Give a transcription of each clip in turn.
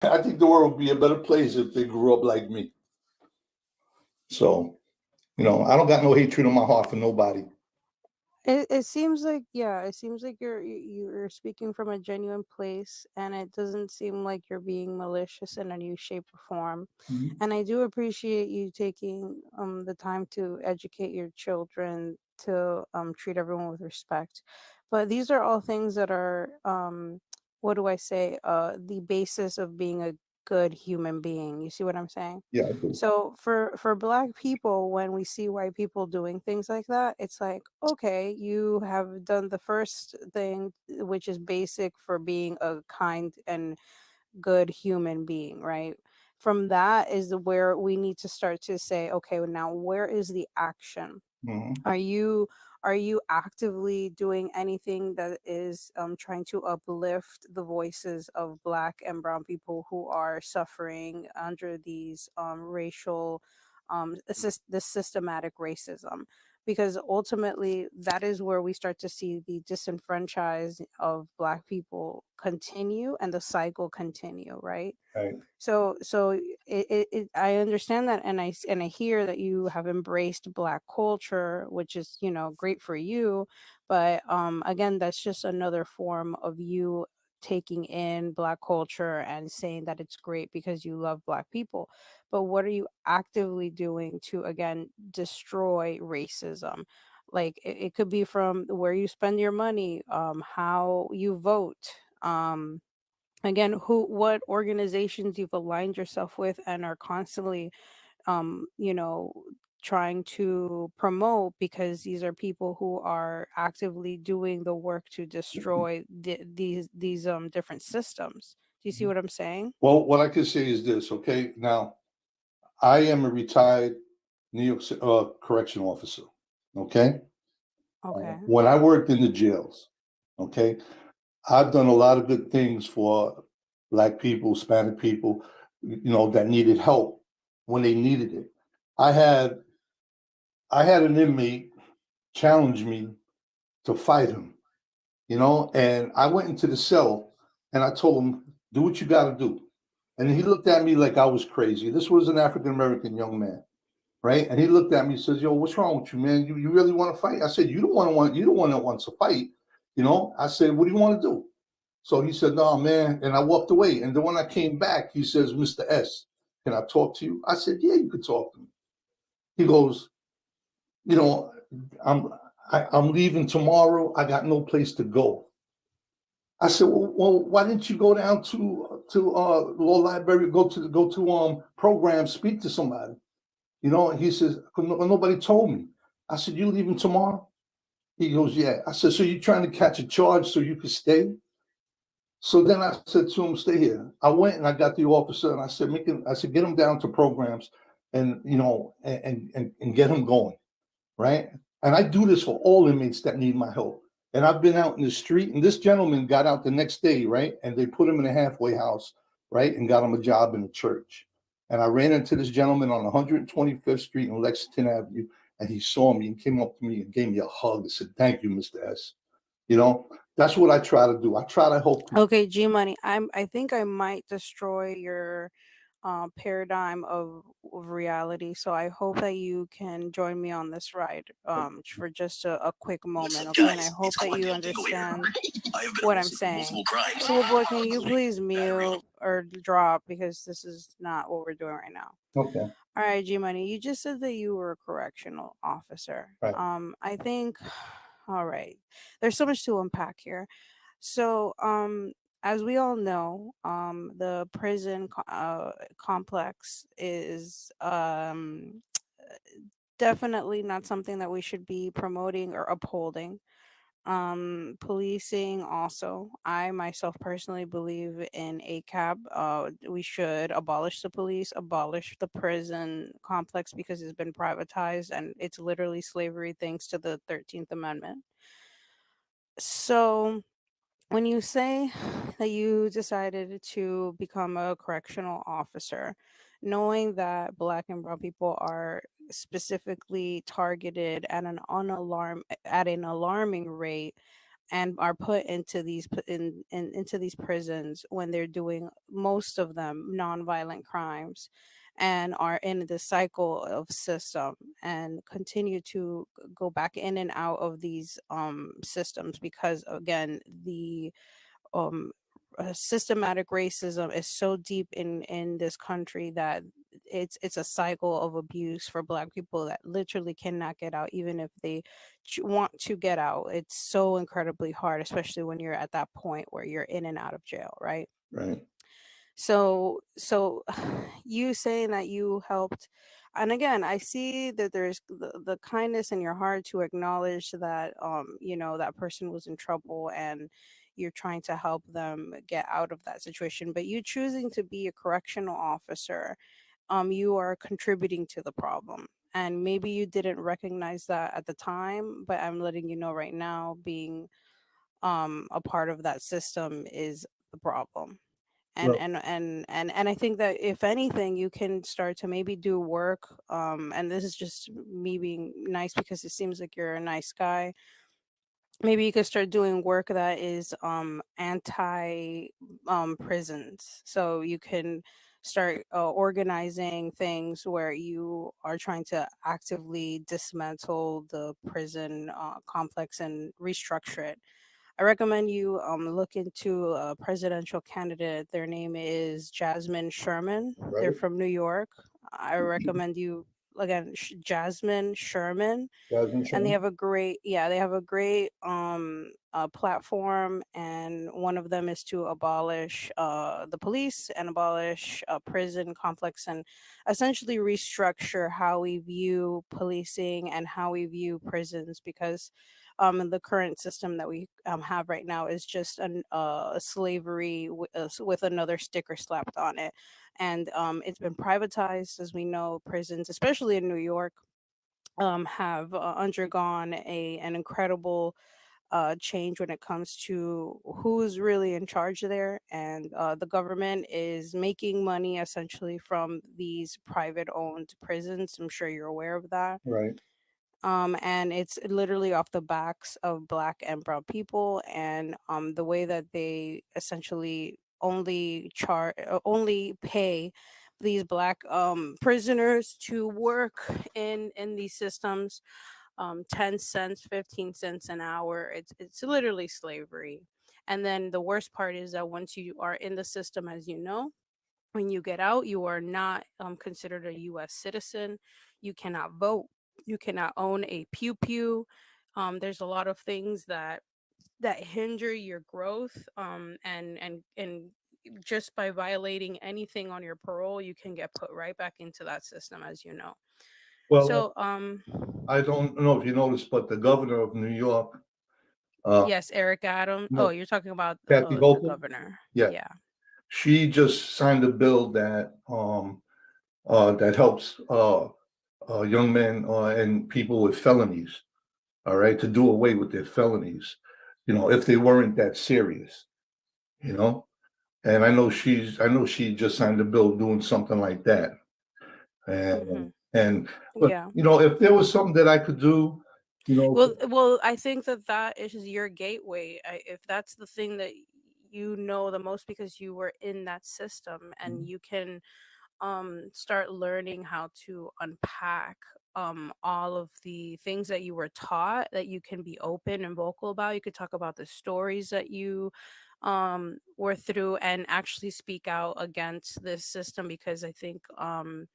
I think the world would be a better place if they grew up like me. So, I don't got no hatred in my heart for nobody. It seems like, yeah, it seems like you're speaking from a genuine place, and it doesn't seem like you're being malicious in any shape or form. Mhm. And I do appreciate you taking the time to educate your children to treat everyone with respect. But these are all things that are what do I say? The basis of being a good human being. You see what I'm saying? Yeah, I do. So for black people, when we see white people doing things like that, it's like, okay, you have done the first thing, which is basic for being a kind and good human being, right? From that is where we need to start to say, okay, now where is the action? Mhm. Are you actively doing anything that is trying to uplift the voices of black and brown people who are suffering under these racial this systematic racism? Because ultimately that is where we start to see the disenfranchised of black people continue and the cycle continue, right? Right. So I understand that, and I hear that you have embraced black culture, which is, great for you. But again, that's just another form of you taking in black culture and saying that it's great because you love black people. But what are you actively doing to, again, destroy racism? Like, it could be from where you spend your money, how you vote, again, what organizations you've aligned yourself with and are constantly um you know trying to promote, because these are people who are actively doing the work to destroy these different systems. Do you see what I'm saying? Well, what I can say is this, okay? Now, I am a retired New York correction officer, okay? Okay. When I worked in the jails, okay, I've done a lot of good things for Black people, Hispanic people, that needed help when they needed it. I had I had an inmate challenge me to fight him, and I went into the cell and I told him, do what you got to do. And he looked at me like I was crazy. This was an African American young man, right? And he looked at me and says, "Yo, what's wrong with you, man? You really want to fight?" I said, You don't want to wants to fight, I said, "What do you want to do?" So he said, "No, man." And I walked away. And then when I came back, he says, "Mr. S, can I talk to you?" I said, "Yeah, you could talk to me." He goes, "You know, I'm I'm leaving tomorrow. I got no place to go." I said, well, why didn't you go down to law library, go to programs, speak to somebody? And he says, Nobody told me." I said, "You leaving tomorrow?" He goes, "Yeah." I said, "So you trying to catch a charge so you could stay?" So then I said to him, "Stay here." I went and I got the officer and I said, get him down to programs and and get him going, right? And I do this for all inmates that need my help. And I've been out in the street, and this gentleman got out the next day, right? And they put him in a halfway house, right? And got him a job in a church. And I ran into this gentleman on 125th Street and Lexington Avenue, and he saw me and came up to me and gave me a hug and said, "Thank you, Mr. S." You know, that's what I try to do. I try to help people. Okay, G Money, I think I might destroy your paradigm of reality. So I hope that you can join me on this ride for just a quick What's moment, up, okay? And I guys? hope It's that you Quandale Dingle here. understand I have been what I'm arrested for saying. multiple crimes, Cool boy, can you including please battery on mute or drop, because this is not what we're doing right now. Okay, All right, G Money, you just said that you were a correctional officer. right. I think, all right, there's so much to unpack here. So, as we all know, the prison complex is definitely not something that we should be promoting or upholding. Policing also. I myself personally believe in ACAB. We should abolish the police, abolish the prison complex, because it's been privatized and it's literally slavery thanks to the 13th Amendment. So when you say that you decided to become a correctional officer, knowing that black and brown people are specifically targeted at an alarming rate, and are put into into these prisons when they're doing most of them nonviolent crimes, and are in the cycle of system and continue to go back in and out of these systems, because again the um systematic racism is so deep in this country that it's a cycle of abuse for black people that literally cannot get out, even if they want to get out. It's so incredibly hard, especially when you're at that point where you're in and out of jail, right? Right. So you saying that you helped, and again I see that there's the kindness in your heart to acknowledge that that person was in trouble, and you're trying to help them get out of that situation. But you choosing to be a correctional officer, you are contributing to the problem, and maybe you didn't recognize that at the time, but I'm letting you know right now, being a part of that system is the problem. and Well, and and I think that if anything, you can start to maybe do work, and this is just me being nice because it seems like you're a nice guy. Maybe you could start doing work that is anti prisons, so you can start organizing things where you are trying to actively dismantle the prison complex and restructure it. I recommend you look into a presidential candidate. Their name is Jasmine Sherman. They're right. from New York. I recommend you again, Jasmine Sherman, Jasmine and they Sherman. have a great, yeah, they have a great platform, and one of them is to abolish the police and abolish prison complex, and essentially restructure how we view policing and how we view prisons, because the current system that we have right now is just a slavery with another sticker slapped on it. And it's been privatized, as we know. Prisons, especially in New York, have undergone an incredible change when it comes to who's really in charge there, and the government is making money essentially from these private owned prisons. I'm sure you're aware of that. Right. And it's literally off the backs of black and brown people, and the way that they essentially only pay these black prisoners to work in these systems 10 cents, 15 cents an hour. It's literally slavery. And then the worst part is that once you are in the system, as you know, when you get out, you are not considered a U.S. citizen. You cannot vote. You cannot own a pew pew. There's a lot of things that hinder your growth. And just by violating anything on your parole, you can get put right back into that system, as you know. Well, So, I don't know if you noticed, but the governor of New York, uh, yes, Eric Adams. Oh, no, you're talking about Kathy the Hochul, governor. yeah, Yeah. she just signed a bill that that helps young men and people with felonies, all right, to do away with their felonies, if they weren't that serious, you know. And I know she just signed a bill doing something like that. Hmm. And but Yeah. if there was something that I could do, you know, Well, I think that that is your gateway. If that's the thing that you know the most, because you were in that system, and you can start learning how to unpack all of the things that you were taught, that you can be open and vocal about. You could talk about the stories that you were through, and actually speak out against this system, because I think the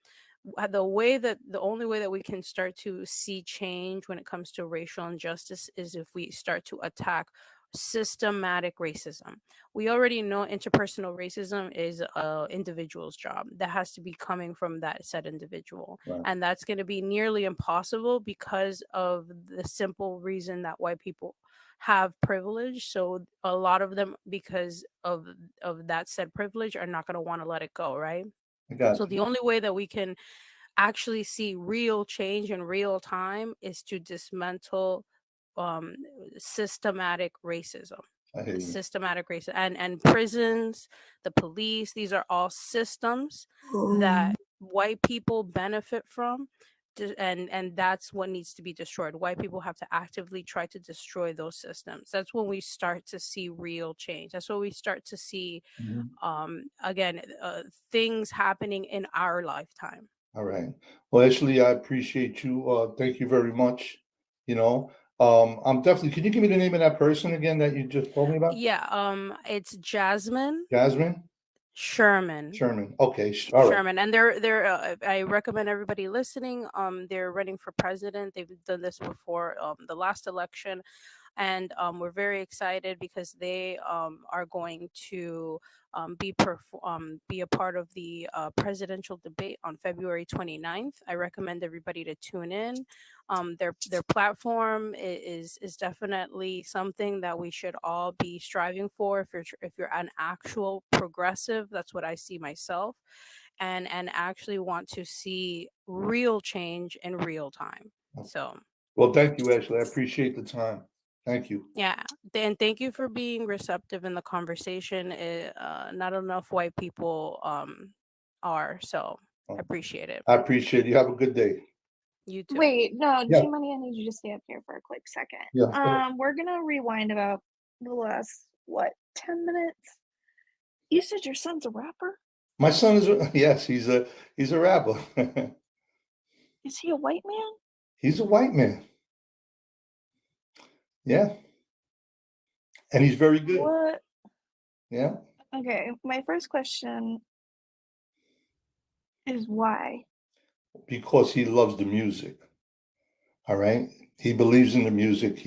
only way that we can start to see change when it comes to racial injustice is if we start to attack systematic racism. We already know interpersonal racism is a individual's job that has to be coming from that said individual, right, and that's going to be nearly impossible because of the simple reason that white people have privilege. So a lot of them, because of that said privilege, are not going to want to let it go, right? I got So you. the only way that we can actually see real change in real time is to dismantle um systematic racism. I hear you. Systematic racism, and prisons, the police, these are all systems that white people benefit from, and that's what needs to be destroyed. White people have to actively try to destroy those systems. That's when we start to see real change. That's when we start to see Mhm. again things happening in our lifetime. All right. Well, Ashley, I appreciate you. Thank you very much. You know, I'm definitely, can you give me the name of that person again that you just told me about? Yeah, it's Jasmine Jasmine Sherman. Sherman. Okay. All right. Sherman, and I recommend everybody listening. They're running for president. They've done this before the last election, and we're very excited because they are going to be a part of the presidential debate on February 29th. I recommend everybody to tune in. Their platform is definitely something that we should all be striving for. If you're an actual progressive, that's what I see myself, and actually want to see real change in real time. So Well, thank you, Ashley. I appreciate the time. Thank you. yeah, and thank you for being receptive in the conversation. Not enough white people are, so I appreciate it. I appreciate you. Have a good day. You too. Wait, no, Yeah. G-Money, I need you to stay up here for a quick second. Yeah, go ahead. We're gonna rewind about the last, 10 minutes? You said your son's a rapper? My son is, yes, he's a rapper. Is he a white man? He's a white man. Yeah. And he's very good. What? Yeah. Okay, my first question is why? Because he loves the music. All right. He believes in the music.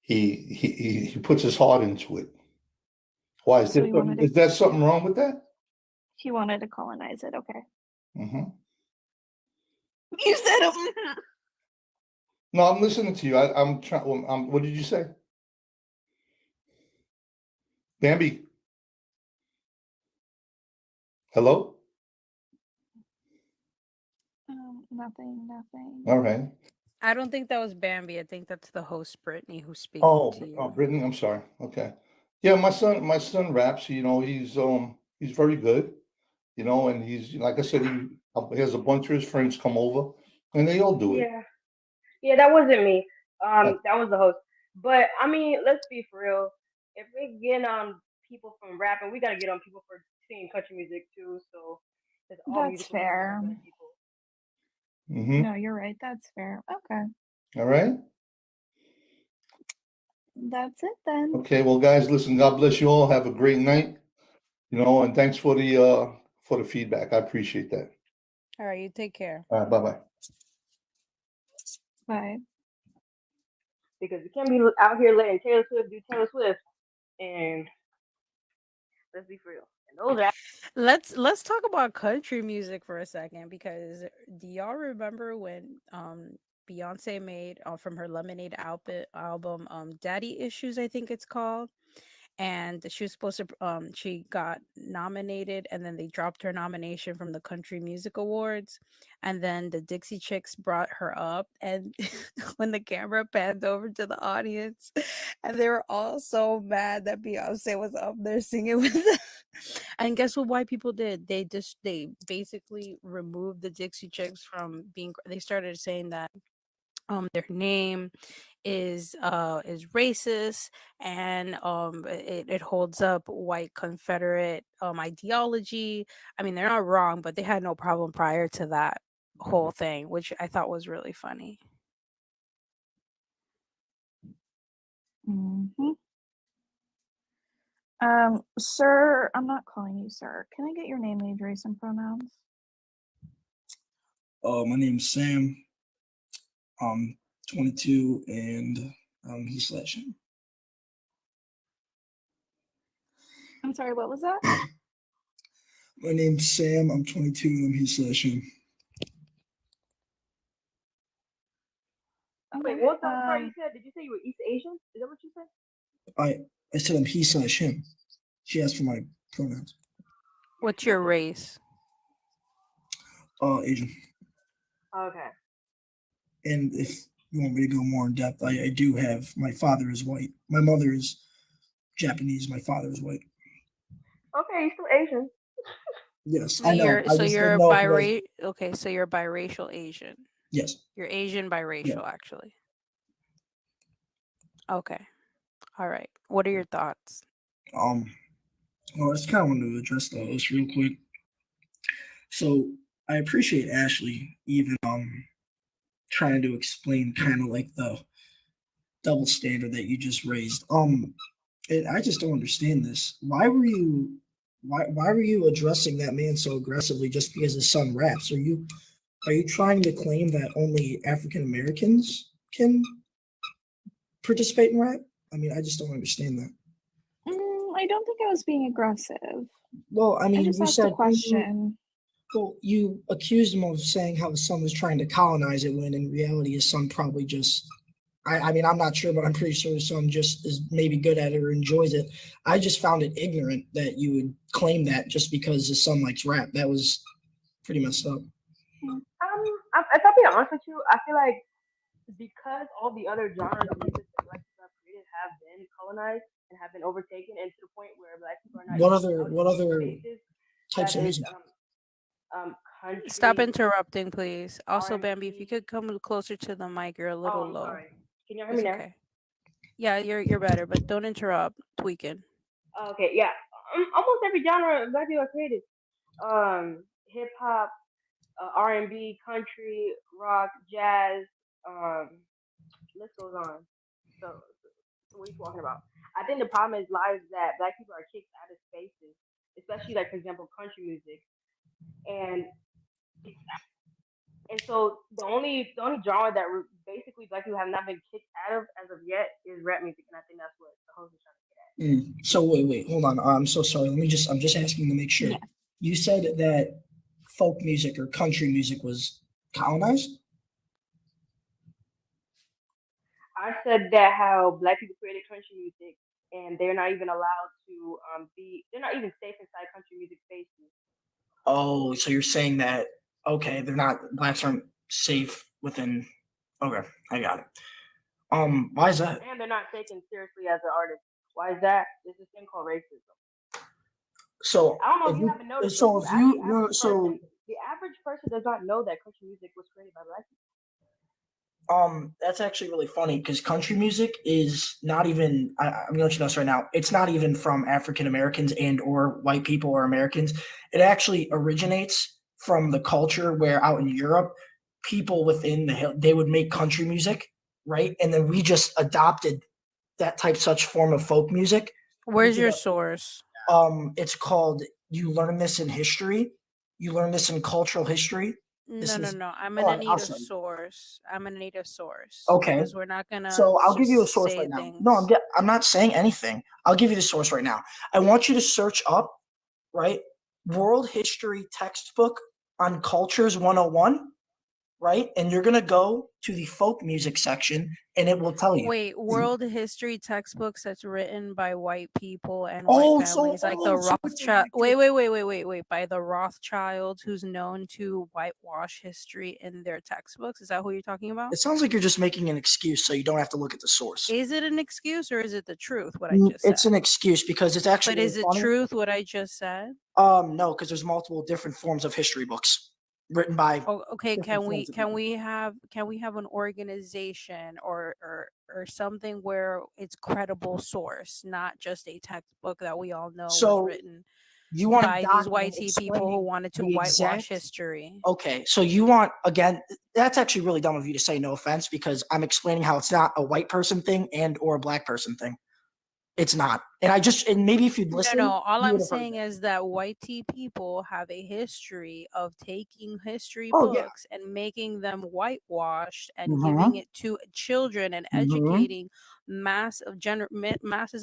He puts his heart into it. Why is So there he wanted to, is there something wrong with that? he wanted to colonize it, okay. Hmm. You said No, I'm listening to you. I'm trying. What did you say? Bambi. Hello? nothing. All right. I don't think that was Bambi. I think that's the host Brittany who's speaking to you. Oh, Brittany, I'm sorry. Okay. Yeah, my son raps, he's very good, and he's, like I said, he has a bunch of his friends come over and they all do it. Yeah, that wasn't me. Yeah. That was the host. But I mean, let's be for real. If we get on people from rapping, we gotta get on people for singing country music too. So it's all That's musical instruments fair. are good people. Mm-hmm. No, you're right, that's fair. Okay, All right. that's it then. Okay. Well, guys, listen, God bless you all. Have a great night, and thanks for the feedback. I appreciate that. All right, you take care. All right. Bye-bye. Bye. Because we can't be out here letting Taylor Swift do Taylor Swift. And let's be for real. And those are Let's talk about country music for a second, because do y'all remember when Beyonce made from her Lemonade album Daddy Issues, I think it's called, and she was supposed to she got nominated, and then they dropped her nomination from the Country Music Awards, and then the Dixie Chicks brought her up, and when the camera panned over to the audience, and they were all so mad that Beyonce was up there singing with them. And guess what white people did? They basically removed the Dixie Chicks from being. They started saying that their name is racist, and it holds up white Confederate ideology. I mean, they're not wrong, but they had no problem prior to that whole thing, which I thought was really funny. Mm-hmm. Sir, I'm not calling you sir. Can I get your name, age, race, and pronouns? My name's Sam. I'm 22 and he/him. I'm sorry, what was that? My name's Sam. I'm 22 and I'm he/him. wait, Okay, what the sorry you said? Did you say you were East Asian? Is that what you said? I said I'm he/him. She asked for my pronouns. What's your race? Asian. Okay. And if you want me to go more in depth, I do have, my father is white. My mother is Japanese. My father is white. Okay, you're still Asian. Yes, So I know. you're I so just you're didn't know if you guys- okay, so you're biracial Asian. Yes. You're Asian biracial, actually. Okay. All right. What are your thoughts? Well, I just kind of wanted to address those real quick. So I appreciate Ashley even trying to explain kind of like the double standard that you just raised. And I just don't understand this. Why were you addressing that man so aggressively just because his son raps? Are you trying to claim that only African Americans can participate in rap? I mean, I just don't understand that. I don't think I was being aggressive. Well, I I mean, just you asked said a question. well, you accused him of saying how his son was trying to colonize it when in reality his son probably just I mean, I'm not sure, but I'm pretty sure his son just is maybe good at it or enjoys it. I just found it ignorant that you would claim that just because his son likes rap. That was pretty messed up. If I'll be honest with you, I feel like because all the other genres of music that black people have created have been colonized and have been overtaken, and to the point where black people are not What allowed to other use spaces, types that of is music? country. Stop interrupting, please. Also, Bambi, if you R&B. could come closer to the mic, you're a little Oh, I'm low. sorry. Can you hear It's me now? okay. Yeah, you're better, but don't interrupt. Tweaking. Okay, yeah. Almost every genre black people have created. Hip hop, R&B, country, rock, jazz. List goes on. So what are you talking about? I think the problem lies that black people are kicked out of spaces, especially like for example country music, and so the only genre that basically black people have not been kicked out of as of yet is rap music, and I think that's what the host is trying to get at. So wait, hold on. I'm so sorry. I'm just asking to make sure. Yeah. You said that folk music or country music was colonized? I said that how black people created country music, and they're not even allowed to they're not even safe inside country music spaces. Oh, so you're saying that okay, blacks aren't safe within okay, I got it. Why is that? And they're not taken seriously as an artist. Why is that? There's this thing called racism. So I don't know if you haven't noticed. But the average person does not know that country music was created by black people. That's actually really funny because country music is not even I'm gonna let you know this right now, it's not even from African Americans and or white people or Americans. It actually originates from the culture where out in Europe, people within the hill they would make country music, right? And then we just adopted that such form of folk music. Where's your source? It's called you learn this in history, you learn this in cultural history. No. I'm gonna need a source. Okay. Because we're not gonna. So I'll give you a just source say right now. things. No, I'm not saying anything. I'll give you the source right now. I want you to search up, right? World History Textbook on Cultures 101, right? And you're going to go to the folk music section and it will tell you. Wait, world history textbooks that's written by white people and Oh, white so- families, like the oh, so it's Rothschild. like- Wait, by the Rothschilds, who's known to whitewash history in their textbooks. Is that who you're talking about? It sounds like you're just making an excuse so you don't have to look at the source. Is it an excuse or is it the truth? What I just It's said. an excuse because it's actually. But is really it funny. truth what I just said? No, because there's multiple different forms of history books written by. Oh, okay. different Can forms of we have an organization or something where it's credible source, not just a textbook that we all know So, was written You want by these white people who wanted to the whitewash exact- history. Okay, so you want again? That's actually really dumb of you to say. No offense, because I'm explaining how it's not a white person thing and or a black person thing. It's not, and maybe if you'd listen. No. All you I'm would have heard saying that. is that white people have a history of taking history Oh, yeah. books and making them whitewashed and Mhm. giving it to children and Mhm. educating masses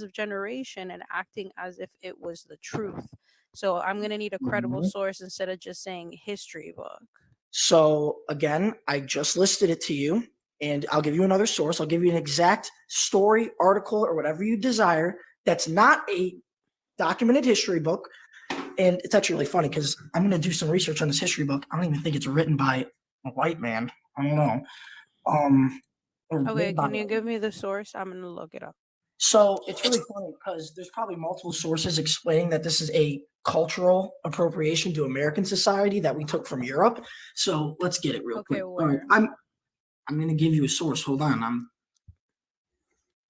of generation and acting as if it was the truth. So I'm gonna need a credible Mhm. source instead of just saying history book. So again, I just listed it to you, and I'll give you another source. I'll give you an exact story, article, or whatever you desire. That's not a documented history book, and it's actually really funny because I'm going to do some research on this history book. I don't even think it's written by a white man. I don't know. Or Okay, written by can you give me the source? I'm gonna look it up. So it's really funny because there's probably multiple sources explaining that this is a cultural appropriation to American society that we took from Europe. So let's get it real Okay, quick. All right, where? I'm going to give you a source. Hold on.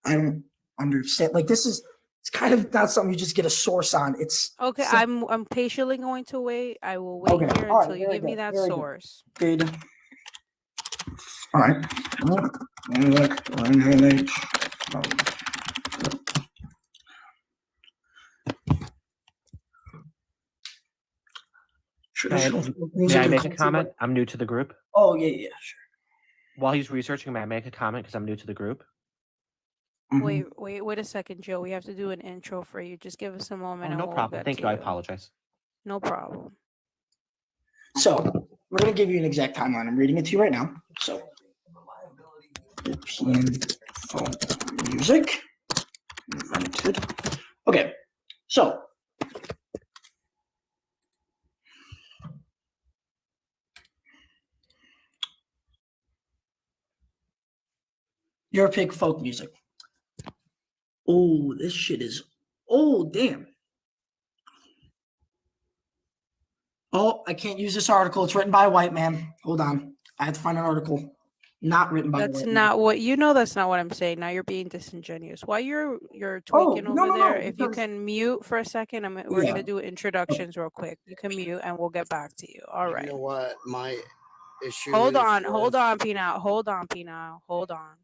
I don't understand. Like, it's kind of not something you just get a source on. It's Okay, some- I'm patiently going to wait. I will wait Okay, here all right, until you very give me good, that very good. source. good. All right. Traditional folk May music I and make a culture, comment? but- I'm new to the group. Oh, yeah, sure. While he's researching, may I make a comment because I'm new to the group? Mhm. Wait a second, Joe. We have to do an intro for you. Just give us a Oh, moment and no we'll problem. get Thank to you. I apologize. No problem. So we're going to give you an exact timeline. I'm reading it to you right now. So European folk music invented. Okay, so European folk music. Oh, this shit is damn. Oh, I can't use this article. It's written by a white man. Hold on. I have to find an article not written by a That's white man. not what you know. That's not what I'm saying. Now you're being disingenuous. While you're tweaking no, over no, there, no, if you because- can mute for a second, we're Yeah. gonna do introductions real quick. You can mute, and we'll get back to you. All You right. know what my issue Hold is on, with- Pina. Hold on.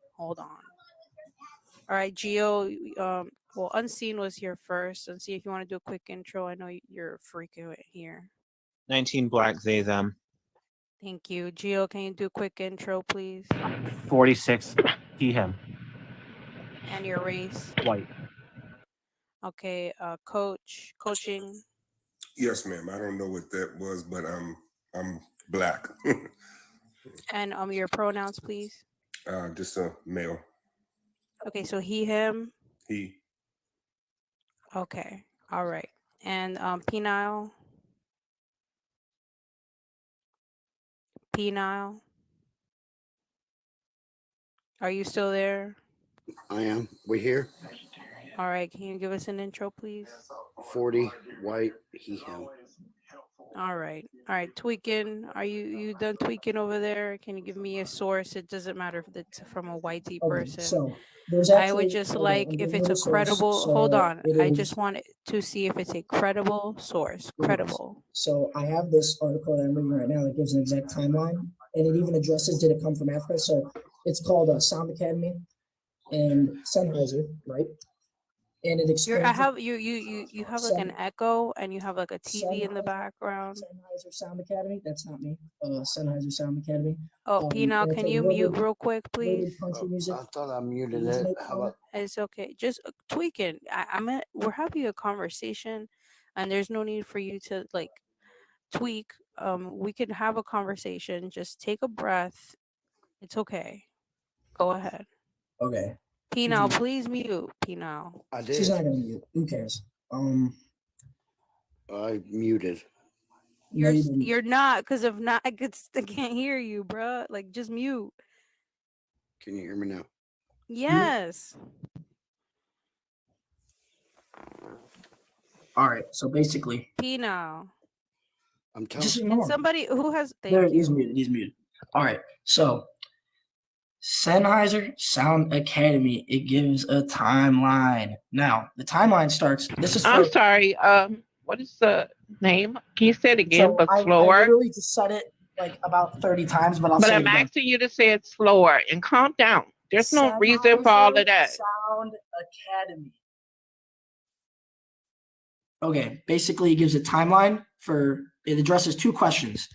All right, Gio. Well, Unseen was here first. Unseen, if you want to do a quick intro, I know you're frequent here. 19 black, they, them. Thank you, Gio. Can you do a quick intro, please, 46. He, him. and your race? White. Okay, coaching. Yes, ma'am. I don't know what that was, but I'm black. And your pronouns, please. Just a male. Okay, so he, him. He. Okay, all right. And penile. Are you still there? I am. We here? All right, can you give us an intro, please? 40 white. He him. All right, tweaking. Are you done tweaking over there? Can you give me a source? It doesn't matter if it's from a whitey Okay, person. so there's I actually, would just hold on, like I'm if giving it's you a source. credible. Hold So on, it I is- just want to see if it's a credible source. It is. Credible. So I have this article that I'm reading right now that gives an exact timeline, and it even addresses did it come from Africa. So it's called Sound Academy and Sennheiser, right? And it explains. I have you have like an echo and you have like a TV in the Sennheiser- background. Sennheiser Sound Academy. That's not me. Sennheiser Sound Academy. Oh, Pina, and it's can a you word mute of- real quick, word of please? Country music. I thought I muted it. Originate How from- about It's okay. Just tweaking. We're having a conversation, and there's no need for you to like tweak. We can have a conversation. Just take a breath. It's okay. Go ahead. Okay. Pinal, Mhm. please mute. Pinal. I She's not did? gonna mute. Who cares? I muted. No, you didn't. You're not, because if not, I can't hear you, bruh. Like just mute. Can you hear me now? Yes. All right. So basically, Pinal. I'm telling just you. ignore And him. somebody who has There, thank you. he's muted. He's muted. All right. So Sennheiser Sound Academy, it gives a timeline. Now, the timeline starts. This is I'm for, sorry. What is the name? Can you say it again, so but I slower? literally just said it like about 30 times, but I'll But say it I'm again. asking you to say it slower and calm down. There's no reason for all of Sennheiser that. Sound Academy. Okay, basically it gives a timeline for, it addresses two questions.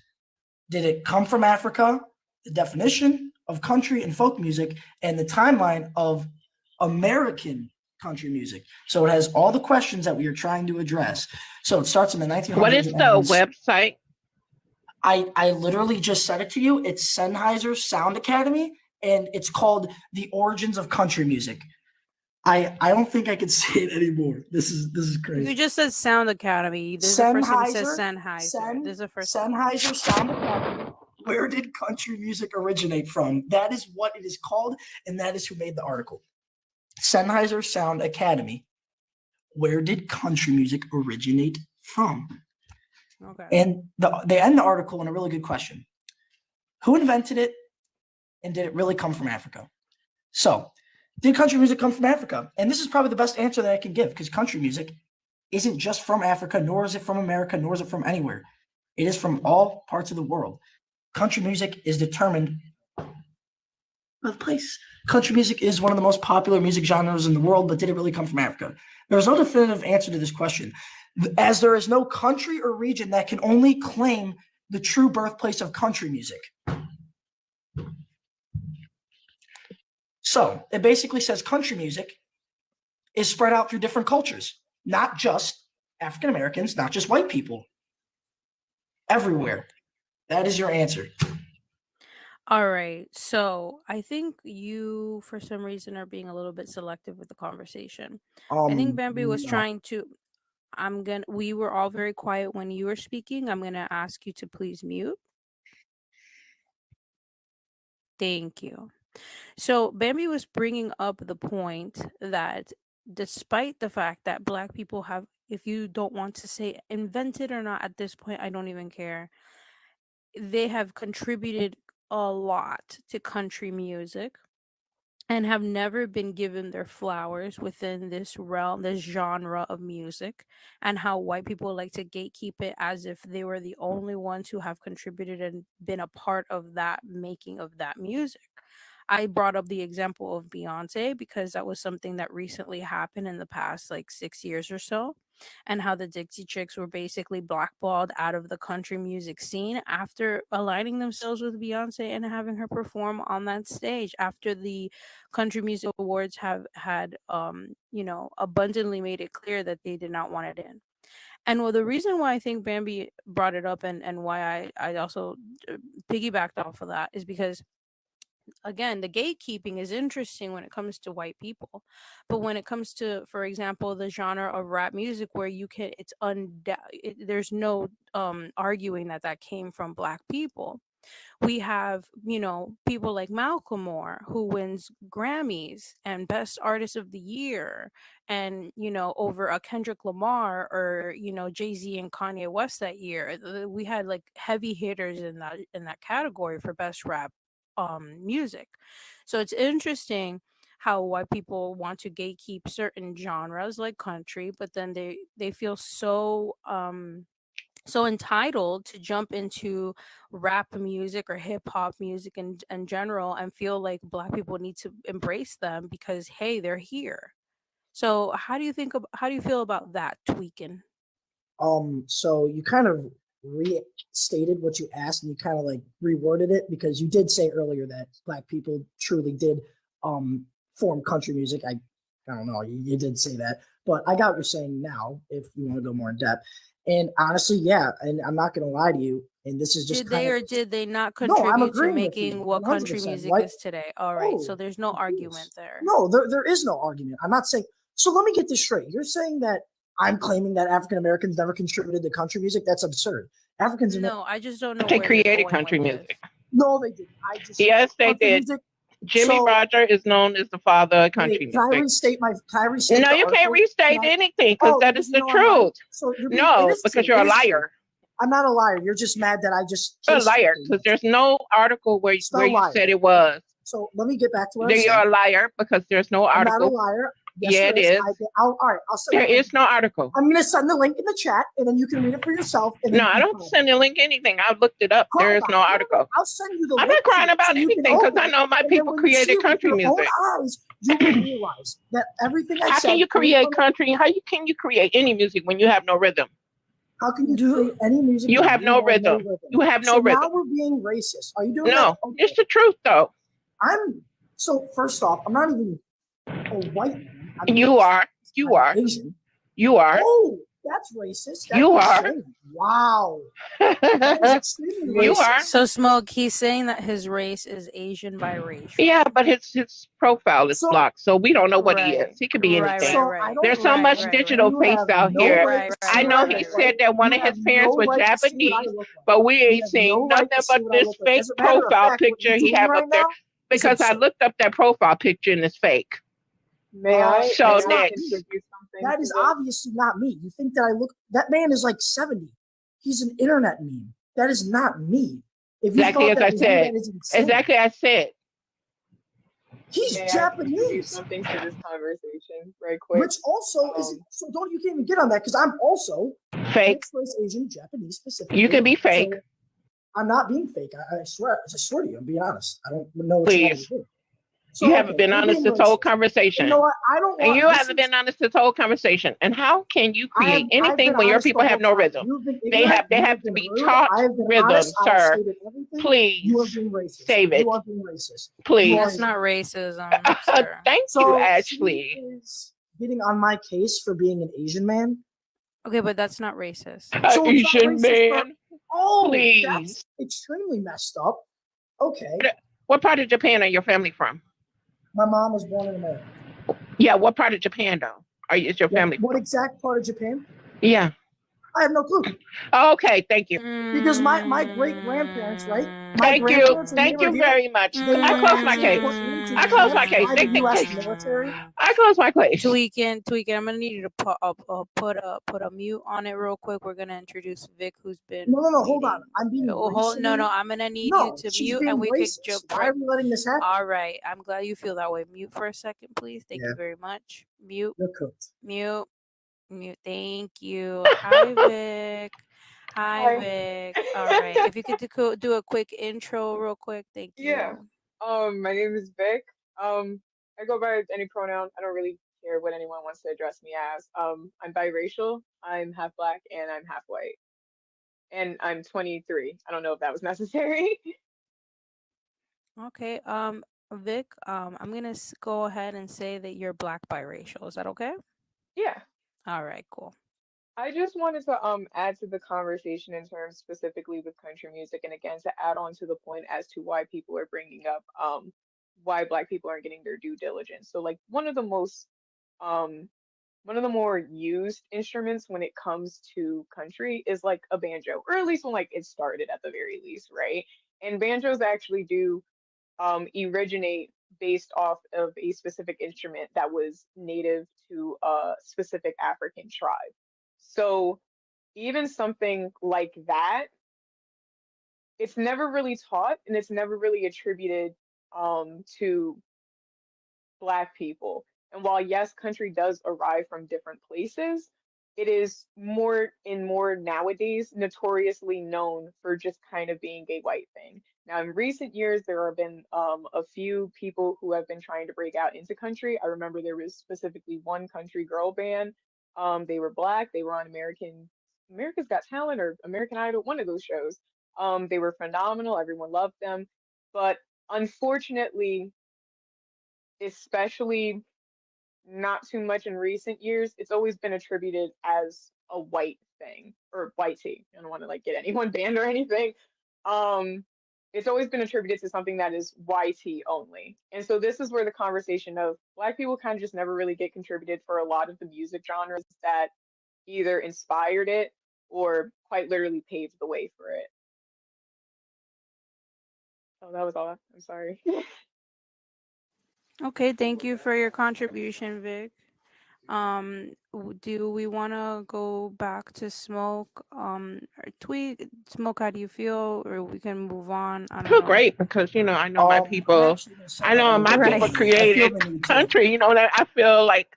Did it come from Africa? The definition of country and folk music, and the timeline of American country music. So it has all the questions that we are trying to address. So it starts in the 1900s. What is and the ends- website? I literally just said it to you. It's Sennheiser Sound Academy, and it's called The Origins of Country Music. I don't think I can say it anymore. This is crazy. You just said Sound Academy. This is the first one that says Sennheiser, Sennheiser. This is the first. Sennheiser Sound Academy. Where did country music originate from? That is what it is called, and that is who made the article. Sennheiser Sound Academy. Where did country music originate from? Okay. And they end the article in a really good question. Who invented it? And did it really come from Africa? So, did country music come from Africa? And this is probably the best answer that I can give, because country music isn't just from Africa, nor is it from America, nor is it from anywhere. It is from all parts of the world. Country music is determined by the place. Country music is one of the most popular music genres in the world, but did it really come from Africa? There's no definitive answer to this question, as there is no country or region that can only claim the true birthplace of country music. So it basically says country music is spread out through different cultures, not just African Americans, not just white people, everywhere. That is your answer. All right. So I think you, for some reason, are being a little bit selective with the conversation. I think Bambi was No. trying to. We were all very quiet when you were speaking. I'm gonna ask you to please mute. Thank you. So Bambi was bringing up the point that despite the fact that Black people have, if you don't want to say invented or not at this point, I don't even care. They have contributed a lot to country music and have never been given their flowers within this realm, this genre of music, and how white people like to gatekeep it as if they were the only ones who have contributed and been a part of that making of that music. I brought up the example of Beyonce because that was something that recently happened in the past like 6 years or so, and how the Dixie Chicks were basically blackballed out of the country music scene after aligning themselves with Beyonce and having her perform on that stage after the country music awards have had abundantly made it clear that they did not want it in. And well, the reason why I think Bambi brought it up and why I also piggybacked off of that is because, again, the gatekeeping is interesting when it comes to white people, but when it comes to, for example, the genre of rap music, where you can, there's no arguing that came from Black people. We have, people like Malcolm Moore, who wins Grammys and Best Artist of the Year, and over a Kendrick Lamar or Jay-Z and Kanye West that year. We had like heavy hitters in that category for best rap music. So it's interesting how white people want to gatekeep certain genres like country, but then they feel so entitled to jump into rap music or hip hop music in general, and feel like Black people need to embrace them because, hey, they're here. So how do you feel about that, Tweakin? So you kind of restated what you asked, and you kind of like reworded it, because you did say earlier that Black people truly did form country music. I don't know, you did say that, but I got what you're saying now, if you want to go more in depth. And honestly, yeah, and I'm not going to lie to you, and this is just did they not No, I'm contribute to agreeing with making you, what country 100%. music White- is today? All right, so Oh, there's no of argument course. there. No, there is no argument. I'm not saying. So let me get this straight. You're saying that I'm claiming that African Americans never contributed to country music? That's absurd. Africans. No, I just don't know They where you're created going country with music. this. No, they didn't. Yes, they country did. music- Jimmy So- Roger is known as the father of country Wait, can I music. restate my? Can I restate? No, the you can't article? restate Can I- anything because Oh, that because is you the know I'm lying. truth. So you're being, No, it is because true. you're a It is true. liar. I'm not a liar. You're just mad that I just. You're a chased liar something. because there's no article where Spell you liar. said it was. So let me get back to what Then I'm you're saying. a liar because there's no I'm not a article. liar. Yes, Yeah, there it is. all right, I'll send There the link. is no article. I'm gonna send the link in the chat, and then you can read it for yourself. And No, then I you don't can send a link anything. I looked it up. cry There is about no it. article. I'll send you the I'm link not crying to it about so you can anything because open I it, know my and then people when you see created it with country your music. own eyes, you will realize that everything I How said. can you came create from- country? Can you create any music when you have no rhythm? How can you create any music? You when have no rhythm. You have no so rhythm. now we're being racist. Are you doing No, that? Okay. it's the truth though. So first off, I'm not even a white man. I'm You Asian. are. You I'm are. Asian. You are. Oh, that's racist. That You is are. shame. Wow. That is extremely You racist. are. So Smoke, he's saying that his race is Asian biracial. Yeah, but his profile is So- blocked, so we don't know what he Right, is. He could be right, anything. So right, I don't- There's so right, much right, digital You face have out no here. right to I see know what he I said look like. that one You of his have parents no was right to see what I Japanese, look like. but we You ain't have seen no nothing right to see but what I this look like. fake As a matter of profile fact, what picture you're he doing have right up there. now is Because I absurd. looked up that profile picture and it's fake. May I? So may I next. contribute something That to is this? obviously not me. You think that I look? That man is like 70. He's an internet meme. That is not me. If you Exactly thought as that I was me, said. that is insane. Exactly, I said. He's May I contribute Japanese, something to this conversation right quick? which also is so. Don't you can't even get on that because I'm also Fake. mixed race Asian, Japanese specifically. You can be fake. So I'm not being fake. I swear to you, I'm being honest. I don't know what you want me Please. to do. So, You haven't okay, been we're honest being this whole racist. conversation. You know what? I don't want. And you this haven't is- been honest this whole conversation. And how can you I create have- I've anything been when your honest the people have whole no time. rhythm? You've been They ignorant, have you have to been be rude, taught I have been rhythm, honest, I have sir. stated everything. Please. You are being racist. Save it. You are being racist. Please. That's not racism, sir. Thank So you, Ashley. she is getting on my case for being an Asian man. Okay, but that's not racist. So it's not Asian racist for- man. Oh, Please. that's extremely messed up. Okay, What part of Japan are your family from? my mom was born in America. Yeah, what part of Japan though? Is your family What from? exact part of Japan? Yeah. I have no clue. Okay, thank you. Because my great grandparents, right? My Thank you. grandparents, when they Thank were you here, very much. they I were close my actually case. put into I close my camps case. by Thank the you. U.S. military. I close my case. Tweaking, I'm gonna need you to put a mute on it real quick. We're gonna introduce Vic, who's been. No, hold on. I'm being No, racist. I'm gonna need No, you to she's mute, being and we could racist. jump Why right. are we letting this happen? All right, I'm glad you feel that way. Mute for a second, please. Thank you very much. Mute. You're cooked. Mute. Thank you. Hi, Vic. Hi, Hi. Vic. All right. If you could do a quick intro real quick. Thank you. Yeah. My name is Vic. I go by any pronoun. I don't really care what anyone wants to address me as. I'm biracial. I'm half black and I'm half white. And I'm 23. I don't know if that was necessary. Okay. Vic, I'm gonna go ahead and say that you're black biracial. Is that okay? Yeah. All right, cool. I just wanted to add to the conversation in terms specifically with country music, and again to add on to the point as to why people are bringing up why Black people aren't getting their due diligence. So like one of the more used instruments when it comes to country is like a banjo, or at least when like it started at the very least, right? And banjos actually do originate based off of a specific instrument that was native to a specific African tribe. So even something like that, it's never really taught and it's never really attributed to Black people. And while yes, country does arrive from different places, it is more nowadays notoriously known for just kind of being a white thing. Now, in recent years, there have been a few people who have been trying to break out into country. I remember there was specifically one country girl band. They were Black. They were on America's Got Talent or American Idol, one of those shows. They were phenomenal. Everyone loved them. But unfortunately, especially not too much in recent years, it's always been attributed as a white thing or white tea. I don't want to like get anyone banned or anything. It's always been attributed to something that is YT only. And so this is where the conversation of Black people kind of just never really get contributed for a lot of the music genres that either inspired it or quite literally paved the way for it. Oh, that was all. I'm sorry. Okay, thank you for your contribution, Vic. Do we want to go back to Smoke? Or Tweet, Smoke, how do you feel? Or we can move on. I I don't feel know. great because I know my people. I know my people Right. created country. That I feel like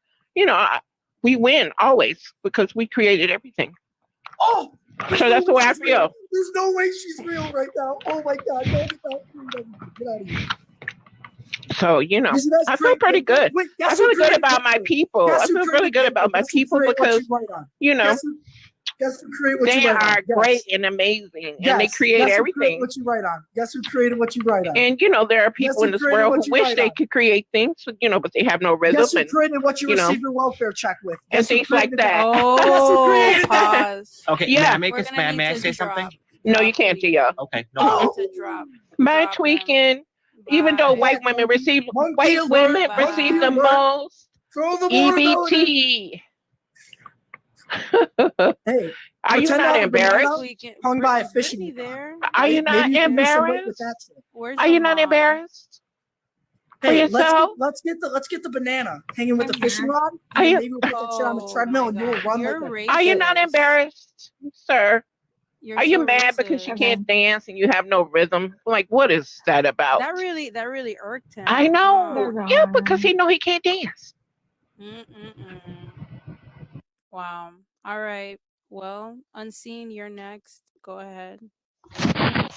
we win always because we created everything. Oh, So that's the way I feel. There's no way she's real right now. Oh my God. No, get out of here. So Listen, that's I feel great. pretty good. Wait, I guess feel who good created about my country? people. I Guess who feel really created good about my country? Guess who people created what because you write on? Guess who created what they you write on? are Guess. great and amazing, and they Guess. create Guess who everything. created what you write on? Guess who created what you write on? And there are people who in this created world what who you wish write they on? could create things, but they have no rhythm Guess who and created what you you know, receive your welfare check with? and Guess who things like created that. Oh, created that? pause. Okay, Yeah. may I make We're this? gonna May I need say to something? drop. No, you can't, Tweet. Gia. Okay, no. We need to drop. My drop him. tweaking. Even though Bye. white women receive Monkey white alert, women monkey receive the alert. most Throw the motor. EBT. Hey, Are you $10 not embarrassed? Tweaking. hung by a Is fishing Brittany rod. there? Are you Maybe not you can lose some weight with embarrassed? that shit. Where's Are the you not mod? embarrassed for Hey, yourself? let's get the banana hanging with the fishing rod. Are And you- then maybe we'll put that shit on the Oh treadmill my and you will God. run You're like racist. Are you not embarrassed, sir? You're Are you so mad because she racist. can't dance and you have no rhythm? Like, what is that about? That really irked him. I They're know. Yeah, because he gone. know he can't dance. Mm-mm-mm. Wow. All right. Well, Unseen, you're next. Go ahead.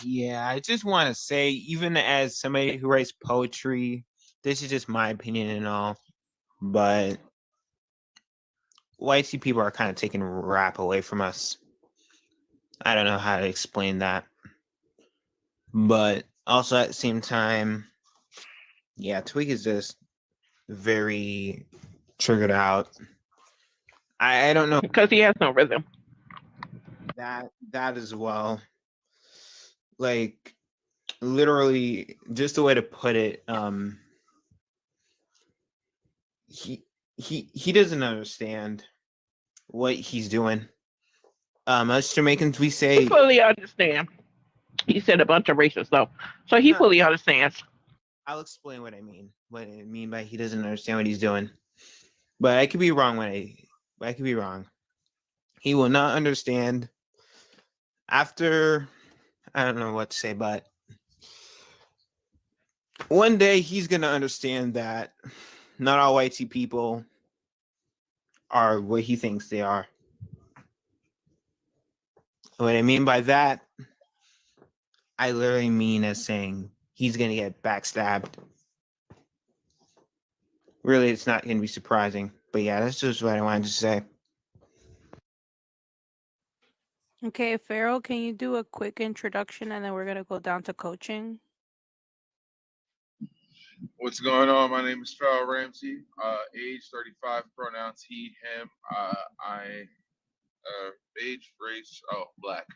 Yeah, I just want to say, even as somebody who writes poetry, this is just my opinion and all, but white people are kind of taking rap away from us. I don't know how to explain that. But also at the same time, yeah, Twig is just very triggered out. I don't know Because he has no rhythm. that as well. Like literally, just the way to put it, he doesn't understand what he's doing. Us Jamaicans, we He say, fully understand. He said a bunch of racist stuff. So he No. fully understands. I'll explain what I mean. What I mean by he doesn't understand what he's doing. But I could be wrong I could be wrong. He will not understand after, I don't know what to say, but one day he's gonna understand that not all white people are what he thinks they are. What I mean by that, I literally mean as saying he's gonna get backstabbed. Really, it's not gonna be surprising. But yeah, that's just what I wanted to say. Okay, Farrell, can you do a quick introduction and then we're gonna go down to coaching? What's going on? My name is Farrell Ramsey. Age 35, pronouns he, him. Age, race, black.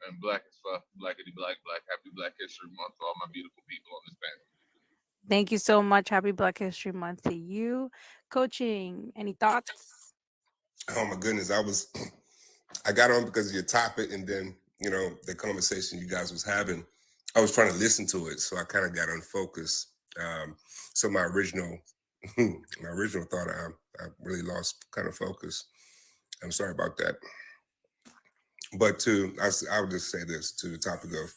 And black as fuck. Blackity black, black. Happy Black History Month to all my beautiful people on this panel. Thank you so much. Happy Black History Month to you. Coaching, any thoughts? Oh my goodness, I got on because of your topic, and then the conversation you guys was having. I was trying to listen to it, so I kind of got unfocused. So my original thought, I really lost kind of focus. I'm sorry about that. But I would just say this to the topic of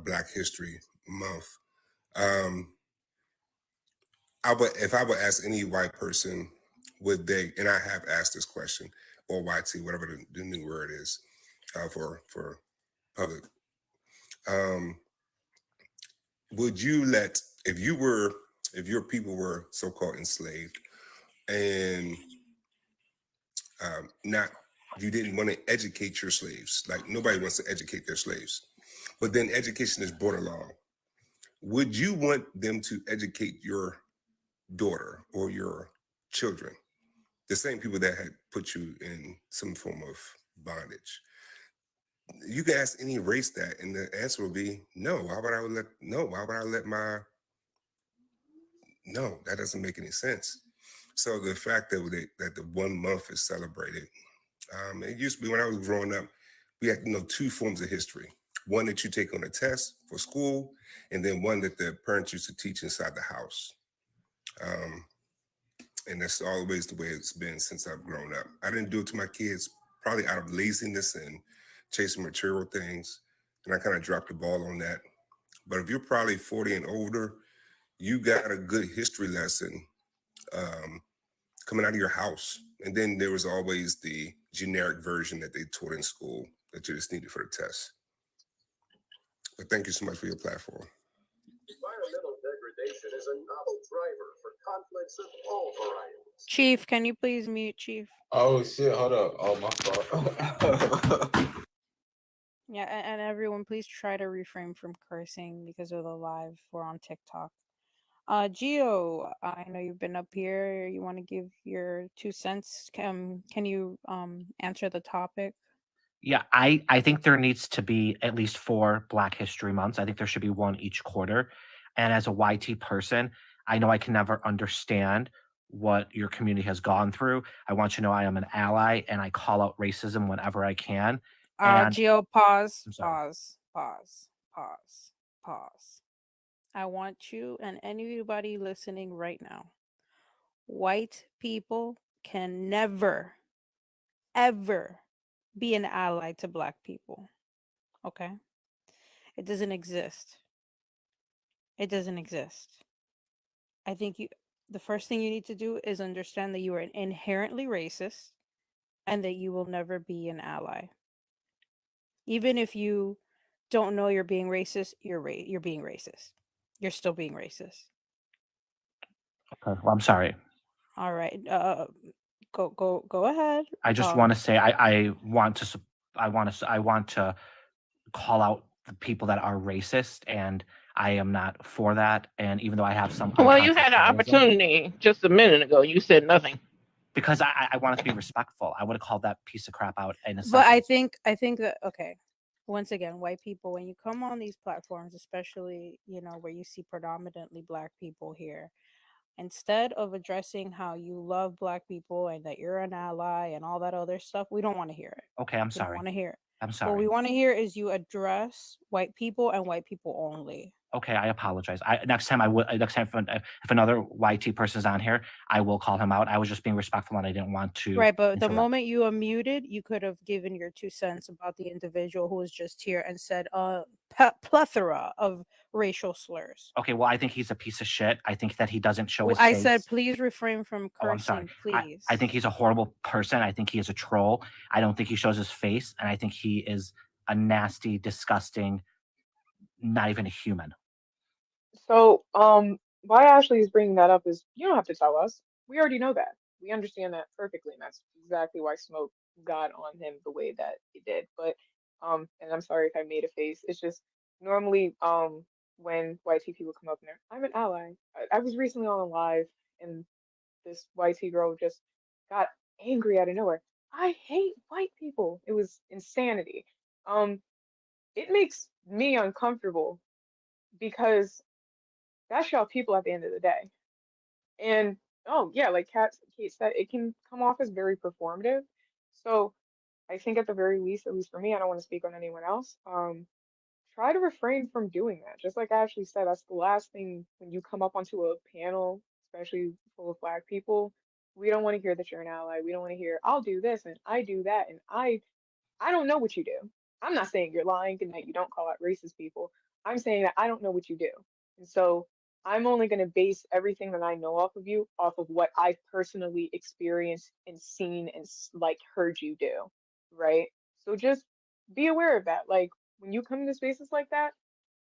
Black History Month. If I would ask any white person, would they? And I have asked this question, or YT, whatever the new word is for public. Would you let, if your people were so-called enslaved, and you didn't want to educate your slaves, like nobody wants to educate their slaves, but then education is brought along, would you want them to educate your daughter or your children, the same people that had put you in some form of bondage? You can ask any race that, and the answer will be no. Why would I let no, that doesn't make any sense. So the fact that the 1 month is celebrated, it used to be when I was growing up, we had 2 forms of history. One that you take on a test for school, and then one that the parents used to teach inside the house. And that's always the way it's been since I've grown up. I didn't do it to my kids, probably out of laziness and chasing material things. And I kind of dropped the ball on that. But if you're probably 40 and older, you got a good history lesson coming out of your house. And then there was always the generic version that they taught in school that you just needed for the test. But thank you so much for your platform. Environmental degradation is a novel driver for conflicts of all varieties. Chief, can you please mute Chief? Oh shit, hold up. Oh, my fault. Yeah, and everyone, please try to refrain from cursing because of the live. We're on TikTok. Gio, I know you've been up here. You want to give your 2 cents? Can you answer the topic? Yeah, I think there needs to be at least 4 Black History Months. I think there should be 1 each quarter. And as a YT person, I know I can never understand what your community has gone through. I want you to know I am an ally and I call out racism whenever I can. And Gio, pause, I'm sorry. pause. I want you and anybody listening right now. White people can never, ever be an ally to Black people. Okay? It doesn't exist. It doesn't exist. I think the first thing you need to do is understand that you are inherently racist and that you will never be an ally. Even if you don't know you're being racist, you're being racist. You're still being racist. Okay. Well, I'm sorry. All right. Go ahead. I just want to say I want to I want to call out the people that are racist, and I am not for that. And even though I have some Well, you unconscious had an bias, opportunity just a minute ago. You said nothing. because I wanted to be respectful, I would have called that piece of crap out in a But I second. think that okay. Once again, white people, when you come on these platforms, especially, where you see predominantly Black people here, instead of addressing how you love Black people and that you're an ally and all that other stuff, we don't want to hear it. Okay, I'm We don't sorry. want to hear it. I'm What we sorry. want to hear is you address white people and white people only. Okay, I apologize. Next time if another YT person is on here, I will call him out. I was just being respectful and I didn't want to Right, but the interrupt. moment you unmuted, you could have given your 2 cents about the individual who was just here and said plethora of racial slurs. Okay, well, I think he's a piece of shit. I think that he doesn't show his I face. said, please refrain from Oh, I'm sorry. cursing, please. I think he's a horrible person. I think he is a troll. I don't think he shows his face, and I think he is a nasty, disgusting, not even a human. So, why Ashley is bringing that up is you don't have to tell us. We already know that. We understand that perfectly, and that's exactly why Smoke got on him the way that it did. But, and I'm sorry if I made a face. It's just normally, when YT people come up and I'm an ally. I was recently on a live, and this YT girl just got angry out of nowhere. I hate white people. It was insanity. Um, it makes me uncomfortable because that's y'all people at the end of the day. And oh yeah, like Kate said, it can come off as very performative. So I think at the very least, at least for me, I don't want to speak on anyone else. Try to refrain from doing that. Just like Ashley said, that's the last thing when you come up onto a panel, especially full of Black people. We don't want to hear that you're an ally. We don't want to hear I'll do this and I do that and I don't know what you do. I'm not saying you're lying and that you don't call out racist people. I'm saying that I don't know what you do. And so I'm only going to base everything that I know off of you off of what I've personally experienced and seen and like heard you do. Right. So just be aware of that. Like when you come into spaces like that,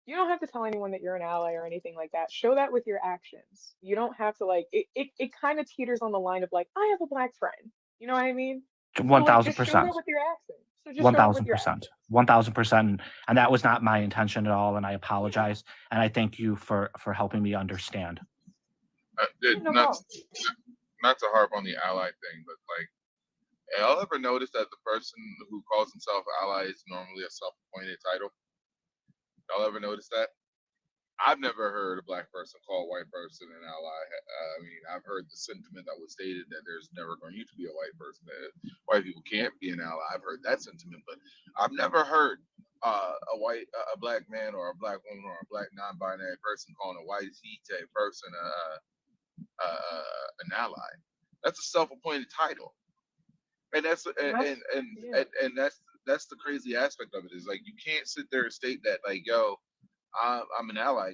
you don't have to tell anyone that you're an ally or anything like that. Show that with your actions. You don't have to like it kind of teeters on the line of like, I have a Black friend. You know what I mean? So like just show that 1000%. with your actions. So just show it with your 1000%. actions. 1000%. And that was not my intention at all. And I apologize. And I thank you for helping me understand. No Not, problem. not to harp on the ally thing, but like, y'all ever notice that the person who calls himself ally is normally a self-appointed title? Y'all ever notice that? I've never heard a Black person call a white person an ally. I mean, I've heard the sentiment that was stated that there's never going to be a white person, that white people can't be an ally. I've heard that sentiment, but I've never heard a Black man or a Black woman or a Black non-binary person calling a white type person an ally. That's a self-appointed title, and that's the crazy aspect of it. Is like you can't sit there and state that like, yo, I'm an ally.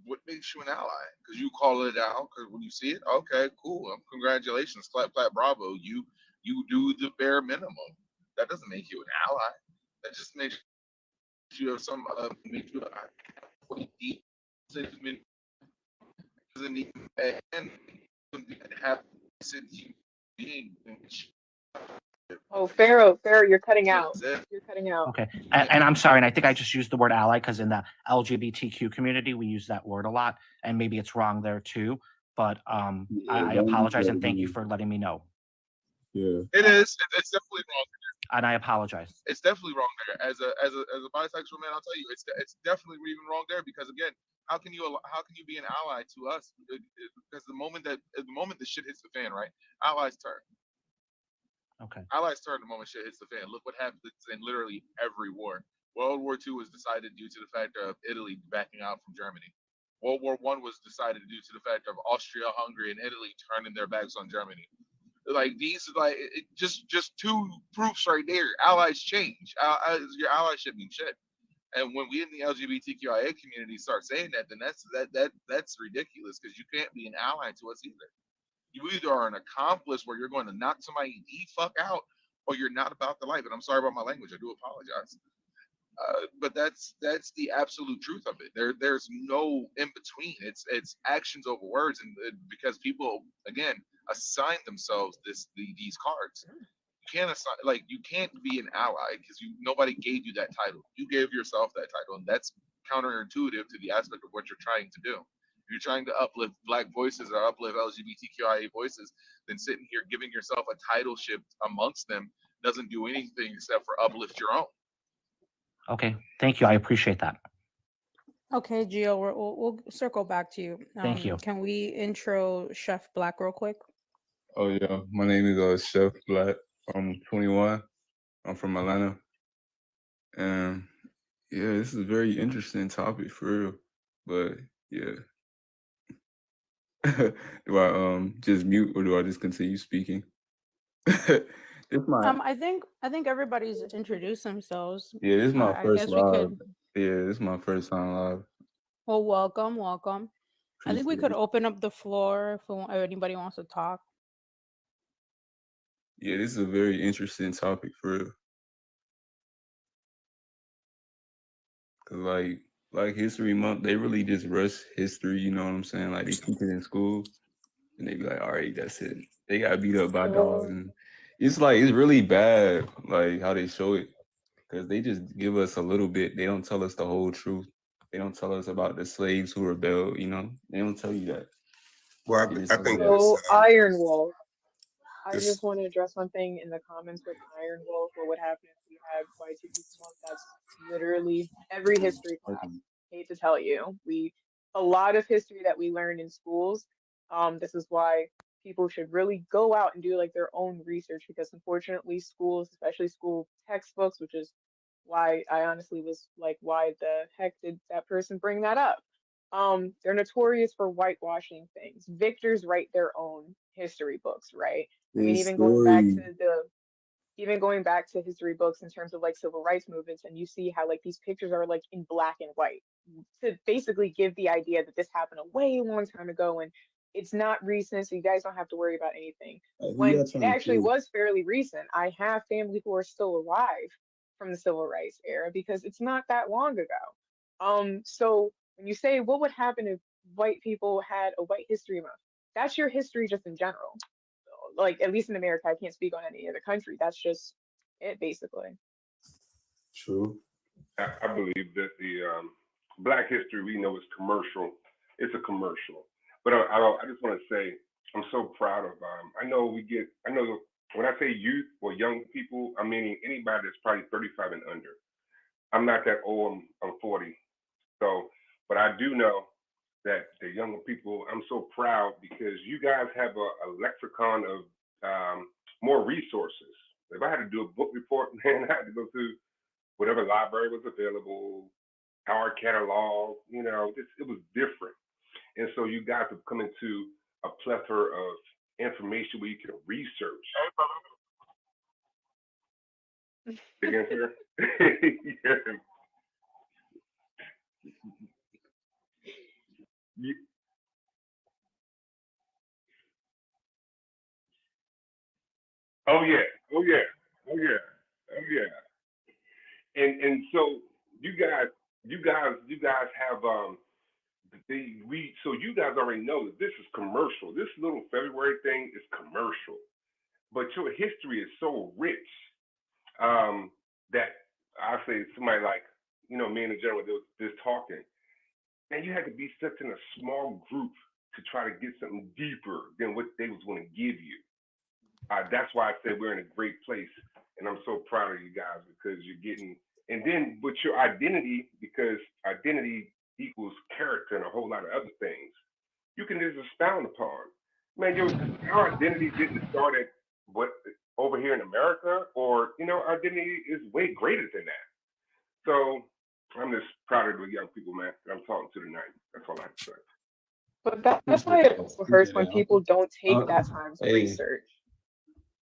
What makes you an ally? Because you call it out. Because when you see it, okay, cool. Congratulations, clap, clap, bravo. You do the bare minimum. That doesn't make you an ally. That just makes you have some make you a deep sentiment. Doesn't even and have sentient being. Oh, Pharaoh, you're cutting out. You're cutting out. Okay. And I'm sorry. And I think I just used the word ally because in the LGBTQ community, we use that word a lot. And maybe it's wrong there too. But I apologize and thank you for letting me know. Yeah. It is. It's definitely wrong. And I apologize. It's definitely wrong there. As a bisexual man, I'll tell you, it's definitely even wrong there because again, how can you be an ally to us? Because the moment the shit hits the fan, right? Allies turn. Okay. Allies turn the moment shit hits the fan. Look what happens in literally every war. World War II was decided due to the fact of Italy backing out from Germany. World War I was decided due to the fact of Austria, Hungary, and Italy turning their backs on Germany. Like these, like just two proofs right there. Allies change. Your allyship means shit. And when we in the LGBTQIA community start saying that, then that's ridiculous because you can't be an ally to us either. You either are an accomplice where you're going to knock somebody the fuck out, or you're not about the life. And I'm sorry about my language. I do apologize. But that's the absolute truth of it. There's no in between. It's actions over words, and because people again assign themselves these cards. You can't assign, like, you can't be an ally because nobody gave you that title. You gave yourself that title, and that's counterintuitive to the aspect of what you're trying to do. If you're trying to uplift Black voices or uplift LGBTQIA voices, then sitting here giving yourself a title shift amongst them doesn't do anything except for uplift your own. Okay, thank you. I appreciate that. Okay, Gio, we'll circle back to you. Thank you. Can we intro Chef Black real quick? Oh yeah, my name is Chef Black. I'm 21. I'm from Atlanta, and yeah, this is a very interesting topic for real. But yeah, do I just mute or do I just continue speaking? It's my I think everybody's introduced themselves. yeah, this is my I first guess we live. could. Yeah, this is my first time live. Well, welcome. I think we Appreciate could it. open up the floor if anybody wants to talk. Yeah, this is a very interesting topic for real. Cause like Black History Month, they really just rush history. You know what I'm saying? Like they teach it in school, and they be like, "All right, that's it." They got beat up by dogs, and it's like it's really bad, like how they show it, because they just give us a little bit. They don't tell us the whole truth. They don't tell us about the slaves who rebelled. You know, they don't tell you that. Well, They just I tell think you that. So Iron Wolf, I this just want to address one thing in the comments with Iron Wolf. What would happen if we had Y2K month? That's literally every history class. Okay. Hate to tell you, a lot of history that we learn in schools. This is why people should really go out and do like their own research, because unfortunately schools, especially school textbooks, which is why I honestly was like, why the heck did that person bring that up? They're notorious for whitewashing things. Victors write their own history books, right? I mean, This story. even going back to history books in terms of like civil rights movements, and you see how like these pictures are like in black and white to basically give the idea that this happened a way long time ago and it's not recent, so you guys don't have to worry about anything. Who When y'all it trying to actually kill? was fairly recent. I have family who are still alive from the civil rights era because it's not that long ago. So when you say what would happen if white people had a white history month, that's your history just in general. Like at least in America, I can't speak on any other country. That's just it, basically. True. I believe that the Black history we know is commercial. It's a commercial. But I just want to say I'm so proud of. I know when I say youth or young people, I'm meaning anybody that's probably 35 and under. I'm not that old. I'm 40. So, but I do know that the younger people, I'm so proud because you guys have a lexicon of more resources. If I had to do a book report, man, I had to go to whatever library was available, our catalog, it was different. And so you guys have come into a plethora of information where you can research. Again, sir? Yeah. Oh yeah, oh yeah, oh yeah, oh yeah. And so you guys have so you guys already know that this is commercial. This little February thing is commercial, but your history is so rich that I say somebody like me and the general they was talking, and you had to be such in a small group to try to get something deeper than what they was going to give you. That's why I said we're in a great place, and I'm so proud of you guys because you're getting, and then with your identity, because identity equals character and a whole lot of other things, you can just expound upon. Man, our identity didn't start at what over here in America, or our identity is way greater than that. So I'm just proud of the young people, man, that I'm talking to tonight. That's all I have to say. But that's why it also hurts when people don't take that time to Hey, research.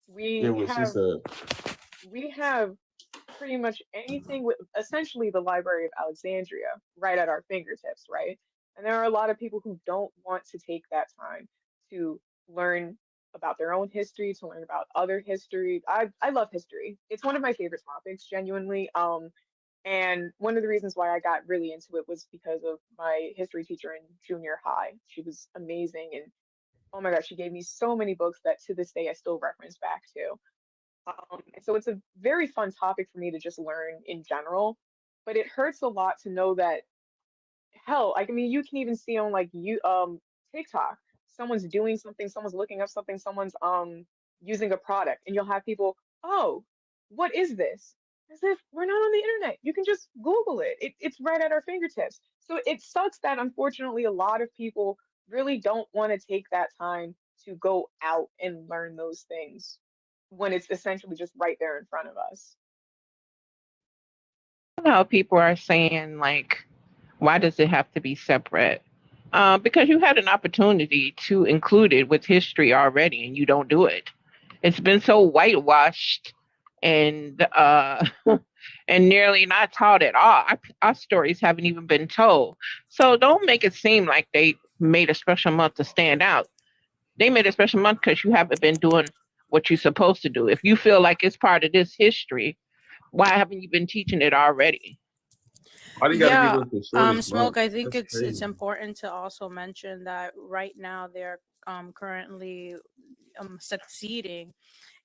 We what's have this up? we have pretty much anything with essentially the Library of Alexandria right at our fingertips, right? And there are a lot of people who don't want to take that time to learn about their own history, to learn about other history. I love history. It's one of my favorite topics, genuinely. And one of the reasons why I got really into it was because of my history teacher in junior high. She was amazing, and oh my gosh, she gave me so many books that to this day I still reference back to. And so it's a very fun topic for me to just learn in general, but it hurts a lot to know that hell, like I mean, you can even see on like you TikTok, someone's doing something, someone's looking up something, someone's using a product, and you'll have people, oh, what is this? As if we're not on the internet. You can just Google it. It's right at our fingertips. So it sucks that unfortunately a lot of people really don't want to take that time to go out and learn those things when it's essentially just right there in front of us. How people are saying like, why does it have to be separate? Because you had an opportunity to include it with history already, and you don't do it. It's been so whitewashed and and nearly not taught at all. Our stories haven't even been told. So don't make it seem like they made a special month to stand out. They made a special month because you haven't been doing what you're supposed to do. If you feel like it's part of this history, why haven't you been teaching it already? Why do you gotta give Yeah, us the shortest Smoke, month? I think That's it's crazy. important to also mention that right now they're currently succeeding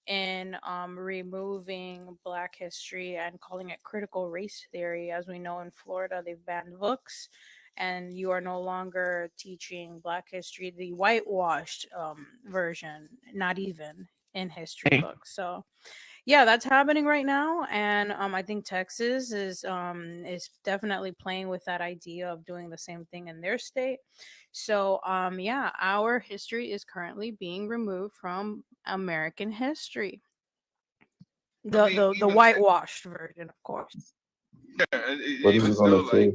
in removing Black history and calling it critical race theory. As we know, in Florida, they've banned books, and you are no longer teaching Black history, the whitewashed version, not even in history books. So, yeah, that's happening right now, and I think Texas is definitely playing with that idea of doing the same thing in their state. So, yeah, our history is currently being removed from American history. I The mean, the the even whitewashed version, of course. yeah, and What is even it gonna still, like say?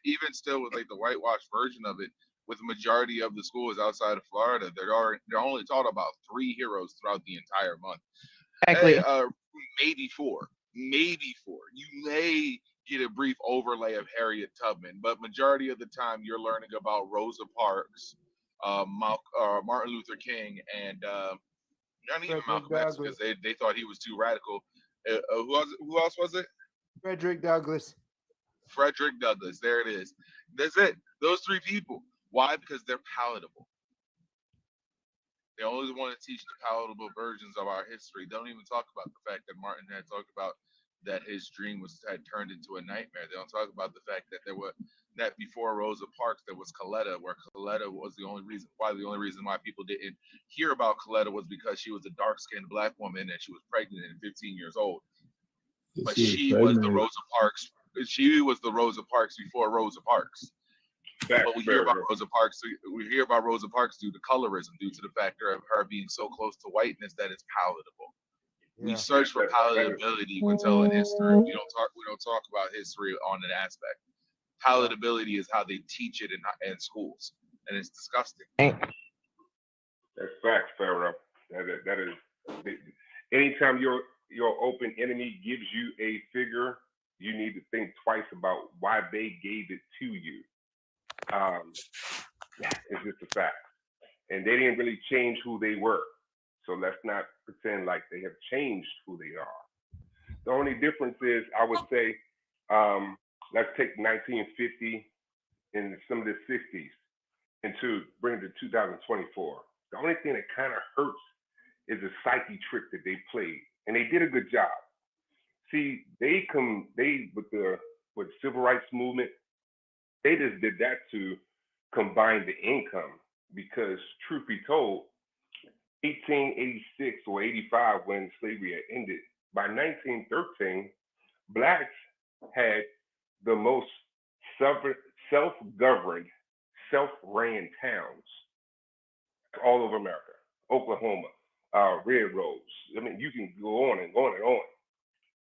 even still with like the whitewash version of it, with the majority of the schools outside of Florida, they're only taught about 3 heroes throughout the entire month. Hey, Exactly. maybe four. You may get a brief overlay of Harriet Tubman, but majority of the time you're learning about Rosa Parks, Martin Luther King, and not even Frederick Malcolm X because Douglass. they thought he was too radical. Who else was it? Frederick Douglass. Frederick Douglass. There it is. That's it. Those three people. Why? Because they're palatable. They always want to teach the palatable versions of our history. They don't even talk about the fact that Martin had talked about that his dream had turned into a nightmare. They don't talk about the fact that that before Rosa Parks there was Coletta, where Coletta was the only reason why people didn't hear about Coletta was because she was a dark-skinned Black woman and she was pregnant and 15 years old. But She was she was the pregnant. Rosa Parks. She was the Rosa Parks before Rosa Parks. But we hear about Rosa Parks. We hear about Rosa Parks due to colorism, due to the factor of her being so close to whiteness that it's palatable. We search for palatability when telling history. We don't talk about history on an aspect. Palatability is how they teach it in schools, and it's disgusting. That's facts, Pharaoh. That is. Anytime your open enemy gives you a figure, you need to think twice about why they gave it to you. It's just a fact, and they didn't really change who they were. So let's not pretend like they have changed who they are. The only difference is, I would say, let's take 1950 and some of the 60s and to bring it to 2024. The only thing that kind of hurts is the psyche trick that they played, and they did a good job. See, with civil rights movement, they just did that to combine the income because, truth be told, 1886 or 85 when slavery had ended, by 1913, Blacks had the most self-governed, self-ran towns all over America. Oklahoma, Red Rose. I mean, you can go on and on and on.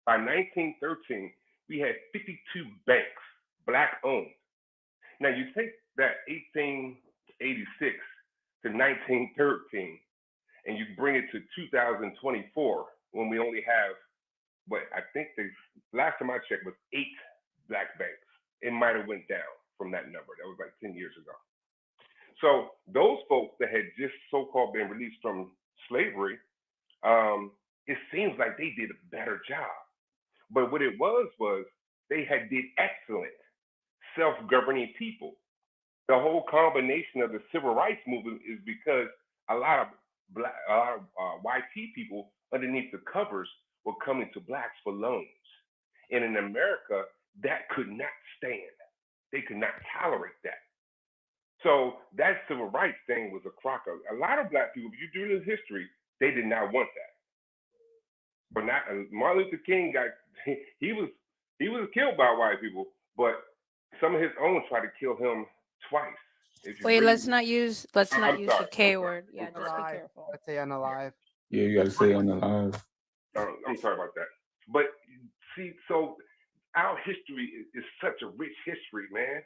By 1913, we had 52 banks, Black owned. Now you take that 1886 to 1913, and you bring it to 2024 when we only have, what I think the last time I checked was 8 black banks. It might have went down from that number. That was like 10 years ago. So those folks that had just so-called been released from slavery, it seems like they did a better job. But what it was they had did excellent self-governing people. The whole combination of the civil rights movement is because a lot of white people underneath the covers were coming to blacks for loans. And in America, that could not stand. They could not tolerate that. So that civil rights thing was a crock of a lot of black people. If you do this history, they did not want that. But not Martin Luther King he was killed by white people, but some of his own tried to kill him twice. Wait, let's not use I'm the sorry. K word. Yeah, I'm just be sorry. careful. Let's say unalive. Yeah, you gotta say unalive. I'm sorry about that. But see, so our history is such a rich history, man.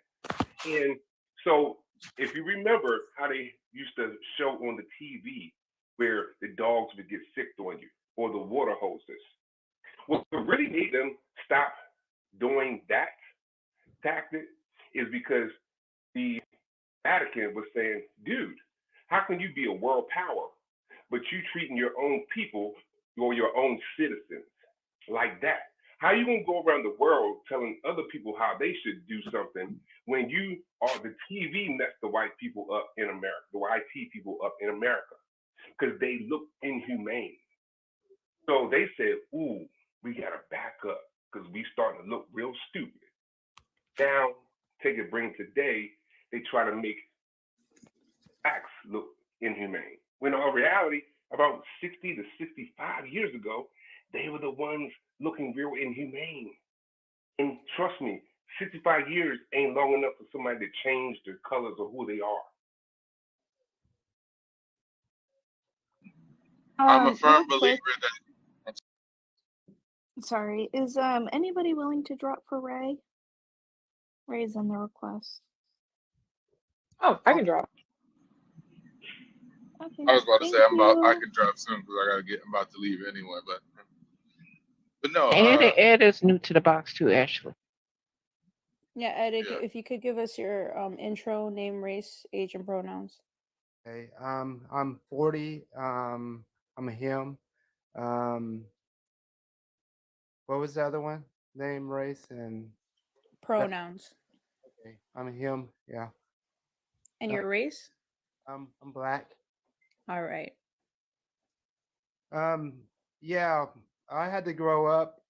And so if you remember how they used to show on the TV where the dogs would get sick on you or the water hoses, what really made them stop doing that tactic is because the Vatican was saying, dude, how can you be a world power, but you treating your own people or your own citizens like that? How you gonna go around the world telling other people how they should do something when you are the TV messed the white people up in America, the IT people up in America, because they look inhumane. So they said, ooh, we gotta back up because we starting to look real stupid. Now, bring today, they try to make acts look inhumane. When in reality, about 60 to 65 years ago, they were the ones looking real inhumane. And trust me, 65 years ain't long enough for somebody to change their colors or who they are. I'm a firm Real believer quick, that sorry, is anybody willing to drop for Ray? Ray's in the request. Oh, I can drop. Okay, I was about to say thank I you. can drop soon because I'm about to leave anyway. But no, And Ed is new to the box too, Ashley. Yeah, Ed, yeah. if you could give us your intro, name, race, age, and pronouns. Okay. I'm 40. I'm a him. What was the other one? Name, race, and Pronouns. okay. I'm a him. Yeah. And your race? I'm black. All right. Yeah, I had to grow up.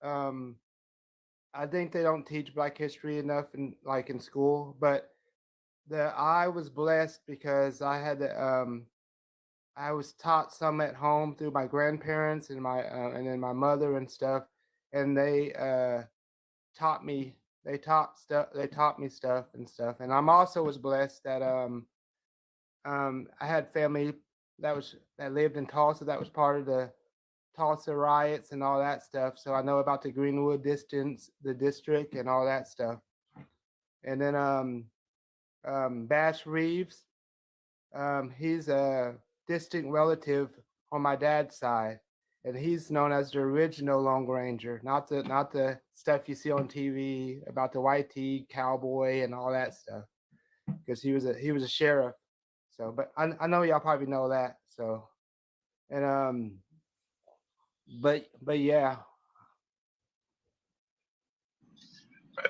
I think they don't teach Black history enough in school, but I was blessed because I was taught some at home through my grandparents and then my mother and stuff, and they taught me. They taught me stuff and stuff, and I'm also was blessed that I had family that lived in Tulsa that was part of the Tulsa riots and all that stuff. So I know about the Greenwood the district and all that stuff. And then Bash Reeves, he's a distant relative on my dad's side, and he's known as the original Lone Ranger, not the stuff you see on TV about the white tee cowboy and all that stuff, because he was a sheriff. So, but I know y'all probably know that. So, and but yeah.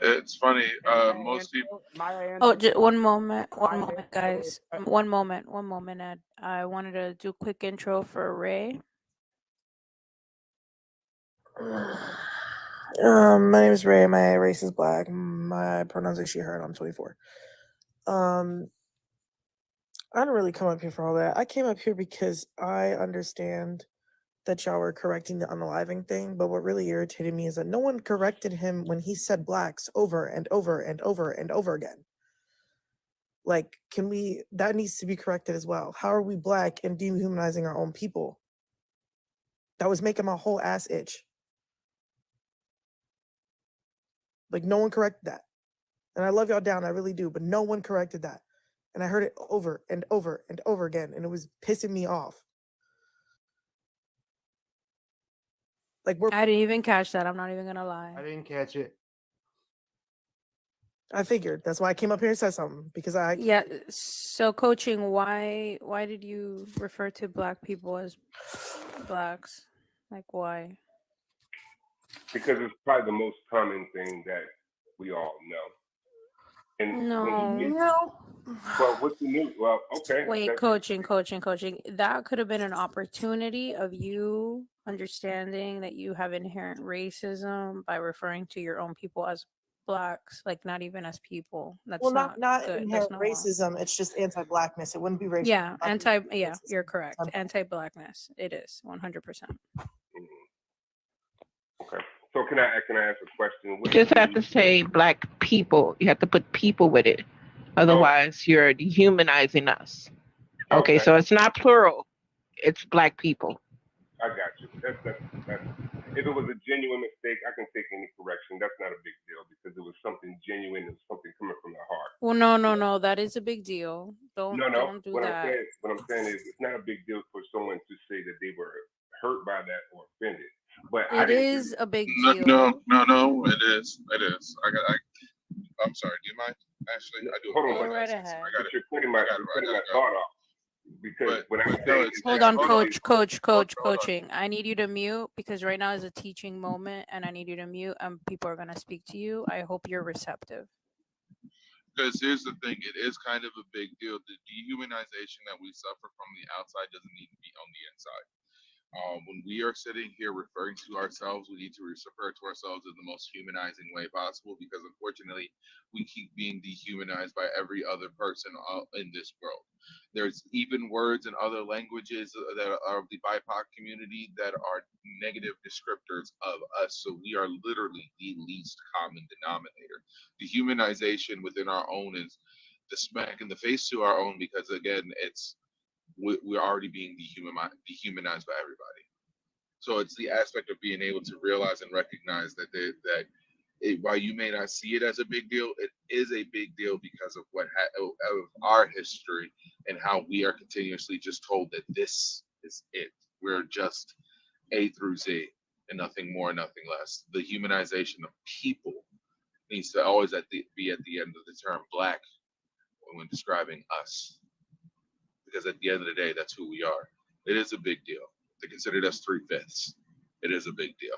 It's funny. Most people. Oh, one moment, guys. One moment, Ed. I wanted to do a quick intro for Ray. My name is Ray. My race is black. My pronouns are she, her, and I'm 24. I didn't really come up here for all that. I came up here because I understand that y'all were correcting the unaliving thing, but what really irritated me is that no one corrected him when he said blacks over and over and over and over again. Like, that needs to be corrected as well. How are we black and dehumanizing our own people? That was making my whole ass itch. Like, no one corrected that. And I love y'all down, I really do, but no one corrected that. And I heard it over and over and over again, and it was pissing me off. Like we're I didn't even catch that. I'm not even gonna I lie. didn't catch it. I figured that's why I came up here and said something because I Yeah. So coaching, why did you refer to black people as blacks? Like why? because it's probably the most common thing that we all know. And when you get, No. well, what's the new? Well, okay, Wait, that's coaching. That could have been an opportunity of you understanding that you have inherent racism by referring to your own people as blacks, like not even as people. That's well, not not good. That's inherent not well. racism. It's just anti-blackness. It wouldn't be racial. Yeah, Black people, yeah, racism. you're correct. Anti-blackness. It is 100%. okay. So can I ask a question? You What just do have to say black people. You have to put people with it. Otherwise, you're dehumanizing us. Okay, Okay. so it's not plural. It's black people. I got you. That's if it was a genuine mistake, I can take any correction. That's not a big deal because it was something genuine. It was something coming from the heart. Well, no. That is a big deal. Don't do What that. I'm saying is, it's not a big deal for someone to say that they were hurt by that or offended. But I It didn't. is a big No, deal. no. It is. I'm sorry. Do you mind, Ashley? I do. Hold on, Go but right ahead. you're cutting my thought off because when I'm saying Hold on, coaching. I need you to mute because right now is a teaching moment and I need you to mute and people are going to speak to you. I hope you're receptive. Because here's the thing, it is kind of a big deal. The dehumanization that we suffer from the outside doesn't need to be on the inside. When we are sitting here referring to ourselves, we need to refer to ourselves in the most humanizing way possible because unfortunately, we keep being dehumanized by every other person in this world. There's even words in other languages that are of the BIPOC community that are negative descriptors of us. So we are literally the least common denominator. Dehumanization within our own is the smack in the face to our own because again, we're already being dehumanized by everybody. So it's the aspect of being able to realize and recognize that while you may not see it as a big deal, it is a big deal because of of our history and how we are continuously just told that this is it. We're just A through Z and nothing more, nothing less. The humanization of people needs to always be at the end of the term black when describing us. Because at the end of the day, that's who we are. It is a big deal. They considered us 3/5. It is a big deal.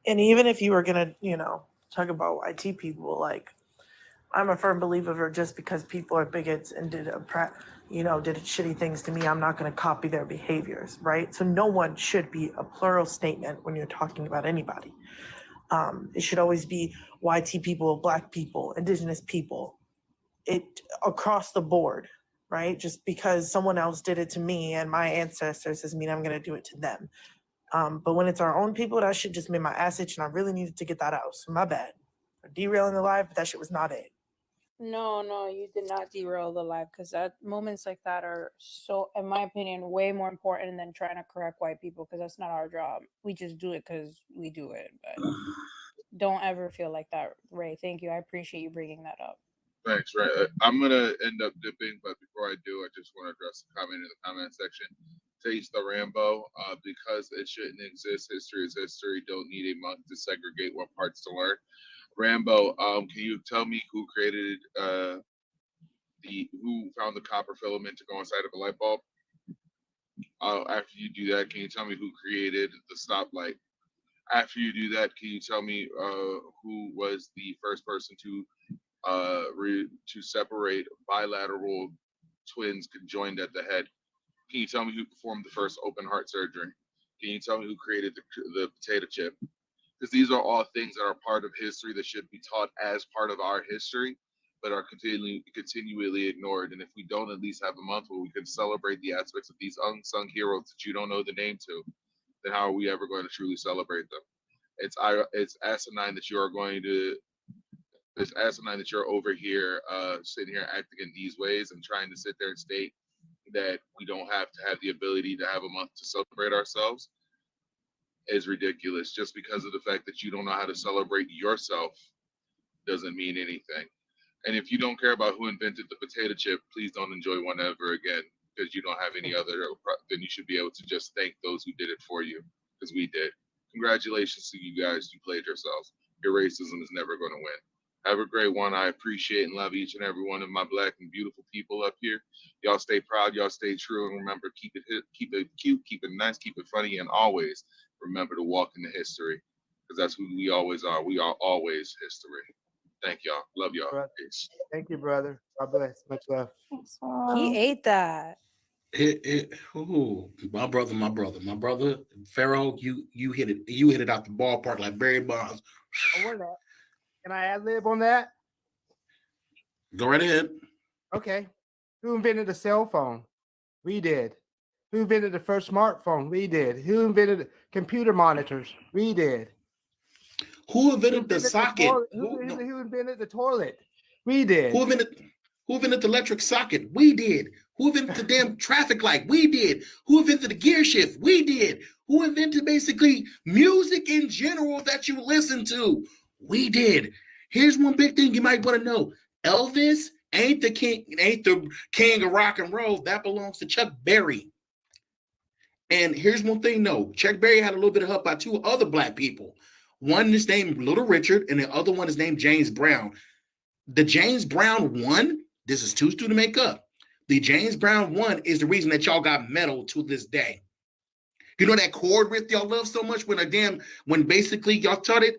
And even if you were gonna, talk about IT people, like I'm a firm believer just because people are bigots and did shitty things to me, I'm not gonna copy their behaviors, right? So no one should be a plural statement when you're talking about anybody. It should always be YT people, Black people, Indigenous people, across the board, right? Just because someone else did it to me and my ancestors doesn't mean I'm gonna do it to them. But when it's our own people, that shit just made my ass itch, and I really needed to get that out. So my bad for derailing the live, but that shit was not it. No, you did not derail the live because moments like that are so, in my opinion, way more important than trying to correct white people because that's not our job. We just do it because we do it. But don't ever feel like that, Ray. Thank you. I appreciate you bringing that up. Thanks, right. I'm gonna end up dipping, but before I do, I just want to address a comment in the comment section. Taste the Rambo, because it shouldn't exist. History is history. Don't need a month to segregate what parts to learn. Rambo, can you tell me who created who found the copper filament to go inside of a light bulb? After you do that, can you tell me who created the stoplight? After you do that, can you tell me who was the first person to separate bilateral twins conjoined at the head? Can you tell me who performed the first open heart surgery? Can you tell me who created the potato chip? Because these are all things that are part of history that should be taught as part of our history, but are continually ignored. And if we don't at least have a month where we can celebrate the aspects of these unsung heroes that you don't know the name to, then how are we ever going to truly celebrate them? It's asinine that you're over here sitting here acting in these ways and trying to sit there and state that we don't have to have the ability to have a month to celebrate ourselves is ridiculous. Just because of the fact that you don't know how to celebrate yourself doesn't mean anything. And if you don't care about who invented the potato chip, please don't enjoy one ever again because you don't have any other. Then you should be able to just thank those who did it for you, because we did. Congratulations to you guys. You played yourselves. Your racism is never going to win. Have a great one. I appreciate and love each and every one of my Black and beautiful people up here. Y'all stay proud. Y'all stay true. And remember, keep it cute, keep it nice, keep it funny, and always remember to walk into history, because that's who we always are. We are always history. Thank y'all. Love y'all. Brother. Peace. Thank you, brother. God bless. Much love. He ate that. My brother, Pharaoh, you hit it out the ballpark like Barry Bonds. I wonder that. Can I ad lib on that? Go right ahead. Okay. Who invented the cell phone? We did. Who invented the first smartphone? We did. Who invented computer monitors? We did. Who invented the socket? Who invented the toilet? We did. Who invented the electric socket? We did. Who invented the damn traffic light? We did. Who invented the gear shift? We did. Who invented basically music in general that you listen to? We did. Here's one big thing you might want to know. Elvis ain't the king of rock and roll. That belongs to Chuck Berry. And here's one thing, though. Chuck Berry had a little bit of help by two other Black people. One is named Little Richard, and the other one is named James Brown. The James Brown one, this is too stew to make up. The James Brown one is the reason that y'all got metal to this day. You know that chord riff y'all love so much when basically y'all started?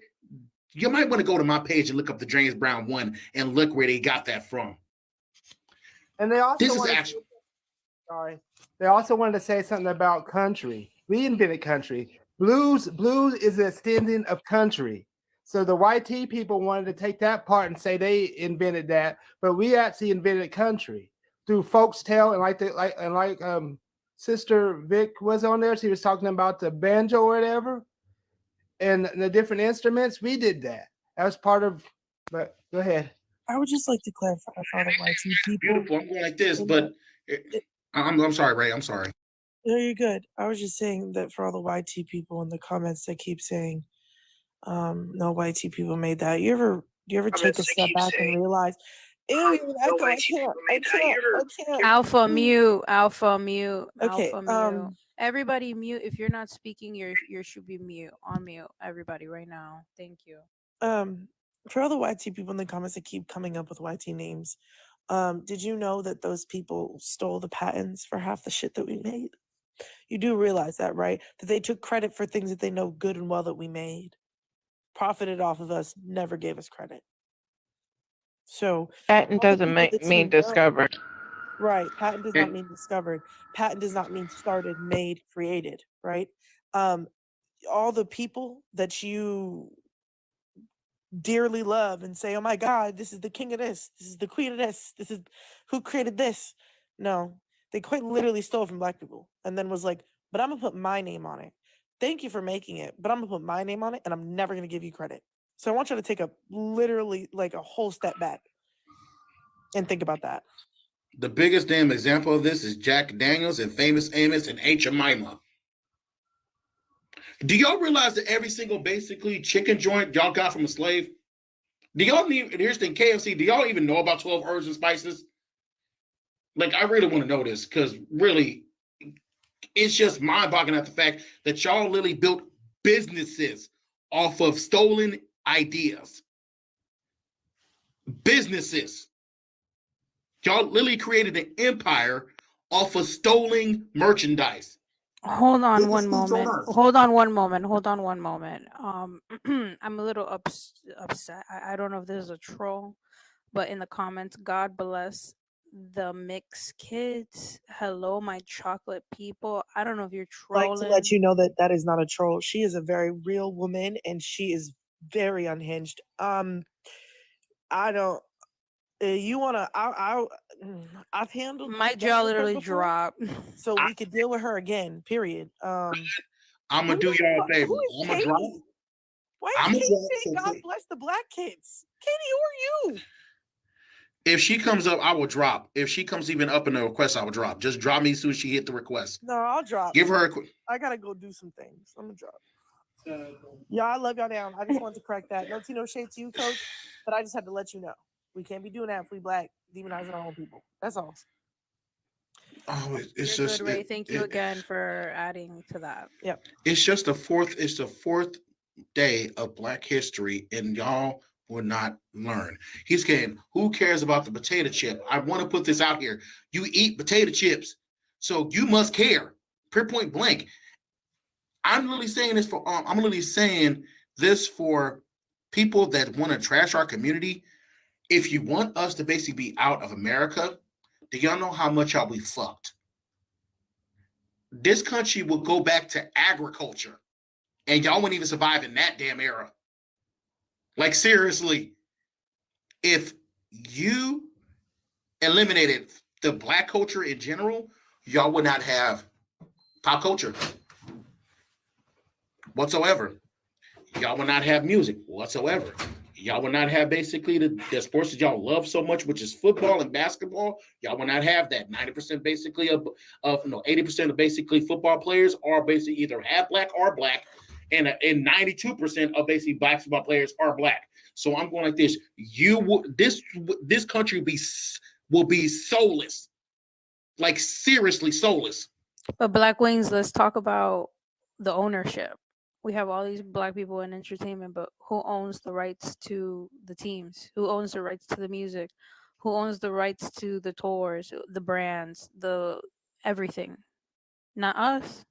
You might want to go to my page and look up the James Brown one and look where they got that from. And they also They also wanted to say something about country. We invented country. Blues is an extension of country. So the YT people wanted to take that part and say they invented that, but we actually invented country through folktale and like Sister Vic was on there. She was talking about the banjo or whatever, and the different instruments. We did that. That was part of. But go ahead. I would just like to clarify for the YT people. Beautiful. I'm going like this, but I'm sorry, Ray. I'm sorry. No, you're good. I was just saying that for all the YT people in the comments that keep saying, no YT people made that. You ever take a step back and realize, ew, you echo, I can't. Alpha mute. Okay, Alpha mute. Everybody mute. If you're not speaking, you should be on mute. Everybody right now. Thank you. For all the YT people in the comments that keep coming up with YT names, did you know that those people stole the patents for half the shit that we made? You do realize that, right? That they took credit for things that they know good and well that we made, profited off of us, never gave us credit. So Patent doesn't mean discovered. Right. Patent does not mean discovered. Patent does not mean started, made, created, right? All the people that you dearly love and say, oh my God, this is the king of this is the queen of this is who created this. No, they quite literally stole from Black people and then was like, but I'm gonna put my name on it. Thank you for making it, but I'm gonna put my name on it and I'm never gonna give you credit. So I want you to take a literally like a whole step back and think about that. The biggest damn example of this is Jack Daniels and Famous Amos and Aunt Jemima. Do y'all realize that every single basically chicken joint y'all got from a slave? Do y'all need, here's the KFC, do y'all even know about 12 herbs and spices? Like, I really want to know this because really, it's just mind-boggling at the fact that y'all literally built businesses off of stolen ideas. Businesses. Y'all literally created an empire off of stolen merchandise. Hold on one moment. I'm a little upset. I don't know if this is a troll, but in the comments, God bless the mixed kids. Hello, my chocolate people. I don't know if you're trolling. Like to let you know that is not a troll. She is a very real woman and she is very unhinged. I don't. You wanna? I've handled my jaw literally dropped, so we could deal with her again. Period. I'm gonna do y'all a favor. Who is Katie? Why is Katie saying God bless the Black kids? Katie, who are you? If she comes up, I will drop. If she comes even up in the request, I will drop. Just drop me as soon as she hit the request. No, I'll drop. Give her a quick. I gotta go do some things. I'm gonna drop. Yeah, I love y'all down. I just wanted to correct that. No tea, no shade to you, Coach, but I just had to let you know. We can't be doing that if we black, demonizing our own people. That's all. Oh, it's You're just good, Ray. Thank you again for adding to that. Yep. it's just the fourth. It's the fourth day of Black History, and y'all will not learn. He's saying, "Who cares about the potato chip?" I want to put this out here. You eat potato chips, so you must care. Pure point blank. I'm literally saying this for. I'm literally saying this for people that want to trash our community. If you want us to basically be out of America, do y'all know how much y'all be fucked? This country will go back to agriculture, and y'all wouldn't even survive in that damn era. Like, seriously, if you eliminated the Black culture in general, y'all would not have pop culture whatsoever. Y'all would not have music whatsoever. Y'all would not have basically the sports that y'all love so much, which is football and basketball. Y'all would not have that. 90% basically of 80% of basically football players are basically either half black or black, and 92% of basically basketball players are black. So I'm going like this: this country will be soulless, like seriously soulless. But Black Wings, let's talk about the ownership. We have all these black people in entertainment, but who owns the rights to the teams? Who owns the rights to the music? Who owns the rights to the tours, the brands, the everything? Not us.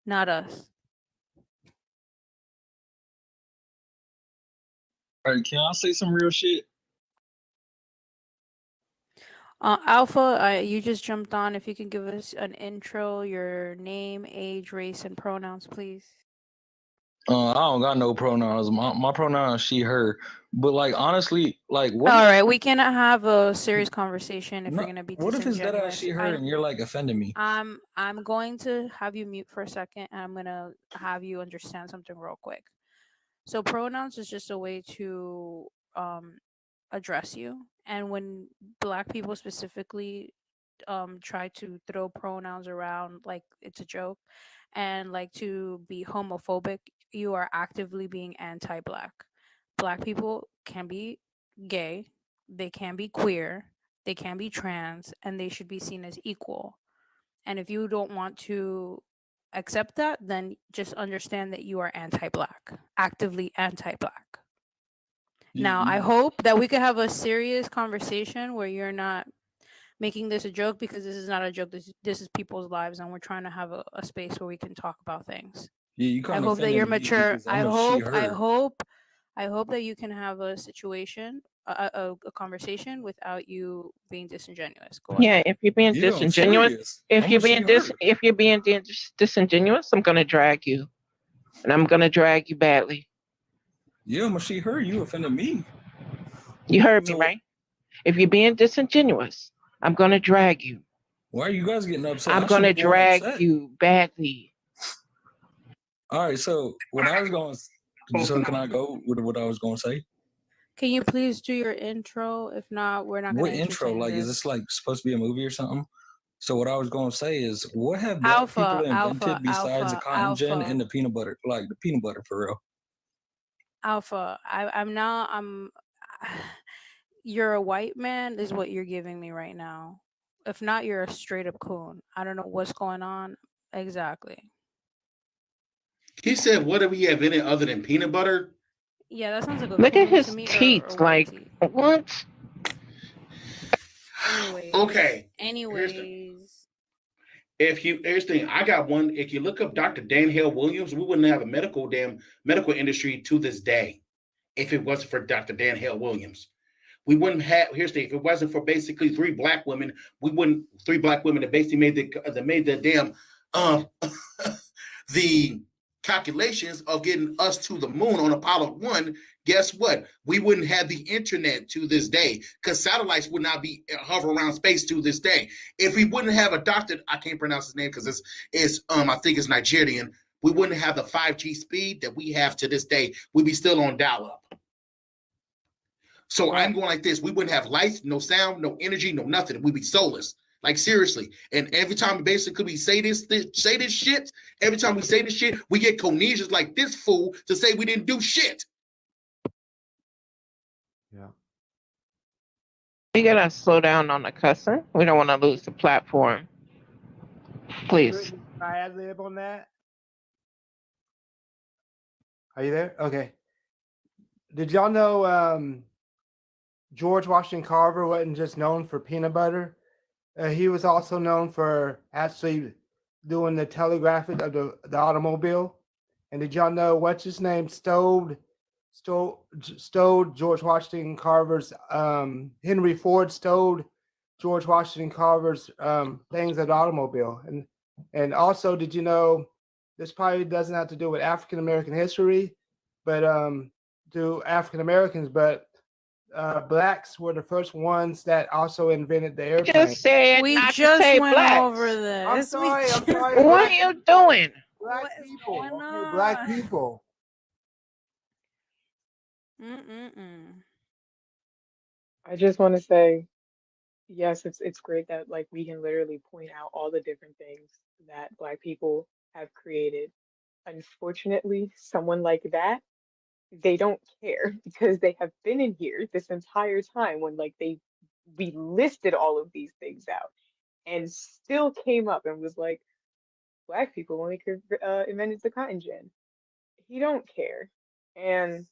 Not us. All right, can I say some real shit? Alpha, you just jumped on. If you can give us an intro, your name, age, race, and pronouns, please. I don't got no pronouns. My pronouns she, her. But like honestly, like what? All if- right, we cannot have a serious conversation if No, you're gonna be what if it's that disingenuous. ass she, her, and you're like offending me? I'm going to have you mute for a second, and I'm gonna have you understand something real quick. So pronouns is just a way to address you, and when Black people specifically try to throw pronouns around like it's a joke and like to be homophobic, you are actively being anti-Black. Black people can be gay, they can be queer, they can be trans, and they should be seen as equal. And if you don't want to accept that, then just understand that you are anti-Black, actively anti-Black. Now, I hope that we could have a serious conversation where you're not making this a joke, because this is not a joke. This is people's lives, and we're trying to have a space where we can talk about things. Yeah, you I kind hope that you're mature. I hope that you can have a situation, a conversation without you being disingenuous. Go Yeah, ahead. if you're being Yeah, I'm disingenuous, serious. if I'm you're a being she, her. if you're being disingenuous, I'm gonna drag you, and I'm gonna drag you badly. Yeah, I'm a she, her. You offended me. You heard me, So right? If you're being disingenuous, I'm gonna drag you. why are you guys getting upset? I'm I should gonna be going drag upset. you badly. All right, so what I was going, so can I go with what I was going to say? Can you please do your intro? If not, we're not What going to intro? entertain Like, is this. this like supposed to be a movie or something? So what I was going to say is, what have Black people invented besides the cotton gin and the peanut butter? Like the peanut butter for real. Alpha, you're a white man is what you're giving me right now. If not, you're a straight up coon. I don't know what's going on exactly. He said, "What do we have in it other than peanut butter?" Yeah, that sounds like a Look at coon his to me, or teeth. white Like teeth. what? Okay. Anyways, Here's the thing, I got one. If you look up Dr. Dan Hale Williams, we wouldn't have a medical industry to this day if it wasn't for Dr. Dan Hale Williams. We wouldn't have. Here's the thing, if it wasn't for basically three black women that basically made the damn the calculations of getting us to the moon on Apollo 1. Guess what? We wouldn't have the internet to this day, because satellites would not be hover around space to this day. If we wouldn't have a doctor, I can't pronounce his name because it's I think it's Nigerian. We wouldn't have the 5G speed that we have to this day. We'd be still on dial-up. So I'm going like this: we wouldn't have lights, no sound, no energy, no nothing. We'd be soulless. Like seriously. And every time basically we say this shit, every time we say this shit, we get Conesians like this fool to say we didn't do shit. Yeah. We gotta slow down on the cussing. We don't want to lose the platform. Please. Brittany, can I ad lib on that? Are you there? Okay. Did y'all know George Washington Carver wasn't just known for peanut butter? He was also known for actually doing the telegraphic of the automobile. And did y'all know what's his name stole George Washington Carver's Henry Ford stole George Washington Carver's things of the automobile. And also, did you know this probably doesn't have to do with African American history, but to African Americans, but blacks were the first ones that also invented the airplane. Just said We not to just say went blacks. over this. I'm We sorry. just- What are you doing? Black What is people. going Okay, black on? people. I just want to say, yes, it's great that like we can literally point out all the different things that Black people have created. Unfortunately, someone like that, they don't care because they have been in here this entire time when like we listed all of these things out and still came up and was like, Black people when invented the cotton gin. He don't care, and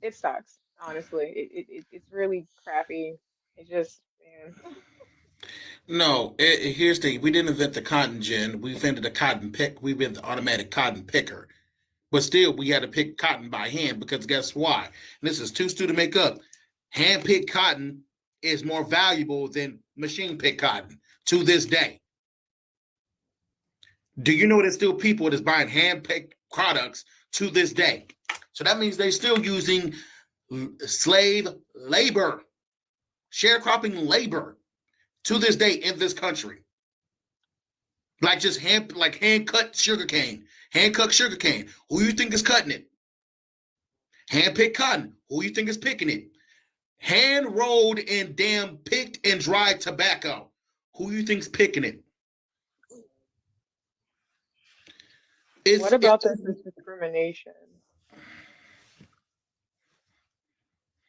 it sucks. Honestly, it's really crappy. It just, man. No, here's the thing. We didn't invent the cotton gin. We invented the cotton pick. We invented the automatic cotton picker. But still, we had to pick cotton by hand because guess why? And this is too stew to make up. Hand-picked cotton is more valuable than machine-picked cotton to this day. Do you know there's still people that's buying hand-picked products to this day? So that means they're still using slave labor, sharecropping labor to this day in this country. Like just hand-cut sugarcane. Hand-cut sugarcane. Who you think is cutting it? Hand-picked cotton. Who you think is picking it? Hand-rolled and damn picked and dried tobacco. Who you think's picking it? What about this discrimination?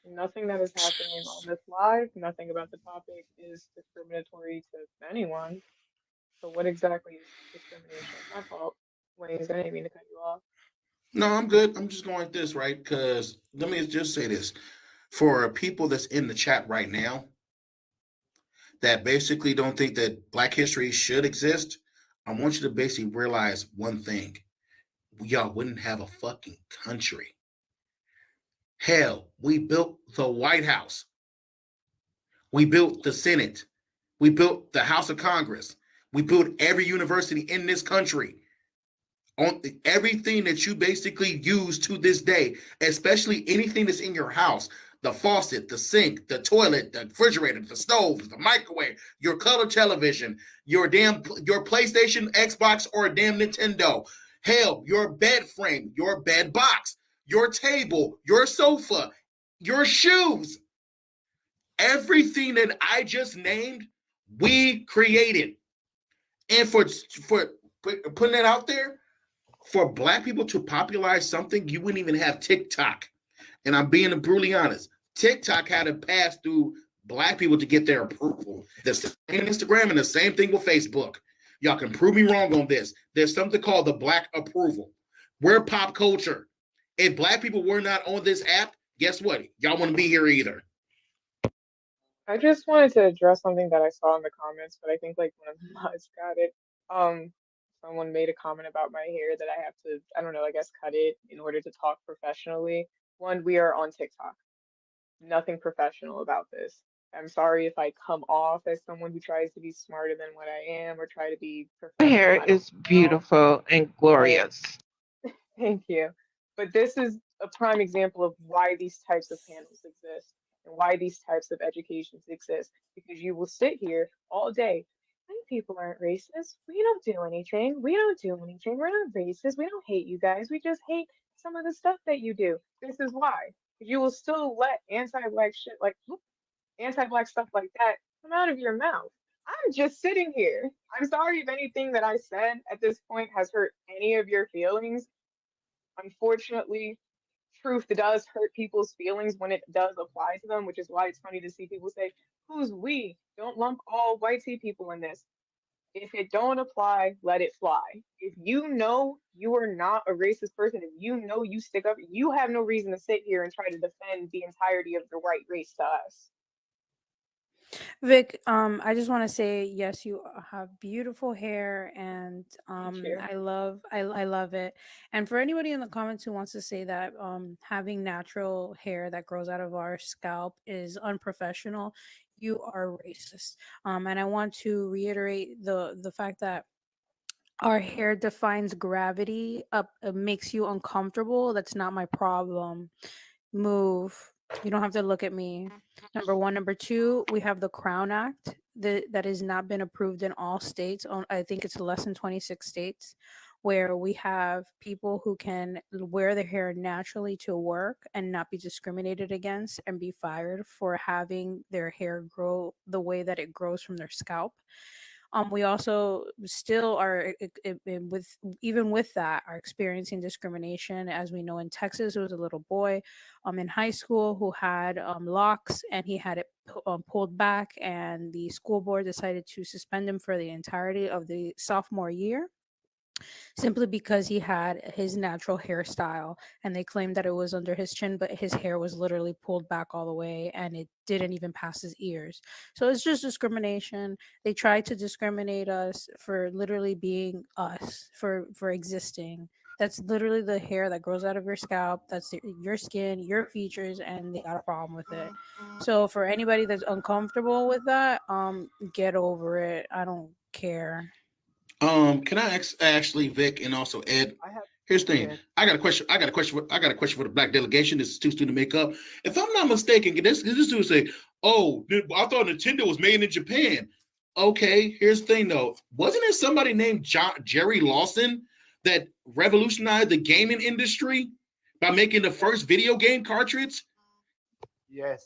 Nothing that is happening on this live, nothing about the topic is discriminatory to anyone. So what exactly is discrimination? My fault. Wayne, I didn't mean to cut you off. No, I'm good. I'm just going like this, right? Because let me just say this. For people that's in the chat right now that basically don't think that Black history should exist, I want you to basically realize one thing. Y'all wouldn't have a fucking country. Hell, we built the White House. We built the Senate. We built the House of Congress. We built every university in this country. On everything that you basically use to this day, especially anything that's in your house, the faucet, the sink, the toilet, the refrigerator, the stove, the microwave, your color television, your PlayStation, Xbox, or a damn Nintendo. Hell, your bed frame, your bed box, your table, your sofa, your shoes. Everything that I just named, we created. And for putting it out there, for Black people to popularize something, you wouldn't even have TikTok. And I'm being brutally honest. TikTok had to pass through Black people to get their approval. The same Instagram and the same thing with Facebook. Y'all can prove me wrong on this. There's something called the Black approval. We're pop culture. If Black people were not on this app, guess what? Y'all wouldn't be here either. I just wanted to address something that I saw in the comments, but I think like one of the mods got it. Someone made a comment about my hair that I have to, I don't know, I guess cut it in order to talk professionally. One, we are on TikTok. Nothing professional about this. I'm sorry if I come off as someone who tries to be smarter than what I am or try to be Your professional. hair I don't is beautiful and glorious. Thank you. But this is a prime example of why these types of panels exist and why these types of educations exist. Because you will sit here all day. White people aren't racist. We don't do anything. We don't do anything. We're not racist. We don't hate you guys. We just hate some of the stuff that you do. This is why. You will still let anti-Black shit like anti-Black stuff like that come out of your mouth. I'm just sitting here. I'm sorry if anything that I said at this point has hurt any of your feelings. Unfortunately, truth does hurt people's feelings when it does apply to them, which is why it's funny to see people say, Who's we? Don't lump all white tea people in this. If it don't apply, let it fly. If you know you are not a racist person, if you know you stick up, you have no reason to sit here and try to defend the entirety of the white race to us. Vic, I just want to say yes, you have beautiful hair, and you. I love it. And for anybody in the comments who wants to say that having natural hair that grows out of our scalp is unprofessional, you are racist. And I want to reiterate the fact that our hair defines gravity up, makes you uncomfortable. That's not my problem. Move. You don't have to look at me. Number one. Number two, we have the Crown Act that has not been approved in all states. I think it's less than 26 states, where we have people who can wear their hair naturally to work and not be discriminated against and be fired for having their hair grow the way that it grows from their scalp. We also still are with even with that are experiencing discrimination. As we know, in Texas, there was a little boy in high school who had locks, and he had it pulled back, and the school board decided to suspend him for the entirety of the sophomore year, simply because he had his natural hairstyle, and they claimed that it was under his chin, but his hair was literally pulled back all the way, and it didn't even pass his ears. So it's just discrimination. They try to discriminate us for literally being us, for existing. That's literally the hair that grows out of your scalp. That's your skin, your features, and they got a problem with it. So for anybody that's uncomfortable with that, get over it. I don't care. Can I actually, Vic, and also Ed? Here's the thing. Ed. I got a question for the black delegation. This is too soon to make up. If I'm not mistaken, this dude say, "Oh, I thought Nintendo was made in Japan." Okay, here's the thing though. Wasn't there somebody named Jerry Lawson that revolutionized the gaming industry by making the first video game cartridge? Yes.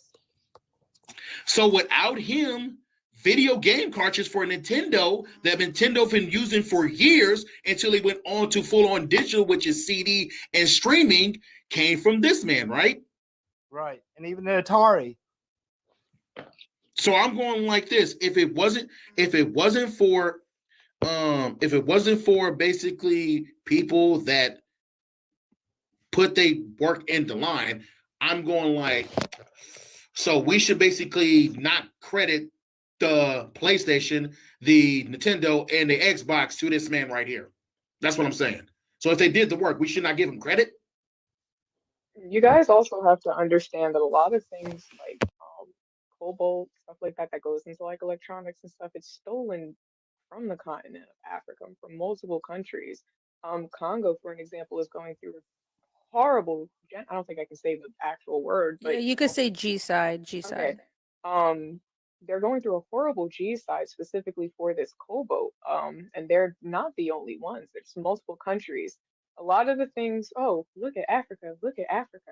So without him, video game cartridges for Nintendo that Nintendo been using for years until he went on to full-on digital, which is CD and streaming, came from this man, right? Right. And even the Atari. So I'm going like this. If it wasn't for basically people that put their work in the line, I'm going like, so we should basically not credit the PlayStation, the Nintendo, and the Xbox to this man right here. That's what I'm saying. So if they did the work, we should not give them credit. You guys also have to understand that a lot of things like cobalt, stuff like that goes into like electronics and stuff, it's stolen from the continent of Africa, from multiple countries. Congo, for an example, is going through horrible, I don't think I can say the actual word, Yeah, but you could say G side. okay. They're going through a horrible G side specifically for this cobalt. And they're not the only ones. There's multiple countries. A lot of the things, oh, look at Africa, look at Africa.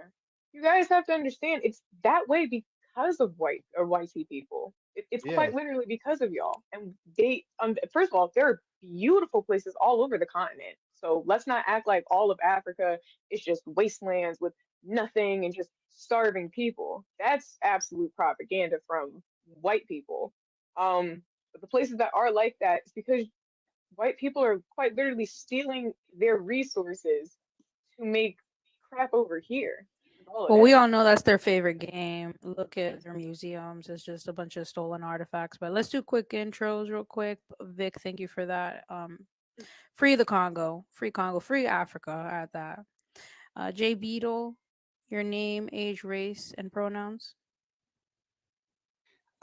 You guys have to understand it's that way because of whitey people. It's Yes. quite literally because of y'all. And they, first of all, there are beautiful places all over the continent. So let's not act like all of Africa is just wastelands with nothing and just starving people. That's absolute propaganda from white people. But the places that are like that is because white people are quite literally stealing their resources to make crap over here. Well, we all know that's their favorite game. Look at their museums. It's just a bunch of stolen artifacts. But let's do quick intros real quick. Vic, thank you for that. Free the Congo, free Africa at that. Jay Beetle, your name, age, race, and pronouns.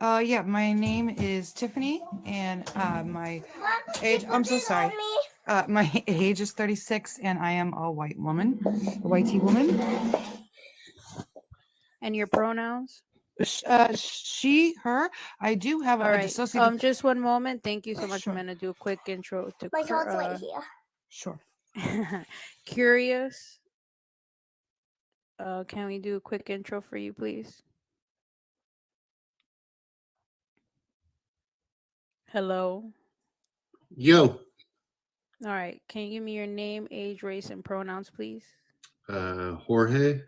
Yeah, my name is Tiffany, and my age, I'm so sorry. My age is 36, and I am a white woman, a whitey woman. And your pronouns? She, her. I do have All a right. dissociative. Just one moment. Thank you so much. Sure. I'm gonna do a quick intro to My dog's right here. Sure. Curious. Can we do a quick intro for you, please? Hello. Yo, All right. Can you give me your name, age, race, and pronouns, please? Jorge,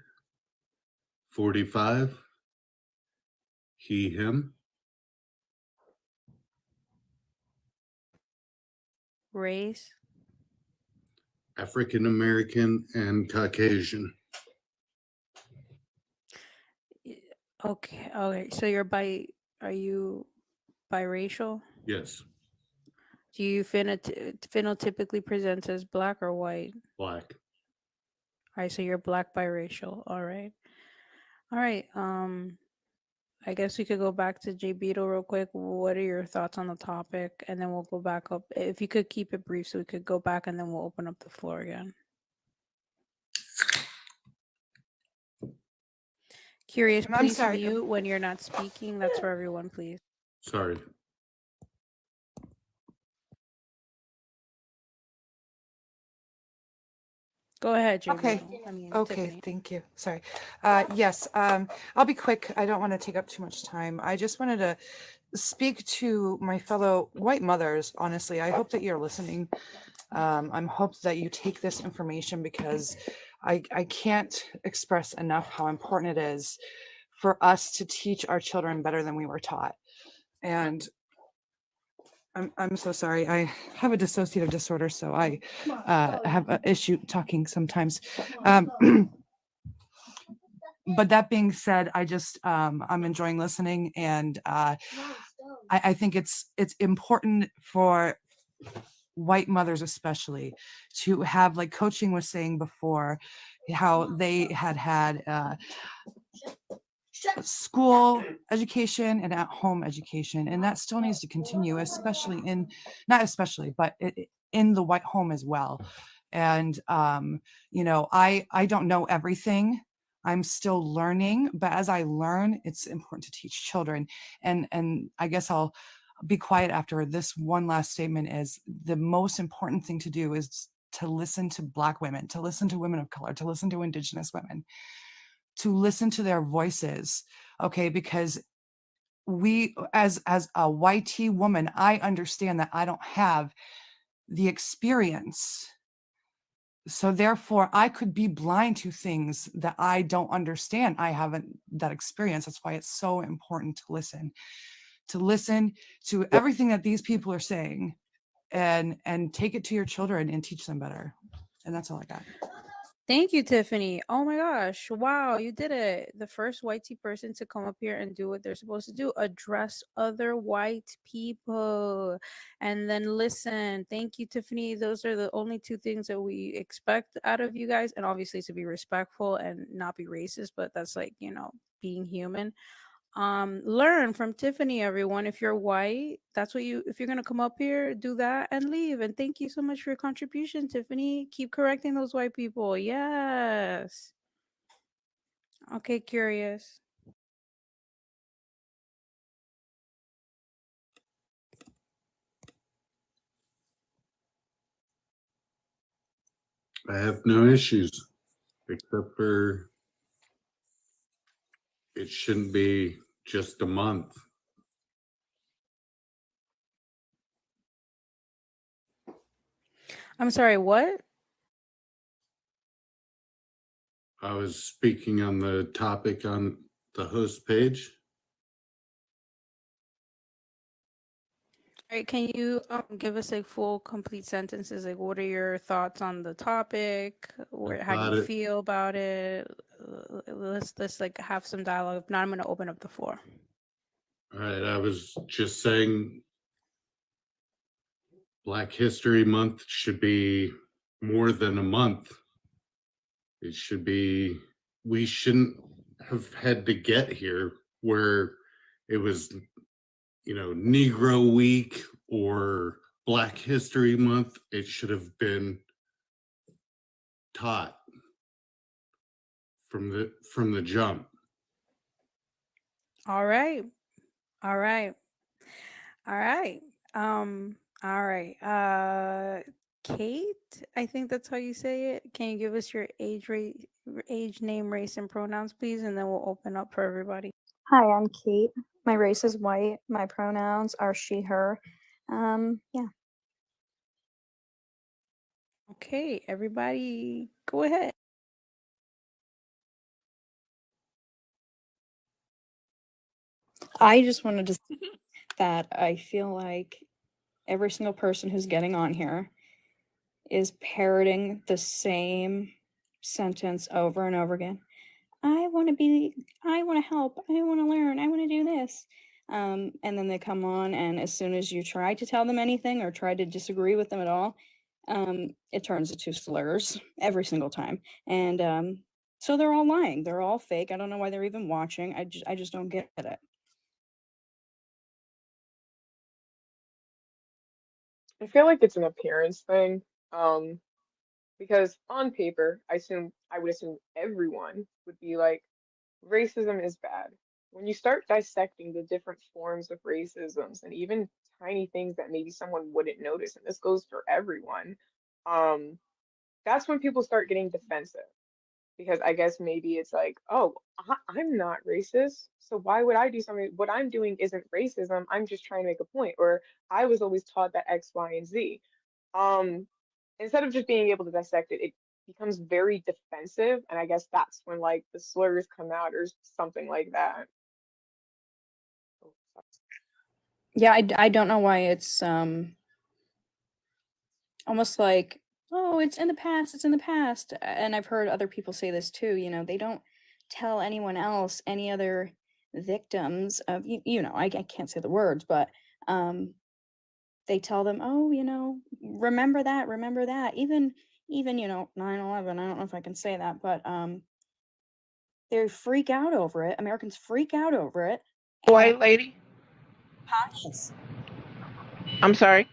45, he, him. Race. African American, and Caucasian. Okay. Okay. So are you biracial? Yes, Do you phenotypically present as black or white? black. All right, so you're black biracial. All right. All right. I guess we could go back to Jay Beetle real quick. What are your thoughts on the topic? And then we'll go back up. If you could keep it brief so we could go back and then we'll open up the floor again. Curious, And I'm please sorry. mute when you're not speaking. That's for everyone, please. Sorry. Go ahead, Jay Okay. Beetle. I mean, Okay, Tiffany. thank you. Sorry. Yes, I'll be quick. I don't want to take up too much time. I just wanted to speak to my fellow white mothers. Honestly, I hope that you're listening. I'm hoped that you take this information because I can't express enough how important it is for us to teach our children better than we were taught. And I'm so sorry. I have a dissociative disorder, so I have an issue talking sometimes. But that being said, I just I'm enjoying listening, and I think it's important for white mothers especially to have, like coaching was saying before, how they had school education and at home education, and that still needs to continue, especially in not especially but in the white home as well. And you know, I don't know everything. I'm still learning, but as I learn, it's important to teach children. And I guess I'll be quiet after this. One last statement is the most important thing to do is to listen to Black women, to listen to women of color, to listen to Indigenous women, to listen to their voices, okay? Because we, as a YT woman, I understand that I don't have the experience. So therefore, I could be blind to things that I don't understand. I haven't that experience. That's why it's so important to listen to everything that these people are saying, and take it to your children and teach them better. And that's all I got. Thank you, Tiffany. Oh my gosh. Wow, you did it. The first white person to come up here and do what they're supposed to do, address other white people and then listen. Thank you, Tiffany. Those are the only two things that we expect out of you guys. And obviously to be respectful and not be racist, but that's like, you know, being human. Learn from Tiffany, everyone. If you're white, that's what if you're gonna come up here, do that and leave. And thank you so much for your contribution, Tiffany. Keep correcting those white people. Yes. Okay, Curious. I have no issues except for it shouldn't be just a month. I'm sorry, what? I was speaking on the topic on the host page. All right, can you give us like full complete sentences? Like, what are your thoughts on the topic? How do About you it. feel about it? Let's like have some dialogue. If not, I'm gonna open up the floor. All right, I was just saying Black History Month should be more than a month. It should be, we shouldn't have had to get here where it was, you know, Negro Week or Black History Month. It should have been taught from the jump. All right. All right. All right. All right. Kate, I think that's how you say it. Can you give us your age, name, race, and pronouns, please? And then we'll open up for everybody. Hi, I'm Kate. My race is white. My pronouns are she, her. Yeah. Okay, everybody, go ahead. I just wanted to say that I feel like every single person who's getting on here is parroting the same sentence over and over again. I want to help, I want to learn, I want to do this. And then they come on, and as soon as you try to tell them anything or try to disagree with them at all, it turns into slurs every single time. And so they're all lying. They're all fake. I don't know why they're even watching. I just don't get it. I feel like it's an appearance thing. Because on paper, I would assume everyone would be like, racism is bad. When you start dissecting the different forms of racisms and even tiny things that maybe someone wouldn't notice, and this goes for everyone, um, that's when people start getting defensive. Because I guess maybe it's like, oh, I'm not racist, so why would I do something? What I'm doing isn't racism. I'm just trying to make a point. Or I was always taught that X, Y, and Z. Um, Instead of just being able to dissect it, it becomes very defensive, and I guess that's when like the slurs come out or something like that. Yeah, I don't know why it's almost like, oh, it's in the past, it's in the past. And I've heard other people say this too, they don't tell anyone else, any other victims of, I can't say the words, but they tell them, oh, remember that. Even 9/11, I don't know if I can say that, but they freak out over it. Americans freak out over it. White lady? Yes. I'm sorry.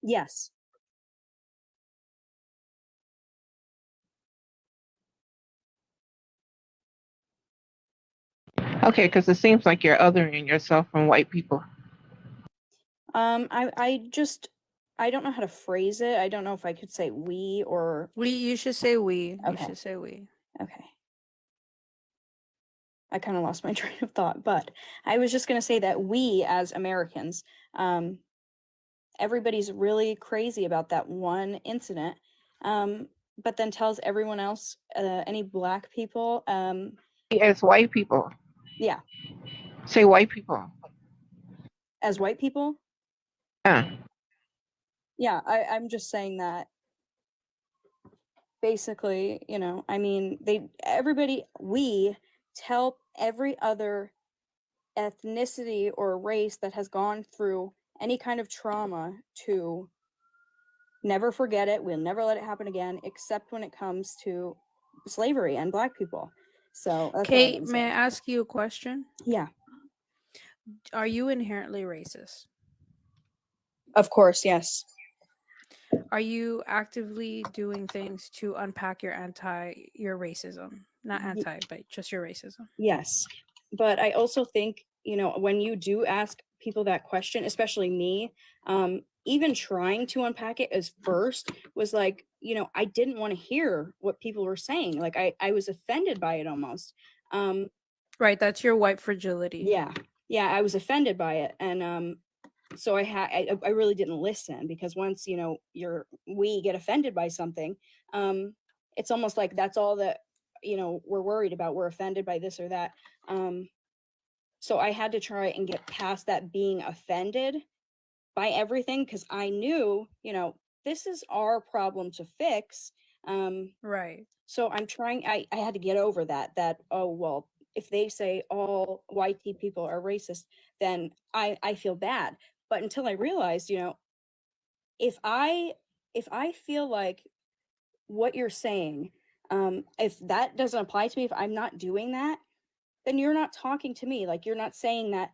Yes. Okay, because it seems like you're othering yourself from white people. I don't know how to phrase it. I don't know if I could say we or You should say we. Okay. You should say we. Okay. I kind of lost my train of thought, but I was just going to say that we as Americans, everybody's really crazy about that one incident, but then tells everyone else, any black people, As white people. yeah, Say white people. as white people. Yeah. Yeah, I'm just saying that basically, we tell every other ethnicity or race that has gone through any kind of trauma to never forget it. We'll never let it happen again, except when it comes to slavery and black people. So, that's all I Kate, can may I say. ask you a question? Yeah, Are you inherently racist? of course, yes. Are you actively doing things to unpack your racism? Not anti, but just your racism. Yes. But I also think, when you do ask people that question, especially me, even trying to unpack it as first was like, I didn't want to hear what people were saying. Like I was offended by it almost. Right, that's your white fragility. Yeah. Yeah, I was offended by it. And so I really didn't listen, because once, we get offended by something, it's almost like that's all that, we're worried about. We're offended by this or that. So I had to try and get past that being offended by everything, because I knew, this is our problem to fix. Right. So I had to get over that, oh, well, if they say all white people are racist, then I feel bad. But until I realized, if I feel like what you're saying, if that doesn't apply to me, if I'm not doing that, then you're not talking to me. Like, you're not saying that,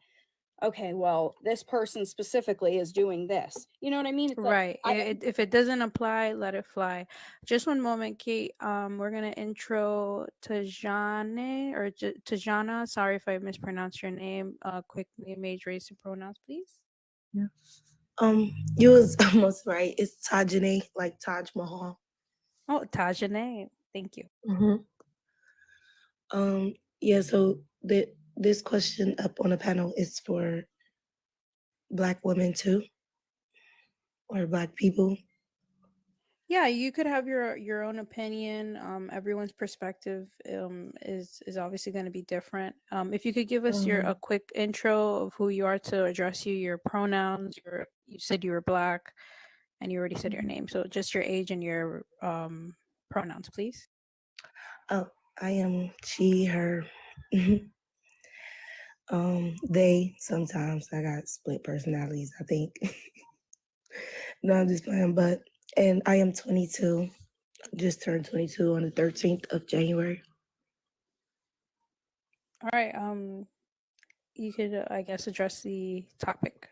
okay, well, this person specifically is doing this. You know what I mean? It's Right. like, If it doesn't apply, let it fly. Just one moment, Kate. We're gonna intro Tajane or Tajana. Sorry if I mispronounced your name. Quick name, age, race, and pronouns, please. You was almost right. It's Tajane, like Taj Mahal. Oh, Tajane. Thank you. Yeah. So this question up on the panel is for Black women too, or Black people. Yeah, you could have your own opinion. Everyone's perspective is obviously going to be different. If you could give us a quick intro of who you are to address you, your pronouns, you said you were Black, and you already said your name. So just your age and your pronouns, please. Oh, I am she, her. They sometimes I got split personalities, I think. No, I'm just playing, and I am 22. Just turned 22 on the 13th of January. All right. You could, I guess, address the topic.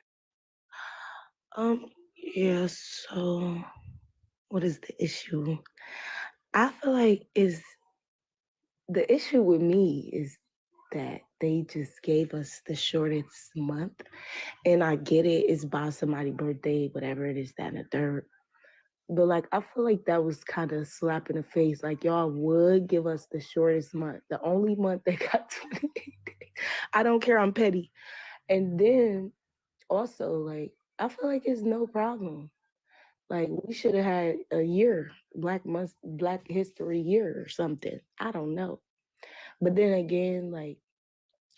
Yeah, so what is the issue? I feel like the issue with me is that they just gave us the shortest month. And I get it, it's by somebody's birthday, whatever it is, that and the third. But like, I feel like that was kind of slap in the face. Like, y'all would give us the shortest month, the only month they got 28 days. I don't care, I'm petty. And then also, like, I feel like it's no problem. Like, we should have had a year, Black History Year or something. I don't know. But then again, like,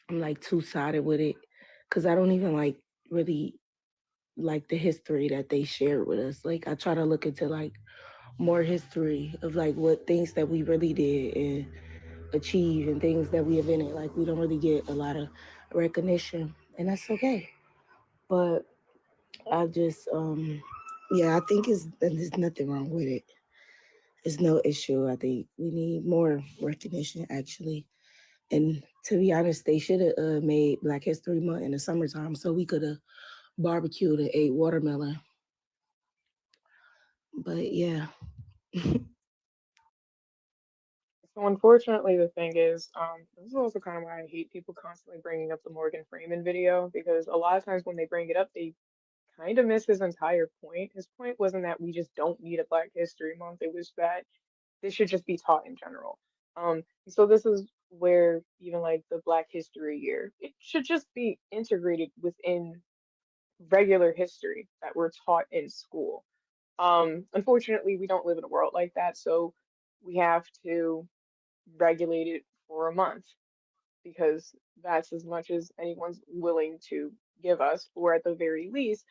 I'm like two-sided with it because I don't even like really like the history that they shared with us. Like, I try to look into like more history of like what things that we really did and achieve and things that we have in it. Like, we don't really get a lot of recognition, and that's okay. But I just, yeah, I think there's nothing wrong with it. It's no issue. I think we need more recognition, actually. And to be honest, they should have made Black History Month in the summertime so we could have barbecued and ate watermelon. But yeah. So unfortunately, the thing is, this is also kind of why I hate people constantly bringing up the Morgan Freeman video, because a lot of times when they bring it up, they kind of miss his entire point. His point wasn't that we just don't need a Black History Month. It was that this should just be taught in general. So this is where even like the Black History Year, it should just be integrated within regular history that we're taught in school. Unfortunately, we don't live in a world like that, so we have to regulate it for a month because that's as much as anyone's willing to give us, or at the very least,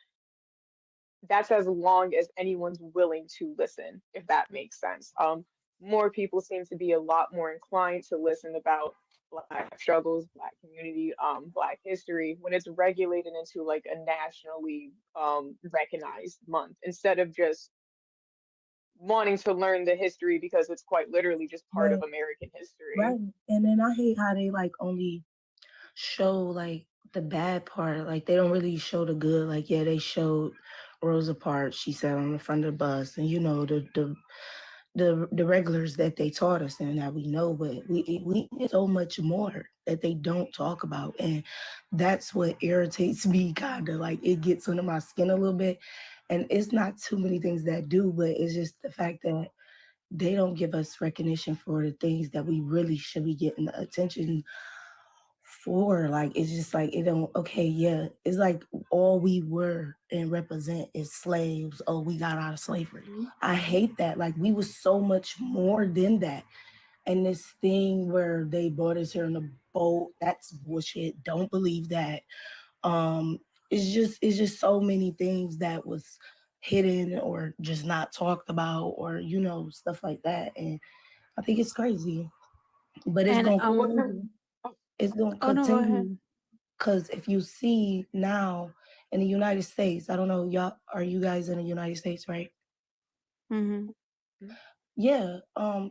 that's as long as anyone's willing to listen, if that makes sense. More people seem to be a lot more inclined to listen about Black struggles, Black community, Black history when it's regulated into like a nationally recognized month instead of just wanting to learn the history because it's quite literally just part Right. of American history. Right. And then I hate how they like only show like the bad part. Like they don't really show the good. Like, yeah, they showed Rosa Parks. She sat on the front of the bus, and you know the regulars that they taught us and that we know, but we need so much more that they don't talk about, and that's what irritates me. Kind of like it gets under my skin a little bit, and it's not too many things that do, but it's just the fact that they don't give us recognition for the things that we really should be getting the attention for. Like, it's just like, it don't, okay, yeah, it's like all we were and represent is slaves. Oh, we got out of slavery. I hate that. Like, we was so much more than that. And this thing where they brought us here in a boat, that's bullshit. Don't believe that. It's just so many things that was hidden or just not talked about, or you know, stuff like that. And I think it's crazy. But it's And gonna continue. It's gonna oh no, go ahead. continue. Because if you see now in the United States, I don't know, y'all, are you guys in the United States, right? Mm-hmm. Yeah.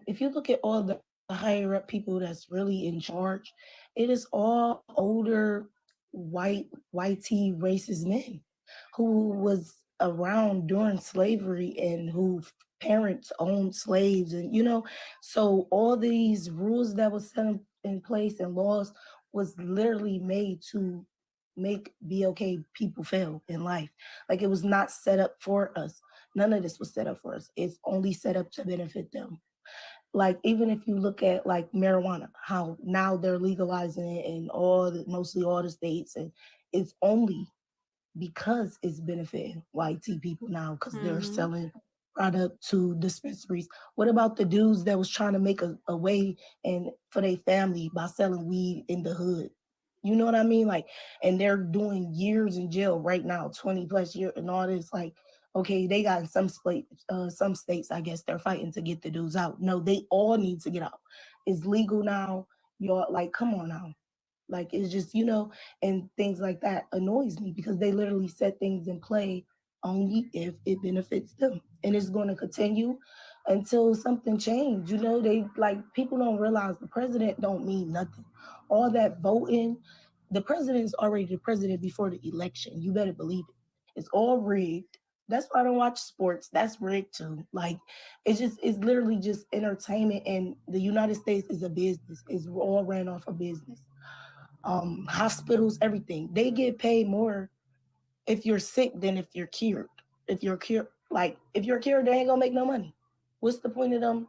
If you look at all the higher up people that's really in charge, it is all older white racist men who was around during slavery and who parents owned slaves, and you know, so all these rules that was set in place and laws was literally made to make BOK people fail in life. Like, it was not set up for us. None of this was set up for us. It's only set up to benefit them. Like, even if you look at like marijuana, how now they're legalizing it in mostly all the states, and it's only because it's benefiting white people now because they're selling product to dispensaries. What about the dudes that was trying to make a way and for their family by selling weed in the hood? You know what I mean? Like, and they're doing years in jail right now, 20 plus years and all this. Like, okay, they got some states, I guess they're fighting to get the dudes out. No, they all need to get out. It's legal now. You're like, come on now. Like, it's just, and things like that annoys me because they literally set things in play only if it benefits them. And it's going to continue until something changes. They like, people don't realize the president don't mean nothing. All that voting, the president is already the president before the election. You better believe it. It's all rigged. That's why I don't watch sports. That's rigged too. Like, it's literally just entertainment. And the United States is a business. It's all ran off a business. Hospitals, everything. They get paid more if you're sick than if you're cured. If you're cured, they ain't gonna make no money. What's the point of them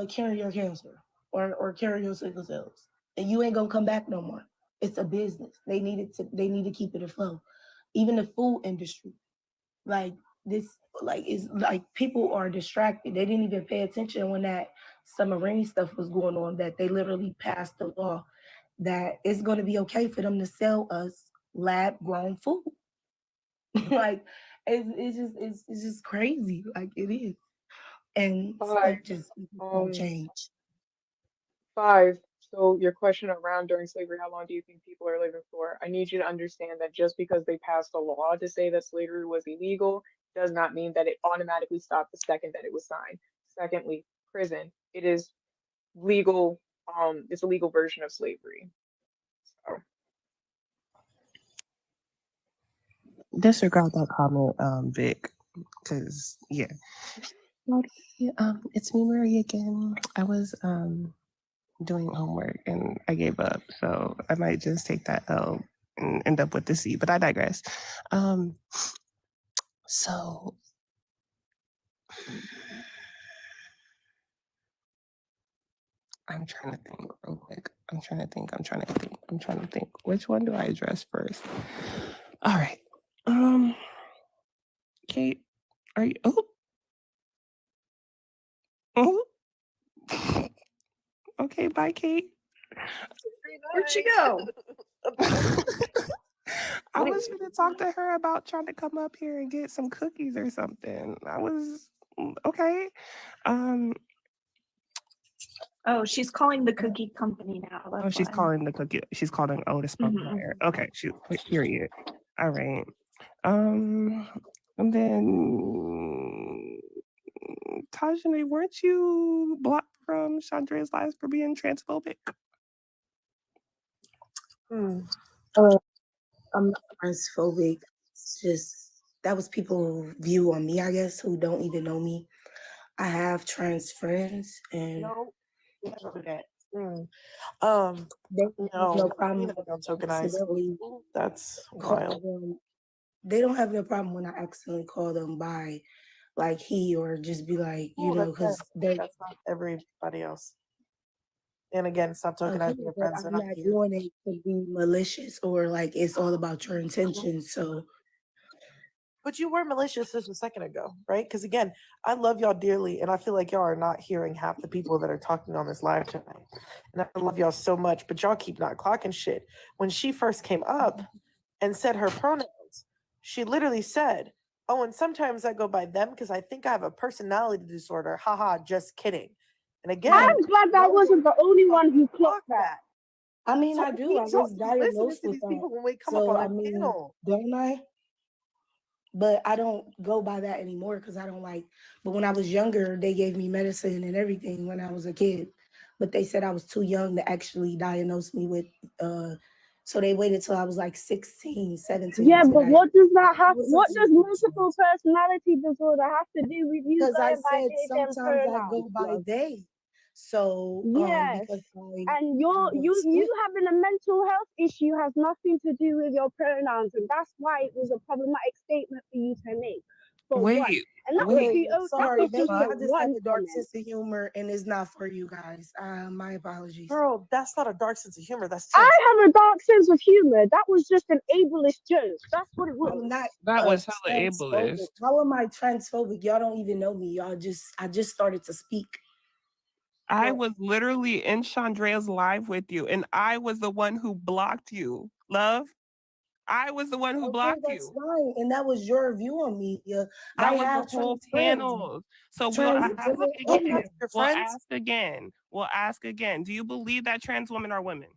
curing your cancer or curing your sickle cells? And you ain't gonna come back no more. It's a business. They need to keep it afloat. Even the food industry. Like this, it's like people are distracted. They didn't even pay attention when that submarine stuff was going on, that they literally passed the law that it's going to be okay for them to sell us lab grown food. Like, it's just crazy. Like, it is. And stuff just won't change. 5. So your question around during slavery, how long do you think people are living for? I need you to understand that just because they passed a law to say that slavery was illegal does not mean that it automatically stopped the second that it was signed. Secondly, prison. It is legal. It's a legal version of slavery. So. Disregard that comment, Vic, because yeah. It's me, Marie again. I was doing homework and I gave up, so I might just take that L and end up with the C, but I digress. So I'm trying to think real quick. I'm trying to think. Which one do I address first? All right. Kate, are you? Oh. Okay, bye, Kate. Where'd she go? I was going to talk to her about trying to come up here and get some cookies or something. Okay. Oh, she's calling the cookie company now. She's calling the cookie. She's calling Otis Buckmeyer. Okay, period. All right. And then Tajane, weren't you blocked from Chandra's lives for being transphobic? I'm not transphobic. It's just that was people's view on me, I guess, who don't even know me. I have trans friends, and They no problem. Tokenize. That's wild. They don't have no problem when I accidentally call them by, like, he, or just be like, because that's not everybody else. And again, stop tokenizing your friends. I'm not doing it to be malicious or like it's all about your intentions. So. But you were malicious just a second ago, right? Because again, I love y'all dearly, and I feel like y'all are not hearing half the people that are talking on this live tonight. And I love y'all so much, but y'all keep not clocking shit. When she first came up and said her pronouns, she literally said, "Oh, and sometimes I go by them because I think I have a personality disorder. Haha, just kidding." And again, I'm glad that wasn't the only one who clocked that. I mean, So I do. I was diagnosed with that. when we come So, up on I our mean, panel. don't I? But I don't go by that anymore because I don't like. But when I was younger, they gave me medicine and everything when I was a kid. But they said I was too young to actually diagnose me with. So they waited till I was like 16, 17. Yeah, but what does that have? What does multiple personality disorder have to do with you? Because I going by said they, them sometimes I pronouns, go by love? they. So Yes, because and you having a mental health issue has nothing to do with your pronouns, and that's why it was a problematic statement for you to make. For one, and that was the sorry, that was just maybe I the just have one a dark comment. sense of humor, and it's not for you guys. My apologies. Girl, that's not a dark sense of humor. That's I have a dark sense of humor. That was just an ableist joke. That's what it was. I'm not. That was hella transphobic. ableist. How am I transphobic? Y'all don't even know me. I just started to speak. I Well, was literally in Chandrea's live with you, and I was the one who blocked you, love. I was the one who Okay, blocked that's you. fine. And that was your view on me. Yeah, I That was the have whole trans friends. panel. So we'll Trans ask women. again. Your We'll friends? ask again. We'll ask again. Do you believe that trans women are women?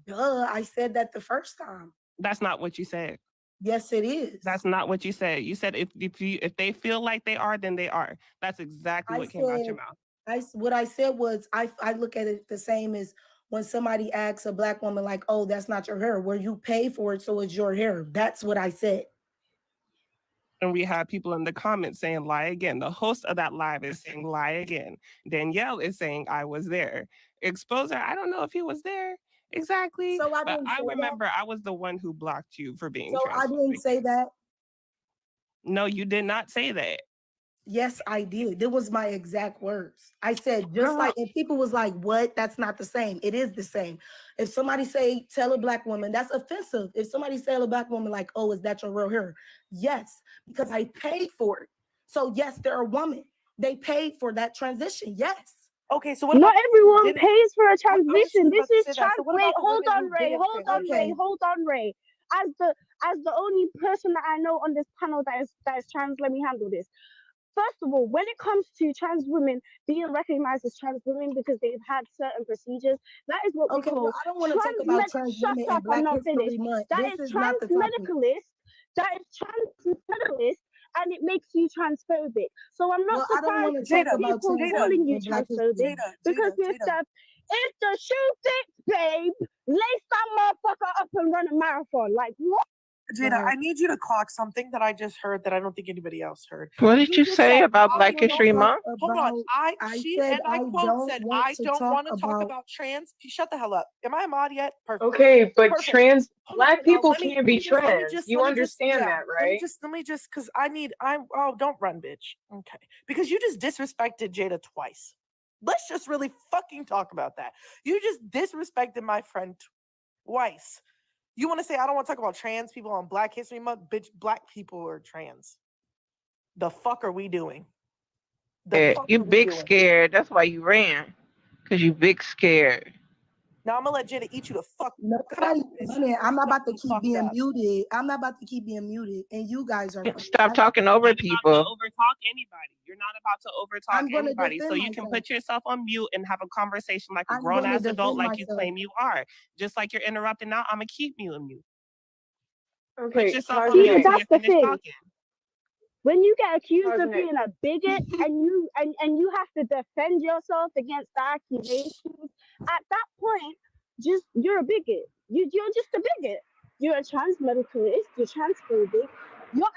Duh, I said that the first time. That's not what you said. Yes, it is. That's not what you said. You said if they feel like they are, then they are. That's exactly I what came out your said, mouth. what I said was, I look at it the same as when somebody asks a black woman, like, oh, that's not your hair. Where you pay for it, so it's your hair. That's what I said. And we have people in the comments saying lie again. The host of that live is saying lie again. Danielle is saying I was there. Exposer, I don't know if he was there exactly, So I but didn't I say that. remember I was the one who blocked you for being So I didn't say that. No, you did not say that. Yes, I did. It was my exact words. I said, just Girl. like, and people was like, what? That's not the same. It is the same. If somebody say, tell a black woman, that's offensive. If somebody tell a black woman like, oh, is that your real hair? Yes, because I paid for it. So yes, they're a woman. They paid for that transition. Yes. Okay, so what Not about everyone didn't- pays for a I was just transition. This about to is say that. trans. So what Wait, about the hold women on, who Ray. didn't Hold on, transition? Ray. Hold on, Ray. As the only person that I know on this panel that is trans, let me handle this. First of all, when it comes to trans women being recognized as trans women because they've had certain procedures, that is what we Okay, call well, I don't want to talk about trans Shut women up, and Black I'm not History finished. Month. That This is is not the topic. transmedicalist. That is transmedicalist, and it makes you transphobic. So I'm not Well, I don't want surprised to by talk about people trans calling women you and Black History. transphobic because if the shoe fits, babe, lace that motherfucker up and run a marathon. Like what? Jada, I need you to clock something that I just heard that I don't think anybody else heard. What did you just say said, about I Black wanna History talk Month? Hold on. I She said and I I quote don't said, want I to don't talk want to talk about. about trans. Shut the hell up. Am I a mod yet? Perfect. Okay, but Perfect. trans Hold on, black now, people let me can be just trans. You understand yeah, that, right? let me just because don't run, bitch. Okay. Because you just disrespected Jada twice. Let's just really fucking talk about that. You just disrespected my friend twice. You want to say I don't want to talk about trans people on Black History Month? Bitch, black people are trans. The fuck are we doing? You big scared. That's why you ran. Because you big scared. Now I'm gonna let Jada eat you the fuck. Nobody, I'm not about to keep being muted. I'm not about to keep being muted, and you guys are. Stop talking over people. Overtalk anybody. You're not about to I'm overtalk gonna anybody. So defend you can myself. put yourself on mute and have a conversation like a I'm grown gonna ass adult, defend like you myself. claim you are. Just like you're interrupting now, I'm gonna keep muting you. Okay, Put yourself on See, mute until that's you the finish thing. talking. When you get accused of Cosmic. being a bigot and you have to defend yourself against the accusations, at that point, you're a bigot. You're just a bigot. You're a transmedicalist. You're transphobic. You're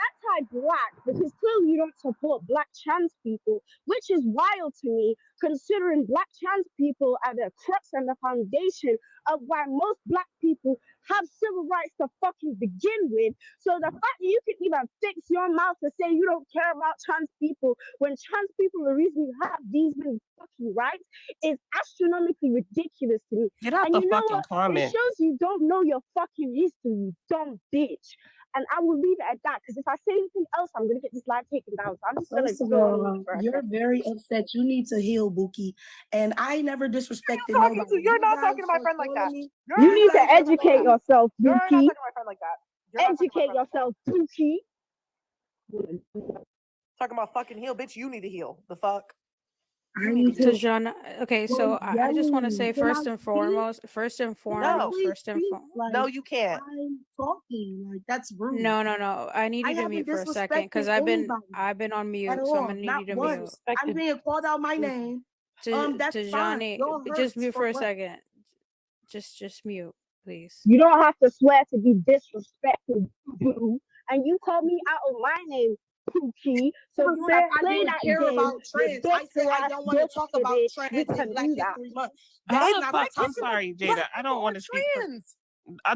anti-black because clearly you don't support black trans people, which is wild to me, considering black trans people are the crux and the foundation of why most black people have civil rights to fucking begin with. So the fact that you can even fix your mouth to say you don't care about trans people when trans people are the reason you have these many fucking rights is astronomically ridiculous to me. Get out And the you know fucking what? It comment. shows you don't know your fucking history, you dumb bitch. And I will leave it at that because if I say anything else, I'm gonna get this live taken down. So I'm just gonna First of go on all, mute for a you're second. very upset. You need to heal, Buki. And I never disrespected nobody. You're not You talking to my guys friend are like that. calling me- You need to guys are educate calling me- yourself, You're not Buki. talking to my friend like that. You're not talking to my Educate friend like that. yourself, Buki. Talking about fucking heal, bitch. You need to heal. The fuck. I need to. Tajana, okay, so I just want to say Can first I and speak? foremost, No. Like, No, you can't. I'm talking. Like, that's rude. No, I need I you to haven't mute for a second because disrespected anybody I've been on at mute, so all. I'm gonna need Not you to once. mute. I'm being called out my name. That's fine. Tajani, Y'all just hurt mute for for a what? second. Just mute, please. You don't have to swear to be disrespectful, boo. And you call me out of my name, Pookie. So I if you want said to I play didn't that care game, about with trans. I said Dr. I don't want to talk about we trans in can Black do that. History Month. How That's the not fuck? the I'm topic. sorry, Jada. I don't want to speak. Trans.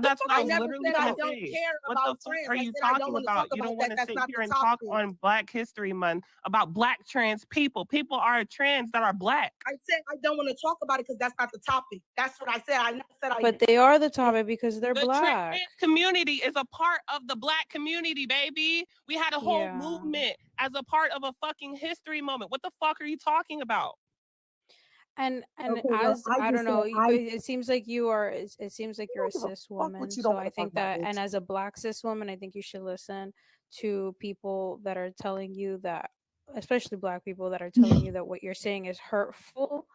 That's what I I was never literally said I gonna don't say. care What the about fuck trans. are I you said I don't talking want to about? talk You don't about want that. to That's sit not here the and talk topic. on Black History Month about Black trans people. People are trans that are Black. I said I don't want to talk about it because that's not the topic. That's what I said. I never said I. But they are the topic because they're The black. trans community is a part of the Black community, baby. We had a whole movement as a part of a fucking history moment. What the fuck are you talking about? And Okay, well, as I I don't just said know, I it seems like you are. It seems like you're a don't give a cis fuck what woman. you don't So want I to talk think about, that, and bitch. as a black cis woman, I think you should listen to people that are telling you that, especially black people that are telling you that what you're saying is hurtful.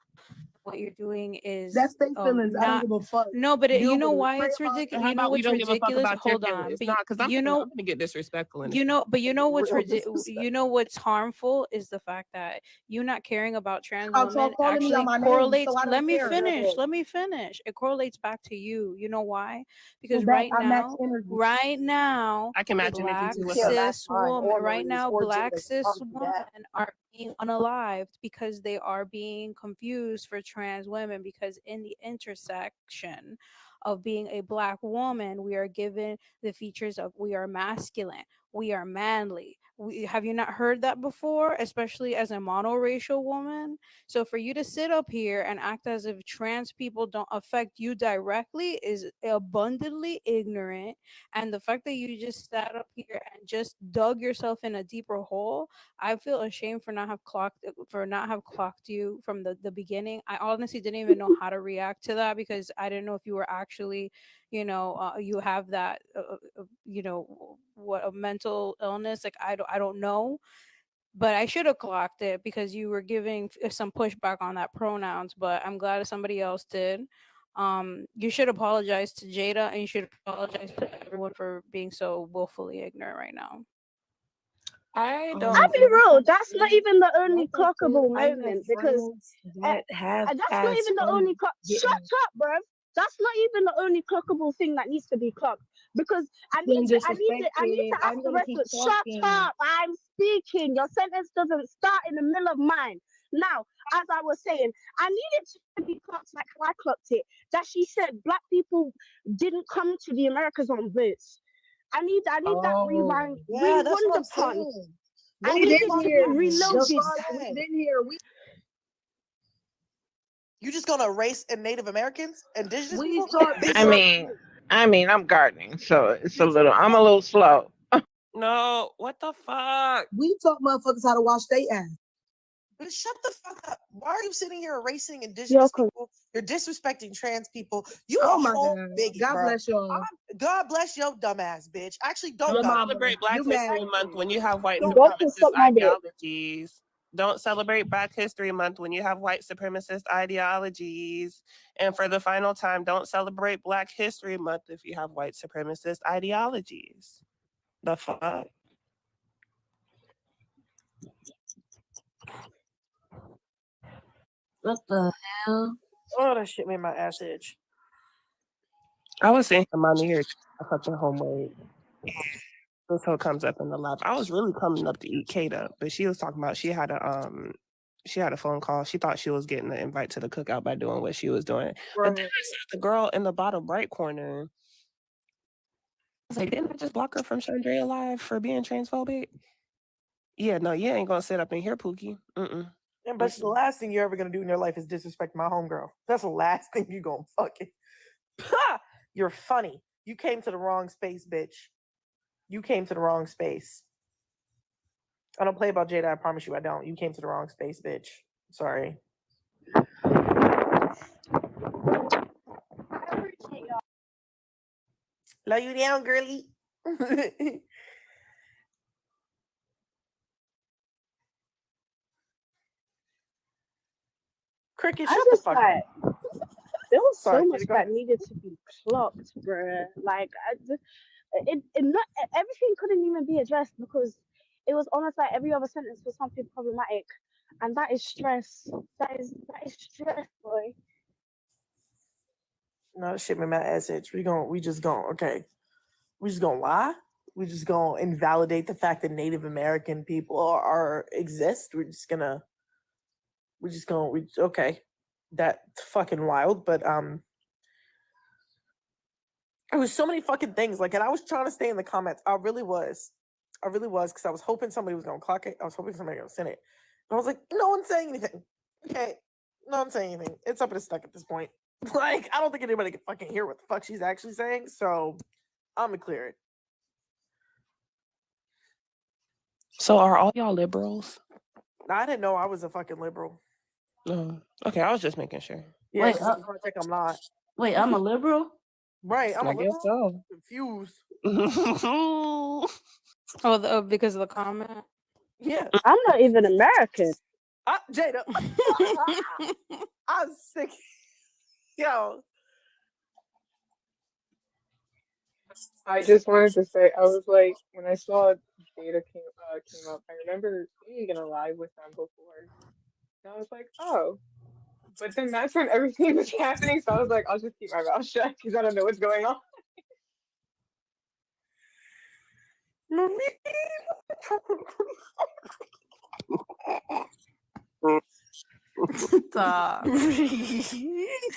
What you're doing is That's their feelings. I don't not. give a fuck. No, but Deal you know with it. why Pray it's about it. ridiculous. How You know about we what's don't give a fuck ridiculous? about your Hold on, feelings? but Nah, because I'm you know, gonna get disrespectful in a you know, but you know what's Real you disrespect. know what's harmful is the fact that you not caring about trans I'll women talk calling me on actually my name, correlates. so I Let don't me care. finish. Let me finish. It correlates back to you. You know why? So Because that I match energy. right now, I can match energy black too. You What's can't up? match cis mine woman, or right Marie's now, or black Jada's. cis I'll do women that. are being unalived because they are being confused for trans women, because in the intersection of being a black woman, we are given the features of we are masculine, we are manly. Have you not heard that before, especially as a monoracial woman? So for you to sit up here and act as if trans people don't affect you directly is abundantly ignorant. And the fact that you just sat up here and just dug yourself in a deeper hole, I feel ashamed for not have clocked you from the beginning. I honestly didn't even know how to react to that, because I didn't know if you were actually, you have that, what, a mental illness. Like, I don't know, but I should have clocked it because you were giving some pushback on that pronouns. But I'm glad that somebody else did. You should apologize to Jada, and you should apologize to everyone for being so willfully ignorant right now. I Um, don't. I'll be real. That's not even the only Like I said, clockable I have moment because friends that have that's not passed even the from only clock. getting Shut up, bruv. That's not even the only clockable thing that needs to be clocked because being I need disrespected. to ask I'm the gonna rest keep of. Shut talking. up. I'm speaking. Your sentence doesn't start in the middle of mine. Now, as I was saying, I needed to be clocked like how I clocked it. That she said black people didn't come to the Americas on boats. I need that rewind, Yeah, that's what rerun I'm upon. saying. I We need didn't this to hear be reloaded. we didn't hear. You just gonna erase Native Americans, indigenous We people? taught They I mean, I'm gardening, so I'm a little slow. No, what the fuck? we taught motherfuckers how to wash their ass. But shut the fuck up. Why are you sitting here erasing indigenous people? You're disrespecting trans people. You Oh a my whole God. bigot, God bro. bless y'all. God bless your dumbass, bitch. Actually, don't Your Don't God mama. celebrate Black You mad. History Month when you have white God can supremacist suck my dick. ideologies. Don't celebrate Black History Month when you have white supremacist ideologies. And for the final time, don't celebrate Black History Month if you have white supremacist ideologies. The fuck? What the hell? Oh, that shit made my ass itch. I was saying to mommy here, I fucking homework. This hoe comes up in the lab. I was really coming up to eat Kata, but she was talking about she had a phone call. She thought she was getting the invite to the cookout by doing what she was doing. But then I saw the girl in the bottom right corner. I was like, didn't I just block her from Chandrea Live for being transphobic? Yeah, no, you ain't gonna sit up in here, Pookie. Mm-mm. Yeah, but the last thing you're ever gonna do in your life is disrespect my homegirl. That's the last thing you gonna fucking. You're funny. You came to the wrong space, bitch. You came to the wrong space. I don't play about Jada. I promise you, I don't. You came to the wrong space, bitch. Sorry. Love you down, girly. Cricket, shut the fuck up. There was Sorry, so much go that ahead. needed to be clocked, bruh. Like, not everything couldn't even be addressed because it was almost like every other sentence was something problematic, and that is stress. That is stress, boy. No, that shit made my ass itch. We just gonna lie? We just gonna invalidate the fact that Native American people are exist? Okay. That's fucking wild, but it was so many fucking things. Like, and I was trying to stay in the comments. I really was, because I was hoping somebody was gonna clock it. I was hoping somebody was gonna send it. And I was like, no one's saying anything. Okay, no one's saying anything. It's up and stuck at this point. Like, I don't think anybody can fucking hear what the fuck she's actually saying. So I'm gonna clear it. So are all y'all liberals? I didn't know I was a fucking liberal. Okay, I was just making sure. Yeah, Wait, 'cause in context, I'm not. wait, I'm a liberal? Right, I'm I a guess liberal. so. Confused. Because of the comment. Yes. I'm not even American. Jada. I'm sick. Yo. I just wanted to say, I was like, when I saw Jada came up, I remember being in a live with them before. And I was like, oh. But then that's when everything was happening, so I was like, I'll just keep my mouth shut because I don't know what's going on. Stop.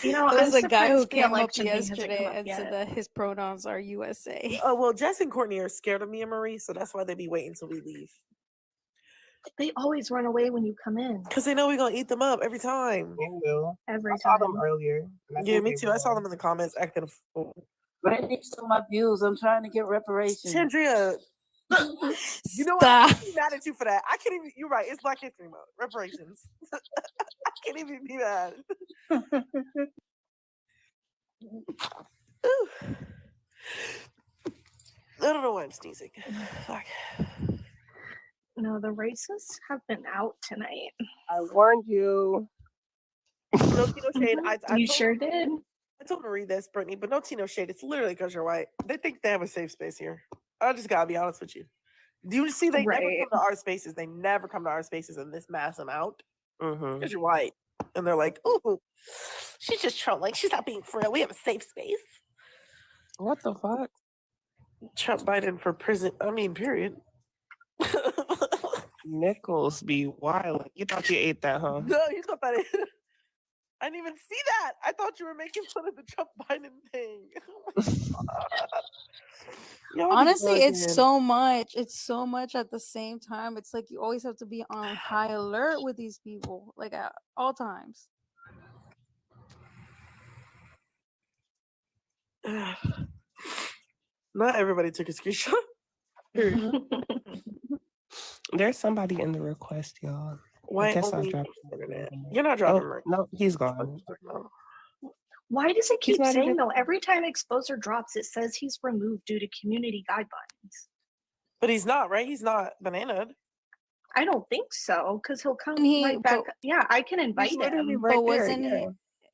You know, There was I'm a guy who surprised the came up election thing hasn't yesterday come up and said yet. that his pronouns are USA. Oh well, Jess and Courtney are scared of me and Marie, so that's why they be waiting till we leave. They always run away when you come in. Cause they know we're gonna eat them up every time. Every I saw them time. earlier. and I Yeah, think me they too. I saw ran. them in the comments acting a fool. But I need some of my views. I'm trying to get reparations. Chandria, you know what? Stop. I can't be mad at you for that. I can't even. You're right. It's Black History Month. Reparations. I can't even be mad. Ooh. I don't know why I'm sneezing. Fuck. No, the racists have been out tonight. I warned you. No Tino shade. I You told sure did. I told Marie this, Brittany, but no Tino shade. It's literally because you're white. They think they have a safe space here. I just gotta be honest with you. Do you see they never Right. come to our spaces? They never come to our spaces in this mass amount Mm-hmm. because you're white. And they're like, ooh, she's just trolling. She's not being for real. We have a safe space. What the fuck? Trump Biden for prison. I mean, period. Nichols be wild. You thought you ate that, huh? No, you thought that. I didn't even see that. I thought you were making fun of the Trump Biden thing. Y'all be Honestly, it's bugging. so much. It's so much at the same time. It's like you always have to be on high alert with these people, like at all times. Not everybody took a screenshot. Period. There's somebody in the request, y'all. Why I guess I'll only drop internet? You're not dropping right. No, he's gone. Why does it He's keep not saying even- though? Every time Exposer drops, it says he's removed due to community guidelines. But he's not, right? He's not bananaed. I don't think so, because he'll come He- right back. but- Yeah, I can invite literally him. right But there, wasn't yeah.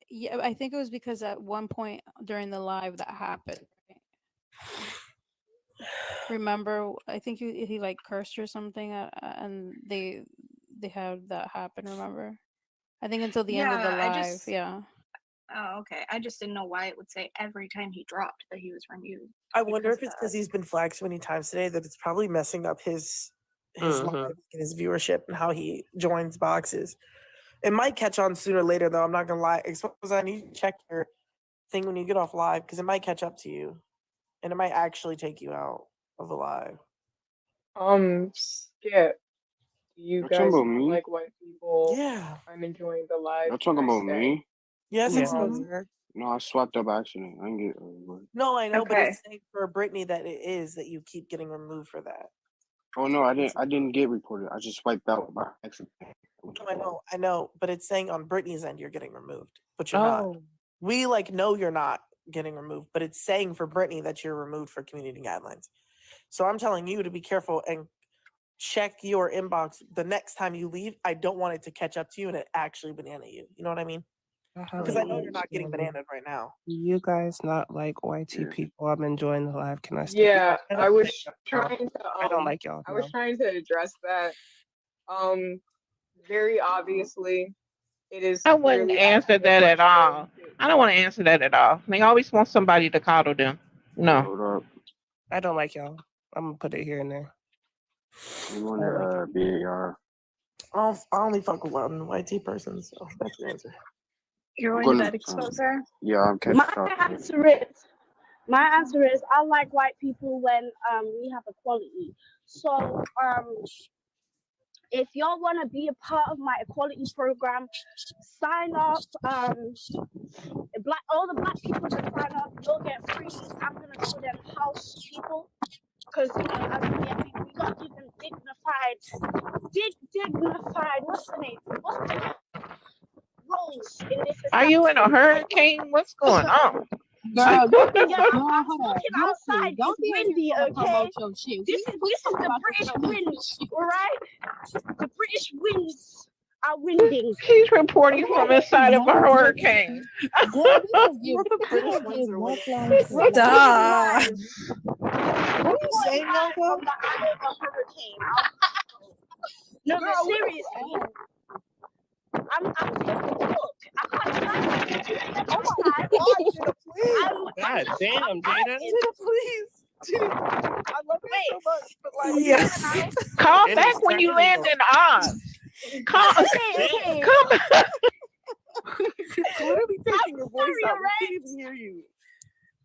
he? Yeah, I think it was because at one point during the live that happened. Remember, I think he like cursed or something, and they had that happen. Remember? I think until the end of the Yeah, I live. just- Yeah. Oh, okay. I just didn't know why it would say every time he dropped that he was removed. I wonder if because it's of because he's been flagged so many times today that it's probably messing up his Mhm. live and his viewership and how he joins boxes. It might catch on sooner or later, though. I'm not gonna lie. Expose, I need to check your thing when you get off live because it might catch up to you, and it might actually take you out of the live. Skip. Do you You're guys talking about feel me? like white people? Yeah. I'm enjoying the live. You're talking Can I about stay? me? Yes, Yeah. Exposer. No, I swapped up accident. I didn't get everybody. No, I know, but Okay. it's saying for Brittany that it is that you keep getting removed for that. Oh no, I didn't get reported. I just swiped out by accident. No, I know, but it's saying on Brittany's end you're getting removed, but you're not. Oh, We know you're not getting removed, but it's saying for Brittany that you're removed for community guidelines. So I'm telling you to be careful and check your inbox the next time you leave. I don't want it to catch up to you and it actually banana you. You know what I mean? Because I know you're not getting bananaed right now. You guys not like YT people. I'm enjoying the live. Can I stay? Yeah, I was trying to. I don't like y'all. I was no. trying to address that. Very obviously, it is. I wouldn't clearly answer that at all. I don't want to answer that at all. They always want somebody to coddle them. No. Hold up. I don't like y'all. I'm gonna put it here and there. You want to BAR? I only fuck with one YT person, so that's your answer. You're Gonna- going to bed, Exposer? Yeah, I'm catching My up. answer is I like white people when we have equality. So if y'all want to be a part of my equality program, sign up. All the black people that sign up, you'll get free. I'm gonna call them house people, because as Indian people, we got to give them dignified. What's the name? Are you in a hurricane? What's going on? Girl, Girl, I'm hold on. looking Don't outside. don't It's be in windy, here trying to okay? promote your shit. This is talking the about British some winds, all right? The British winds are winding. She's reporting from inside of a hurricane. Girl, we don't give What the we British don't winds give are no winning? flying What fuck. the Live. What are you saying, Live Yoko? from the eye of a hurricane. No, Girl, but what are seriously, I'm look, I'm not trying to Oh my God, Jada, please. God damn, Jada. Jada, please. Jada, I love you so much, but like, Yes. Call It is back when you land technical. in Oz. Call. Okay. Come back. it's literally taking your voice sorry, out. We alright? can't even hear you.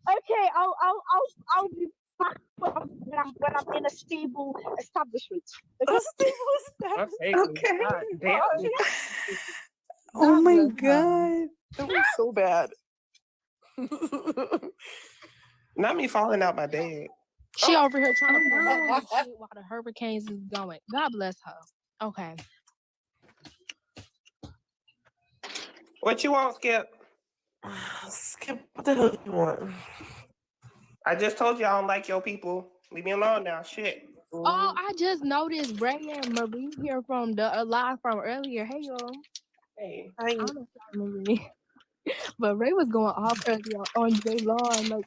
Okay, I'll be back when I'm in a stable establishment. A Okay? stable establishment. Okay. God damn. Oh God my bless her. God. That was so bad. Not me falling out my bed. She over here trying to promote this shit while the hurricanes is going. God bless her. Okay. What you want, Skip? Skip, what the hell do you want? I just told you I don't like your people. Leave me alone now. Shit. Oh, I just noticed Ray and Marie here from the live from earlier. Hey y'all. Hey. I don't know if y'all remember me. But Ray was going off earlier on J Lawn, like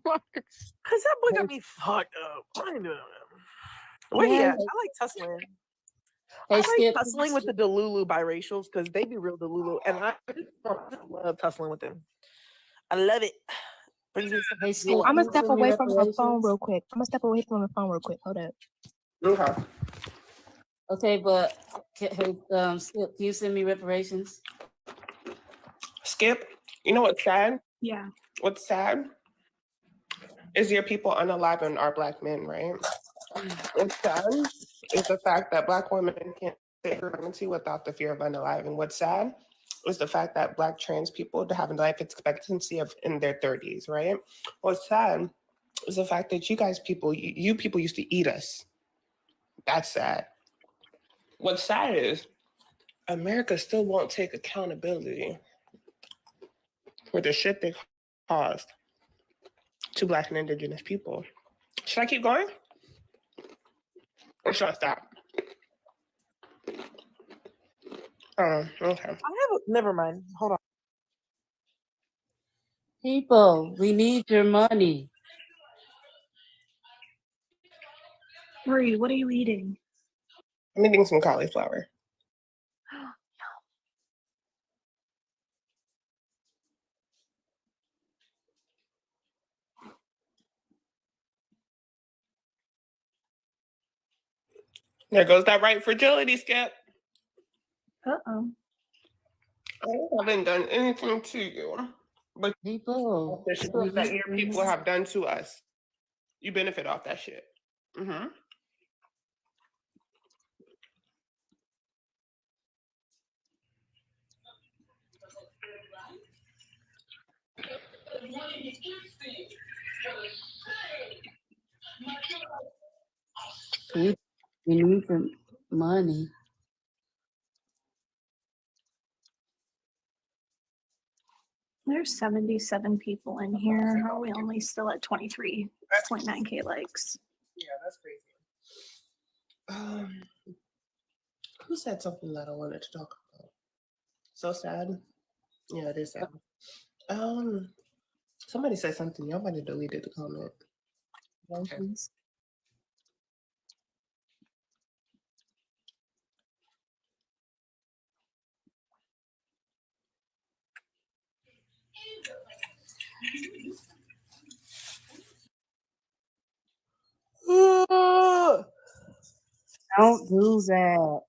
Cause that boy got me fucked up. I ain't doing that. Where he at? I like tussling. I like Skip. tussling with the Delulu biracials because they be real Delulu, and I just love tussling with them. I love it. Brings me some joy. I'm gonna step away from my phone real quick. Hold up. Okay. Okay, but Skip, can you send me reparations? Skip, you know what's sad? Yeah. What's sad is your people unaliving our Black men, right? What's sad is the fact that Black women can't stay pregnancy without the fear of unaliving. What's sad is the fact that Black trans people have a life expectancy of in their 30s, right? What's sad is the fact that you people used to eat us. That's sad. What's sad is America still won't take accountability for the shit they caused to Black and Indigenous people. Should I keep going? Or should I stop? Okay. Never mind. Hold on. People, we need your money. Marie, what are you eating? I'm eating some cauliflower. There goes that right fragility, Skip. Uh-oh. I haven't done anything to you, but people, the shit that your people have done to us, you benefit off that shit. Mm-hmm. We need some money. There's 77 people in here. How are we only still at 23.9K likes? Yeah, that's crazy. Who said something that I wanted to talk about? So sad. Yeah, it is sad. Somebody said something. Y'all might have deleted the comment. Okay. Don't do that.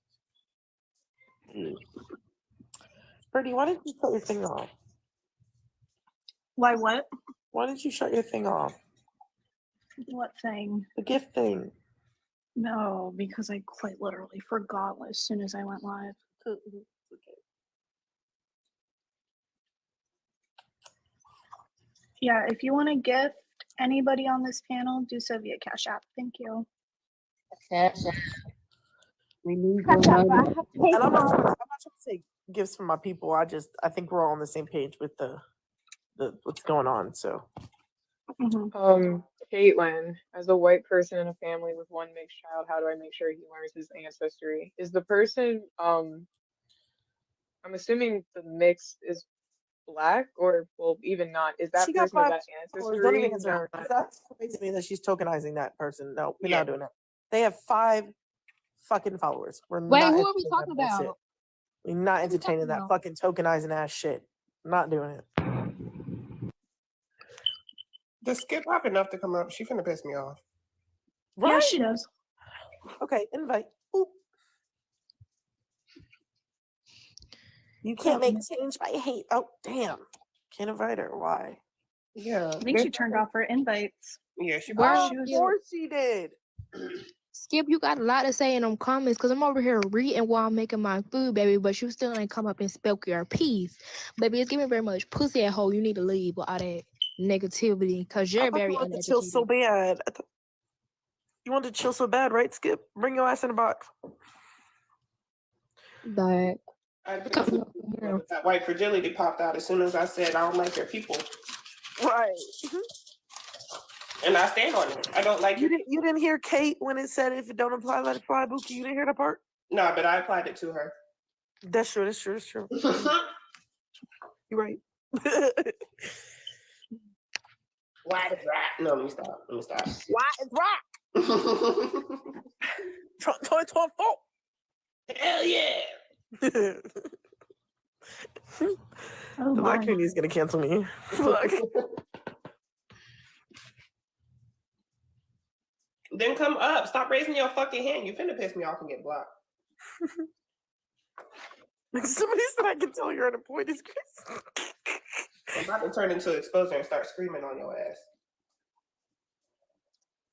Birdie, why didn't you shut your thing off? Why what? Why didn't you shut your thing off? What thing? The gift thing. No, because I quite literally forgot as soon as I went live. Yeah, if you want to gift anybody on this panel, do so via Cash App. Thank you. Cash App. We need your Cash App, money. I have And I'm not PayPal. trying to say gifts from my people. I think we're all on the same page with the what's going on. So Caitlin, as a white person in a family with one mixed child, how do I make sure he learns his ancestry? Is the person I'm assuming the mix is black, or well, even not, is that she got person of 5 that followers. Don't even ancestry? answer. No. That's crazy to me that she's tokenizing that person. No, we're Yeah. not doing that. They have 5 fucking followers. We're Wait, not who are we entertaining talking that bullshit. about? We're not What are we entertaining talking that about? fucking tokenizing ass shit. Not doing it. Does Skip have enough to come up? She finna piss me off. Right? Yeah, she does. Okay, invite. Ooh. You can't make change by hate. Oh, damn. Can't invite her. Why? Yeah. I think she turned off her invites. Yeah, she Where Oh, She of was. course she did. Skip, you got a lot to say in them comments because I'm over here reading while I'm making my food, baby, but you still ain't come up and spoke your piece. Baby, it's giving very much pussy at hole. You need to leave with all that negativity because I you're thought very you wanted to chill so uneducated. bad. You wanted to chill so bad, right, Skip? Bring your ass in the box. But I think that white fragility popped out as soon as I said I don't like your people. Right. And I stand on it. I don't like You didn't hear Kate when it said if it don't apply, let it fly, Buki. You didn't hear that part? No, but I applied it to her. That's true. That's true. That's true. You're right. Why is that? No, let me stop. Why is rock? 2024. Hell yeah. Oh The Black my. community is gonna cancel me. Fuck. Then come up. Stop raising your fucking hand. You finna piss me off and get blocked. Somebody said I can tell you're unemployed. Is Chris? I'm about to turn into exposer and start screaming on your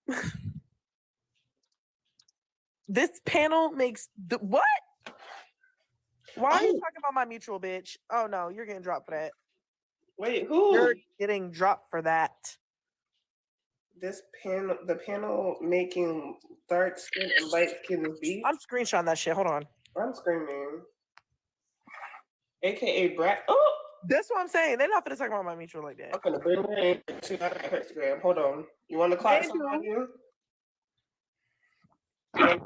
ass. This panel makes what? Why are you talking about my mutual, bitch? Oh no, you're getting dropped for that. Wait, who? You're getting dropped for that. This panel, the panel making dark skin and light skin beef. I'm screenshotting that shit. Hold on. I'm screaming. AKA Brat. Oh, that's what I'm saying. They're not gonna talk about my mutual like that. I'm gonna bring her in to that Instagram. Hold on. You want to clock something on you? I'm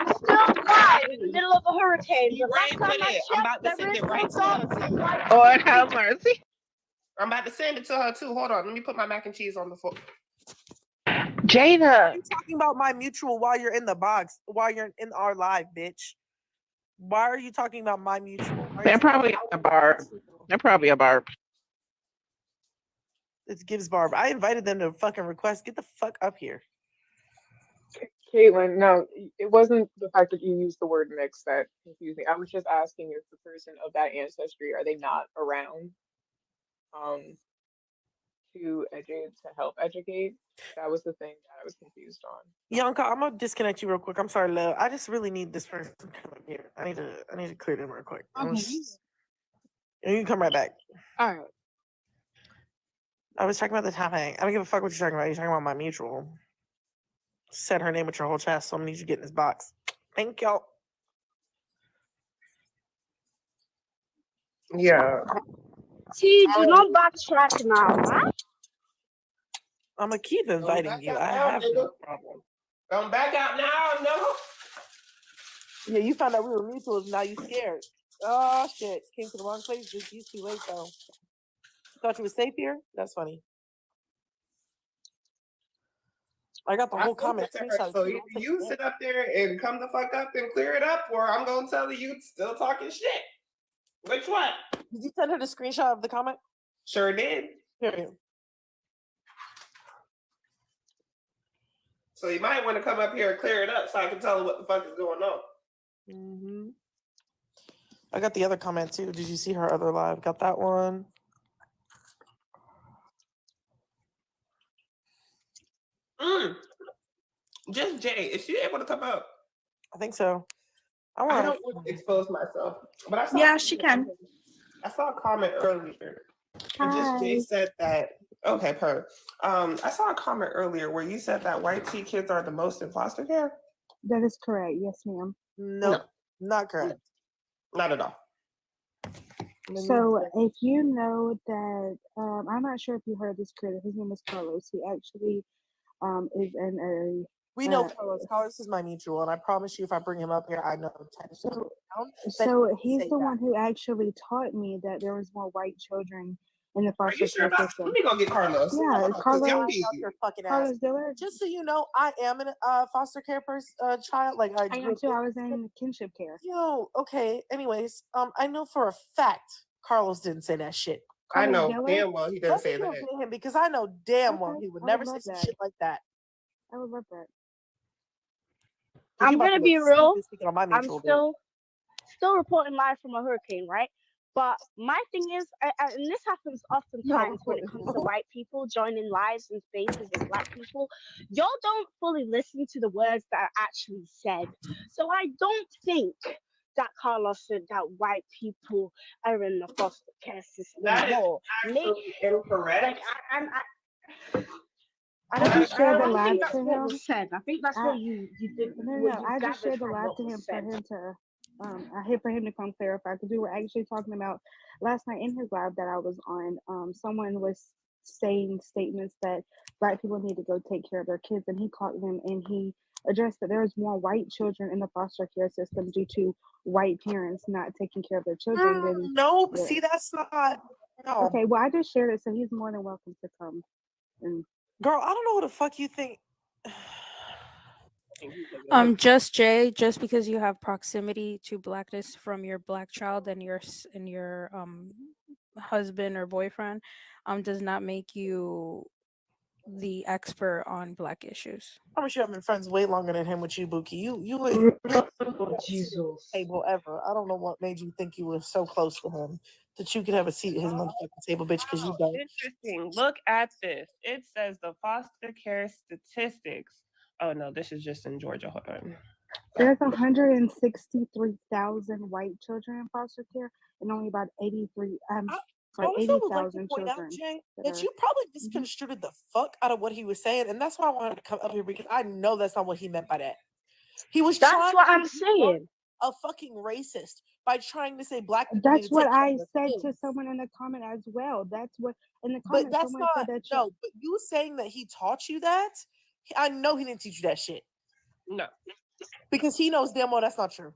still live in the middle of a hurricane. The last Ran time with I it. I'm about to checked, send there it is right no to her. dog. Lord have mercy. I'm about to send it to her too. Hold on. Let me put my mac and cheese on the floor. Jada. I'm talking about my mutual while you're in the box, while you're in our live, bitch. Why are you talking about my mutual? They're probably a barb. They're probably a barb. It's Gibbs Barb. I invited them to fucking request. Get the fuck up here. Caitlin, no, it wasn't the fact that you used the word mix that confused me. I was just asking if the person of that ancestry, are they not around to help educate? That was the thing that I was confused on. Yanka, I'm gonna disconnect you real quick. I'm sorry, love. I just really need this person to come up here. I need to clear them real quick. Okay. And you can come right back. All right. I was talking about the topic. I don't give a fuck what you're talking about. You're talking about my mutual. Said her name with your whole chest, so I'm gonna need you to get in this box. Thank y'all. Yeah. T, do not backtrack now, huh? I'm gonna keep inviting you. I have no problem. Come back out now, no. Yeah, you found out we were mutuals. Now you scared. Oh shit! Came to the wrong place. Just you too late though. Thought you was safe here. That's funny. I got the whole comment. So you sit up there and come the fuck up and clear it up, or I'm gonna tell you still talking shit. Which one? Did you send her the screenshot of the comment? Sure did. Period. So you might want to come up here and clear it up so I can tell her what the fuck is going on. Mm-hmm. I got the other comment too. Did you see her other live? Got that one. Just Jay, is she able to come up? I think so. I don't want to expose myself, but I saw. Yeah, she can. I saw a comment earlier. Just Jay said that. Okay, per. I saw a comment earlier where you said that white tea kids are the most in foster care. That is correct. Yes, ma'am. No, not correct. Not at all. So if you know that, I'm not sure if you heard this creator. His name is Carlos. He actually is in We a know Carlos. Carlos is my mutual, and I promise you, if I bring him up here, I know 10 so down that so he he's say the that. one who actually taught me that there was more white children in the Are you foster sure care about? Let system. me go get Carlos. Yeah, Cause y'all Carlos be Out your fucking ass. Carlos Dillard. Just so you know, I am in foster care child. Like I I grew am up too. in. I was in kinship care. Yo, okay. Anyways, I know for a fact Carlos didn't say that shit. I Carlos know Dillard. damn well he doesn't Let me say go that. get him because I know damn well Okay, he would I never would say love some that. shit like that. I would love that. 'Cause you I'm about gonna to be look real. stupid speaking on my I'm mutual, dude. still reporting live from a hurricane, right? But my thing is, and this happens oftentimes when it comes to white people joining lives and spaces with black people, y'all don't fully listen to the words that are actually said. So I don't think that Carlos said that white people are in the foster care system That is more. actually incorrect. Like I I just shared the don't live think that's to what him. was said. I think that's I what you did. no What no. you I just gathered shared the from live what to was him for said. him to I hit for him to come clarify because we were actually talking about last night in his live that I was on. Someone was saying statements that black people need to go take care of their kids, and he caught them and he addressed that there's more white children in the foster care system due to white parents not taking care of their children than Nope. the, See, that's not. No. okay. Well, I just shared it, so he's more than welcome to come. And Girl, I don't know who the fuck you think. Just Jay, just because you have proximity to blackness from your black child and your husband or boyfriend, does not make you the expert on black issues. I promise you, I've been friends way longer than him with you, Buki. You would Oh, Jesus. table ever. I don't know what made you think you were so close to him that you could have a seat at his motherfucking table, bitch, because you Oh, don't. interesting. Look at this. It says the foster care statistics. Oh no, this is just in Georgia. Hold on. There's 163,000 white children in foster care, and only about 83. I Sorry, also would like to 80,000 point out, children Jay, that that are. you probably misconstrued the fuck out of what he was saying, and that's why I wanted to come up here because I know that's not what he meant by that. He was That's trying what to I'm be saying. a fucking racist by trying to say black people need That's to what take care I of their said to kids. someone in the comment as well. That's what in the But comment that's someone said not that no. But you saying that he taught you that, I know he didn't teach you that shit No. because he knows damn well that's not true.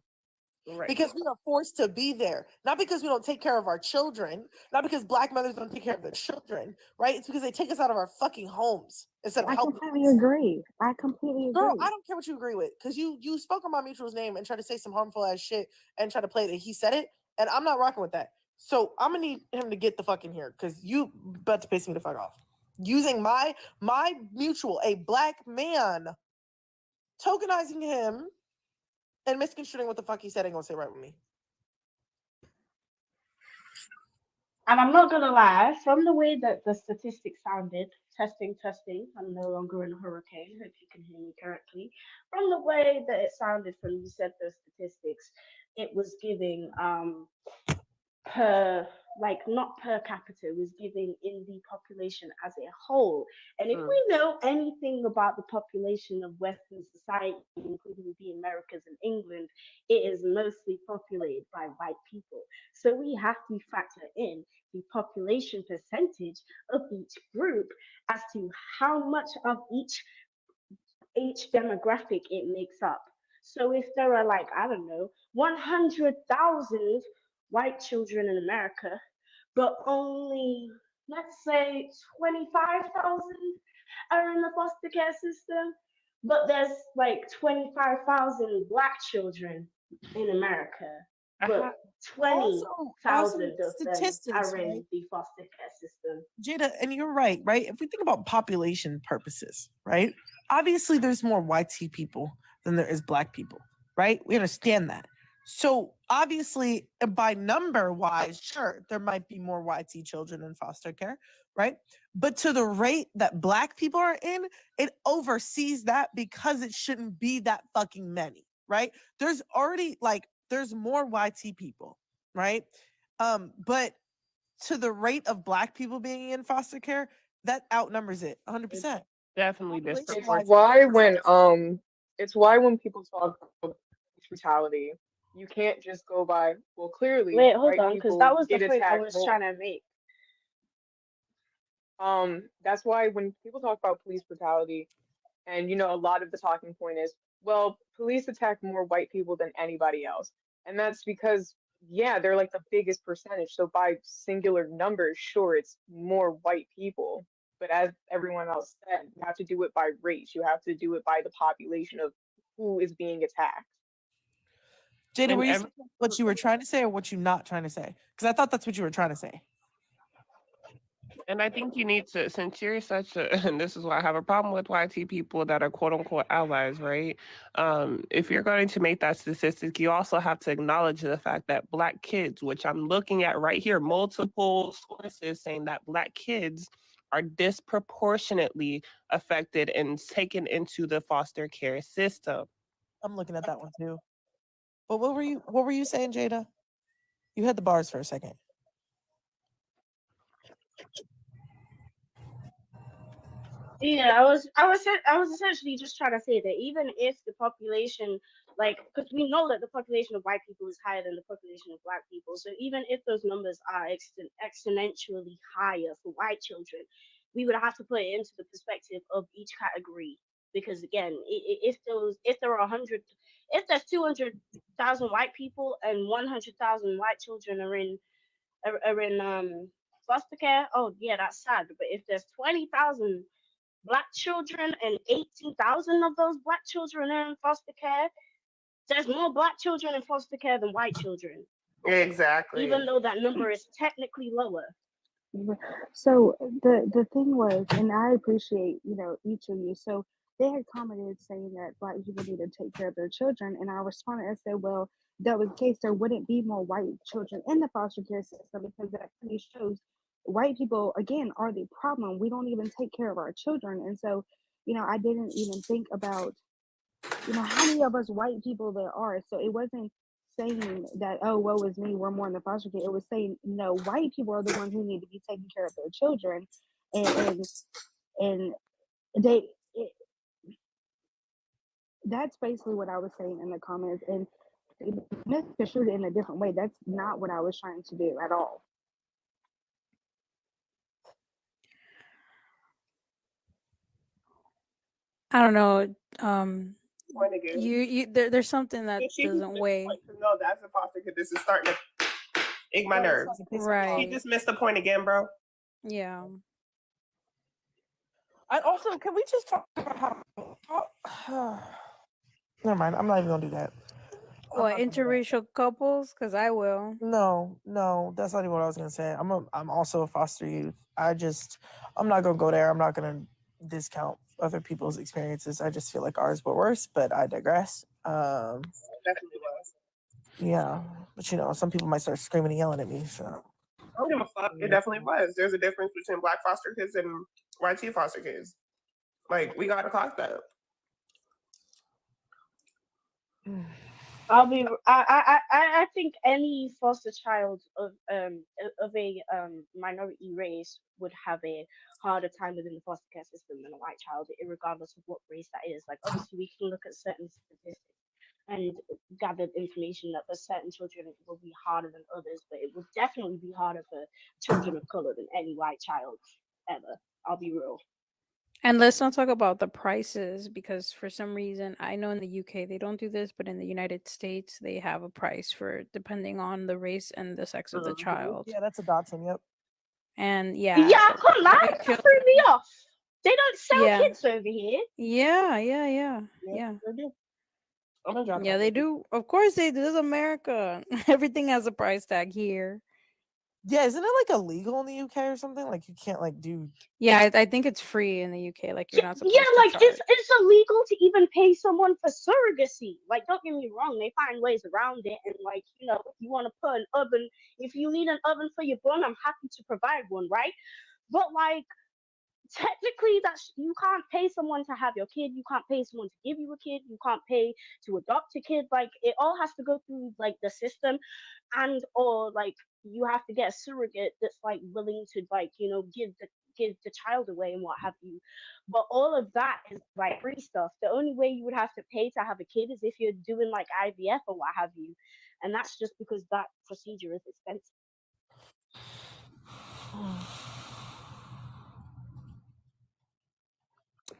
Right. Because we are forced to be there, not because we don't take care of our children, not because black mothers don't take care of their children, right? It's because they take us out of our fucking homes instead of I helping. completely agree. I completely Girl, agree. I don't care what you agree with, because you spoke on my mutual's name and tried to say some harmful ass shit and try to play that he said it, and I'm not rocking with that. So I'm gonna need him to get the fuck in here, because you about to piss me the fuck off. Using my mutual, a black man, tokenizing him and misconstruing what the fuck he said ain't gonna sit right with me. And I'm not gonna lie, from the way that the statistics sounded, testing, I'm no longer in a hurricane. Hope you can hear me correctly. From the way that it sounded when you said the statistics, it was giving not per capita, it was giving in the population as a whole. And if we know anything about the population of Western society, including the Americas and England, it is mostly populated by white people. So we have to factor in the population percentage of each group as to how much of each demographic it makes up. So if there are 100,000 white children in America, but only, let's say, 25,000 are in the foster care system, but there's 25,000 black children in America, but 20,000 of them statistics, are in right? the foster care system. Jada, and you're right? If we think about population purposes, right? Obviously, there's more white people than there is black people, right? We understand that. So obviously, by number wise, sure, there might be more white children in foster care, right? But to the rate that black people are in, it oversees that because it shouldn't be that fucking many, right? There's already there's more white people, right? But to the rate of black people being in foster care, that outnumbers it 100%. Definitely Population It's wise, why when it's why when people talk about brutality, You can't just go by, well, clearly Wait, hold white on, because that people was the get point I attacked was more. trying to make. That's why when people talk about police brutality, and a lot of the talking point is, well, police attack more white people than anybody else. And that's because, yeah, they're like the biggest percentage. So by singular numbers, sure, it's more white people. But as everyone else said, you have to do it by race. You have to do it by the population of who is being attacked. Jada, And were you every saying what you were trying to say or what you not trying to say? Because I thought that's what you were trying to say. And I think you need to, since you're such a, and this is why I have a problem with YT people that are quote unquote allies, right? If you're going to make that statistic, you also have to acknowledge the fact that Black kids, which I'm looking at right here, multiple sources saying that Black kids are disproportionately affected and taken into the foster care system. I'm looking at that one too. But what were you saying, Jada? You had the bars for a second. Yeah, I was essentially just trying to say that even if the population, like, because we know that the population of white people is higher than the population of black people, so even if those numbers are exponentially higher for white children, we would have to put it into the perspective of each category. Because again, if there are 100, if there's 200,000 white people and 100,000 white children are in foster care, oh yeah, that's sad. But if there's 20,000 black children and 18,000 of those black children are in foster care, there's more black children in foster care than white children, Exactly. even though that number is technically lower. So the thing was, and I appreciate each of you. So they had commented saying that black people need to take care of their children, and I responded and said, well, if that was the case, there wouldn't be more white children in the foster care system because that clearly shows white people again are the problem. We don't even take care of our children, and so I didn't even think about how many of us white people there are. So it wasn't saying that, oh, woe is me, we're more in the foster care. It was saying, no, white people are the ones who need to be taking care of their children. And they, it, that's basically what I was saying in the comments. And misconstrued it in a different way. That's not what I was trying to do at all. I don't know. Point again. There's something that If she doesn't weigh. No, that's a foster kid. This is starting to ache my nerves. Right. He just missed the point again, bro. Yeah. And also, can we just talk about how never mind, I'm not even gonna do that. What, interracial couples? Because I will. No, that's not even what I was gonna say. I'm also a foster youth. I'm not gonna go there. I'm not gonna discount other people's experiences. I just feel like ours were worse, but I digress. Definitely was. Yeah, but some people might start screaming and yelling at me. So I don't give a fuck. It definitely was. There's a difference between black foster kids and YT foster kids. Like, we gotta clock that. I think any foster child of a minority race would have a harder time within the foster care system than a white child, regardless of what race that is. Like, obviously, we can look at certain statistics and gathered information that for certain children it will be harder than others, but it will definitely be harder for children of color than any white child ever. I'll be real. And let's not talk about the prices, because for some reason, I know in the UK they don't do this, but in the United States they have a price for depending on the race and the sex of the child. Yeah, that's adoption. Yep. And Yeah, I can't lie. That threw me off. They don't sell kids over here. Yeah. They do. Yeah, they do. Of course they do. This is America. Everything has a price tag here. Yeah, isn't it like illegal in the UK or something? Like you can't do. Yeah, I think it's free in the UK. Like you're not supposed Yeah, to like charge. it's illegal to even pay someone for surrogacy. Like, don't get me wrong, they find ways around it. And like, if you want to put an oven, if you need an oven for your bun, I'm happy to provide one, right? But like, technically that's you can't pay someone to have your kid, you can't pay someone to give you a kid, you can't pay to adopt a kid. Like it all has to go through like the system, and or like you have to get a surrogate that's like willing to like give the child away and what have you. But all of that is like free stuff. The only way you would have to pay to have a kid is if you're doing like IVF or what have you, and that's just because that procedure is expensive.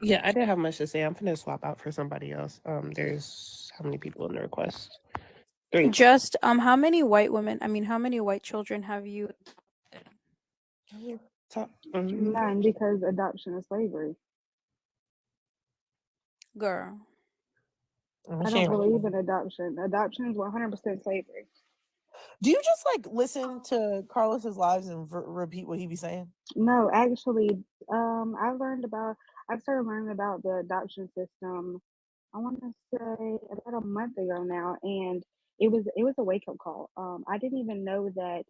Yeah, I didn't have much to say. I'm gonna swap out for somebody else. There's how many people in the request? 3. Just how many white women? I mean, how many white children have you? None, because adoption is slavery. Girl. I don't believe in adoption. Adoption is 100% slavery. Do you just like listen to Carlos's lives and repeat what he be saying? No, actually, I started learning about the adoption system, I want to say about a month ago now, and it was a wake up call. I didn't even know that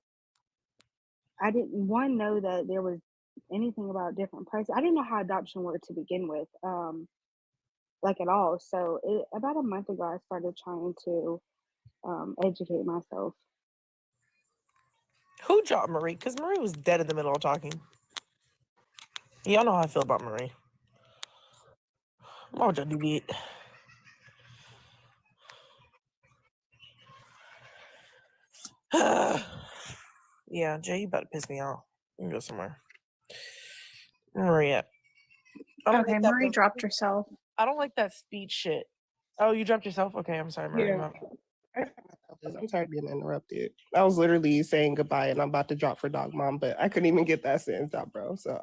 I didn't one know that there was anything about different prices. I didn't know how adoption worked to begin with, like at all. So about a month ago, I started trying to educate myself. Who dropped Marie? Because Marie was dead in the middle of talking. Y'all know how I feel about Marie. Why would y'all do it? Yeah, Jay, you about to piss me off. You can go somewhere. Maria. Okay, Marie dropped herself. I don't like that speech shit. Oh, you dropped yourself? Okay, I'm sorry, Marie. Yeah. I'm sorry being interrupted. I was literally saying goodbye and I'm about to drop for Dog Mom, but I couldn't even get that sentence out, bro. So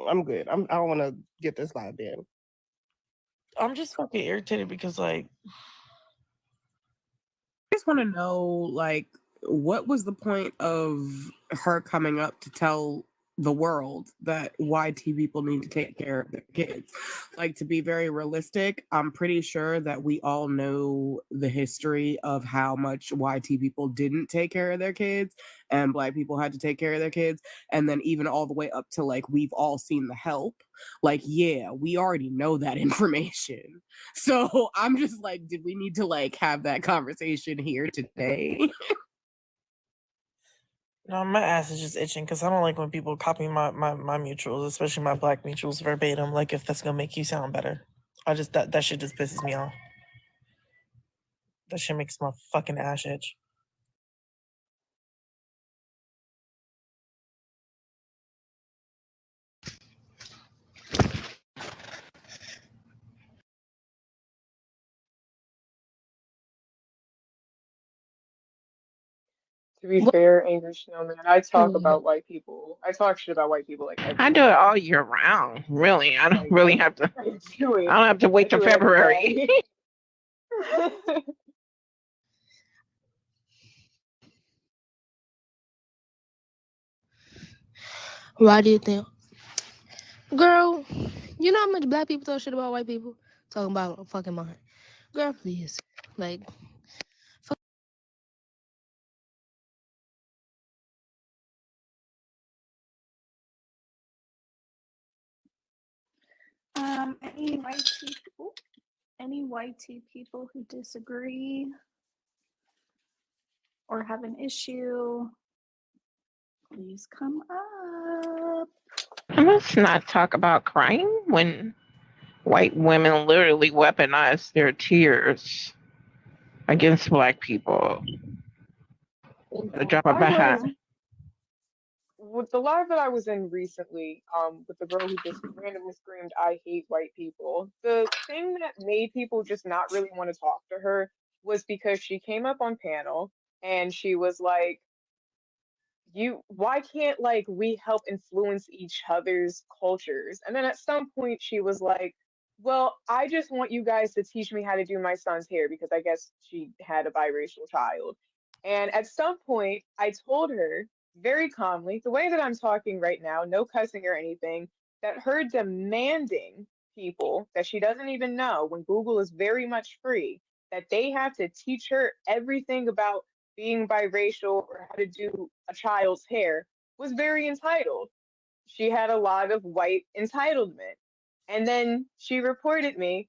I'm good. I don't want to get this live in. I'm just fucking irritated because like I just want to know, like, what was the point of her coming up to tell the world that YT people need to take care of their kids? Like, to be very realistic, I'm pretty sure that we all know the history of how much YT people didn't take care of their kids and Black people had to take care of their kids. And then even all the way up to like, we've all seen the help. Like, yeah, we already know that information. So I'm just like, did we need to like have that conversation here today? no, my ass is just itching because I don't like when people copy my mutuals, especially my Black mutuals verbatim. Like if that's gonna make you sound better. I just that shit just pisses me off. That shit makes my fucking ass itch. To be fair, Angry Snowman, I talk about white people. I talk shit about white people like every I do it all year round. Really, I don't really have to. I do it. I don't have to wait till do it every February. day. Why do you think? Girl, you know how much Black people talk shit about white people? Talking about a fucking mind. Girl, please. Like, Any YT people who disagree or have an issue, please come up. Let's not talk about crying when white women literally weaponize their tears against Black people. Drop a hat. With the live that I was in recently, with the girl who just randomly screamed, "I hate white people," the thing that made people just not really want to talk to her was because she came up on panel and she was like, why can't like we help influence each other's cultures? And then at some point she was like, well, I just want you guys to teach me how to do my son's hair, because I guess she had a biracial child. And at some point I told her very calmly, the way that I'm talking right now, no cussing or anything, that her demanding people that she doesn't even know, when Google is very much free, that they have to teach her everything about being biracial or how to do a child's hair, was very entitled. she had a lot of white entitlement. And then she reported me,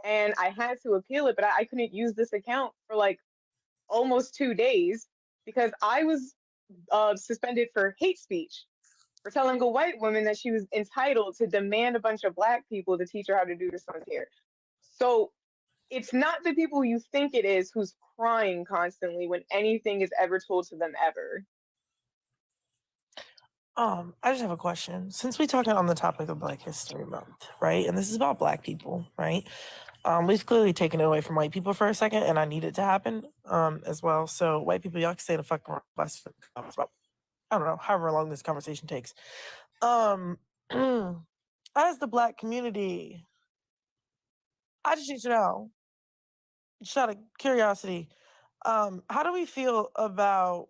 and I had to appeal it, but I couldn't use this account for like almost 2 days because I was suspended for hate speech for telling a white woman that she was entitled to demand a bunch of black people to teach her how to do their son's hair. So it's not the people you think it is who's crying constantly when anything is ever told to them ever. I just have a question. Since we talking on the topic of Black History Month, right? And this is about Black people, right? We've clearly taken it away from white people for a second, and I need it to happen as well. So white people, y'all can stay the fuck around. About, I don't know, however long this conversation takes. As the Black community, I just need to know, just out of curiosity, how do we feel about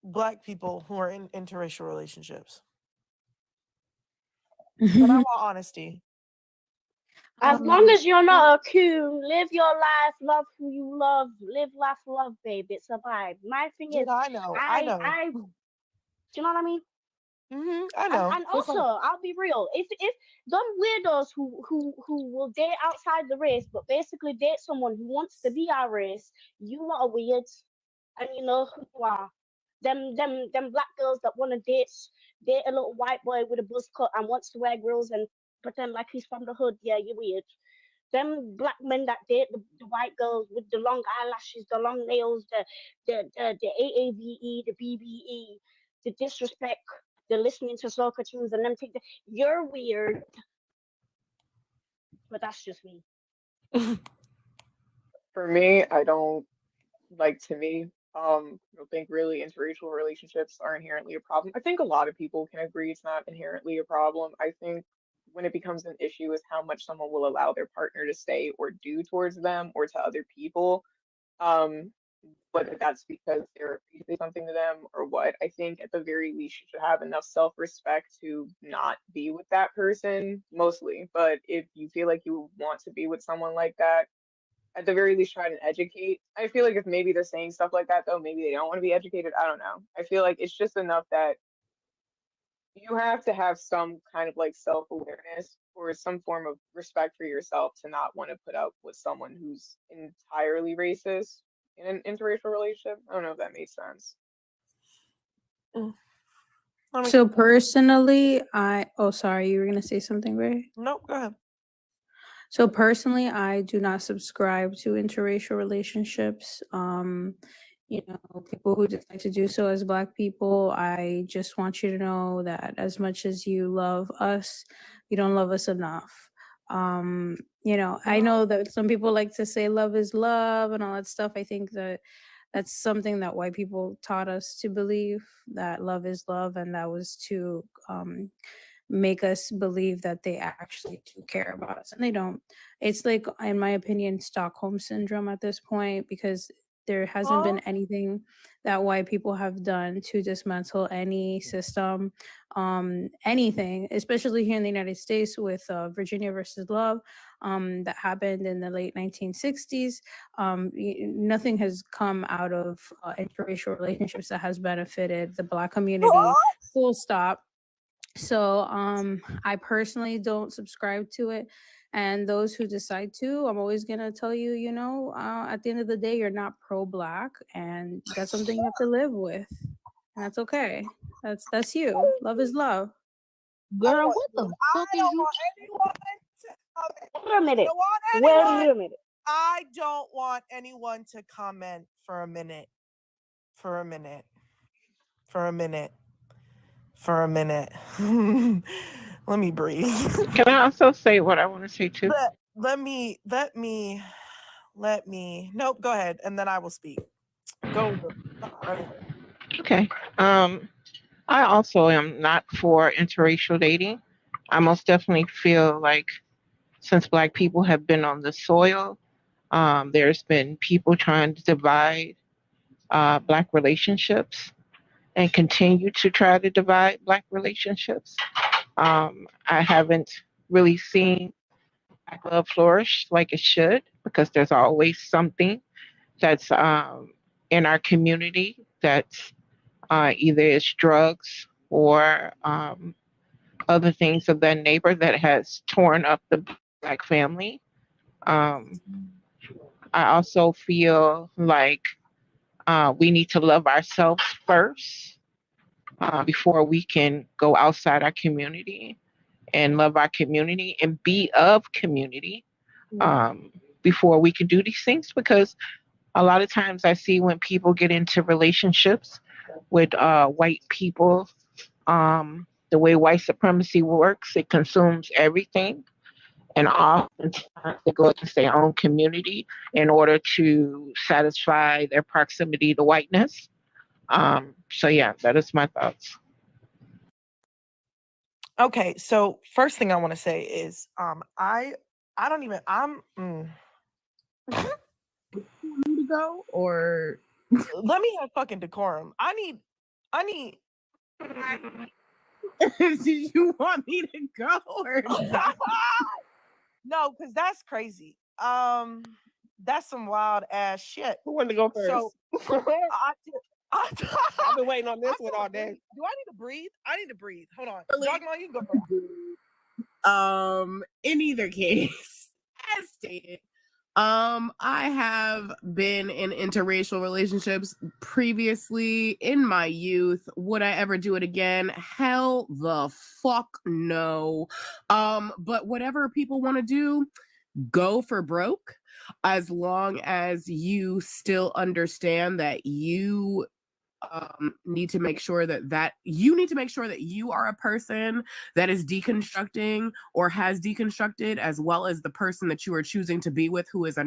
Black people who are in interracial relationships? But I want honesty. As long as you're not a coon, live your life, love who you love, live, laugh, love, babe. It's a vibe. My thing is, I know. do you know what I mean? I know. And also, I'll be real. If them weirdos who will date outside the race, but basically date someone who wants to be our race, you lot are weird, and you know who you are. Them black girls that want to date a little white boy with a buzz cut and wants to wear grills and pretend like he's from the hood. Yeah, you're weird. Them black men that date the white girls with the long eyelashes, the long nails, the AAVE, the BBE, the disrespect, the listening to soul cartoons and them you're weird. But that's just me. For me, I don't don't think really interracial relationships are inherently a problem. I think a lot of people can agree it's not inherently a problem. I think when it becomes an issue is how much someone will allow their partner to say or do towards them or to other people. Whether that's because they're say something to them or what. I think at the very least you should have enough self-respect to not be with that person, mostly. But if you feel like you want to be with someone like that, at the very least try to educate. I feel like if maybe they're saying stuff like that though, maybe they don't want to be educated. I don't know. I feel like it's just enough that you have to have some kind of like self-awareness or some form of respect for yourself to not want to put up with someone who's entirely racist in an interracial relationship. I don't know if that makes sense. So personally, sorry, you were gonna say something, Ray? Nope, go ahead. So personally, I do not subscribe to interracial relationships. People who decide to do so as Black people, I just want you to know that as much as you love us, you don't love us enough. I know that some people like to say love is love and all that stuff. I think that that's something that white people taught us to believe, that love is love, and that was to make us believe that they actually do care about us, and they don't. It's like, in my opinion, Stockholm syndrome at this point, because there hasn't been anything that white people have done to dismantle any system, anything, especially here in the United States with Virginia versus Love, that happened in the late 1960s. Nothing has come out of interracial relationships that has benefited the Black community, full stop. So I personally don't subscribe to it. And those who decide to, I'm always going to tell you, at the end of the day, you're not pro-Black, and that's something you have to live with. And that's okay. That's you. Love is love. Girl, what the fuck is you? Wait a minute. Wait a minute. I don't want anyone to comment for a minute. Let me breathe. Can I also say what I want to say too? Let me. Nope, go ahead, and then I will speak. Go. Okay. I also am not for interracial dating. I most definitely feel like since Black people have been on the soil, there's been people trying to divide Black relationships and continue to try to divide Black relationships. I haven't really seen Black love flourish like it should, because there's always something that's in our community that's either it's drugs or other things of that neighbor that has torn up the Black family. Um, I also feel like we need to love ourselves first before we can go outside our community and love our community and be of community before we can do these things. Because a lot of times I see when people get into relationships with white people, the way white supremacy works, it consumes everything. And oftentimes they go against their own community in order to satisfy their proximity to whiteness. So yeah, that is my thoughts. Okay, so first thing I want to say is I don't even to go, or let me have fucking decorum. I need did you want me to go or not? No, because that's crazy. That's some wild ass shit. Who wanted to go first? So I've been waiting on this one all day. Do I need to breathe? I need to breathe. Hold on. Dogma, you can go first. In either case, as stated, I have been in interracial relationships previously in my youth. Would I ever do it again? Hell the fuck no. But whatever people want to do, go for broke, as long as you still understand that you need to make sure that you are a person that is deconstructing or has deconstructed, as well as the person that you are choosing to be with, who is a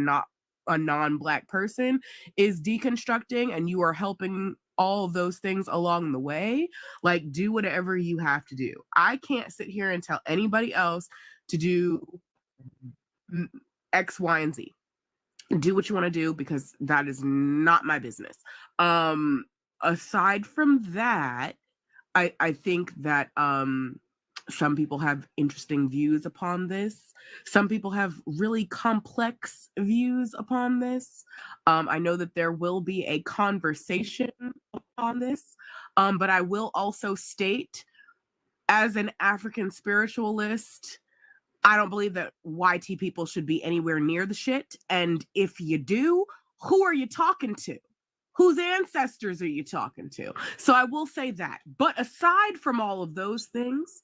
non-Black person, is deconstructing, and you are helping all of those things along the way. Like, do whatever you have to do. I can't sit here and tell anybody else to do X, Y, and Z. Do what you want to do, because that is not my business. Aside from that, I think that some people have interesting views upon this. Some people have really complex views upon this. I know that there will be a conversation on this, but I will also state, as an African spiritualist, I don't believe that YT people should be anywhere near the shit. And if you do, who are you talking to? Whose ancestors are you talking to? So I will say that. But aside from all of those things,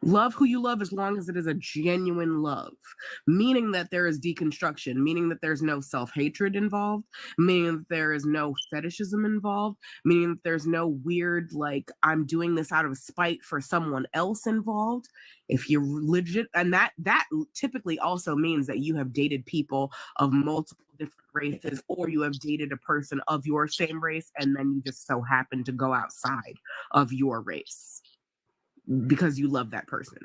love who you love, as long as it is a genuine love, meaning that there is deconstruction, meaning that there's no self-hatred involved, meaning that there is no fetishism involved, meaning that there's no weird, like, I'm doing this out of spite for someone else involved. If you're legit, and that typically also means that you have dated people of multiple different races, or you have dated a person of your same race, and then you just so happen to go outside of your race because you love that person.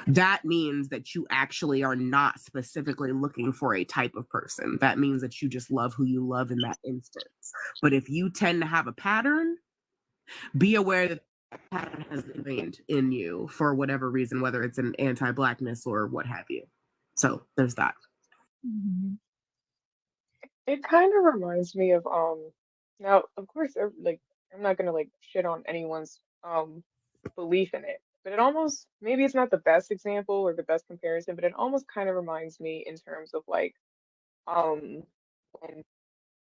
That means that you actually are not specifically looking for a type of person. That means that you just love who you love in that instance. But if you tend to have a pattern, be aware that pattern has remained in you for whatever reason, whether it's an anti-Blackness or what have you. So there's that. It kind of reminds me of now of course like I'm not gonna like shit on anyone's belief in it, but it almost, maybe it's not the best example or the best comparison, but it almost kind of reminds me in terms of like when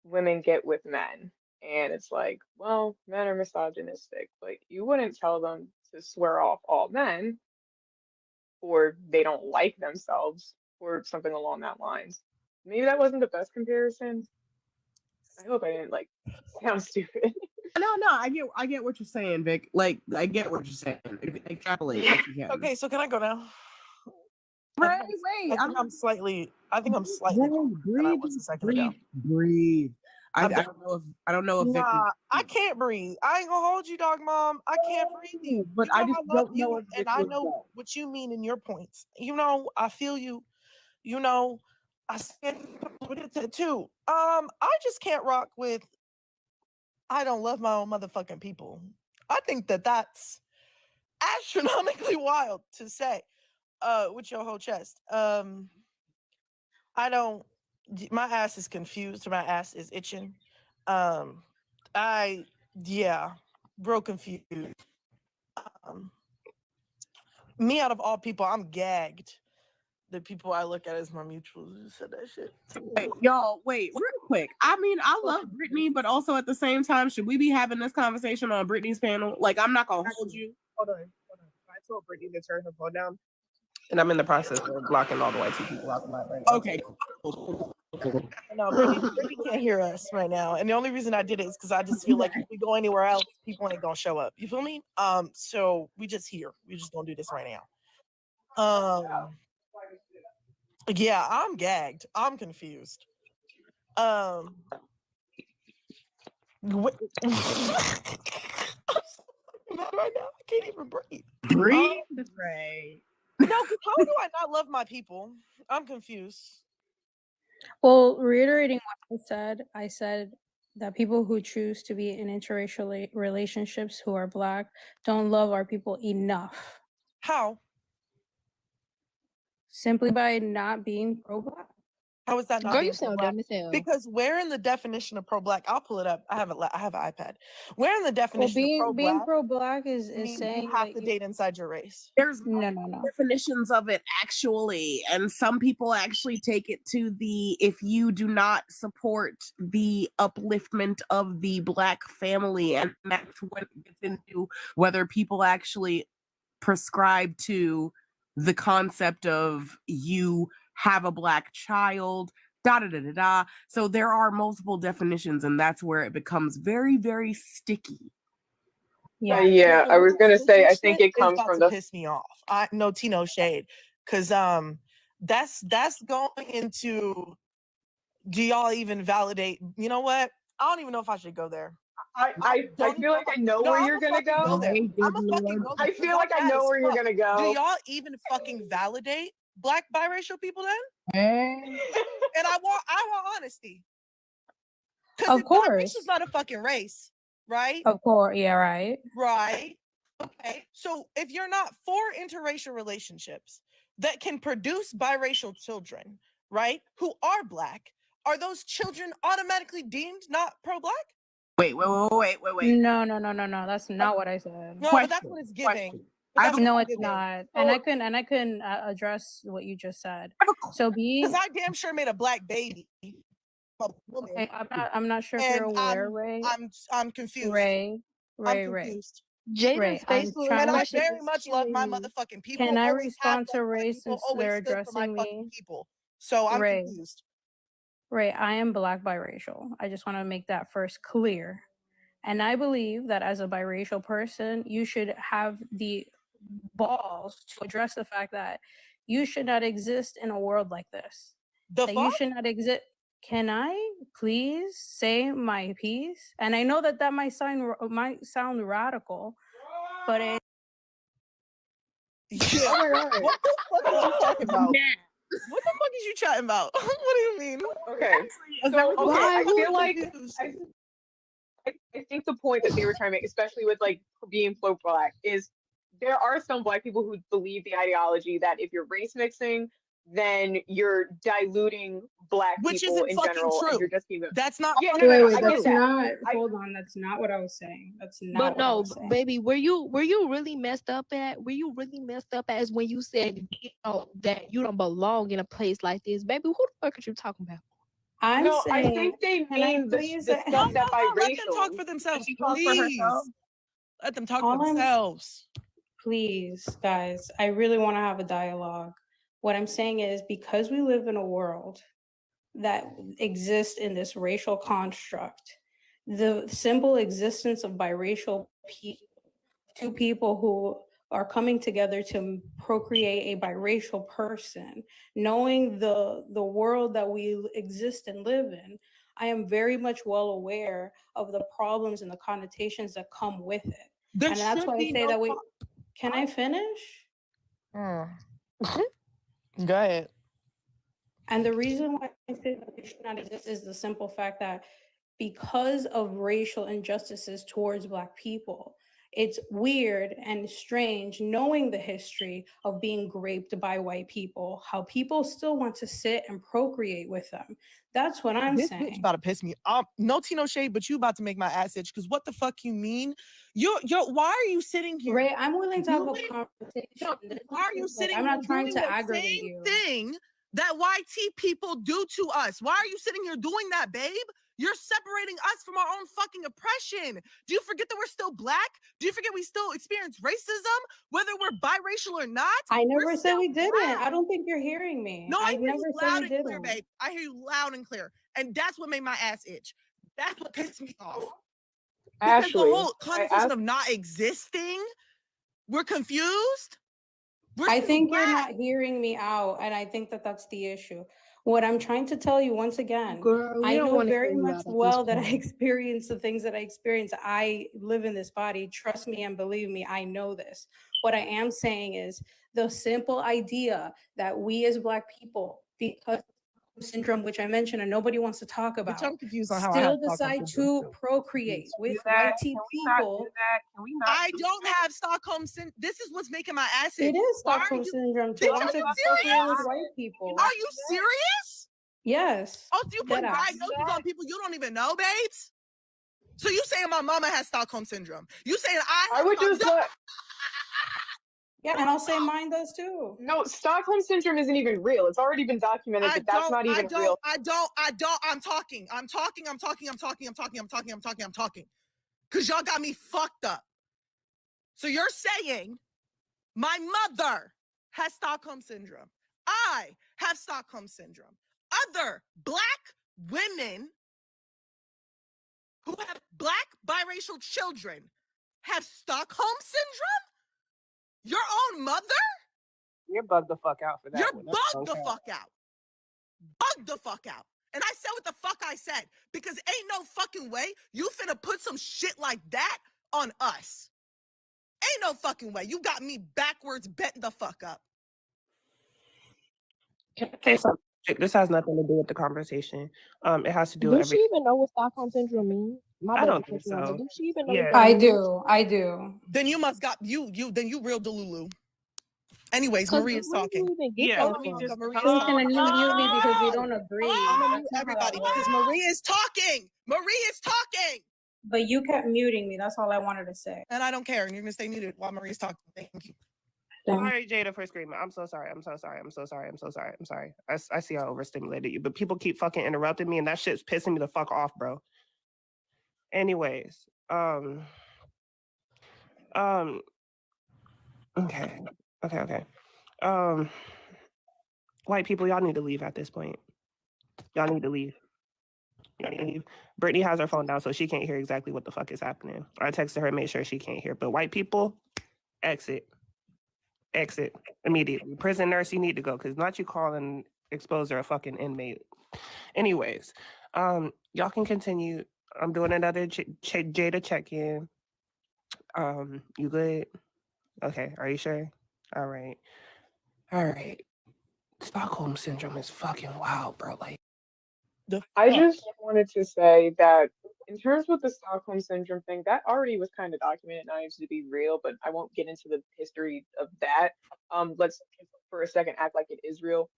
women get with men, and it's like, well, men are misogynistic, but you wouldn't tell them to swear off all men, or they don't like themselves, or something along that lines. Maybe that wasn't the best comparison. I hope I didn't like sound stupid. No, I get what you're saying, Vic. Like, I get what you're saying. Extrapolate if you can. Okay, so can I go now? Wait. I think I'm slightly Breathe. I was a second ago. Breathe. I don't know if Vic. Nah, I can't breathe. I ain't gonna hold you, dog mom. I can't breathe you. But You know I just love don't know you, if Vic and I would know go. what you mean in your points. You know, I feel you. You know, I stand with it too. I just can't rock with. I don't love my own motherfucking people. I think that that's astronomically wild to say. With your whole chest. I don't. My ass is confused. My ass is itching. Yeah, real confused. Me out of all people, I'm gagged. The people I look at as my mutuals who said that shit. Wait, y'all, wait, real quick. I mean, I love Brittany, but also at the same time, should we be having this conversation on Brittany's panel? Like, I'm not gonna hold you. Hold on. I told Brittany to turn her phone down, and I'm in the process of blocking all the white people out the live right now. Okay, cool. No, Brittany can't hear us right now, and the only reason I did it is because I just feel like if we go anywhere else, people ain't gonna show up. You feel me? So we just here. We just gonna do this right now. Yeah, I'm gagged. I'm confused. What? I'm mad right now. I can't even breathe. Breathe, Ray. No, because how do I not love my people? I'm confused. Well, reiterating what I said that people who choose to be in interracial relationships who are Black don't love our people enough. How? Simply by not being pro-Black. How is that not Girl, being you sound pro-Black? dumb as hell. Because where in the definition of pro-Black, I'll pull it up. I have an iPad. Where in the Well, definition of being pro-Black pro-Black is means saying you have that to date inside your race? There's no. definitions of it actually, and some people actually take it to the if you do not support the upliftment of the Black family, and that's what it gets into whether people actually prescribe to the concept of you have a Black child, da da da da da. So there are multiple definitions, and that's where it becomes very, very sticky. Yeah, I was gonna say I think it comes about from to the piss me off. No Tino shade, because that's going into. Do y'all even validate? You know what? I don't even know if I should go there. I feel like I know where you're gonna go. I'm a fucking go there. I feel like I know where you're gonna go. Do y'all even fucking validate Black biracial people then? And I want honesty. Of course. This is not a fucking race, right? Of course, yeah, right. Right. Okay. So if you're not for interracial relationships that can produce biracial children, right, who are Black, are those children automatically deemed not pro-Black? Wait. No. That's not what I said. No, but that's what it's giving. No, it's not. And I couldn't address what you just said. So because I damn sure made a Black baby. Okay, I'm not sure if you're aware, Ray. I'm confused. Ray. I'm confused. Jaden's face looks And I like she's very much love my motherfucking people. Can I always have respond to loved my Ray people, since always they're stood for my addressing fucking me? people. So I'm Ray. confused. Ray, I am Black biracial. I just want to make that first clear. And I believe that as a biracial person, you should have the balls to address the fact that you should not exist in a world like this. That you should not exist. Can I please say my piece? And I know that might sound radical, but it. Yeah. Oh my God. What the fuck are you talking about? What the fuck is you chatting about? What do you mean? Okay. I feel like I think the point that they were trying to make, especially with like being pro-Black, is there are some Black people who believe the ideology that if you're race mixing, then you're diluting Black Which people isn't in fucking general, true. and you're just keeping. That's not. Yeah, Wait, I that's get that. not. Hold on, that's not what I was saying. That's not. But what I no, was saying. baby, where you really messed up at? Where you really messed up at is when you said that you don't belong in a place like this, baby. Who the fuck are you talking about? No, saying, I think they mean the stuff that biracial. Let them talk for themselves, talk for please. herself? Let them talk All for I'm s- themselves. Please, guys, I really want to have a dialogue. What I'm saying is because we live in a world that exists in this racial construct, the simple existence of biracial people, two people who are coming together to procreate a biracial person, knowing the world that we exist and live in, I am very much well aware of the problems and the connotations that come with it. There and that's should why I be say no that we can I finish? Go ahead. And the reason why I say that it should not exist is the simple fact that because of racial injustices towards Black people, It's weird and strange knowing the history of being raped by white people, how people still want to sit and procreate with them. That's what I'm This saying. bitch about to piss me off. No tea, no shade, but you about to make my ass itch. Because what the fuck you mean? Why are you sitting here? Ray, I'm willing to have a doing- conversation. Why are you Like, sitting I'm here not trying doing to the aggravate same you. thing that YT people do to us? Why are you sitting here doing that, babe? You're separating us from our own fucking oppression. Do you forget that we're still black? Do you forget we still experience racism, whether we're biracial or not? I We're never said still we didn't. black. I don't think you're hearing me. No, I I've hear never you said loud we and clear, didn't. babe. I hear you loud and clear. And that's what made my ass itch. That's what pissed me off. Because Ashley, the whole I conversation asked, of not existing, we're confused. We're I still think you're black. not hearing me out, and I think that that's the issue. What I'm trying to tell you once again, Girl, we I don't know want to very hear you much out at this well that I point. experience the things that I experience. I live in this body. Trust me and believe me, I know this. What I am saying is the simple idea that we as Black people, because of syndrome, which I mentioned and nobody wants to talk Bitch, about, I'm confused on how I still have Stockholm decide syndrome. to procreate with Do that? white Can we not do people. that? Can we not? I do don't have Stockholm syndrome. This is what's making my ass It itch. is Why are Stockholm you? syndrome Bitch, too. are I'm you to procreate with serious? white people. Are you serious? Yes. Oh, so you put Deadass. diagnoses on people you don't even know, babes? So you saying my mama has Stockholm syndrome? You saying I I have would just Stockholm? let, Yeah, and I'll say mine does too. no, Stockholm syndrome isn't even real. It's already been documented that that's not even real. I'm talking. Because y'all got me fucked up. So you're saying my mother has Stockholm syndrome. I have Stockholm syndrome. Other Black women who have Black biracial children have Stockholm syndrome? Your own mother? You're bugged the fuck out for that You're one. That's bugged the okay. fuck out. Bugged the fuck out. And I said what the fuck I said. Because ain't no fucking way you finna put some shit like that on us. Ain't no fucking way. You got me backwards bent the fuck up. Can I say something? This has nothing to do with the conversation. It has to do with Does she everything. even know what Stockholm syndrome means? My I bad don't to think cut you off, but so. does she even know Yeah. what that I means? do. I do. Then you must got you then you real Delulu. Anyways, Cause Marie is where do talking. you even get Yeah, that let me from? just Marie is Jason, talking. and you mute me because we don't agree. I'm gonna That's mute not how that everybody works. because Marie is talking. Marie is talking. But you kept muting me. That's all I wanted to say. And I don't care. And you're gonna stay muted while Marie is talking. Thank you. Sorry, Jada, for screaming. I'm so sorry. I'm so sorry. I'm so sorry. I'm so sorry. I'm sorry. I see I overstimulated you, but people keep fucking interrupting me, and that shit's pissing me the fuck off, bro. Anyways, okay. White people, y'all need to leave at this point. Y'all need to leave. Y'all need to leave. Brittany has her phone down, so she can't hear exactly what the fuck is happening. I texted her, make sure she can't hear. But white people, exit. Exit immediately. Prison nurse, you need to go, because not you calling Exposer a fucking inmate. Anyways, y'all can continue. I'm doing another Jada check-in. You good? Okay, are you sure? All right. Stockholm syndrome is fucking wild, bro. Like, I just wanted to say that in terms with the Stockholm syndrome thing, that already was kind of documented and I used to be real, but I won't get into the history of that. Let's for a second act like it is real.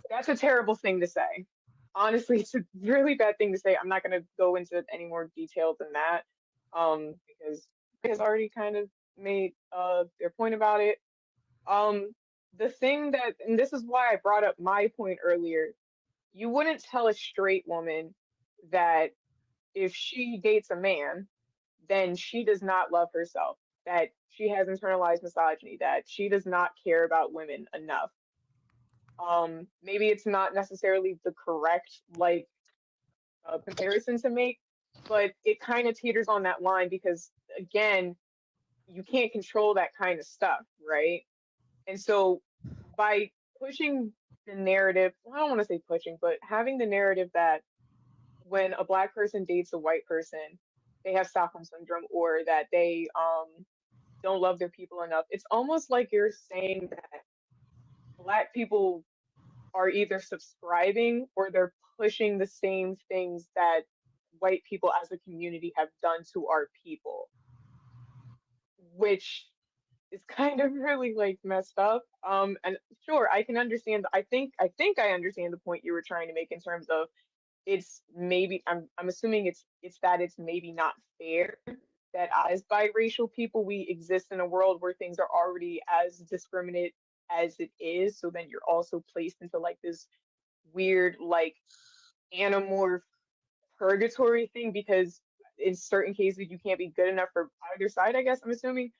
That's a terrible thing to say. Honestly, it's a really bad thing to say. I'm not gonna go into any more detail than that. Because they has already kind of made their point about it. The thing that, and this is why I brought up my point earlier, you wouldn't tell a straight woman that if she dates a man, then she does not love herself, that she has internalized misogyny, that she does not care about women enough. Maybe it's not necessarily the correct comparison to make, but it kind of teeters on that line because again, you can't control that kind of stuff, right? And so by pushing the narrative, I don't want to say pushing, but having the narrative that when a Black person dates a white person, they have Stockholm syndrome or that they don't love their people enough. It's almost like you're saying that Black people are either subscribing or they're pushing the same things that white people as a community have done to our people. which is kind of really like messed up. And sure, I can understand. I think I understand the point you were trying to make in terms of it's maybe I'm assuming it's that it's maybe not fair that as biracial people we exist in a world where things are already as discriminate as it is. So then you're also placed into like this weird like animorph purgatory thing because in certain cases you can't be good enough for either side, I guess I'm assuming.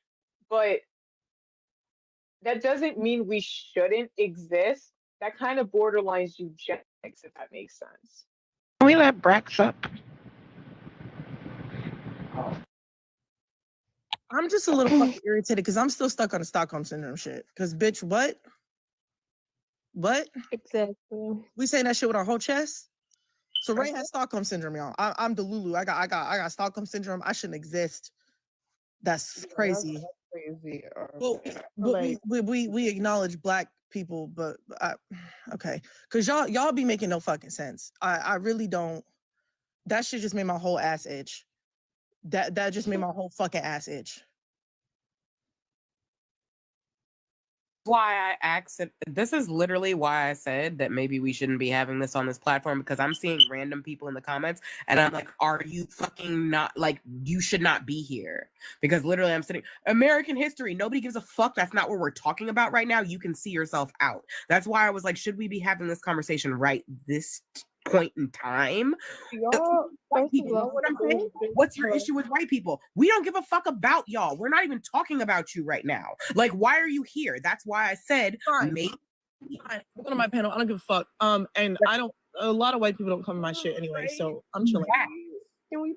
But that doesn't mean we shouldn't exist. That kind of borderlines eugenics, if that makes sense. Can we let Brax up? I'm just a little fucking irritated because I'm still stuck on the Stockholm syndrome shit. Because bitch, what? What? Exactly. We saying that shit with our whole chest? So Ray has Stockholm syndrome, y'all. I'm Delulu. I got Stockholm syndrome. I shouldn't exist. That's crazy. Crazy. Well, we acknowledge black people, but okay, because y'all be making no fucking sense. I really don't. That shit just made my whole ass itch. That just made my whole fucking ass itch. Why I asked it. This is literally why I said that maybe we shouldn't be having this on this platform, because I'm seeing random people in the comments and I'm like, are you fucking not, like, you should not be here? Because literally I'm sitting, American history, nobody gives a fuck. That's not what we're talking about right now. You can see yourself out. That's why I was like, should we be having this conversation right this point in time? White people, what I'm saying? What's your issue with white people? We don't give a fuck about y'all. We're not even talking about you right now. Like, why are you here? That's why I said maybe. Go to my panel. I don't give a fuck. And I don't. A lot of white people don't come to my shit anyway, so I'm chilling.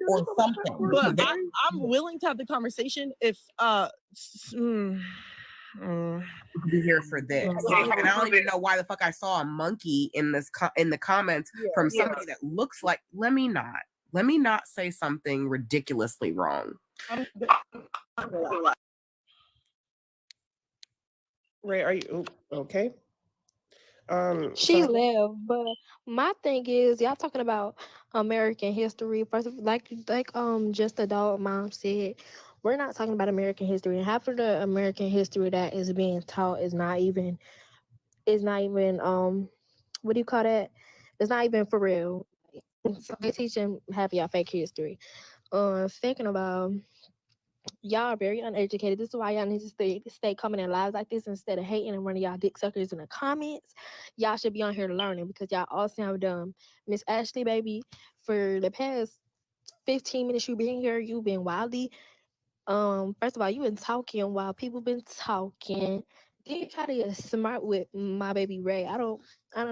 Or something. But I'm willing to have the conversation if be here for this. And I don't even know why the fuck I saw a monkey in this in the comments from somebody that looks like. Let me not say something ridiculously wrong. Ray, are you okay? She left, but my thing is, y'all talking about American history. First of like just the dog mom said, we're not talking about American history, and half of the American history that is being taught is not even what do you call that? It's not even for real. So they teaching half of y'all fake history. Thinking about y'all are very uneducated. This is why y'all need to stay coming in lives like this instead of hating and running y'all dick suckers in the comments. Y'all should be on here learning because y'all all sound dumb. Miss Ashley, baby, for the past 15 minutes you been here, you've been wildly. First of all, you been talking while people been talking. Then you try to get smart with my baby Ray. I don't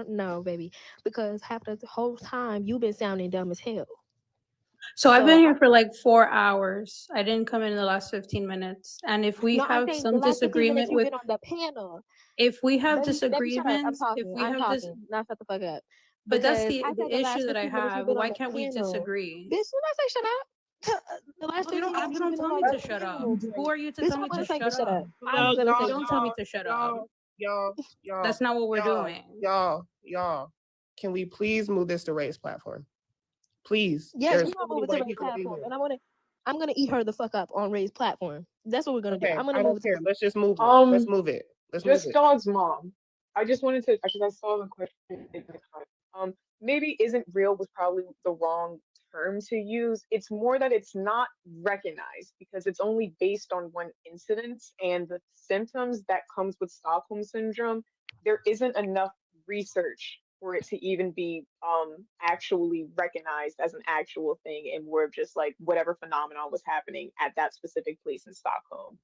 know, baby, because half the whole time you been sounding dumb as hell. So I've been here for like 4 hours. I didn't come in the last 15 minutes. And if we have some disagreement with on the panel, if we have baby, disagreements, shut up. if we I'm have talking. Now shut the fuck up. but that's Because the I said last issue that I 15 minutes have. you've been Why on the can't we panel. disagree? Bitch, did I say shut up? The last 15 minutes You you've don't been tell on me the to shut up. panel. Who are you to Bitch, tell I'm me gonna to say shut shut up? up. I'm gonna say Don't tell me to shut up. Y'all. That's not what we're doing. Y'all. Can we please move this to Ray's platform? Please. Yes, There's we're so gonna move many it to white Ray's people in platform, here. and I'm gonna eat her the fuck up on Ray's platform. That's what we're gonna do. Okay, I'm gonna I move don't it to care. Let's just move it. Let's move it. Let's move Just it. dog's mom. I just wanted to because I saw the question in the comments. Maybe isn't real was probably the wrong term to use. It's more that it's not recognized because it's only based on one incident and the symptoms that comes with Stockholm syndrome. There isn't enough research for it to even be actually recognized as an actual thing and more of just like whatever phenomenon was happening at that specific place in Stockholm.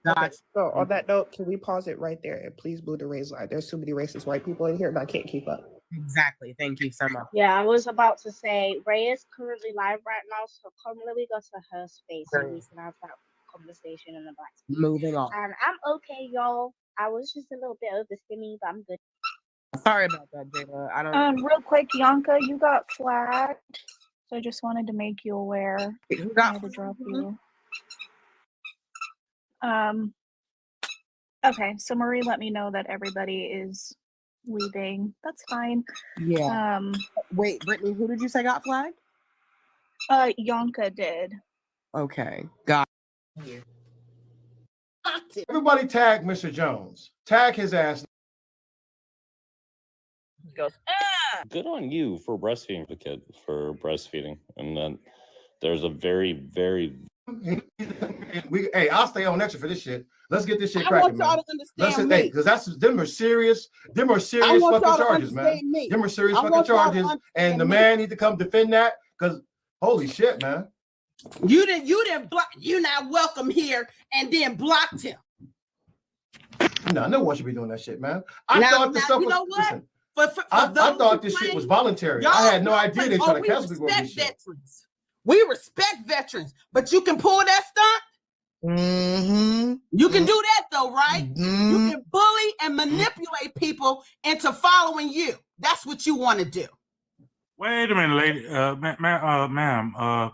Okay, so on that note, can we pause it right there and please move to Ray's live? There's too many racist white people in here and I can't keep up. Exactly. Thank you so much. Yeah, I was about to say Ray is currently live right now, so come let me go to her space and we can have that conversation in the back. Moving on. And I'm okay, y'all. I was just a little bit overstimmy, but I'm good. Sorry about that, Jada. I don't. Real quick, Yanka, you got flagged, so I just wanted to make you aware. Who got I had to drop you. Okay, so Marie let me know that everybody is leaving. That's fine. Yeah. Wait, Brittany, who did you say got flagged? Yanka did. Okay. Got Everybody tag Mr. Jones. Tag his ass. Good on you for breastfeeding the kid, and then there's a very, very Hey, I'll stay on extra for this shit. Let's get this shit I cracking, want y'all man. to understand Hey, me. because them are serious I want fucking y'all to charges, man. understand me. Them are serious I fucking want y'all to charges, and understand the me. man need to come defend that. Because holy shit, man. You didn't block. You're not welcome here, and then blocked him. No one should be doing that shit, man. I Now, thought this stuff you was. know what? Listen, For I those thought who this shit claim- was voluntary. Y'all- I had no y'all idea claim, they trying to we cancel people over respect this shit. veterans. We respect veterans, but you can pull that stunt. You can do that though, right? You can bully and manipulate people into following you. That's what you want to do. Wait a minute, lady, ma'am.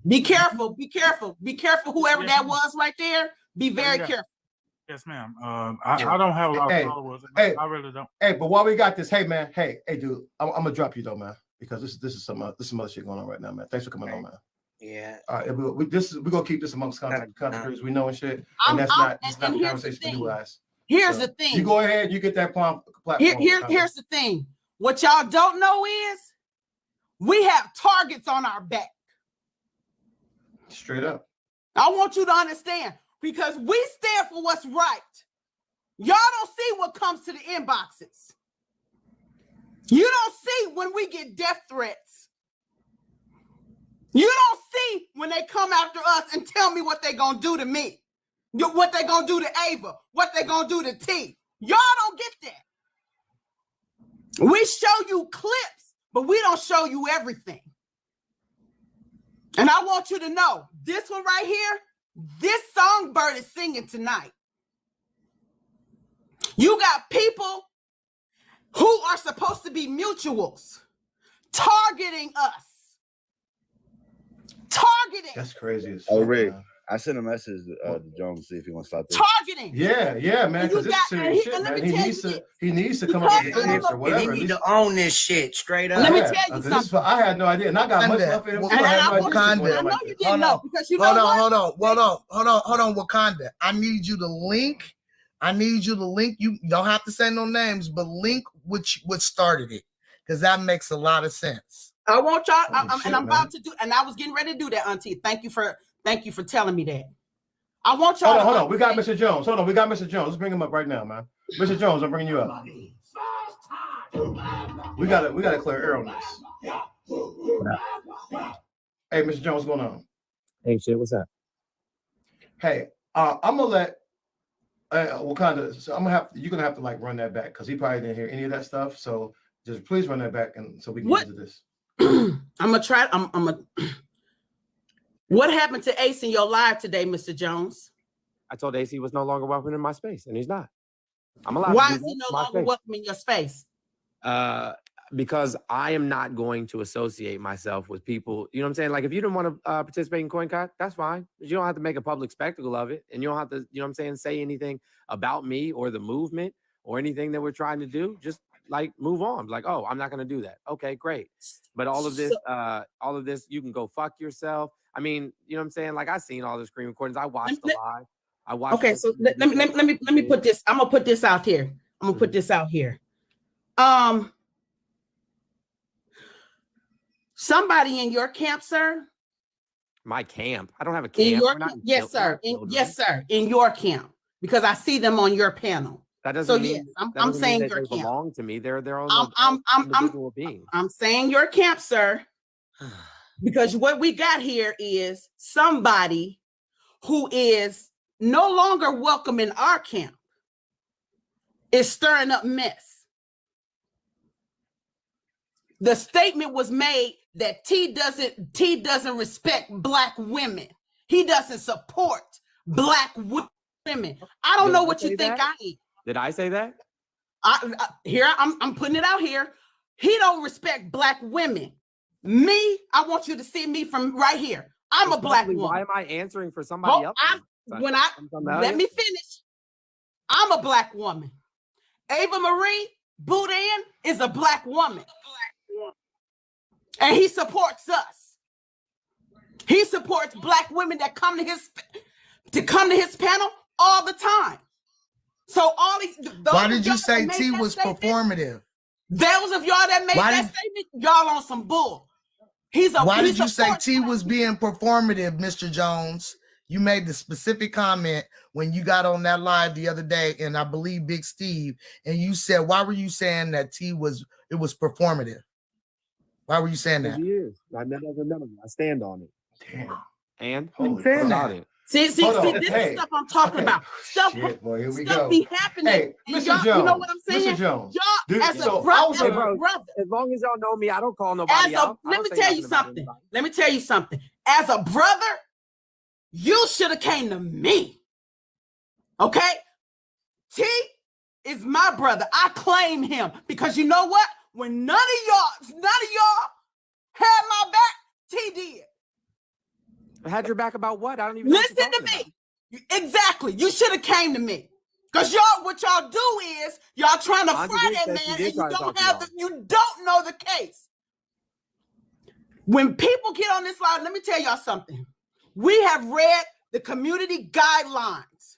Be careful. Be careful. Be careful. Whoever that was right there. Be very careful. Yes, ma'am. I don't have a lot of followers. Hey, I really don't. Hey, but while we got this, hey man, hey dude, I'm gonna drop you though, man, because this is some other shit going on right now, man. Thanks for coming on, man. Yeah. All right, we're gonna keep this amongst content creators we know and shit, and that's not the conversation for you guys. Here's So, the thing. You go ahead, you get that platform. Here's the thing. What y'all don't know is we have targets on our back. Straight up. I want you to understand because we stand for what's right. Y'all don't see what comes to the inboxes. You don't see when we get death threats. You don't see when they come after us and tell me what they gonna do to me, what they gonna do to Ava, what they gonna do to T. Y'all don't get that. We show you clips, but we don't show you everything. And I want you to know, this one right here, this songbird is singing tonight. You got people who are supposed to be mutuals targeting us. Targeting. That's crazy as Oh, fuck, Ray, man. I sent a message to Jones to see if he wants to stop there. Targeting. Yeah, man, And you because this is got- serious and shit, let man. me tell you He needs to come up with Because- defense or whatever. And he need to own this shit straight up. Let me tell you something. I had no idea, and I got much love for him. too. I had no idea this was going on like this. didn't know because you know hold what? on, Wakanda. I need you to link. You don't have to say no names, but link what started it, because that makes a lot of sense. I want y'all, shit, and I'm man. about to do, and I was getting ready to do that, Auntie. Thank you for telling me that. I want y'all. Hold on. We got Mr. Jones. Hold on. We got Mr. Jones. Let's bring him up right now, man. Mr. Jones, I'm bringing you up. We gotta clear air on this. Hey, Mr. Jones, what's going on? Hey, shit, what's up? Hey, I'm gonna let Wakanda. So you're gonna have to like run that back because he probably didn't hear any of that stuff. So just please run that back, and so we can get into this. I'm gonna try. What happened to Ace in your live today, Mr. Jones? I told Ace he was no longer welcome in my space, and he's not. I'm allowed. Why to is do he that no in my longer space. welcome in your space? Because I am not going to associate myself with people. You know what I'm saying? Like, if you didn't want to participate in CoinCon, that's fine. But you don't have to make a public spectacle of it, and you don't have to, you know what I'm saying, say anything about me or the movement or anything that we're trying to do. Just like move on. Like, oh, I'm not going to do that. Okay, great. But all of this, you can go fuck yourself. I mean, you know what I'm saying? Like, I seen all the screen recordings. I watched the live. I watched. Okay, so let me put this. I'm gonna put this out here. I'm gonna put this out here. Somebody in your camp, sir. My camp. I don't have a In camp. your We're not camp, in yes, chil- sir. we're not children. Yes, sir. In your camp, because I see them on your panel. That doesn't So mean yes, I'm that doesn't mean saying that your they camp. belong to me. They're their own I'm individual beings. I'm saying your camp, sir, because what we got here is somebody who is no longer welcome in our camp is stirring up mess. The statement was made that T doesn't respect Black women. He doesn't support Black women. I don't Did know I what you say think that? I am. Did I say that? I'm putting it out here. He don't respect Black women. Me, I want you to see me from right here. I'm a Black Respectfully, woman. Why am I answering for somebody else? Let me finish. I'm a Black woman. Ava Marie Boudin is a Black woman. And he supports us. He supports Black women that come to his panel all the time. So all these. Why did you say T was performative? Those of y'all that made that statement, y'all on some bull. Why did you say T was being performative, Mr. Jones? You made the specific comment when you got on that live the other day, and I believe Big Steve, and you said, why were you saying that T was performative? Why were you saying that? He is. I never remember. I stand on it. Damn. And Holy crap. about it. See, this is stuff I'm talking about. Stuff, Shit, boy, here we stuff go. be happening. Hey, and Mr. y'all, Jones, you know what I'm saying? Mr. Jones, Y'all, as so a brother, as long as y'all know me, I don't call nobody out. Let me tell you something. Let me tell you something. As a brother, you should have came to me. Okay? T is my brother. I claim him because you know what? When none of y'all had my back, T did. I had your back about what? I don't even know what Listen to me. Exactly. You should have came to me. Because what y'all do is y'all trying to fry that man and you don't know the case. When people get on this line, let me tell y'all something. We have read the community guidelines.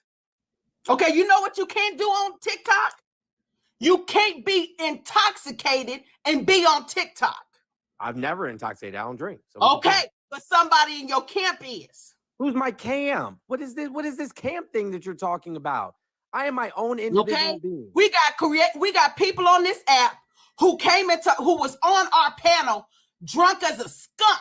Okay, you know what you can't do on TikTok? You can't be intoxicated and be on TikTok. I've never intoxicated. I don't drink. So okay, but somebody in your camp is. Who's my camp? What is this? What is this camp thing that you're talking about? I am my own individual being. We got people on this app who was on our panel drunk as a skunk.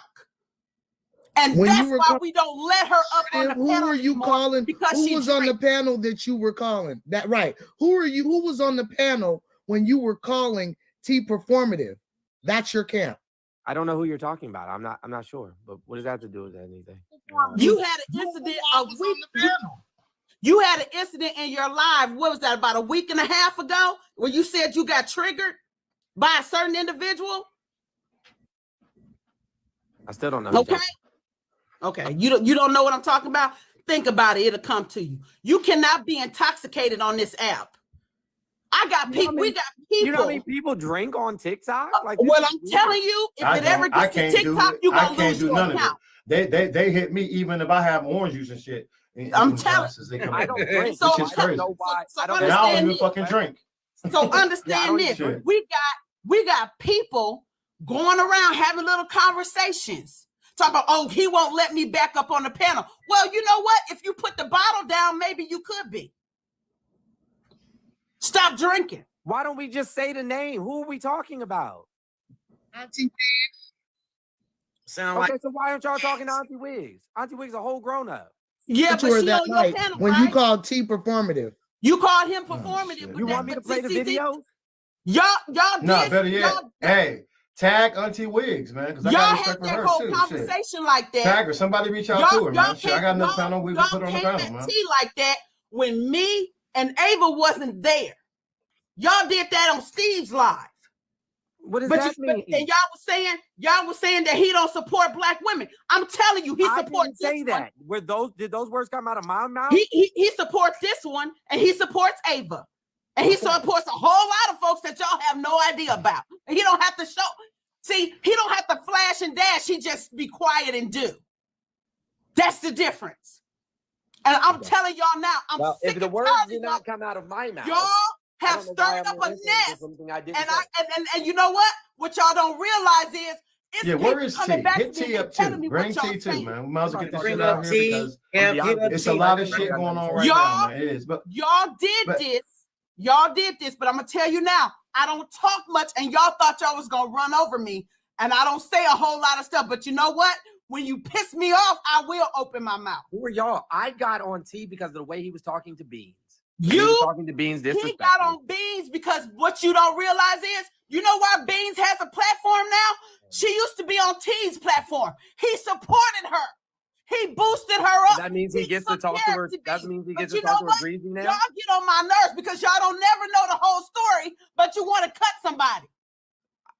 And that's why we don't let her up on the panel. Who were you calling? Who was on the panel that you were calling? That right. Who was on the panel when you were calling T performative? That's your camp. I don't know who you're talking about. I'm not sure. But what does that have to do with anything? You had an incident You had an incident in your live. What was that? About a week and a half ago, where you said you got triggered by a certain individual. I still don't know. Okay. You don't know what I'm talking about. Think about it. It'll come to you. You cannot be intoxicated on this app. I got people. We got people. You know how many people drink on TikTok? Like, well, I'm telling you, if it ever gets to TikTok, you gonna lose your account. They hit me even if I have orange juice and shit. I'm telling you, I don't drink. So I don't know why. I don't even fucking drink. So understand this. We got people going around having little conversations. Talk about, oh, he won't let me back up on the panel. Well, you know what? If you put the bottle down, maybe you could be. Stop drinking. Why don't we just say the name? Who are we talking about? Auntie Wigs. Okay, so why aren't y'all talking to Auntie Wigs? Auntie Wigs a whole grown up. Yeah, but she on your panel, when right? you called T performative. You called him performative. You want me to play the video? Y'all No, better yet. Hey, tag Auntie Wigs, man. Because I y'all got had respect for that her whole too. conversation like that. Tag her. Somebody reach out to her, man. Shit, I got another panel. We can put her on the panel, man. T like that when me and Ava wasn't there. Y'all did that on Steve's live. What does that mean? And y'all was saying that he don't support black women. I'm telling you, he supports this that. Did those words come out of my mouth? He supports this one, and he supports Ava, and he supports a whole lot of folks that y'all have no idea about. And he don't have to show. See, he don't have to flash and dash. He just be quiet and do. That's the difference. And I'm telling y'all now, I'm sick if the and words tired did not come out of my mouth, y'all have stirred up a nest. And you know what? What y'all don't realize is it's where is T? coming back Hit to me T and up telling too. me Bring what y'all T too, saying. man. We might as well get this Bring shit up out here T. because It's it's a lot of shit going on right now, man. It is. But y'all did this, but I'm gonna tell you now, I don't talk much, and y'all thought y'all was gonna run over me, and I don't say a whole lot of stuff. But you know what? When you piss me off, I will open my mouth. Who are y'all? I got on T because of the way he was talking to Beans. He was talking to Beans He disrespectfully. got on Beans because what you don't realize is, you know why Beans has a platform now? She used to be on T's platform. He supported her. He boosted her up. That means he gets to talk to her. That means he gets to talk to her Breezy now. Y'all get on my nerves because y'all don't never know the whole story, but you want to cut somebody.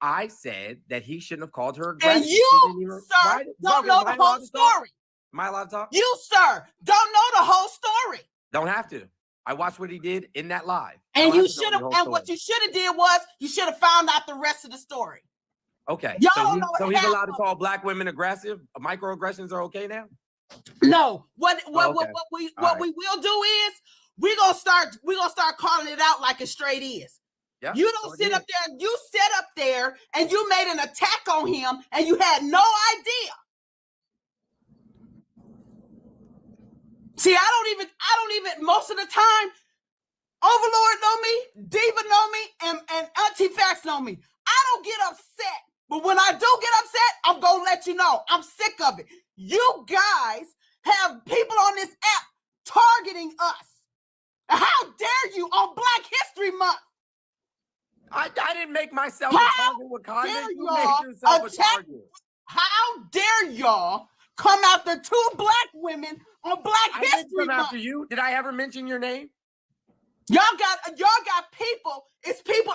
I said that he shouldn't have called her aggressive. And you, sir, don't know the whole story. Am I allowed to talk? You, sir, don't know the whole story. Don't have to. I watched what he did in that live. And you should have. And what you should have did was you should have found out the rest of the story. Okay. Y'all So he's allowed to call black women aggressive. Microaggressions are okay now. No. What we will do is we're gonna start calling it out like it straight is. Yeah, You don't sit up there, you sat up there and you made an attack on him and you had no idea. See, I don't even most of the time, Overlord know me, Diva know me, and Auntie Facts know me. I don't get upset. But when I do get upset, I'm gonna let you know. I'm sick of it. You guys have people on this app targeting us. How dare you on Black History Month? I didn't make myself a target, Wakanda. You made yourself a target. How dare y'all come after 2 Black women on Black History Month? Month? After you? Did I ever mention your name? Y'all got people. It's people.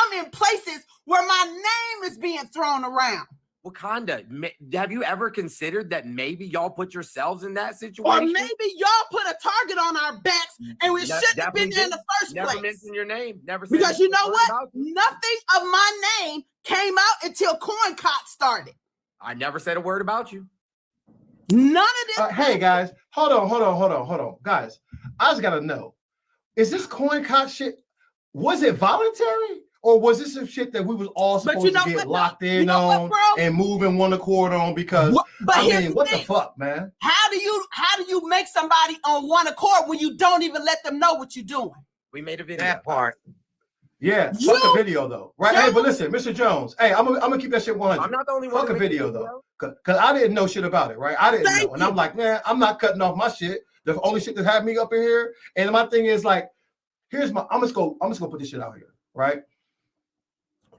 I'm in places where my name is being thrown around. Wakanda, have you ever considered that maybe y'all put yourselves in that situation? Or maybe y'all put a target on our backs and we shouldn't have been there in the first place. Never mentioned your name. Never said because you know what? about you. Nothing of my name came out until CoinCot started. I never said a word about you. None of this. Hey guys, hold on, guys. I just gotta know: is this CoinCot shit? Was it voluntary? Or was this some shit that we was all supposed to get locked in on and move in one accord on? Because what the fuck, man? How do you make somebody on one accord when you don't even let them know what you're doing? We made a video. That part. Yeah, fuck a video though, right? Hey, but listen, Mr. Jones. Hey, I'm gonna keep that shit 100. I'm not the only one. Fuck a video though, because I didn't know shit about it, right? I didn't know, and I'm like, man, I'm not cutting off my shit. The only shit that had me up in here, and my thing is like, I'm just gonna put this shit out here, right?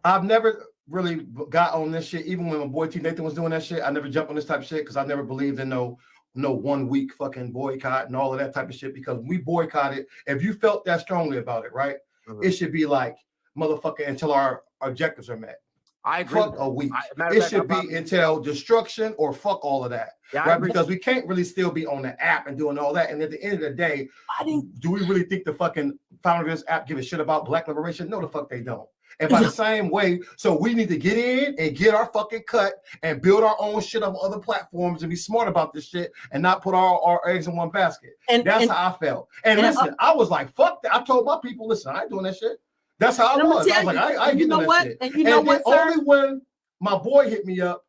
I've never really got on this shit, even when my boy T Nathan was doing that shit. I never jumped on this type of shit because I never believed in no 1 week fucking boycott and all of that type of shit. Because when we boycotted, if you felt that strongly about it, right, it should be like motherfucker until our objectives are met. I agree. Fuck a week. It should be until destruction or fuck all of that, right? Because we can't really still be on the app and doing all that. And at the end of the day, do we really think the fucking founder of this app give a shit about Black liberation? No, the fuck they don't. And by the same way, so we need to get in and get our fucking cut and build our own shit on other platforms and be smart about this shit and not put our eggs in one basket. And that's how I felt. And listen, I was like, fuck that. I told my people, listen, I ain't doing that shit. That's how I was. I was like, I ain't getting on that shit. And you know what, sir? Only when my boy hit me up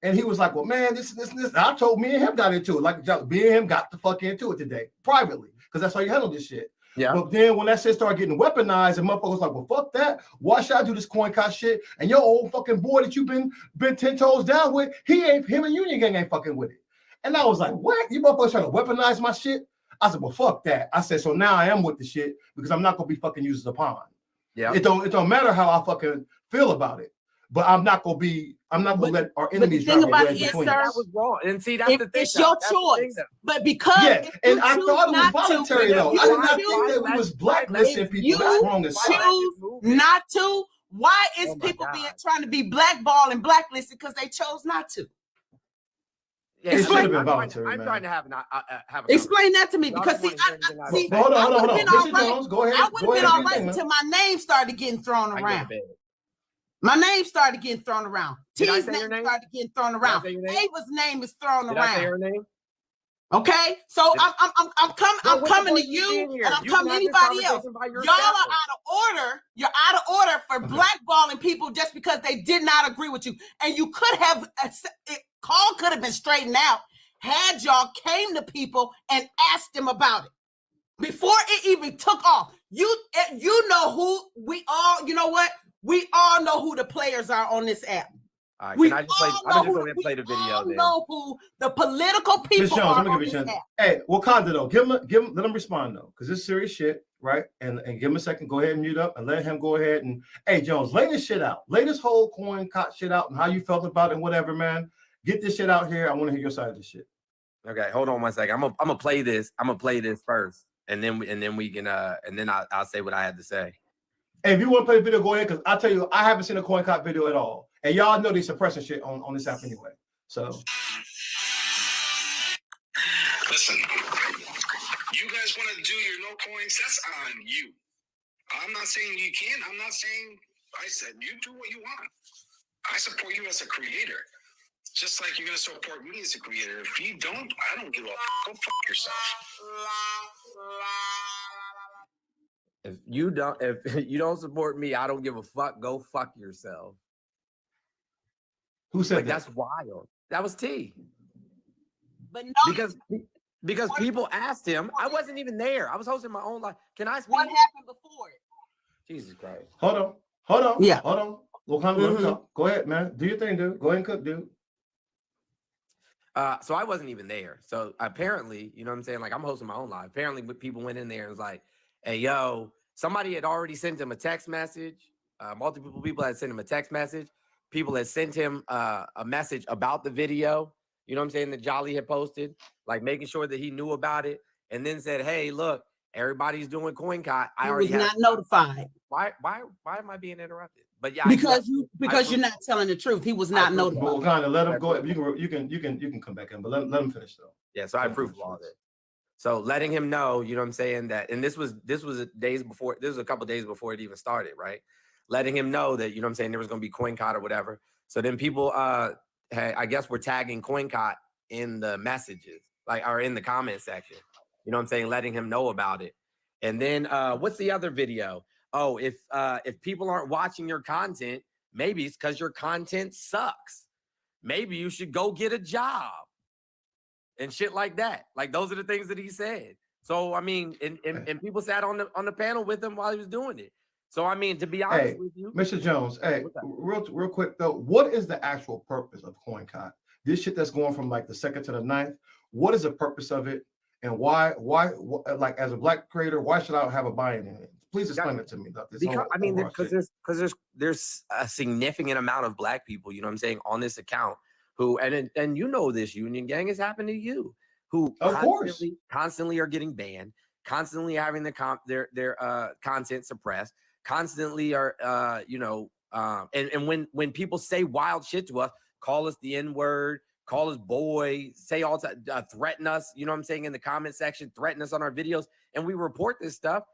and he was like, well, man, this. And I told me and him got into it. Like, me and him got the fuck into it today, privately, because that's how you handle this shit. Yeah. But then when that shit started getting weaponized, and motherfuckers was like, well, fuck that. Why should I do this CoinCot shit? And your old fucking boy that you've been 10 toes down with, him and Union Gang ain't fucking with it. And I was like, what? You motherfuckers trying to weaponize my shit? I said, well, fuck that. I said, so now I am with the shit because I'm not gonna be fucking used as a pawn. Yeah. It don't matter how I fucking feel about it. But I'm not gonna let our enemies drive about away it is, between sir, us. That was wrong. And see, that's the thing. It's your choice. But because and I thought it was voluntary though. I did not think that we was blacklisting people. That's wrong as fuck. Choose not to. Why is people trying to be blackballed and blacklisted because they chose not to? Yeah, it should have been voluntary. I'm trying to have explain that to me because see, hold on. Mr. Jones, go ahead. I would have been all right until my name started getting thrown around. My name started getting thrown around. T's name started getting thrown around. Ava's name is thrown around. I say her name? Okay, so I'm coming to you, and I'm coming to anybody else. Y'all are out of order. You're out of order for blackballing people just because they did not agree with you. And you could have call could have been straightened out had y'all came to people and asked them about it before it even took off. You know who we all. You know what? We all know who the players are on this app. All right, can I just play? I'm just going to play the video. We know who the political people Ms. Jones, are I'm gonna on give you a this chance. app. Hey, Wakanda though, give him, let him respond though, because it's serious shit, right? And give him a second. Go ahead and mute up and let him go ahead and. Hey, Jones, lay this shit out. Lay this whole CoinCot shit out and how you felt about it and whatever, man. Get this shit out here. I want to hear your side of this shit. Okay, hold on 1 second. I'm gonna play this. I'm gonna play this first, and then we can and then I'll say what I had to say. Hey, if you want to play the video, go ahead, because I tell you, I haven't seen a CoinCot video at all. And y'all know they suppressing shit on this app anyway. So listen, you guys want to do your no coins, that's on you. I'm not saying you can't. I'm not saying I said you do what you want. I support you as a creator. Just like you're gonna support me as a creator. If you don't, I don't give a fuck. Go fuck yourself. if you don't support me, I don't give a fuck. Go fuck yourself. Who said Like, that? that's wild. That was T. But no, Because people asked him. I wasn't even there. I was hosting my own live. Can I speak? what happened before it? Jesus Christ. Hold on. Yeah. Hold on. Wakanda, let him talk. Go ahead, man. Do your thing, dude. Go ahead and cook, dude. So I wasn't even there. So apparently, you know what I'm saying? Like, I'm hosting my own live. Apparently, people went in there and was like, hey, yo, somebody had already sent him a text message. Multiple people had sent him a text message. People had sent him a message about the video, you know what I'm saying, that Jolly had posted, like making sure that he knew about it, and then said, hey, look, everybody's doing CoinCot. He was not notified. Why am I being interrupted? But yeah, Because you're not telling the truth. He was not notified. Well, kind of let him go. You can come back in, but let him finish though. Yeah, so I approve of all this. So letting him know, you know what I'm saying, that, and this was days before, this was a couple days before it even started, right? Letting him know that, you know what I'm saying, there was going to be CoinCot or whatever. So then people, I guess, were tagging CoinCot in the messages, like, or in the comment section, you know what I'm saying, letting him know about it. And then what's the other video? Oh, if people aren't watching your content, maybe it's because your content sucks. Maybe you should go get a job and shit like that. Like, those are the things that he said. So I mean, and people sat on the panel with him while he was doing it. So I mean, to be honest with you, Mr. Jones, hey, real quick though, what is the actual purpose of CoinCot? This shit that's going from like the 2nd to the 9th. What is the purpose of it, and why like, as a Black creator, why should I have a buy-in in it? Please explain it to me. Because there's a significant amount of Black people, you know what I'm saying, on this account who, and you know, this Union Gang has happened to you, who constantly are getting banned, constantly having their content suppressed, constantly are and when people say wild shit to us, call us the N-word, call us boy, say all time, threaten us, you know what I'm saying, in the comment section, threaten us on our videos, and we report this stuff.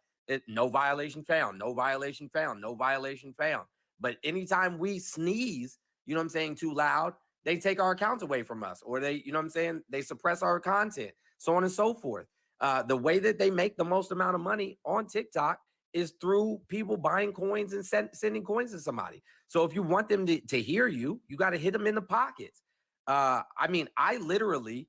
No violation found, no violation found, no violation found. But anytime we sneeze, you know what I'm saying, too loud, they take our accounts away from us, or they, you know what I'm saying, they suppress our content, so on and so forth. The way that they make the most amount of money on TikTok is through people buying coins and sending coins to somebody. So if you want them to hear you, you got to hit them in the pockets. I mean, I literally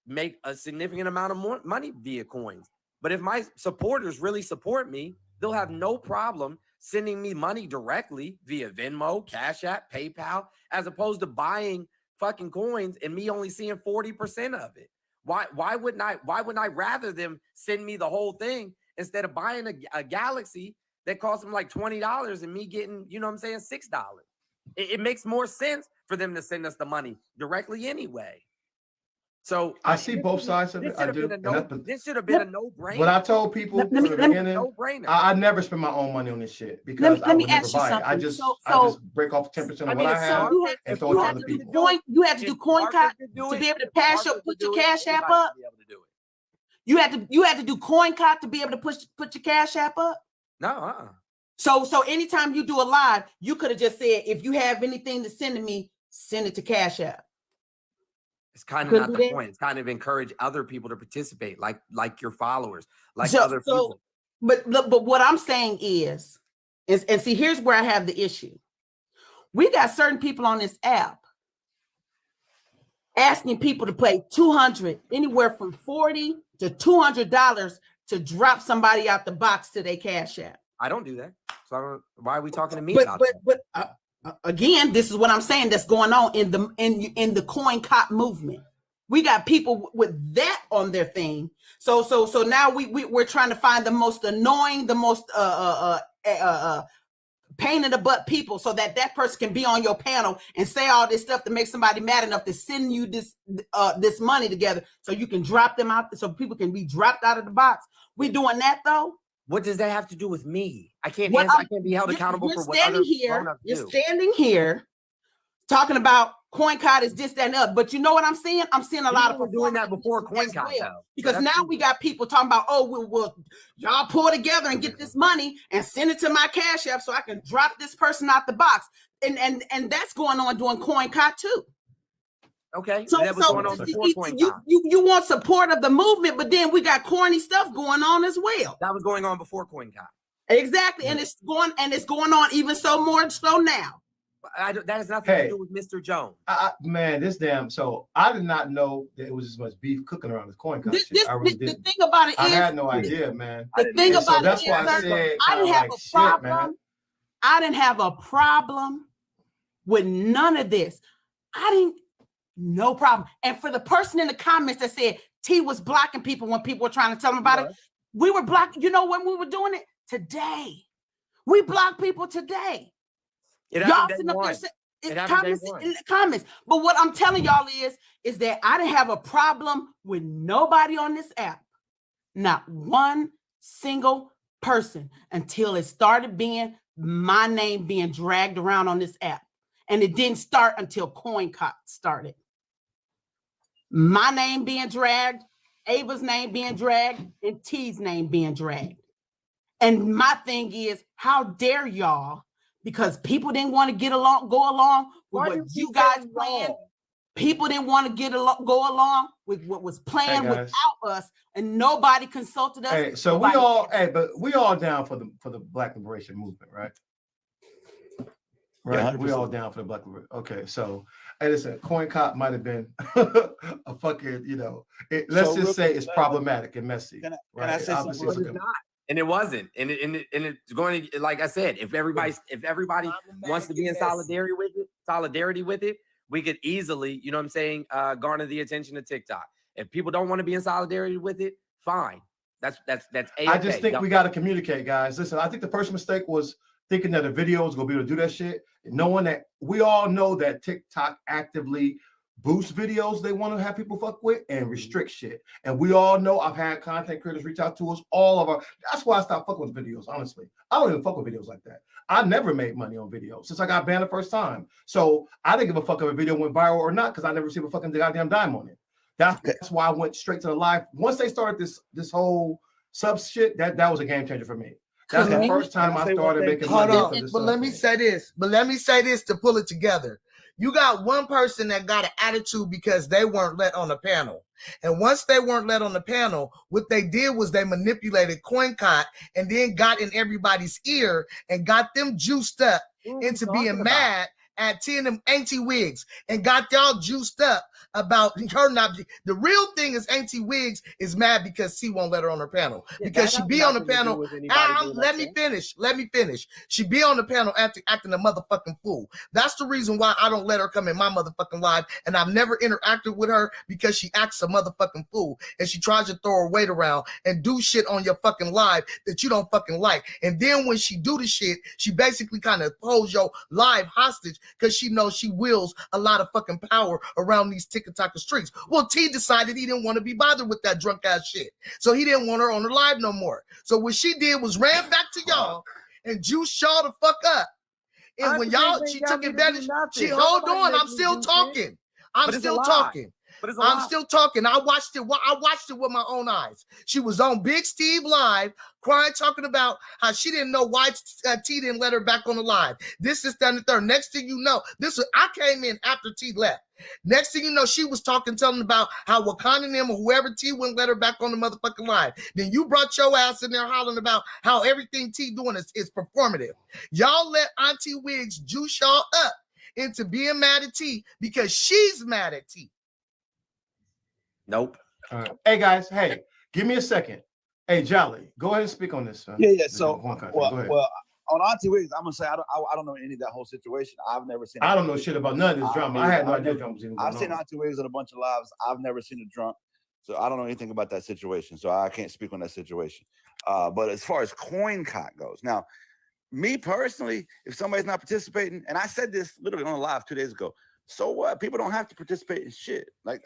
make a significant amount of money via coins. But if my supporters really support me, they'll have no problem sending me money directly via Venmo, Cash App, PayPal, as opposed to buying fucking coins and me only seeing 40% of it. Why wouldn't I rather them send me the whole thing instead of buying a Galaxy that costs them like $20 and me getting, you know what I'm saying, $6? It makes more sense for them to send us the money directly anyway. So I see both sides of it. I do. This should have been a no-brainer. But I told people from the beginning, I never spend my own money on this shit because I would never buy it. I just break off 10% of what I have and throw it to other people. You had to do CoinCot to be able to put your Cash App up. You had to do CoinCot to be able to put your Cash App up. No. So anytime you do a live, you could have just said, if you have anything to send to me, send it to Cash App. It's kind of not the point. It's kind of encourage other people to participate, like your followers, other people. But what I'm saying is and see, here's where I have the issue. We got certain people on this app asking people to pay $200, anywhere from $40 to $200 to drop somebody out the box to their Cash App. I don't do that. So why are we talking to me about that? But again, this is what I'm saying that's going on in the CoinCot movement. We got people with that on their thing. So now we're trying to find the most annoying, the most pain in the butt people, so that person can be on your panel and say all this stuff to make somebody mad enough to send you this money together, so you can drop them out, so people can be dropped out of the box. We doing that though? What does that have to do with me? I can't be held accountable for what other grown-ups do. You're standing here talking about CoinCot is this, that, and up. But you know what I'm seeing? I'm seeing a lot of people doing that before CoinCot, because now we got people talking about, well, y'all pull together and get this money and send it to my Cash App so I can drop this person out the box. And that's going on during CoinCot too. Okay, so that was going on before CoinCot. You want support of the movement, but then we got corny stuff going on as well. That was going on before CoinCot. Exactly, and it's going on even more so now. That has nothing to do with Mr. Jones. Man, this damn. So I did not know that it was as much beef cooking around this coin shit. I really didn't. The thing about it is, I had no idea, man. The thing about so it that's is, why I sir, said I didn't have a problem. Man. I didn't have a problem with none of this. No problem. And for the person in the comments that said T was blocking people when people were trying to tell them about it, we were blocking. You know when we were doing it? Today. We block people today. Y'all sitting up there in the comments. But what I'm telling y'all is that I didn't have a problem with nobody on this app. Not one single person until it started being my name being dragged around on this app. And it didn't start until CoinCot started. My name being dragged, Ava's name being dragged, and T's name being dragged. And my thing is, how dare y'all, because people didn't want to go along with what you guys planned. People didn't want to go along with what was planned without us, and nobody consulted us. Hey, so we all down for the Black Liberation Movement, right? Right, yeah, we all down for the Black Liberation. Okay, so hey, listen, CoinCop might have been a fucking, let's just say it's problematic and messy. Can I say something? It's not. And it wasn't, and it's going to, like I said, if everybody wants to be in solidarity with it, we could easily, garner the attention of TikTok. If people don't want to be in solidarity with it, fine. That's A-okay. I just think we got to communicate, guys. Listen, I think the first mistake was thinking that a video is gonna be able to do that shit, knowing that we all know that TikTok actively boosts videos they want to have people fuck with and restrict shit. And we all know, I've had content creators reach out to us, that's why I stopped fucking with videos, honestly. I don't even fuck with videos like that. I never made money on videos since I got banned the first time. So I didn't give a fuck if a video went viral or not, because I never received a fucking goddamn dime on it. That's why I went straight to the live. Once they started this whole sub shit, that was a game changer for me. That's the first time I started making money. Hold on, but let me say this to pull it together. You got one person that got an attitude because they weren't let on the panel. And once they weren't let on the panel, what they did was they manipulated CoinCot and then got in everybody's ear and got them juiced up into being mad at T and them Auntie Wigs and got y'all juiced up about her not. The real thing is Auntie Wigs is mad because T won't let her on her panel because she be on the panel. Let me finish. She be on the panel acting a motherfucking fool. That's the reason why I don't let her come in my motherfucking live, and I've never interacted with her because she acts a motherfucking fool and she tries to throw her weight around and do shit on your fucking live that you don't fucking like. And then when she do the shit, she basically kind of holds your live hostage because she knows she wields a lot of fucking power around these TikTok streets. Well, T decided he didn't want to be bothered with that drunk ass shit. So he didn't want her on the live no more. So what she did was ran back to y'all and juiced y'all the fuck up. And when she took advantage, hold on, I'm still talking. I'm still talking. I watched it with my own eyes. She was on Big Steve live, crying, talking about how she didn't know why T didn't let her back on the live. This, that, and the third. Next thing you know, I came in after T left. Next thing you know, she was telling about how Wakanda and them or whoever T wouldn't let her back on the motherfucking live. Then you brought your ass in there hollering about how everything T doing is performative. Y'all let Auntie Wigs juice y'all up into being mad at T because she's mad at T. Nope. All right. Hey guys, give me a second. Hey Jolly, go ahead and speak on this. Yeah. So, well, on Auntie Wigs, I'm gonna say I don't know any of that whole situation. I've never seen. I don't know shit about none of this drama. I had no idea drama was even going on. I've seen Auntie Wigs on a bunch of lives. I've never seen her drunk, so I don't know anything about that situation. So I can't speak on that situation. But as far as CoinCot goes, now, me personally, if somebody's not participating, and I said this literally on a live 2 days ago. So what? People don't have to participate in shit. Like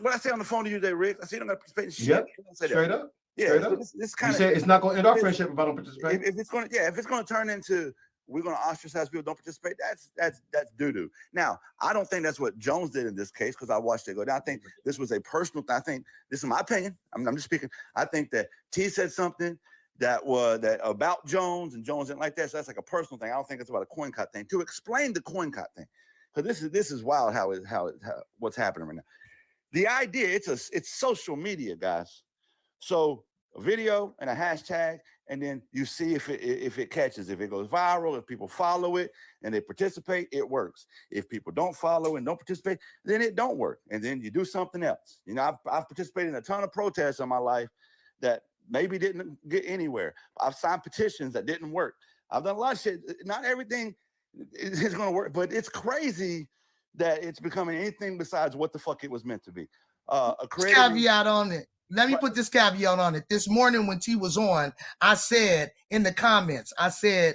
what I say on the phone to you today, Rick. I say you don't got to participate in shit. Yep. Straight up. Yeah. Straight up. This kind of. You say it's not going to end our friendship if I don't participate. If it's going to turn into we're going to ostracize people don't participate, that's doo doo. Now I don't think that's what Jones did in this case because I watched it go down. I think this was a personal thing. I think this is my opinion. I'm just speaking. I think that T said something that about Jones and Jones didn't like that. So that's like a personal thing. I don't think it's about a CoinCot thing. To explain the CoinCot thing. Because this is wild how what's happening right now. The idea it's social media, guys. So a video and a hashtag and then you see if it catches, if it goes viral, if people follow it and they participate, it works. If people don't follow and don't participate, then it don't work. And then you do something else. You know, I've participated in a ton of protests in my life that maybe didn't get anywhere. I've signed petitions that didn't work. I've done a lot of shit. Not everything is going to work, but it's crazy that it's becoming anything besides what the fuck it was meant to be. A caveat on it. Let me put this caveat on it. This morning when T was on, I said in the comments, I said,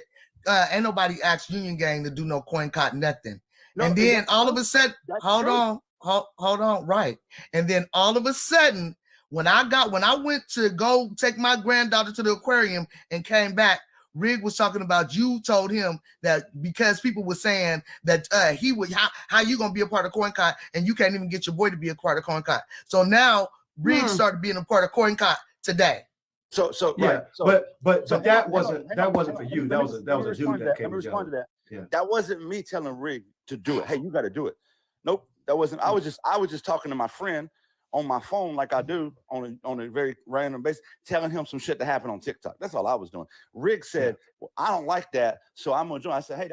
ain't nobody asked Union Gang to do no coin cot nothing. No, and then all of a sudden, hold on, right. And then all of a sudden, when I went to go take my granddaughter to the aquarium and came back, Rig was talking about you told him that because people were saying that he would how you gonna be a part of coin cot and you can't even get your boy to be a part of coin cot. So now Rig started being a part of coin cot today. So yeah, right. but that wasn't for you. That was a dude that came. Let me respond to that. Yeah. That wasn't me telling Rig to do it. Hey, you got to do it. Nope, that wasn't. I was just talking to my friend on my phone like I do on a very random basis, telling him some shit that happened on TikTok. That's all I was doing. Rig said, well, I don't like that, so I'm gonna join. I said, hey,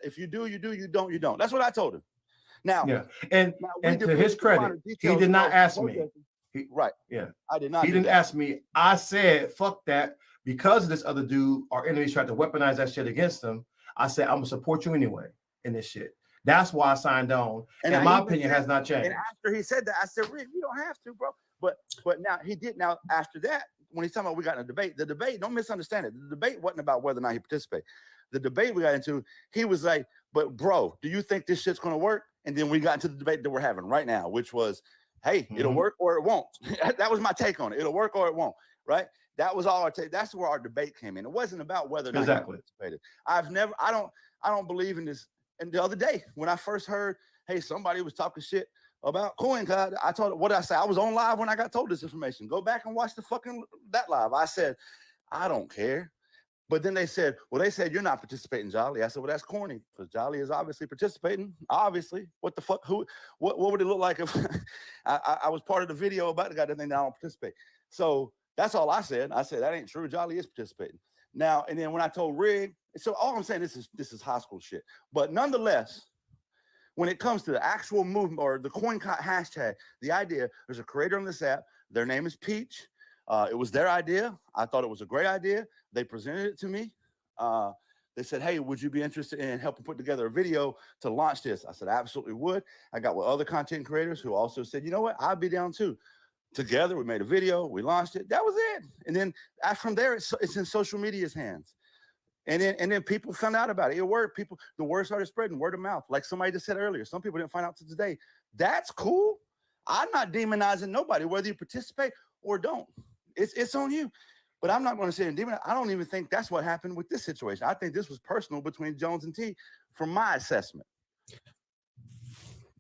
if you do, you do. You don't, you don't. That's what I told him. Now, and to his credit, he did not ask me. Right. Yeah. I did not. He didn't ask me. I said, fuck that. Because of this other dude, our enemies tried to weaponize that shit against him. I said, I'm gonna support you anyway in this shit. That's why I signed on. And my opinion has not changed. And after he said that, I said, Rick, you don't have to, bro. But now he did. Now, after that, when he's talking about we got in a debate, the debate, don't misunderstand it. The debate wasn't about whether or not he participated. The debate we got into, he was like, but bro, do you think this shit's gonna work? And then we got into the debate that we're having right now, which was, hey, it'll work or it won't. That was my take on it. It'll work or it won't, right? That was all our take. That's where our debate came in. It wasn't about whether or not he participated. I don't believe in this. And the other day, when I first heard, hey, somebody was talking shit about CoinCon, I told it, what did I say? I was on live when I got told this information. Go back and watch that live. I said, I don't care. But then they said, well, they said you're not participating, Jolly. I said, well, that's corny because Jolly is obviously participating. Obviously, what the fuck? What would it look like if I was part of the video about the guy that think I don't participate? So that's all I said. I said that ain't true. Jolly is participating now. And then when I told Rig, so all I'm saying, this is high school shit. But nonetheless, when it comes to the actual movement or the CoinCot hashtag, the idea, there's a creator on this app. Their name is Peach. It was their idea. I thought it was a great idea. They presented it to me. They said, hey, would you be interested in helping put together a video to launch this? I said, I absolutely would. I got with other content creators who also said, you know what? I'd be down too. Together, we made a video. We launched it. That was it. And then from there, it's in social media's hands. And then people found out about it. The word started spreading, word of mouth. Like somebody just said earlier, some people didn't find out till today. That's cool. I'm not demonizing nobody, whether you participate or don't. It's on you. But I'm not going to say demonize. I don't even think that's what happened with this situation. I think this was personal between Jones and T from my assessment.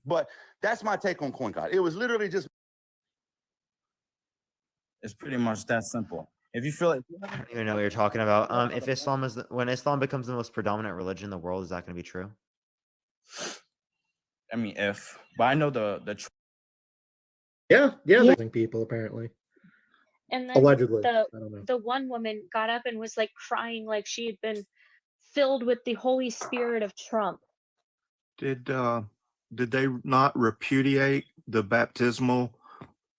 But that's my take on CoinCon. It was literally just. It's pretty much that simple. If you feel like I don't even know what you're talking about. If when Islam becomes the most predominant religion in the world, is that going to be true? I mean, but I know the yeah, they're people apparently. And then Allegedly, I don't know. the one woman got up and was like crying like she had been filled with the Holy Spirit of Trump. Did they not repudiate the baptismal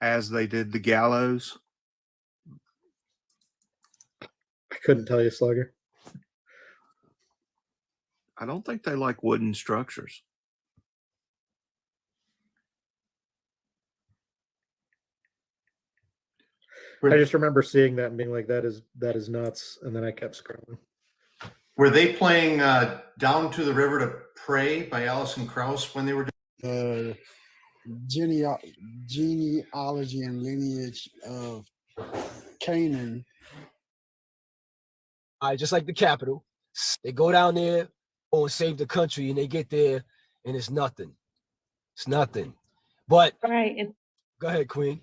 as they did the gallows? I couldn't tell you, Slugger. I don't think they like wooden structures. I just remember seeing that and being like, that is nuts. And then I kept scrolling. Were they playing Down to the River to Pray by Alison Krauss when they were doing genealogy and lineage of Canaan? Just like the Capitol, they go down there, and save the country, and they get there, and it's nothing. It's nothing. But right. Go ahead, Queen.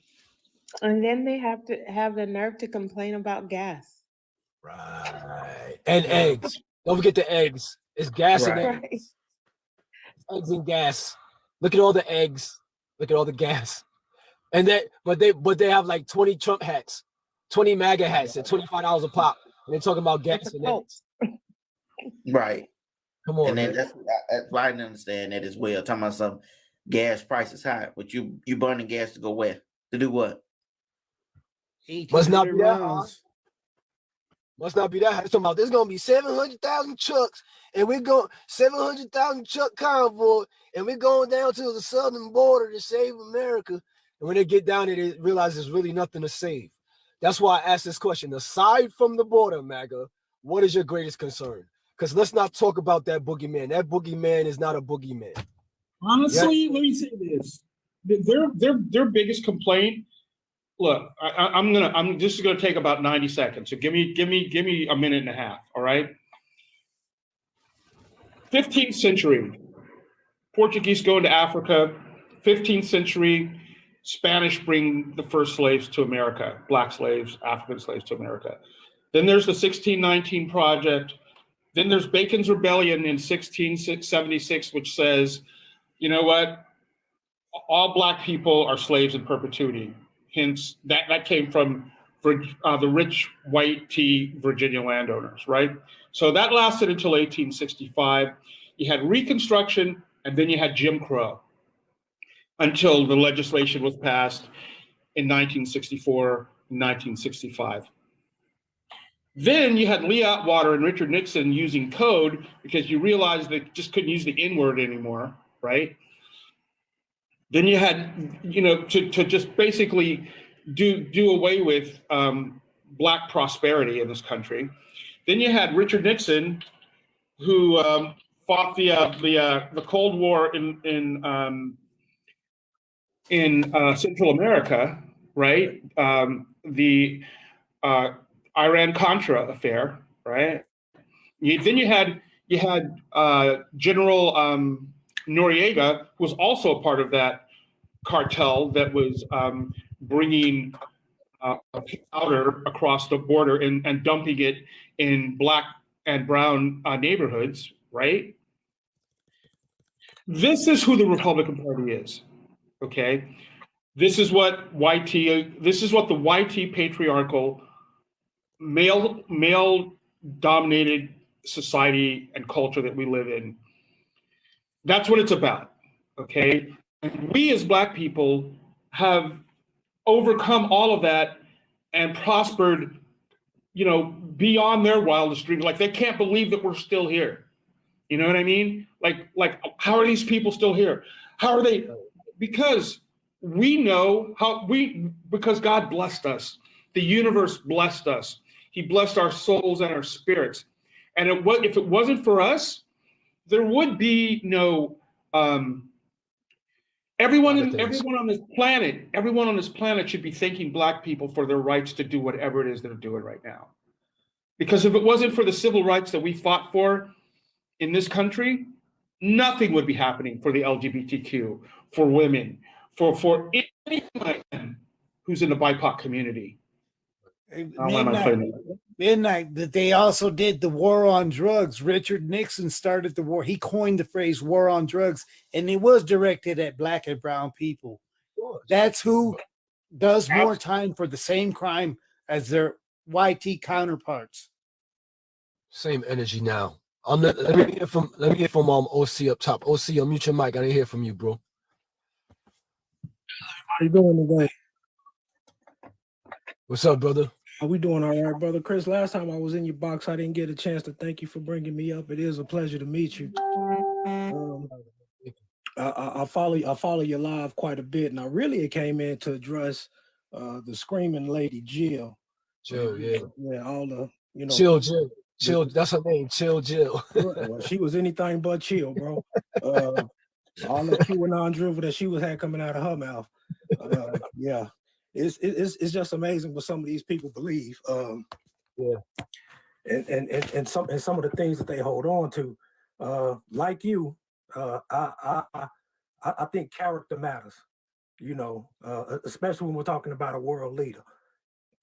And then they have to have the nerve to complain about gas. Right. And eggs. Don't forget the eggs. It's gas and eggs. Right. Eggs and gas. Look at all the eggs. Look at all the gas. And but they have like 20 Trump hats, 20 MAGA hats at $25 a pop. And they're talking about gas and eggs. Right. Come on, And then man. that's why I didn't understand that as well. Talking about some gas prices high, but you burning gas to go where? To do what? Must not be 1,800 that hard. miles. Must not be that hard. It's talking about there's gonna be 700,000 trucks, and we're going 700,000 truck convoy, and we're going down to the southern border to save America. And when they get down there, they realize there's really nothing to save. That's why I asked this question. Aside from the border, MAGA, what is your greatest concern? Because let's not talk about that boogeyman. That boogeyman is not a boogeyman. Honestly, let me say this: their biggest complaint. Look, I'm just gonna take about 90 seconds. So give me a minute and a half. All right. 15th century, Portuguese go into Africa. 15th century, Spanish bring the first slaves to America, black slaves, African slaves to America. Then there's the 1619 Project. Then there's Bacon's Rebellion in 1676, which says, you know what? All black people are slaves in perpetuity. Hence, that came from the rich white tea Virginia landowners, right? So that lasted until 1865. You had Reconstruction, and then you had Jim Crow until the legislation was passed in 1964, 1965. Then you had Lee Atwater and Richard Nixon using code because you realized they just couldn't use the N-word anymore, right? Then you had, to just basically do away with black prosperity in this country. Then you had Richard Nixon, who fought the Cold War in Central America, right? The Iran-Contra affair, right? Then you had General Noriega, who was also a part of that cartel that was bringing powder across the border and dumping it in black and brown neighborhoods, right? This is who the Republican Party is, okay? This is what the YT patriarchal male-dominated society and culture that we live in. That's what it's about, okay? And we as Black people have overcome all of that and prospered, beyond their wildest dreams. Like, they can't believe that we're still here. You know what I mean? Like, how are these people still here? How are they? Because we know because God blessed us. The universe blessed us. He blessed our souls and our spirits. And if it wasn't for us, there would be no everyone on this planet should be thanking Black people for their rights to do whatever it is they're doing right now. Because if it wasn't for the civil rights that we fought for in this country, nothing would be happening for the LGBTQ, for women, for anyone who's in the BIPOC community. Midnight, that they also did the war on drugs. Richard Nixon started the war. He coined the phrase war on drugs, and it was directed at Black and brown people. That's who does more time for the same crime as their YT counterparts. Same energy now. Let me hear from OC up top. OC, unmute your mic. I didn't hear from you, bro. How you doing today? What's up, brother? Are we doing all right, brother? Chris, last time I was in your box, I didn't get a chance to thank you for bringing me up. It is a pleasure to meet you. I follow you live quite a bit, and I really came in to address the screaming lady Jill. Jill, yeah. Yeah, all the, Jill, that's her name, Jill. Well, she was anything but chill, bro. All the QAnon drivel that she had coming out of her mouth. Yeah. It's just amazing what some of these people believe. And some of the things that they hold on to. Like you, I think character matters, especially when we're talking about a world leader.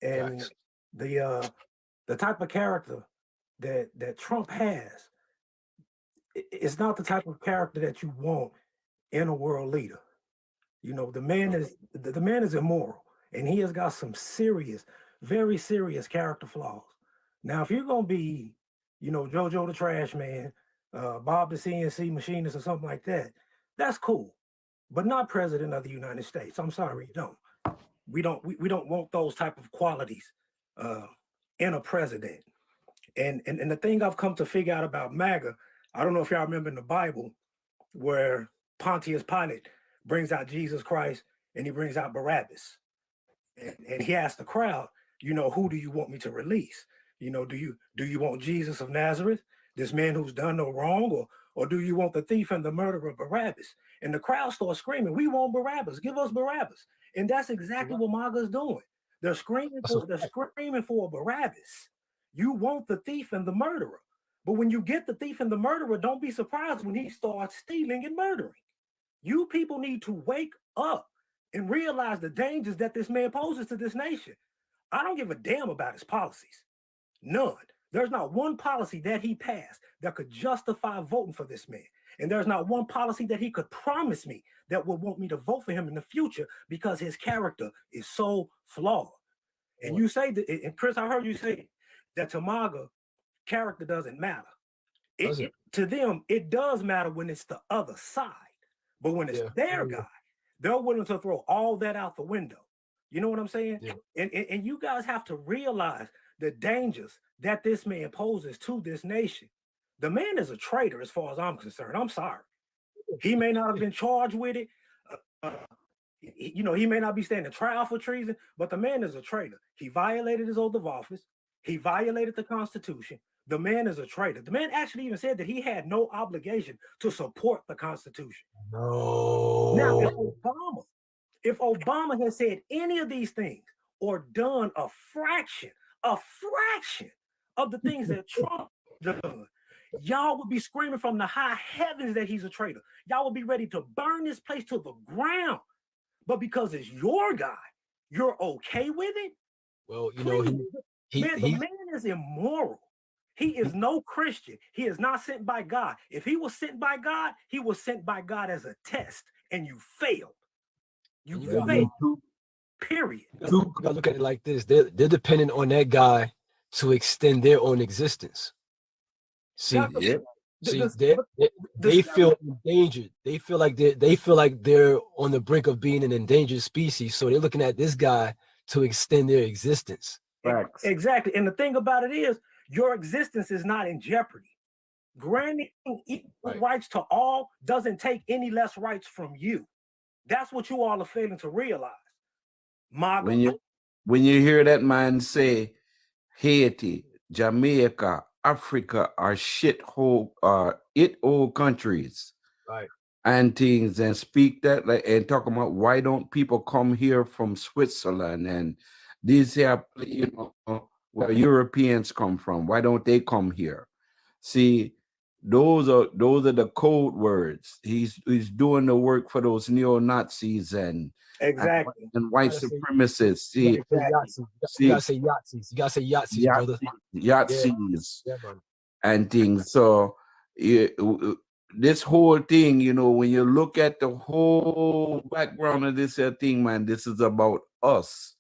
And the type of character that Trump has, it's not the type of character that you want in a world leader. The man is immoral, and he has got some serious, very serious character flaws. Now, if you're gonna be, JoJo the Trash Man, Bob the CNC Machinist, or something like that, that's cool, but not president of the United States. I'm sorry, you don't. We don't want those type of qualities in a president. And the thing I've come to figure out about MAGA, I don't know if y'all remember in the Bible where Pontius Pilate brings out Jesus Christ and he brings out Barabbas. And he asked the crowd, who do you want me to release? Do you want Jesus of Nazareth, this man who's done no wrong, or do you want the thief and the murderer Barabbas? And the crowd starts screaming, we want Barabbas, give us Barabbas. And that's exactly what MAGA is doing. They're screaming for Barabbas. You want the thief and the murderer. But when you get the thief and the murderer, don't be surprised when he starts stealing and murdering. You people need to wake up and realize the dangers that this man poses to this nation. I don't give a damn about his policies. None. There's not one policy that he passed that could justify voting for this man. And there's not one policy that he could promise me that would want me to vote for him in the future because his character is so flawed. And you say that, and Chris, I heard you say that to MAGA, character doesn't matter. To them, it does matter when it's the other side. But when it's their guy, they're willing to throw all that out the window. You know what I'm saying? Yeah. And you guys have to realize the dangers that this man poses to this nation. The man is a traitor as far as I'm concerned. I'm sorry. He may not have been charged with it. He may not be standing trial for treason, but the man is a traitor. He violated his oath of office. He violated the Constitution. The man is a traitor. The man actually even said that he had no obligation to support the Constitution. No. Now, if Obama had said any of these things or done a fraction of the things that Trump done, y'all would be screaming from the high heavens that he's a traitor. Y'all would be ready to burn this place to the ground. But because it's your guy, you're okay with it? Well, the man is immoral. He is no Christian. He is not sent by God. If he was sent by God, he was sent by God as a test, and you failed. You failed. Period. You gotta look at it like this. They're dependent on that guy to extend their own existence. See, they feel endangered. They feel like they're on the brink of being an endangered species. So they're looking at this guy to extend their existence. Exactly. And the thing about it is, your existence is not in jeopardy. Granting equal rights to all doesn't take any less rights from you. That's what you all are failing to realize. When you hear that man say Haiti, Jamaica, Africa are old countries, right? And things, and speak that and talk about why don't people come here from Switzerland and these here, where Europeans come from? Why don't they come here? See, those are the code words. He's doing the work for those neo-Nazis and white supremacists. See, you gotta say Yahtzees. You gotta say Yahtzees, brother. Yahtzees Yeah, and things. So this whole thing, when you look at the whole background of this thing, man, this is about us.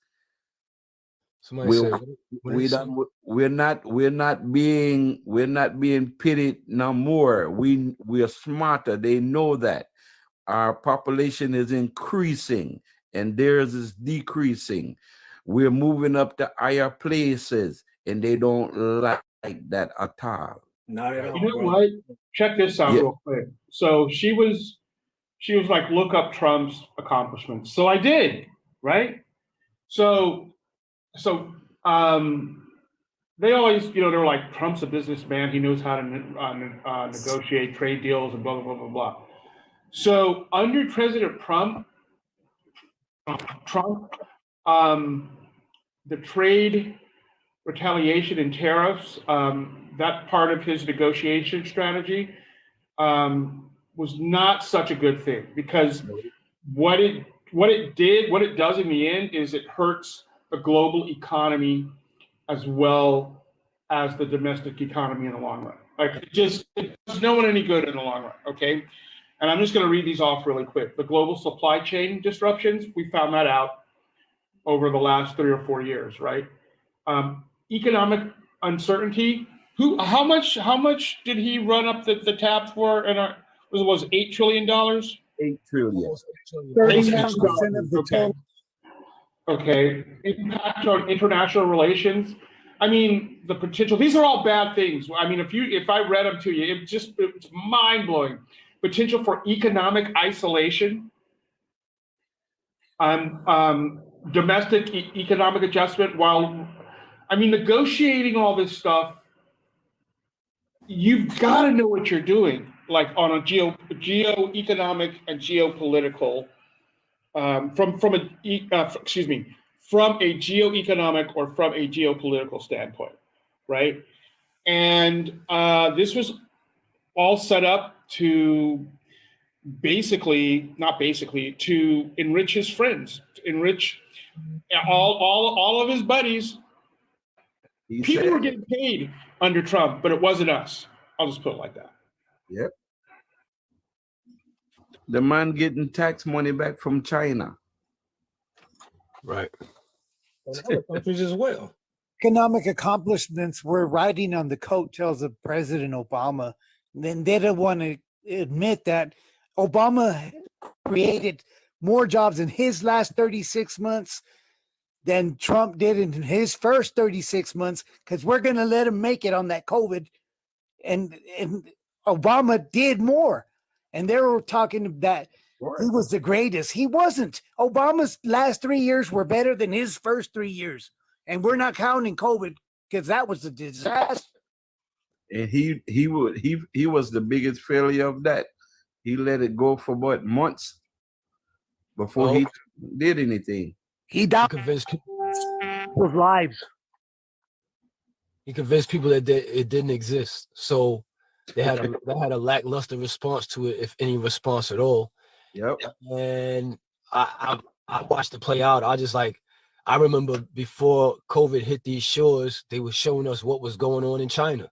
We're not being pitied no more. We are smarter. They know that our population is increasing and theirs is decreasing. We're moving up to higher places, and they don't like that at all. Not at all. You know what? Check this out real quick. So she was like, look up Trump's accomplishments. So I did, right? So they always, they're like, Trump's a businessman. He knows how to negotiate trade deals and blah, blah, blah, blah, blah. So under President Trump, the trade retaliation and tariffs, that part of his negotiation strategy was not such a good thing, because what it does in the end is it hurts the global economy as well as the domestic economy in the long run. Like, it does no one any good in the long run, okay? And I'm just going to read these off really quick. The global supply chain disruptions, we found that out over the last 3 or 4 years, right? Economic uncertainty. How much did he run up the tab for? And was $8 trillion? $8 trillion. 39% of the okay. Okay. Impact on international relations. I mean, the potential. These are all bad things. I mean, if I read them to you, it's mind blowing. Potential for economic isolation. Domestic economic adjustment. While, I mean, negotiating all this stuff, you've got to know what you're doing. Like on a geo-economic and geopolitical, from a geo-economic or from a geopolitical standpoint, right? And this was all set up to to enrich his friends, to enrich all of his buddies. People were getting paid under Trump, but it wasn't us. I'll just put it like that. Yep. The man getting tax money back from China. Right. And other countries as well. Economic accomplishments were riding on the coattails of President Obama. And then they don't want to admit that Obama created more jobs in his last 36 months than Trump did in his first 36 months, because we're going to let him make it on that COVID. And Obama did more. And they were talking that he was the greatest. He wasn't. Obama's last 3 years were better than his first 3 years. And we're not counting COVID because that was a disaster. And he was the biggest failure of that. He let it go for what, months before he did anything. He died. Convinced people with lives. He convinced people that it didn't exist. So they had a lackluster response to it, if any response at all. Yep. And I watched it play out. I remember before COVID hit these shores, they were showing us what was going on in China.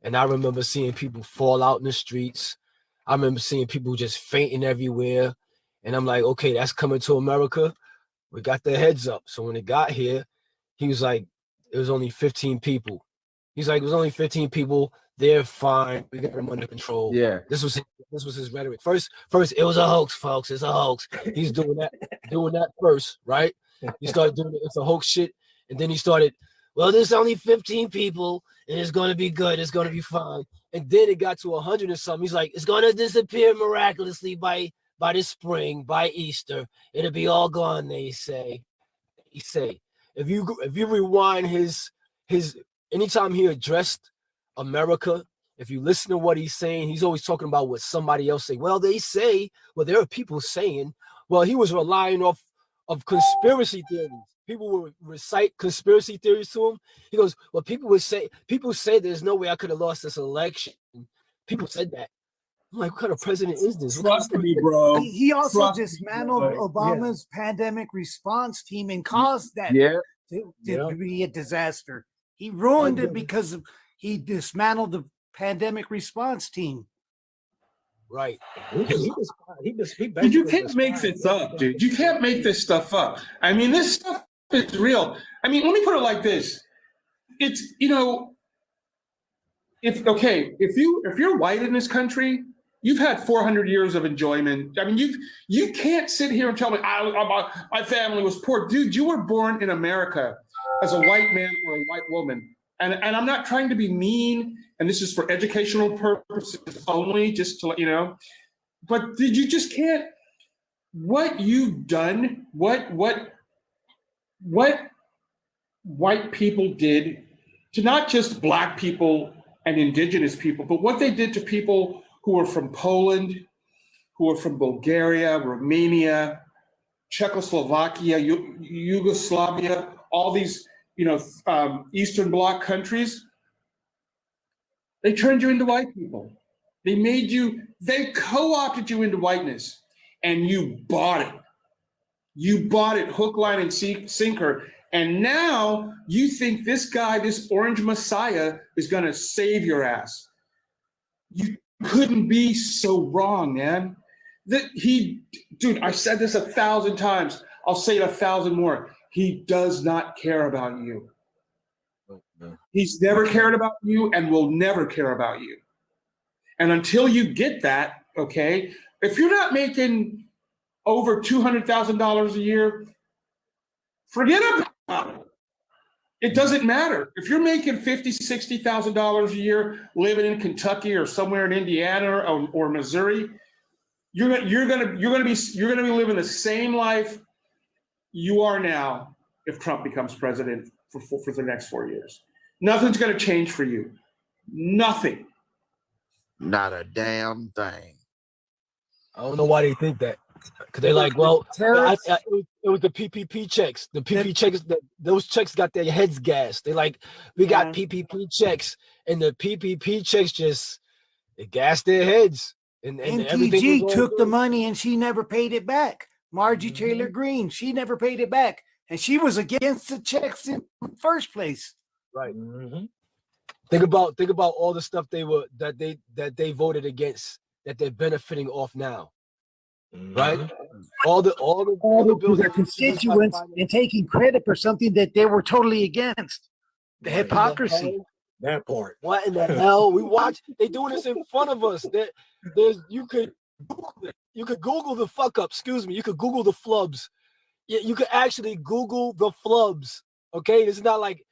And I remember seeing people fall out in the streets. I remember seeing people just fainting everywhere. And I'm like, okay, that's coming to America. We got their heads up. So when it got here, he was like, it was only 15 people. He's like, it was only 15 people. They're fine. We got them under control. Yeah. This was his rhetoric. First, it was a hoax, folks. It's a hoax. He's doing that first, right? He started doing it. It's a hoax shit. And then he started, well, there's only 15 people and it's going to be good. It's going to be fine. And then it got to 100 and something. He's like, it's going to disappear miraculously by this spring, by Easter. It'll be all gone, they say. If you rewind his anytime he addressed America, if you listen to what he's saying, he's always talking about what somebody else say. Well, there are people saying, well, he was relying off of conspiracy theories. People would recite conspiracy theories to him. He goes, well, people say there's no way I could have lost this election. People said that. I'm like, what kind of president is this? Trust me, bro. He also dismantled Obama's pandemic response team and caused that to be a disaster. He ruined it because he dismantled the pandemic response team. Right. Dude, you can't make this up, dude. You can't make this stuff up. I mean, this stuff is real. I mean, let me put it like this. It's, if you're white in this country, you've had 400 years of enjoyment. I mean, you can't sit here and tell me my family was poor. Dude, you were born in America as a white man or a white woman. And I'm not trying to be mean, and this is for educational purposes only, just to let you know. But you just can't, what you've done, what white people did to not just Black people and indigenous people, but what they did to people who are from Poland, who are from Bulgaria, Romania, Czechoslovakia, Yugoslavia, all these Eastern Bloc countries, they turned you into white people. They co-opted you into whiteness, and you bought it. You bought it hook, line, and sinker. And now you think this guy, this orange messiah, is going to save your ass. You couldn't be so wrong, man. Dude, I've said this 1,000 times. I'll say it 1,000 more. He does not care about you. He's never cared about you and will never care about you. And until you get that, okay, if you're not making over $200,000 a year, forget about it. It doesn't matter. If you're making $50,000, $60,000 a year living in Kentucky or somewhere in Indiana or Missouri, you're gonna be living the same life you are now if Trump becomes president for the next 4 years. Nothing's gonna change for you. Nothing. Not a damn thing. I don't know why they think that. Because they're like, well, it was the PPP checks. The PPP checks, those checks got their heads gassed. They're like, we got PPP checks, and the PPP checks just it gassed their heads. And everything MTG took the money and she never paid it back. Margie Taylor Greene, she never paid it back, and she was against the checks in the first place. Right. Think about all the stuff that they voted against that they're benefiting off now. Right? All the bills their constituents and taking credit for something that they were totally against. The hypocrisy. That part. What in the hell? We watch. They doing this in front of us. You could Google the fuck up. Excuse me. You could Google the flubs. You could actually Google the flubs. Okay, it's not like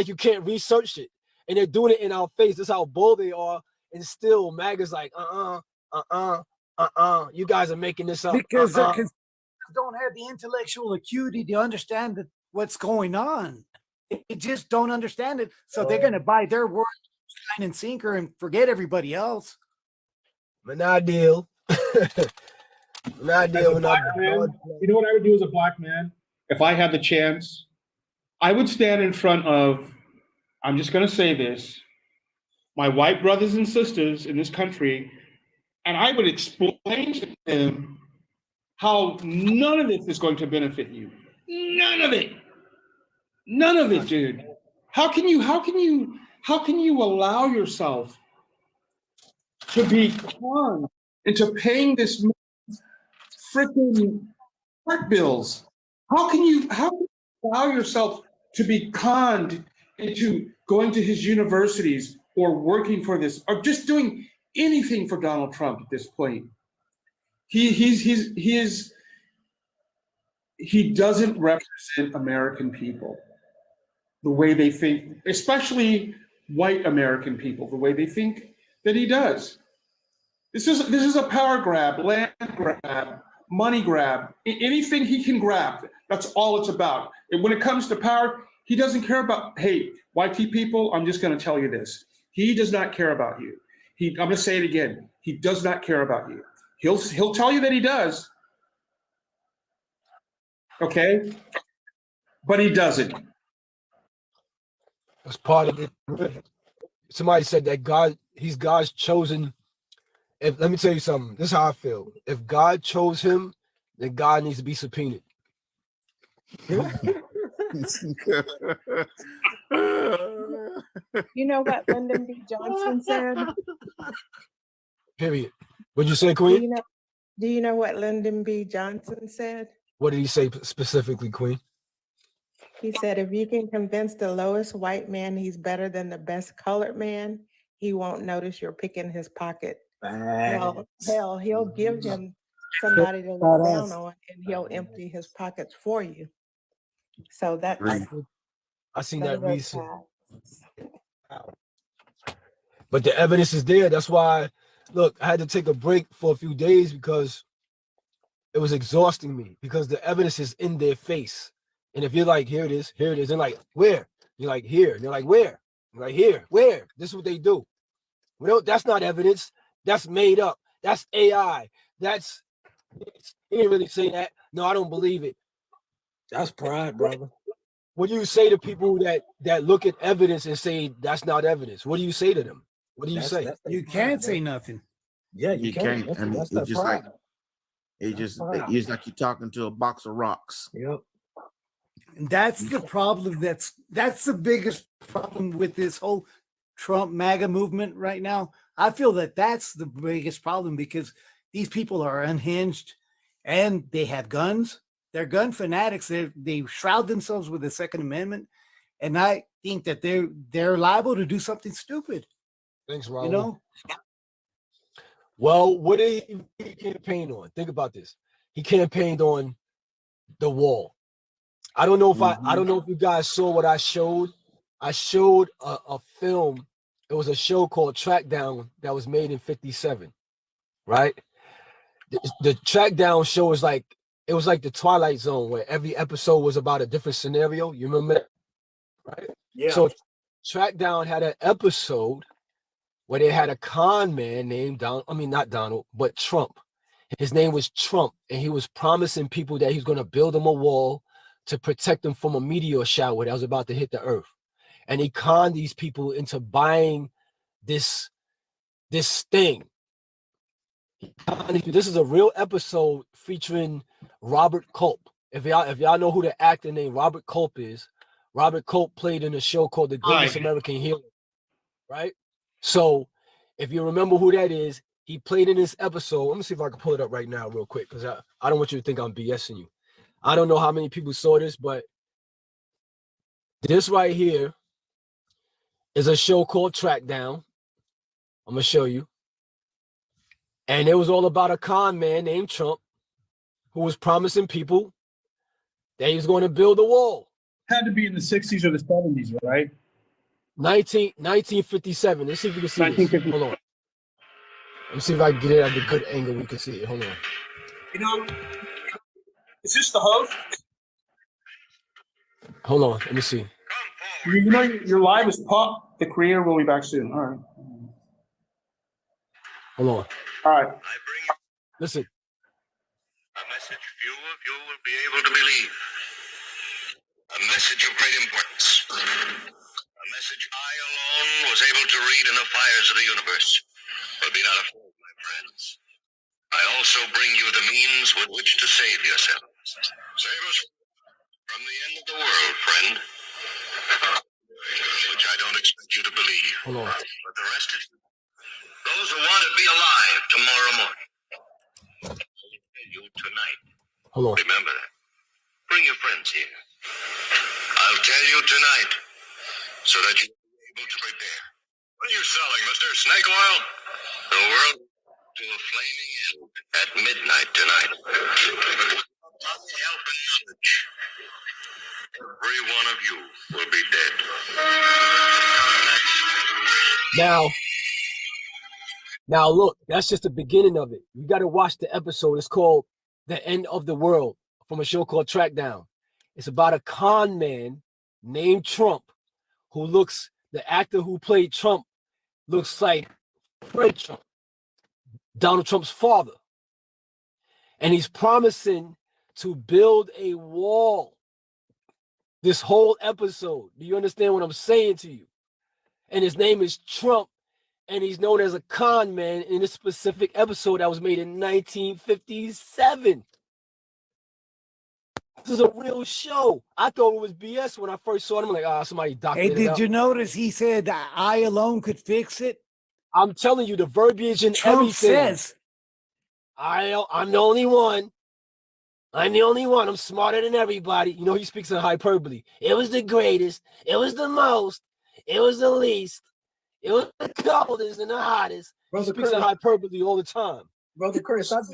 you can't research it. And they're doing it in our face. That's how bold they are. And still, MAGA's like, you guys are making this up. Because their constituents don't have the intellectual acuity to understand what's going on. They just don't understand it. So they're going to buy their word, sign and sinker, and forget everybody else. But not deal. Not deal. You know what I would do as a black man? If I had the chance, I would stand in front of, I'm just going to say this, my white brothers and sisters in this country, and I would explain to them how none of this is going to benefit you. None of it. None of it, dude. How can you allow yourself to be conned into paying this freaking art bills? How can you allow yourself to be conned into going to his universities or working for this or just doing anything for Donald Trump at this point? He doesn't represent American people the way they think, especially white American people, the way they think that he does. This is a power grab, land grab, money grab, anything he can grab. That's all it's about. And when it comes to power, he doesn't care about, hey, YT people, I'm just going to tell you this. He does not care about you. I'm going to say it again. He does not care about you. He'll tell you that he does. Okay? But he doesn't. That's part of it. Somebody said that he's God's chosen. Let me tell you something. This is how I feel. If God chose him, then God needs to be subpoenaed. You know what Lyndon B. Johnson said? Period. What'd you say, Queen? Do you know what Lyndon B. Johnson said? What did he say specifically, Queen? He said, if you can convince the lowest white man he's better than the best colored man, he won't notice you're picking his pocket. Hell, he'll give him somebody to look down on, and he'll empty his pockets for you. So that's I seen that recent. But the evidence is there. That's why, look, I had to take a break for a few days because it was exhausting me, because the evidence is in their face. And if you're like, here it is, they're like, where? You're like, here. They're like, where? You're like, here, where? This is what they do. Well, that's not evidence. That's made up. That's AI. He didn't really say that. No, I don't believe it. That's pride, brother. What do you say to people that look at evidence and say that's not evidence? What do you say to them? What do you say? You can't say nothing. Yeah, you can't. And it's just like it's like you're talking to a box of rocks. Yep. And that's the problem. That's the biggest problem with this whole Trump MAGA movement right now. I feel that that's the biggest problem, because these people are unhinged and they have guns. They're gun fanatics. They shroud themselves with the Second Amendment. And think that they're liable to do something stupid. Thanks, Raul. You know? Well, what did he campaign on? Think about this. He campaigned on the wall. I don't know if I don't know if you guys saw what I showed. I showed a film. It was a show called Track Down that was made in 57, right? The Track Down show is like, it was like the Twilight Zone where every episode was about a different scenario. You remember that? Right? Yeah. So Track Down had an episode where they had a con man named not Donald, but Trump. His name was Trump, and he was promising people that he's going to build them a wall to protect them from a meteor shower that was about to hit the earth. And he conned these people into buying this thing. This is a real episode featuring Robert Culp. If y'all know who the actor named Robert Culp is, Robert Culp played in a show called The Greatest American Hero, right? So if you remember who that is, he played in this episode. Let me see if I can pull it up right now real quick, because I don't want you to think I'm BSing you. I don't know how many people saw this, but this right here is a show called Track Down. I'm going to show you. And it was all about a con man named Trump who was promising people that he was going to build a wall. Had to be in the 60s or the 70s, right? 1957. Let's see if we can see this. Hold on. Let me see if I can get it at a good angle. We can see it. Hold on. You know, is this the host? Hold on. Let me see. You know, your live is Pop, the creator, will be back soon. All right. Hold on. All right. Listen. A message few of you will be able to believe. A message of great importance. A message I alone was able to read in the fires of the universe. But be not afraid, my friends. I also bring you the means with which to save yourselves. Save us from the end of the world, friend. Which I don't expect you to believe. Hold on. But the rest of you, those who want to be alive tomorrow morning, I will tell you tonight. Hold on. Remember that. Bring your friends here. I'll tell you tonight, so that you'll be able to prepare. What are you selling, Mr. Snake Oil? The world to a flaming end at midnight tonight. Help and knowledge. Every one of you will be dead. Now look, that's just the beginning of it. You got to watch the episode. It's called The End of the World from a show called Track Down. It's about a con man named Trump the actor who played Trump looks like Fred Trump, Donald Trump's father. And he's promising to build a wall. This whole episode. Do you understand what I'm saying to you? And his name is Trump, and he's known as a con man in this specific episode that was made in 1957. This is a real show. I thought it was BS when I first saw it. I'm like, somebody doctored it Hey, out. did you notice he said that I alone could fix it? I'm telling you, the verbiage and Trump everything. says. I'm the only one. I'm the only one. I'm smarter than everybody. You know, he speaks in hyperbole. It was the greatest. It was the most. It was the least. It was the coldest and the hottest. He speaks in hyperbole all the time. Brother Chris, I just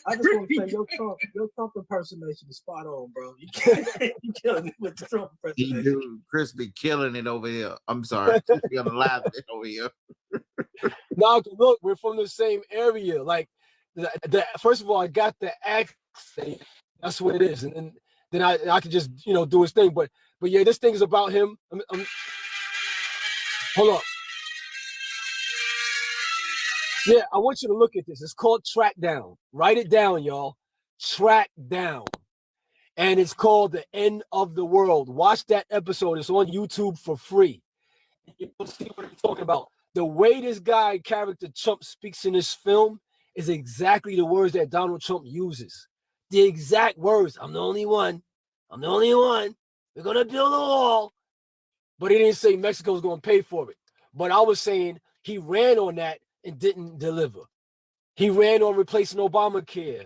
want to say your Trump impersonation is spot on, bro. You killing it with the Trump impersonation. Dude, Chris be killing it over here. I'm sorry. You're gonna laugh over here. Now, look, we're from the same area. Like, first of all, I got the accent. That's what it is, and then I could just do his thing. But yeah, this thing is about him. Hold on. Yeah, I want you to look at this. It's called Track Down. Write it down, y'all. Track Down. And it's called The End of the World. Watch that episode. It's on YouTube for free. You'll see what I'm talking about. The way this guy, character Trump, speaks in this film is exactly the words that Donald Trump uses. The exact words. I'm the only one. I'm the only one. We're going to build a wall. But he didn't say Mexico's going to pay for it. But I was saying he ran on that and didn't deliver. He ran on replacing Obamacare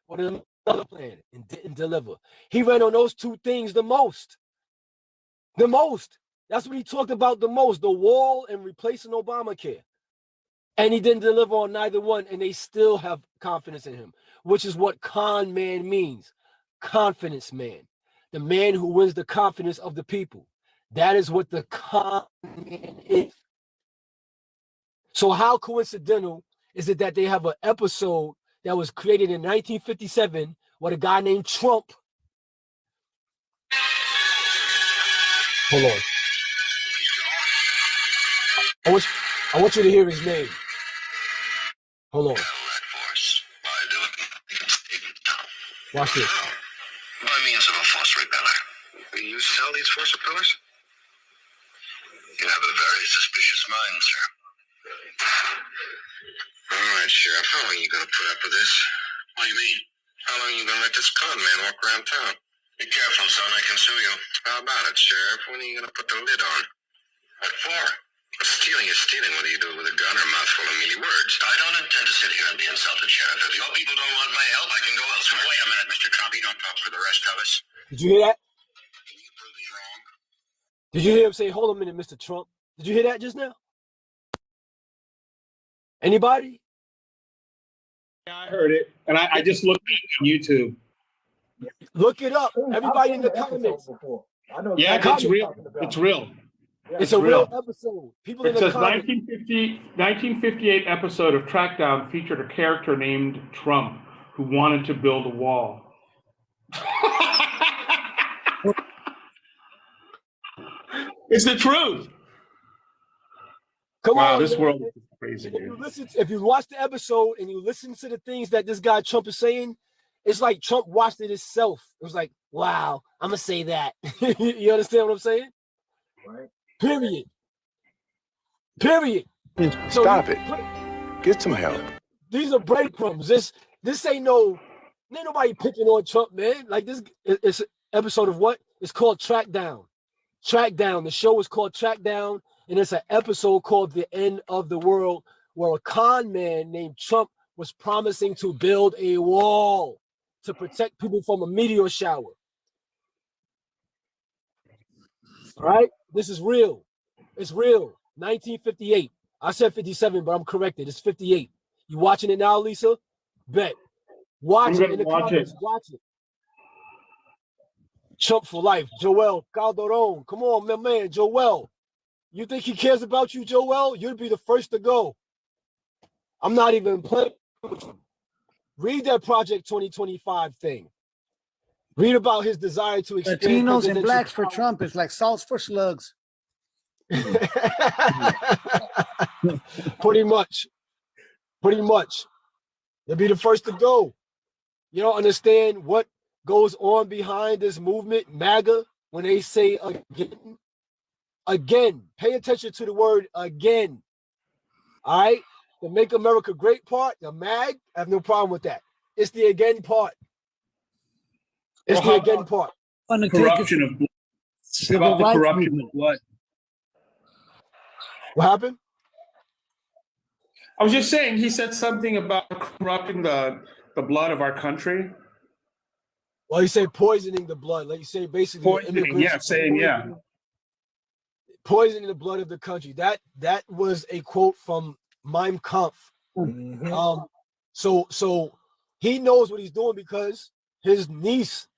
or another plan and didn't deliver. He ran on those two things the most. The most. That's what he talked about the most, the wall and replacing Obamacare. And he didn't deliver on neither one, and they still have confidence in him, which is what con man means. Confidence man. The man who wins the confidence of the people. That is what the con man is. So how coincidental is it that they have an episode that was created in 1957 with a guy named Trump? Hold on. I want you to hear his name. Hold on. Watch this. By means of a force repeller. You sell these force repellers? You have a very suspicious mind, sir. All right, Sheriff, how long are you going to put up with this? What do you mean? How long are you going to let this con man walk around town? Be careful, son, I can sue you. How about it, Sheriff? When are you going to put the lid on? What for? Stealing is stealing, whether you do it with a gun or a mouthful of mealy words. I don't intend to sit here and be insulted, Sheriff. If your people don't want my help, I can go elsewhere. Wait a minute, Mr. Trump. You don't talk for the rest of us. Did you hear that? Did you hear him say, hold a minute, Mr. Trump? Did you hear that just now? Anybody? Yeah, I heard it, and I just looked at it on YouTube. Look it up. Everybody in the comments. Yeah, it's real. It's real. It's a real episode. People in It the says comments. 1958 episode of Trackdown featured a character named Trump who wanted to build a wall. It's the truth. Come Wow, on, this man. world is crazy, If you watch the episode and you listen to the things that this guy Trump is saying, it's like Trump watched it himself. It was like, wow, I'm gonna say that. You understand what I'm saying? Right. Period. Period. Stop it. Get some help. These are breadcrumbs. This ain't nobody picking on Trump, man. Like this, it's an episode of what? It's called Trackdown. Trackdown. The show is called Trackdown, and it's an episode called The End of the World, where a con man named Trump was promising to build a wall to protect people from a meteor shower. All right? This is real. It's real. 1958. I said 57, but I'm corrected. It's 58. You watching it now, Lisa? Bet. Watch it in the comments. Watch it. Trump for life. Joel Calderon. Come on, my man, Joel. You think he cares about you, Joel? You'd be the first to go. I'm not even playing with you. Read that Project 2025 thing. Read about his desire to expand Latinos and presidential blacks for power. Trump is like salts for slugs. Pretty much. Pretty much. They'll be the first to go. You don't understand what goes on behind this movement, MAGA, when they say again. Again. Pay attention to the word again. All right? The Make America Great part, the MAG, I have no problem with that. It's the again part. It's the again part. Corruption of blood. What about the corruption of blood? What happened? I was just saying, he said something about corrupting the blood of our country. Well, you say poisoning the blood. Like you say, basically Poisoning, yeah, saying, yeah. Poisoning the blood of the country. That was a quote from Mein Kampf. So he knows what he's doing because his niece,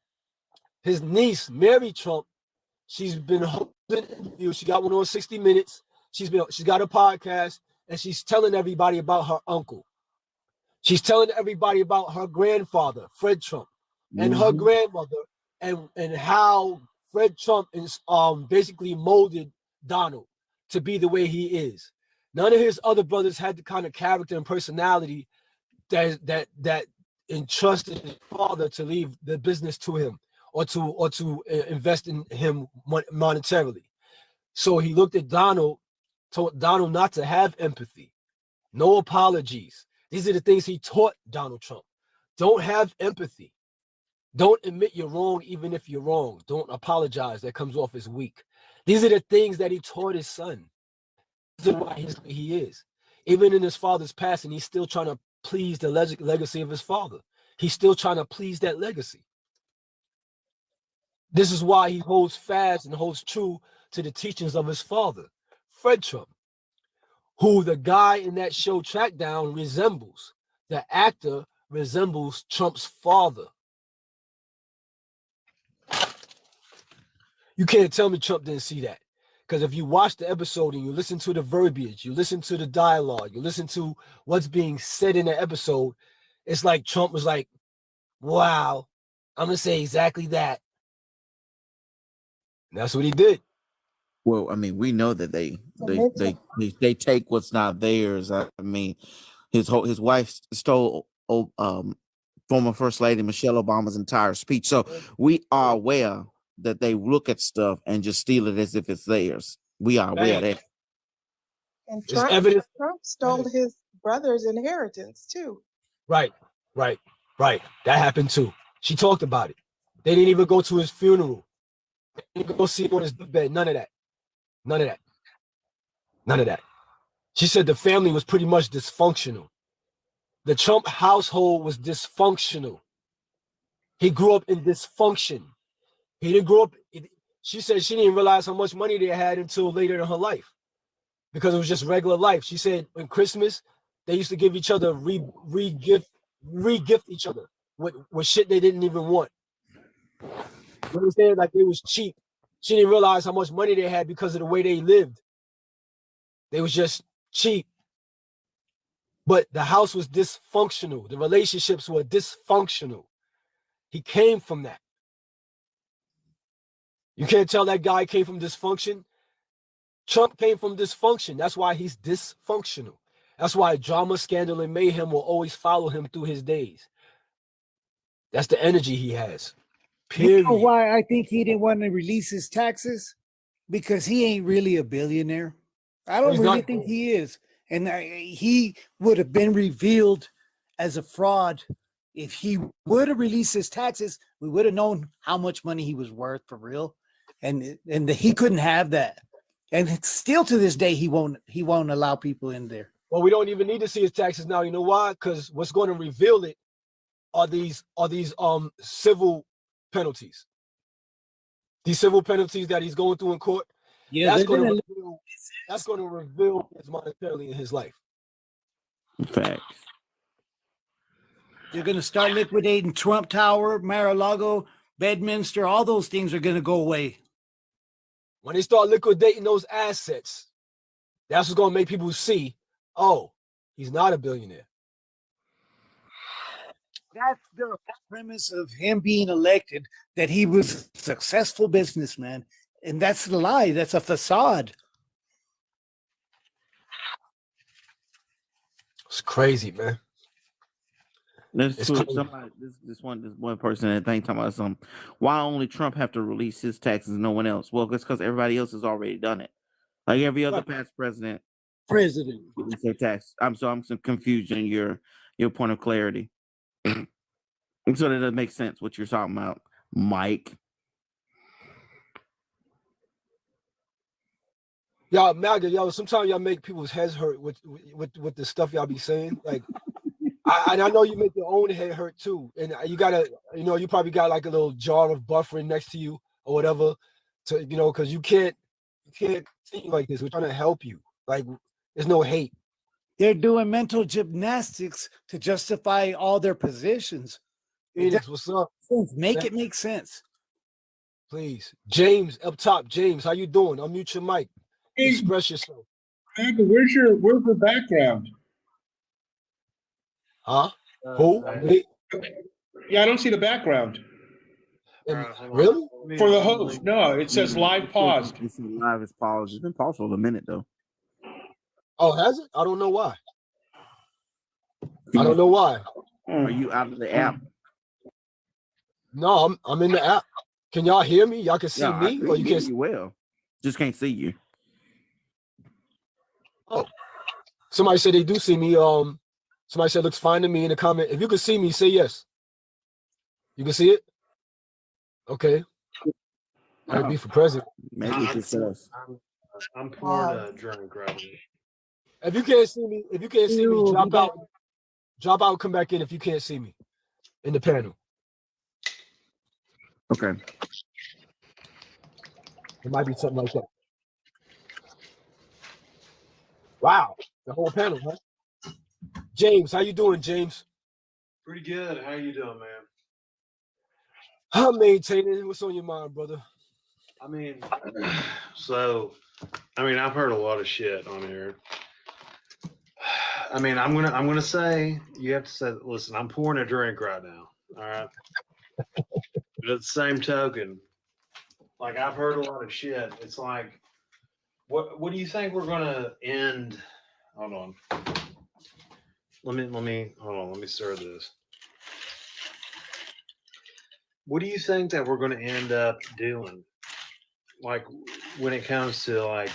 Mary Trump, she's been holding an interview. She got one on 60 Minutes. She's got a podcast, and she's telling everybody about her uncle. She's telling everybody about her grandfather, Fred Trump, and her grandmother, and how Fred Trump is basically molded Donald to be the way he is. None of his other brothers had the kind of character and personality that entrusted his father to leave the business to him or to invest in him monetarily. So he looked at Donald, told Donald not to have empathy, no apologies. These are the things he taught Donald Trump. Don't have empathy. Don't admit you're wrong, even if you're wrong. Don't apologize. That comes off as weak. These are the things that he taught his son. This is why he is. Even in his father's passing, he's still trying to please the legacy of his father. He's still trying to please that legacy. This is why he holds fast and holds true to the teachings of his father, Fred Trump, who the guy in that show Track Down resembles. The actor resembles Trump's father. You can't tell me Trump didn't see that. Because if you watch the episode and you listen to the verbiage, you listen to the dialogue, you listen to what's being said in the episode, it's like Trump was like, wow, I'm going to say exactly that. And that's what he did. Well, I mean, we know that they take what's not theirs. I mean, his wife stole former First Lady Michelle Obama's entire speech. So we are aware that they look at stuff and just steal it as if it's theirs. We are aware of that. And It's evidence. Trump stole his brother's inheritance too. Right. That happened too. She talked about it. They didn't even go to his funeral. They didn't go see him on his bed. None of that. She said the family was pretty much dysfunctional. The Trump household was dysfunctional. He grew up in dysfunction. He didn't grow up. She said she didn't realize how much money they had until later in her life, because it was just regular life. She said on Christmas, they used to give each other re-gift each other with shit they didn't even want. You understand? Like it was cheap. She didn't realize how much money they had because of the way they lived. They was just cheap. But the house was dysfunctional. The relationships were dysfunctional. He came from that. You can't tell that guy came from dysfunction. Trump came from dysfunction. That's why he's dysfunctional. That's why drama, scandal, and mayhem will always follow him through his days. That's the energy he has. Period. You know why I think he didn't want to release his taxes? Because he ain't really a billionaire. I don't really think he is. And he would have been revealed as a fraud. If he would have released his taxes, we would have known how much money he was worth for real. And he couldn't have that. And still to this day, he won't allow people in there. Well, we don't even need to see his taxes now. You know why? Because what's going to reveal it are these civil penalties. These civil penalties that he's going through in court. Yeah, that's going to reveal his monetarily in his life. Facts. They're going to start liquidating Trump Tower, Mar-a-Lago, Bedminster. All those things are going to go away. When they start liquidating those assets, that's what's going to make people see, oh, he's not a billionaire. That's the premise of him being elected, that he was a successful businessman. And that's the lie. That's a facade. It's crazy, man. This one person that think talking about something. Why only Trump have to release his taxes and no one else? Well, it's because everybody else has already done it. Like every other past president. Release their tax. I'm some confusion. Your point of clarity. So that doesn't make sense what you're talking about, Mike. Y'all, MAGA, y'all, sometimes y'all make people's heads hurt with the stuff y'all be saying. Like, I know you make your own head hurt too. And you gotta, you probably got like a little jar of buffering next to you or whatever. To, because you can't think like this. We're trying to help you. Like, there's no hate. They're doing mental gymnastics to justify all their positions. Phoenix, what's up? Make it make sense. Please. James, up top. James, how you doing? Unmute your mic. Hey, express yourself. Where's the background? Huh? Who? Yeah, I don't see the background. Really? For the host. No, it says live paused. It's live is paused. It's been paused for a minute though. Oh, has it? I don't know why. I don't know why. Are you out of the app? No, I'm in the app. Can y'all hear me? Y'all can see me, or you can't see? Well, just can't see you. Oh, somebody said they do see me. Somebody said looks fine to me in the comment. If you can see me, say yes. You can see it. Okay. I'd be for president. Maybe it's just us. I'm pouring a drink right now. If you can't see me, drop out, come back in if you can't see me in the panel. Okay. It might be something like that. Wow, the whole panel, huh? James, how you doing, James? Pretty good. How you doing, man? I'm maintaining. What's on your mind, brother? I mean, I've heard a lot of shit on here. I mean, I'm gonna say you have to say, listen, I'm pouring a drink right now. All right. But at the same token, like I've heard a lot of shit. It's like, what do you think we're gonna end? Hold on. Let me hold on. Let me stir this. What do you think that we're gonna end up doing? Like when it comes to like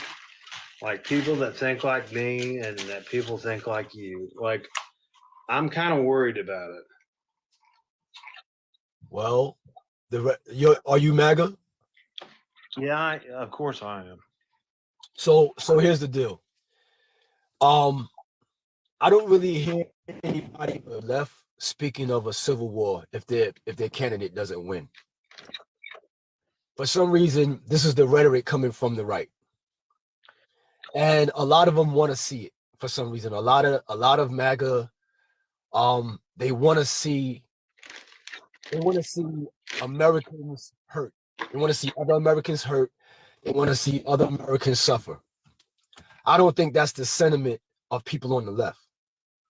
people that think like me and that people think like you. Like I'm kind of worried about it. Well, are you MAGA? Yeah, of course I am. So here's the deal. I don't really hear anybody on the left speaking of a civil war if their candidate doesn't win. For some reason, this is the rhetoric coming from the right, and a lot of them want to see it. For some reason, a lot of MAGA, they want to see Americans hurt. They want to see other Americans hurt. They want to see other Americans suffer. I don't think that's the sentiment of people on the left.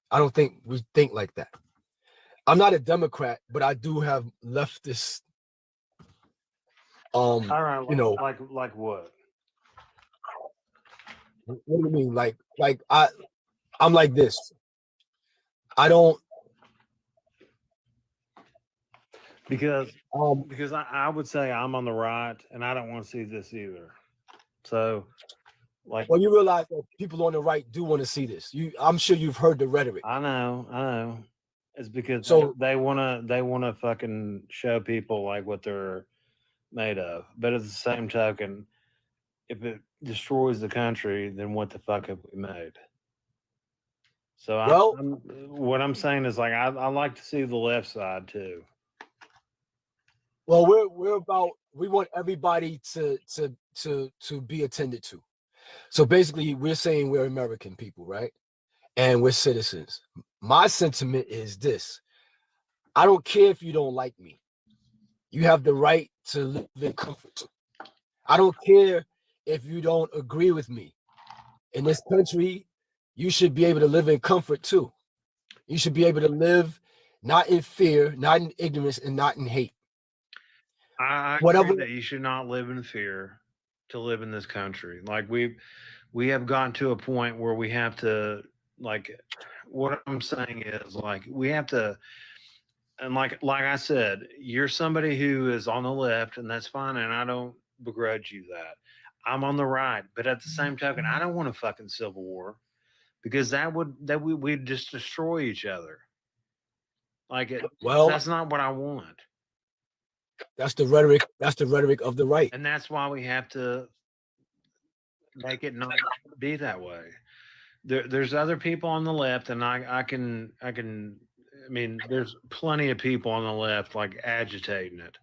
I don't think we think like that. I'm not a Democrat, but I do have leftist. All right, you know, like what? What do you mean? Like I'm like this. I don't. Because I would say I'm on the right, and I don't want to see this either. So, like, well, you realize that people on the right do want to see this. I'm sure you've heard the rhetoric. I know. It's because So they wanna fucking show people like what they're made of. But at the same token, if it destroys the country, then what the fuck have we made? So what I'm saying is like I like to see the left side too. well, we want everybody to be attended to. So basically, we're saying we're American people, right? And we're citizens. My sentiment is this: I don't care if you don't like me. You have the right to live in comfort. I don't care if you don't agree with me. In this country, you should be able to live in comfort too. You should be able to live not in fear, not in ignorance, and not in hate. I agree that you should not live in fear to live in this country. Like we have gotten to a point where we have to, like, what I'm saying is like we have to, and like I said, you're somebody who is on the left, and that's fine, and I don't begrudge you that. I'm on the right, but at the same token, I don't want a fucking civil war because we'd just destroy each other. Like that's not what I want. That's the rhetoric. That's the rhetoric of the right. And that's why we have to make it not be that way. There's other people on the left, and I mean, there's plenty of people on the left like agitating it.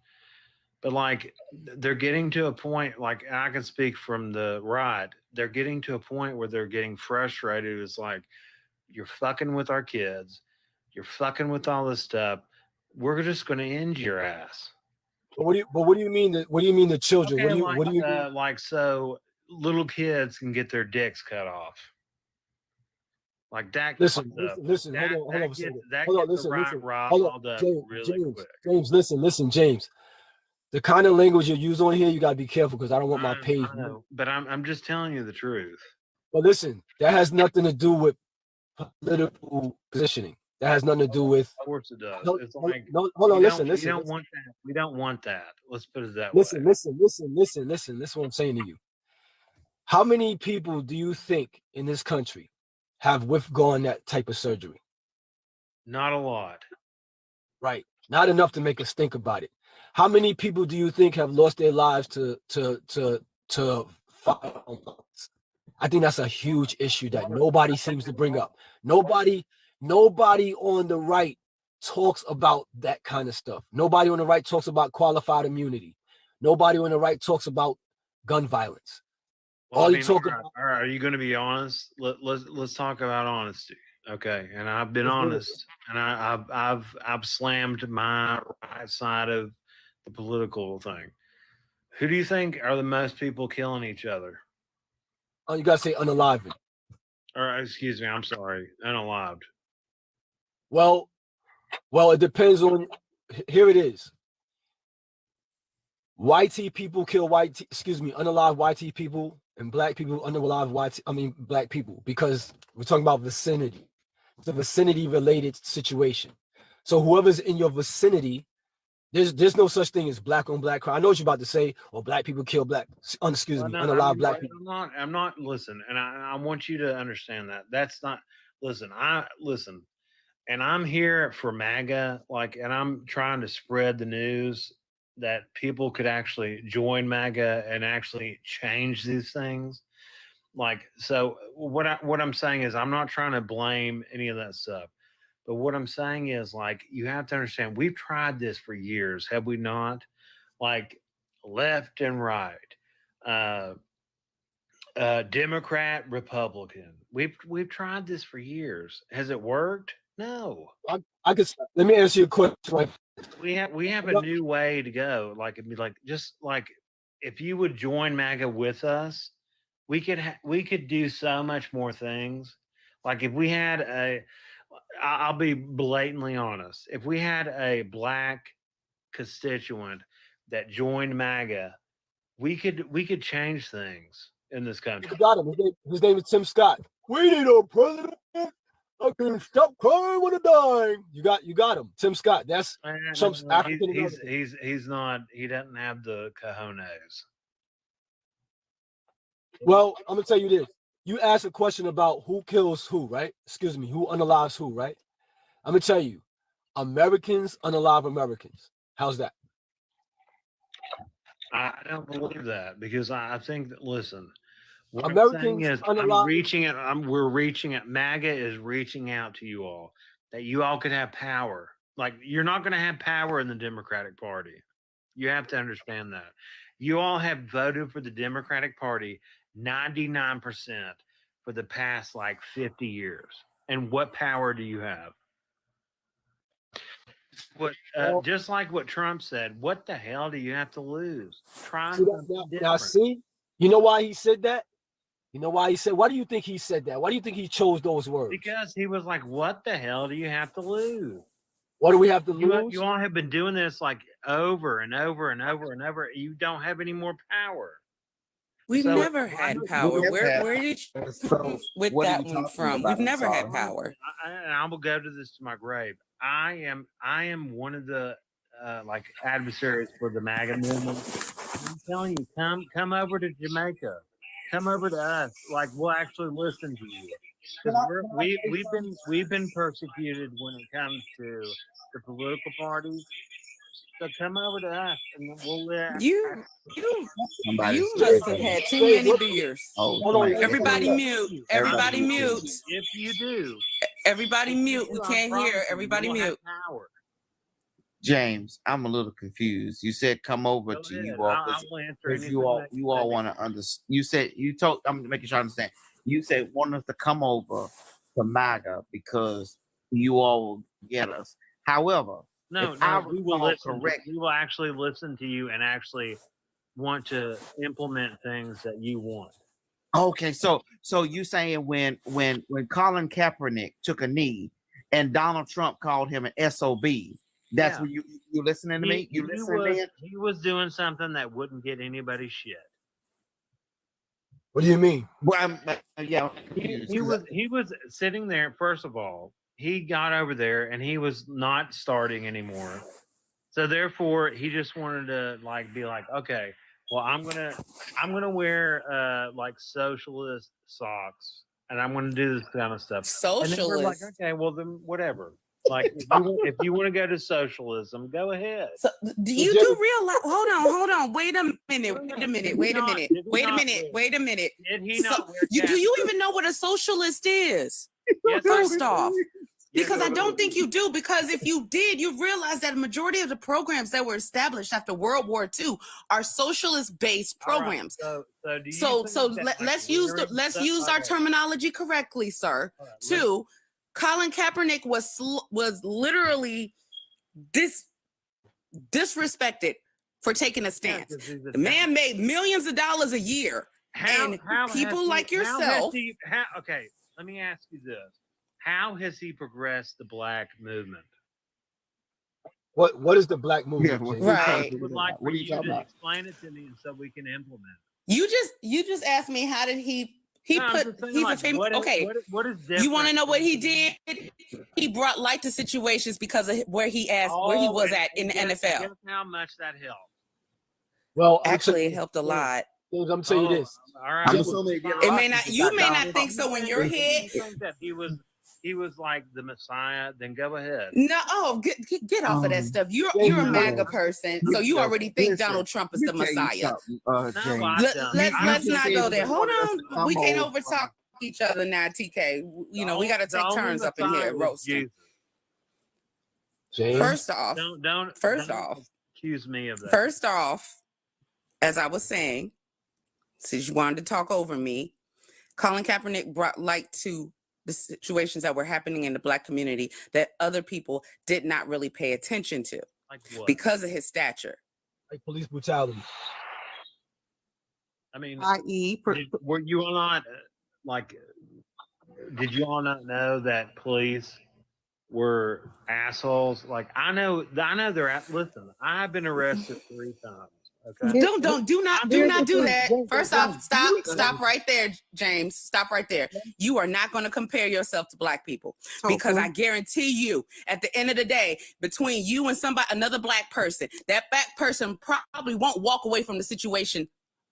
But like they're getting to a point, like I can speak from the right, they're getting to a point where they're getting frustrated. It's like, you're fucking with our kids, you're fucking with all this stuff. We're just going to end your ass. But what do you mean? What do you mean the children? Okay, what do you mean? Like so little kids can get their dicks cut off. Like that. Listen. Hold on a second. Hold on, listen. Hold on, James. James. The kind of language you use on here, you gotta be careful because I don't want my page. But I'm just telling you the truth. But listen, that has nothing to do with political positioning. That has nothing to do with. Of course it does. It's like, hold on, listen. We don't want that. We don't want that. Let's put it that way. Listen. This is what I'm saying to you. How many people do you think in this country have withgone that type of surgery? Not a lot. Right. Not enough to make us think about it. How many people do you think have lost their lives to firearms? I think that's a huge issue that nobody seems to bring up. Nobody on the right talks about that kind of stuff. Nobody on the right talks about qualified immunity. Nobody on the right talks about gun violence. Well, All I you mean, talk all right, are you going to be honest? Let's talk about honesty. Okay, and I've been Let's do it. honest, and I've slammed my right side of the political thing. Who do you think are the most people killing each other? Oh, you gotta say unaliving. Or excuse me, I'm sorry, unalived. Well, it depends on. Here it is. YT people kill unalive YT people, and black people unalive black people, because we're talking about vicinity. It's a vicinity related situation. So whoever's in your vicinity, there's no such thing as black on black crime. I know what you're about to say, or black people kill unalive black people. I'm not. Listen, and I want you to understand that. That's not. Listen, and I'm here for MAGA, and I'm trying to spread the news that people could actually join MAGA and actually change these things. So what I'm saying is, I'm not trying to blame any of that stuff, but what I'm saying is, you have to understand, we've tried this for years, have we not? Left and right, Democrat, Republican. We've tried this for years. Has it worked? No. I could let me answer your question. Right? We have a new way to go. If you would join MAGA with us, we could do so much more things. If we had I'll be blatantly honest. If we had a black constituent that joined MAGA, we could change things in this country. You got him. His name is Tim Scott. We need a president. I can stop crying when I'm dying. You got him. Tim Scott. That's Trump's African. He's not. He doesn't have the cojones. Well, I'm gonna tell you this. You asked a question about who kills who, right? Excuse me, who unalives who, right? I'm gonna tell you, Americans unalive Americans. How's that? I don't believe that, because I think that, listen, what Americans I'm saying is, unalive. we're reaching it. MAGA is reaching out to you all, that you all could have power. You're not going to have power in the Democratic Party. You have to understand that. You all have voted for the Democratic Party 99% for the past 50 years. And what power do you have? Just like what Trump said, what the hell do you have to lose? Try something different. Now, see, you know why he said that? You know why he said? Why do you think he said that? Why do you think he chose those words? Because he was like, "What the hell do you have to lose? What do we have to lose?" You all have been doing this over and over and over and over. You don't have any more power. We've never had power. Where did you come with that one from? We've never had power. I will go to this to my grave. I am one of the adversaries for the MAGA movement. I'm telling you, come over to Jamaica, come over to us. We'll actually listen to you, because we've been persecuted when it comes to the political parties. So come over to us, and we'll let you must have had too many beers. Everybody mute. Everybody mute. If you do, everybody mute. We can't hear. Everybody mute. James, I'm a little confused. You said come over to you all because you all want to understand. I'm making sure I understand. You said want us to come over to MAGA because you all will get us. However, we will listen. We will actually listen to you and actually want to implement things that you want. Okay, so you saying when Colin Kaepernick took a knee and Donald Trump called him an SOB, that's when you listening to me? He was doing something that wouldn't get anybody shit. What do you mean? Well, he was sitting there. First of all, he got over there and he was not starting anymore. So therefore, he just wanted to be like, okay, well, I'm gonna wear socialist socks, and I'm gonna do this kind of stuff. Socialist. And then we're like, okay, well then whatever. If you want to go to socialism, go ahead. So, do you do realize? Hold on. Wait a minute. Did he not? Do you even know what a socialist is? Yes, First off, Because I don't think you do. Because if you did, you realize that a majority of the programs that were established after World War II are socialist-based programs. So do you So think that, like, let's use we're- use our okay. terminology correctly, sir. All right, Two, Colin Kaepernick was literally disrespected for taking a stance. 'cause he's a The man made millions of dollars a year, and has people he- like how has yourself. okay, let me ask you this: how has he progressed the black movement? What is the black movement? what- Jay? Right. I would like for What are you you talking to about? explain it to me so we can implement You just asked me how did he No, I'm put just saying, he's like, a famous what is- okay. what is You want to different know what from- he did? He brought light to situations because of where he was at in the NFL. Guess how much that helped. Well, Actually, it helped a lot. I'm gonna tell you Oh, this. all right. I'm well, It may not. You may not think so in your If head. you think that he was like the Messiah, then go ahead. No, get off of that stuff. You're a MAGA person, so you already think Donald Trump is the Messiah. Let's not go there. Hold on, we can't overtalk each other now, TK. You know we got to The take only turns up in here Messiah was roasting. Jesus. James. First off, Don't accuse me of that. First off, as I was saying, since you wanted to talk over me, Colin Kaepernick brought light to the situations that were happening in the Black community that other people did not really pay attention to Like what? because of his stature. Like police brutality. I mean, I.e., were you all not like? Did you all not know that police were assholes? Like I know they're at. Listen, I've been arrested 3 times. Okay. Do not do that. First off, stop right there, James. Stop right there. You are not going to compare yourself to Black people because I guarantee you, at the end of the day, between you and another Black person, that Black person probably won't walk away from the situation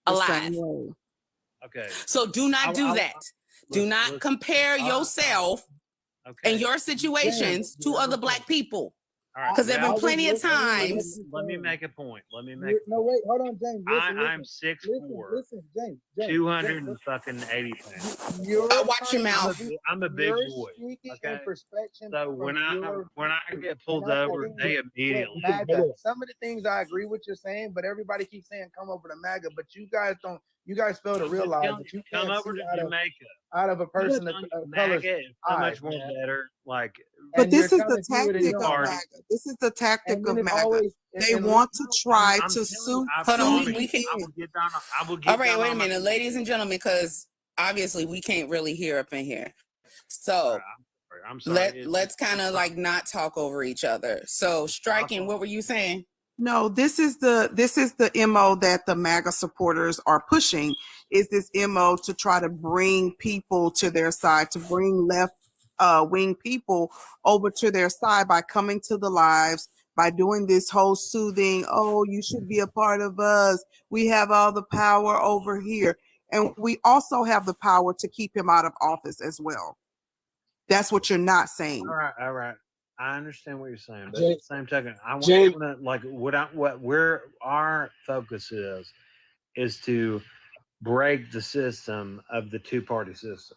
alive. Okay. So do not do that. Do not compare yourself and your situations to other Black people. Because there have been plenty of times. Let me make a point. No, wait, hold on, James. I'm 6'4", James. 280 pounds. Watch your mouth. I'm a big boy. Okay. So when I get pulled over, they immediately. Some of the things I agree with you saying, but everybody keeps saying come over to MAGA, but you guys don't. You guys fail to realize that you can't come over see to Jamaica. out of a person of color. MAGA is so much more better. Like, but this is the tactic of MAGA. This is the tactic of MAGA. They want to try to sue. Hold on, we can. I will get All right, down wait a on my- minute, ladies and gentlemen, because obviously we can't really hear up in here. So I'm sorry. let's kind of like not talk over each other. So striking, what were you saying? No, this is the MO that the MAGA supporters are pushing, is this MO to try to bring people to their side, to bring left wing people over to their side by coming to the lives, by doing this whole soothing, oh, you should be a part of us. We have all the power over here. And we also have the power to keep him out of office as well. That's what you're not saying. All right. I understand what you're saying, but Jay- at the same token, I want Jay- to like where our focus is to break the system of the 2-party system.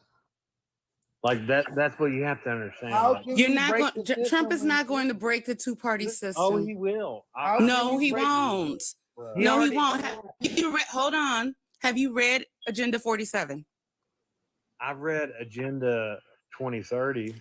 Like that's what you have to understand. Like, You're not going. Trump is not going to break the 2-party system. oh, he will. No, he won't. No, he won't. Hold on. Have you read Agenda 47? I've read Agenda 2030.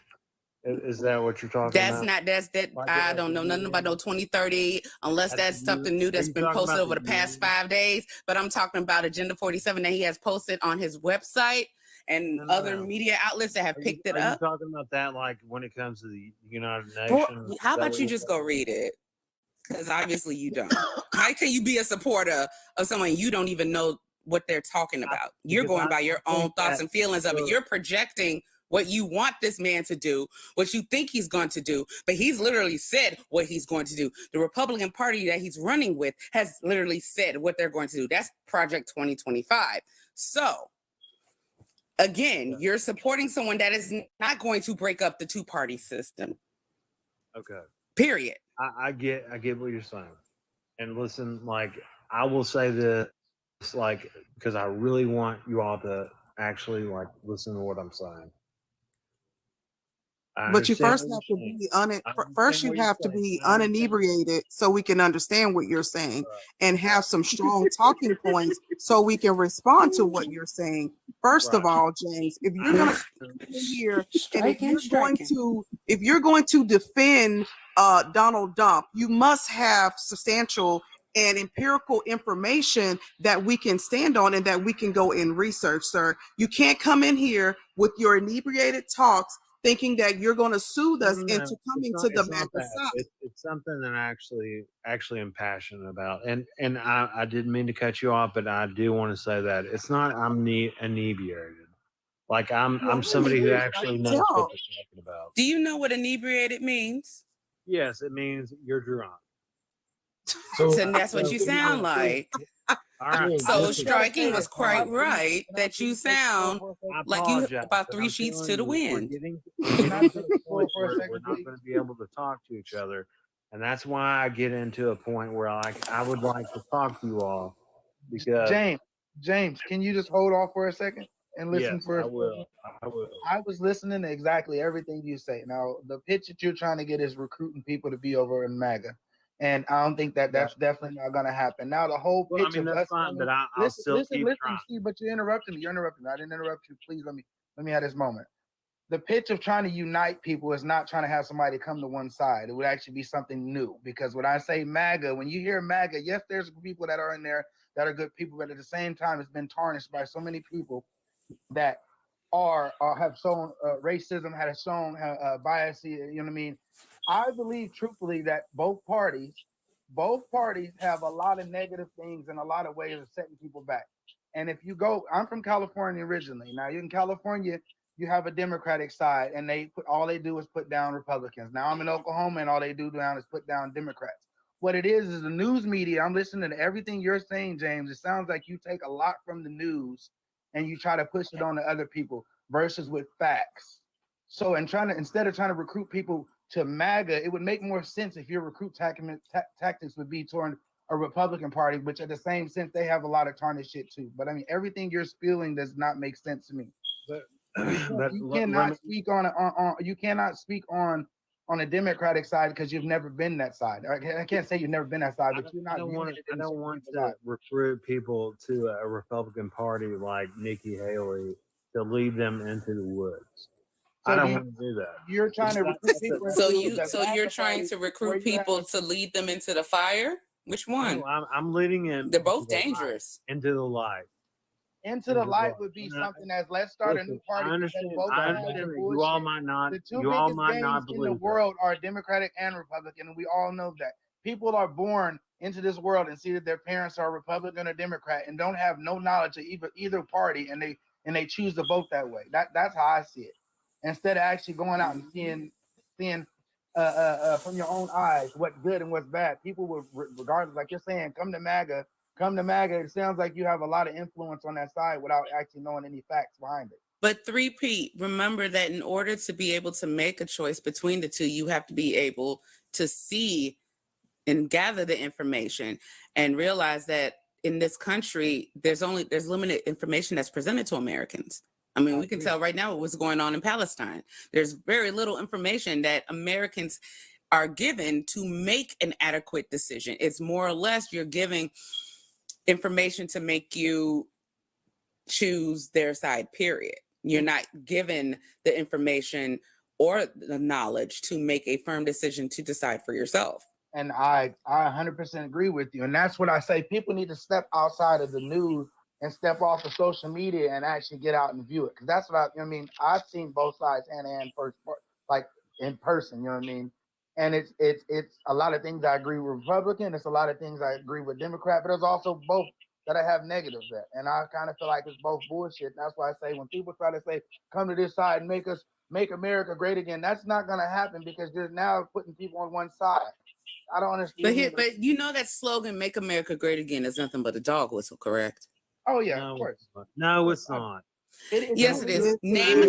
Is that what you're talking about? I don't know nothing about no 2030 unless that's something new that's been posted over the past 5 days. But I'm talking about Agenda 47 that he has posted on his website and other media outlets that have picked it up. Are you talking about that like when it comes to the United Bro, Nations? how about you just go read it? Because obviously you don't. How can you be a supporter of someone you don't even know what they're talking about? You're going by your own thoughts and feelings of it. You're projecting what you want this man to do, what you think he's going to do, but he's literally said what he's going to do. The Republican Party that he's running with has literally said what they're going to do. That's Project 2025. So, again, you're supporting someone that is not going to break up the 2-party system. Okay. Period. I get what you're saying. And listen, like I will say this, like, because I really want you all to actually like listen to what I'm saying. But you understand first what have you're to saying. be I first understand you what you're have to saying. be I understand. uninebriated so we can understand what you're saying and have some strong talking points so we can respond to what you're saying. First of Right. all, James, if you're gonna come in here and if you're going to defend Donald Trump, you must have substantial and empirical information that we can stand on and that we can go and research, sir. You can't come in here with your inebriated talks thinking that you're going to soothe us No, into coming it's to not. the It's not MAGA that. side. It's something that I actually am passionate about. And I didn't mean to cut you off, but I do want to say that it's not. I'm inebriated. Like I'm somebody who actually knows what they're talking about. Do you know what inebriated means? Yes, it means you're drunk. So that's what you sound like. All right. So listen, striking was I quite apologize. right that you sound I like you apologize, about but 3 I'm sheets telling to the you, we're wind. getting Can I to speak the for point a where second, we're not please? going to be able to talk to each other, and that's why I get into a point where I would like to talk to you all because James, can you just hold off for a second and listen yes, for a I second? will. I will. I was listening to exactly everything you say. Now, the pitch that you're trying to get is recruiting people to be over in MAGA. And I don't think that that's definitely not going to happen. Now, the whole Well, I pitch mean of that's us fine, but wanting- I'll listen, still listen, keep listen, trying. Steve, but you're interrupting me. You're interrupting me. I didn't interrupt you. Please let me have this moment. The pitch of trying to unite people is not trying to have somebody come to one side. It would actually be something new. Because when I say MAGA, when you hear MAGA, yes, there's people that are in there that are good people, but at the same time, it's been tarnished by so many people that are have shown racism, has shown bias. You know what I mean? I believe truthfully that both parties have a lot of negative things and a lot of ways of setting people back. And if you go, I'm from California originally. Now in California, you have a Democratic side, and all they do is put down Republicans. Now I'm in Oklahoma, and all they do down is put down Democrats. What it is the news media. I'm listening to everything you're saying, James. It sounds like you take a lot from the news and you try to push it on to other people versus with facts. So instead of trying to recruit people to MAGA, it would make more sense if your recruit tactics would be toward a Republican Party, which at the same sense they have a lot of tarnished shit too. But I mean, everything you're spewing does not make sense to me. You cannot speak on a Democratic side because you've never been that side. I can't say you've never been that side, but you're not. I don't want to recruit people to a Republican Party like Nikki Haley to lead them into the woods. So I don't want to do that. You're trying to recruit people. So you're trying to recruit people to lead them into the fire? Which one? No, I'm leading them. They're both dangerous. Into the light. Into the light would be something as let's start a new party. I understand. I understand that you all might not. The two You all biggest might not gangs in believe the world are Democratic and Republican, and we all know that. People are born into this world and see that their parents are Republican or Democrat and don't have no knowledge of either party, and they choose to vote that way. That's how I see it. Instead of actually going out and seeing from your own eyes what's good and what's bad, people will, regardless, like you're saying, come to MAGA. It sounds like you have a lot of influence on that side without actually knowing any facts behind it. But 3P, remember that in order to be able to make a choice between the two, you have to be able to see and gather the information and realize that in this country, there's limited information that's presented to Americans. I mean, we can tell right now what's going on in Palestine. There's very little information that Americans are given to make an adequate decision. It's more or less you're giving information to make you choose their side, period. You're not given the information or the knowledge to make a firm decision to decide for yourself. And I 100% agree with you. And that's what I say. People need to step outside of the news and step off of social media and actually get out and view it. Because that's what I mean. I've seen both sides hand first, like in person, you know what I mean? And it's a lot of things I agree with Republican. It's a lot of things I agree with Democrat, but there's also both that I have negatives at. And I kind of feel like it's both bullshit. That's why I say when people try to say, come to this side and make America great again, that's not going to happen because they're now putting people on one side. I don't understand. But you know that slogan, "Make America Great Again," is nothing but a dog whistle, correct? Oh yeah, of course. No, it's not. Yes, it is. Name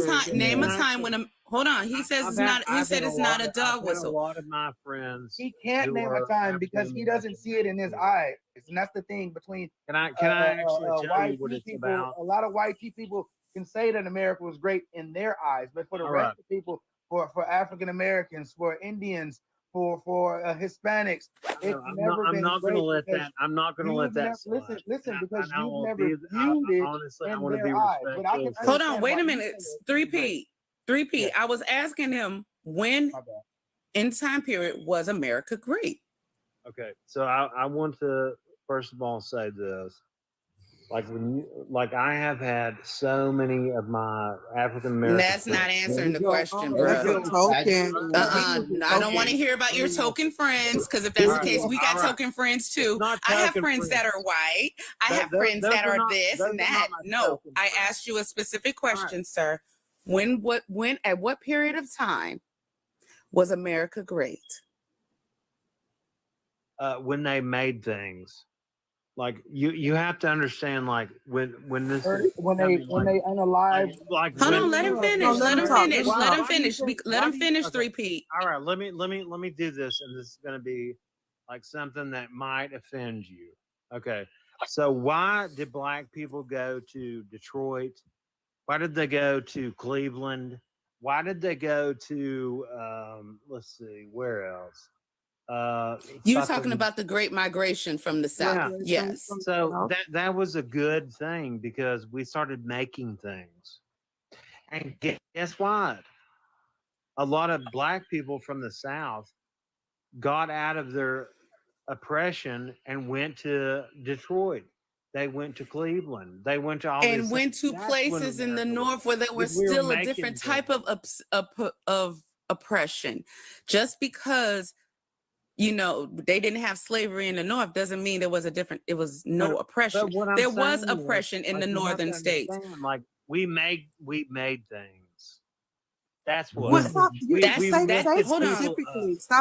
a time when hold on. He says it's not. He said it's not a dog whistle. A lot of my friends. He can't name a time because he doesn't see it in his eyes, and that's the thing between. Can I actually tell you what it's people, about? A lot of white people can say that America was great in their eyes, but for the rest of people for African Americans, for Indians, for Hispanics. It's never I'm been not going great to let because that. I'm not going to let you've that never slide. listen because And I you've will never be. viewed it Honestly, I in want to be their eyes. But I can respectful. Hold on, understand wait why a you minute. say it. 3P. 3P. I was asking him when in time period was America great? Okay, so I want to first of all say this. Like I have had so many of my African American. That's not answering the question, There bro. we go. I don't want to hear about your token friends, because if that's the case, we got token friends too. I have friends that are white. I have friends that are this and that. No, I asked you a specific question, sir. When at what period of time was America great? When they made things. Like you have to understand, like when this is When they unalive. Hold on, let him finish. Let him finish. Let him finish. Let him finish. 3P. All right, let me do this, and this is going to be like something that might offend you. Okay, so why did Black people go to Detroit? Why did they go to Cleveland? Why did they go to let's see, where else? You're talking about the Great Migration from the South. Yeah. Yes. So that was a good thing because we started making things. And guess what? A lot of Black people from the South got out of their oppression and went to Detroit. They went to Cleveland. They went to all and these went to places in the North where there was still a different type of oppression. Just because they didn't have slavery in the North doesn't mean there was no oppression. There was oppression in the northern states. Like we made things. That's what. Stop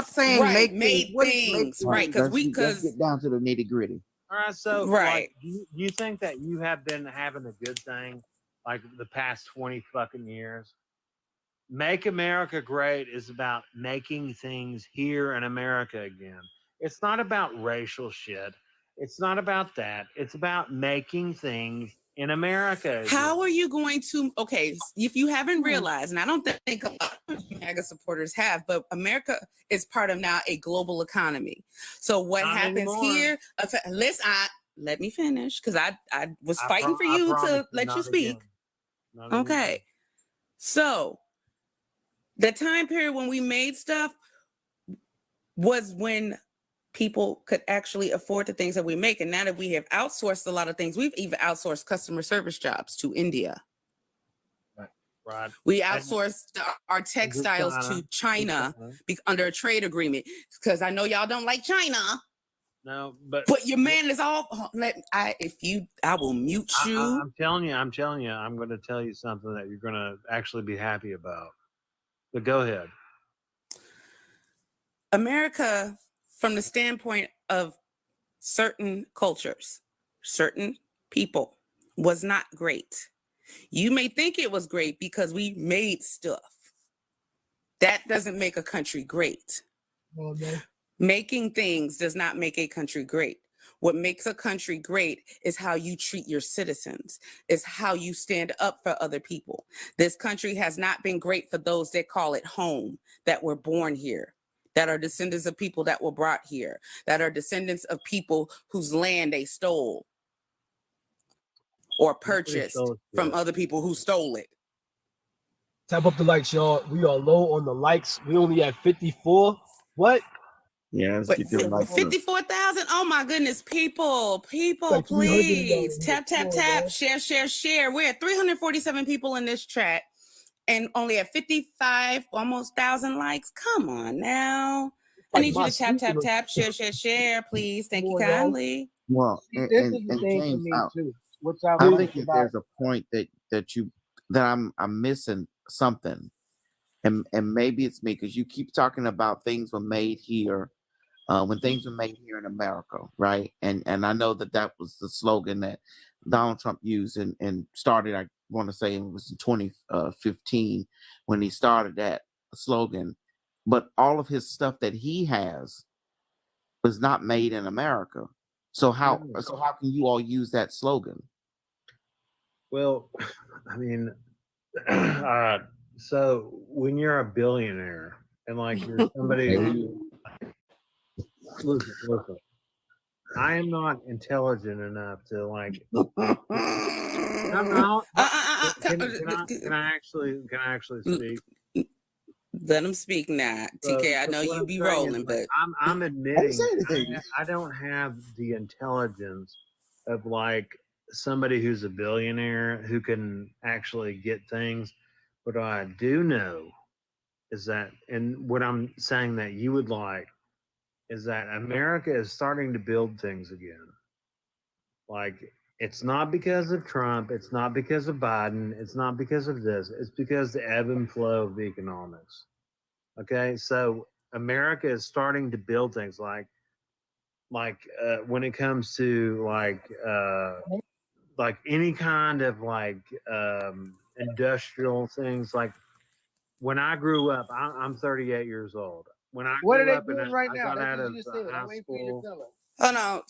saying right, make things. Right, because let's get down to the nitty gritty. All right, so right. Like, you think that you have been having a good thing like the past 20 fucking years? Make America Great is about making things here in America again. It's not about racial shit. It's not about that. It's about making things in America again. How are you going to, if you haven't realized, and I don't think a lot of MAGA supporters have, but America is part of now a global economy. So what happens here, let me finish, because I was fighting for you to let you speak. Okay. So the time period when we made stuff was when people could actually afford the things that we make. And now that we have outsourced a lot of things, we've even outsourced customer service jobs to India. Right. We outsourced our textiles to China under a trade agreement, because I know y'all don't like China. No, but your man is all. I will mute you. I'm telling you, I'm going to tell you something that you're going to actually be happy about. But go ahead. America, from the standpoint of certain cultures, certain people, was not great. You may think it was great because we made stuff. That doesn't make a country great. Well, no. Making things does not make a country great. What makes a country great is how you treat your citizens, is how you stand up for other people. This country has not been great for those that call it home, that were born here, that are descendants of people that were brought here, that are descendants of people whose land they stole or purchased from other people who stole it. Tap up the likes, y'all. We are low on the likes. We only at 54. What? Yeah, let's get them likes. 54,000. Oh my goodness, people, Like please $300 tap, share. We're at 347 people in this chat and only at 55, almost 1,000 likes. Come on now. I need you to tap, share, please. Thank you kindly. Well, This and is the thing James, for me too. Which I I think that there's a point that I'm missing something, and maybe it's me, because you keep talking about things were made here, when things were made here in America, right? And I know that was the slogan that Donald Trump used and started. I want to say it was in 2015 when he started that slogan, but all of his stuff that he has was not made in America. So how can you all use that slogan? Well, I mean, all right. so when you're a billionaire and like you're somebody who listen, I am not intelligent enough to like. Can I actually speak? Let him speak now. TK, I know you be rolling, but I'm admitting I don't have the intelligence of like somebody who's a billionaire who can actually get things. What I do know is that, and what I'm saying that you would like is that America is starting to build things again. Like, it's not because of Trump, it's not because of Biden, it's not because of this, it's because the ebb and flow of economics. Okay, so America is starting to build things like when it comes to like any kind of industrial things. Like when I grew up, I'm 38 years old. When I What are grew they up and doing right I now? got That's out what of you just said. I'm high waiting for you to school. tell us. oh no.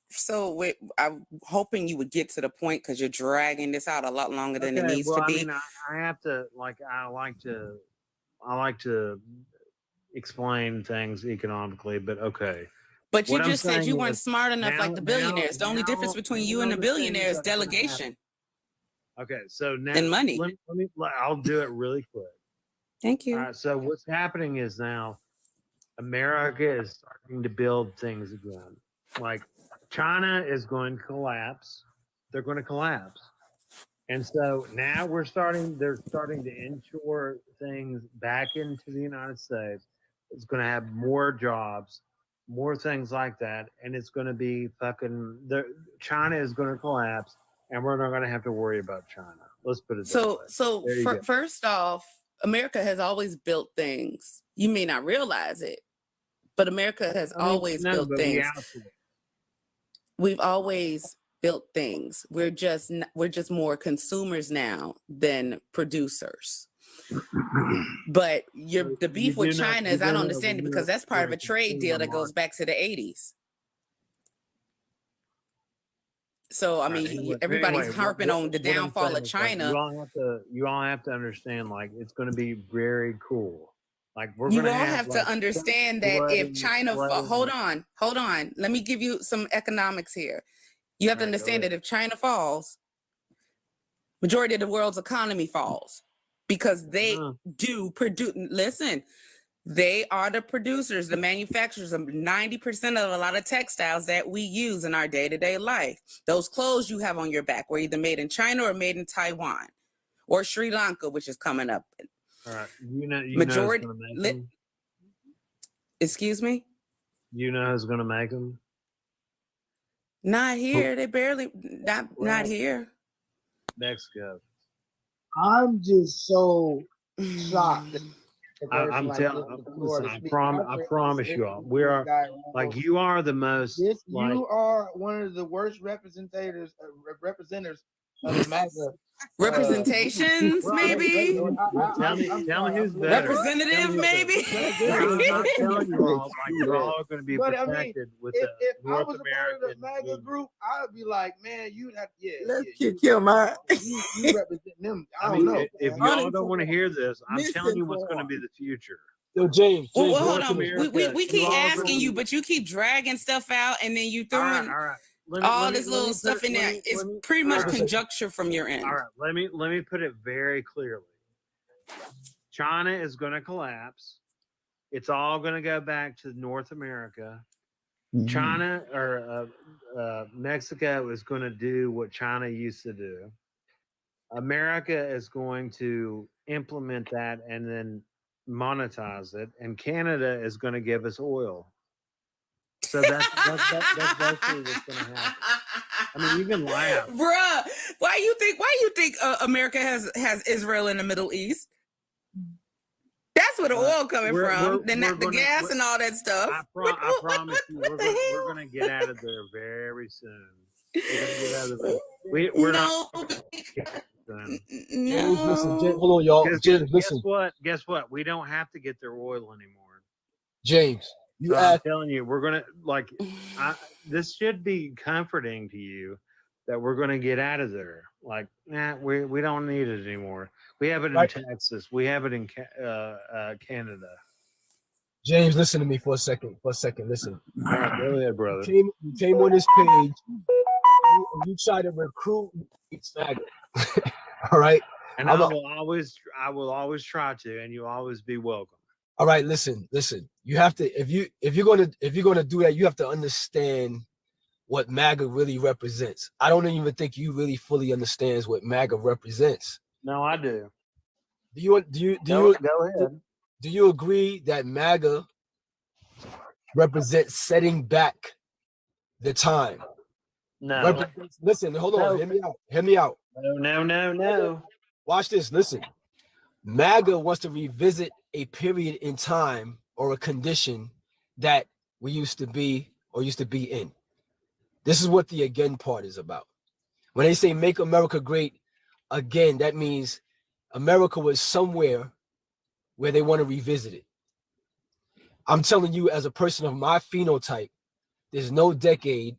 So wait, I'm hoping you would get to the point because you're dragging this out a lot longer than it Okay, needs well, to I be. mean, I have to I like to explain things economically, but okay. But you What I'm just said you saying weren't is smart enough like the billionaires. The only difference between you and the the things billionaire is that are gonna delegation Okay, so now and money. I'll do it really quick. Thank All you. right, so what's happening is now America is starting to build things again. Like China is going to collapse. They're going to collapse. And so now they're starting to insure things back into the United States. It's going to have more jobs, more things like that. And it's going to be China is going to collapse and we're not going to have to worry about China. Let's put it that way. So There you go. first off, America has always built things. You may not realize it, but America has always built things. We've always built things. We're just more consumers now than producers. But the beef with China is I don't understand it because that's part of a trade deal that goes back to the 80s. So I mean, everybody's harping on the downfall of China. You all have to understand, like, it's going to be very cool. Like You all have to understand that if China, hold on, let me give you some economics here. You have to understand that if China falls, majority of the world's economy falls because they do produce. Listen, they are the producers, the manufacturers of 90% of a lot of textiles that we use in our day-to-day life. Those clothes you have on your back were either made in China or made in Taiwan or Sri Lanka, which is coming up. All right, you majority. know who's gonna make them? Excuse me? You know who's going to make them? Not here. They barely not here. Mexico. I'm just so shocked. I'm telling. Listen, I promise you all, we are like you are the most. You are one of the worst representatives of the MAGA. Representations, maybe. Tell me who's better. Representative, maybe. I'm not telling you all, like, you're all going to be protected with the North American. If I was a part of the MAGA group, I'd be like, man, you'd have, let's kick him out. You represent them. I mean, don't know. If y'all don't want to hear this, I'm telling you what's going to be the future. Yo, James. Well, hold on. We keep asking you, but you keep dragging stuff out, and then you throwing all this little stuff in there. It's pretty much conjecture from your end. All right, let me put it very clearly. China is going to collapse. It's all going to go back to North America. China or Mexico is going to do what China used to do. America is going to implement that and then monetize it, and Canada is going to give us oil. So that's basically what's going to happen. I mean, you can laugh, bruh. Why you think America has Israel in the Middle East? That's where the oil coming from. Then the gas and all that stuff. I promise you, we're going to get out of there very soon. We're going to get out of there. We're not. No. Listen, hold on, y'all. James, listen. Guess what? We don't have to get their oil anymore. James, I'm telling you, we're gonna this should be comforting to you that we're gonna get out of there. Like, we don't need it anymore We have it in Right. Texas. We have it in Canada. James, listen to me for a second. Listen. All right, go ahead, brother. You came on this page. And you try to recruit MAGA. All right. And I will always try to, and you'll always be welcome. All right, listen. You have to if you're gonna do that, you have to understand what MAGA really represents. I don't even think you really fully understands what MAGA represents. No, I do. Go ahead. Do you agree that MAGA represents setting back the time? No. Listen, hold on. No. Hear me out. No. Watch this. Listen. MAGA wants to revisit a period in time or a condition that we used to be or used to be in. This is what the again part is about. When they say make America great again, that means America was somewhere where they want to revisit it. I'm telling you, as a person of my phenotype, there's no decade,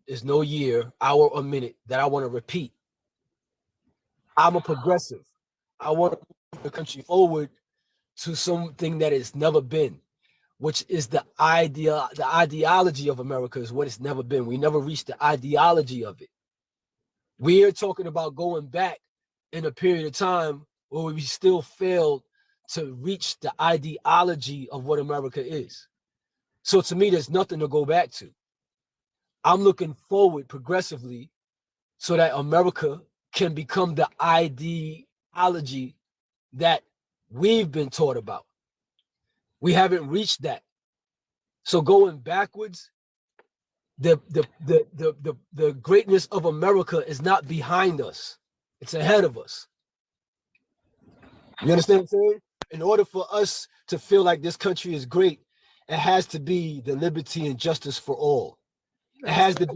there's no year, hour, or minute that I want to repeat. I'm a progressive. I want to move the country forward to something that it's never been, which is the ideology of America is what it's never been. We never reached the ideology of it. We're talking about going back in a period of time where we still failed to reach the ideology of what America is. So to me, there's nothing to go back to. I'm looking forward progressively so that America can become the ideology that we've been taught about. We haven't reached that. So going backwards, the greatness of America is not behind us. It's ahead of us. You understand what I'm saying? In order for us to feel like this country is great, it has to be the liberty and justice for all. It has to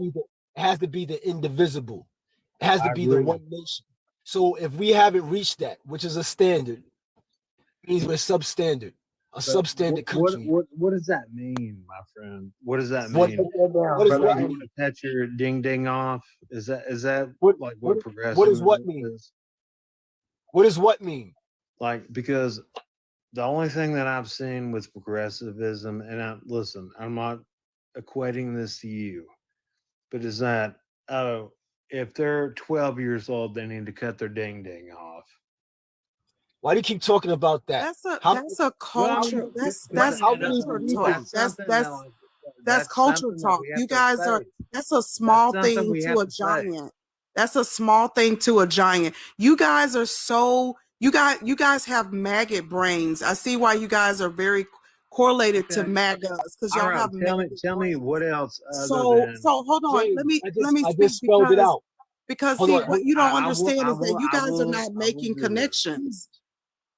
be the indivisible. It has to be the one nation. So if we haven't reached that, which is a standard, it means we're substandard, a substandard country. What does that mean, my friend? What does that mean? What does what mean? To touch your ding ding off? Is that what progressive? What does what mean? What does what mean? Like, because the only thing that I've seen with progressivism, and listen, I'm not equating this to you, but is that, if they're 12 years old, they need to cut their ding ding off. Why do you keep talking about that? That's a culture. That's culture talk. That's culture talk. You guys are. That's a small thing to a giant. That's a small thing to a giant. You guys are so. You guys have maggot brains. I see why you guys are very correlated to MAGAs because y'all have. Tell me what else. So hold on. James, let me I just spelled it out. Because see, what you don't understand is that you guys are not making connections.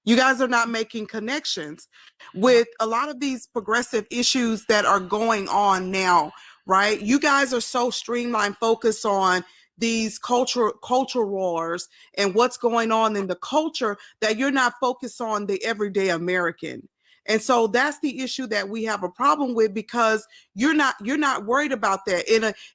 You guys are not making connections with a lot of these progressive issues that are going on now, right? You guys are so streamlined, focused on these culture wars and what's going on in the culture that you're not focused on the everyday American. And so that's the issue that we have a problem with because you're not worried about that.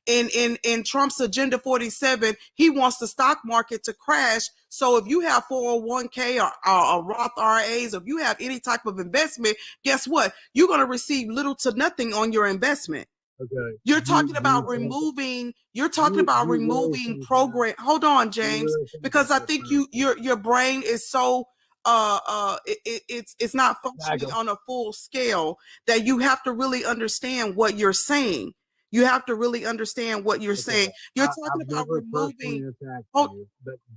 In Trump's Agenda 47, he wants the stock market to crash. So if you have 401k or Roth IRAs, or if you have any type of investment, guess what? You're going to receive little to nothing on your investment. Okay. You're talking about removing program. Hold on, James, because I think your brain is so it's not functioning on a full scale that you have to really understand what you're saying. You have to really understand what you're saying. You're talking about removing. But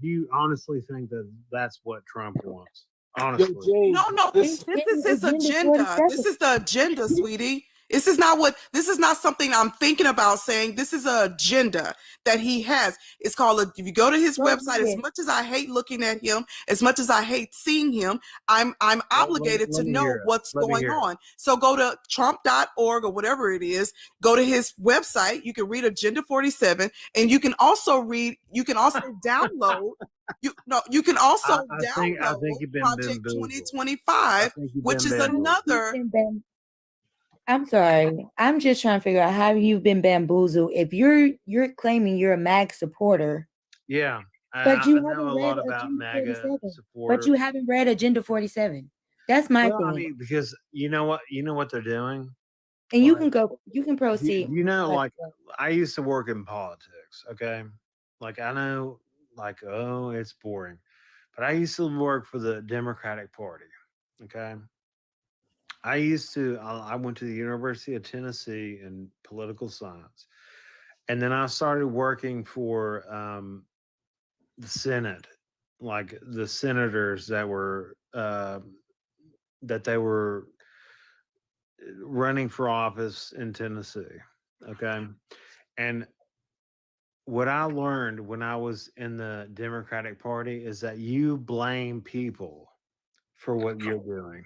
do you honestly think that that's what Trump wants? Honestly, no. This is his agenda. This is the agenda, sweetie. This is not something I'm thinking about saying. This is an agenda that he has. It's called, if you go to his website, as much as I hate looking at him, as much as I hate seeing him, I'm obligated to know what's going on. So go to Trump.org or whatever it is, go to his website. You can read Agenda 47 and you can also download. You can also download Project 2025, which is another. I'm sorry. I'm just trying to figure out how you've been bamboozled. If you're claiming you're a MAG supporter, yeah, But you I know haven't a read lot about Agenda MAGA 47. But supporters. you haven't read Agenda 47. That's my Well, I thing. mean, because you know what they're doing. And you can proceed. You know, But, like I used to work in politics. Okay, like I know, like it's boring, but I used to work for the Democratic Party. Okay, I went to the University of Tennessee in political science, and then I started working for the Senate, like the senators that were that they were running for office in Tennessee. Okay. And what I learned when I was in the Democratic Party is that you blame people for what you're doing.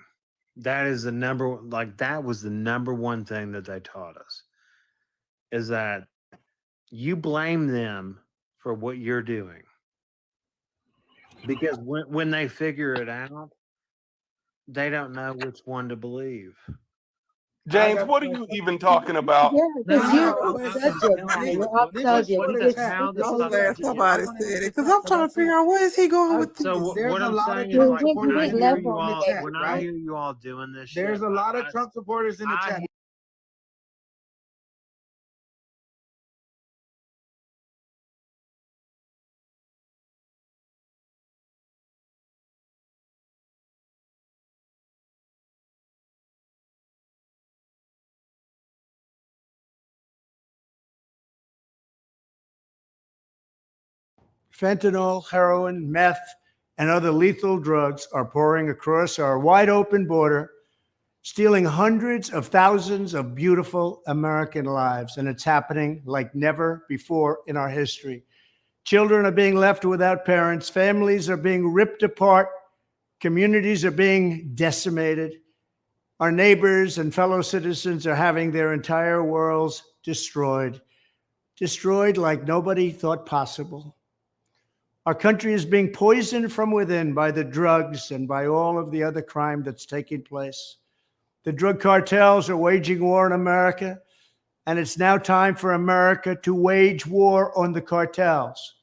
That is that was the number one thing that they taught us, is that you blame them for what you're doing. Because when they figure it out, they don't know which one to believe. James, what are you even talking about? yeah, because you're off subject now. You're off subject. I'm glad somebody said it because I'm trying to figure out where is he going with this. So what I'm saying is, You like, went when I hear left you on the all, chat, when I right? hear you all doing this, There's shit, a lot of Trump supporters in the I chat. Fentanyl, heroin, meth, and other lethal drugs are pouring across our wide open border, stealing hundreds of thousands of beautiful American lives. And it's happening like never before in our history. Children are being left without parents. Families are being ripped apart. Communities are being decimated. Our neighbors and fellow citizens are having their entire worlds destroyed like nobody thought possible. Our country is being poisoned from within by the drugs and by all of the other crime that's taking place. The drug cartels are waging war in America, and it's now time for America to wage war on the cartels.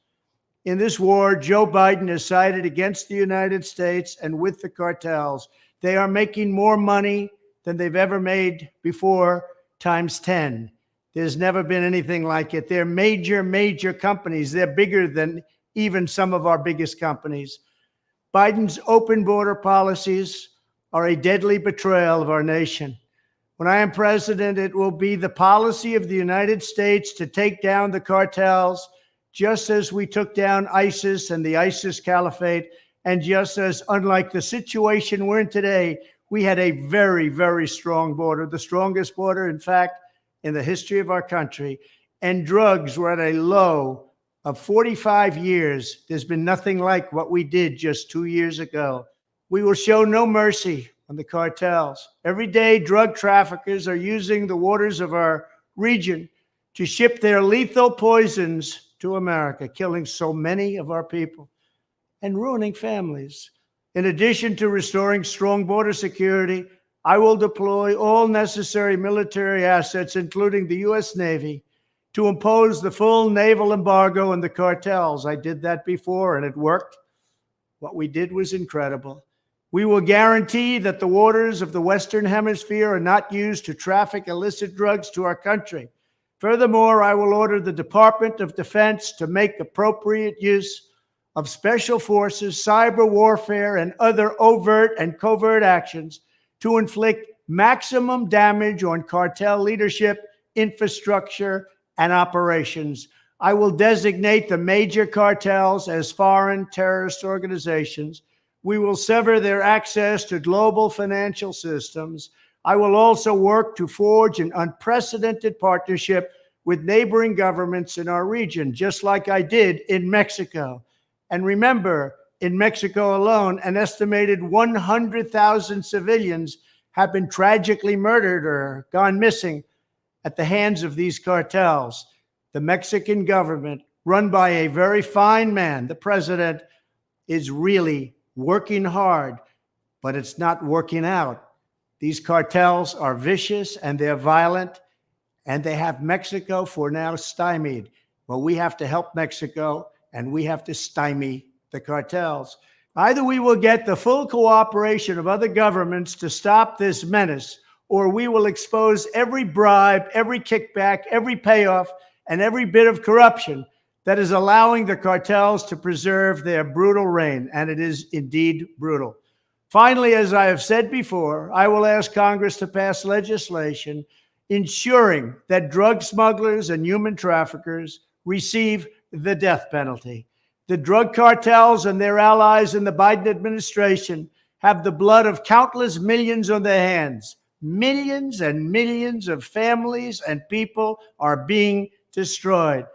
In this war, Joe Biden has sided against the United States and with the cartels. They are making more money than they've ever made before, times 10. There's never been anything like it. They're major, major companies. They're bigger than even some of our biggest companies. Biden's open border policies are a deadly betrayal of our nation. When I am president, it will be the policy of the United States to take down the cartels, just as we took down ISIS and the ISIS caliphate, and just as, unlike the situation we're in today, we had a very, very strong border, the strongest border, in fact, in the history of our country. And drugs were at a low of 45 years. There's been nothing like what we did just 2 years ago. We will show no mercy on the cartels. Every day, drug traffickers are using the waters of our region to ship their lethal poisons to America, killing so many of our people and ruining families. In addition to restoring strong border security, I will deploy all necessary military assets, including the U.S. Navy, to impose the full naval embargo on the cartels. I did that before, and it worked. What we did was incredible. We will guarantee that the waters of the Western Hemisphere are not used to traffic illicit drugs to our country. Furthermore, I will order the Department of Defense to make appropriate use of special forces, cyber warfare, and other overt and covert actions to inflict maximum damage on cartel leadership, infrastructure, and operations. I will designate the major cartels as foreign terrorist organizations. We will sever their access to global financial systems. I will also work to forge an unprecedented partnership with neighboring governments in our region, just like I did in Mexico. And remember, in Mexico alone, an estimated 100,000 civilians have been tragically murdered or gone missing at the hands of these cartels. The Mexican government, run by a very fine man, the president, is really working hard, but it's not working out. These cartels are vicious and they're violent, and they have Mexico for now stymied. But we have to help Mexico, and we have to stymie the cartels. Either we will get the full cooperation of other governments to stop this menace, or we will expose every bribe, every kickback, every payoff, and every bit of corruption that is allowing the cartels to preserve their brutal reign. And it is indeed brutal. Finally, as I have said before, I will ask Congress to pass legislation ensuring that drug smugglers and human traffickers receive the death penalty. The drug cartels and their allies in the Biden administration have the blood of countless millions on their hands. Millions and millions of families and people are being destroyed.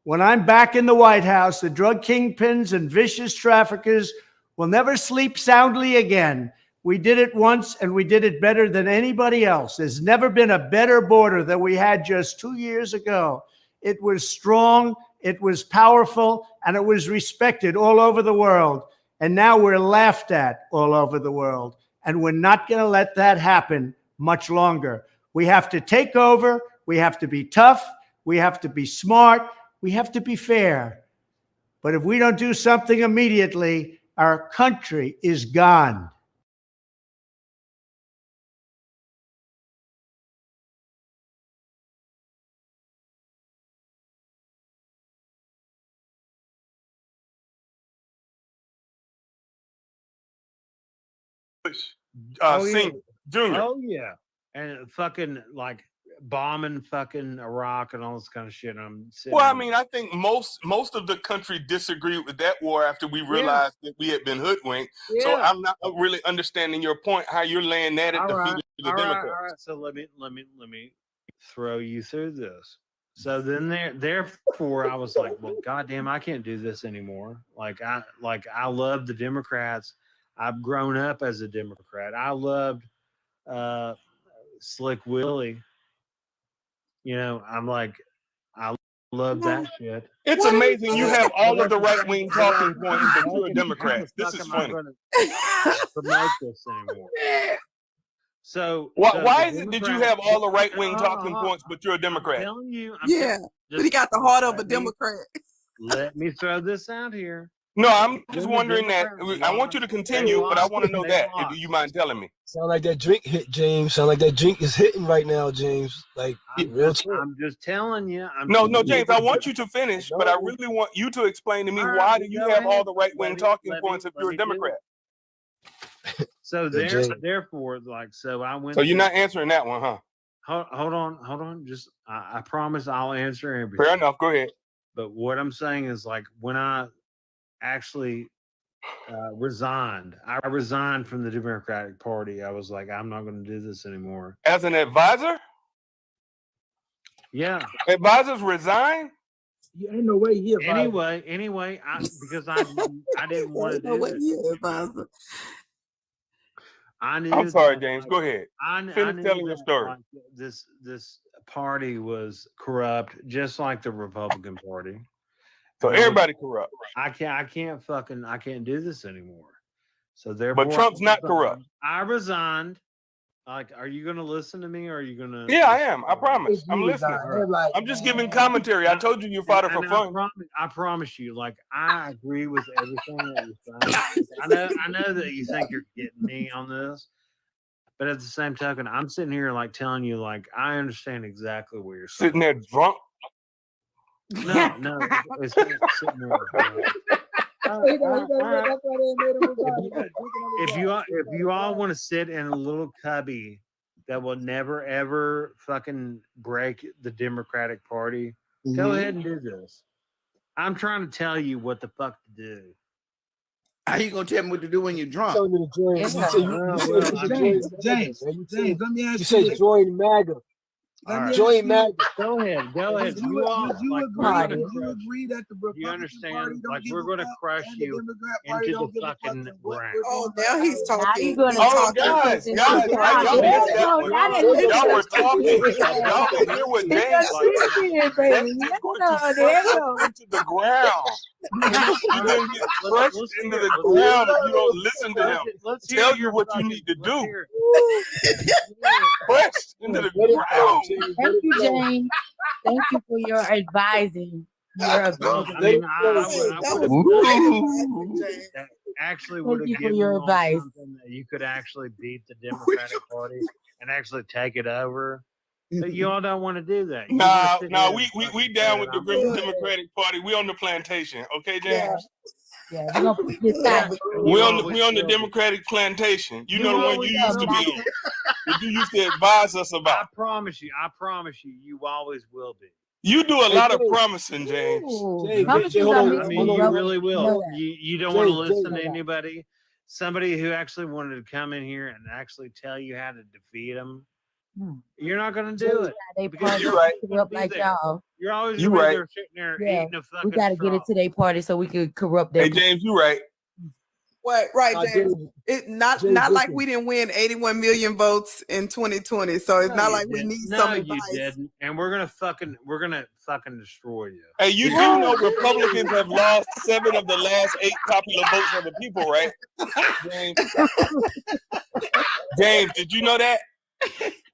When I'm back in the White House, the drug kingpins and vicious traffickers will never sleep soundly again. We did it once, and we did it better than anybody else. There's never been a better border than we had just 2 years ago. It was strong, it was powerful, and it was respected all over the world. And now we're laughed at all over the world. And we're not going to let that happen much longer. We have to take over. We have to be tough. We have to be smart. We have to be fair. But if we don't do something immediately, our country is gone. Senior, Junior. Oh yeah, and fucking like bombing fucking Iraq and all this kind of shit. I'm sitting Well, I there- mean, I think most of the country disagreed with that war after we realized that we had been hoodwinked. So Yeah. I'm not really understanding your point, how you're laying that at the feet of the Democrats. All right. So let me throw you through this. So then therefore I was like, well, goddamn, I can't do this anymore. I love the Democrats. I've grown up as a Democrat. I loved Slick Willie. You know, I'm like, I love that shit. It's amazing you have all of the right wing talking points, but you're a Democrat. This is funny. Promote this anymore. So Why is it that you have all the right wing talking points, but you're a Democrat? I'm telling you. But he got the heart of a Democrat. Let me throw this out here. No, I'm just wondering that. I want you to continue, but I want to know that. Do you mind telling me? Sound like that drink hit, James. Sound like that drink is hitting right now, James. Like real talk. I'm just telling you. No, James, I want you to finish, but I really want you to explain to me why do you have all the right wing talking points if you're a Democrat? So therefore, I went. So you're not answering that one, huh? Hold on. Just I promise I'll answer everything. Fair enough. Go ahead. But what I'm saying is, like, when I actually resigned, I resigned from the Democratic Party. I was like, I'm not going to do this anymore. As an advisor? Yeah. Advisors resign? Yeah, ain't no way he Anyway, because I didn't want to do it. I'm sorry, James. Go ahead. Finish telling your story. Like, this party was corrupt, just like the Republican Party. So everybody corrupt. I can't do this anymore. So therefore, but Trump's not corrupt. I resigned. Like, are you going to listen to me, or are you going to? Yeah, I am. I promise. I'm listening. I'm just giving commentary. I told you you're fodder for fun. I promise you. Like, I agree with everything that you're saying. I know that you think you're getting me on this, but at the same token, I'm sitting here like telling you, like, I understand exactly where you're sitting there drunk. No, it's not sitting there. If you all want to sit in a little cubby that will never ever fucking break the Democratic Party, go ahead and do this. I'm trying to tell you what the fuck to do. How you gonna tell me what to do when you're drunk? James, let me ask you. You said join MAGA. Join MAGA. Go ahead. Would you agree that the Republican you understand? Party don't Like, give we're a going to fuck, crush and the you Democrat Party into don't the give a fuck fucking what ground. Oh, now he's talking. Guys, y'all were talking. Y'all can hear what James into the ground. You're going to get crushed into the ground if you don't listen to him. Let's tell you what you need to do. Crushed into the ground. Thank you, James. Thank you for your advising. your Well, I advice. mean, that actually would Thank you have for given your you all advice. something that you could actually beat the Democratic Party and actually take it over. But you all don't want to do that. You wanna Nah, sit nah, here we and we fucking we say down that with the I'm wrong. Democratic Party. We on the plantation, okay, Yeah, James? yeah. We're gonna put this Yeah, out. and We you on the always we on the will be. Democratic plantation. You You know the one always you used to will be be. on. That you used to advise us I about. promise you, you always will be. You do a Hey, lot of James, promising, James. Ooh, James, promises hold are on. mixed I with mean, Hold you on. rubber. really You know will. that. You don't want to James, listen to James, anybody. Somebody who actually wanted to come in here and actually tell you how to defeat them. You're not going to do James, it They because party you're You right. always going to corrupt be like there. y'all. You're always You going to be right. there sitting there Yeah, eating a we fucking gotta get straw. it to their party so we can corrupt their. Hey, James, you right. What? Right, nah, James. James, It not James, not like listen. we didn't win 81 million votes in 2020, so it's No, not you like we didn't. need No, some you advice. didn't. And we're gonna fucking destroy you. Hey, you do know Republicans have lost 7 of the last 8 popular votes of the people, right? James, James, did you know that?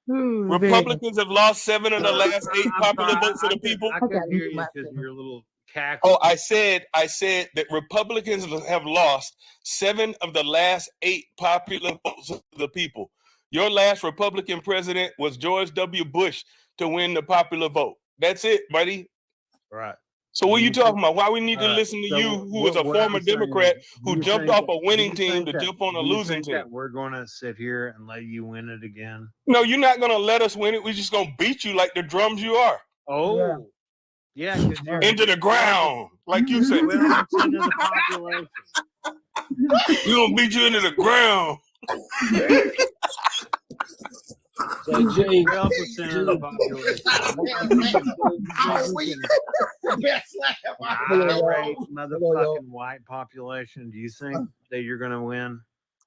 Man, Republicans have lost 7 of the last 8 I'm popular sorry, votes of the people. I I couldn't gotta hear get you my because signal. you're a little cackle. Oh, I said that Republicans have lost 7 of the last 8 popular votes of the people. Your last Republican president was George W. Bush to win the popular vote. That's it, buddy. Right. So what Do are you you talking think? about? Why we need All to right. listen to So you, who is a what former I'm saying Democrat is, who jumped off a do winning you team think to that jump on a do you losing think team? that we're gonna sit here and let you win it again? No, you're not gonna let us win it. We're just gonna beat you like the drums you are. Yeah. Oh, yeah, because you're Into the ground, like you said. 12% of the population. We're gonna beat you into the ground. So James, 12% of the population. Irate motherfucking white population. Do you think that you're gonna win?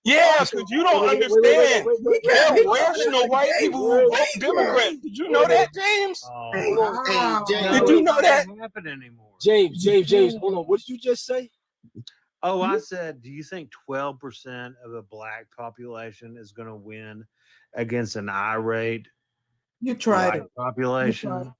Yeah, because you don't understand. They're rational white people who vote Democrat. Did you know that, James? Oh, Did you know that? doesn't happen anymore. James, hold on. What did you just say? Oh, I said, do you think 12% of the black population is going to win against an irate You tried white it. population?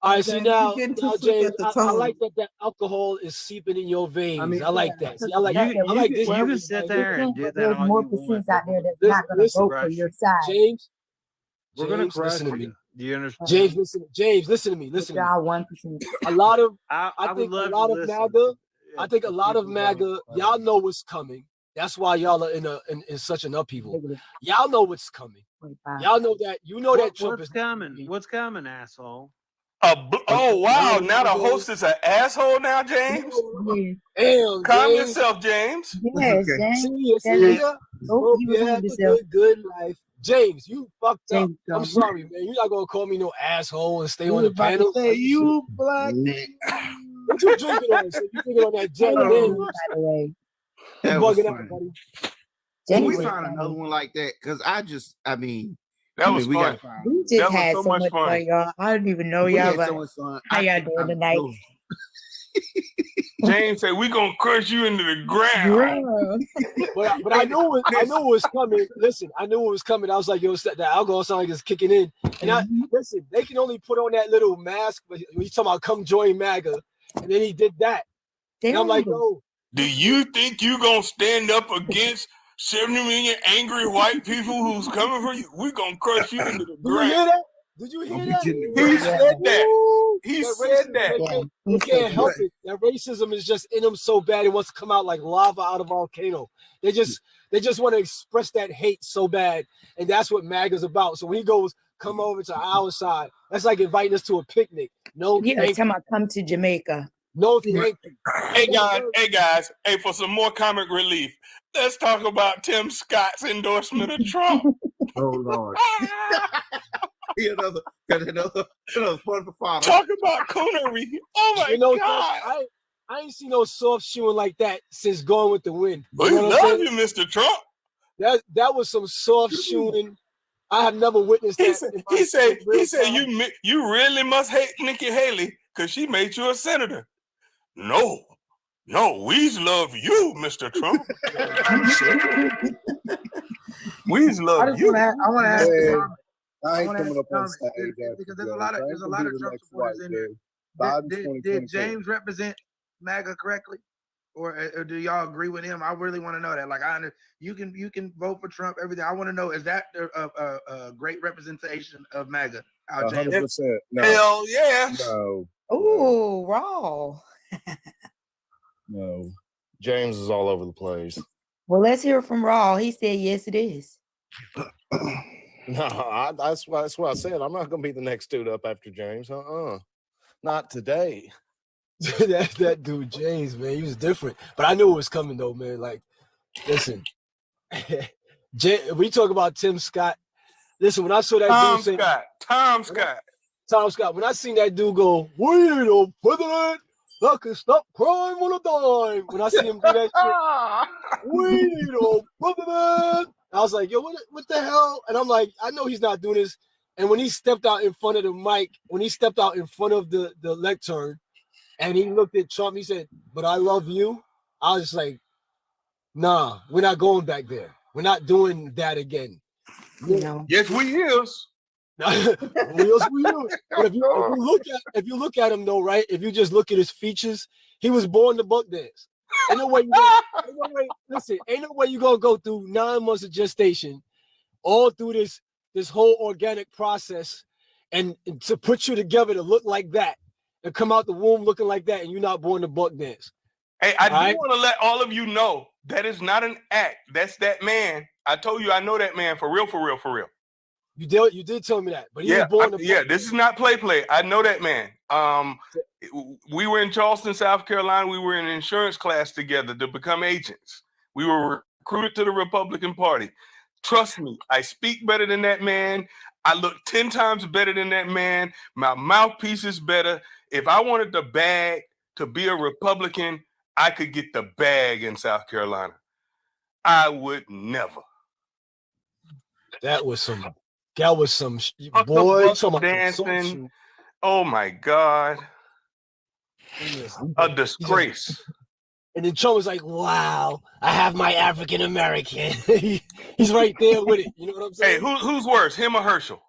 I see now, You're getting too now slick James, at the I tone. like that alcohol is seeping in your veins. I, mean, like that. See, I like you this. can sit there and do that There's all more you want. percents out there that's Listen, not gonna listen, vote for your side. James, We're going to crush listen to me. you. Do you understand? James, listen to me. Listen to me. Y'all 1%. A lot of I I think would a love lot to of listen. MAGA. I if- think a if lot of people MAGA. don't. Y'all know what's coming. That's why y'all are in such an upheaval. Y'all know what's coming. Y'all know that. You know that Trump What's is coming? What's coming, asshole? Oh wow! Now the host is an asshole. Now, James, Damn, calm James. yourself, James. Yes, See James. ya, see ya. Hope you you remove have a yourself. good life. James, you fucked up. James, I'm go. sorry, man. You're not gonna call me no asshole and stay You on the was about to panel. say, you black. What you drinking on? So you drinking on that Jack Daniels? By the way, You That was bugging out, funny. buddy. Can we James, find another one like that? Because I mean, That was we fun. gotta find. we That just was had so so much much fun. fun, y'all. I didn't even know We y'all, had but so much fun. how y'all doing tonight? James said, "We gonna crush you into the ground." But I knew it was coming. Listen, I knew it was coming. I was like, yo, that alcohol sound like it's kicking in. And I listen, they can only put on that little mask when he's talking about come join MAGA. And then he did that. And I'm like, yo, Do you think you gonna stand up against 70 million angry white people who's coming for you? We gonna crush you into the did you hear ground. that? Did you hear that? He said that. He said that. You can't help it. That racism is just in them so bad it wants to come out like lava out of a volcano. They just want to express that hate so bad, and that's what MAGA's about. So when he goes, come over to our side, that's like inviting us to a picnic. No, Yeah, thank tell me come to Jamaica. no, thank you. Hey guys, hey, for some more comic relief, let's talk about Tim Scott's endorsement of Trump. Oh Lord. another fun for father. Talk about coonery. Oh my You know, God. I ain't seen no soft shoeing like that since Gone with the Wind. We know what I'm love saying? you, Mr. Trump. That was some soft shoeing. I have never witnessed He that. said, in my he said, real he said, time. you really must hate Nikki Haley because she made you a senator. No, we love you, Mr. Trump. We love you. I want to ask. I ain't coming up on comment stage because there's a lot of Trump supporters in there. Biden Did 2024. James represent MAGA correctly, or do y'all agree with him? I really want to know that. Like, you can vote for Trump, everything. I want to know, is that a great representation of MAGA? How James? 100%. No. Hell yes. No. Ooh, raw. No. James is all over the place. Well, let's hear from Raw. He said, yes, it is. No, that's what I said. I'm not going to be the next dude up after James. Not today. that dude James, man, he was different. But I knew it was coming though, man. Like, listen, we talk about Tim Scott. Listen, when I saw that dude say Tom Scott, when I seen that dude go, "We need a president that can stop crime on a dime." When I see him do that shit, we need a president. I was like, yo, what the hell? And I'm like, I know he's not doing this. And when he stepped out in front of the mic, when he stepped out in front of the lectern, and he looked at Trump, he said, "But I love you." I was just like, nah, we're not going back there. We're not doing that again. No. Yes, we is. Yes, we is. But if you look at him though, right? If you just look at his features, he was born to buck dance. Ain't no way you're gonna go through 9 months of gestation, all through this whole organic process, and to put you together to look like that and come out the womb looking like that, and you're not born to buck dance. Hey, I do want to let all of you know that is not an act. That's that man. I told you I know that man for real, for real, for real. You did tell me that, but he was born to buck this is not play. I know that man. We were in Charleston, South Carolina. We were in an insurance class together to become agents. We were recruited to the Republican Party. Trust me, I speak better than that man. I look 10 times better than that man. My mouthpiece is better. If I wanted the bag to be a Republican, I could get the bag in South Carolina. I would never. That was some boy dancing. Oh my God. A disgrace. And then Trump was like, "Wow, I have my African American." He's right there with it. You know what I'm saying? Hey, who's worse, him or Herschel?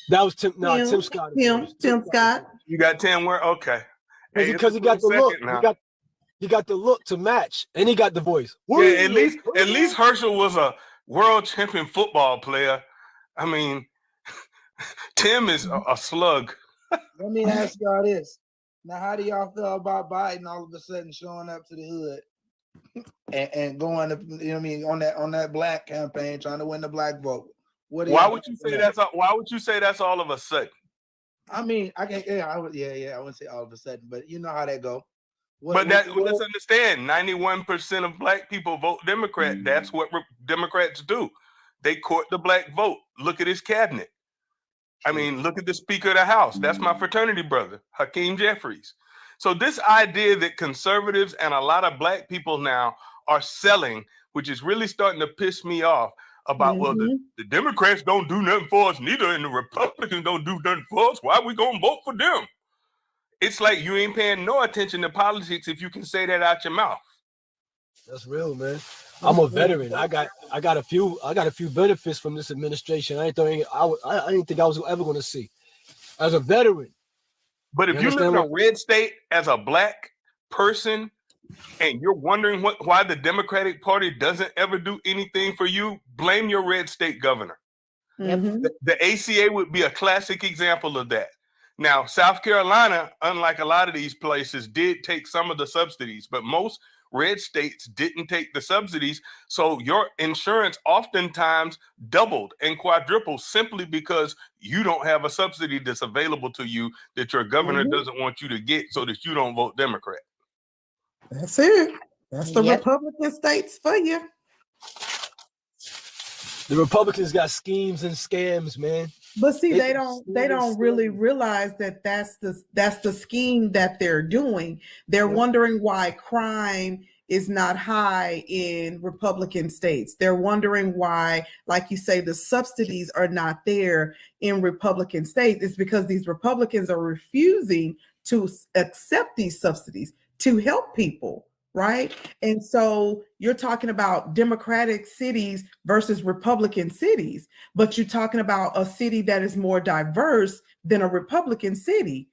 That was Tim. No, Tim Scott. Tim Scott. You got Tim where? Okay. Hey, because he got the look. He got the look to match, and he got the voice. Yeah, at least Herschel was a world champion football player. I mean, Tim is a slug. Let me ask y'all this. Now, how do y'all feel about Biden all of a sudden showing up to the hood and going to, you know what I mean, on that black campaign, trying to win the black vote? Why would you say that's all of a sudden? I mean, I wouldn't say all of a sudden, but you know how that go. Let's understand, 91% of black people vote Democrat. Mm-hmm. That's what Democrats do. They court the black vote. Look at his cabinet. I mean, look at the Speaker of the House. That's my fraternity brother, Hakeem Jeffries. So this idea that conservatives and a lot of black people now are selling, which is really starting to piss me off, about, well, the Democrats don't do nothing for us, neither, and the Republicans don't do nothing for us. Why are we going to vote for them? It's like you ain't paying no attention to politics if you can say that out your mouth. That's real, man. I'm a veteran. I got a few benefits from this administration. I didn't think I was ever going to see as a veteran. But if you live in a red state as a black person and you're wondering why the Democratic Party doesn't ever do anything for you, blame your red state governor. Mm-hmm. The ACA would be a classic example of that. Now, South Carolina, unlike a lot of these places, did take some of the subsidies, but most red states didn't take the subsidies. So your insurance oftentimes doubled and quadrupled simply because you don't have a subsidy that's available to you that your governor doesn't want you to get so that you don't vote Democrat. That's it. That's the Republican states for you. The Republicans got schemes and scams, man. But see, they don't really realize that that's the scheme that they're doing. They're wondering why crime is not high in Republican states. They're wondering why, like you say, the subsidies are not there in Republican states. It's because these Republicans are refusing to accept these subsidies to help people, right? And so you're talking about Democratic cities versus Republican cities, but you're talking about a city that is more diverse than a Republican city.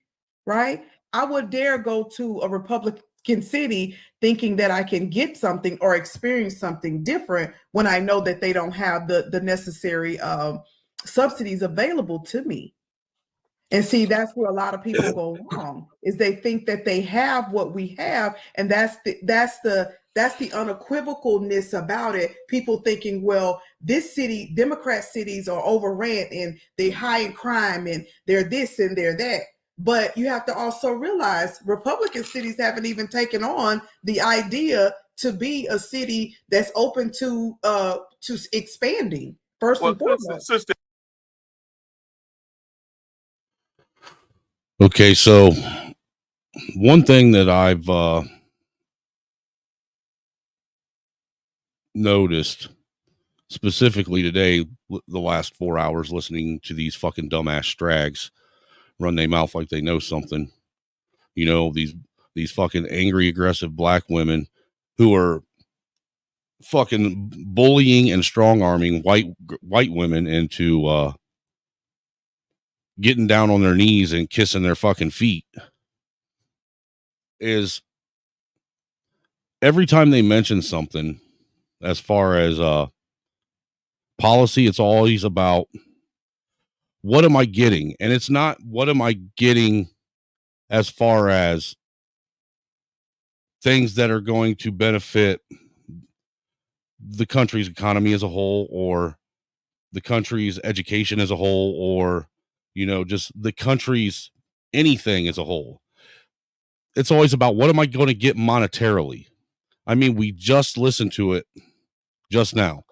right? I would dare go to a Republican city thinking that I can get something or experience something different when I know that they don't have the necessary subsidies available to me. And see, that's where a lot of people go wrong, is they think that they have what we have, and that's the unequivocalness about it. People thinking, well, this city, Democrat cities are overran and they're high in crime and they're this and they're that. But you have to also realize Republican cities haven't even taken on the idea to be a city that's open to expanding first and foremost. Okay, so one thing that I've noticed specifically today, the last 4 hours listening to these fucking dumbass strags run their mouth like they know something, you know, these fucking angry, aggressive black women who are fucking bullying and strong-arming white women into getting down on their knees and kissing their fucking feet. Is every time they mention something as far as policy, it's always about what am I getting? And it's not what am I getting as far as things that are going to benefit the country's economy as a whole, or the country's education as a whole, or, you know, just the country's anything as a whole. It's always about what am I going to get monetarily? I mean, we just listened to it just now.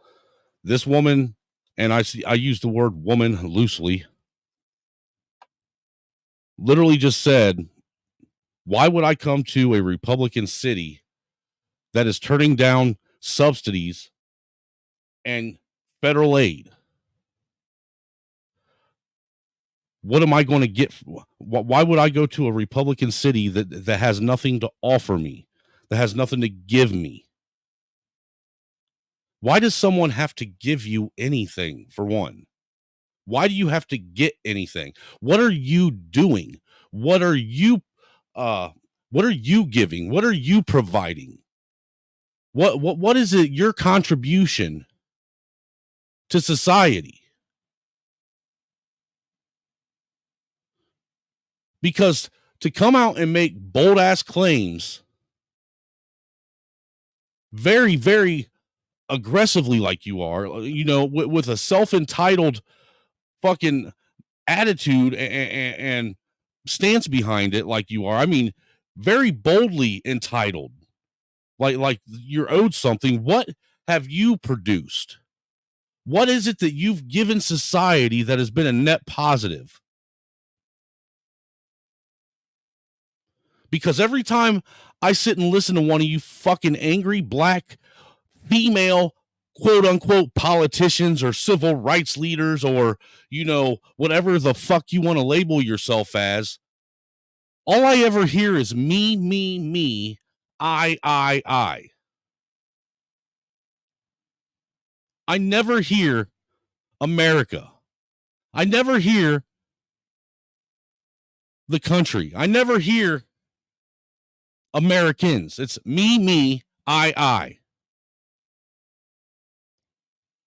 This woman, and I use the word woman loosely, literally just said, why would I come to a Republican city that is turning down subsidies and federal aid? What am I going to get? Why would I go to a Republican city that has nothing to offer me, that has nothing to give me? Why does someone have to give you anything, for one? Why do you have to get anything? What are you doing? What are you giving? What are you providing? What is it, your contribution to society? Because to come out and make bold ass claims very, very aggressively like you are, you know, with a self-entitled fucking attitude and stance behind it like you are. I mean, very boldly entitled, like you're owed something. What have you produced? What is it that you've given society that has been a net positive? Because every time I sit and listen to one of you fucking angry black female quote unquote politicians or civil rights leaders, or, you know, whatever the fuck you want to label yourself as, all I ever hear is me, I. I never hear America. I never hear the country. I never hear Americans. It's me, I.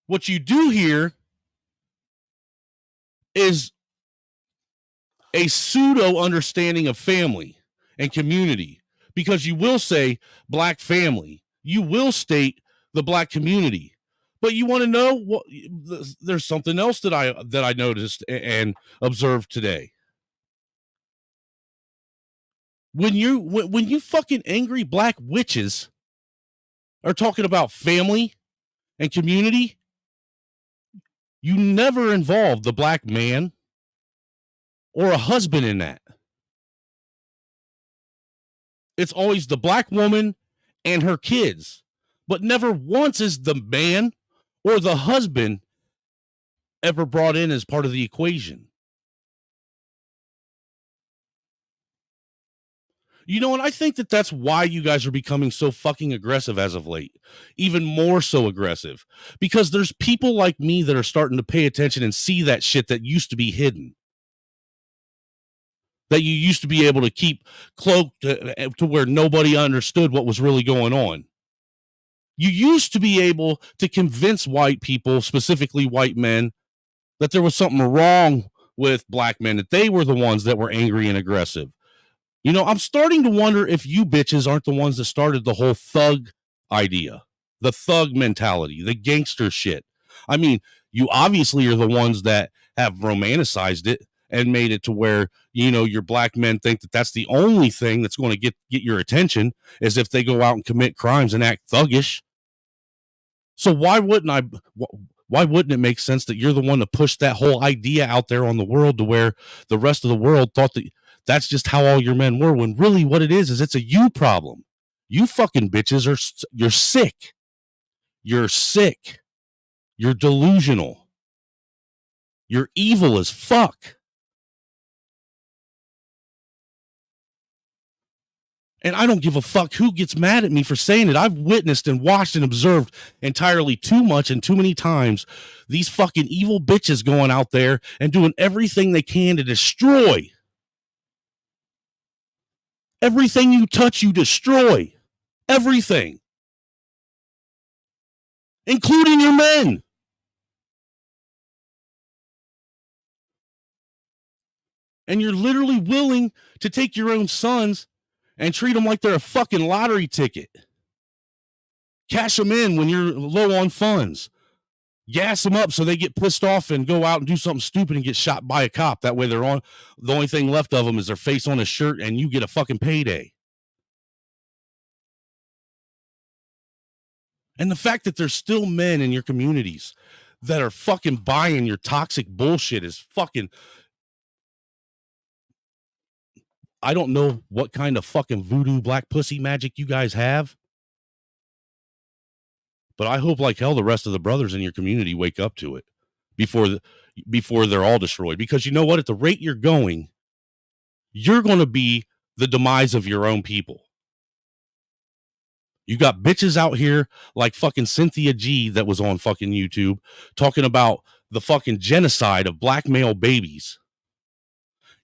What you do hear is a pseudo understanding of family and community, because you will say black family, you will state the black community, but you want to know what? There's something else that I noticed and observed today. When you fucking angry black witches are talking about family and community, you never involve the black man or a husband in that. It's always the black woman and her kids, but never once is the man or the husband ever brought in as part of the equation. You know, and I think that that's why you guys are becoming so fucking aggressive as of late, even more so aggressive, because there's people like me that are starting to pay attention and see that shit that used to be hidden. that you used to be able to keep cloaked to where nobody understood what was really going on. You used to be able to convince white people, specifically white men, that there was something wrong with black men, that they were the ones that were angry and aggressive. You know, I'm starting to wonder if you bitches aren't the ones that started the whole thug idea, the thug mentality, the gangster shit. I mean, you obviously are the ones that have romanticized it and made it to where, you know, your black men think that that's the only thing that's going to get your attention, is if they go out and commit crimes and act thuggish. So why wouldn't it make sense that you're the one to push that whole idea out there on the world, to where the rest of the world thought that that's just how all your men were, when really what it is it's a you problem. You fucking bitches you're sick. You're sick. You're delusional. You're evil as fuck. And I don't give a fuck who gets mad at me for saying it. I've witnessed and watched and observed entirely too much and too many times these fucking evil bitches going out there and doing everything they can to destroy. Everything you touch, you destroy. Everything. Including your men. And you're literally willing to take your own sons and treat them like they're a fucking lottery ticket. Cash them in when you're low on funds. Gas them up so they get pissed off and go out and do something stupid and get shot by a cop. That way the only thing left of them is their face on a shirt and you get a fucking payday. And the fact that there's still men in your communities that are fucking buying your toxic bullshit is fucking... I don't know what kind of fucking voodoo black pussy magic you guys have, but I hope like hell the rest of the brothers in your community wake up to it before they're all destroyed. Because you know what? At the rate you're going to be the demise of your own people. You got bitches out here like fucking Cynthia G that was on fucking YouTube talking about the fucking genocide of black male babies.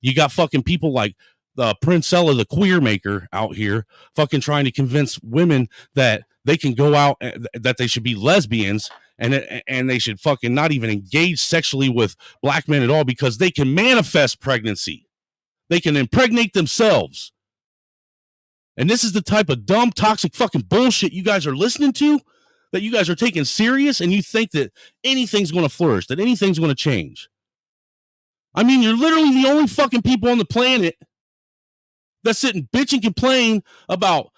You got fucking people like Princella, the queer maker out here fucking trying to convince women that they can go out, that they should be lesbians and they should fucking not even engage sexually with black men at all because they can manifest pregnancy. They can impregnate themselves. And this is the type of dumb, toxic fucking bullshit you guys are listening to, that you guys are taking serious, and you think that anything's going to flourish, that anything's going to change. I mean, you're literally the only fucking people on the planet that sit and bitch and complain about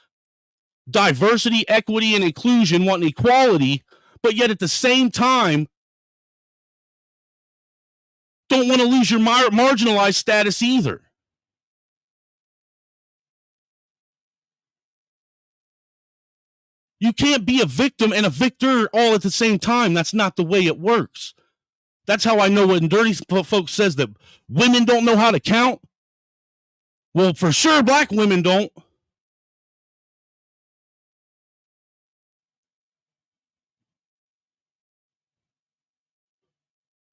diversity, equity, and inclusion, wanting equality, but yet at the same time don't want to lose your marginalized status either. You can't be a victim and a victor all at the same time. That's not the way it works. That's how I know when Dirty Folks says that women don't know how to count. Well, for sure, black women don't.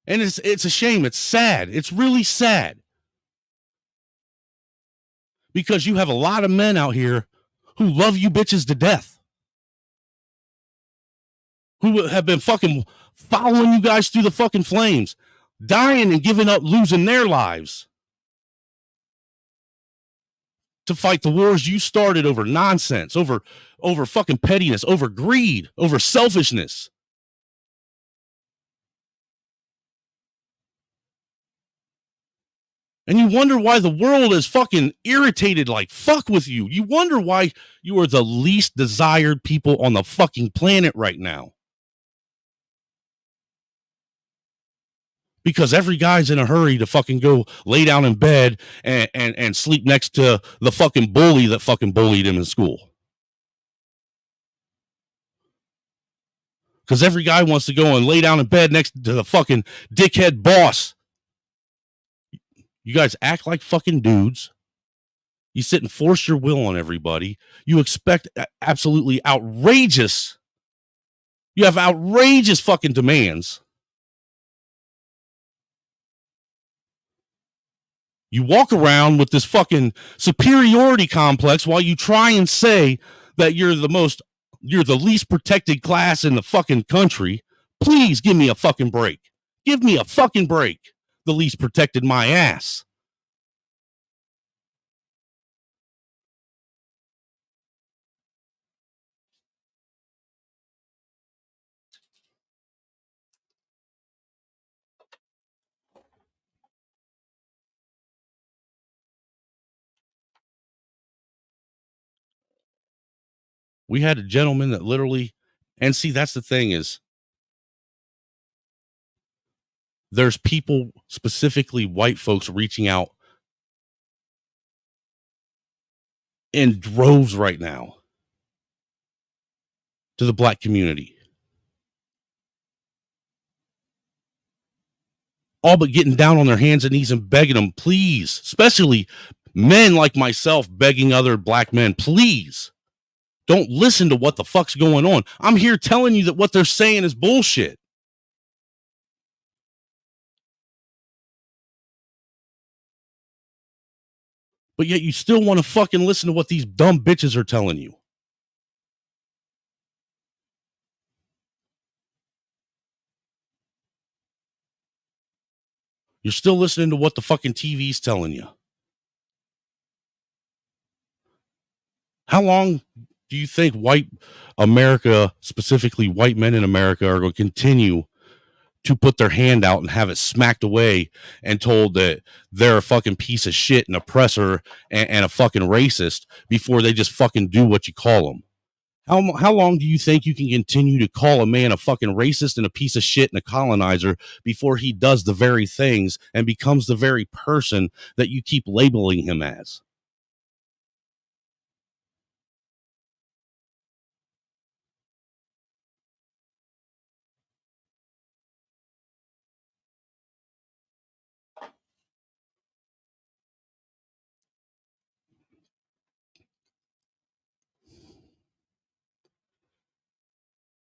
And it's a shame. It's sad. It's really sad. Because you have a lot of men out here who love you bitches to death. Who have been fucking following you guys through the fucking flames. Dying and giving up, losing their lives. To fight the wars you started over nonsense, over fucking pettiness, over greed, over selfishness. And you wonder why the world is fucking irritated like fuck with you. You wonder why you are the least desired people on the fucking planet right now. Because every guy's in a hurry to fucking go lay down in bed and sleep next to the fucking bully that fucking bullied him in school. Because every guy wants to go and lay down in bed next to the fucking dickhead boss. You guys act like fucking dudes. You sit and force your will on everybody. You expect absolutely outrageous. You have outrageous fucking demands. You walk around with this fucking superiority complex while you try and say that you're the least protected class in the fucking country. Please give me a fucking break. Give me a fucking break. The least protected my ass. We had a gentleman that literally, and see, that's the thing is, there's people, specifically white folks, reaching out in droves right now to the black community. All but getting down on their hands and knees and begging them, please, especially men like myself begging other black men, please don't listen to what the fuck's going on. I'm here telling you that what they're saying is bullshit. But yet you still want to fucking listen to what these dumb bitches are telling you. You're still listening to what the fucking TV's telling you. How long do you think white America, specifically white men in America, are going to continue to put their hand out and have it smacked away and told that they're a fucking piece of shit, an oppressor, and a fucking racist before they just fucking do what you call them? How long do you think you can continue to call a man a fucking racist and a piece of shit and a colonizer before he does the very things and becomes the very person that you keep labeling him as?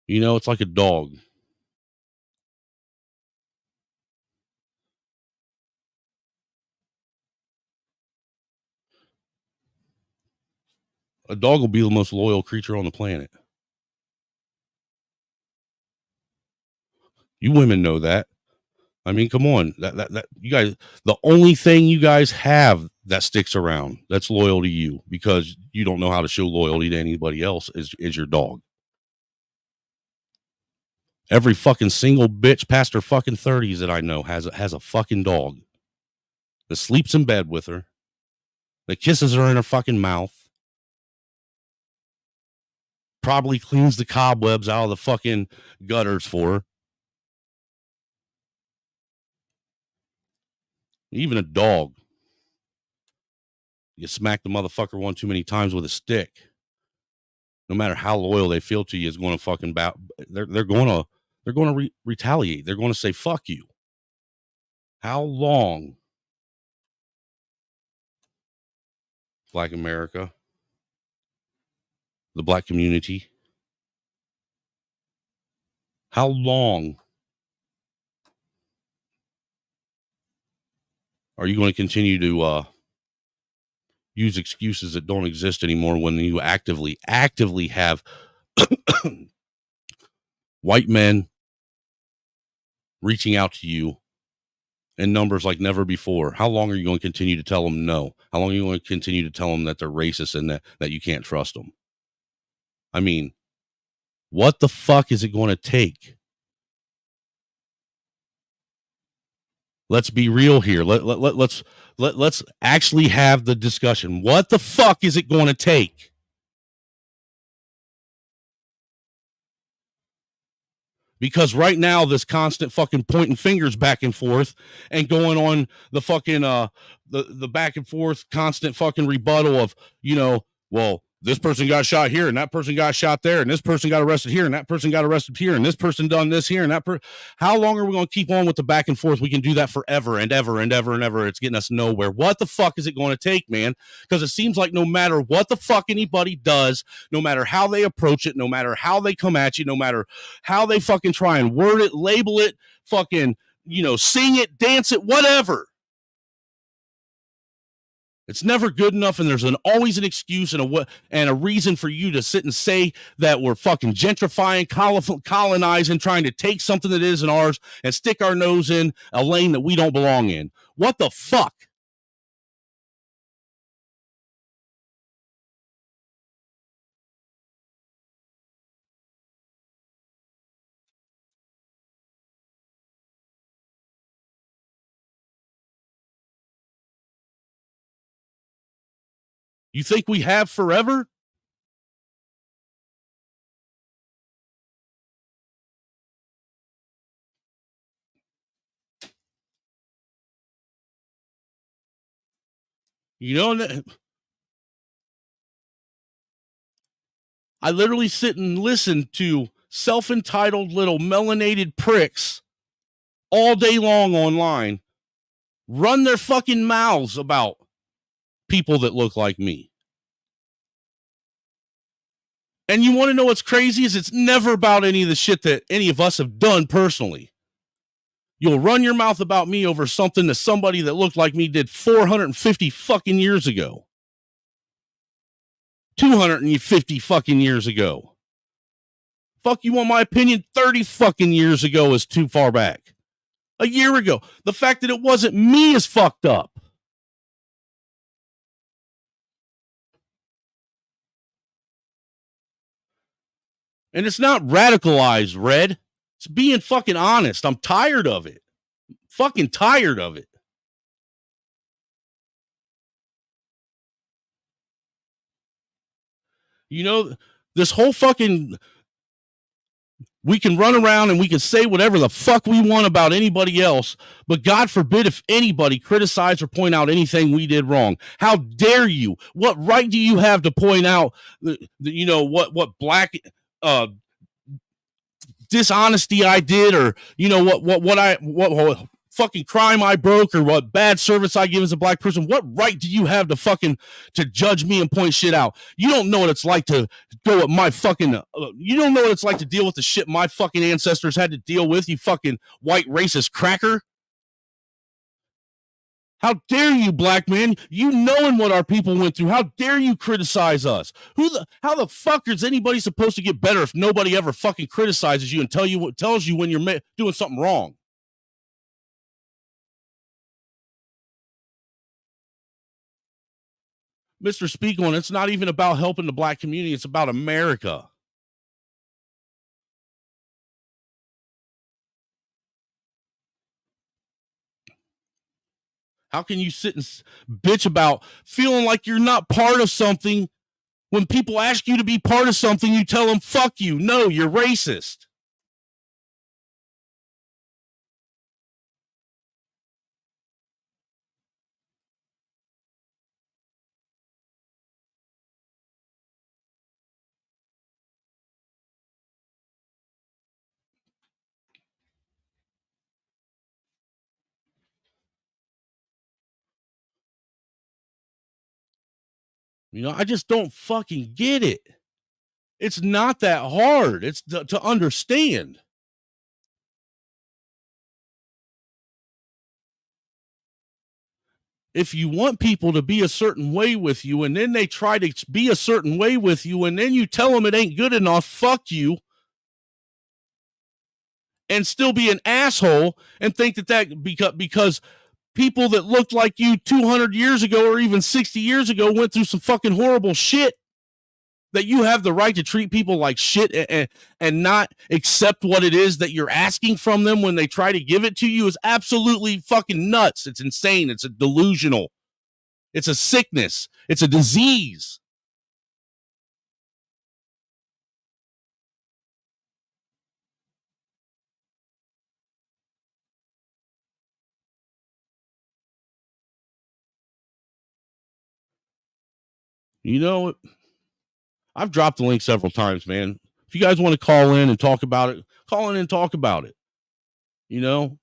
You know, it's like a dog. A dog will be the most loyal creature on the planet. You women know that. I mean, come on. That you guys, the only thing you guys have that sticks around that's loyal to you because you don't know how to show loyalty to anybody else is your dog. Every fucking single bitch past her fucking 30s that I know has a fucking dog that sleeps in bed with her, that kisses her in her fucking mouth, probably cleans the cobwebs out of the fucking gutters for her. Even a dog, you smack the motherfucker one too many times with a stick, no matter how loyal they feel to you, is going to fucking they're going to retaliate. They're going to say fuck you. How long, Black America, the black community, how long are you going to continue to use excuses that don't exist anymore when you actively have white men reaching out to you in numbers like never before? How long are you going to continue to tell them no? How long are you going to continue to tell them that they're racist and that you can't trust them? I mean, what the fuck is it going to take? Let's be real here. Let's actually have the discussion. What the fuck is it going to take? Because right now, this constant fucking pointing fingers back and forth and going on the fucking the back and forth constant fucking rebuttal of, you know, well, this person got shot here and that person got shot there and this person got arrested here and that person got arrested here and this person done this here and that how long are we going to keep on with the back and forth? We can do that forever and ever and ever and ever. It's getting us nowhere. What the fuck is it going to take, man? Because it seems like no matter what the fuck anybody does, no matter how they approach it, no matter how they come at you, no matter how they fucking try and word it, label it, fucking, you know, sing it, dance it, whatever, It's never good enough, and there's always an excuse and a reason for you to sit and say that we're fucking gentrifying, colonizing, trying to take something that isn't ours and stick our nose in a lane that we don't belong in. What the fuck? You think we have forever? You know, I literally sit and listen to self-entitled little melanated pricks all day long online run their fucking mouths about people that look like me. And you want to know what's crazy is it's never about any of the shit that any of us have done personally. You'll run your mouth about me over something that somebody that looked like me did 450 fucking years ago. 250 fucking years ago. Fuck, you want my opinion? 30 fucking years ago is too far back. A year ago. The fact that it wasn't me is fucked up. And it's not radicalized, Red. It's being fucking honest. I'm tired of it. Fucking tired of it. You know, this whole fucking... We can run around and we can say whatever the fuck we want about anybody else, but God forbid if anybody criticize or point out anything we did wrong. How dare you? What right do you have to point out, you know, what black dishonesty I did, or you know what fucking crime I broke, or what bad service I give as a black person? What right do you have to judge me and point shit out? You don't know what it's like to go at my fucking you don't know what it's like to deal with the shit my fucking ancestors had to deal with, you fucking white racist cracker. How dare you, black man? You knowing what our people went through. How dare you criticize us? How the fuck is anybody supposed to get better if nobody ever fucking criticizes you and tells you when you're doing something wrong? Mr. Spiegel, it's not even about helping the black community. It's about America. How can you sit and bitch about feeling like you're not part of something when people ask you to be part of something? You tell them, fuck you. No, you're racist. You know, I just don't fucking get it. It's not that hard. It's to understand. If you want people to be a certain way with you, and then they try to be a certain way with you, and then you tell them it ain't good enough, fuck you, and still be an asshole and think that because people that looked like you 200 years ago or even 60 years ago went through some fucking horrible shit, that you have the right to treat people like shit and not accept what it is that you're asking from them when they try to give it to you is absolutely fucking nuts. It's insane. It's a delusional. It's a sickness. It's a disease. You know, I've dropped the link several times, man. If you guys want to call in and talk about it, call in and talk about it. You know,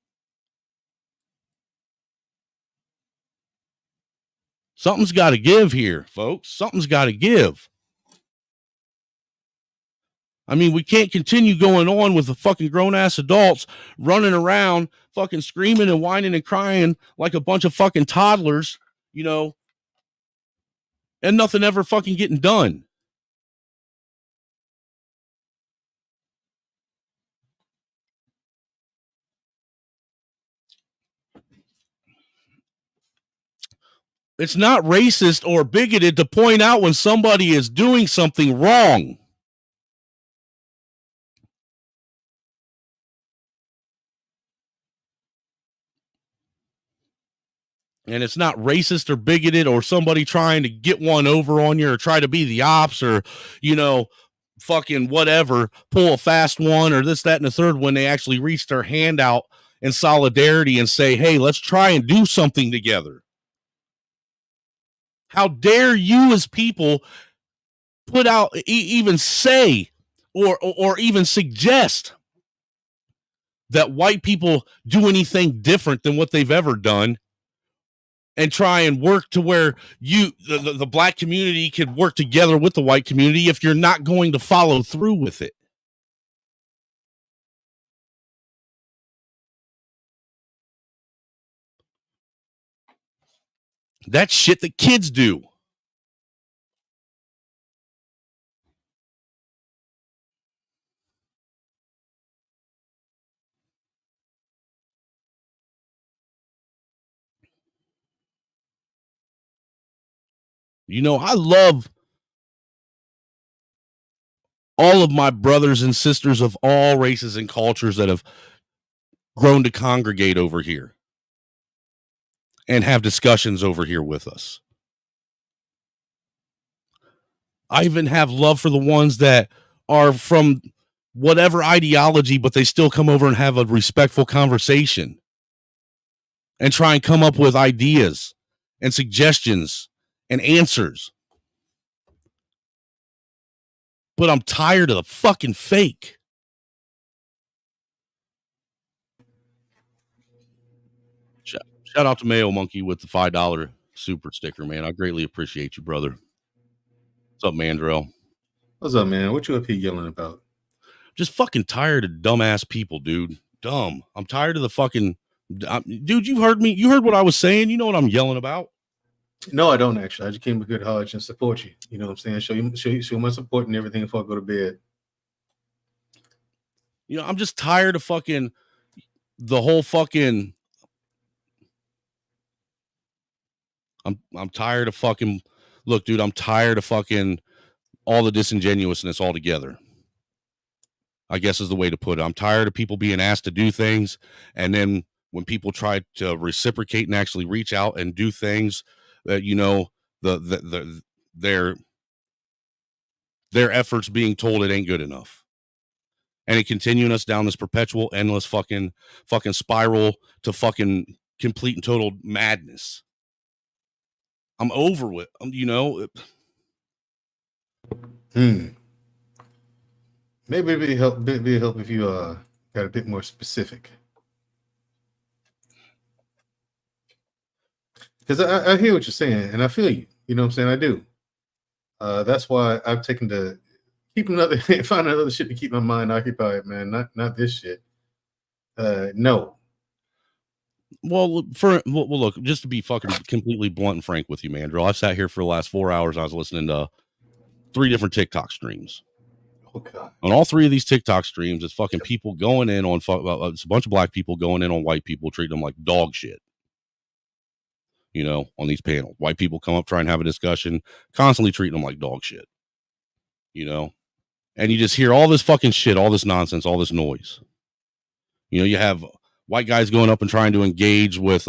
something's got to give here, folks. Something's got to give. I mean, we can't continue going on with the fucking grown-ass adults running around fucking screaming and whining and crying like a bunch of fucking toddlers, you know, and nothing ever fucking getting done. It's not racist or bigoted to point out when somebody is doing something wrong. And it's not racist or bigoted or somebody trying to get one over on you or try to be the ops or, you know, fucking whatever, pull a fast one or this, that, and the third when they actually reach their hand out in solidarity and say, hey, let's try and do something together. How dare you as people put out, even say or even suggest that white people do anything different than what they've ever done and try and work to where the black community could work together with the white community if you're not going to follow through with it. That's shit that kids do. You know, I love all of my brothers and sisters of all races and cultures that have grown to congregate over here and have discussions over here with us. I even have love for the ones that are from whatever ideology, but they still come over and have a respectful conversation and try and come up with ideas and suggestions and answers. But I'm tired of the fucking fake. Shout out to Mayo Monkey with the $5 super sticker, man. I greatly appreciate you, brother. What's up, Mandrell? What's up, man? What you up here yelling about? Just fucking tired of dumbass people, dude. Dumb. I'm tired of the fucking... dude, you heard me. You heard what I was saying. You know what I'm yelling about. No, I don't actually. I just came with good hearts and support you. You know what I'm saying? Show my support and everything before I go to bed. You know, I'm just tired of fucking the whole fucking... I'm tired of fucking... Look, dude, I'm tired of fucking all the disingenuousness altogether. I guess is the way to put it. I'm tired of people being asked to do things, and then when people try to reciprocate and actually reach out and do things, that you know, their efforts being told it ain't good enough, and it continuing us down this perpetual, endless fucking spiral to fucking complete and total madness. I'm over with, you know. Maybe it'd help if you got a bit more specific. Because I hear what you're saying, and I feel you. You know what I'm saying? I do. That's why I've taken to find another shit to keep my mind occupied, man. Not this shit. No. Well, look, just to be fucking completely blunt and frank with you, Mandrell, I've sat here for the last 4 hours. I was listening to 3 different TikTok streams. Oh, God. On all 3 of these TikTok streams, it's fucking people going in on it's a bunch of black people going in on white people, treating them like dog shit. You know, on these panels, white people come up, try and have a discussion, constantly treating them like dog shit. You know, and you just hear all this fucking shit, all this nonsense, all this noise. You know, you have white guys going up and trying to engage with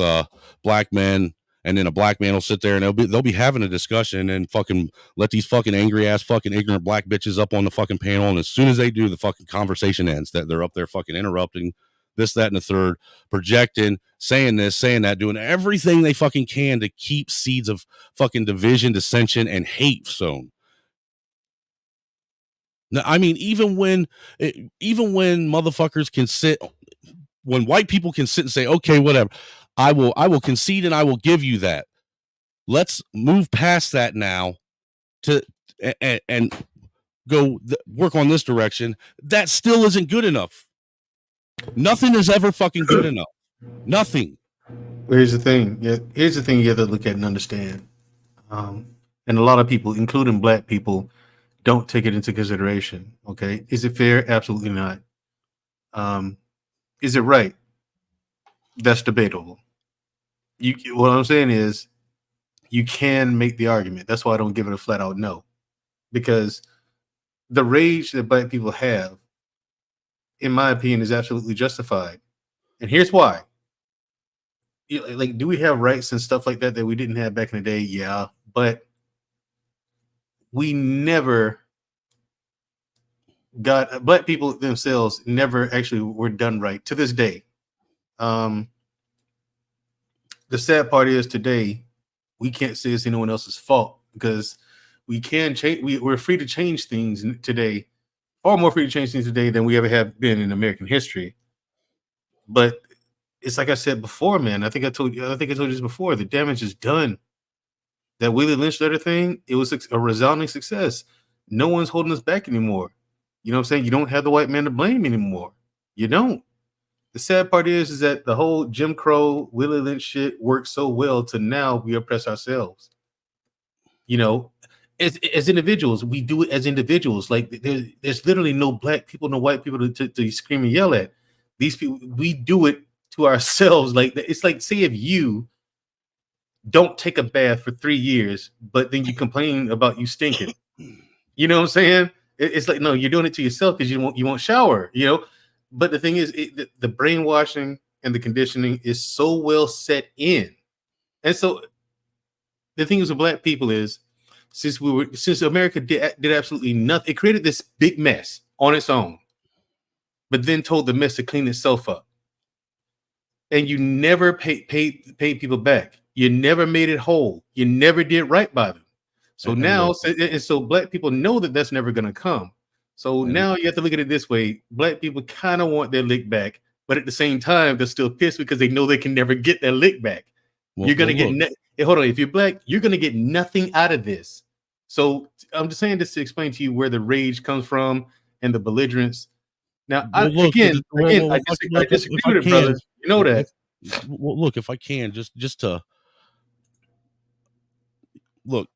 black men, and then a black man will sit there and they'll be having a discussion and fucking let these fucking angry ass fucking ignorant black bitches up on the fucking panel, and as soon as they do, the fucking conversation ends. That they're up there fucking interrupting this, that, and the third, projecting, saying this, saying that, doing everything they fucking can to keep seeds of fucking division, dissension, and hate sown. Now, I mean, even when motherfuckers can sit, when white people can sit and say, okay, whatever, I will concede and I will give you that. Let's move past that now and go work on this direction. That still isn't good enough. Nothing is ever fucking good enough. Nothing. Here's the thing. Yeah, here's the thing you have to look at and understand. And and a lot of people, including black people, don't take it into consideration. Okay, is it fair? Absolutely not. Is it right? That's debatable. What I'm saying is, you can make the argument. That's why I don't give it a flat out no, because the rage that black people have, in my opinion, is absolutely justified. And here's why. Like, do we have rights and stuff like that we didn't have back in the day? Yeah, but we never got, black people themselves never actually were done right to this day. The sad part is today we can't say it's anyone else's fault, because we can change. We're free to change things today, far more free to change things today than we ever have been in American history. But it's like I said before, man. I think I told you this before. The damage is done. That Willie Lynch letter thing, it was a resounding success. No one's holding us back anymore. You know what I'm saying? You don't have the white man to blame anymore. You don't. The sad part is that the whole Jim Crow, Willie Lynch shit worked so well to now we oppress ourselves. You know, as individuals, we do it as individuals. Like there's literally no black people, no white people to scream and yell at. These people, we do it to ourselves. Like, it's like, say if you don't take a bath for 3 years, but then you complain about you stinking. You know what I'm saying? It's like, no, you're doing it to yourself because you won't shower, you know? But the thing is, the brainwashing and the conditioning is so well set in. And so the thing is with black people is, since America did absolutely nothing, it created this big mess on its own, but then told the mess to clean itself up. And you never paid people back. You never made it whole. You never did right by them. So now, so black people know that that's never going to come. So now you have to look at it this way. Black people kind of want their lick back, but at the same time, they're still pissed because they know they can never get their lick back. You're going to get, hold on, if you're black, you're going to get nothing out of this. So I'm just saying this to explain to you where the rage comes from and the belligerence. Now, I disagree with it, brother. You know that. Well, look, if I can, just to look,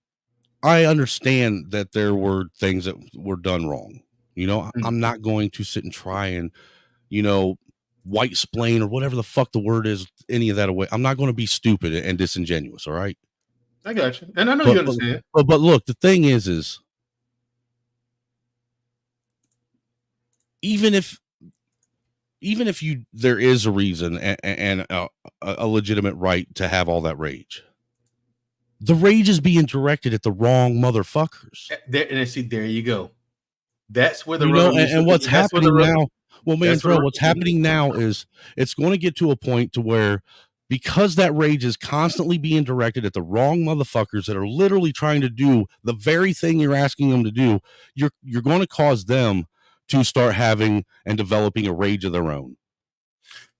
I understand that there were things that were done wrong. You know, I'm not going to sit and try and, you know, white splain or whatever the fuck the word is, any of that away. I'm not going to be stupid and disingenuous. All right. I got you. And I know you understand. But look, the thing is even if there is a reason and a legitimate right to have all that rage, the rage is being directed at the wrong motherfuckers. And see, there you go. That's where the and what's happening now. Well, man, what's happening now is it's going to get to a point to where, because that rage is constantly being directed at the wrong motherfuckers that are literally trying to do the very thing you're asking them to do, you're going to cause them to start having and developing a rage of their own.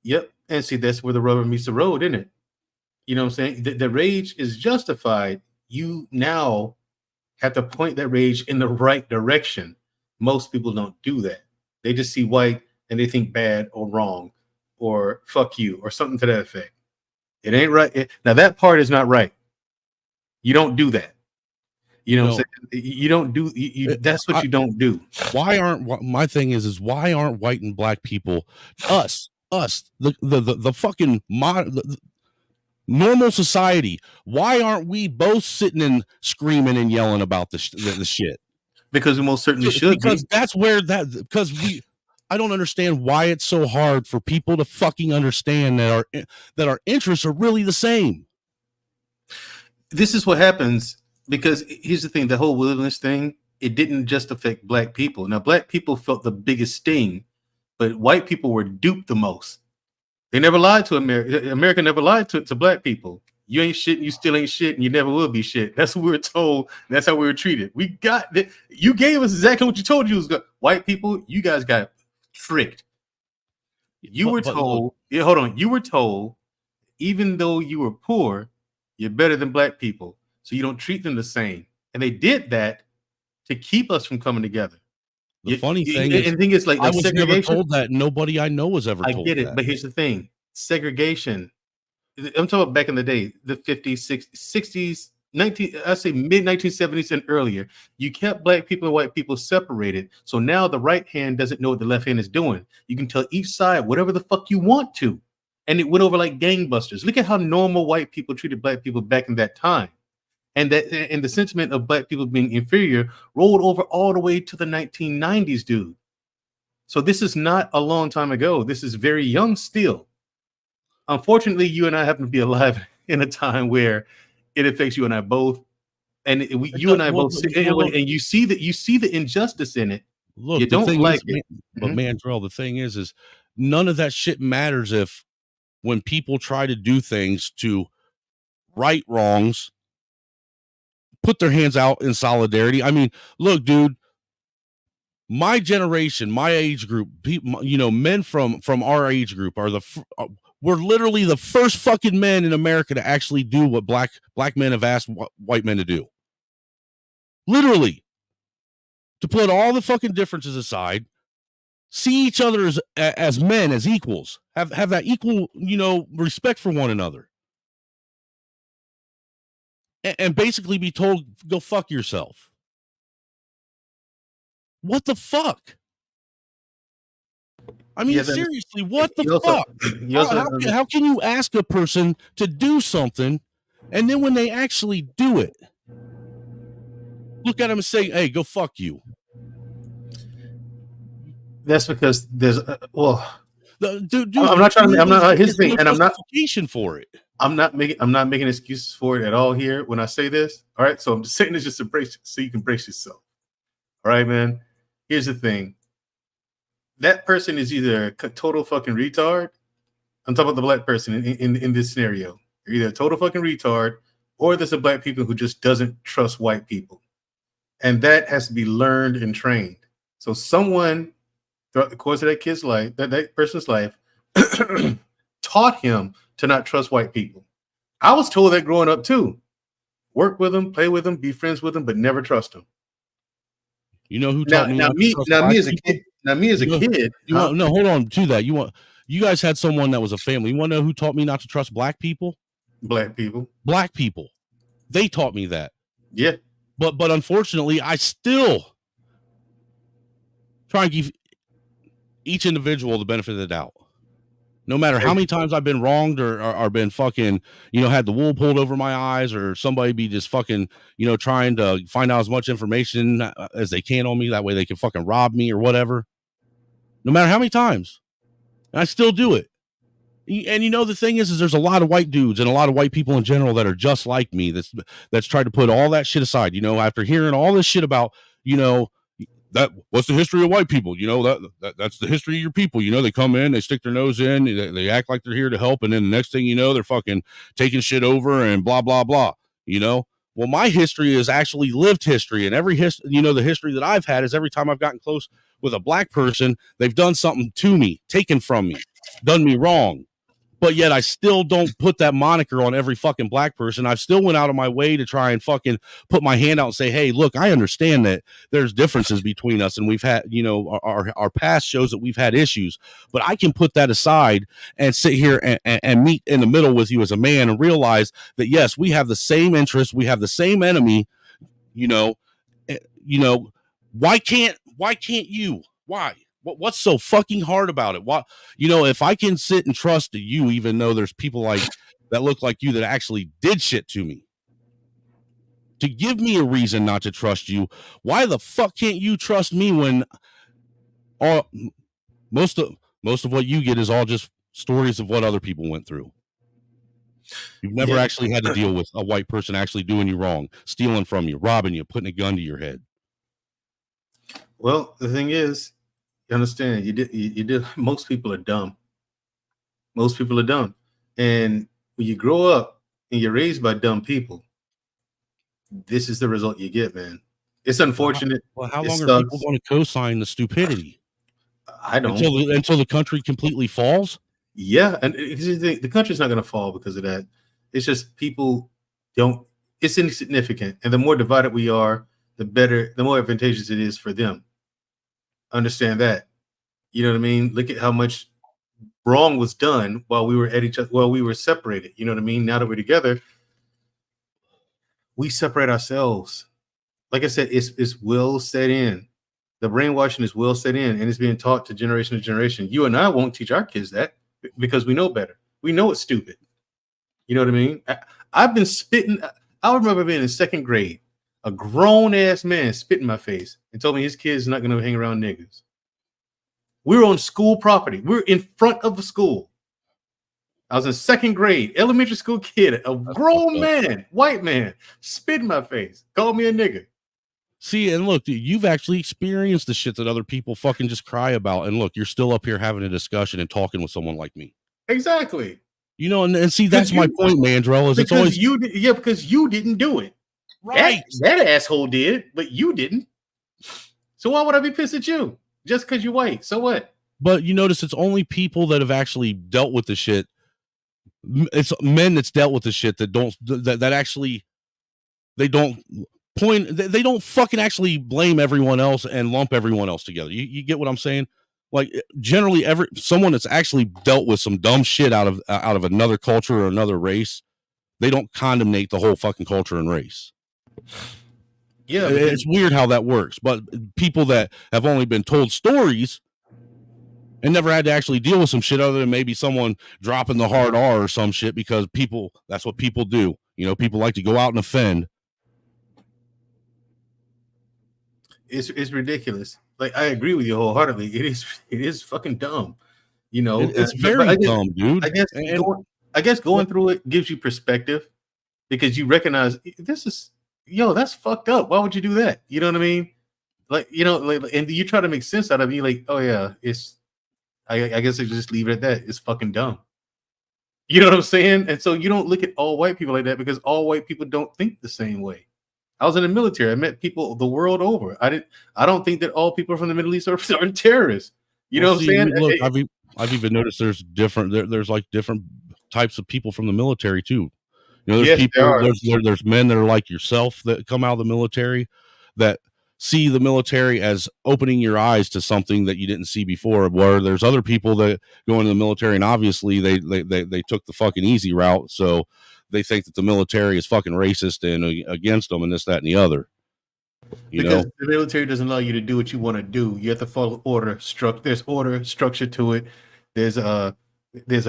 Yep. And see, that's where the rubber meets the road, isn't it? You know what I'm saying? The rage is justified. You now have to point that rage in the right direction. Most people don't do that. They just see white and they think bad or wrong or fuck you or something to that effect. It ain't right. Now that part is not right. You don't do that. You know what I'm saying? You don't do that's what you don't do. My thing is why aren't white and black people, the fucking normal society, why aren't we both sitting and screaming and yelling about the shit? Because we most certainly should. Because that's where I don't understand why it's so hard for people to fucking understand that our interests are really the same. This is what happens, because here's the thing, the whole wilderness thing, it didn't just affect black people. Now, black people felt the biggest sting, but white people were duped the most. They never lied to America. America never lied to black people. You ain't shit, and you still ain't shit, and you never will be shit. That's what we were told. That's how we were treated. We got that. You gave us exactly what you told you was good. White people, you guys got tricked. You were told, you were told, even though you were poor, you're better than black people. So you don't treat them the same. And they did that to keep us from coming together. The funny thing is, like I was never told that. Nobody I know was ever told that. I get it, but here's the thing. Segregation. I'm talking about back in the day, the 50s, 60s, I say mid 1970s and earlier, you kept black people and white people separated. So now the right hand doesn't know what the left hand is doing. You can tell each side whatever the fuck you want to. And it went over like gangbusters. Look at how normal white people treated black people back in that time. And the sentiment of black people being inferior rolled over all the way to the 1990s, dude. So this is not a long time ago. This is very young still. Unfortunately, you and I happen to be alive in a time where it affects you and I both. And you and I both see, and you see the injustice in it. Look, you don't like it. But Mandrell, the thing is none of that shit matters if when people try to do things to right wrongs, put their hands out in solidarity. I mean, look, dude, my generation, my age group, people, men from our age group are we're literally the first fucking men in America to actually do what black men have asked white men to do. Literally, to put all the fucking differences aside, see each other as men, as equals, have that equal, respect for one another. And basically be told, go fuck yourself. What the fuck? I mean, seriously, what the fuck? How can you ask a person to do something and then when they actually do it, look at them and say, hey, go fuck you? That's because there's, dude, I'm not trying to, I'm not, his thing, and I'm not, for it. I'm not making excuses for it at all here when I say this. All right. So I'm just saying this just to brace, so you can brace yourself. All right, man. Here's the thing. That person is either a total fucking retard. I'm talking about the black person in this scenario. They're either a total fucking retard or there's a black people who just doesn't trust white people. And that has to be learned and trained. So someone throughout the course of that kid's life, that person's life, taught him to not trust white people. I was told that growing up too. Work with them, play with them, be friends with them, but never trust them. You know who taught me? Me as a kid. No, hold on to that. You guys had someone that was a family. You want to know who taught me not to trust black people? Black people. Black people. They taught me that. Yeah. But unfortunately, I still try and give each individual the benefit of the doubt. No matter how many times I've been wronged or been fucking, had the wool pulled over my eyes or somebody be just fucking, trying to find out as much information as they can on me. That way they can fucking rob me or whatever. No matter how many times. And I still do it. And the thing is there's a lot of white dudes and a lot of white people in general that are just like me. That's tried to put all that shit aside, after hearing all this shit about, that what's the history of white people? That's the history of your people. They come in, they stick their nose in, they act like they're here to help, and then the next thing you know, they're fucking taking shit over and blah blah blah. Well, my history is actually lived history, and every the history that I've had is every time I've gotten close with a black person, they've done something to me, taken from me, done me wrong. But yet I still don't put that moniker on every fucking black person. I've still went out of my way to try and fucking put my hand out and say, hey, look, I understand that there's differences between us and we've had, our past shows that we've had issues, but I can put that aside and sit here and meet in the middle with you as a man and realize that, yes, we have the same interests. We have the same enemy, why can't you? Why? What's so fucking hard about it? What, if I can sit and trust you, even though there's people that look like you that actually did shit to me, to give me a reason not to trust you, why the fuck can't you trust me when most of what you get is all just stories of what other people went through? You've never actually had to deal with a white person actually doing you wrong, stealing from you, robbing you, putting a gun to your head. Well, the thing is, you understand, you did. Most people are dumb. Most people are dumb. And when you grow up and you're raised by dumb people, this is the result you get, man. It's unfortunate. Well, how long are people going to co-sign the stupidity? I don't. Until the country completely falls? Yeah. And the country's not going to fall because of that. It's just people don't. It's insignificant. And the more divided we are, the more advantageous it is for them. Understand that. You know what I mean? Look at how much wrong was done while we were at each other, while we were separated. You know what I mean? Now that we're together, we separate ourselves. Like I said, it's well set in. The brainwashing is well set in, and it's being taught to generation. You and I won't teach our kids that because we know better. We know it's stupid. You know what I mean? I've been spitting. I remember being in second grade, a grown ass man spit in my face and told me his kid's not going to hang around niggas. We were on school property. We were in front of the school. I was in second grade, elementary school kid, a grown man, white man, spit in my face, called me a nigga. See, and look, dude, you've actually experienced the shit that other people fucking just cry about. And look, you're still up here having a discussion and talking with someone like me. Exactly. You know, and see, that's my point, Mandrell, is it's always because you didn't do it. Right. That asshole did, but you didn't. So why would I be pissed at you? Just because you're white. So what? But you notice it's only people that have actually dealt with the shit. It's men that's dealt with the shit that actually they don't fucking actually blame everyone else and lump everyone else together. You get what I'm saying? Like generally someone that's actually dealt with some dumb shit out of another culture or another race, they don't condemnate the whole fucking culture and race. Yeah, it's weird how that works. But people that have only been told stories and never had to actually deal with some shit other than maybe someone dropping the hard R or some shit, because that's what people do. You know, people like to go out and offend. It's ridiculous. Like, I agree with you wholeheartedly. It is fucking dumb. You know, it's very dumb, dude. I guess going through it gives you perspective because you recognize that's fucked up. Why would you do that? You know what I mean? Like, you know, and you try to make sense out of it. Like, oh yeah, I guess I just leave it at that. It's fucking dumb. You know what I'm saying? And so you don't look at all white people like that because all white people don't think the same way. I was in the military. I met people the world over. I don't think that all people from the Middle East are terrorists. You know what I'm saying? Look, I've even noticed there's different types of people from the military too. You know, there's there's men that are like yourself that come out of the military that see the military as opening your eyes to something that you didn't see before, where there's other people that go into the military and obviously they took the fucking easy route, so they think that the military is fucking racist and against them and this, that, and the other. Because the military doesn't allow you to do what you want to do. You have to follow order. There's order, structure to it. There's a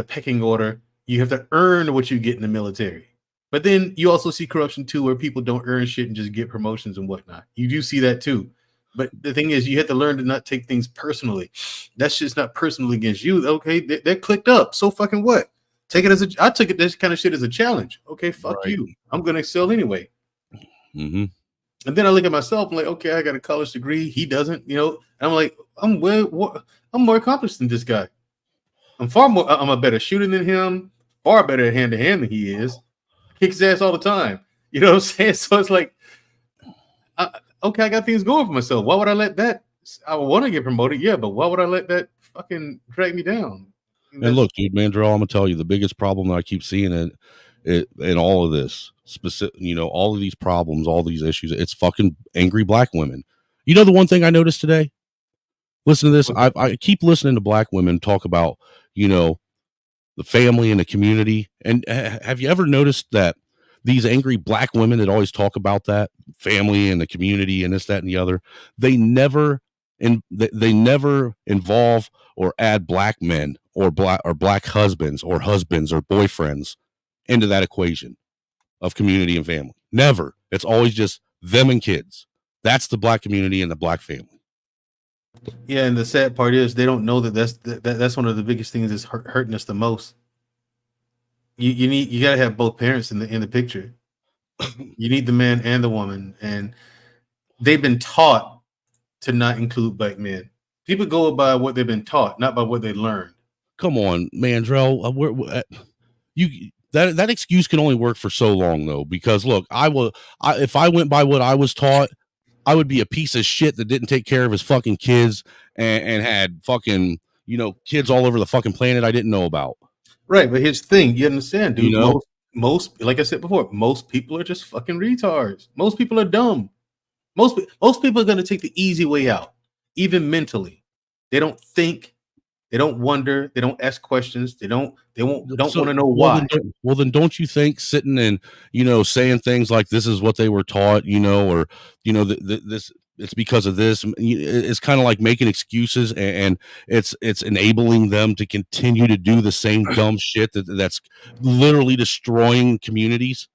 pecking order. You have to earn what you get in the military. But then you also see corruption too, where people don't earn shit and just get promotions and whatnot. You do see that too. But the thing is, you have to learn to not take things personally. That's just not personal against you. Okay, they're clicked up. So fucking what? I took it this kind of shit as a challenge. Okay, fuck you. I'm gonna excel anyway. Mm-hmm. And then I look at myself. I'm like, okay, I got a college degree. He doesn't. You know, and I'm like, I'm more accomplished than this guy. I'm a better shooter than him. Far better at hand to hand than he is. Kicks his ass all the time. You know what I'm saying? So it's like, okay, I got things going for myself. Why would I let that? I want to get promoted, yeah, but why would I let that fucking drag me down? And look, dude, Mandrell, I'm gonna tell you the biggest problem that I keep seeing in all of this, all of these problems, all these issues, it's fucking angry black women. You know, the one thing I noticed today, listen to this. I keep listening to black women talk about, the family and the community. And have you ever noticed that these angry black women that always talk about that family and the community and this, that, and the other, they never involve or add black men or black husbands or boyfriends into that equation of community and family. Never. It's always just them and kids. That's the black community and the black family. Yeah, and the sad part is they don't know that's one of the biggest things that's hurting us the most. You gotta have both parents in the picture. You need the man and the woman, and they've been taught to not include black men. People go by what they've been taught, not by what they learned. Come on, Mandrell. That excuse can only work for so long, though, because look, if I went by what I was taught, I would be a piece of shit that didn't take care of his fucking kids and had fucking, kids all over the fucking planet I didn't know about. Right. But here's the thing. You understand, dude. Most, like I said before, most people are just fucking retards. Most people are dumb. Most people are going to take the easy way out, even mentally. They don't think. They don't wonder. They don't ask questions. They don't want to know well, why. then don't you think sitting and, saying things like this is what they were taught, or, this, it's because of this, it's kind of like making excuses, and it's enabling them to continue to do the same dumb shit that's literally destroying communities.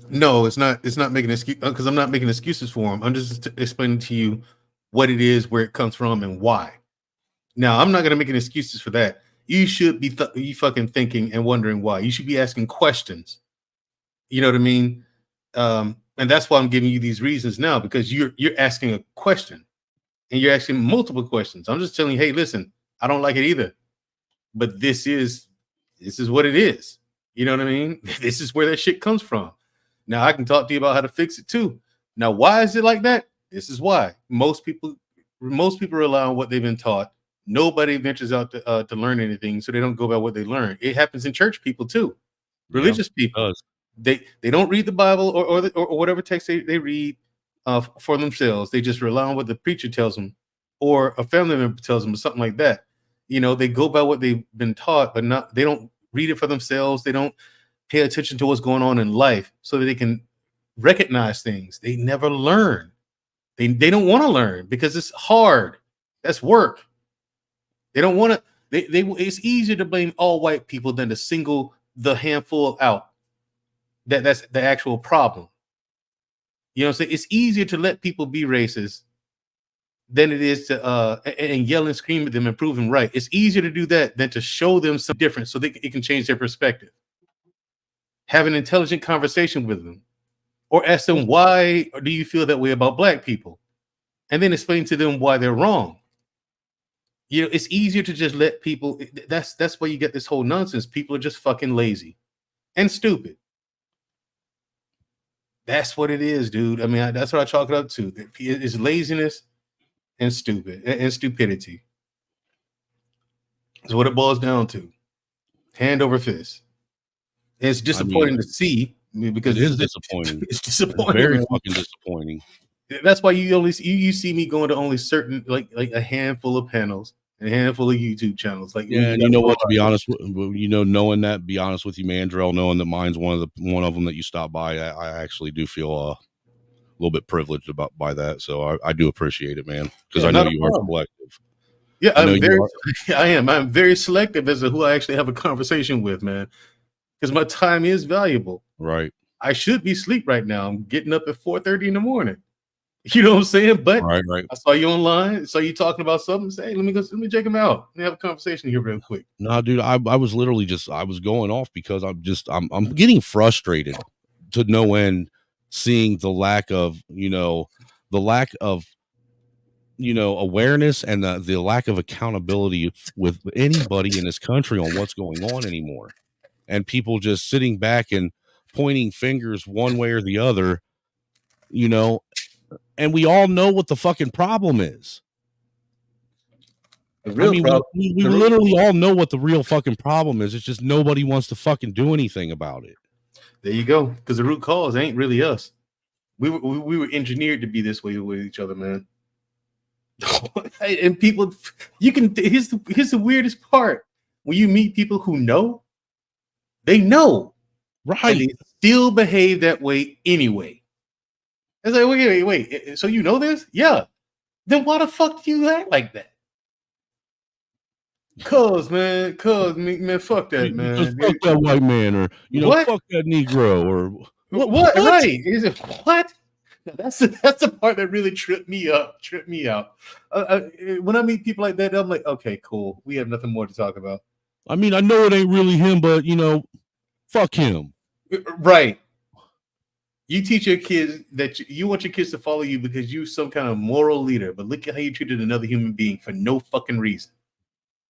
No, it's not. It's not making excuse because I'm not making excuses for them. I'm just explaining to you what it is, where it comes from, and why. Now, I'm not going to make any excuses for that. You should be you fucking thinking and wondering why. You should be asking questions. You know what I mean? And that's why I'm giving you these reasons now, because you're asking a question, and you're asking multiple questions. I'm just telling you, hey, listen, I don't like it either, but this is what it is. You know what I mean? This is where that shit comes from. Now I can talk to you about how to fix it too. Now, why is it like that? This is why most people rely on what they've been taught. Nobody ventures out to learn anything, so they don't go by what they learn. It happens in church people too, religious people. They don't read the Bible or whatever text they read for themselves. They just rely on what the preacher tells them or a family member tells them or something like that. They go by what they've been taught, but they don't read it for themselves. They don't pay attention to what's going on in life so that they can recognize things. They never learn. They don't want to learn because it's hard. That's work. They don't want to. It's easier to blame all white people than to single the handful out. That's the actual problem. You know what I'm saying? It's easier to let people be racist than it is to and yell and scream at them and prove them right. It's easier to do that than to show them some difference so it can change their perspective. Have an intelligent conversation with them, or ask them, why do you feel that way about black people? And then explain to them why they're wrong. It's easier to just let people. That's why you get this whole nonsense. People are just fucking lazy and stupid. That's what it is, dude. I mean, that's what I chalk it up to. It's laziness and stupidity. Is what it boils down to. Hand over fist. It's disappointing to see because it is disappointing. It's disappointing. It's very man. fucking disappointing. That's why you see me going to only certain like a handful of panels and a handful of YouTube channels. Like, yeah, and you know what? To be honest, knowing that, be honest with you, Mandrell, knowing that mine's one of them that you stopped by, I actually do feel a little bit privileged by that. So I do appreciate it, man, because I know you are selective. Yeah, I am. I'm very selective as to who I actually have a conversation with, man, because my time is valuable. Right. I should be asleep right now. I'm getting up at 4:30 in the morning. You know what I'm saying? But right. I saw you online, saw you talking about something. Say, hey, let me check him out. Let me have a conversation here real quick. No, dude, I was literally I was going off because I'm getting frustrated to no end seeing the lack of awareness and the lack of accountability with anybody in this country on what's going on anymore, and people just sitting back and pointing fingers one way or the other, and we all know what the fucking problem is. We literally all know what the real fucking problem is. It's just nobody wants to fucking do anything about it. There you go. Because the root cause ain't really us. We were engineered to be this way with each other, man. And people, here's the weirdest part. When you meet people who know, they know. Right. And they still behave that way anyway. It's like, wait. So you know this? Yeah. Then why the fuck do you act like that? Cause man, fuck that, man. Fuck that white man, or what? Fuck that Negro, or what? Right? Is it what? That's the part that really tripped me out. When I meet people like that, I'm like, okay, cool. We have nothing more to talk about. I mean, I know it ain't really him, but fuck him. Right. You teach your kids that you want your kids to follow you because you're some kind of moral leader, but look at how you treated another human being for no fucking reason.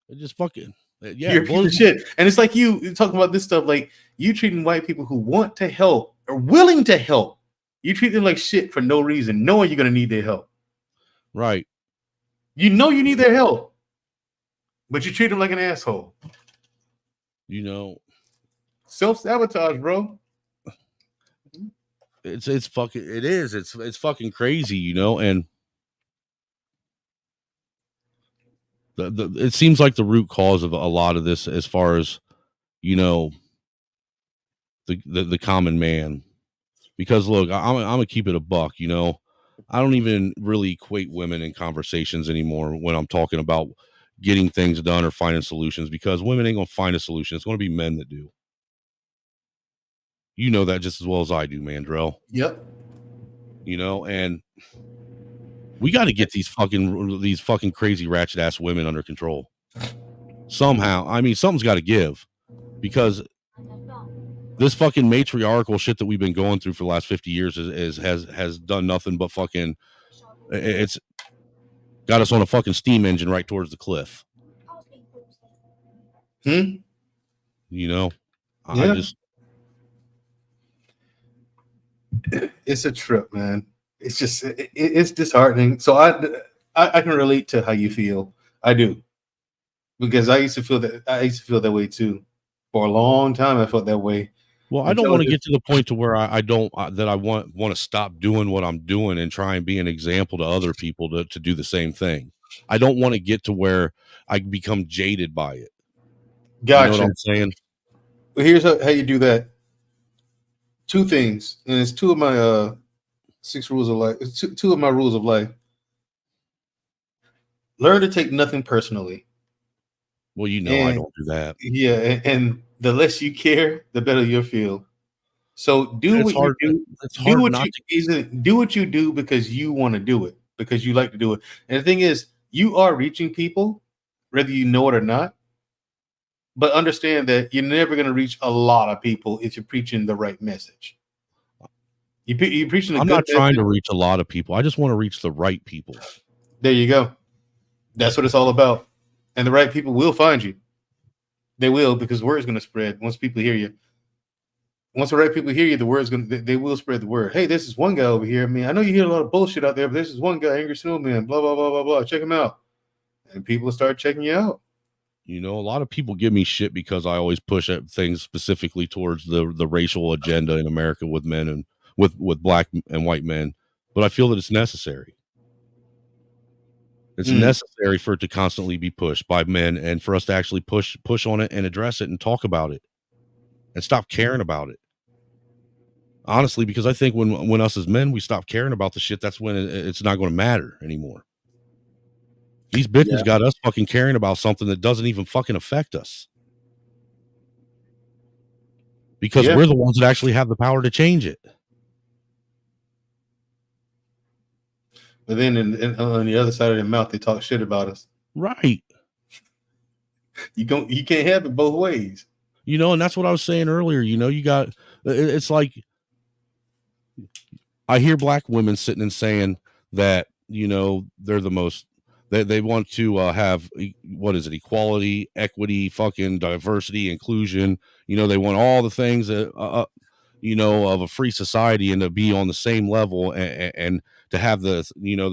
It just fucking you're a piece of shit. And it's like you talking about this stuff, like you treating white people who want to help or willing to help. You treat them like shit for no reason, knowing you're gonna need their help. Right. You know you need their help, but you treat them like an asshole. Self-sabotage, bro. It's fucking it is. It's fucking crazy, and it seems like the root cause of a lot of this, as far as the common man. Because look, I'm gonna keep it a buck. I don't even really equate women in conversations anymore when I'm talking about getting things done or finding solutions, because women ain't gonna find a solution. It's gonna be men that do. You know that just as well as I do, Mandrell. Yep. And we got to get these fucking crazy ratchet ass women under control somehow. I mean, something's got to give, because this fucking matriarchal shit that we've been going through for the last 50 years has done nothing but fucking. It's got us on a fucking steam engine right towards the cliff. I just. It's a trip, man. It's just it's disheartening. So I can relate to how you feel. I do, because I used to feel that way too. For a long time, I felt that way. Well, I don't want to get to the point to where I want to stop doing what I'm doing and try and be an example to other people to do the same thing. I don't want to get to where I become jaded by it. Gotcha. You know what I'm saying? Well, here's how you do that. 2 things, and it's 2 of my 6 rules of life. It's 2 of my rules of life. Learn to take nothing personally. Well, I don't do that. Yeah, and the less you care, the better you'll feel. So do what you do. Do what you do because you want to do it, because you like to do it. And the thing is, you are reaching people, whether you know it or not. But understand that you're never going to reach a lot of people if you're preaching the right message. You're preaching. I'm not trying to reach a lot of people. I just want to reach the right people. There you go. That's what it's all about. And the right people will find you. They will, because word is going to spread once people hear you. Once the right people hear you, they will spread the word. Hey, this is one guy over here. I mean, I know you hear a lot of bullshit out there, but this is one guy, Angry Snowman, blah, blah, blah, blah, blah. Check him out. And people will start checking you out. A lot of people give me shit because I always push at things specifically towards the racial agenda in America with men and with black and white men. But I feel that it's necessary. It's necessary for it to constantly be pushed by men, and for us to actually push on it and address it and talk about it and stop caring about it. Honestly, because I think when us as men, we stop caring about the shit, that's when it's not going to matter anymore. These bitches got us fucking caring about something that doesn't even fucking affect us. Because we're the ones that actually have the power to change it. But then on the other side of their mouth, they talk shit about us. Right. You can't have it both ways. And that's what I was saying earlier. It's like I hear black women sitting and saying that, they're the most, they want to have, what is it? Equality, equity, fucking diversity, inclusion. They want all the things that, of a free society, and to be on the same level and to have the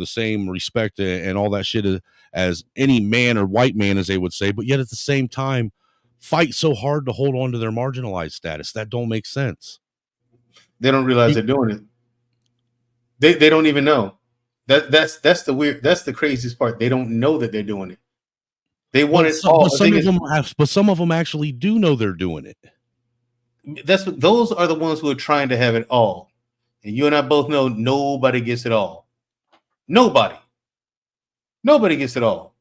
same respect and all that shit as any man or white man, as they would say, but yet at the same time fight so hard to hold on to their marginalized status. That don't make sense. They don't realize they're doing it. They don't even know. That's the craziest part. They don't know that they're doing it. They want it all. But some of them actually do know they're doing it. Those are the ones who are trying to have it all. And you and I both know nobody gets it all. Nobody gets it all.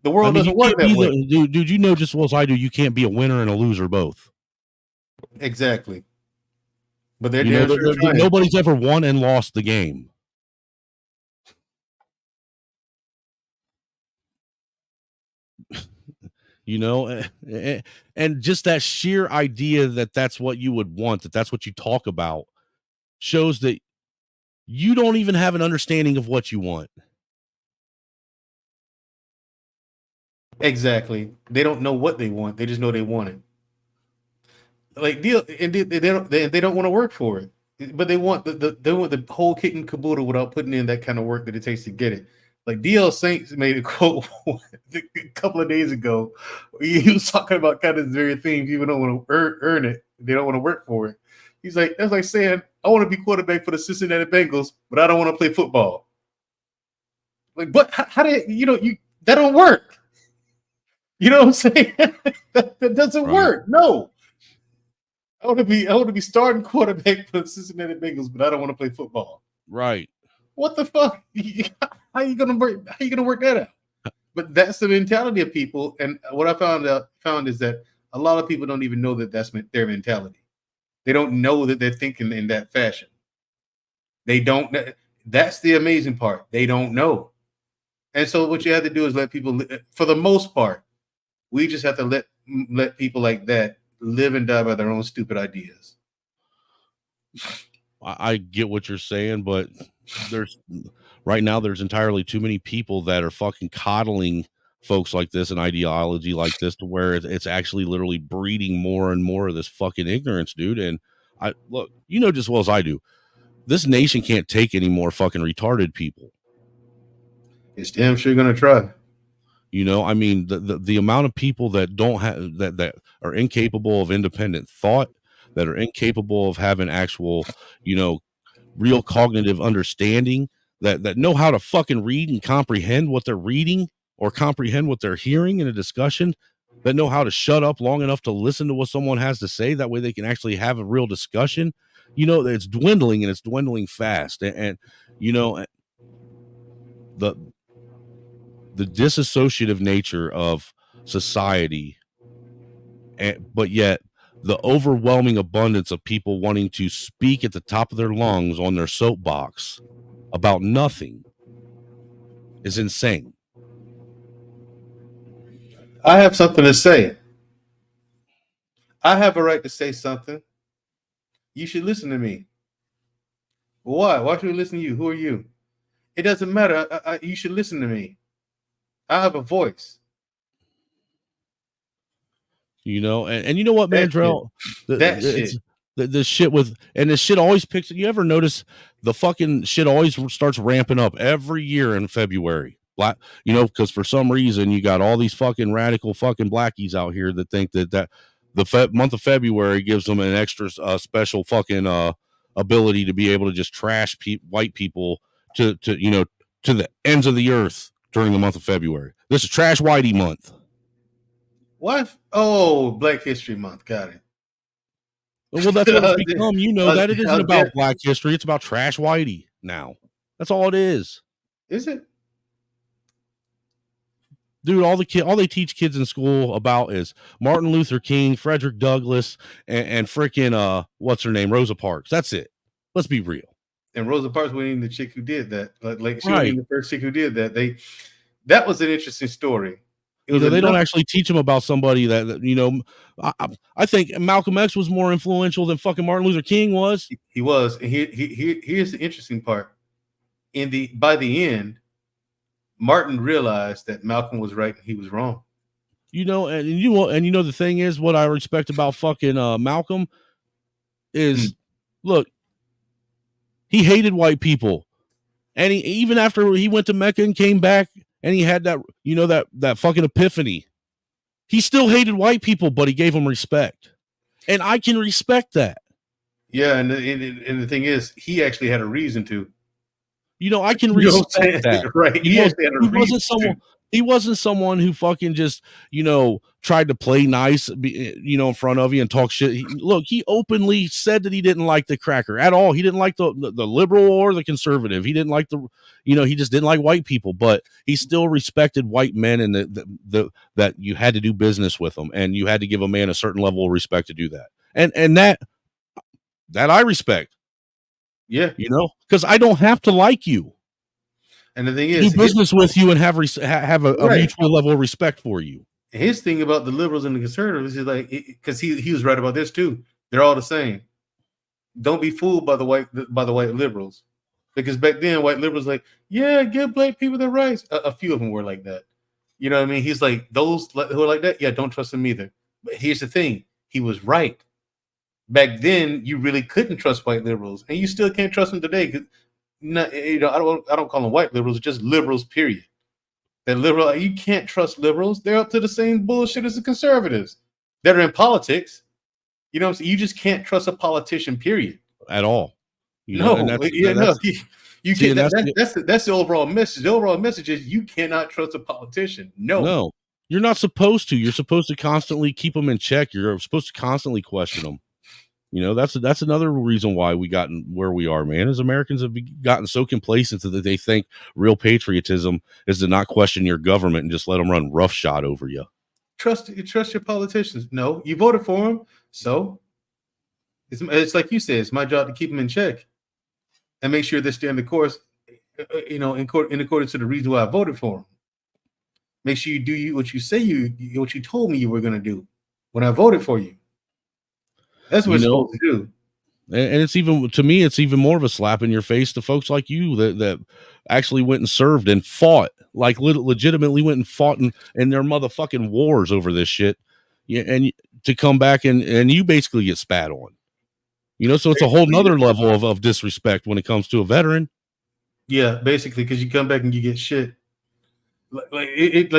The world doesn't work that way. Dude, just as well as I do, you can't be a winner and a loser both. Exactly. But nobody's ever won and lost the game. And just that sheer idea that that's what you would want, that's what you talk about, shows that you don't even have an understanding of what you want. Exactly. They don't know what they want. They just know they want it. Like they don't want to work for it, but they want the whole kit and caboodle without putting in that kind of work that it takes to get it. Like DL Saints made a quote a couple of days ago. He was talking about kind of the very things. People don't want to earn it. They don't want to work for it. He's like, that's like saying, I want to be quarterback for the Cincinnati Bengals, but I don't want to play football. Like, but how do that don't work? You know what I'm saying? that doesn't work. No. I want to be starting quarterback for the Cincinnati Bengals, but I don't want to play football. Right. What the fuck? How you gonna work that out? But that's the mentality of people. And what I found is that a lot of people don't even know that that's their mentality. They don't know that they're thinking in that fashion. They don't. That's the amazing part. They don't know. And so what you have to do is let people, for the most part, we just have to let people like that live and die by their own stupid ideas. I get what you're saying, but right now there's entirely too many people that are fucking coddling folks like this and ideology like this to where it's actually literally breeding more and more of this fucking ignorance, dude. And I look, you know just as well as I do, this nation can't take any more fucking retarded people. It's damn sure gonna try. You know, I mean, the amount of people that don't have that are incapable of independent thought, that are incapable of having actual, you know, real cognitive understanding, that know how to fucking read and comprehend what they're reading or comprehend what they're hearing in a discussion, that know how to shut up long enough to listen to what someone has to say. That way they can actually have a real discussion. You know, it's dwindling and it's dwindling fast. And you know, the disassociative nature of society, but yet the overwhelming abundance of people wanting to speak at the top of their lungs on their soapbox about nothing is insane. I have something to say. I have a right to say something. You should listen to me. Why? Why should we listen to you? Who are you? It doesn't matter. You should listen to me. I have a voice. You know, and you know what, Mandrell? The shit with, and this shit always picks. You ever notice the fucking shit always starts ramping up every year in February? Black, you know, because for some reason you got all these fucking radical fucking blackies out here that think that the month of February gives them an extra special fucking ability to be able to just trash white people to you know, to the ends of the earth during the month of February. This is Trash Whitey month. What? Oh, Black History Month. Got it. Well, that's what it's become. You know that it isn't about Black history. It's about Trash Whitey now. That's all it is. Is it? Dude, all they teach kids in school about is Martin Luther King, Frederick Douglass, and freaking what's her name, Rosa Parks. That's it. Let's be real. And Rosa Parks wasn't even the chick who did that. Like she wasn't even the first chick who did that. That was an interesting story. They don't actually teach them about somebody that you know. I think Malcolm X was more influential than fucking Martin Luther King was. He was. And here's the interesting part. By the end, Martin realized that Malcolm was right and he was wrong. You know, and you know the thing is, what I respect about fucking Malcolm is, look, he hated white people, and even after he went to Mecca and came back, and he had that, you know, that fucking epiphany, he still hated white people, but he gave them respect, and I can respect that. Yeah, and the thing is, he actually had a reason to. You know, I can respect that. Right. He wasn't someone who fucking just, you know, tried to play nice, you know, in front of you and talk shit. He openly said that he didn't like the cracker at all. He didn't like the liberal or the conservative. He didn't like he just didn't like white people, but he still respected white men and that you had to do business with them and you had to give a man a certain level of respect to do that. And that I respect. Yeah, you know, because I don't have to like you. And the thing is, do business with you and have a mutual level of respect for you. His thing about the liberals and the conservatives is like, because he was right about this too. They're all the same. Don't be fooled by the white liberals, because back then white liberals like, yeah, give black people their rights. A few of them were like that. You know what I mean? He's like, those who are like that, yeah, don't trust them either. But here's the thing: he was right. Back then, you really couldn't trust white liberals, and you still can't trust them today. Because, you know, I don't call them white liberals; just liberals. Period. That liberal, you can't trust liberals. They're up to the same bullshit as the conservatives that are in politics. You know what I'm saying? You just can't trust a politician. Period. At all. You know, know, you can't. That's the overall message. The overall message is you cannot trust a politician. No. You're not supposed to. You're supposed to constantly keep them in check. You're supposed to constantly question them. You know, that's another reason why we gotten where we are, man. As Americans have gotten so complacent that they think real patriotism is to not question your government and just let them run roughshod over you. Trust your politicians. No, you voted for them, so it's like you said. It's my job to keep them in check and make sure they stay on the course. You know, in accordance to the reason why I voted for them. Make sure you do what you say what you told me you were going to do when I voted for you. That's what it's supposed to do. And it's even, to me, it's even more of a slap in your face to folks like you that actually went and served and fought, like legitimately went and fought in their motherfucking wars over this shit. Yeah, and to come back and you basically get spat on. You know, so it's a whole nother level of disrespect when it comes to a veteran. Yeah, basically, because you come back and you get shit. Like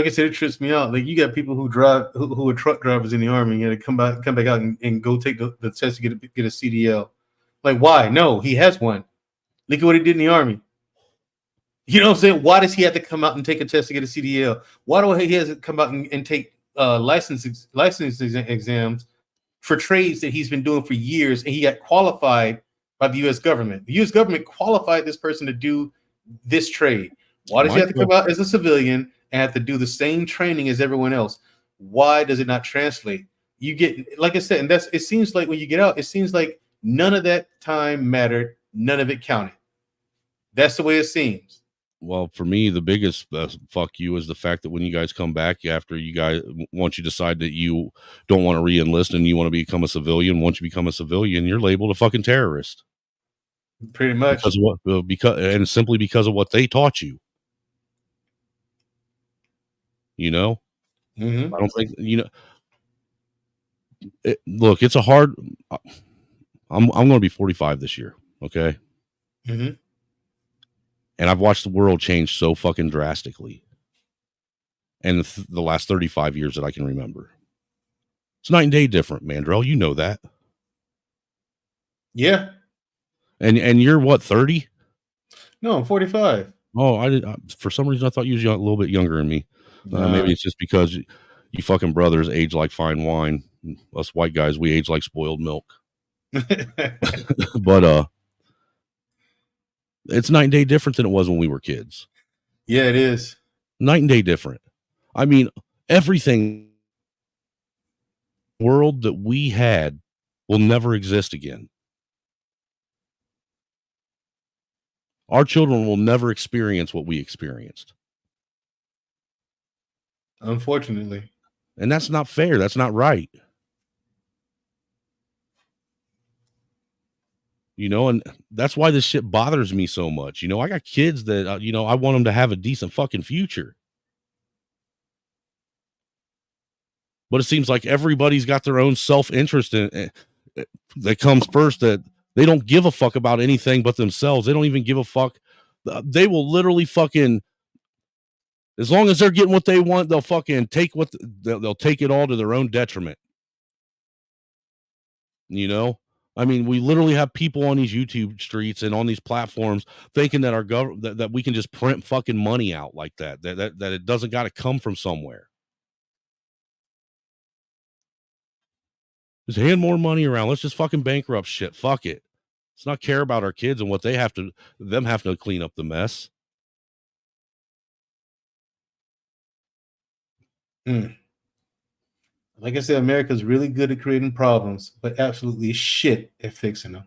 I said, it trips me out. Like you got people who drive, who are truck drivers in the army, and come back out and go take the test to get a CDL. Like why? No, he has one. Look at what he did in the army. You know what I'm saying? Why does he have to come out and take a test to get a CDL? Why do he have to come out and take license exams for trades that he's been doing for years, and he got qualified by the U.S. government? The U.S. government qualified this person to do this trade. Why does he have to come out as a civilian and have to do the same training as everyone else? Why does it not translate? You get, like I said, and it seems like when you get out, it seems like none of that time mattered. None of it counted. That's the way it seems. Well, for me, the biggest fuck you is the fact that when you guys come back after once you decide that you don't want to re-enlist and you want to become a civilian, once you become a civilian, you're labeled a fucking terrorist. Pretty much. Because simply because of what they taught you. You know, I don't think, look, it's a hard, I'm going to be 45 this year. Okay. Mm-hmm. And I've watched the world change so fucking drastically. And the last 35 years that I can remember, it's night and day different, Mandrell. You know that. Yeah. And you're what, 30? No, I'm 45. Oh, for some reason I thought you were a little bit younger than me. Maybe it's just because you fucking brothers age like fine wine. Us white guys, we age like spoiled milk. But it's night and day different than it was when we were kids. Yeah, it is. Night and day different. I mean, everything world that we had will never exist again. Our children will never experience what we experienced. Unfortunately. And that's not fair. That's not right. You know, and that's why this shit bothers me so much. You know, I got kids that, I want them to have a decent fucking future. But it seems like everybody's got their own self-interest that comes first, that they don't give a fuck about anything but themselves. They don't even give a fuck. They will literally fucking, as long as they're getting what they want, they'll fucking take they'll take it all to their own detriment. You know? I mean, we literally have people on these YouTube streets and on these platforms thinking that our government, that we can just print fucking money out like that it doesn't got to come from somewhere. Just hand more money around. Let's just fucking bankrupt shit. Fuck it. Let's not care about our kids and what they have to clean up the mess. Like I said, America's really good at creating problems, but absolutely shit at fixing them.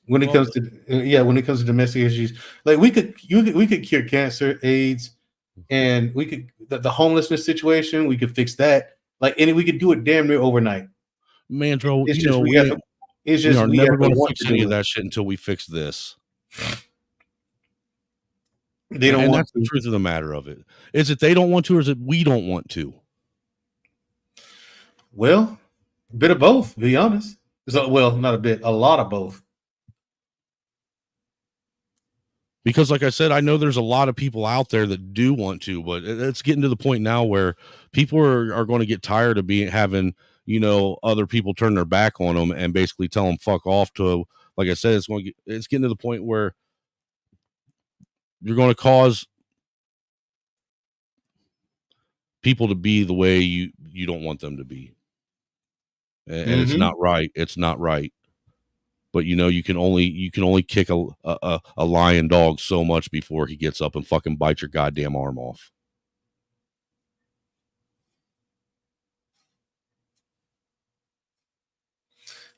When it comes to domestic issues, like we could cure cancer, AIDS, and we could the homelessness situation. We could fix that. And we could do it damn near overnight. Mandro, we are never going to fix any of that shit until we fix this. They don't want that's to. The truth of the matter of it. Is it they don't want to, or is it we don't want to? Well, a bit of both, to be honest. Well, not a bit, a lot of both. Because like I said, I know there's a lot of people out there that do want to, but it's getting to the point now where people are going to get tired of having, other people turn their back on them and basically tell them fuck off to, like I said, it's getting to the point where you're going to cause people to be the way you don't want them to be. And it's not right. It's not right. But you can only kick a lion dog so much before he gets up and fucking bites your goddamn arm off.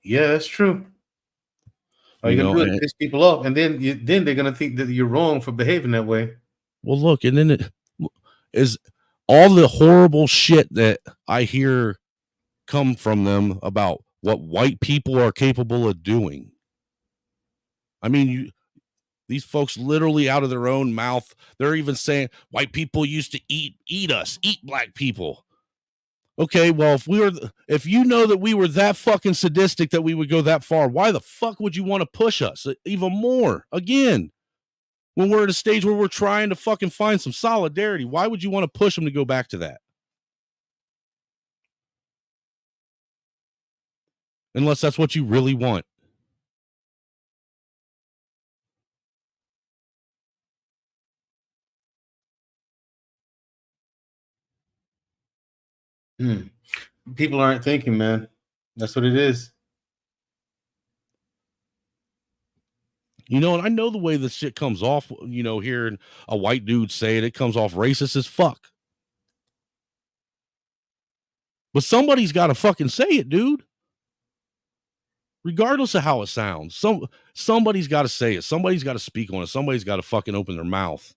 Yeah, that's true. All you gonna do is piss people off, and then they're gonna think that you're wrong for behaving that way. Well, look, and then it is all the horrible shit that I hear come from them about what white people are capable of doing. I mean, these folks literally out of their own mouth, they're even saying white people used to eat us, eat black people. Okay, well, if you know that we were that fucking sadistic that we would go that far, why the fuck would you want to push us even more? Again, when we're at a stage where we're trying to fucking find some solidarity, why would you want to push them to go back to that? Unless that's what you really want. People aren't thinking, man. That's what it is. And I know the way this shit comes off, hearing a white dude say it comes off racist as fuck. But somebody's got to fucking say it, dude. Regardless of how it sounds, somebody's got to say it. Somebody's got to speak on it. Somebody's got to fucking open their mouth.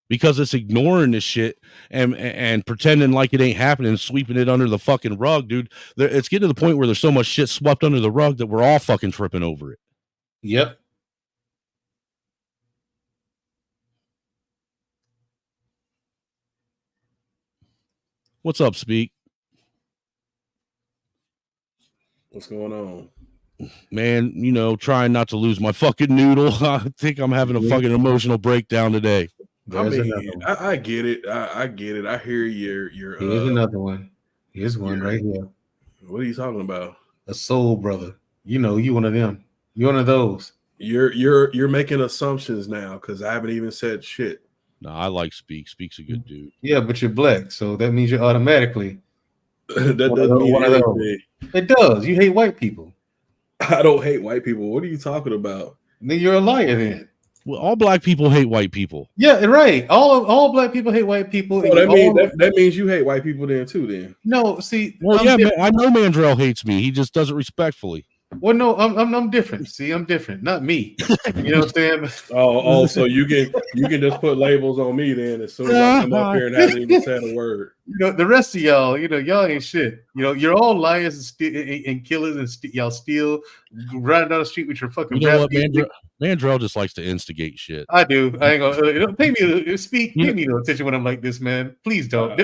Because it's ignoring this shit and pretending like it ain't happening, sweeping it under the fucking rug, dude. It's getting to the point where there's so much shit swept under the rug that we're all fucking tripping over it. Yep. What's up, Speak? What's going on? Man, trying not to lose my fucking noodle. I think I'm having a fucking emotional breakdown today. I mean, I get it. I get it. I hear your. Here's another one. Here's one right here. What are you talking about? A soul brother. You one of them. You're one of those. You're making assumptions now because I haven't even said shit. No, I like Speak. Speak's a good dude. Yeah, but you're black, so that means you're automatically that doesn't mean one of those. It does. You hate white people. I don't hate white people. What are you talking about? Then you're a liar then. Well, all black people hate white people. Yeah, right. All black people hate white people. Well, that means you hate white people then too. Then no, see. Well, yeah, I know Mandrell hates me. He just does it respectfully. Well, no, I'm different. See, I'm different. Not me. You know what I'm saying? Oh, so you can just put labels on me then as soon as I come up here and haven't even said a word. The rest of y'all, y'all ain't shit. You're all liars and killers and y'all steal, riding down the street with your fucking. You know what, Mandrell just likes to instigate shit. I do. I ain't gonna pay me to speak. Pay me no attention when I'm like this, man. Please don't.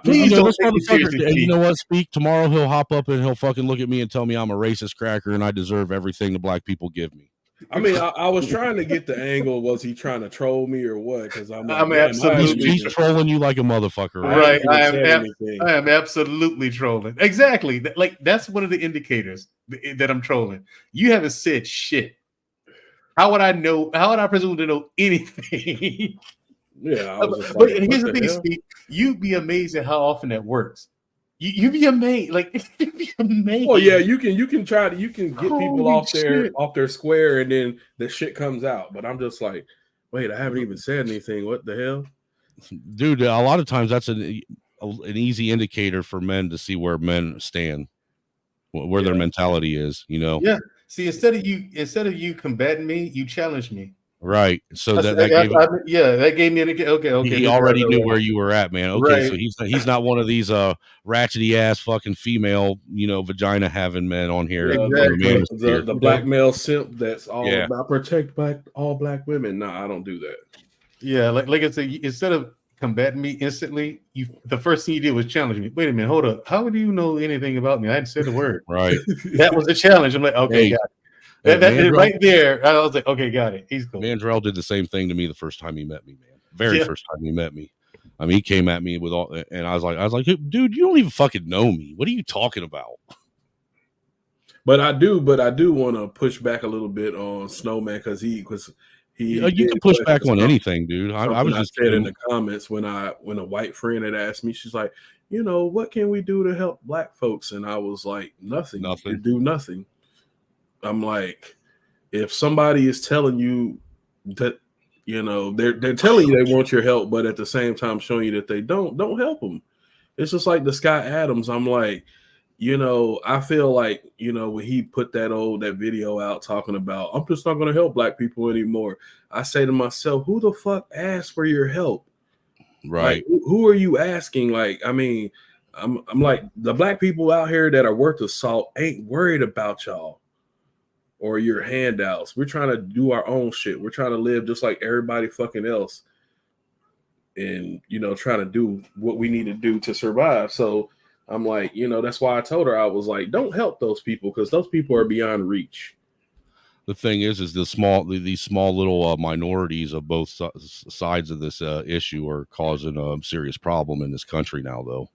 Please don't. You know what? Speak tomorrow. He'll hop up and he'll fucking look at me and tell me I'm a racist cracker and I deserve everything the black people give me. I mean, I was trying to get the angle. Was he trying to troll me or what? Because I'm absolutely he's trolling you like a motherfucker, right? I am absolutely trolling. Exactly. Like that's one of the indicators that I'm trolling. You haven't said shit. How would I know? How would I presume to know anything? Yeah, but here's the thing, Steve. You'd be amazed at how often that works. You'd be amazed, you'd be amazed. Well, yeah, you can get people off their square, and then the shit comes out. But I'm just like, wait, I haven't even said anything. What the hell, dude? A lot of times that's an easy indicator for men to see where men stand, where their mentality is. Yeah. See, instead of you combating me, you challenged me. Right. So that gave me an okay. He already knew where you were at, man. Okay, right. So he's not one of these ratchety ass fucking female, vagina having men on here. Exactly. The black male simp that's all about protect all black women. No, I don't do that. Yeah, like I said, instead of combating me instantly, the first thing you did was challenge me. Wait a minute, hold up. How do you know anything about me? I hadn't said a word. Right. That was the challenge. I'm like, okay, got it. That right there, I was like, okay, got it. He's cool. Mandrell did the same thing to me the first time he met me, man. Very first time he met me. I mean, he came at me with all, and I was like, dude, you don't even fucking know me. What are you talking about? But I do want to push back a little bit on Snowman because You can push back on anything, dude. I was just said in the comments when a white friend had asked me, she's like, what can we do to help black folks? And I was like, nothing. You do nothing. I'm like, if somebody is telling you that, they're telling you they want your help, but at the same time showing you that they don't help them. It's just like the Scott Adams. I'm like, I feel like, when he put that video out talking about, I'm just not going to help black people anymore. I say to myself, who the fuck asked for your help? Right. Like, who are you asking? Like, I mean, I'm like, the black people out here that are worth the salt ain't worried about y'all or your handouts. We're trying to do our own shit. We're trying to live just like everybody fucking else. And, trying to do what we need to do to survive. So I'm like, that's why I told her, I was like, don't help those people because those people are beyond reach. The thing is these small little minorities of both sides of this issue are causing a serious problem in this country now, though.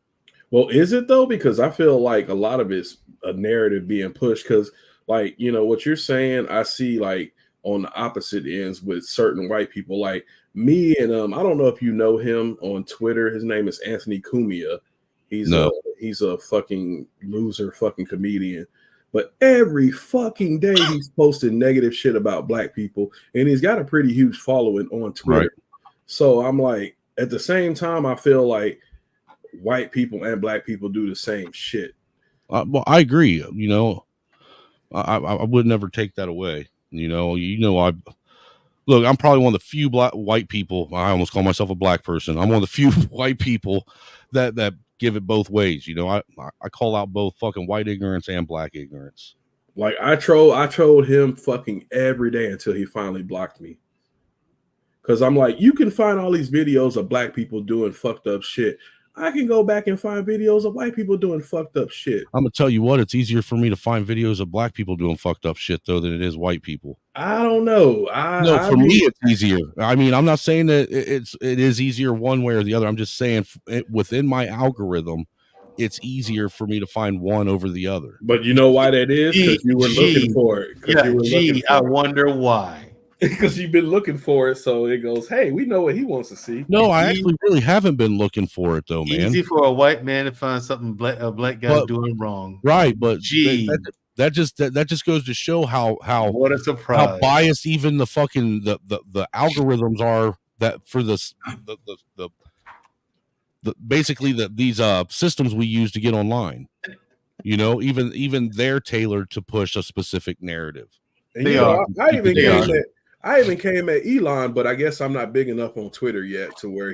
Well, is it though? Because I feel like a lot of it's a narrative being pushed. Because, like, what you're saying, I see like on the opposite ends with certain white people, like me and I don't know if you know him on Twitter. His name is Anthony Cumia. He's a fucking loser, fucking comedian. But every fucking day he's posting negative shit about black people, and he's got a pretty huge following on Twitter. Right. So I'm like, at the same time, I feel like white people and black people do the same shit. Well, I agree. I would never take that away. Look, I'm probably one of the few white people. I almost call myself a black person. I'm one of the few white people that give it both ways. I call out both fucking white ignorance and black ignorance. Like I trolled him fucking every day until he finally blocked me. Cause I'm like, you can find all these videos of black people doing fucked up shit. I can go back and find videos of white people doing fucked up shit. I'm gonna tell you what, it's easier for me to find videos of black people doing fucked up shit though than it is white people. I don't know. For me, it's easier. I mean, I'm not saying that it is easier one way or the other. I'm just saying within my algorithm, it's easier for me to find one over the other. But you know why that is? Because you were looking for it. Yeah, I wonder why. Because you've been looking for it, so it goes, hey, we know what he wants to see. No, I actually really haven't been looking for it though, man. Easy for a white man to find something a black guy doing wrong. Right, but that just goes to show how what a surprise, how biased even the fucking the algorithms are that for this the basically these systems we use to get online. Even they're tailored to push a specific narrative. And I even came at Elon, but I guess I'm not big enough on Twitter yet to where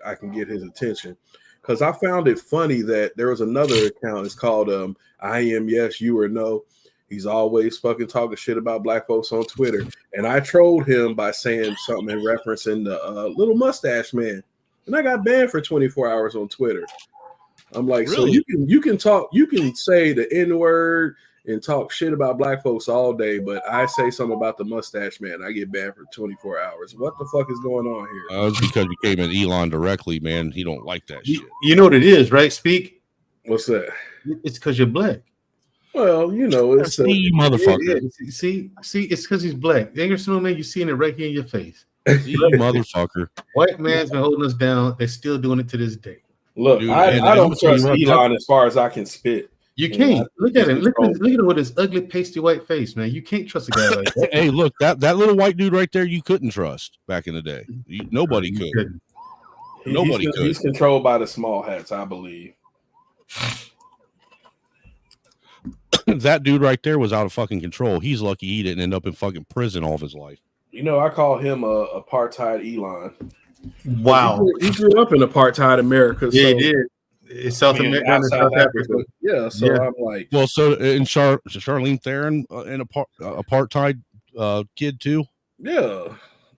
I can get his attention. Because I found it funny that there was another account. It's called I am yes, you or no. He's always fucking talking shit about black folks on Twitter. And I trolled him by saying something in referencing the little mustache man. And I got banned for 24 hours on Twitter. I'm like, really? So you can talk, you can say the N-word and talk shit about black folks all day, but I say something about the mustache man, I get banned for 24 hours. What the fuck is going on here? It's because you came at Elon directly, man. He don't like that shit. You know what it is, right? Speak. What's that? It's because you're black. Well, it's motherfucker. See, it's because he's black. The English man, you seeing it right here in your face. Motherfucker. White man's been holding us down. They're still doing it to this day. Look, dude, I don't trust Elon as far as I can spit. You can't. Look at him. Look at him with his ugly, pasty white face, man. You can't trust a guy like that. Hey, look, that little white dude right there, you couldn't trust back in the day. Nobody could. Nobody could. He's controlled by the small hats, I believe. That dude right there was out of fucking control. He's lucky he didn't end up in fucking prison all of his life. I call him a apartheid Elon. Wow. He grew up in apartheid America. Yeah, he did. It's South America, South Africa. Yeah, so I'm like, well, so in Charlene Theron, an apartheid kid too. Yeah,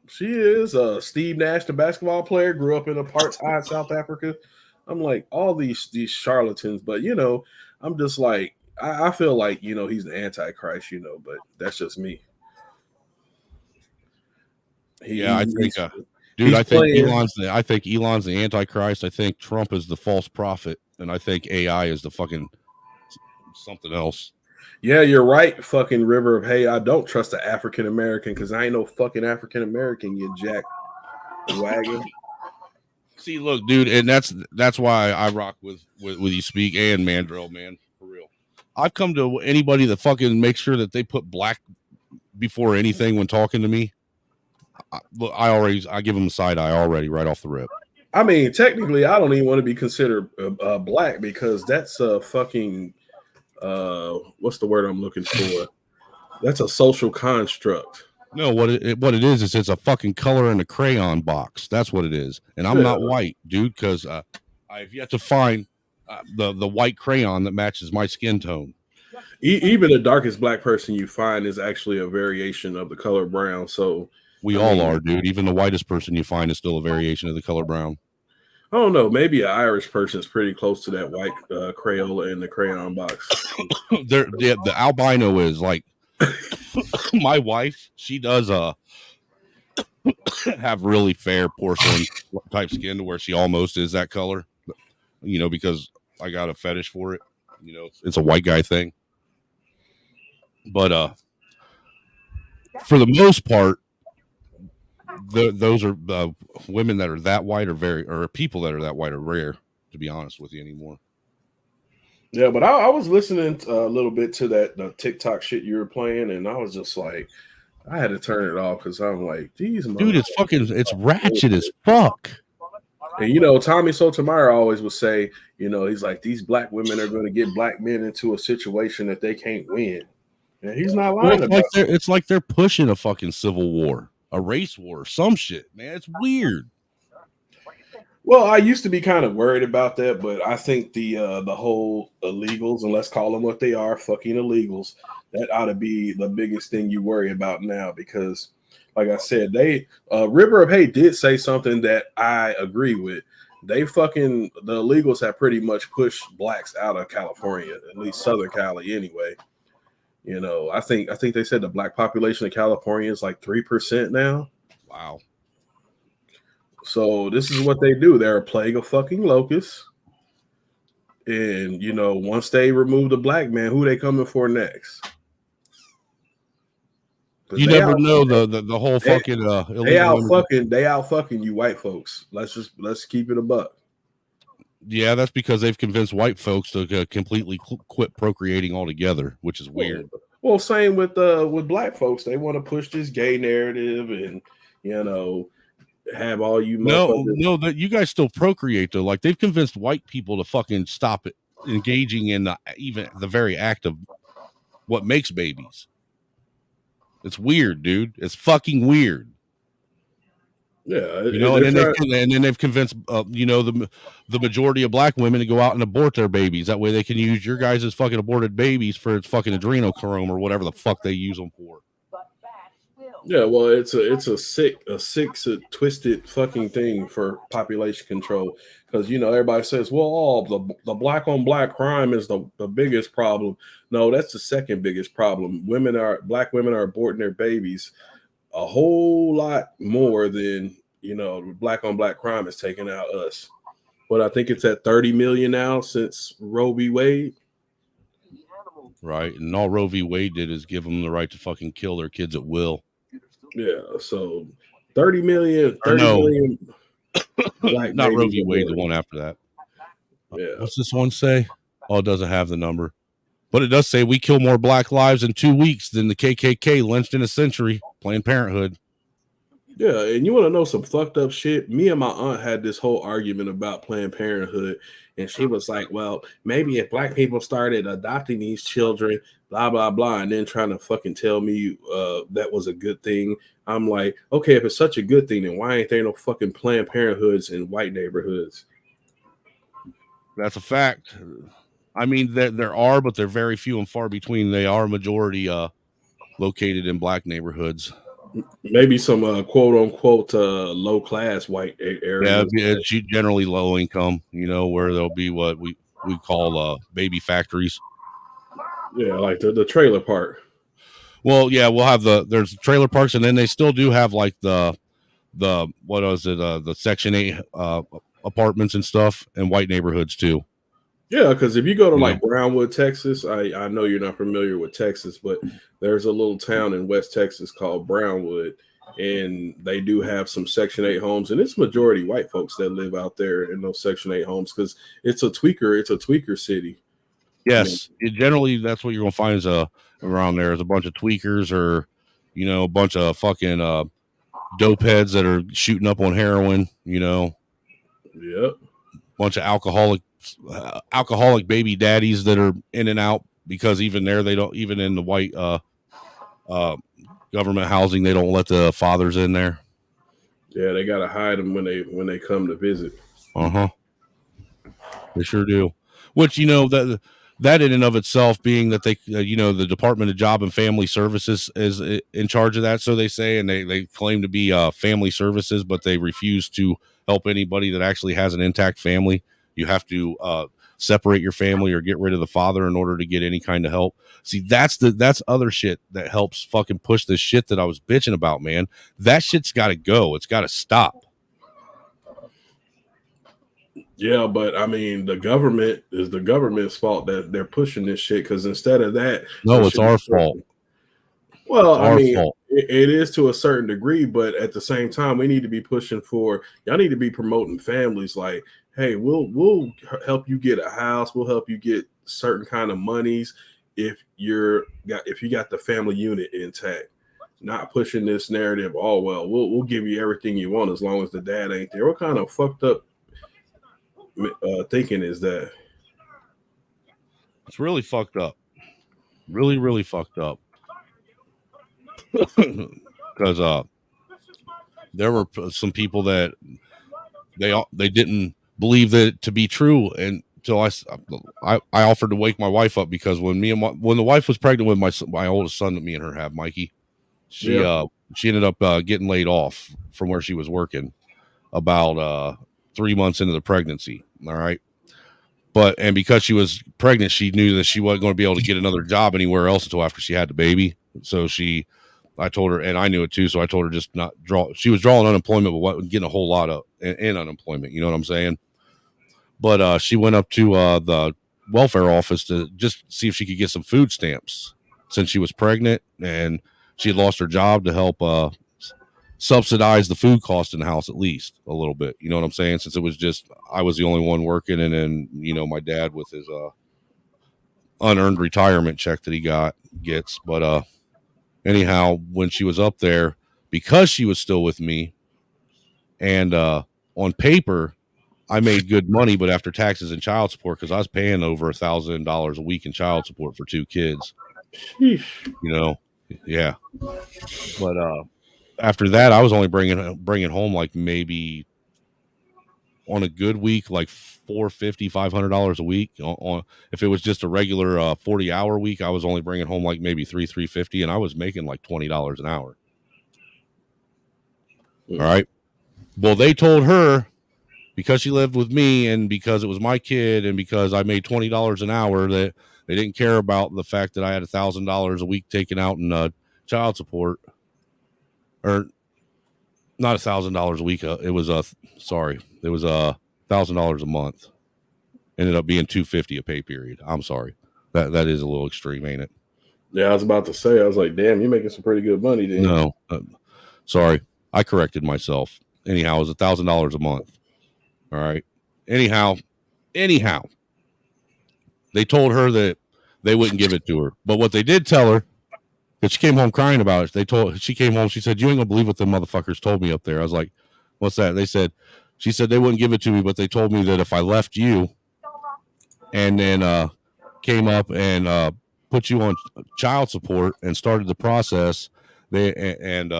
she is. Steve Nash, the basketball player, grew up in apartheid South Africa. I'm like, all these charlatans, but I'm just like, I feel like he's the Antichrist, but that's just me. I think. Dude, I think Elon's the Antichrist. I think Trump is the false prophet, and I think AI is the fucking something else. Yeah, you're right. Fucking River of Hay. I don't trust the African American because I ain't no fucking African American. You jack wagon. See, look, dude, and that's why I rock with you speak and Mandrill, man, for real. I've come to anybody that fucking makes sure that they put black before anything when talking to me. I give them a side eye already right off the rip. I mean, technically, I don't even want to be considered black because that's a fucking what's the word I'm looking for? That's a social construct. No, what it is it's a fucking color in a crayon box. That's what it is. And I'm not white, dude, because I've yet to find the white crayon that matches my skin tone. Even the darkest black person you find is actually a variation of the color brown. So we all are, dude. Even the whitest person you find is still a variation of the color brown. I don't know. Maybe an Irish person is pretty close to that white Crayola in the crayon box. The albino is like my wife. She does have really fair porcelain type skin to where she almost is that color. You know, because I got a fetish for it. You know, it's a white guy thing. But for the most part, those are women that are that white or people that are that white are rare, to be honest with you, anymore. Yeah, but I was listening a little bit to the TikTok shit you were playing, and I was just like, I had to turn it off because I'm like, geez, dude, it's ratchet as fuck. And you know, Tommy Sotomayor always would say, you know, he's like, these black women are going to get black men into a situation that they can't win. And he's not lying about it. It's like they're pushing a fucking civil war, a race war, some shit, man. It's weird. Well, I used to be kind of worried about that, but I think the whole illegals, and let's call them what they are, fucking illegals, that ought to be the biggest thing you worry about now because, like I said, River of Hate did say something that I agree with. The illegals have pretty much pushed blacks out of California, at least Southern Cali anyway. You know, I think they said the black population of California is like 3% now. Wow. So this is what they do. They're a plague of fucking locusts. And, you know, once they remove the black man, who they coming for next? You never know the whole fucking they out fucking you white folks. Let's keep it a buck. Yeah, that's because they've convinced white folks to completely quit procreating altogether, which is weird. Well, same with black folks. They want to push this gay narrative and, you know, have all you no that you guys still procreate though. Like they've convinced white people to fucking stop it engaging in even the very act of what makes babies. It's weird, dude. It's fucking weird. Yeah, you know, and then they've convinced you know, the majority of black women to go out and abort their babies. That way they can use your guys' fucking aborted babies for its fucking adrenochrome or whatever the fuck they use them for. Yeah, well, it's a sick, twisted fucking thing for population control because you know everybody says, well, the black on black crime is the biggest problem. No, that's the second biggest problem. Black women are aborting their babies a whole lot more than, you know, black on black crime is taking out us. But I think it's at 30 million now since Roe v. Wade. Right, and all Roe v. Wade did is give them the right to fucking kill their kids at will. Yeah, so 30 million. Black not Roe v. Wade, the one after that. Yeah. What's this one say? Oh, it doesn't have the number. But it does say we kill more black lives in 2 weeks than the KKK lynched in a century. Planned Parenthood. Yeah, and you want to know some fucked up shit? Me and my aunt had this whole argument about Planned Parenthood, and she was like, well, maybe if black people started adopting these children, blah, blah, blah, and then trying to fucking tell me that was a good thing. I'm like, okay, if it's such a good thing, then why ain't there no fucking Planned Parenthoods in white neighborhoods? That's a fact. I mean, there are, but they're very few and far between. They are majority located in black neighborhoods. Maybe some quote unquote low class white areas. Yeah, it's generally low income, you know, where there'll be what we call baby factories. Yeah, like the trailer park. Well, yeah, we'll have there's trailer parks, and then they still do have like the what was it, the Section 8 apartments and stuff in white neighborhoods too. Yeah, because if you go to like Brownwood, Texas, I know you're not familiar with Texas, but there's a little town in West Texas called Brownwood, and they do have some Section 8 homes, and it's majority white folks that live out there in those Section 8 homes because it's a tweaker city. Yes, generally that's what you're gonna find is around there is a bunch of tweakers or a bunch of fucking dope heads that are shooting up on heroin. Yep, bunch of alcoholic baby daddies that are in and out because even there they don't even in the white government housing they don't let the fathers in there. Yeah, they gotta hide them when they come to visit. They sure do. Which that in and of itself being that they the Department of Job and Family Services is in charge of that, so they say, and they claim to be family services, but they refuse to help anybody that actually has an intact family. You have to separate your family or get rid of the father in order to get any kind of help. See, that's other shit that helps fucking push this shit that I was bitching about, man. That shit's got to go. It's got to stop. Yeah, but I mean, the government is the government's fault that they're pushing this shit because instead of that, no, it's our fault. Well, I mean, it is to a certain degree, but at the same time, we need to be pushing for y'all need to be promoting families like, hey, we'll help you get a house, we'll help you get certain kind of monies if you got the family unit intact. Not pushing this narrative, oh well, we'll give you everything you want as long as the dad ain't there. What kind of fucked up thinking is that? It's really fucked up. Really, really fucked up. Because there were some people that they didn't believe that to be true, and so I offered to wake my wife up because when the wife was pregnant with my oldest son that me and her have, Mikey, she ended up getting laid off from where she was working about 3 months into the pregnancy. All right. And because she was pregnant, she knew that she wasn't going to be able to get another job anywhere else until after she had the baby. So I told her, and I knew it too. So I told her just not draw. She was drawing unemployment, but wasn't getting a whole lot of in unemployment. You know what I'm saying? But she went up to the welfare office to just see if she could get some food stamps since she was pregnant and she had lost her job to help subsidize the food cost in the house at least a little bit. You know what I'm saying? Since it was just I was the only one working, and then my dad with his unearned retirement check that he gets. But anyhow, when she was up there, because she was still with me, and on paper I made good money, but after taxes and child support, because I was paying over $1,000 a week in child support for 2 kids. Yeah. But after that, I was only bringing home like maybe on a good week, like $450, $500 a week. If it was just a regular 40-hour week, I was only bringing home like maybe $350, and I was making like $20 an hour. All right. Well, they told her because she lived with me and because it was my kid and because I made $20 an hour that they didn't care about the fact that I had $1,000 a week taken out in child support. Or not $1,000 a week. It was $1,000 a month. Ended up being $250 a pay period. I'm sorry. That is a little extreme, ain't it? Yeah, I was about to say. I was like, damn, you're making some pretty good money, then. No, sorry, I corrected myself. Anyhow, it was $1,000 a month. All right. Anyhow, they told her that they wouldn't give it to her, but what they did tell her. But she came home crying about it. She came home. She said, "You ain't gonna believe what the motherfuckers told me up there." I was like, "What's that?" She said they wouldn't give it to me, but they told me that if I left you and then came up and put you on child support and started the process, and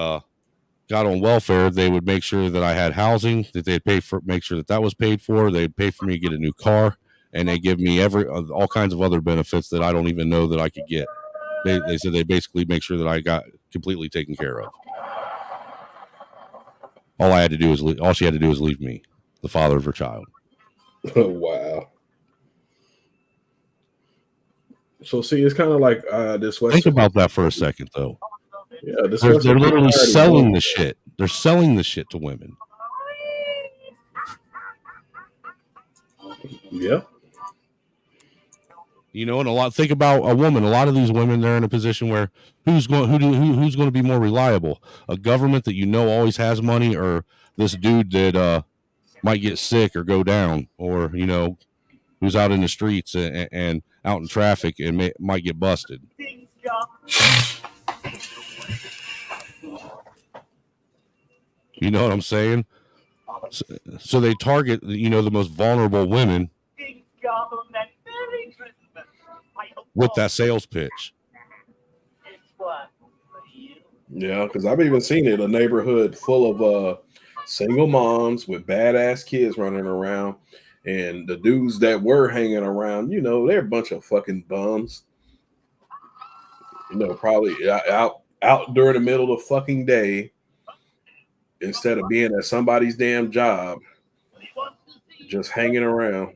got on welfare, they would make sure that I had housing, that they'd make sure that was paid for. They'd pay for me to get a new car, and they give me all kinds of other benefits that I don't even know that I could get. They said they basically make sure that I got completely taken care of. All she had to do is leave me, the father of her child. Oh, wow. So see, it's kind of like this. Think about that for a second, though. Yeah, they're literally selling the shit. They're selling the shit to women. Yeah. You know, and think about a woman. A lot of these women, they're in a position where who's going to be more reliable? A government that you know always has money, or this dude that might get sick or go down, or you know, who's out in the streets and out in traffic and might get busted. You know what I'm saying? So they target, you know, the most vulnerable women with that sales pitch. Yeah, because I've even seen it, a neighborhood full of single moms with badass kids running around, and the dudes that were hanging around, you know, they're a bunch of fucking bums. You know, probably out during the middle of the fucking day instead of being at somebody's damn job, just hanging around.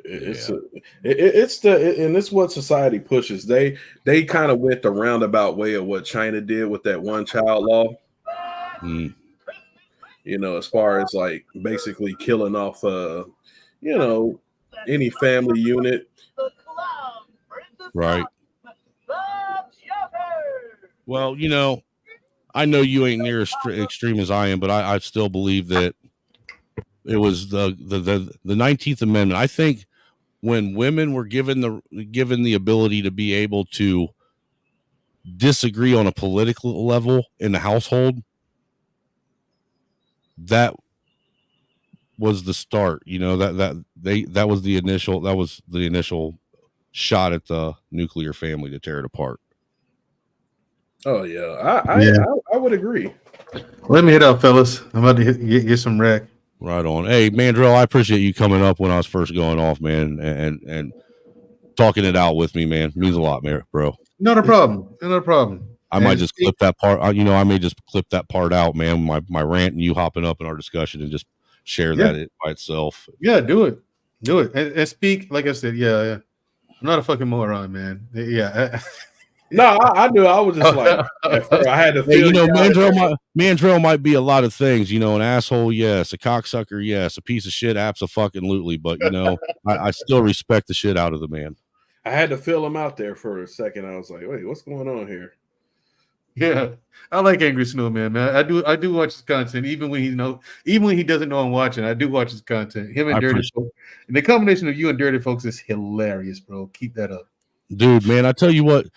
It's what society pushes. They kind of went the roundabout way of what China did with that one child law. You know, as far as like basically killing off you know, any family unit. Right. Well, you know, I know you ain't near as extreme as I am, but I still believe that it was the 19th Amendment. I think when women were given the ability to be able to disagree on a political level in the household, that was the start. You know, that was the initial shot at the nuclear family to tear it apart. Oh yeah, I would agree. Let me hit out, fellas. I'm about to get some wreck. Right on. Hey, Mandrell, I appreciate you coming up when I was first going off, man, and talking it out with me, man. It means a lot, man, bro. Not a problem. Not a problem. I might just clip that part. You know, I may just clip that part out, man. My rant and you hopping up in our discussion and just share that by itself. Yeah, do it. And speak. Like I said, yeah. I'm not a fucking moron, man. Yeah. No, I knew. I was just like, I had to feel. You know, Mandrell might be a lot of things. You know, an asshole, yes. A cocksucker, yes. A piece of shit, absolutely. But you know, I still respect the shit out of the man. I had to feel him out there for a second. I was like, wait, what's going on here? Yeah, I like Angry Snowman, man. I do watch his content, even when he doesn't know I'm watching. I do watch his content. Him and Dirty Folks, and the combination of you and Dirty Folks is hilarious, bro. Keep that up, dude. Man, I tell you what.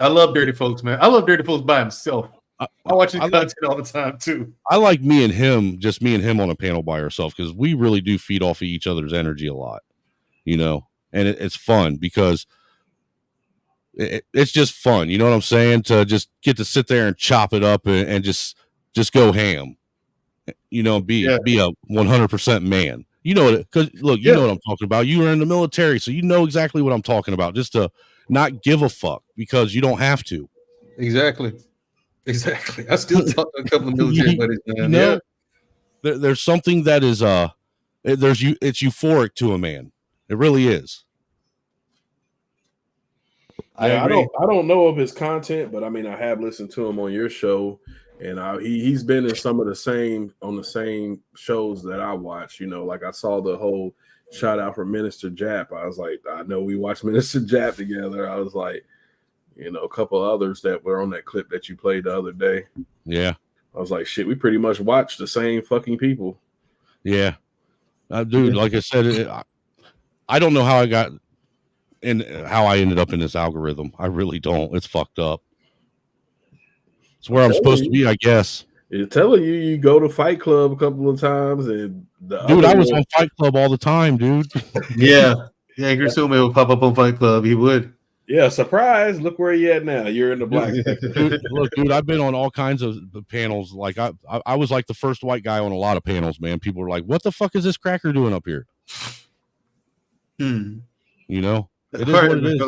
I love Dirty Folks, man. I love Dirty Folks by himself. I watch his content all the time too. I like me and him on a panel by ourselves because we really do feed off of each other's energy a lot, you know, and it's fun because it's just fun. You know what I'm saying? To just get to sit there and chop it up and just go ham, you know, be a 100% man. You know, because look, you know what I'm talking about. You were in the military, so you know exactly what I'm talking about. Just to not give a fuck because you don't have to. Exactly. I still talk to a couple of military buddies, man. You know, there's something that is it's euphoric to a man. It really is. Yeah, I don't know of his content, but I mean, I have listened to him on your show, and he's been in some of the same shows that I watch. You know, like I saw the whole shout out for Minister Jap. I was like, I know we watched Minister Jap together. I was like, you know, a couple others that were on that clip that you played the other day. Yeah. I was like, shit, we pretty much watched the same fucking people. Yeah. Dude, like I said, I don't know how I got and how I ended up in this algorithm. I really don't. It's fucked up. It's where I'm supposed to be, I guess. It's telling you go to Fight Club a couple of times, and dude, I was on Fight Club all the time, dude. Yeah, Angry Snowman would pop up on Fight Club. He would. Yeah, surprise! Look where you at now. You're in the black section. Look, dude, I've been on all kinds of panels. Like I was like the first white guy on a lot of panels. Man, people were like, "What the fuck is this cracker doing up here?" You know, it is what it is.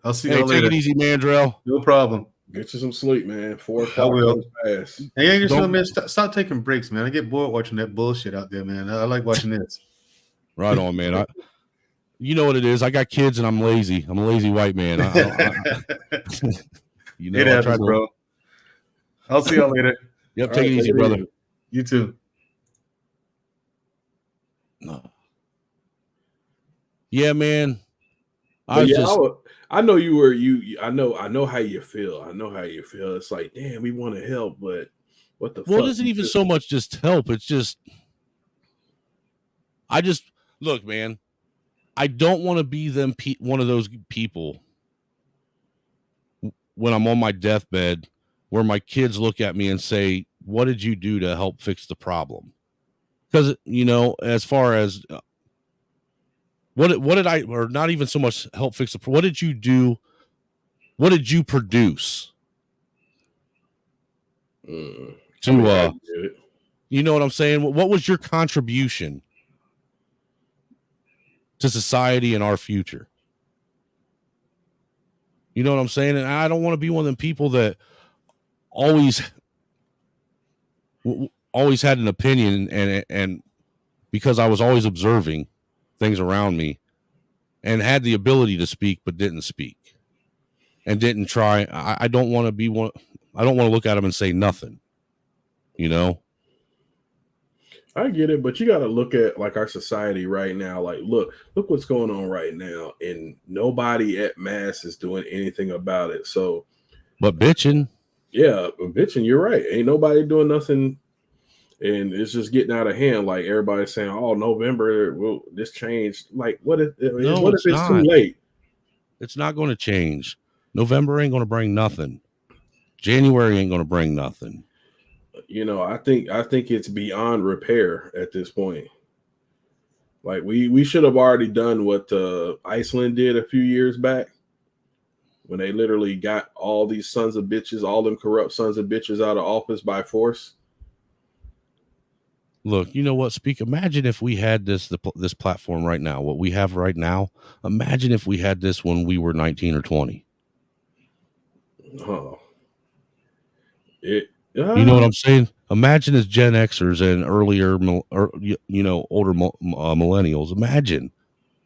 I'll see you later. Take it easy, Mandrell. No problem. Get you some sleep, man. 4 o'clock. I will. Fast. Hey, Angry Snowman, stop taking breaks, man. I get bored watching that bullshit out there, man. I like watching this. Right on, man. You know what it is. I got kids and I'm lazy. I'm a lazy white man. You know, it happens, bro. I'll see y'all later. Yep, take it easy, brother. You too. No. Yeah, man. But yeah, I know you were I know how you feel. I know how you feel. It's like, damn, we want to help, but what the Well, fuck? it isn't even so much just help. It's just, look, man. I don't want to be one of those people when I'm on my deathbed where my kids look at me and say, "What did you do to help fix the problem?" Because, you know, as far as what did I, or not even so much help fix the, what did you do? What did you produce? You know what I'm saying? What was your contribution to society and our future? You know what I'm saying? And I don't want to be one of them people that always had an opinion, and because I was always observing things around me and had the ability to speak but didn't speak and didn't try. I don't want to be one. I don't want to look at them and say nothing, you know. I get it, but you got to look at like our society right now. Like, look what's going on right now, and nobody at mass is doing anything about it. So, but bitching, yeah, bitching. You're right. Ain't nobody doing nothing, and it's just getting out of hand. Like everybody's saying, "Oh, November, will this change?" Like, what if it's too late? It's not going to change. November ain't going to bring nothing. January ain't going to bring nothing. You know, I think it's beyond repair at this point. Like we should have already done what Iceland did a few years back when they literally got all these sons of bitches, all them corrupt sons of bitches out of office by force. Look, you know what? Imagine if we had this platform right now, what we have right now. Imagine if we had this when we were 19 or 20. Oh, you know what I'm saying? Imagine as Gen Xers and earlier, or you know, older millennials. Imagine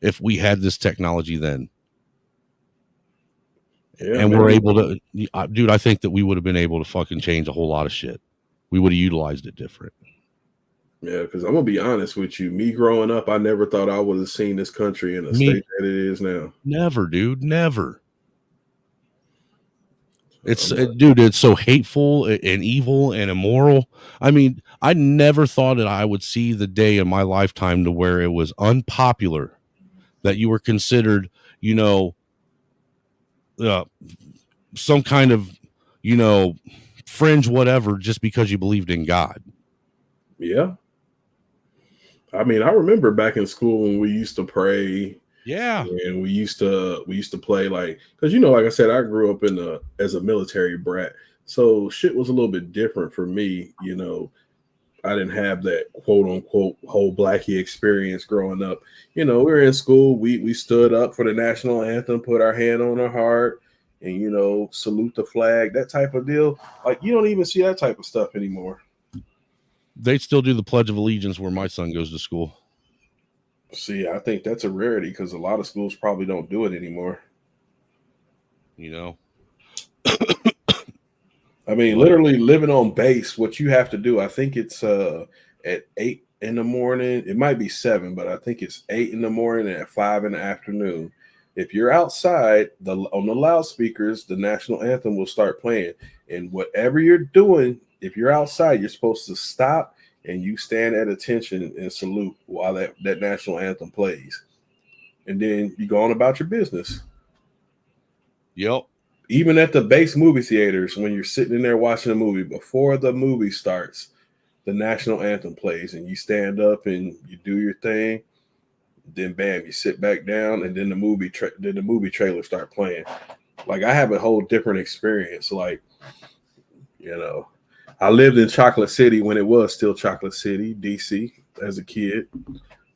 if we had this technology then, and we're able to, dude. I think that we would have been able to fucking change a whole lot of shit. We would have utilized it different. Yeah, because I'm gonna be honest with you. Me growing up, I never thought I would have seen this country in the state that it is now. Never, dude. Never. It's dude, it's so hateful and evil and immoral. I mean, I never thought that I would see the day in my lifetime to where it was unpopular that you were considered, you know, some kind of, you know, fringe whatever just because you believed in God. Yeah. I mean, I remember back in school when we used to pray. Yeah, and we used to play like, because you know, like I said, I grew up as a military brat, so shit was a little bit different for me. You know, I didn't have that quote unquote whole blackie experience growing up. You know, we were in school, we stood up for the national anthem, put our hand on our heart, and you know, salute the flag, that type of deal. Like, you don't even see that type of stuff anymore. They still do the Pledge of Allegiance where my son goes to school. See, I think that's a rarity because a lot of schools probably don't do it anymore. You know, I mean, literally living on base, what you have to do, I think it's at 8 in the morning. It might be 7, but I think it's 8 in the morning and at 5 in the afternoon. If you're outside, on the loudspeakers, the national anthem will start playing. And whatever you're doing, if you're outside, you're supposed to stop and you stand at attention and salute while that national anthem plays. And then you go on about your business. Yep. Even at the base movie theaters, when you're sitting in there watching a movie, before the movie starts, the national anthem plays and you stand up and you do your thing. Then bam, you sit back down and then the movie trailer start playing. Like, I have a whole different experience. Like, you know, I lived in Chocolate City when it was still Chocolate City, DC, as a kid,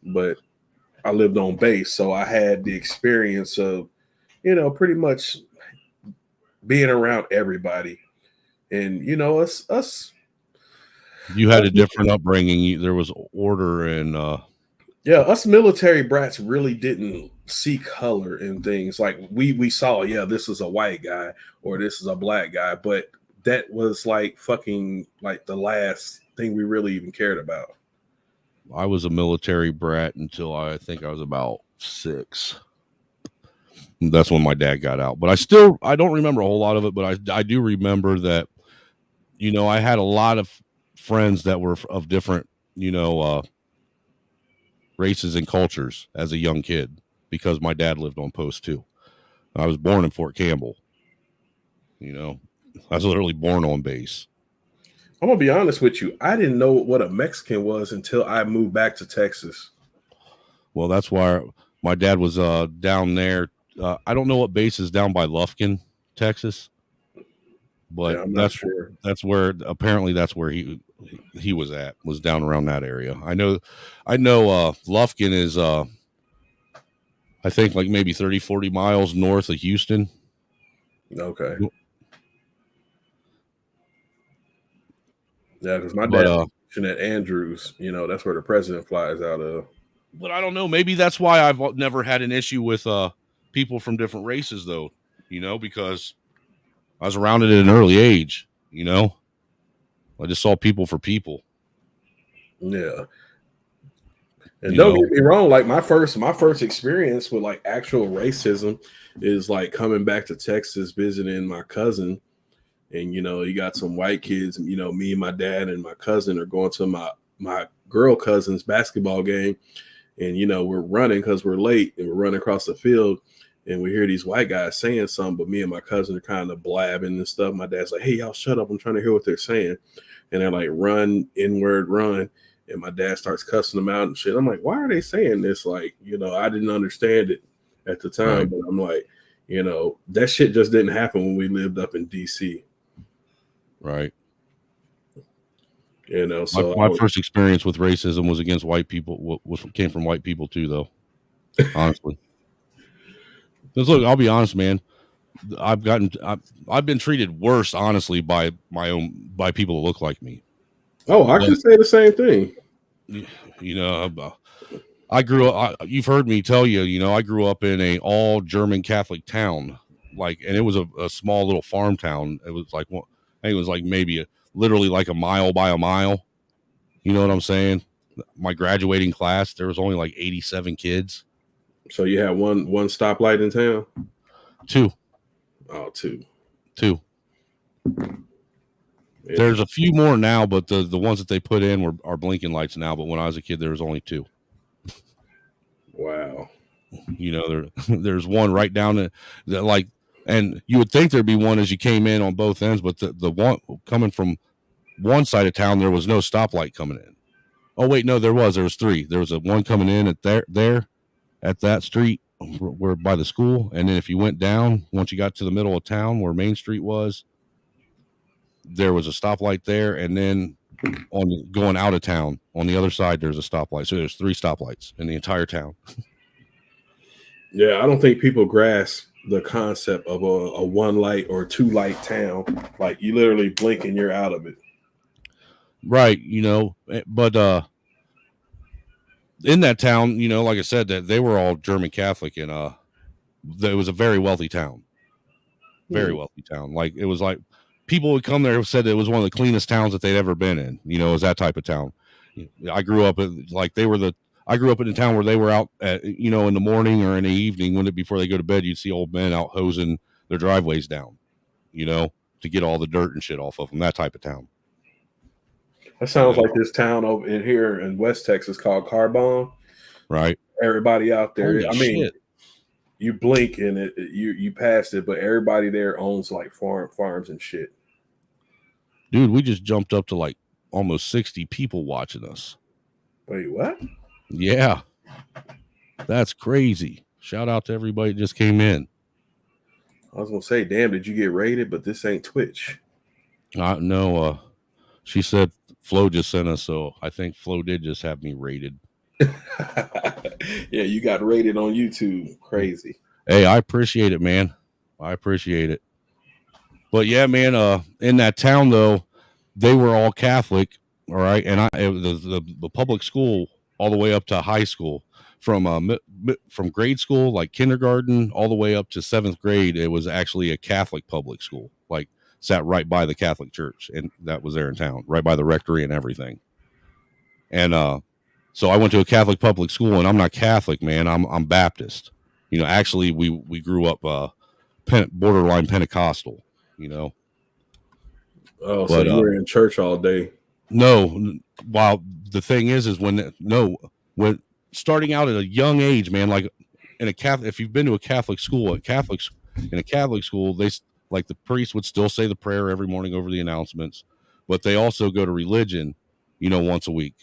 but I lived on base, so I had the experience of, you know, pretty much being around everybody. And, you know, us. You had a different upbringing. There was order and yeah, us military brats really didn't see color in things. Like we saw, yeah, this is a white guy or this is a black guy, but that was like fucking like the last thing we really even cared about. I was a military brat until I think I was about 6. That's when my dad got out. But I don't remember a whole lot of it, but I do remember that, you know, I had a lot of friends that were of different, you know, races and cultures as a young kid because my dad lived on post too. I was born in Fort Campbell. You know, I was literally born on base. I'm gonna be honest with you. I didn't know what a Mexican was until I moved back to Texas. Well, that's why my dad was down there. I don't know what base is down by Lufkin, Texas, but Yeah, I'm not sure. That's where he was at, was down around that area. I know Lufkin is I think like maybe 30-40 miles north of Houston. Okay. Yeah, because my dad at Andrews, you know, that's where the president flies out of. But I don't know. Maybe that's why I've never had an issue with people from different races, though. You know, because I was around it at an early age. You know, I just saw people for people. Yeah. And don't get me wrong, like my first experience with like actual racism is like coming back to Texas, visiting my cousin. And, you know, you got some white kids, you know, me and my dad and my cousin are going to my girl cousin's basketball game. And, you know, we're running because we're late and we're running across the field and we hear these white guys saying something, but me and my cousin are kind of blabbing and stuff. My dad's like, hey, y'all shut up. I'm trying to hear what they're saying. And they're like, run, N-word, run. And my dad starts cussing them out and shit. I'm like, why are they saying this? Like, you know, I didn't understand it at the time, Right. but I'm like, you know, that shit just didn't happen when we lived up in D.C. Right. You know, so my first experience with racism was against white people. Came from white people too, though. Honestly, because look, I'll be honest, man. I've been treated worse, honestly, by people that look like me. Oh, I can say the same thing. You know, I grew up. You've heard me tell you. You know, I grew up in a all German Catholic town, like, and it was a small little farm town. It was like I think it was like maybe literally like a mile by a mile. You know what I'm saying? My graduating class, there was only like 87 kids. So you had one stoplight in town? 2. Oh, 2. Yeah. There's a few more now, but the ones that they put in are blinking lights now. But when I was a kid, there was only 2. Wow. You know, there's one right down the like, and you would think there'd be one as you came in on both ends, but the one coming from one side of town, there was no stoplight coming in. Oh wait, no, there was 3. There was one coming in at there at that street where by the school, and then if you went down, once you got to the middle of town where Main Street was, there was a stoplight there, and then going out of town on the other side, there's a stoplight. So there's 3 stoplights in the entire town. Yeah, I don't think people grasp the concept of a 1 light or 2 light town. Like you literally blink and you're out of it. Right, you know, but in that town, you know, like I said, that they were all German Catholic, and it was a very wealthy town. Very wealthy town. Like it was like people would come there and said it was one of the cleanest towns that they'd ever been in. You know, it was that type of town. I grew up I grew up in a town where they were out at, you know, in the morning or in the evening before they go to bed, you'd see old men out hosing their driveways down, you know, to get all the dirt and shit off of them. That type of town. That sounds like this town over in here in West Texas called Carbon. Right. Everybody out there. Holy I mean, shit. You blink and you passed it, but everybody there owns like farms and shit. Dude, we just jumped up to like almost 60 people watching us. Wait, what? Yeah. That's crazy. Shout out to everybody that just came in. I was gonna say, damn, did you get rated? But this ain't Twitch. No, she said Flo just sent us, so I think Flo did just have me rated. Yeah, you got rated on YouTube. Crazy. Hey, I appreciate it, man. I appreciate it. But yeah, man, in that town though, they were all Catholic, all right, and the public school all the way up to high school, from grade school, like kindergarten, all the way up to 7th grade, it was actually a Catholic public school, like sat right by the Catholic church, and that was there in town, right by the rectory and everything. And So I went to a Catholic public school, and I'm not Catholic, man. I'm Baptist. You know, actually, we grew up borderline Pentecostal. You know. Oh, so you were in church all day? No. While the thing is when starting out at a young age, man, like in a Catholic, if you've been to a Catholic school, in a Catholic school, they like the priest would still say the prayer every morning over the announcements, but they also go to religion, you know, once a week.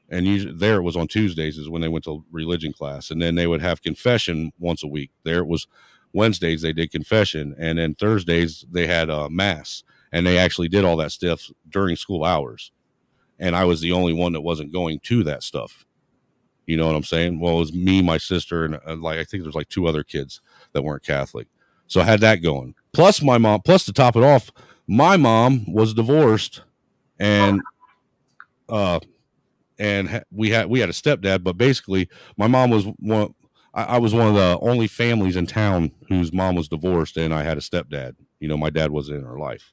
And usually there it was on Tuesdays is when they went to religion class, and then they would have confession once a week. There it was Wednesdays they did confession, and then Thursdays they had mass, and they actually did all that stuff during school hours. And I was the only one that wasn't going to that stuff. You know what I'm saying? Well, it was me, my sister, and like I think there's like 2 other kids that weren't Catholic. So I had that going. Plus my mom. Plus to top it off, my mom was divorced, and we had a stepdad. But basically, my mom was one. I was one of the only families in town whose mom was divorced, and I had a stepdad. You know, my dad wasn't in her life,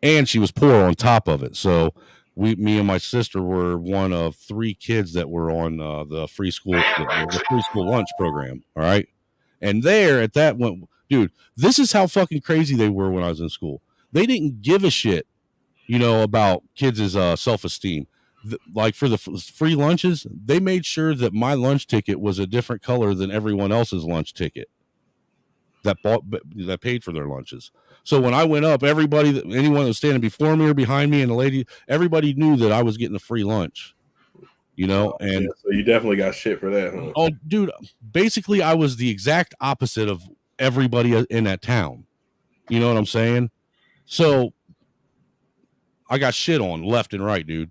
and she was poor on top of it. So me and my sister were one of 3 kids that were on the free school lunch program. All right. And there at that one, dude, this is how fucking crazy they were when I was in school. They didn't give a shit, you know, about kids' self-esteem. Like for the free lunches, they made sure that my lunch ticket was a different color than everyone else's lunch ticket that paid for their lunches. So when I went up, anyone that was standing before me or behind me, and the lady, everybody knew that I was getting a free lunch, you know. And yeah, so you definitely got shit for that, huh? Oh, dude, basically I was the exact opposite of everybody in that town. You know what I'm saying? So I got shit on left and right, dude.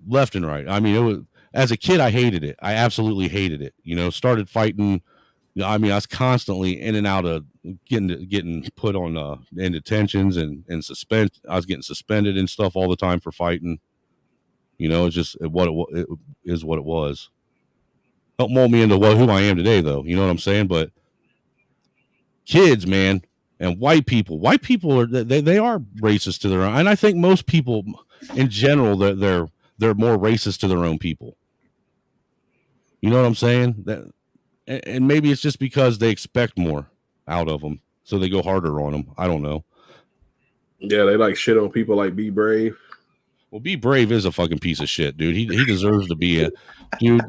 Left and right. I mean, it was, as a kid, I hated it. I absolutely hated it. You know, started fighting. I mean, I was constantly in and out of getting put on in detentions and suspend. I was getting suspended and stuff all the time for fighting. You know, it's just it is what it was. Helped mold me into who I am today, though. You know what I'm saying? But kids, man, and white people are they are racist to their own, and I think most people in general they're more racist to their own people. You know what I'm saying? And maybe it's just because they expect more out of them, so they go harder on them. I don't know. Yeah, they like shit on people like Be Brave. Well, Be Brave is a fucking piece of shit, dude. He deserves to be a dude.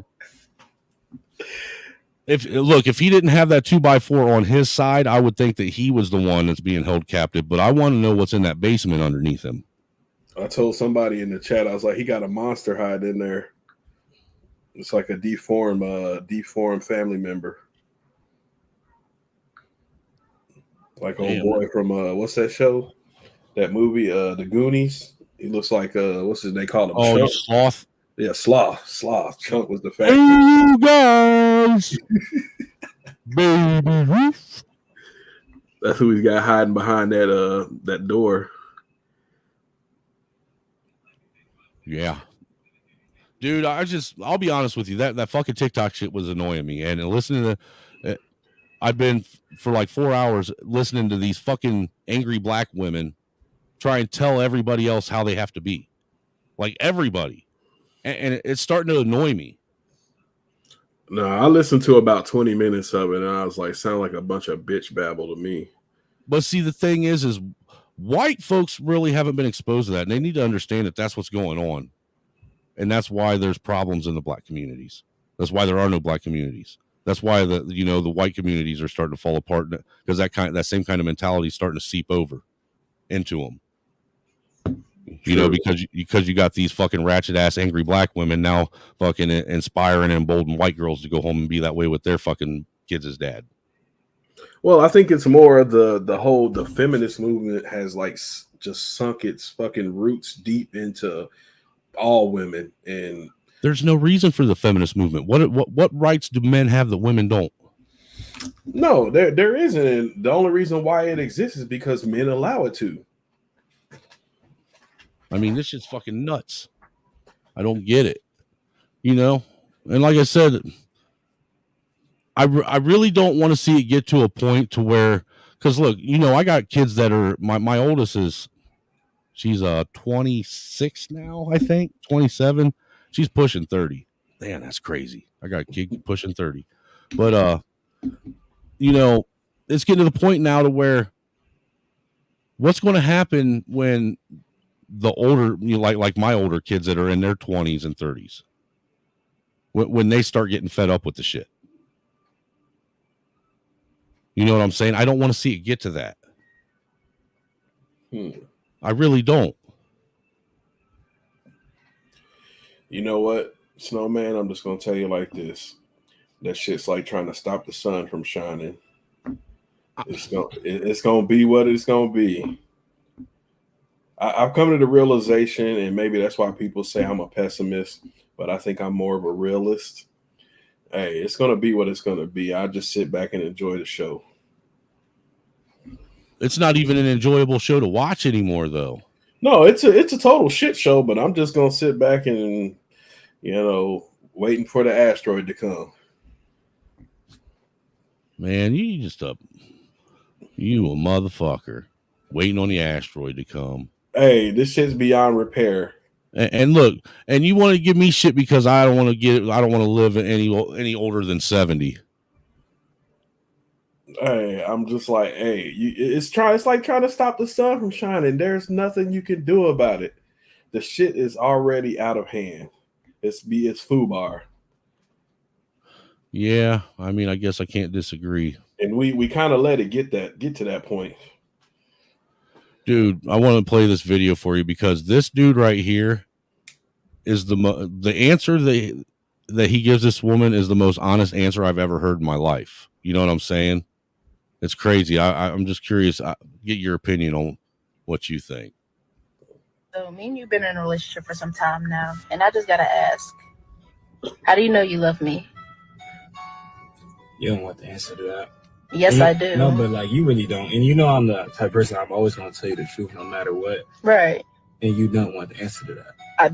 If he didn't have that 2x4 on his side, I would think that he was the one that's being held captive. But I want to know what's in that basement underneath him. I told somebody in the chat, I was like, he got a monster hide in there. It's like a deformed family member. Like old boy from what's that show? That movie, The Goonies. He looks like what's his name? They call him Chunk. Sloth. Yeah, Sloth. Chunk was the fact. Hey, guys. Baby. That's who he's got hiding behind that door. Yeah. Dude, I'll be honest with you. That fucking TikTok shit was annoying me. And listening to I've been for like 4 hours listening to these fucking angry black women try and tell everybody else how they have to be. Like everybody. And it's starting to annoy me. No, I listened to about 20 minutes of it, and I was like, sound like a bunch of bitch babble to me. But see, the thing is white folks really haven't been exposed to that, and they need to understand that that's what's going on. And that's why there's problems in the black communities. That's why there are no black communities. That's why the white communities are starting to fall apart, because that same kind of mentality is starting to seep over into them. You know, because you got these fucking ratchet ass angry black women now fucking inspiring and emboldening white girls to go home and be that way with their fucking kids as dad. Well, I think it's more of the feminist movement has like just sunk its fucking roots deep into all women, and there's no reason for the feminist movement. What rights do men have that women don't? No, there isn't. And the only reason why it exists is because men allow it to. I mean, this shit's fucking nuts. I don't get it, you know? And like I said, I really don't want to see it get to a point to where, because look, you know, I got kids that are, my oldest she's 26 now, I think, 27. She's pushing 30. Damn, that's crazy. I got a kid pushing 30. But you know, it's getting to the point now to where what's going to happen when the older, you know, like my older kids that are in their 20s and 30s, when they start getting fed up with the shit. You know what I'm saying? I don't want to see it get to that. I really don't. You know what, Snowman? I'm just gonna tell you like this. That shit's like trying to stop the sun from shining. It's gonna be what it's gonna be. I've come to the realization, and maybe that's why people say I'm a pessimist, but I think I'm more of a realist. Hey, it's gonna be what it's gonna be. I just sit back and enjoy the show. It's not even an enjoyable show to watch anymore, though. No, it's a total shit show, but I'm just gonna sit back and, you know, waiting for the asteroid to come. Man, you a motherfucker waiting on the asteroid to come. Hey, this shit's beyond repair. And look, and you want to give me shit because I don't want to live any older than 70. Hey, I'm just like, hey, it's like trying to stop the sun from shining. There's nothing you can do about it. The shit is already out of hand. It's FUBAR. Yeah, I mean, I guess I can't disagree. And we kind of let it get to that point. Dude, I want to play this video for you because this dude right here is the answer that he gives this woman is the most honest answer I've ever heard in my life. You know what I'm saying? It's crazy. I'm just curious. Get your opinion on what you think. So me and you've been in a relationship for some time now, and I just gotta ask, how do you know you love me? You don't want the answer to that. Yes, I do. No, but like you really don't. And you know I'm the type of person I'm always gonna tell you the truth no matter what. Right. And you don't want the answer to that. I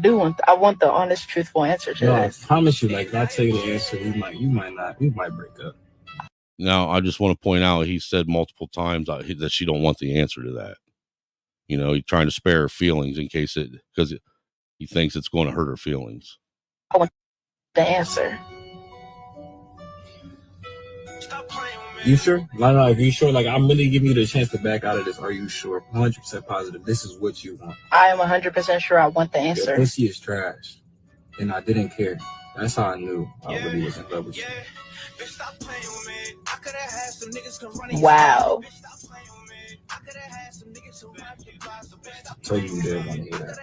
want the honest, truthful answer to No, that. I promise you, like if I tell you the answer, we might break up. Now, I just want to point out he said multiple times that she don't want the answer to that. You know, he's trying to spare her feelings in case because he thinks it's going to hurt her feelings. I want the answer. You sure? No, if you sure, like I'm really giving you the chance to back out of this. Are you sure? 100% positive. This is what you want. I am 100% sure I want the answer. Your pussy is trash, and I didn't care. That's how I knew I really was in love with you. Wow. So you did want to hear that.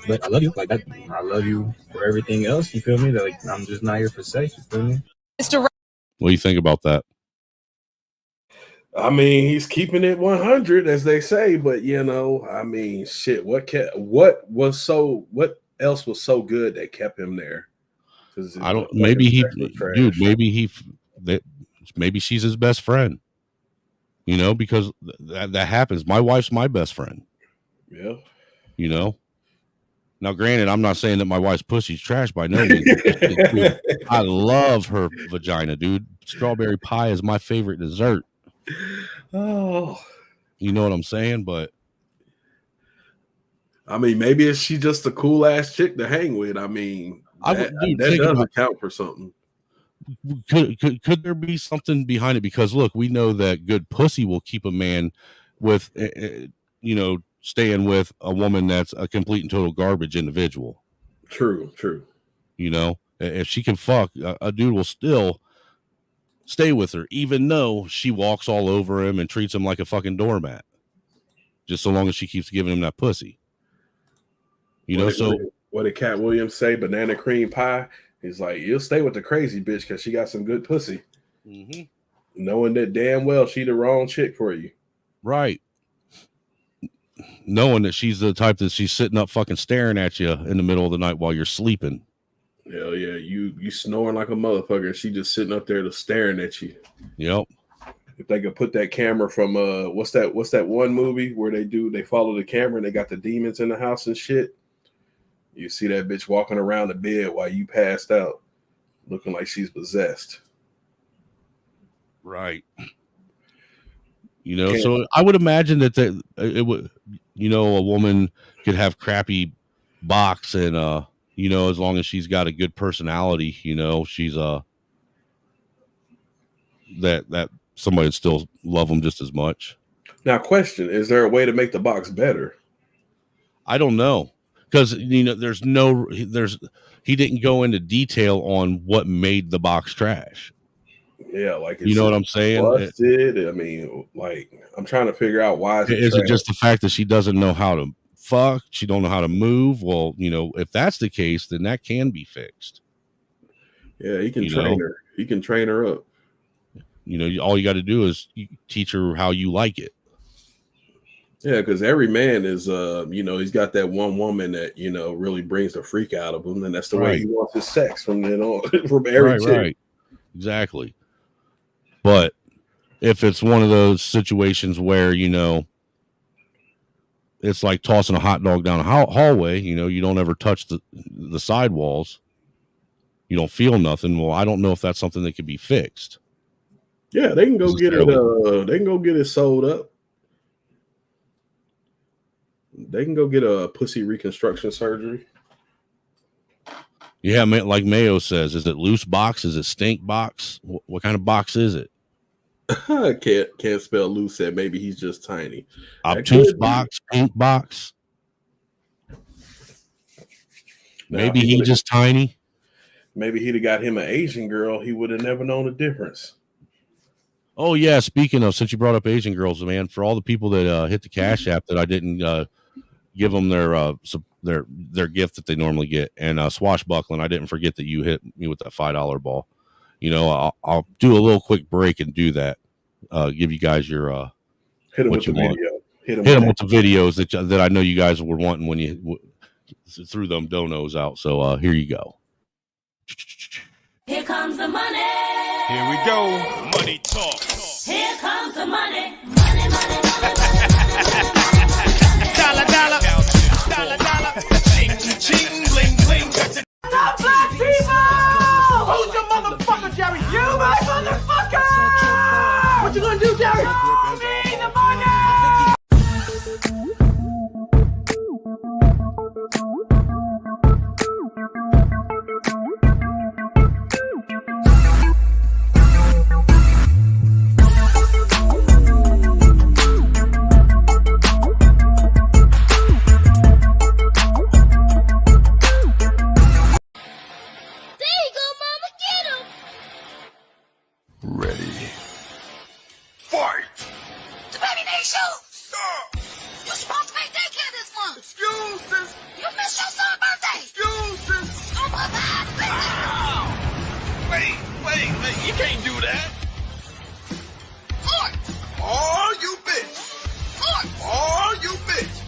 But I love you like that. I love you for everything else. You feel me? Like I'm just not here for sex. You feel me? What do you think about that? I mean, he's keeping it 100, as they say. But you know, I mean, shit. What else was so good that kept him there? I don't. Maybe maybe she's his best friend. You know, because that happens. My wife's my best friend. Yeah. You know. Now, granted, I'm not saying that my wife's pussy's trash by no means. I love her vagina, dude. Strawberry pie is my favorite dessert. Oh. You know what I'm saying? But I mean, maybe is she just a cool ass chick to hang with? I mean, that doesn't count for something. Could there be something behind it? Because look, we know that good pussy will keep a man with, you know, staying with a woman that's a complete and total garbage individual. True. You know, if she can fuck, a dude will still stay with her, even though she walks all over him and treats him like a fucking doormat. Just so long as she keeps giving him that pussy. You know, what did Cat Williams say? Banana cream pie. He's like, you'll stay with the crazy bitch because she got some good pussy. Mm-hmm. Knowing that damn well she the wrong chick for you. Right. Knowing that she's the type that she's sitting up fucking staring at you in the middle of the night while you're sleeping. Hell yeah, you snoring like a motherfucker. She just sitting up there just staring at you. Yep. If they could put that camera from what's that one movie where they follow the camera and they got the demons in the house and shit. You see that bitch walking around the bed while you passed out, looking like she's possessed. Right. You know, so I would imagine that it would, you know, a woman could have crappy box, and you know, as long as she's got a good personality, you know, she's that somebody would still love them just as much. Now, question: is there a way to make the box better? I don't know, because you know, he didn't go into detail on what made the box trash. Yeah, like you know what I'm saying? Busted. I mean, like I'm trying to figure out why Is it just the fact that she doesn't know how to fuck? She don't know how to move? Well, you know, if that's the case, then that can be fixed. Yeah, he can train her. He can train her up. You know, all you got to do is teach her how you like it. Yeah, because every man is, you know, he's got that one woman that, you know, really brings the freak out of him, and that's the way he wants his sex from then on. From every chick. Right, exactly. But if it's one of those situations where, you know, it's like tossing a hot dog down a hallway, you know, you don't ever touch the sidewalls, you don't feel nothing. Well, I don't know if that's something that could be fixed. Yeah, they can go get it. They can go get it sold up. They can go get a pussy reconstruction surgery. Yeah, like Mayo says, is it loose box? Is it stink box? What kind of box is it? Can't spell loose. That maybe he's just tiny. Obtuse box, pink box. Maybe he's just tiny. Maybe he'd have got him an Asian girl. He would have never known the difference. Oh yeah, speaking of, since you brought up Asian girls, man, for all the people that hit the Cash App that I didn't give them their gift that they normally get, and Swashbuckling, I didn't forget that you hit me with that $5 ball. You know, I'll do a little quick break and do that. Give you guys your hit them what with you the want. video. Hit them with the videos that I know you guys were wanting when you threw them donos out. So here you go. Here comes the money. Here we go. Money talk. Here comes the money. Money, money. Dollar, dollar. Dollar, dollar. Ching, ching, bling, bling. Not black people! Who's your motherfucker, Jerry? You, my motherfucker! What you gonna do, Jerry? Show me the money! Ready. Fight! The baby needs you! You're supposed to be daycare this month! Excuses! You missed your son's birthday! Excuses! Oh my God! Wait, you can't do that! Fort! Oh, you bitch! Fort! Oh, you bitch!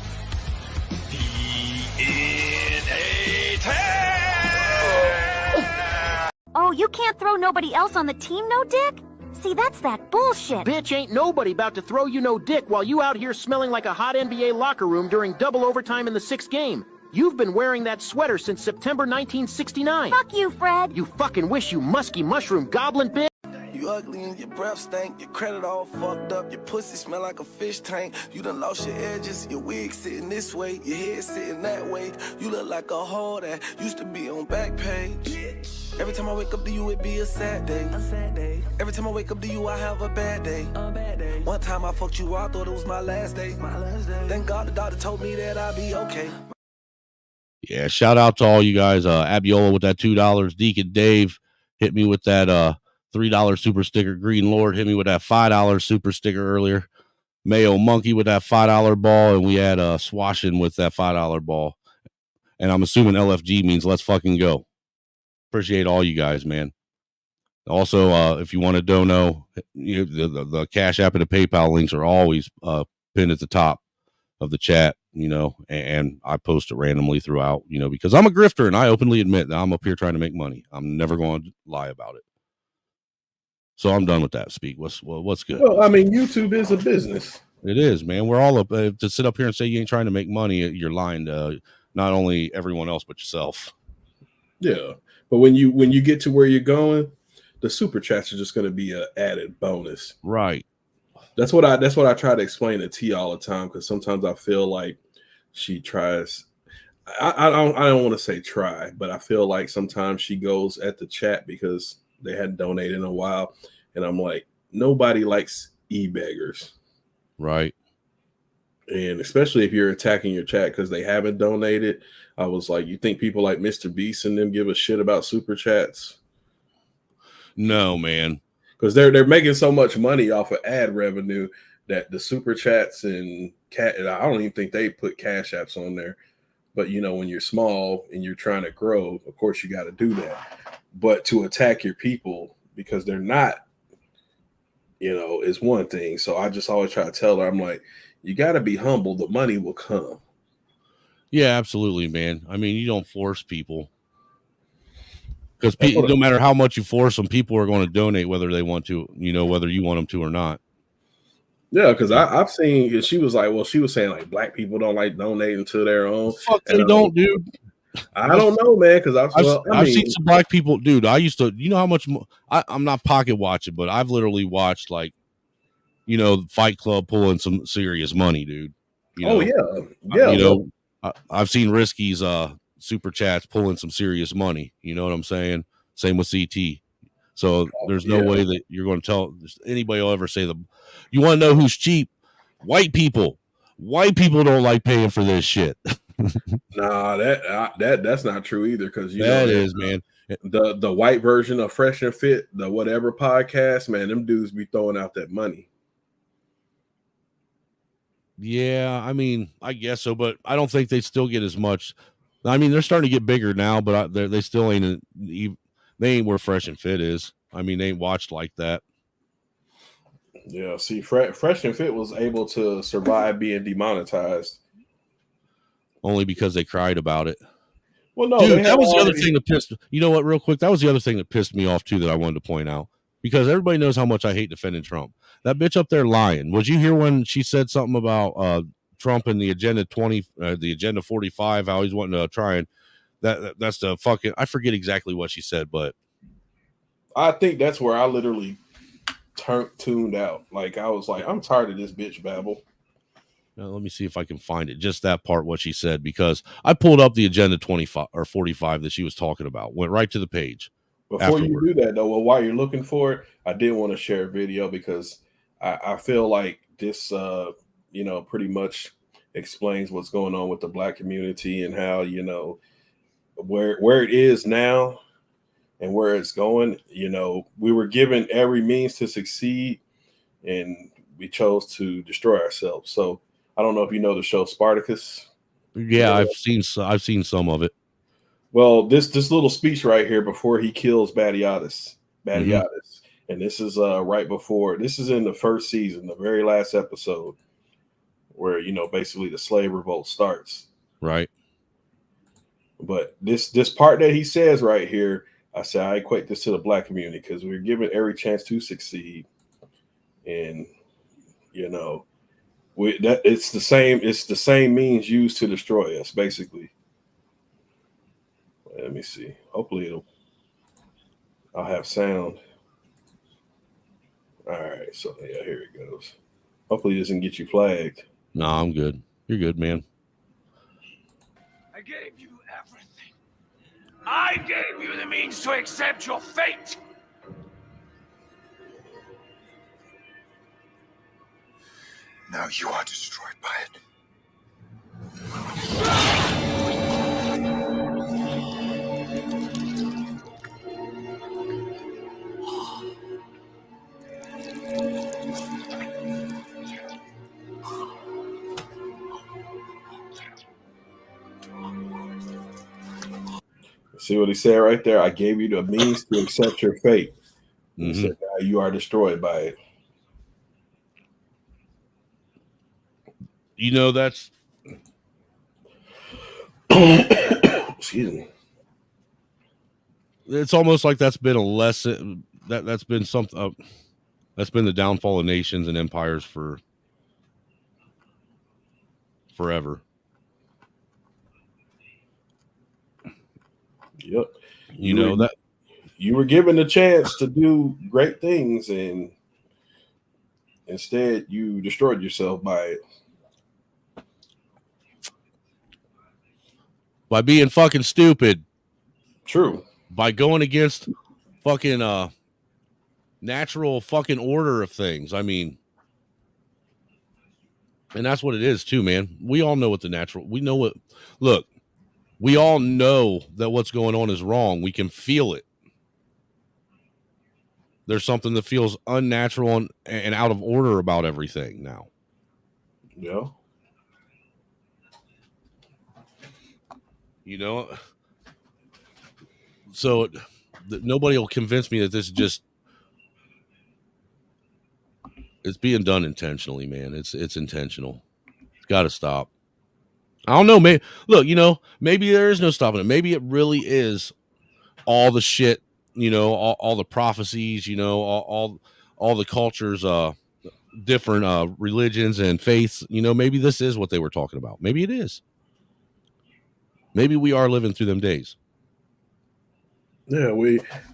Oh, you can't throw nobody else on the team, no dick? See, that's that bullshit. Bitch, ain't nobody about to throw you no dick while you out here smelling like a hot NBA locker room during double overtime in the 6th game. You've been wearing that sweater since September 1969. Fuck you, Fred. You fucking wish, you musky mushroom goblin bitch. You ugly and your breath stink, your credit all fucked up, your pussy smell like a fish tank, you done lost your edges, your wig sitting this way, your head sitting that way, you look like a whore that used to be on Backpage. Every time I wake up to you, it be a sad day. Every time I wake up to you, I have a bad day. One time I fucked you, I thought it was my last day. Thank God the doctor told me that I'd be okay. Yeah, shout out to all you guys. Abiola with that $2. Deacon Dave hit me with that $3 super sticker. Green Lord hit me with that $5 super sticker earlier. Mayo Monkey with that $5 ball, and we had Swashing with that $5 ball. And I'm assuming LFG means let's fucking go. Appreciate all you guys, man. Also, if you want to dono, the Cash App and the PayPal links are always pinned at the top of the chat, and I post it randomly throughout, because I'm a grifter and I openly admit that I'm up here trying to make money. I'm never going to lie about it. So I'm done with that. Speak. What's good? Well, I mean, YouTube is a business. It is, man. We're all up to sit up here and say you ain't trying to make money. You're lying to not only everyone else but yourself. Yeah, but when you get to where you're going, the super chats are just going to be an added bonus. Right. That's what I try to explain to T all the time, because sometimes I feel like she tries. I don't want to say try, but I feel like sometimes she goes at the chat because they hadn't donated in a while, and I'm like, nobody likes e-beggars, right? And especially if you're attacking your chat because they haven't donated. I was like, you think people like Mr. Beast and them give a shit about super chats? No, man, because they're making so much money off of ad revenue that the super chats and I don't even think they put cash apps on there. But you know, when you're small and you're trying to grow, of course you got to do that. But to attack your people because they're not, you know, is one thing. So I just always try to tell her, I'm like, you got to be humble. The money will come. Yeah, absolutely, man. I mean, you don't force people because no matter how much you force them, people are going to donate whether they want to, you know, whether you want them to or not. Yeah, because I've seen, she was like, well, she was saying like black people don't like donating to their own. Fuck, they don't, dude. I don't know, man, because I've seen some black people, dude. I used to, you know how much I'm not pocket watching, but I've literally watched like, you know, Fight Club pulling some serious money, dude. You know, yeah. You know, I've seen Risky's super chats pulling some serious money. You know what I'm saying? Same with CT. So there's no way that you're going to tell anybody will ever say you want to know who's cheap? White people. White people don't like paying for this shit. Nah, that's not true either. Because that is, man. The white version of Fresh and Fit, the whatever podcast, man, them dudes be throwing out that money. Yeah, I mean, I guess so, but I don't think they still get as much. I mean, they're starting to get bigger now, but they still ain't. They ain't where Fresh and Fit is. I mean, they ain't watched like that. Yeah, see, Fresh and Fit was able to survive being demonetized only because they cried about it. Well, no, dude, that was the other thing that pissed. You know what? Real quick, that was the other thing that pissed me off too. That I wanted to point out because everybody knows how much I hate defending Trump. That bitch up there lying. Would you hear when she said something about Trump and the Agenda 20, the Agenda 45? How he's wanting to try and that's the fucking. I forget exactly what she said, but I think that's where I literally tuned out. Like I was like, I'm tired of this bitch babble. Now, let me see if I can find it. Just that part, what she said, because I pulled up the Agenda 25 or 45 that she was talking about. Went right to the page. Before you do that, though, well, while you're looking for it, I did want to share a video because I feel like this, you know, pretty much explains what's going on with the Black community and how, you know, where it is now and where it's going. You know, we were given every means to succeed, and we chose to destroy ourselves. So I don't know if you know the show Spartacus. Yeah, I've seen some of it. Well, this little speech right here before he kills Batiatus, and this is right before. This is in the first season, the very last episode, where you know basically the slave revolt starts. Right. But this part that he says right here, I say I equate this to the Black community because we're given every chance to succeed, and you know, it's the same means used to destroy us, basically. Let me see. Hopefully I'll have sound. All right, so yeah, here it goes. Hopefully it doesn't get you flagged. No, I'm good. You're good, man. I gave you everything. I gave you the means to accept your fate. Now you are destroyed by it. See what he said right there? I gave you the means to accept your fate. He said, now you are destroyed by it. You know, that's excuse me. It's almost like that's been a lesson that's been something that's been the downfall of nations and empires for forever. Yep. You know that you were given the chance to do great things, and instead you destroyed yourself by it. by being fucking stupid. True. By going against fucking natural fucking order of things. I mean, and that's what it is too, man. We all know what the natural, we know what, look, we all know that what's going on is wrong. We can feel it. There's something that feels unnatural and out of order about everything now. Yeah. You know, so nobody will convince me that this is just, it's being done intentionally, man. It's intentional. It's got to stop. I don't know. Maybe, look, you know, maybe there is no stopping it. Maybe it really is all the shit, you know, all the prophecies, you know, all the cultures, different religions and faiths. You know, maybe this is what they were talking about. Maybe it is. Maybe we are living through them days. Yeah,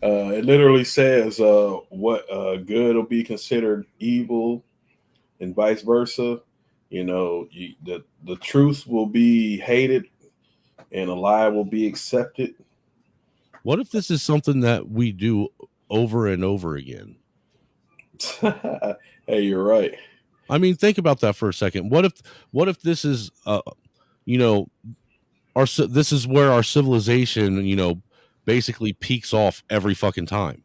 it literally says what good will be considered evil and vice versa. You know, the truth will be hated and a lie will be accepted. What if this is something that we do over and over again? Hey, you're right. I mean, think about that for a second. What if this is you know, this is where our civilization, you know, basically peaks off every fucking time.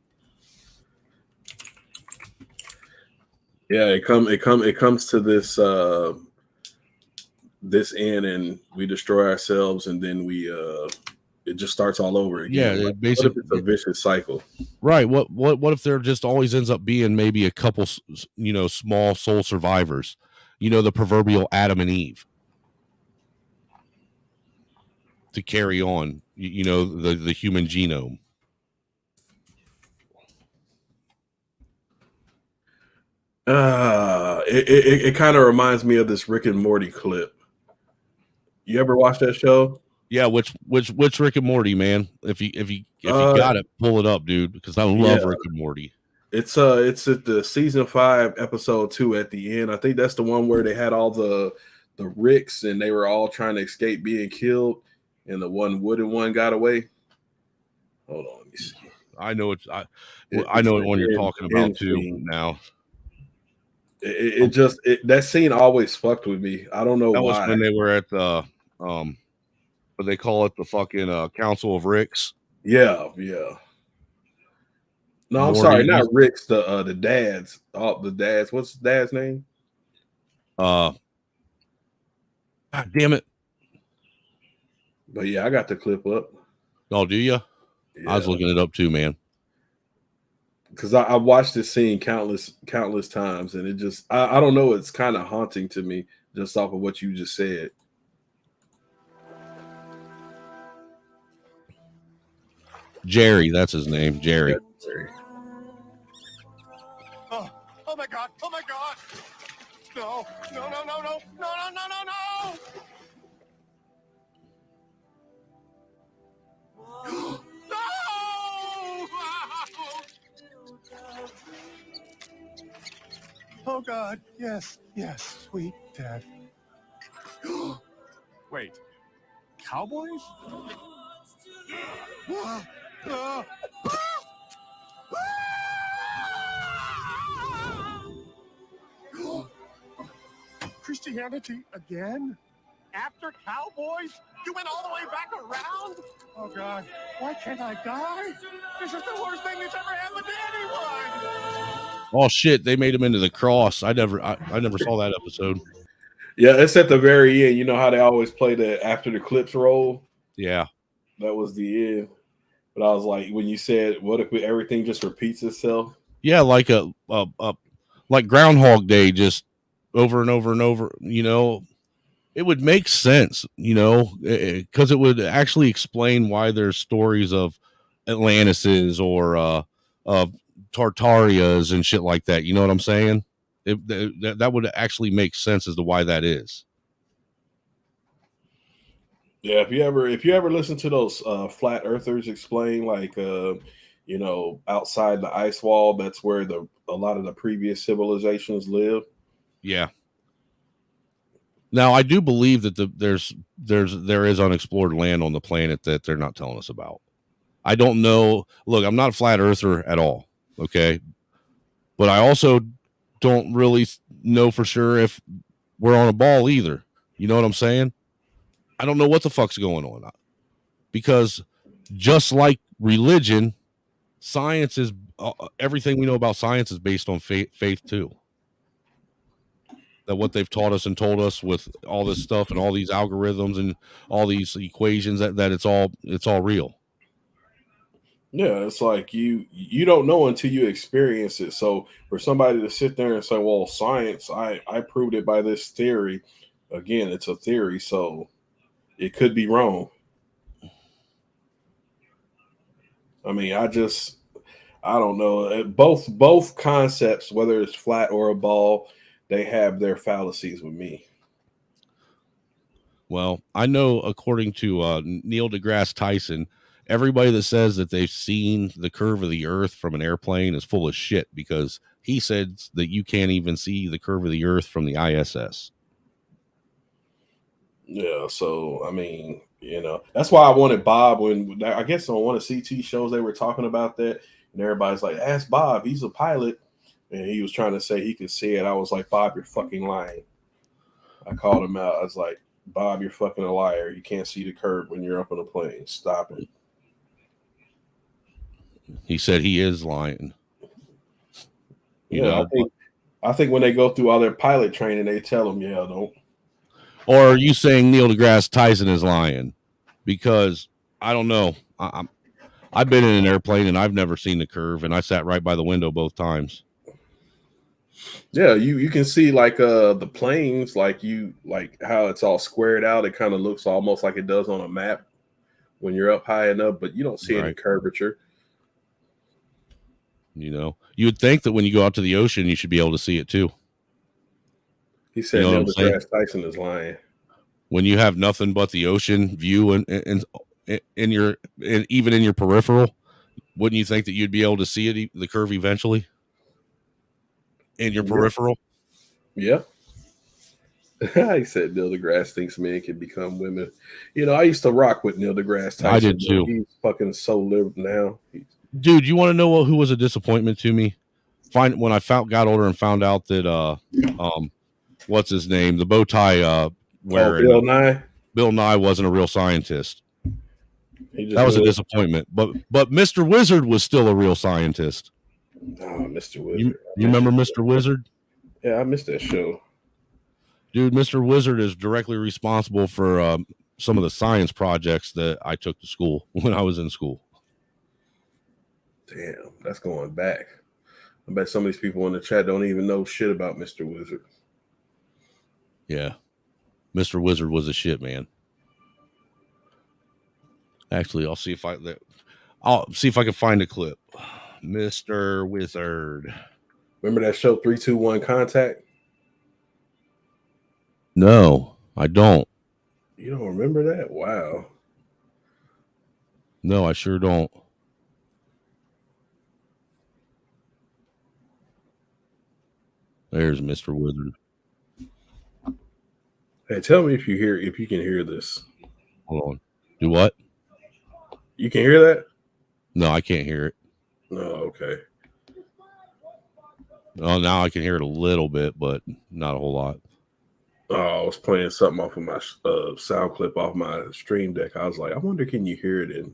Yeah, it comes to this this end, and we destroy ourselves, and then it just starts all over again. Yeah, Like, basically, what if it's a vicious cycle? Right. What if there just always ends up being maybe a couple, you know, small soul survivors, you know, the proverbial Adam and Eve to carry on, you know, the human genome. It kind of reminds me of this Rick and Morty clip. You ever watch that show? Yeah, which Rick and Morty, man? If you got it, pull it up, dude, because I love Rick and Morty. It's at the season 5, episode 2 at the end. I think that's the one where they had all the Ricks and they were all trying to escape being killed, and the one wooden one got away. Hold on, let me see. I know I know what one you're talking about too now. That scene always fucked with me. I don't know That why. was when they were at the what they call it, the fucking Council of Ricks. Yeah. No, I'm sorry, not Ricks. The dads. The dads. What's the dad's name? God damn it! But yeah, I got the clip up. Oh, do you? Yeah. I was looking it up too, man. Because I watched this scene countless times, and it just I don't know. It's kind of haunting to me just off of what you just said. Jerry, that's his name, Jerry. Oh my God! Oh my God! No! Oh God! Yes, sweet Dad. Wait, cowboys? Christianity again? After cowboys? You went all the way back around? Oh God, why can't I die? This is the worst thing that's ever happened to anyone. Oh shit, they made him into the cross. I never saw that episode. Yeah, it's at the very end. You know how they always play the after the clips roll? Yeah. That was the end. But I was like, when you said, what if everything just repeats itself? Yeah, like like Groundhog Day, just over and over and over, you know. It would make sense, you know, because it would actually explain why there's stories of Atlantises or of Tartarias and shit like that. You know what I'm saying? That would actually make sense as to why that is. Yeah, if you ever listen to those flat earthers explain, like you know, outside the ice wall, that's where a lot of the previous civilizations live. Yeah. Now, I do believe that there is unexplored land on the planet that they're not telling us about. I don't know. Look, I'm not a flat earther at all. Okay. But I also don't really know for sure if we're on a ball either. You know what I'm saying? I don't know what the fuck's going on. Because just like religion, science is everything we know about science is based on faith too. That what they've taught us and told us with all this stuff and all these algorithms and all these equations that it's all real. Yeah, it's like you don't know until you experience it. So for somebody to sit there and say, well, science, I proved it by this theory. Again, it's a theory, so it could be wrong. I mean, I don't know. Both concepts, whether it's flat or a ball, they have their fallacies with me. Well, I know according to Neil deGrasse Tyson, everybody that says that they've seen the curve of the earth from an airplane is full of shit, because he said that you can't even see the curve of the earth from the ISS. Yeah, so I mean, that's why I wanted Bob when I guess on one of CT shows they were talking about that, and everybody's like, ask Bob, he's a pilot, and he was trying to say he could see it. I was like, Bob, you're fucking lying. I called him out. I was like, Bob, you're fucking a liar. You can't see the curve when you're up on a plane. Stop it. He said he is lying. I think when they go through all their pilot training, they tell them, yeah, don't. Or are you saying Neil deGrasse Tyson is lying? Because I don't know. I've been in an airplane and I've never seen the curve, and I sat right by the window both times. Yeah, you can see like the planes, like how it's all squared out. It kind of looks almost like it does on a map when you're up high enough, but you don't see any curvature. You would think that when you go out to the ocean, you should be able to see it too. He said Neil deGrasse Tyson is lying. When you have nothing but the ocean view and even in your peripheral, wouldn't you think that you'd be able to see it, the curve eventually in your peripheral? Yeah. I said Neil deGrasse thinks men can become women. I used to rock with Neil deGrasse Tyson. I did too. He's fucking so liberal now. Dude, you want to know who was a disappointment to me? When I got older and found out that what's his name, the bow tie wearing Bill Nye. Bill Nye wasn't a real scientist. That was a disappointment. But Mr. Wizard was still a real scientist. Oh, Mr. Wizard. You remember Mr. Wizard? Yeah, I missed that show. Dude, Mr. Wizard is directly responsible for some of the science projects that I took to school when I was in school. Damn, that's going back. I bet some of these people in the chat don't even know shit about Mr. Wizard. Yeah. Mr. Wizard was a shit, man. Actually, I'll see if I can find a clip. Mr. Wizard. Remember that show 3-2-1 Contact? No, I don't. You don't remember that? Wow. No, I sure don't. There's Mr. Wizard. Hey, tell me if you can hear this. Hold on. Do what? You can hear that? No, I can't hear it. No, okay. Oh, now I can hear it a little bit, but not a whole lot. Oh, I was playing something off of my sound clip off my stream deck. I was like, I wonder, can you hear it?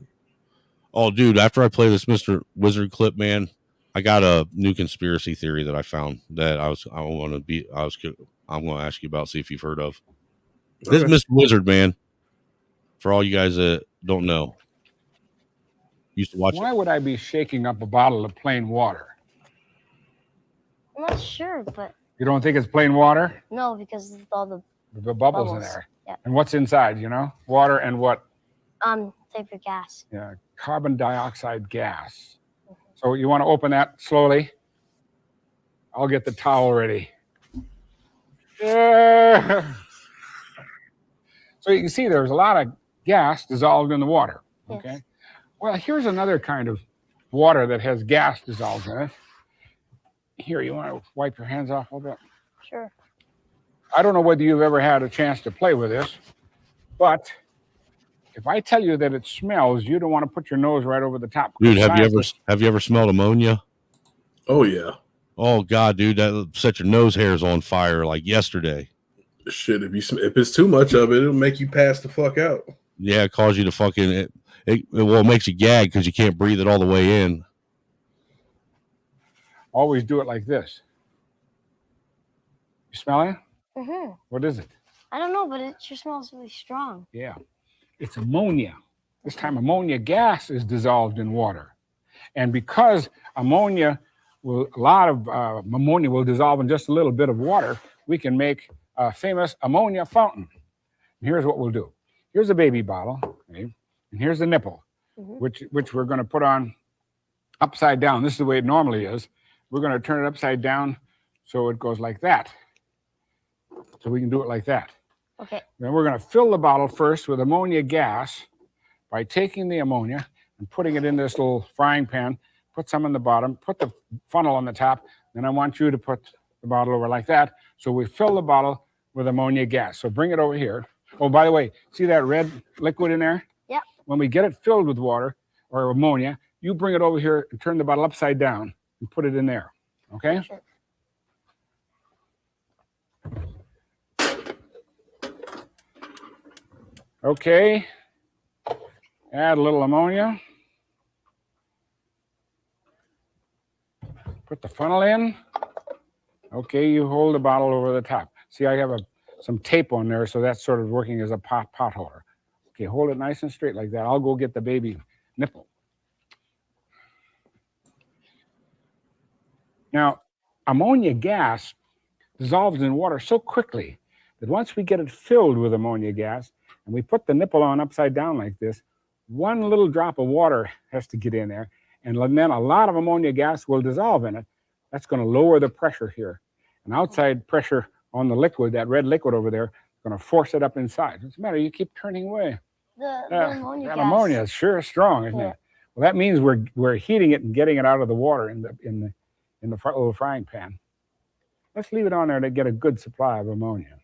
Oh, dude, after I play this Mr. Wizard clip, man, I got a new conspiracy theory that I found that I'm going to ask you about, see if you've heard of. This is Mr. Wizard, man. For all you guys that don't know. Used to watch Why would I be shaking up a bottle of plain water? I'm not sure, but You don't think it's plain water? no, because of all the Bubbles in there. Yeah. And what's inside, Water and what? Vapor gas. Yeah, carbon dioxide gas. So you want to open that slowly? I'll get the towel ready. Yeah. So you can see there's a lot of gas dissolved in the water. Okay. Yes. Well, here's another kind of water that has gas dissolved in it. Here, you want to wipe your hands off a little bit? Sure. I don't know whether you've ever had a chance to play with this, but if I tell you that it smells, you don't want to put your nose right over the top. Dude, have you ever smelled ammonia? Oh yeah. Oh God, dude, that set your nose hairs on fire like yesterday. Shit, if it's too much of it, it'll make you pass the fuck out. Yeah, it causes you to fucking it makes you gag because you can't breathe it all the way in. Always do it like this. You smell it? Mm-hmm. What is it? I don't know, but it sure smells really strong. Yeah, it's ammonia. This time ammonia gas is dissolved in water. And because a lot of ammonia will dissolve in just a little bit of water, we can make a famous ammonia fountain. And here's what we'll do. Here's a baby bottle, okay? And here's the nipple, which we're going to put on upside down. This is the way it normally is. We're going to turn it upside down so it goes like that. So we can do it like that. Okay. Then we're going to fill the bottle first with ammonia gas by taking the ammonia and putting it in this little frying pan, put some in the bottom, put the funnel on the top. Then I want you to put the bottle over like that. So we fill the bottle with ammonia gas. So bring it over here. Oh, by the way, see that red liquid in there? Yeah. When we get it filled with water or ammonia, you bring it over here and turn the bottle upside down and put it in there. Okay? Sure. Okay. Add a little ammonia. Put the funnel in. Okay, you hold the bottle over the top. See, I have some tape on there, so that's sort of working as a pot holder. Okay, hold it nice and straight like that. I'll go get the baby nipple. Now, ammonia gas dissolves in water so quickly that once we get it filled with ammonia gas and we put the nipple on upside down like this, one little drop of water has to get in there, and then a lot of ammonia gas will dissolve in it. That's going to lower the pressure here. And outside pressure on the liquid, that red liquid over there, is going to force it up inside. What's the matter? You keep turning away. The ammonia that gas. ammonia is sure strong, isn't it? Well, that means we're heating it and getting it out of the water in the little frying pan. Let's leave it on there to get a good supply of ammonia.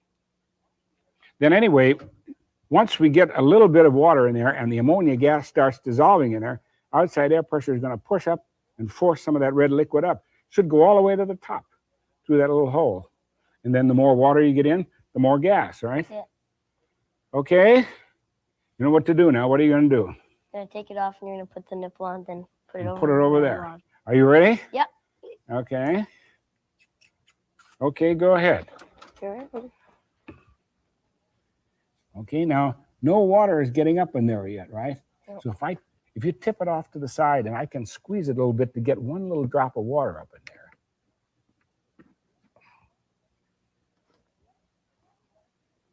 Then anyway, once we get a little bit of water in there and the ammonia gas starts dissolving in there, outside air pressure is going to push up and force some of that red liquid up. Should go all the way to the top through that little hole. And then the more water you get in, the more gas, right? Yeah. Okay. You know what to do now. What are you going to do? You're going to take it off and you're going to put the nipple on, then put it over. Put it over there. Are you ready? Yep. Okay. Okay, go ahead. Sure. Okay, now no water is getting up in there yet, right? Yep. So if you tip it off to the side and I can squeeze it a little bit to get one little drop of water up in there.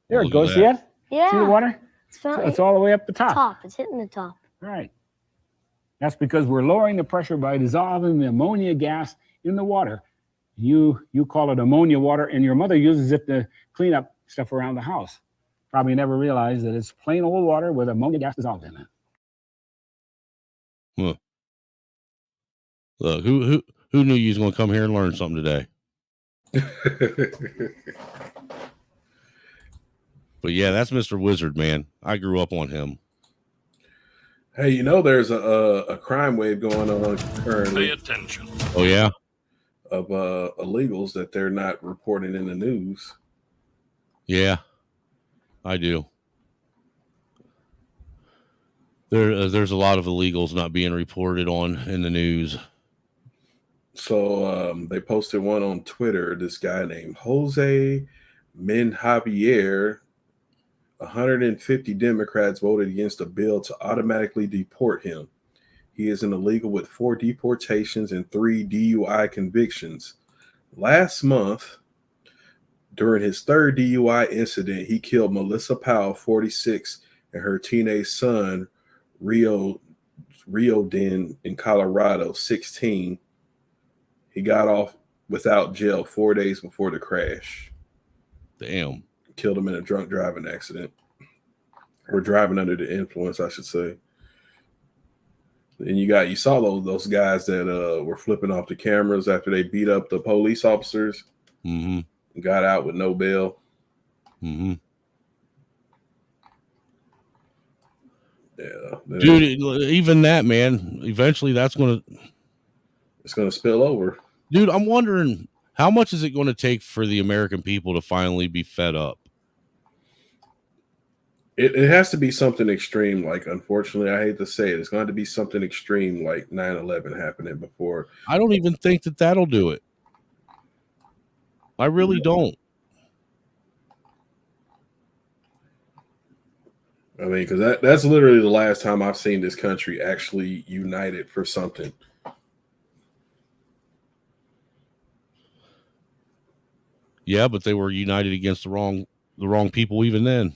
There it goes, see it? Yeah. See the water? It's all the way up the top. Top. It's hitting the top. Right. That's because we're lowering the pressure by dissolving the ammonia gas in the water. You call it ammonia water, and your mother uses it to clean up stuff around the house. Probably never realized that it's plain old water with ammonia gas dissolved in it. Huh. Look, who knew you was going to come here and learn something today? But yeah, that's Mr. Wizard, man. I grew up on him. Hey, you know, there's a crime wave going on currently. Pay attention. Oh yeah, of illegals that they're not reporting in the news. Yeah, I do. There's a lot of illegals not being reported on in the news. So they posted one on Twitter. This guy named Jose Menjavier. 150 Democrats voted against a bill to automatically deport him. He is an illegal with 4 deportations and 3 DUI convictions. Last month, during his 3rd DUI incident, he killed Melissa Powell, 46, and her teenage son, Rio Den in Colorado, 16. He got off without jail 4 days before the crash. Damn. Killed him in a drunk driving accident, or driving under the influence, I should say. And you saw those guys that were flipping off the cameras after they beat up the police officers. Mm-hmm. And got out with no bail. Mm-hmm. Yeah, Dude, even that, man, eventually it's going to spill over. Dude, I'm wondering how much is it going to take for the American people to finally be fed up? It has to be something extreme. Like, unfortunately, I hate to say it, it's going to be something extreme like 9/11 happening before. I don't even think that'll do it. I really don't. I mean, because that's literally the last time I've seen this country actually united for something. Yeah, but they were united against the wrong people even then.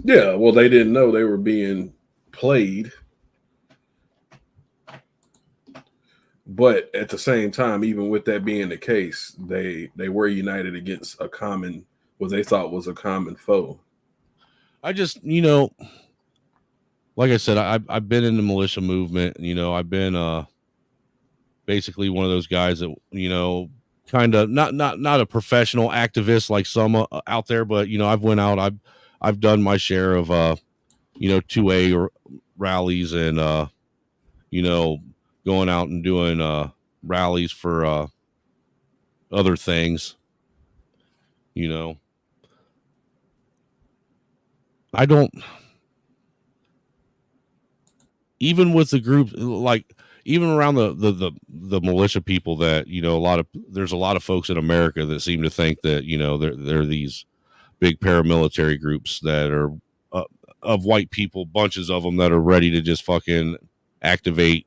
Yeah, well, they didn't know they were being played. But at the same time, even with that being the case, they were united against what they thought was a common foe. I just, like I said, I've been in the militia movement. I've been basically one of those guys that, kind of not a professional activist like some out there, but I've went out, I've done my share of 2A rallies and going out and doing rallies for other things. I don't, even with the group, like even around the militia people that, there's a lot of folks in America that seem to think that, they're these big paramilitary groups that are of white people, bunches of them that are ready to just fucking activate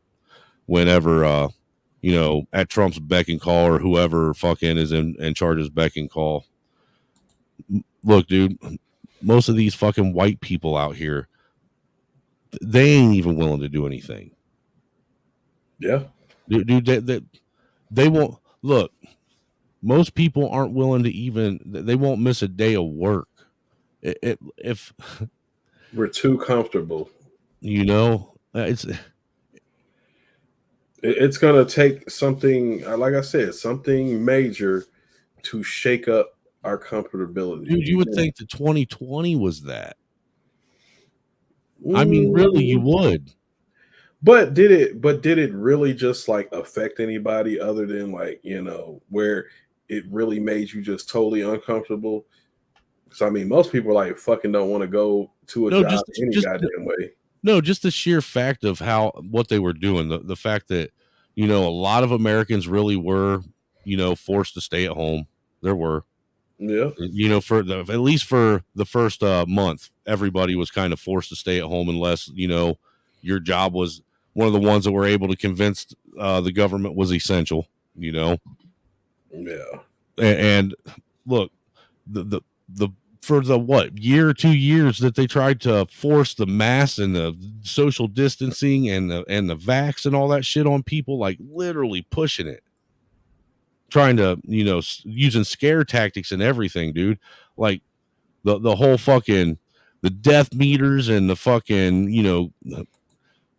whenever, at Trump's beck and call, or whoever fucking is in charge's beck and call. Look, dude, most of these fucking white people out here, they ain't even willing to do anything. Yeah. Dude, they won't. Look, most people aren't willing to they won't miss a day of work. If we're too comfortable, it's going to take something, like I said, something major to shake up our comfortability. Dude, you would think that 2020 was that. I mean, really, you would. But did it really just like affect anybody other than like, where it really made you just totally uncomfortable? Because I mean, most people like fucking don't want to go to a job any goddamn way. No, just the sheer fact of what they were doing, the fact that, a lot of Americans really were, forced to stay at home. There were. Yeah. At least for the first month, everybody was kind of forced to stay at home unless, your job was one of the ones that were able to convince the government was essential, Yeah. And look, the for the year or 2 years that they tried to force the mask and the social distancing and the vax and all that shit on people, like literally pushing it, trying to, using scare tactics and everything, dude. Like the whole fucking, the death meters and the fucking,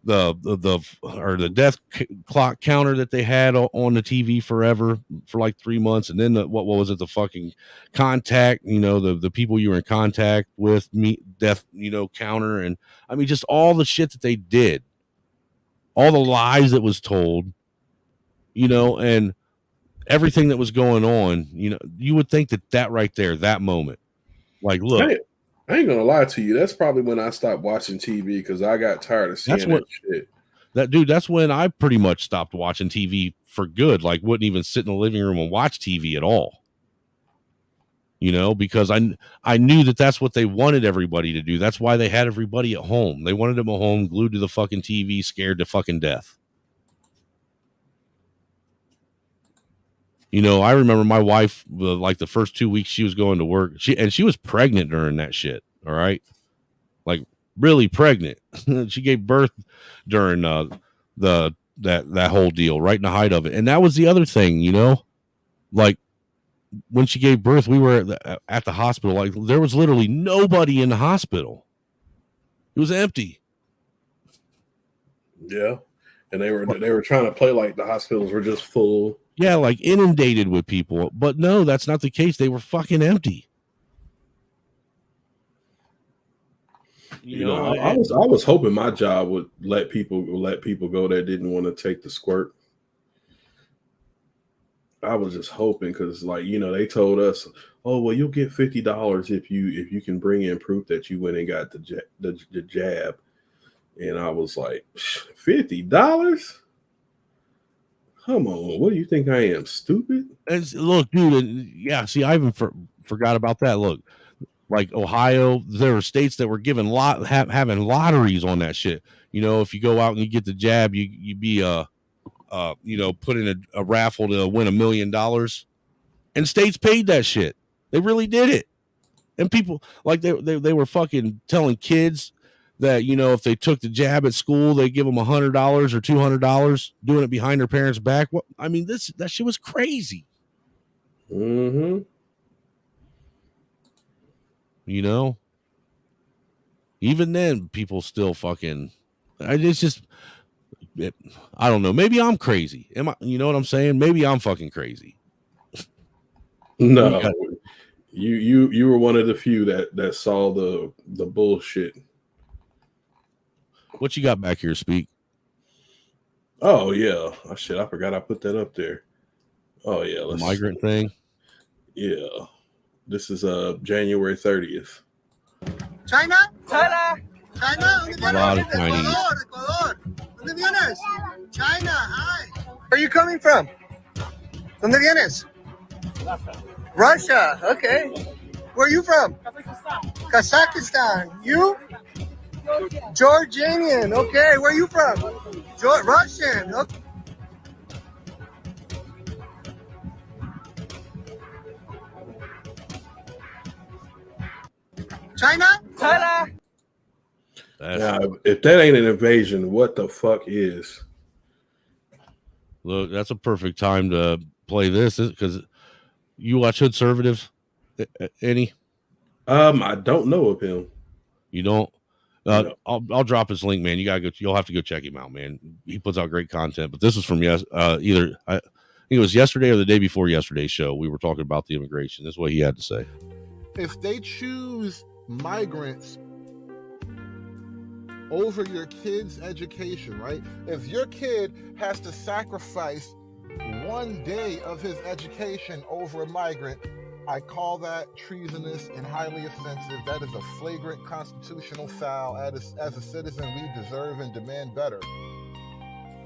the death clock counter that they had on the TV forever for like 3 months. And then what was it? The fucking contact, the people you were in contact with, death, counter. And I mean, just all the shit that they did, all the lies that was told, and everything that was going on, you would think that right there, that moment, like, look, I ain't gonna lie to you. That's probably when I stopped watching TV because I got tired of seeing that shit. That's when I pretty much stopped watching TV for good. Like, wouldn't even sit in the living room and watch TV at all. Because I knew that's what they wanted everybody to do. That's why they had everybody at home. They wanted them at home, glued to the fucking TV, scared to fucking death. I remember my wife, like the first 2 weeks she was going to work, she was pregnant during that shit. All right. Like really pregnant. She gave birth during that whole deal, right in the height of it. And that was the other thing, like when she gave birth, we were at the hospital. Like there was literally nobody in the hospital. It was empty. Yeah. And they were trying to play like the hospitals were just full. Yeah, like inundated with people. But no, that's not the case. They were fucking empty. You know, I was hoping my job would let people go that didn't want to take the squirt. I was just hoping because, like, you know, they told us, oh, well, you'll get $50 if you can bring in proof that you went and got the jab. And I was like, $50? Come on, what do you think I am, stupid? Look, dude, yeah. See, I even forgot about that. Look, like Ohio, there were states that were giving having lotteries on that shit. You know, if you go out and you get the jab, you be you know, put in a raffle to win $1 million, and states paid that shit. They really did it, and people like they were fucking telling kids that, you know, if they took the jab at school, they give them $100 or $200, doing it behind their parents' back. What I mean, that shit was crazy. Mm-hmm. You know, even then, people still fucking. It's just, I don't know. Maybe I'm crazy. Am I? You know what I'm saying? Maybe I'm fucking crazy. No, you were one of the few that saw the bullshit. What you got back here, Speak? Oh yeah, oh, shit! I forgot I put that up there. Oh yeah, the migrant thing. Yeah, this is January 30th. China. China. China. A lot of Chinese. Ecuador. ¿Dónde vienes? China. Hi. Where are you coming from? ¿Dónde vienes? Russia. Okay. Where are you from? Kazakhstan. You? Georgian. Okay. Where are you from? Russian. Okay. China? China. Yeah, if that ain't an invasion, what the fuck is? Look, that's a perfect time to play this because you watch Hoodservative, any? I don't know of him. You don't? No. I'll drop his link, man. You gotta go. You'll have to go check him out, man. He puts out great content. But this was from I think it was yesterday or the day before yesterday's show. We were talking about the immigration. This is what he had to say. If they choose migrants over your kid's education, right? If your kid has to sacrifice one day of his education over a migrant, I call that treasonous and highly offensive. That is a flagrant constitutional foul. As a citizen, we deserve and demand better.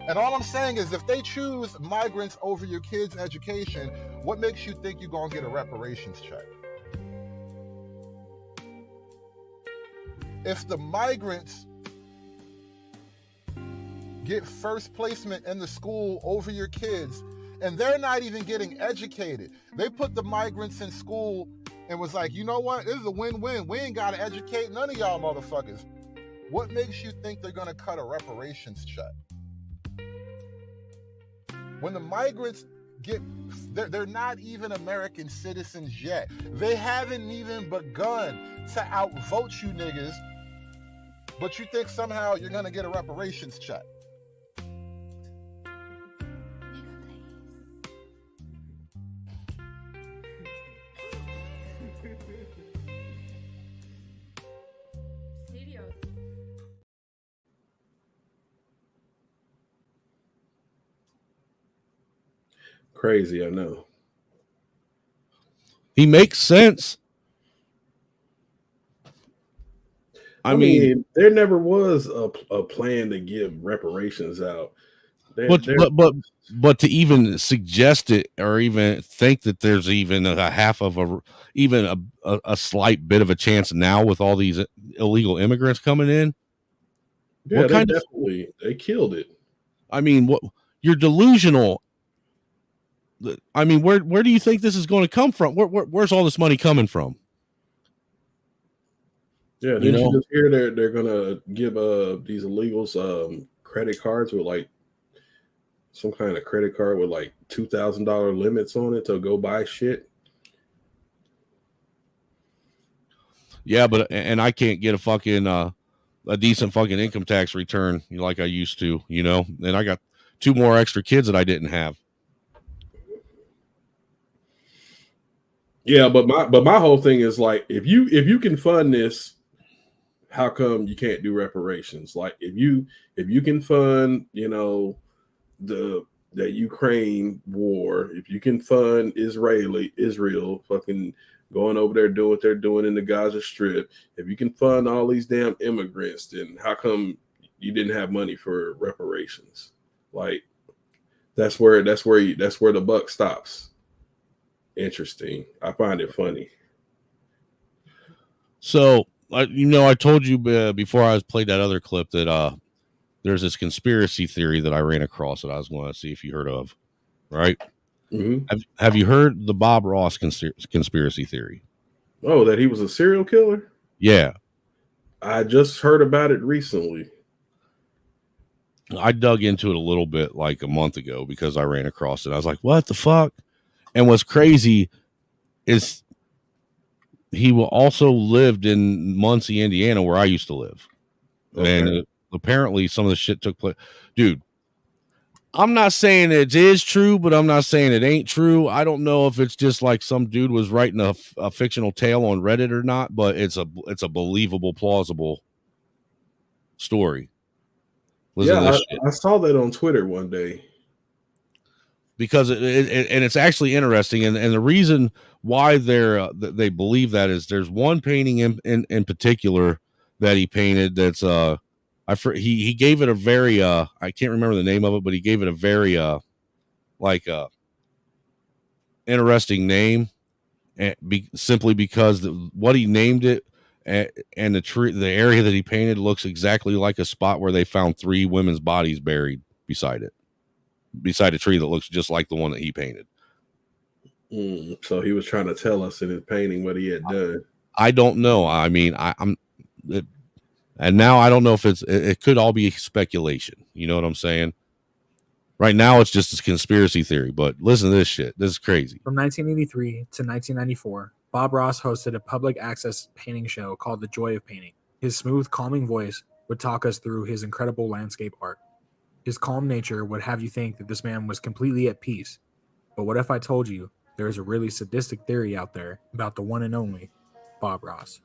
And all I'm saying is if they choose migrants over your kid's education, what makes you think you're going to get a reparations check? If the migrants get first placement in the school over your kids, and they're not even getting educated. They put the migrants in school and was like, you know what? This is a win-win. We ain't got to educate none of y'all motherfuckers. What makes you think they're going to cut a reparations check? When the migrants they're not even American citizens yet. They haven't even begun to outvote you niggas, but you think somehow you're going to get a reparations check. Crazy, I know. He makes sense. I mean, there never was a plan to give reparations out. But to even suggest it or even think that there's even a half of a slight bit of a chance now with all these illegal immigrants coming in. Yeah, they killed it. I mean, you're delusional. I mean, where do you think this is going to come from? Where's all this money coming from? Yeah, didn't you just hear they're gonna give these illegals credit cards with like some kind of credit card with like $2,000 limits on it to go buy shit? Yeah, but and I can't get a fucking a decent fucking income tax return like I used to, you know. And I got 2 more extra kids that I didn't have. Yeah, but my whole thing is like if you can fund this, how come you can't do reparations? Like if you can fund, the Ukraine war, if you can fund Israel fucking going over there doing what they're doing in the Gaza Strip, if you can fund all these damn immigrants, then how come you didn't have money for reparations? Like that's where the buck stops. Interesting. I find it funny. So, I told you before I played that other clip that there's this conspiracy theory that I ran across that I was going to see if you heard of, right? Mm-hmm. Have you heard the Bob Ross conspiracy theory? Oh, that he was a serial killer? Yeah. I just heard about it recently. I dug into it a little bit like a month ago because I ran across it. I was like, what the fuck? And what's crazy is he also lived in Muncie, Indiana, where I used to live. Okay. And apparently some of the shit took place. Dude, I'm not saying it is true, but I'm not saying it ain't true. I don't know if it's just like some dude was writing a fictional tale on Reddit or not, but it's a believable, plausible story. I saw that on Twitter one day. Because it's actually interesting, and the reason why they believe that is there's one painting in particular that he painted that's he gave it a very I can't remember the name of it, but he gave it a very interesting name, and simply because what he named it and the area that he painted looks exactly like a spot where they found 3 women's bodies buried beside a tree that looks just like the one that he painted. So he was trying to tell us in his painting what he had done. I don't know. I mean, and now I don't know if it could all be speculation. You know what I'm saying? Right now, it's just a conspiracy theory, but listen to this shit. This is crazy. From 1983 to 1994, Bob Ross hosted a public access painting show called The Joy of Painting. His smooth, calming voice would talk us through his incredible landscape art. His calm nature would have you think that this man was completely at peace. But what if I told you there is a really sadistic theory out there about the one and only Bob Ross?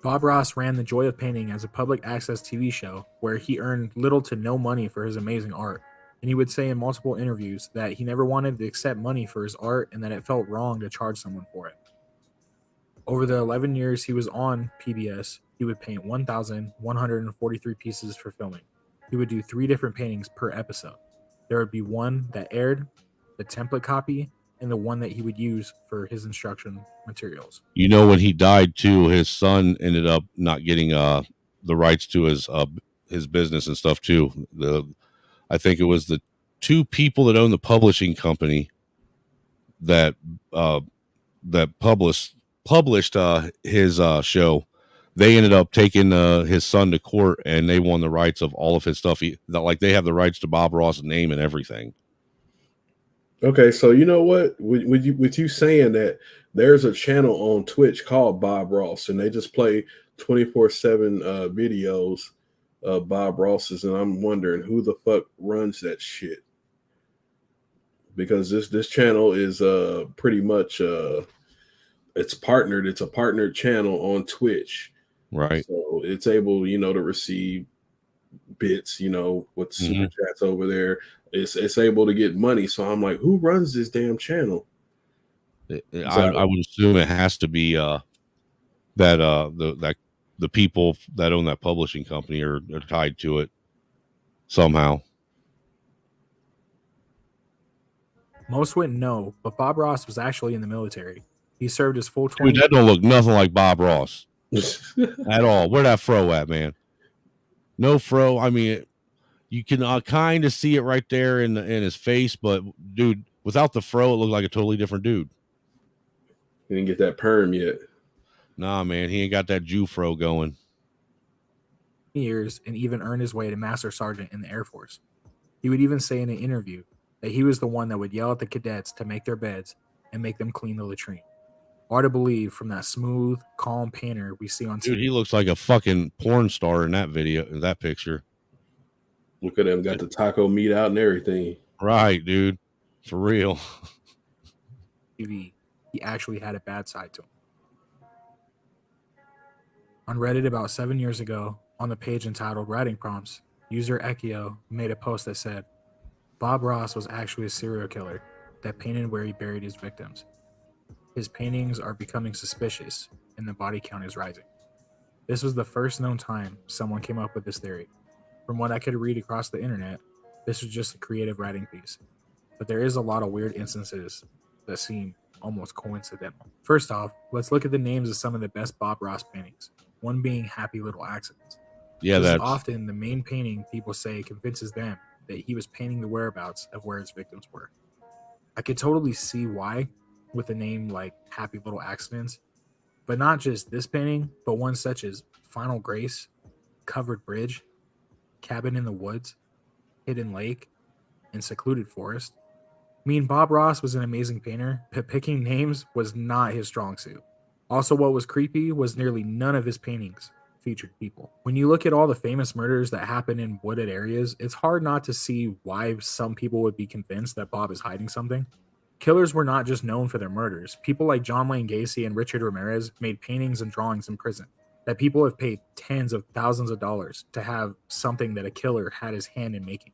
Bob Ross ran The Joy of Painting as a public access TV show where he earned little to no money for his amazing art. And he would say in multiple interviews that he never wanted to accept money for his art and that it felt wrong to charge someone for it. Over the 11 years he was on PBS, he would paint 1,143 pieces for filming. He would do 3 different paintings per episode. There would be one that aired, the template copy, and the one that he would use for his instruction materials. You know, when he died too, his son ended up not getting the rights to his business and stuff too. I think it was the 2 people that own the publishing company that published his show. They ended up taking his son to court, and they won the rights of all of his stuff. They have the rights to Bob Ross' name and everything. Okay, so you know what? With you saying that, there's a channel on Twitch called Bob Ross, and they just play 24/7 videos of Bob Ross's, and I'm wondering who the fuck runs that shit. Because this channel is pretty much it's partnered. It's a partnered channel on Twitch. Right. So it's able, to receive bits, with super chats over there. It's able to get money. So I'm like, who runs this damn channel? I would assume it has to be the people that own that publishing company are tied to it somehow. Most wouldn't know, but Bob Ross was actually in the military. He served his full 20 Dude, that don't look nothing like Bob Ross at all. Where that fro at, man? No fro. I mean, you can kind of see it right there in his face, but dude, without the fro, it looked like a totally different dude. He didn't get that perm yet. Nah, man, he ain't got that Jew fro going. Years and even earned his way to Master Sergeant in the Air Force. He would even say in an interview that he was the one that would yell at the cadets to make their beds and make them clean the latrine. Hard to believe from that smooth, calm painter we see on TV. Dude, he looks like a fucking porn star in that video, in that picture. Look at him, got the taco meat out and everything. Right, dude. For real. TV, he actually had a bad side to him. On Reddit about 7 years ago, on the page entitled Writing Prompts, user Ekio made a post that said, Bob Ross was actually a serial killer that painted where he buried his victims. His paintings are becoming suspicious, and the body count is rising. This was the first known time someone came up with this theory. From what I could read across the internet, this was just a creative writing piece. But there is a lot of weird instances that seem almost coincidental. First off, let's look at the names of some of the best Bob Ross paintings, one being Happy Little Accidents. Yeah, This is that's often the main painting people say convinces them that he was painting the whereabouts of where his victims were. I could totally see why with a name like Happy Little Accidents, but not just this painting, but ones such as Final Grace, Covered Bridge, Cabin in the Woods, Hidden Lake, and Secluded Forest. I mean, Bob Ross was an amazing painter, but picking names was not his strong suit. Also, what was creepy was nearly none of his paintings featured people. When you look at all the famous murders that happen in wooded areas, it's hard not to see why some people would be convinced that Bob is hiding something. Killers were not just known for their murders. People like John Wayne Gacy and Richard Ramirez made paintings and drawings in prison that people have paid tens of thousands of dollars to have something that a killer had his hand in making.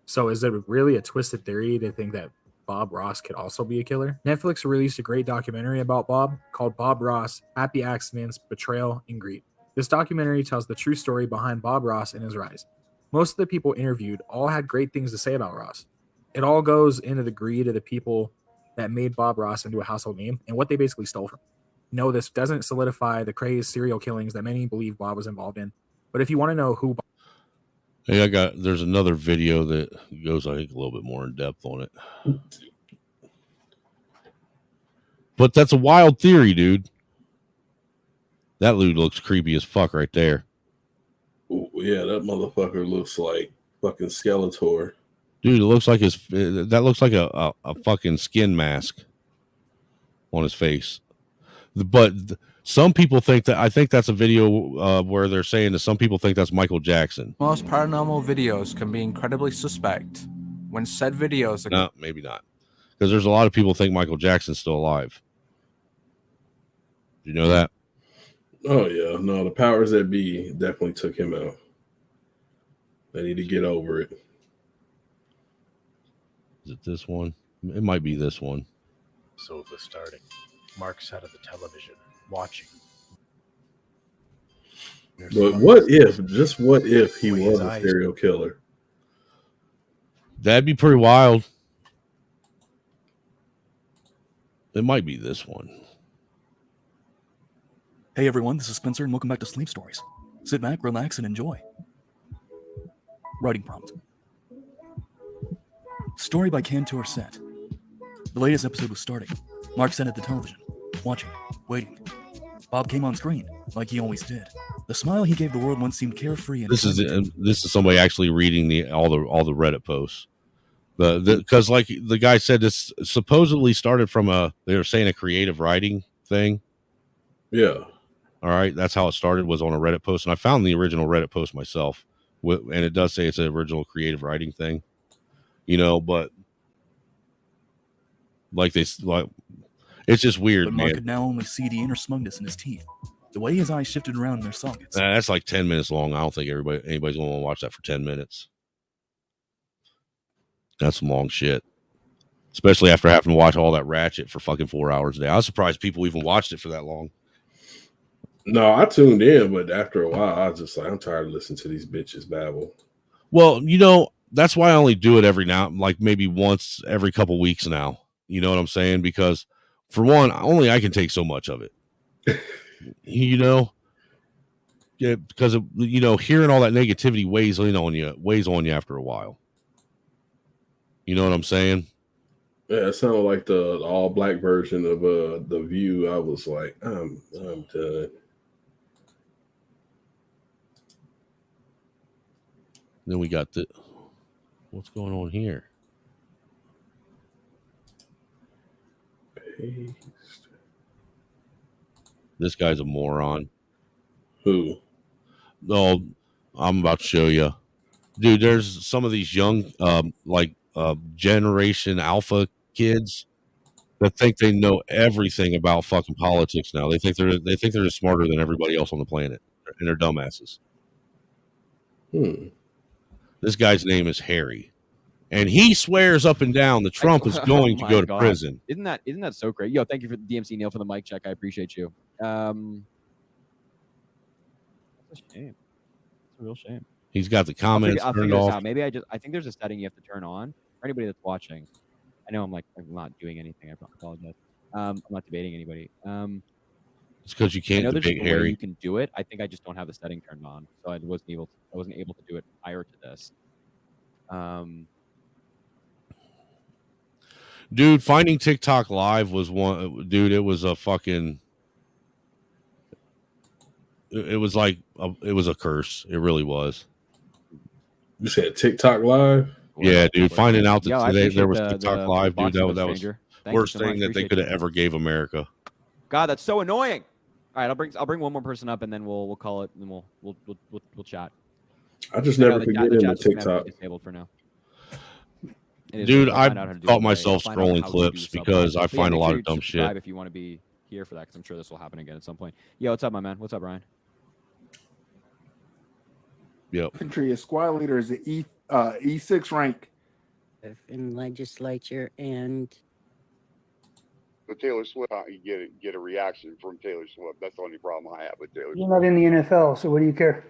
So is it really a twisted theory to think that Bob Ross could also be a killer? Netflix released a great documentary about Bob called Bob Ross, Happy Accidents, Betrayal, and Greed. This documentary tells the true story behind Bob Ross and his rise. Most of the people interviewed all had great things to say about Ross. It all goes into the greed of the people that made Bob Ross into a household name and what they basically stole from him. No, this doesn't solidify the crazed serial killings that many believe Bob was involved in. But if you want to know who Hey, there's another video that goes, I think, a little bit more in depth on it. But that's a wild theory, dude. That dude looks creepy as fuck right there. Ooh, yeah, that motherfucker looks like fucking Skeletor. Dude, it looks like that looks like a fucking skin mask on his face. But some people think that, I think that's a video where they're saying that some people think that's Michael Jackson. Most paranormal videos can be incredibly suspect when said videos are... No, maybe not. Because there's a lot of people think Michael Jackson's still alive. Do you know that? Oh, yeah. No, the powers that be definitely took him out. They need to get over it. Is it this one? It might be this one. So it was starting. Mark sat at the television, watching. But what if, just what if he was a serial killer? That'd be pretty wild. It might be this one. Hey everyone, this is Spencer and welcome back to Sleep Stories. Sit back, relax, and enjoy. Writing prompt. Story by Cantor Set. The latest episode was starting. Mark sat at the television, watching, waiting. Bob came on screen, like he always did. The smile he gave the world once seemed carefree. And this is somebody actually reading all the Reddit posts. Because like the guy said, this supposedly started from they were saying a creative writing thing. Yeah. All right, that's how it started, was on a Reddit post, and I found the original Reddit post myself, and it does say it's an original creative writing thing, but it's just weird, but Mark man. could now only see the inner smugness in his teeth, the way his eyes shifted around in their sockets. That's like 10 minutes long. I don't think anybody's going to watch that for 10 minutes. That's some long shit, especially after having to watch all that Ratchet for fucking 4 hours a day. I was surprised people even watched it for that long. No, I tuned in, but after a while, I was just like, I'm tired of listening to these bitches babble. Well, that's why I only do it every now, like maybe once every couple weeks now. You know what I'm saying? Because for one, only I can take so much of it. Yeah, because hearing all that negativity weighs on you after a while. You know what I'm saying? Yeah, it sounded like the all black version of The View. I was like, I'm done. Then we got what's going on here? Paste. This guy's a moron. Who? No, I'm about to show you. Dude, there's some of these young, Generation Alpha kids that think they know everything about fucking politics now. They think they're just smarter than everybody else on the planet. and they're dumbasses. Hmm. This guy's name is Harry, and he swears up and down that Trump is going to my go to God. prison. Isn't that so great? Yo, thank you for DMC Neil for the mic check. I appreciate you. It's a shame. It's a real shame. He's got the comments I'll turned figure this off. out. Maybe I think there's a setting you have to turn on for anybody that's watching. I know I'm not doing anything. I apologize. I'm not debating anybody. It's because you I can't know there's debate just a way Harry. you can do it. I think I just don't have the setting turned on, so I wasn't able to do it prior to this. Dude, finding TikTok live was one. Dude, it was a fucking. It was like it was a curse. It really was. You said TikTok live? Yeah, dude. Finding out that Yo, I today there appreciate was the TikTok live, dude. boxing That of was stranger. the Thank you worst so much. thing that they Appreciate could have you. ever gave America. God, that's so annoying. All right, I'll bring one more person up and then we'll call it and then we'll chat. I just I know never the could chat- get the into chat's just gonna have to TikTok. be disabled for now. It is Dude, what it is. I'll I find out how to do caught it myself I'll find out scrolling how to clips do sub because live. I But yeah, find a make lot sure of you dumb subscribe shit. if you want to be here for that, because I'm sure this will happen again at some point. Yo, what's up, my man? What's up, Ryan? Yep. Infantry as squad leader is the E6 rank. In legislature and With Taylor Swift, you get a reaction from Taylor Swift. That's the only problem I have with Taylor You're Swift. not in the NFL, so what do you care?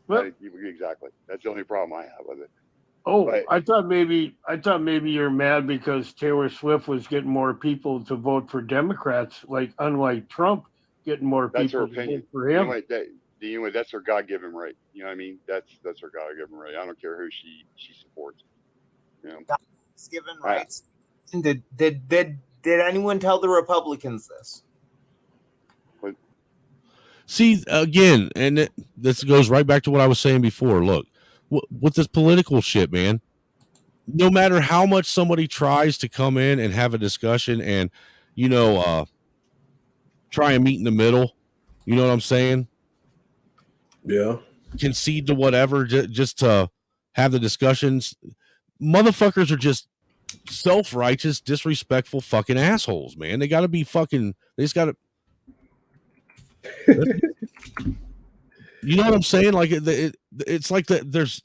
Exactly. That's the only problem I have with it. Oh, But- I thought maybe you're mad because Taylor Swift was getting more people to vote for Democrats, like unlike Trump getting more That's her people to opinion. vote for him. That's her God-given right. You know what I mean? That's her God-given right. I don't care who she supports. You know? God's given rights. Did anyone tell the Republicans this? See, again, and this goes right back to what I was saying before. Look, with this political shit, man, no matter how much somebody tries to come in and have a discussion and, try and meet in the middle, you know what I'm saying? Yeah. Concede to whatever just to have the discussions. Motherfuckers are just self-righteous, disrespectful fucking assholes, man. They got to be fucking, they just got to. You know what I'm saying? Like it's like that.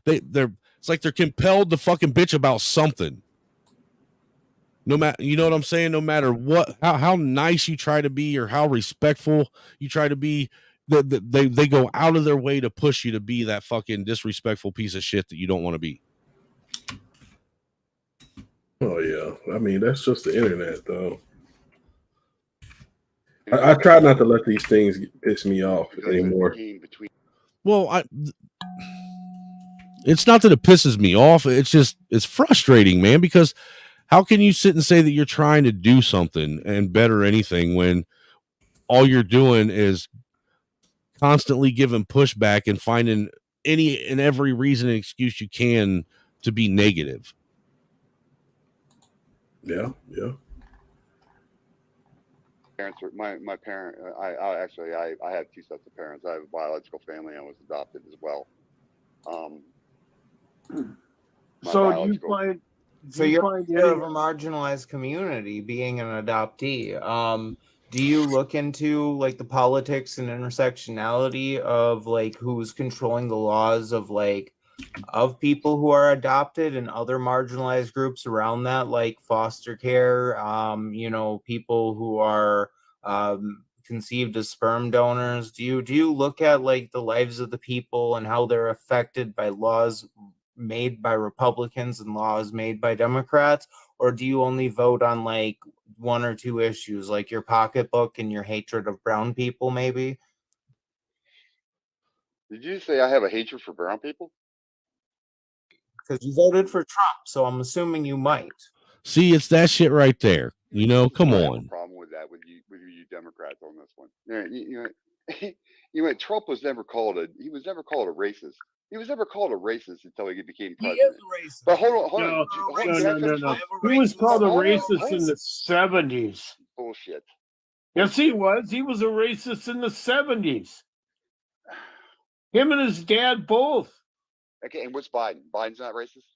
It's like they're compelled to fucking bitch about something. No matter, you know what I'm saying? No matter what, how nice you try to be or how respectful you try to be, they go out of their way to push you to be that fucking disrespectful piece of shit that you don't want to be. Oh yeah, I mean that's just the internet, though. I try not to let these things piss me off anymore. Well, it's not that it pisses me off. It's frustrating, man, because how can you sit and say that you're trying to do something and better anything when all you're doing is constantly giving pushback and finding any and every reason and excuse you can to be negative? Yeah. Parents were, my parent. I have two sets of parents. I have a biological family. I was adopted as well. So do you find? So you're part of a marginalized community, being an adoptee. Do you look into like the politics and intersectionality of like who's controlling the laws of people who are adopted and other marginalized groups around that, like foster care, people who are conceived as sperm donors? Do you look at like the lives of the people and how they're affected by laws made by Republicans and laws made by Democrats, or do you only vote on like one or two issues, like your pocketbook and your hatred of brown people, maybe? Did you say I have a hatred for brown people? Because you voted for Trump, so I'm assuming you might. See, it's that shit right there. You know, come I have a on. problem with that with you Democrats on this one. Trump was never called a racist. He was never called a racist until he became president. He is a racist. But hold on. No. He was called a racist in the 70s. Bullshit. Yes, he was. He was a racist in the 70s. Him and his dad both. Okay, and what's Biden? Biden's not racist?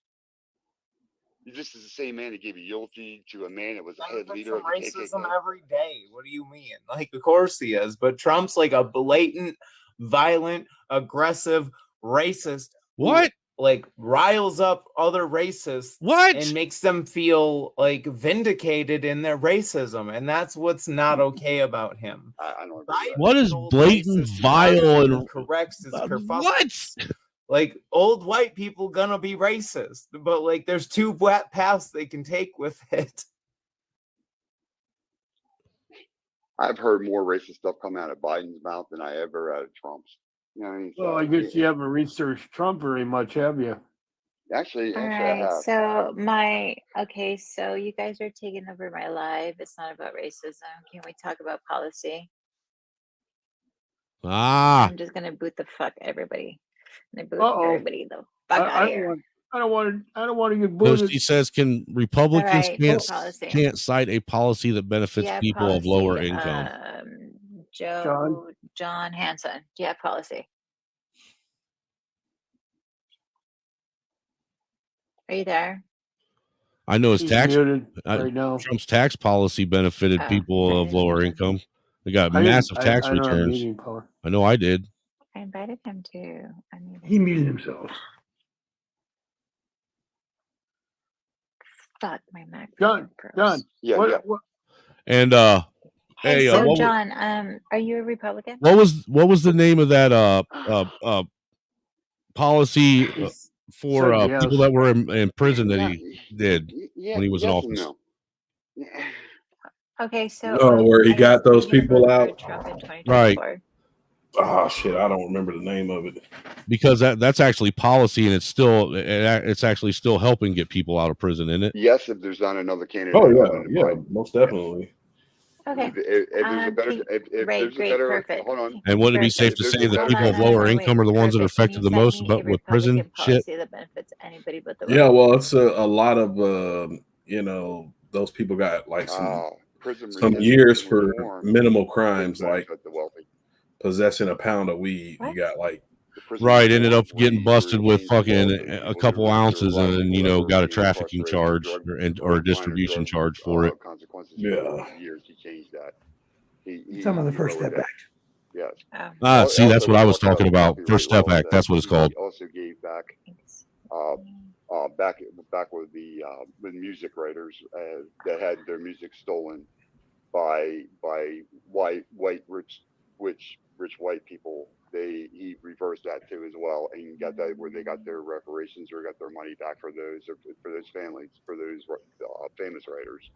He just is the same man that gave eulogy to a man that was the head leader of the racism KKK. every day. What do you mean? Like, of course he is, but Trump's like a blatant violent, aggressive, racist. who, What? Like riles up other racists. What? And makes them feel like vindicated in their racism, and that's what's not okay about him. I don't. What is blatant, vile, and corrects his kerfuffle. what? Like old white people gonna be racist, but like there's two paths they can take with it. I've heard more racist stuff come out of Biden's mouth than I ever out of Trump's. You know what I mean? Well, I guess you haven't researched Trump very much, have you? Actually, All I right, have. so you guys are taking over my live. It's not about racism. Can we talk about policy? Ah, I'm just gonna boot the fuck everybody. I'm gonna boot Uh-oh. everybody the fuck out of here. I don't want to get booted. Toasty says, can Republicans All right, policy. can't cite a policy that benefits Yeah, people of policy. lower income? John Hanson. Yeah, policy. Are you there? I know his He's tax muted right now. Trump's tax policy benefited Oh, people of lower income. They got I didn't- massive tax I don't have returns. meeting power. I know I did. I invited him to. I mean, He muted himself. fuck my Mac. John, Yeah, what, yeah. what, And Hey, hey, so what, John, are you a Republican? what was the name of that policy for said yes. people that were in prison that he did Yeah, when he was in yes and office? no. Okay, so No, where he got those are you gonna people vote for out. Trump in Right. 2024? Oh shit, I don't remember the name of it. Because that's actually policy, and it's actually still helping get people out of prison, isn't it? Yes, if there's not another candidate. Oh other yeah, than yeah, Biden. most definitely. Okay. If there's a better, if Great, there's a great, better, perfect. hold on. And wouldn't it be safe If to there's say a that better- people of lower income are the ones that are Perfect. Can affected you the most send me a with prison Republican shit? policy that benefits anybody but the Yeah, well, it's a lot of those people got like prison some reform- years for reform minimal is crimes, like benefit the wealthy. possessing a pound of weed. You got like The prison Right, ended up reform getting where you busted with change the laws fucking so a people couple that are ounces, black and people that got a are trafficking incarcerated, charge drug- or a minor distribution drug, charge for it. consequences Yeah. for years. He changed that. Some of the He First lowered Step that. Act. Yes. See, that's Also, what I he was talked talking about. copyright First Step laws Act, that's what it's he called. also gave back, back with the with music writers that had their music stolen by rich white people. He reversed that too as well, and got that where they got their reparations or got their money back for those families, for those famous writers.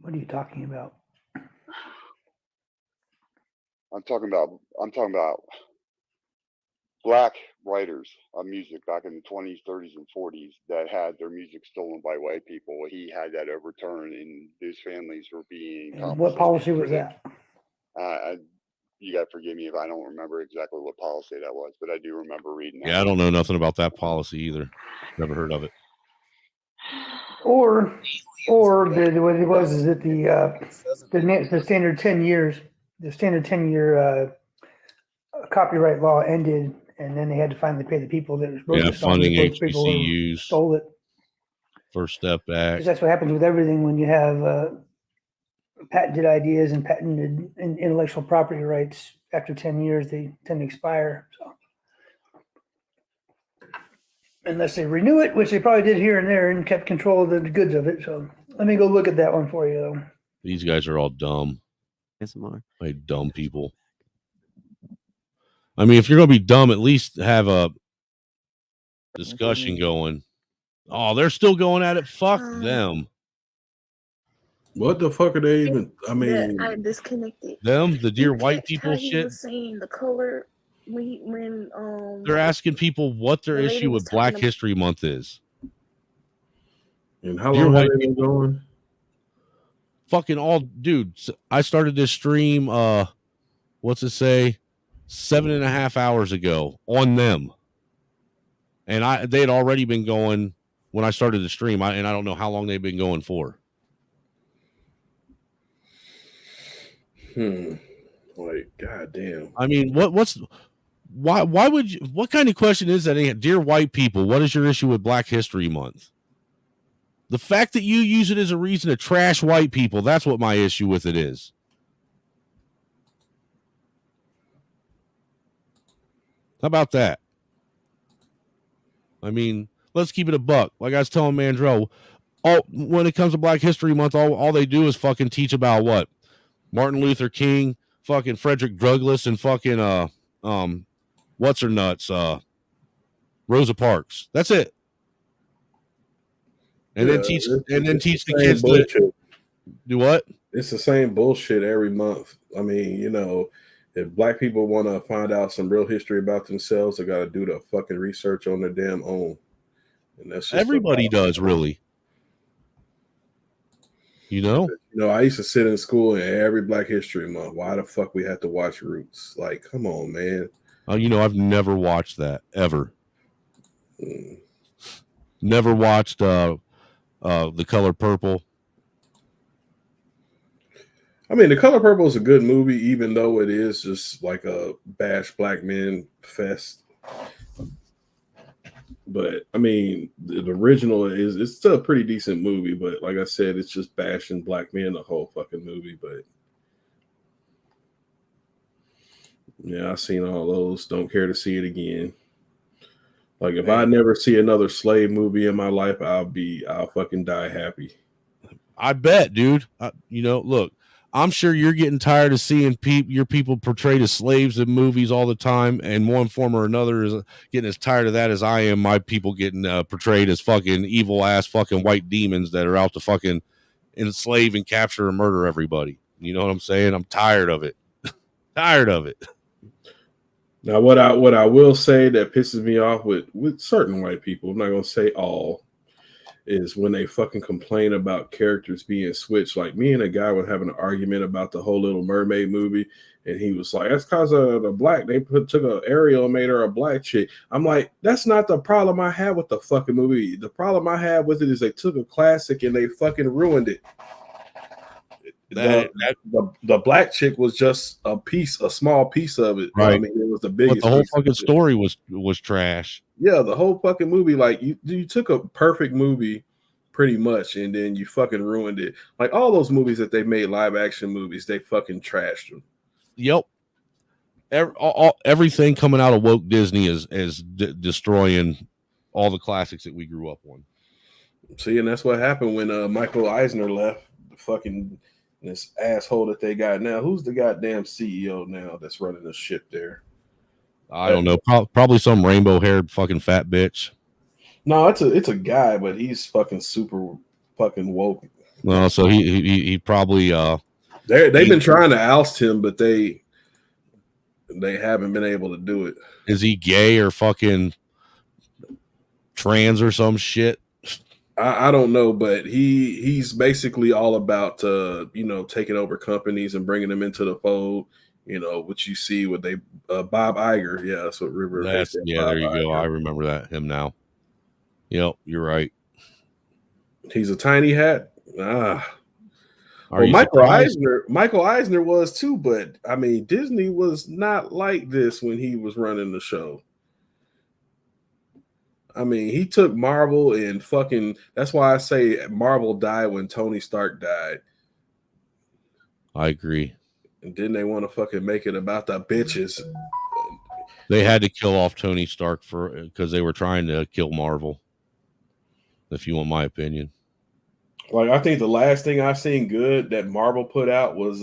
What are you talking about? I'm talking about black writers of music back in the 20s, 30s, and 40s that had their music stolen by white people. He had that overturned, and those families were being And what policy was that? You got to forgive me if I don't remember exactly what policy that was, but I do remember reading that. Yeah, I don't know nothing about that policy either. Never heard of it. Or what it was is that the standard 10 years, the standard 10-year copyright law ended, and then they had to finally pay the people that wrote Yeah, the song. funding Those people who HBCUs. stole it. First Step Because Act. that's what happens with everything when you have patented ideas and patented intellectual property rights. After 10 years, they tend to expire. So, unless they renew it, which they probably did here and there, and kept control of the goods of it. So let me go look at that one for you, though. These guys are all dumb. ASMR. Like dumb people. I mean, if you're gonna be dumb, at least have a discussion going. Oh, they're still going at it. Fuck them. What the fuck are they even? I mean, I disconnected. Them, the dear You white catch people how he shit. was saying the color when They're asking people what their the lady issue was with Black talking about- History Month is. and how Dear long have white they been going? Fucking all, dude. I started this stream. What's it say? 7.5 hours ago on them, and they had already been going when I started the stream. And I don't know how long they've been going for. Like, goddamn. I mean, why would you? What kind of question is that? Dear white people, what is your issue with Black History Month? The fact that you use it as a reason to trash white people, that's what my issue with it is. How about that? I mean, let's keep it a buck. Like I was telling Mandrell, when it comes to Black History Month, all they do is fucking teach about what? Martin Luther King, fucking Frederick Douglass, and fucking what's her nuts? Rosa Parks. That's it. And then teach the kids to do what? It's the same bullshit every month. I mean, you know, if Black people want to find out some real history about themselves, they got to do the fucking research on their damn own. And that's just everybody does, really. You know, I used to sit in school and every Black History Month. Why the fuck we had to watch Roots? Like, come on, man. I've never watched that ever. Never watched The Color Purple. I mean, The Color Purple is a good movie, even though it is just like a bash black men fest. But I mean, the original it's still a pretty decent movie. But like I said, it's just bashing black men the whole fucking movie. But yeah, I've seen all those. Don't care to see it again. Like if I never see another slave movie in my life, I'll fucking die happy. I bet, dude. Look, I'm sure you're getting tired of seeing your people portrayed as slaves in movies all the time, and one form or another is getting as tired of that as I am. My people getting portrayed as fucking evil ass fucking white demons that are out to fucking enslave and capture and murder everybody. You know what I'm saying? I'm tired of it. Tired of it. Now, what I will say that pisses me off with certain white people, I'm not gonna say all, is when they fucking complain about characters being switched. Like me and a guy were having an argument about the whole Little Mermaid movie, and he was like, that's because of the black, they took a Ariel and made her a black chick. I'm like, that's not the problem I have with the fucking movie. The problem I have with it is they took a classic and they fucking ruined it. The black chick was just a small piece of it. Right. I mean, it was the biggest. But the whole fucking story was trash. Yeah, the whole fucking movie, like you took a perfect movie pretty much and then you fucking ruined it. Like all those movies that they made live action movies, they fucking trashed them. Yep. Everything coming out of woke Disney is destroying all the classics that we grew up on. See, and that's what happened when Michael Eisner left. The fucking this asshole that they got now. Who's the goddamn CEO now that's running the ship there? I don't know. Probably some rainbow-haired fucking fat bitch. No, it's a guy, but he's fucking super fucking woke. No, so he probably they've been trying to oust him, but they haven't been able to do it. Is he gay or fucking trans or some shit? I don't know, but he's basically all about taking over companies and bringing them into the fold. You know what you see with Bob Iger, yeah, that's what River. There you go. I remember him now. Yep, you're right. He's a tiny hat. Well, Michael Eisner was too, but I mean Disney was not like this when he was running the show. I mean, he took Marvel and fucking. That's why I say Marvel died when Tony Stark died. I agree. And then they want to fucking make it about the bitches. They had to kill off Tony Stark because they were trying to kill Marvel. If you want my opinion. Like, I think the last thing I've seen good that Marvel put out was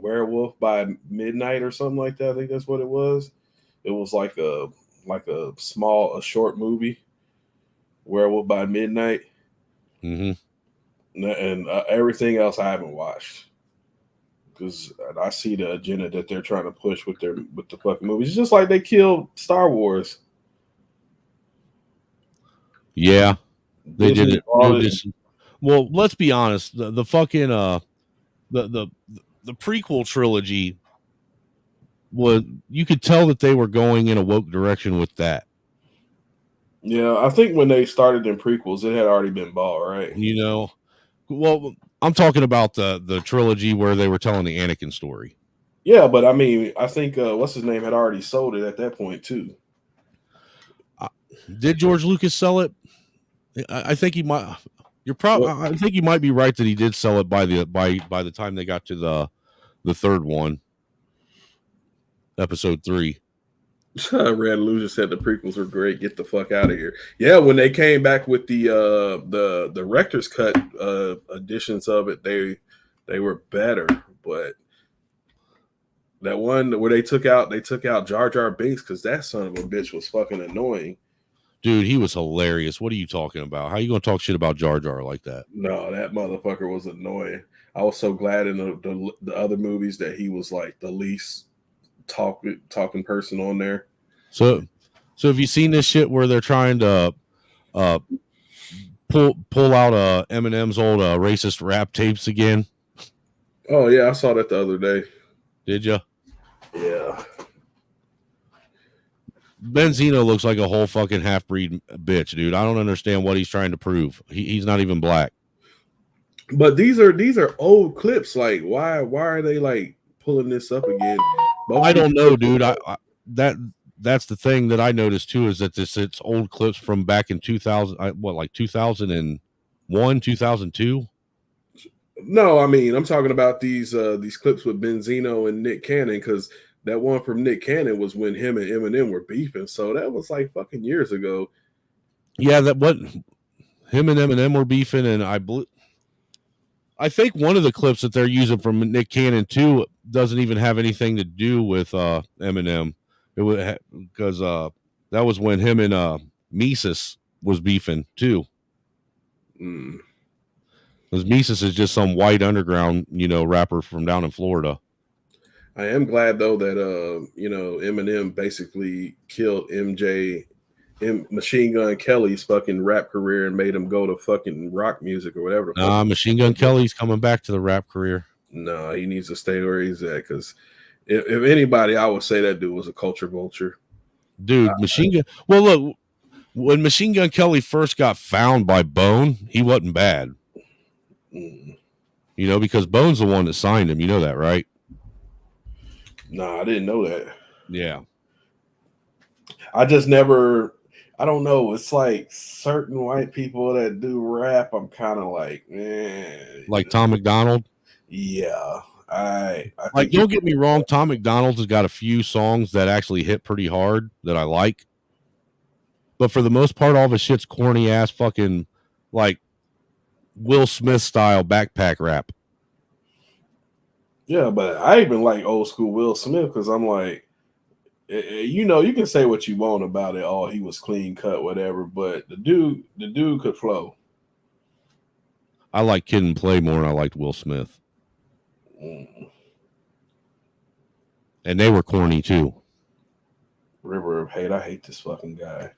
Werewolf by Midnight or something like that. I think that's what it was. It was like a short movie, Werewolf by Midnight. Mm-hmm. And everything else I haven't watched. Because I see the agenda that they're trying to push with the fucking movies. It's just like they killed Star Wars. Yeah, they did it. Well, let's be honest. The fucking the prequel trilogy was, you could tell that they were going in a woke direction with that. Yeah, I think when they started in prequels, it had already been bought, right? You know, well, I'm talking about the trilogy where they were telling the Anakin story. Yeah, but I mean, I think what's his name had already sold it at that point too. Did George Lucas sell it? I think he might. I think you might be right that he did sell it by the time they got to the third one, episode 3. Red Illusion said the prequels were great. Get the fuck out of here. Yeah, when they came back with the director's cut editions of it, they were better. But that one where they took out Jar Jar Binks because that son of a bitch was fucking annoying. Dude, he was hilarious. What are you talking about? How you gonna talk shit about Jar Jar like that? No, that motherfucker was annoying. I was so glad in the other movies that he was like the least talking person on there. So have you seen this shit where they're trying to pull out Eminem's old racist rap tapes again? Oh yeah, I saw that the other day. Did you? Yeah. Benzino looks like a whole fucking half-breed bitch, dude. I don't understand what he's trying to prove. He's not even black. But these are old clips. Like, why are they like pulling this up again? I don't know, dude. That's the thing that I noticed too, is that it's old clips from back in 2000, like 2001, 2002. No, I mean, I'm talking about these clips with Benzino and Nick Cannon, because that one from Nick Cannon was when him and Eminem were beefing. So that was like fucking years ago. Yeah, him and Eminem were beefing, and I think one of the clips that they're using from Nick Cannon too doesn't even have anything to do with Eminem. It would because that was when him and Mises was beefing too. Because Mises is just some white underground, rapper from down in Florida. I am glad though that Eminem basically killed Machine Gun Kelly's fucking rap career and made him go to fucking rock music or whatever. Machine Gun Kelly's coming back to the rap career. No, he needs to stay where he's at, because if anybody, I would say that dude was a culture vulture. Dude, Machine Gun. Well, look, when Machine Gun Kelly first got found by Bone, he wasn't bad. Because Bone's the one that signed him. You know that, right? No, I didn't know that. Yeah. I just never, I don't know. It's like certain white people that do rap, I'm kind of like, Like Tom McDonald? Yeah. I like, don't get me wrong, Tom McDonald has got a few songs that actually hit pretty hard that I like. But for the most part, all of his shit's corny ass fucking like Will Smith style backpack rap. Yeah, but I even like old school Will Smith, because I'm like, you can say what you want about it. Oh, he was clean cut, whatever. But the dude could flow. I like Kid and Play more than I liked Will Smith. And they were corny too. River of Hate. I hate this fucking guy.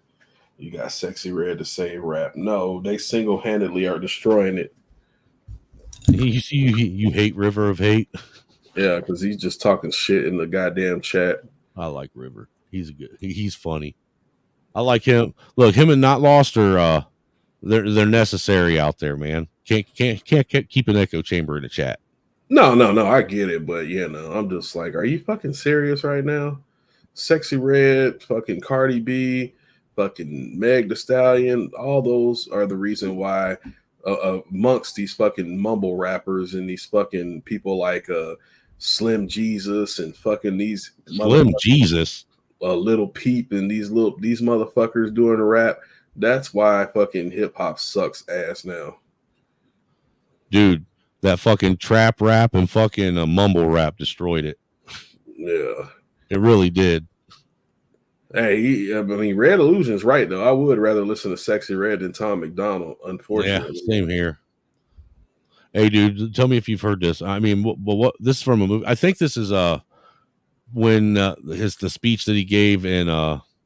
You got Sexy Red to say rap. No, they single-handedly are destroying it. You hate River of Hate? Yeah, because he's just talking shit in the goddamn chat. I like River. He's funny. I like him. Look, him and Not Lost are they're necessary out there, man. Can't keep an echo chamber in the chat. No, I get it, but I'm just like, are you fucking serious right now? Sexy Red, fucking Cardi B, fucking Meg Thee Stallion, all those are the reason why amongst these fucking mumble rappers and these fucking people like Slim Jesus and fucking these Slim Jesus, Little Peep, and these motherfuckers doing the rap. That's why fucking hip hop sucks ass now, dude. That fucking trap rap and fucking mumble rap destroyed it. Yeah, it really did. Hey, Red Illusion's right though. I would rather listen to Sexy Red than Tom McDonald. Unfortunately, yeah, same here. Hey, dude, tell me if you've heard this. I mean, what this is from a movie. I think this is when the speech that he gave in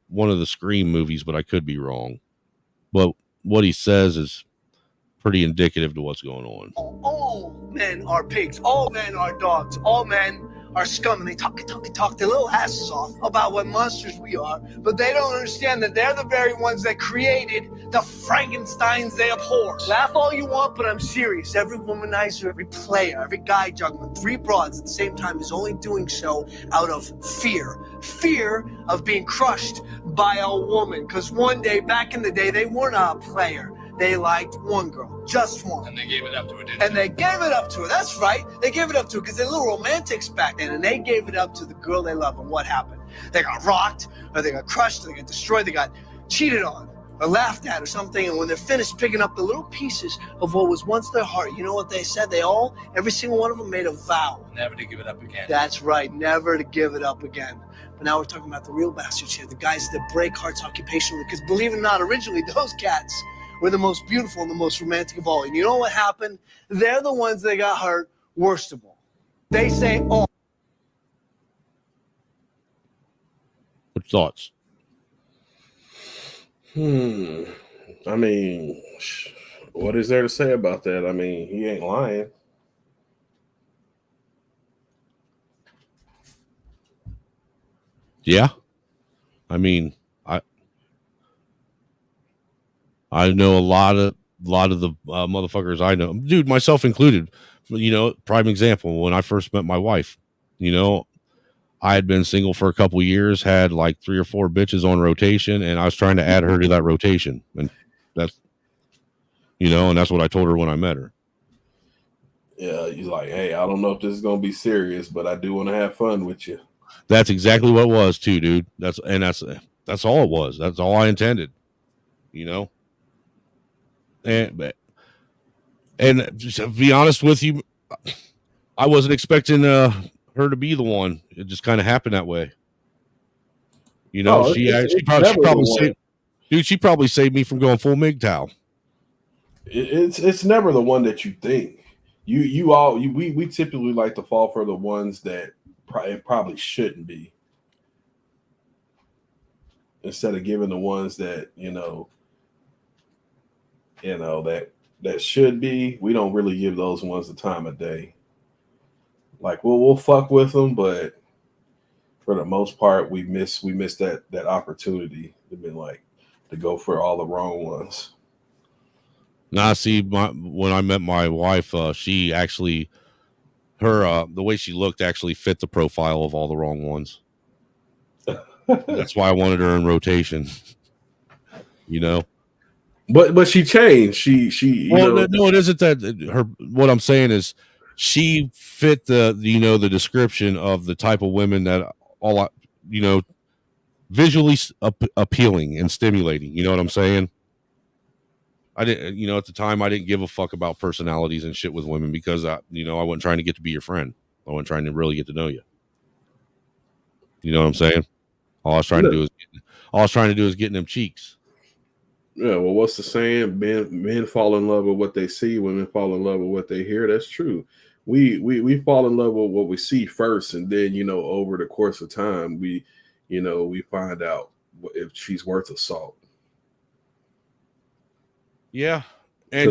one of the Scream movies, but I could be wrong. But what he says is pretty indicative to what's going on. All men are pigs. All men are dogs. All men are scum. And they talk their little asses off about what monsters we are. But they don't understand that they're the very ones that created the Frankensteins they abhor. Laugh all you want, but I'm serious. Every womanizer, every player, every guy juggling 3 broads at the same time is only doing so out of fear. Fear of being crushed by a woman. Because one day, back in the day, they weren't a player. They liked one girl, just one. And they gave it up to her, didn't they? Gave it up to her, that's right. They gave it up to her because they're little romantics back then, and they gave it up to the girl they love. And what happened? They got rocked, or they got crushed, or they got destroyed, they got cheated on, or laughed at, or something. And when they're finished picking up the little pieces of what was once their heart, you know what they said? Every single one of them made a vow. Never to give it up again. That's right, never to give it up again. But now we're talking about the real bastards here, the guys that break hearts occupationally. Because believe it or not, originally those cats were the most beautiful and the most romantic of all. And you know what happened? They're the ones that got hurt worst of all. They say, oh. What thoughts? I mean, what is there to say about that? I mean, he ain't lying. Yeah. I mean, I know a lot of the motherfuckers I know, dude, myself included. You know, prime example, when I first met my wife, you know, I had been single for a couple years, had like 3 or 4 bitches on rotation, and I was trying to add her to that rotation. And that's, you know, and that's what I told her when I met her. Yeah, he's like, hey, I don't know if this is gonna be serious, but I do want to have fun with you. That's exactly what it was too, dude. That's all it was. That's all I intended, you know. And to be honest with you, I wasn't expecting her to be the one. It just kind of happened that way. You know, she probably saved, dude. She probably saved me from going full MGTOW. It's never the one that you think. We typically like to fall for the ones that it probably shouldn't be, instead of giving the ones that you know that should be. We don't really give those ones the time of day. Like we'll fuck with them, but for the most part, we miss that opportunity to go for all the wrong ones. Nah, see, when I met my wife, she actually, the way she looked actually fit the profile of all the wrong ones. That's why I wanted her in rotation. You know, but she changed. She. Well, no, it isn't that her. What I'm saying is, she fit the description of the type of women that visually appealing and stimulating. You know what I'm saying? I didn't, at the time I didn't give a fuck about personalities and shit with women because I wasn't trying to get to be your friend. I wasn't trying to really get to know you. You know what I'm saying? All I was trying to do is getting them cheeks. Yeah, well, what's the saying? Men fall in love with what they see. Women fall in love with what they hear. That's true. We fall in love with what we see first, and then over the course of time, we find out if she's worth a salt. Yeah, and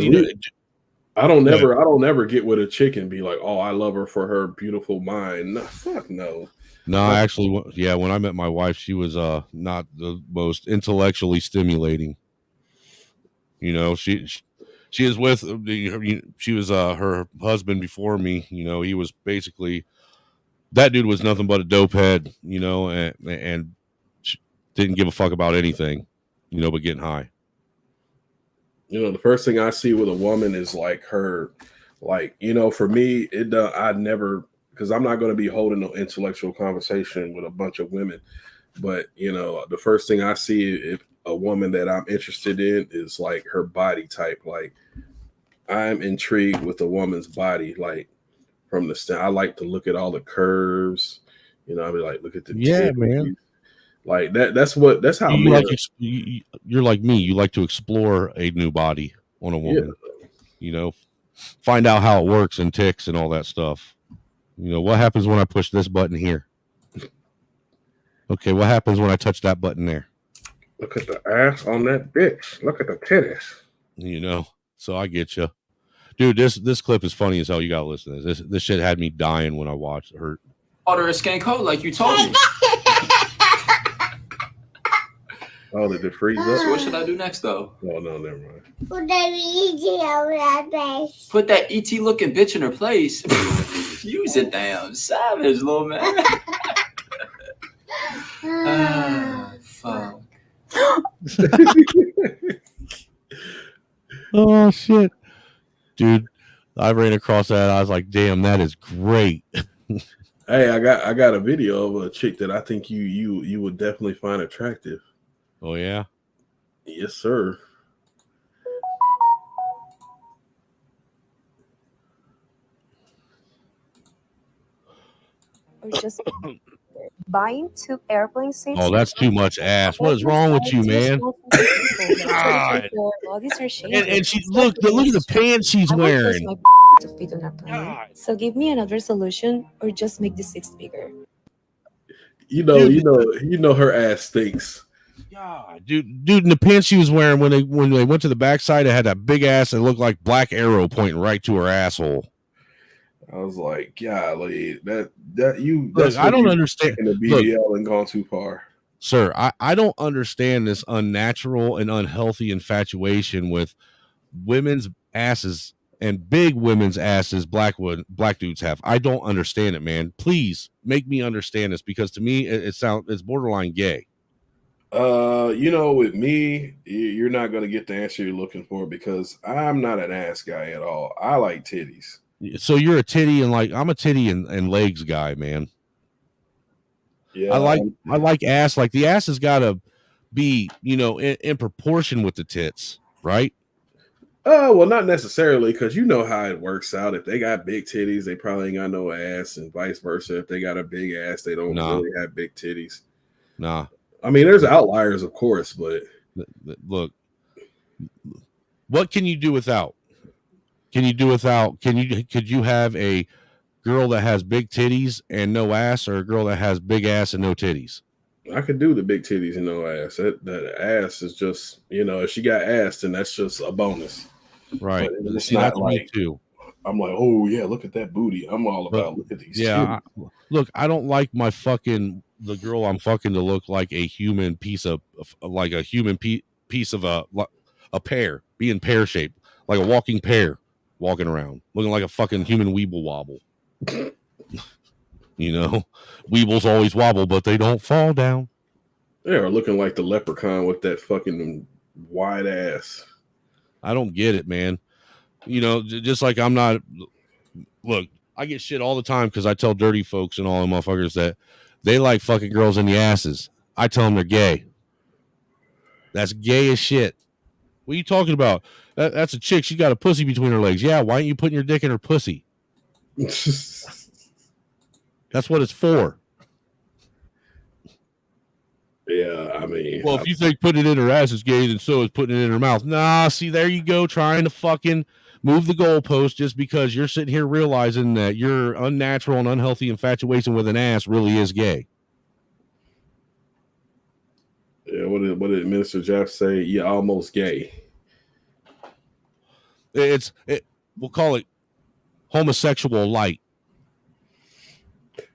I don't ever get with a chick and be like, oh, I love her for her beautiful mind. No, fuck no. No, actually, yeah. When I met my wife, she was not the most intellectually stimulating. You know, she is with she was her husband before me. You know, he was basically, that dude was nothing but a dope head. You know, and didn't give a fuck about anything. But getting high. The first thing I see with a woman is like her, for me, I'd never, because I'm not going to be holding no intellectual conversation with a bunch of women. But, the first thing I see if a woman that I'm interested in is like her body type. Like I'm intrigued with a woman's body, like from the stand. I like to look at all the curves, I mean, like, look at the titties. Man. Like that's how you're like me. You like to explore a new body on a woman. Yeah. Find out how it works and ticks and all that stuff. What happens when I push this button here? Okay, what happens when I touch that button there? Look at the ass on that bitch. Look at the titties. So I get you, dude. This clip is funny as hell. You gotta listen to this. This shit had me dying when I watched her. Order a skank code like you told me. Oh, did it freeze up? So what should I do next, though? Oh, no, never mind. Put that ET looking bitch in her place. Use it, damn savage, little man. Fuck. Oh shit, dude! I ran across that. I was like, "Damn, that is great." Hey, I got a video of a chick that I think you would definitely find attractive. Oh yeah. Yes, sir. Or just buying 2 airplane seats. Oh, that's too much ass. What is wrong with you, man? God. Bodies are And she look at the pants she's wearing. to fit on a plane. So give me another solution, or just make the seats bigger. You know her ass stinks. God, dude, in the pants she was wearing when they went to the backside, it had that big ass and looked like Black Arrow pointing right to her asshole. I was like, golly, I don't understand the BBL and gone too far. Sir, I don't understand this unnatural and unhealthy infatuation with women's asses and big women's asses black dudes have. I don't understand it, man. Please make me understand this, because to me it's borderline gay. With me, you're not going to get the answer you're looking for, because I'm not an ass guy at all. I like titties. So you're a titty and I'm a titty and legs guy, man. Yeah, I like ass. Like the ass has got to be, in proportion with the tits, right? Well, not necessarily, because you know how it works out. If they got big titties, they probably ain't got no ass, and vice versa. If they got a big ass, they don't really have big titties. Nah. I mean, there's outliers, of course, but look, what can you do without? Could you have a girl that has big titties and no ass, or a girl that has big ass and no titties? I could do the big titties and no ass. That ass is just, if she got ass, then that's just a bonus. Right. It's See, not that's like, me too. I'm like, oh yeah, look at that booty. I'm all about look at these. Yeah. I don't like the girl I'm fucking to look like a human piece of piece of a pear, being pear shaped, like a walking pear, walking around, looking like a fucking human weeble wobble. Weebles always wobble, but they don't fall down. They are looking like the leprechaun with that fucking wide ass. I don't get it, man. Just like I'm not. Look, I get shit all the time because I tell dirty folks and all them motherfuckers that they like fucking girls in the asses. I tell them they're gay. That's gay as shit. What are you talking about? That's a chick. She got a pussy between her legs. Yeah, why aren't you putting your dick in her pussy? That's what it's for. Yeah, I mean, well, if you think putting it in her ass is gay, then so is putting it in her mouth. Nah, see, there you go, trying to fucking move the goalpost just because you're sitting here realizing that your unnatural and unhealthy infatuation with an ass really is gay. Yeah, what did Minister Jeff say? You're almost gay. We'll call it homosexual light.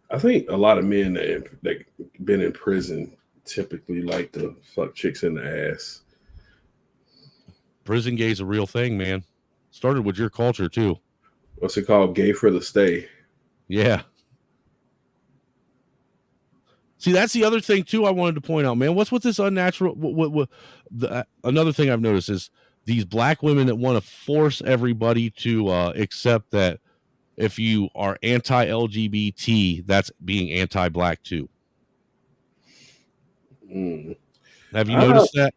I think a lot of men that been in prison typically like to fuck chicks in the ass. Prison gay is a real thing, man. Started with your culture too. What's it called? Gay for the stay. Yeah. See, that's the other thing too I wanted to point out, man. What's with this unnatural? Another thing I've noticed is these black women that want to force everybody to accept that if you are anti-LGBT, that's being anti-black too. Have you noticed that?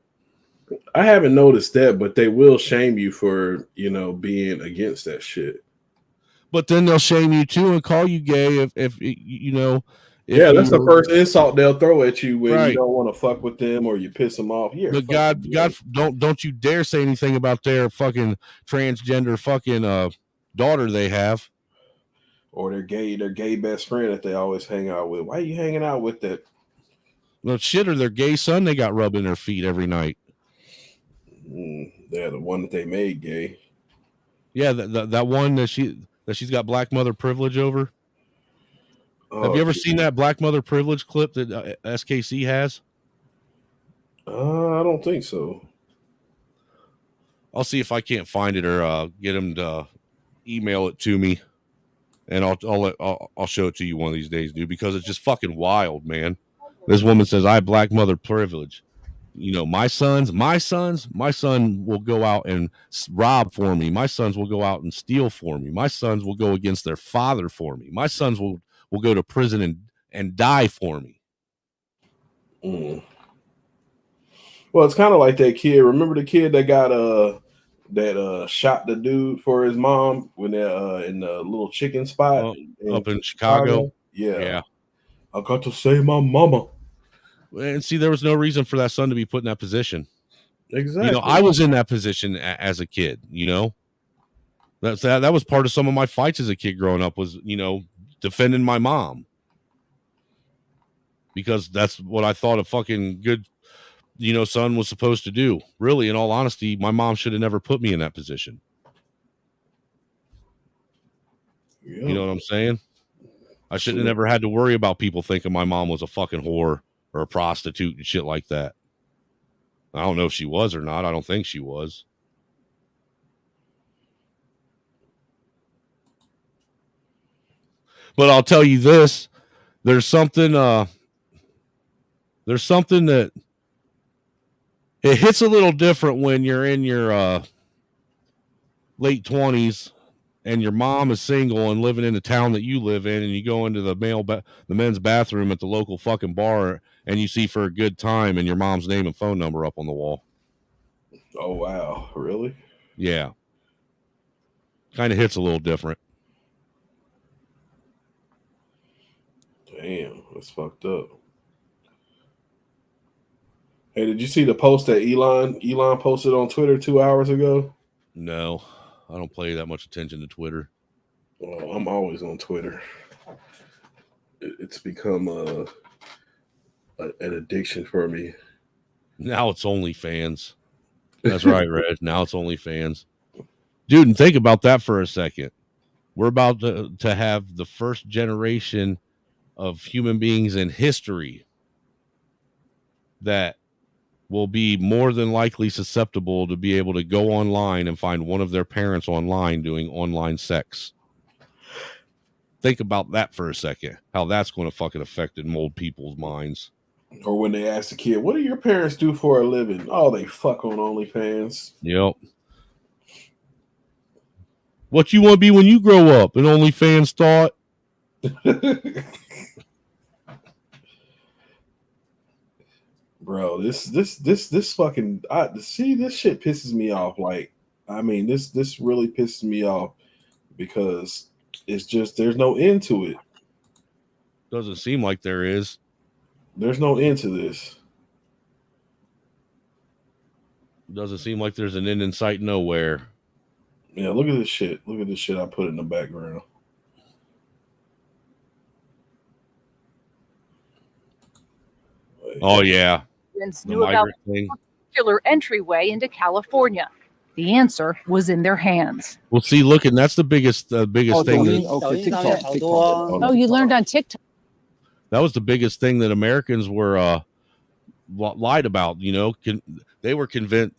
I haven't noticed that, but they will shame you for, being against that shit. But then they'll shame you too and call you gay if yeah, that's the first insult they'll throw at you when you don't want to fuck with them or you piss them off. Yeah, but God, don't you dare say anything about their fucking transgender fucking daughter they have, or their gay best friend that they always hang out with. Why are you hanging out with that? Well, shit, or their gay son they got rubbing their feet every night. They're the one that they made gay. Yeah, that one that she's got black mother privilege over. Have you ever seen that black mother privilege clip that SKC has? I don't think so. I'll see if I can't find it or get him to email it to me, and I'll show it to you one of these days, dude. Because it's just fucking wild, man. This woman says, "I have black mother privilege. My son will go out and rob for me. My sons will go out and steal for me. My sons will go against their father for me. My sons will will go to prison and die for me. Well, it's kind of like that kid. Remember the kid that got shot the dude for his mom when they're in the little chicken spot up in Chicago? Yeah. I got to save my mama. And see, there was no reason for that son to be put in that position. Exactly. You know, I was in that position as a kid, you know. That was part of some of my fights as a kid growing up was, you know, defending my mom. Because that's what I thought a fucking good, you know, son was supposed to do. Really, in all honesty, my mom should have never put me in that position. Yeah. You know what I'm saying? I shouldn't have never had to worry about people thinking my mom was a fucking whore or a prostitute and shit like that. I don't know if she was or not. I don't think she was. But I'll tell you this, there's something that it hits a little different when you're in your late 20s and your mom is single and living in the town that you live in, and you go into the men's bathroom at the local fucking bar and you see For a Good Time and your mom's name and phone number up on the wall. Oh, wow. Really? Yeah. Kind of hits a little different. Damn, that's fucked up. Hey, did you see the post that Elon posted on Twitter 2 hours ago? No, I don't pay that much attention to Twitter. Well, I'm always on Twitter. It's become an addiction for me. Now it's OnlyFans. That's right, Red. Now it's OnlyFans. Dude, and think about that for a second. We're about to have the first generation of human beings in history that will be more than likely susceptible to be able to go online and find one of their parents online doing online sex. Think about that for a second, how that's going to fucking affect and mold people's minds. Or when they ask the kid, what do your parents do for a living? Oh, they fuck on OnlyFans. Yep. What you want to be when you grow up? An OnlyFans thought? Bro, this fucking see, this shit pisses me off. Like, I mean, this really pisses me off because it's just there's no end to it. Doesn't seem like there is. There's no end to this. Doesn't seem like there's an end in sight nowhere. Yeah, look at this shit. Look at this shit I put in the background. Oh yeah. Knew about the particular entryway into California. The answer was in their hands. Well, see, look, and that's the biggest thing. TikTok. Oh, you learned on TikTok. That was the biggest thing that Americans were lied about. You know, they were convinced.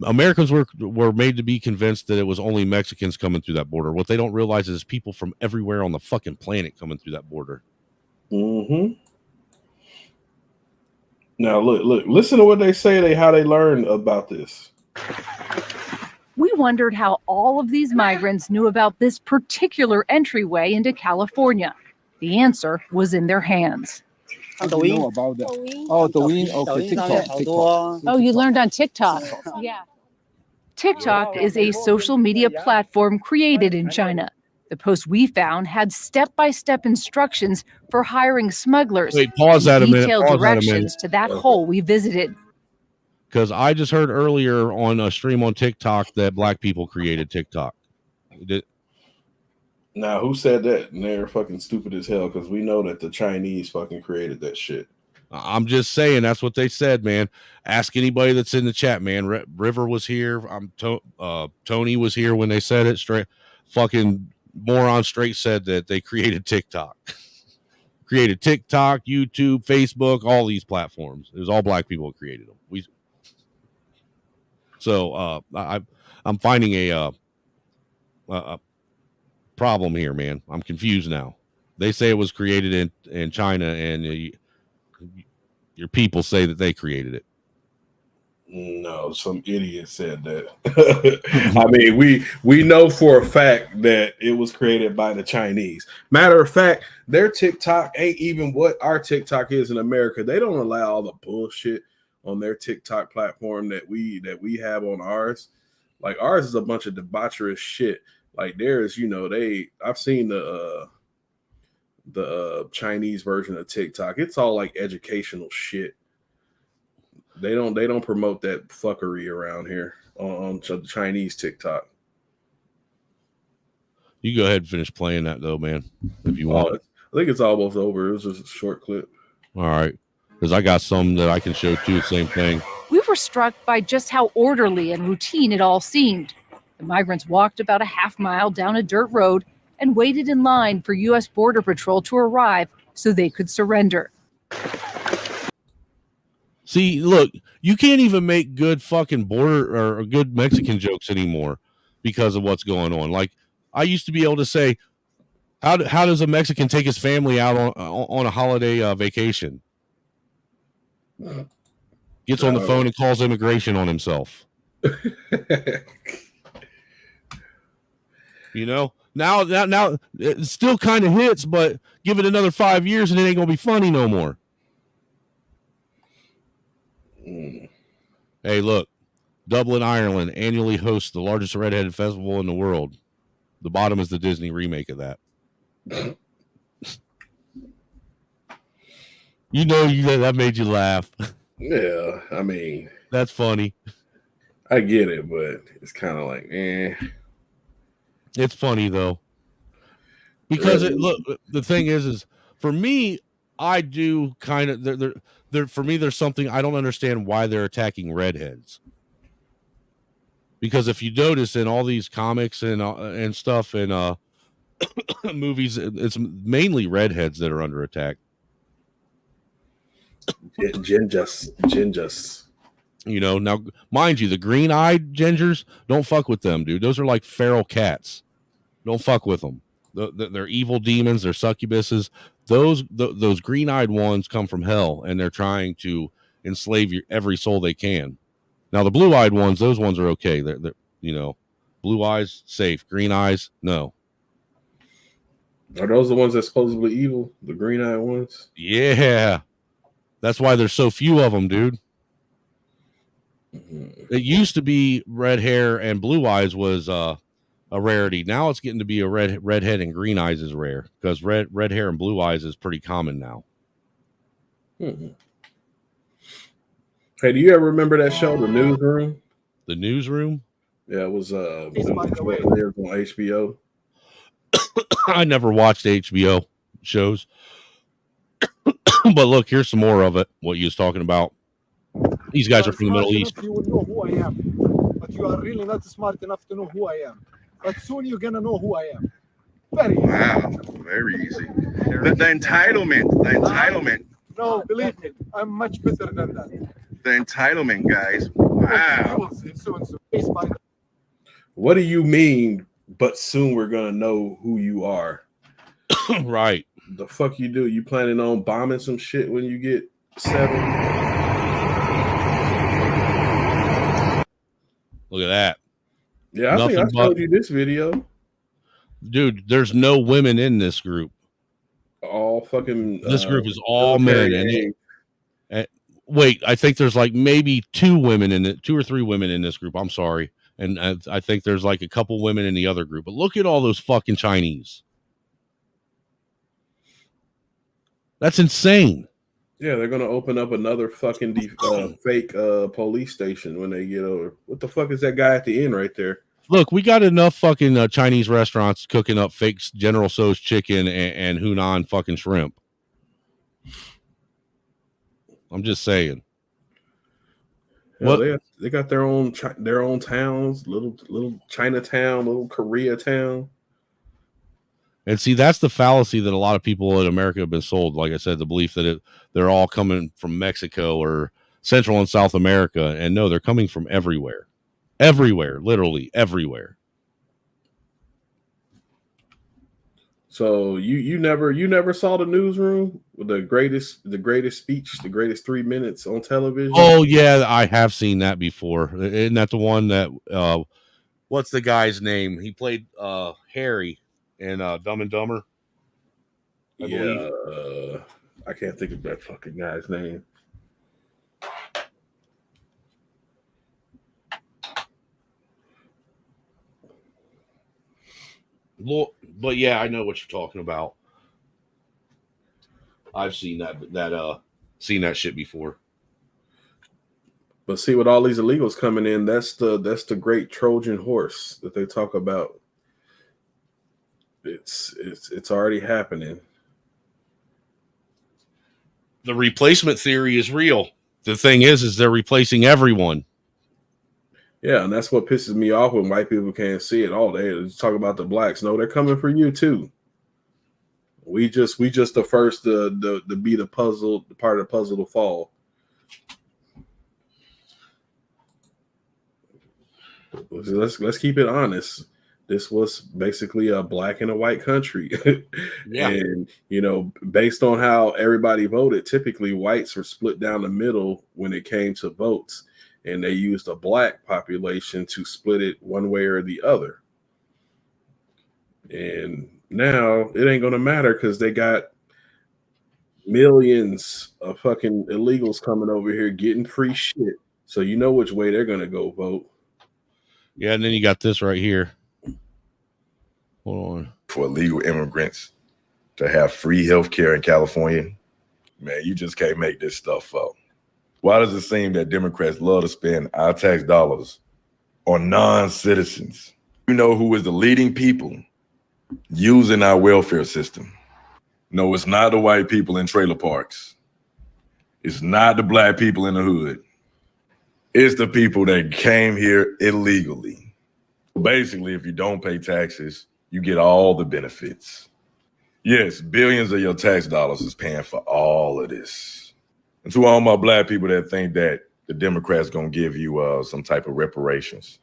Americans were made to be convinced that it was only Mexicans coming through that border. What they don't realize is people from everywhere on the fucking planet coming through that border. Mm-hmm. Now look, listen to what they say. How they learn about this. We wondered how all of these migrants knew about this particular entryway into California. The answer was in their hands. Douyin. Oh, Douyin. Okay, TikTok. Oh, you learned on TikTok. Yeah. TikTok is a social media platform created in China. The post we found had step-by-step instructions for hiring smugglers. Wait, pause that a minute. Detailed Pause that a directions minute. to that hole we visited. Because I just heard earlier on a stream on TikTok that black people created TikTok. Now, who said that? And they're fucking stupid as hell because we know that the Chinese fucking created that shit. I'm just saying that's what they said, man. Ask anybody that's in the chat, man. River was here. Tony was here when they said it. Straight fucking moron straight said that they created TikTok. Created TikTok, YouTube, Facebook, all these platforms. It was all black people who created them. I'm finding a problem here, man. I'm confused now. They say it was created in China, and your people say that they created it. No, some idiot said that. I mean, we know for a fact that it was created by the Chinese. Matter of fact, their TikTok ain't even what our TikTok is in America. They don't allow all the bullshit on their TikTok platform that we have on ours. Like ours is a bunch of debaucherous shit. Like there's, I've seen the Chinese version of TikTok. It's all like educational shit. They don't promote that fuckery around here on Chinese TikTok. You go ahead and finish playing that though, man. If you want. I think it's almost over. It was just a short clip. All right. Because I got some that I can show too, same thing. We were struck by just how orderly and routine it all seemed. The migrants walked about a half mile down a dirt road and waited in line for U.S. Border Patrol to arrive so they could surrender. See, look, you can't even make good fucking border or good Mexican jokes anymore because of what's going on. Like, I used to be able to say, how does a Mexican take his family out on a holiday vacation? Gets on the phone and calls immigration on himself. Now it still kind of hits, but give it another 5 years and it ain't gonna be funny no more. Hey, look, Dublin, Ireland annually hosts the largest redheaded festival in the world. The bottom is the Disney remake of that. That made you laugh. Yeah, I mean, that's funny. I get it, but it's kind of like, It's funny though, because the thing is for me, I do kind of for me, there's something I don't understand why they're attacking redheads. Because if you notice in all these comics and stuff and movies, it's mainly redheads that are under attack. Gingers. Now, mind you, the green-eyed gingers, don't fuck with them, dude. Those are like feral cats. Don't fuck with them. They're evil demons. They're succubuses. Those green-eyed ones come from hell, and they're trying to enslave every soul they can. Now, the blue-eyed ones, those ones are okay. They're blue eyes, safe. Green eyes, no. Are those the ones that's supposedly evil? The green-eyed ones? Yeah. That's why there's so few of them, dude. It used to be red hair and blue eyes was a rarity. Now it's getting to be a redhead and green eyes is rare because red hair and blue eyes is pretty common now. Hey, do you ever remember that show, The Newsroom? The Newsroom? Yeah, it was on HBO. I never watched HBO shows. But look, here's some more of it. What you was talking about. These guys are from the Middle East. You will know who I am, but you are really not smart enough to know who I am. But soon you're gonna know who I am. Very easy. Wow, very easy. The entitlement. No, believe me, I'm much better than that. The entitlement, guys. Wow. What do you mean? But soon we're gonna know who you are. Right. The fuck you do? You planning on bombing some shit when you get 7? Look at that. Yeah, I think I showed you this video. Dude, there's no women in this group. All fucking. This group is all men. And wait, I think there's like maybe 2 women in it, 2 or 3 women in this group. I'm sorry. And I think there's like a couple women in the other group. But look at all those fucking Chinese. That's insane. Yeah, they're gonna open up another fucking fake police station when they get over. What the fuck is that guy at the end right there? Look, we got enough fucking Chinese restaurants cooking up fake General Tso's chicken and Hunan fucking shrimp. I'm just saying. What they got their own towns, little Chinatown, little Koreatown. And see, that's the fallacy that a lot of people in America have been sold. Like I said, the belief that they're all coming from Mexico or Central and South America. And no, they're coming from everywhere. Everywhere, literally everywhere. So you never saw the newsroom with the greatest speech, the greatest 3 minutes on television. Oh yeah, I have seen that before. Isn't that the one that what's the guy's name? He played Harry in Dumb and Dumber. I believe. I can't think of that fucking guy's name. But yeah, I know what you're talking about. I've seen that shit before. But see, with all these illegals coming in, that's the great Trojan horse that they talk about. It's already happening. The replacement theory is real. The thing is they're replacing everyone. Yeah, and that's what pisses me off when white people can't see it all day. They talk about the blacks. No, they're coming for you too. We just the first to be the puzzle, the part of the puzzle to fall. Let's keep it honest. This was basically a black and a white country. Yeah. And, based on how everybody voted, typically whites were split down the middle when it came to votes. And they used a black population to split it one way or the other. And now it ain't going to matter because they got millions of fucking illegals coming over here getting free shit. So you know which way they're going to go vote. Yeah, and then you got this right here. Hold on. For illegal immigrants to have free health care in California, man, you just can't make this stuff up. Why does it seem that Democrats love to spend our tax dollars on non-citizens? You know who is the leading people using our welfare system? No, it's not the white people in trailer parks. It's not the black people in the hood. It's the people that came here illegally. Basically, if you don't pay taxes, you get all the benefits. Yes, billions of your tax dollars is paying for all of this. And to all my black people that think that the Democrats gonna give you some type of reparations,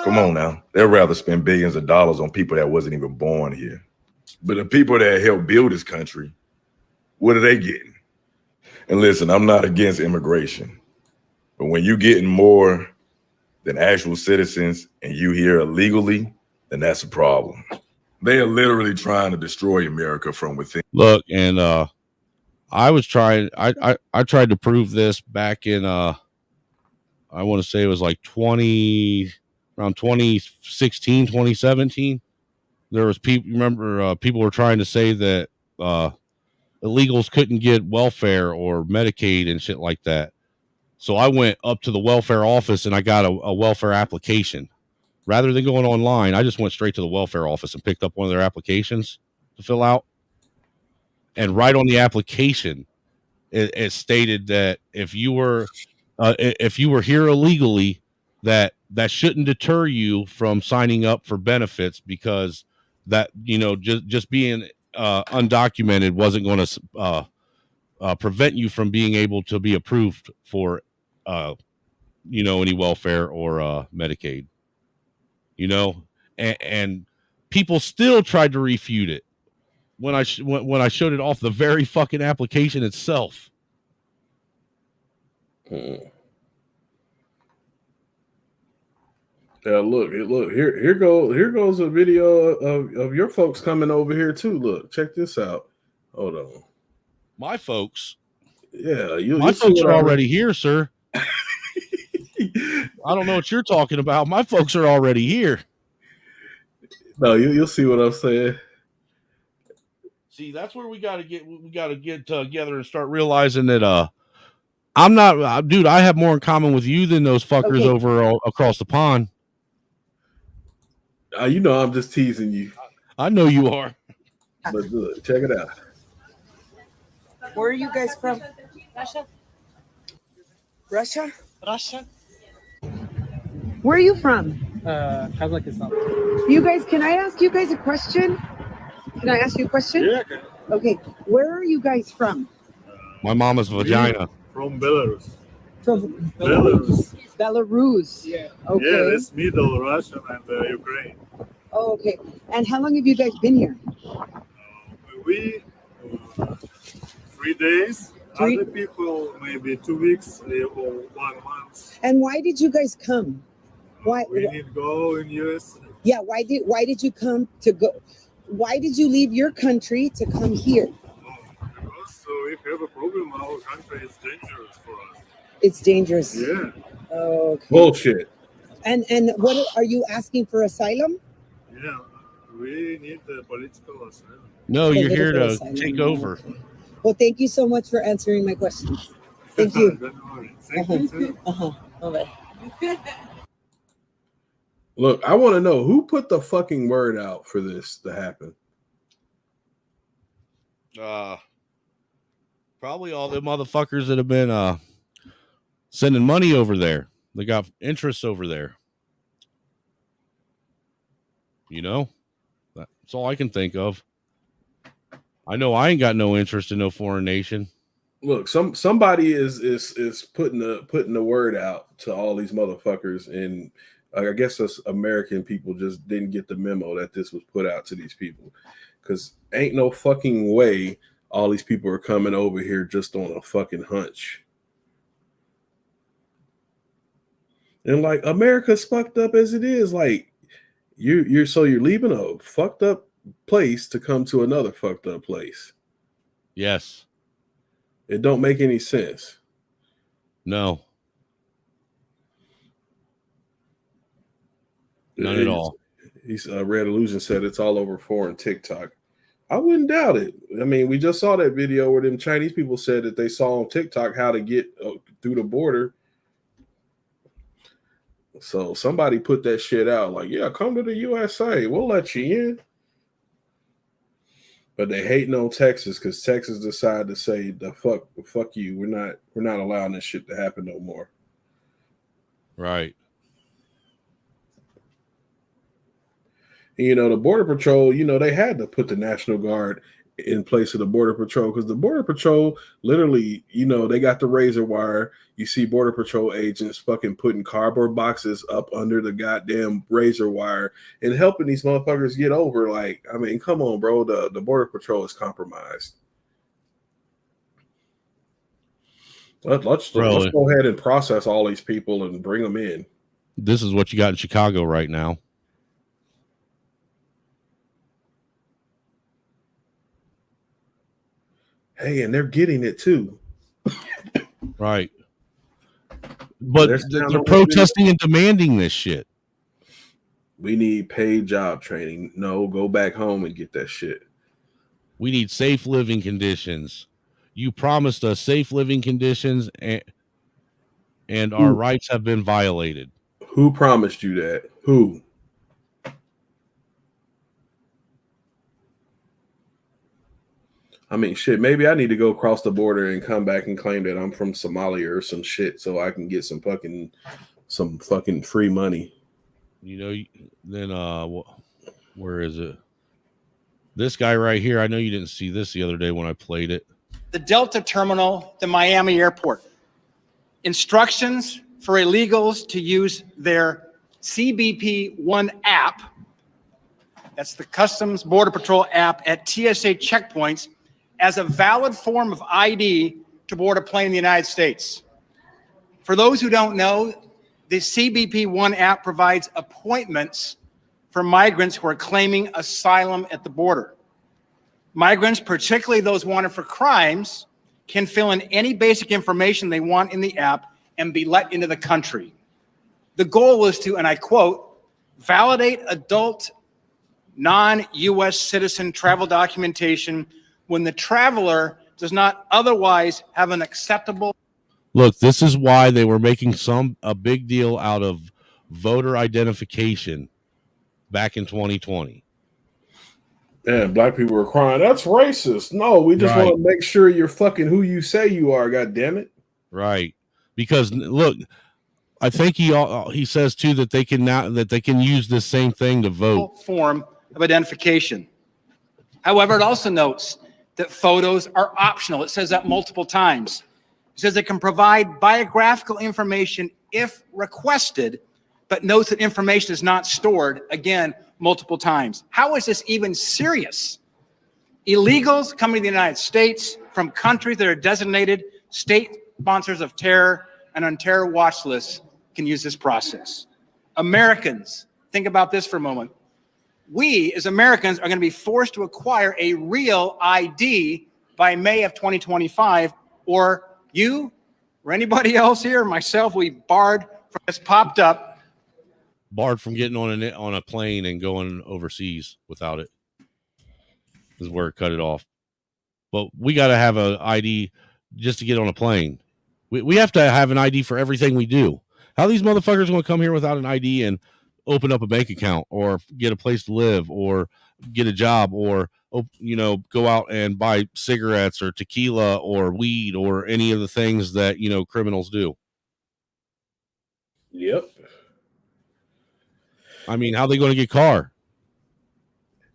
come on now. They'd rather spend billions of dollars on people that wasn't even born here. But the people that helped build this country, what are they getting? And listen, I'm not against immigration, but when you're getting more than actual citizens and you here illegally, then that's a problem. They are literally trying to destroy America from within. Look, and I was trying. I tried to prove this back in. I want to say it was like around 2016, 2017. There was people. Remember, people were trying to say that illegals couldn't get welfare or Medicaid and shit like that. So I went up to the welfare office and I got a welfare application. Rather than going online, I just went straight to the welfare office and picked up one of their applications to fill out. And right on the application, it stated that if you were here illegally, that shouldn't deter you from signing up for benefits, because that just being undocumented wasn't going to prevent you from being able to be approved for any welfare or Medicaid. And people still tried to refute it when I showed it off the very fucking application itself. Yeah, look here goes a video of your folks coming over here too. Look, check this out. Hold on. My folks. Yeah, my folks are already here, sir. I don't know what you're talking about. My folks are already here. No, you'll see what I'm saying. See, that's where we got to get together and start realizing that I'm not, dude. I have more in common with you than those fuckers over across the pond. I'm just teasing you. I know you are. But look, check it out. Where are you guys from? Russia. Russia? Russia. Where are you from? Kazakhstan. You guys, can I ask you guys a question? Can I ask you a question? Yeah. Okay. Where are you guys from? My mama's vagina. From Belarus. From Belarus. Belarus. Yeah. Okay. Yeah, that's middle Russian and Ukraine. Oh, okay. And how long have you guys been here? 3 days. Other people maybe 2 weeks or 1 month. And why did you guys come? Why We need to go in US. Yeah, why did you come to go? Why did you leave your country to come here? So if we have a problem, our country is dangerous for us. It's dangerous. Yeah. Okay. Bullshit. And what are you asking for asylum? Yeah. We need the political asylum. No, you're here to Political asylum. take over. Well, thank you so much for answering my questions. Thank you. Don't worry. Thank you too. Bye-bye. Look, I want to know who put the fucking word out for this to happen. Probably all the motherfuckers that have been sending money over there. They got interest over there. You know, that's all I can think of. I know I ain't got no interest in no foreign nation. Look, somebody is putting the word out to all these motherfuckers, and I guess us American people just didn't get the memo that this was put out to these people, because ain't no fucking way all these people are coming over here just on a fucking hunch. And like, America's fucked up as it is. Like, you're leaving a fucked up place to come to another fucked up place. Yes. It don't make any sense. No. None at all. He's Red Illusion said it's all over foreign TikTok. I wouldn't doubt it. I mean, we just saw that video where them Chinese people said that they saw on TikTok how to get through the border. So somebody put that shit out like, yeah, come to the USA. We'll let you in. But they hating on Texas because Texas decided to say the fuck you. We're not allowing this shit to happen no more. Right. You know, the Border Patrol, you know, they had to put the National Guard in place of the Border Patrol because the Border Patrol literally, you know, they got the razor wire. You see Border Patrol agents fucking putting cardboard boxes up under the goddamn razor wire and helping these motherfuckers get over. Like, I mean, come on, bro. The Border Patrol is compromised. Let's go ahead and process all these people and bring them in. This is what you got in Chicago right now. Hey, and they're getting it too. Right. But they're protesting and demanding this shit. We need paid job training. No, go back home and get that shit. We need safe living conditions. You promised us safe living conditions, and our rights have been violated. Who promised you that? Who? I mean, shit, maybe I need to go across the border and come back and claim that I'm from Somalia or some shit so I can get some fucking free money. You know, then where is it? This guy right here, I know you didn't see this the other day when I played it. The Delta terminal, the Miami airport. Instructions for illegals to use their CBP One app. That's the Customs Border Patrol app at TSA checkpoints as a valid form of ID to board a plane in the United States. For those who don't know, the CBP One app provides appointments for migrants who are claiming asylum at the border. Migrants, particularly those wanted for crimes, can fill in any basic information they want in the app and be let into the country. The goal was to, and I quote, validate adult non-U.S. citizen travel documentation when the traveler does not otherwise have an acceptable. Look, this is why they were making a big deal out of voter identification back in 2020. And black people were crying, that's racist. No, we just want to make sure you're fucking who you say you are, God damn it. Right. Because look, I think he says too that they can use this same thing to vote. Form of identification. However, it also notes that photos are optional. It says that multiple times. It says it can provide biographical information if requested, but notes that information is not stored, again, multiple times. How is this even serious? Illegals coming to the United States from countries that are designated state sponsors of terror and on terror watch lists can use this process. Americans, think about this for a moment. We, as Americans, are going to be forced to acquire a real ID by May of 2025, or you or anybody else here, myself, we barred from this popped up. Barred from getting on a plane and going overseas without it. This is where it cut it off. But we got to have an ID just to get on a plane. We have to have an ID for everything we do. How are these motherfuckers going to come here without an ID and open up a bank account or get a place to live or get a job or, you know, go out and buy cigarettes or tequila or weed or any of the things that, you know, criminals do? Yep. I mean, how are they going to get car?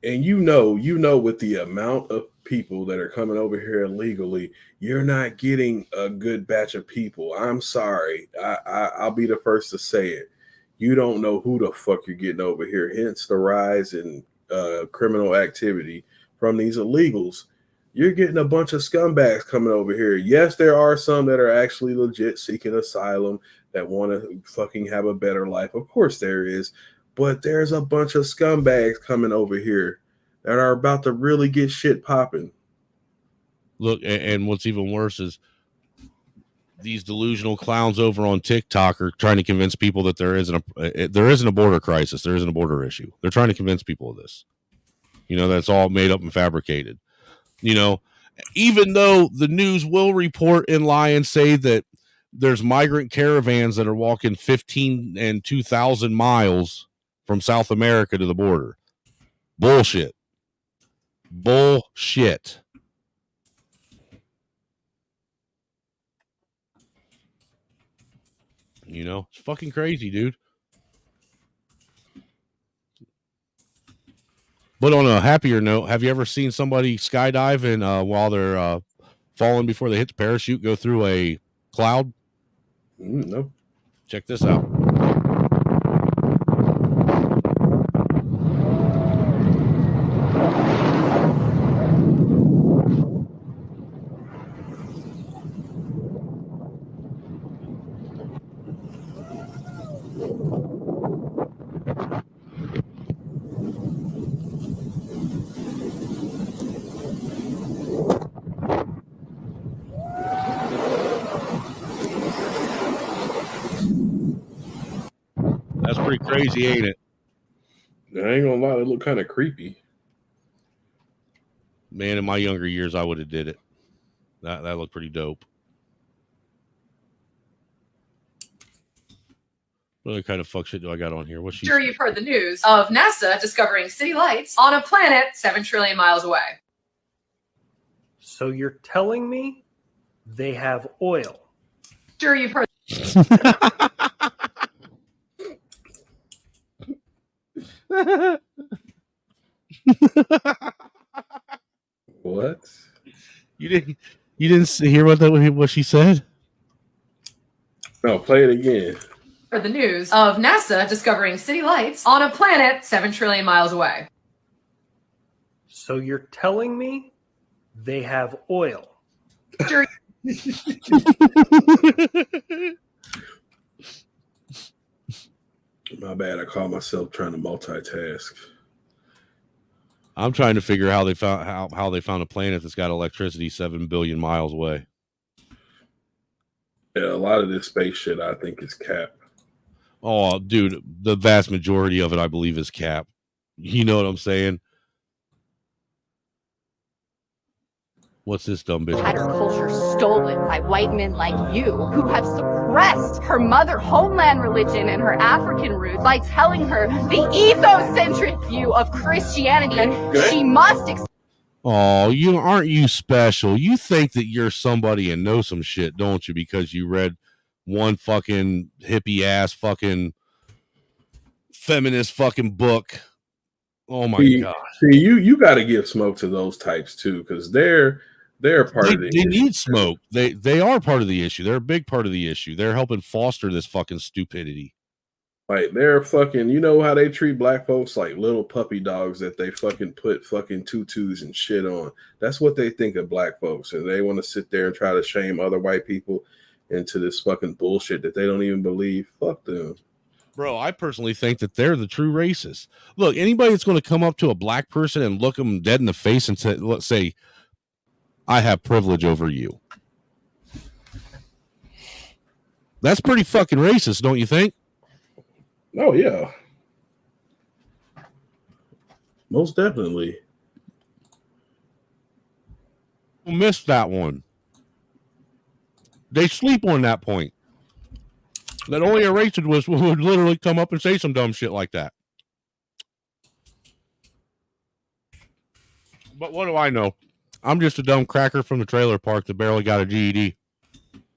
And you know, with the amount of people that are coming over here illegally, you're not getting a good batch of people. I'm sorry. I'll be the first to say it. You don't know who the fuck you're getting over here. Hence the rise in criminal activity from these illegals. You're getting a bunch of scumbags coming over here. Yes, there are some that are actually legit seeking asylum that want to fucking have a better life. Of course there is. But there's a bunch of scumbags coming over here that are about to really get shit popping. Look, and what's even worse is these delusional clowns over on TikTok are trying to convince people that there isn't a border crisis. There isn't a border issue. They're trying to convince people of this. You know, that's all made up and fabricated. You know, even though the news will report and lie and say that there's migrant caravans that are walking 15 and 2,000 miles from South America to the border. Bullshit. Bullshit. You know, it's fucking crazy, dude. But on a happier note, have you ever seen somebody skydive and while they're falling before they hit the parachute, go through a cloud? No. Check this out. That's pretty crazy, ain't it? I ain't gonna lie, it look kind of creepy. Man, in my younger years, I would have did it. That looked pretty dope. What other kind of fuck shit do I got on here? What's she? Sure, you've heard the news of NASA discovering city lights on a planet 7 trillion miles away. So you're telling me they have oil? Sure, you've heard. What? You didn't hear what she said? No, play it again. For the news of NASA discovering city lights on a planet 7 trillion miles away. So you're telling me they have oil? Sure. My bad. I caught myself trying to multitask. I'm trying to figure how they found a planet that's got electricity 7 billion miles away. Yeah, a lot of this space shit I think is cap. Oh, dude, the vast majority of it, I believe, is cap. You know what I'm saying? What's this dumb bitch? Had her culture stolen by white men like you, who have suppressed her mother homeland religion and her African roots by telling her the ethocentric view of Christianity she must Oh, aren't you special? You think that you're somebody and know some shit, don't you? Because you read one fucking hippie ass fucking feminist fucking book. Oh my god! See, you got to give smoke to those types too, because they're part of the issue. They need smoke. They are part of the issue. They're a big part of the issue. They're helping foster this fucking stupidity. Like they're fucking, you know how they treat black folks like little puppy dogs that they fucking put fucking tutus and shit on. That's what they think of black folks, and they want to sit there and try to shame other white people into this fucking bullshit that they don't even believe. Fuck them. Bro, I personally think that they're the true racists. Look, anybody that's going to come up to a black person and look them dead in the face and say, let's say, I have privilege over you. That's pretty fucking racist, don't you think? Oh, yeah. Most definitely. Missed that one. They sleep on that point. That only a racist would literally come up and say some dumb shit like that. But what do I know? I'm just a dumb cracker from the trailer park that barely got a GED.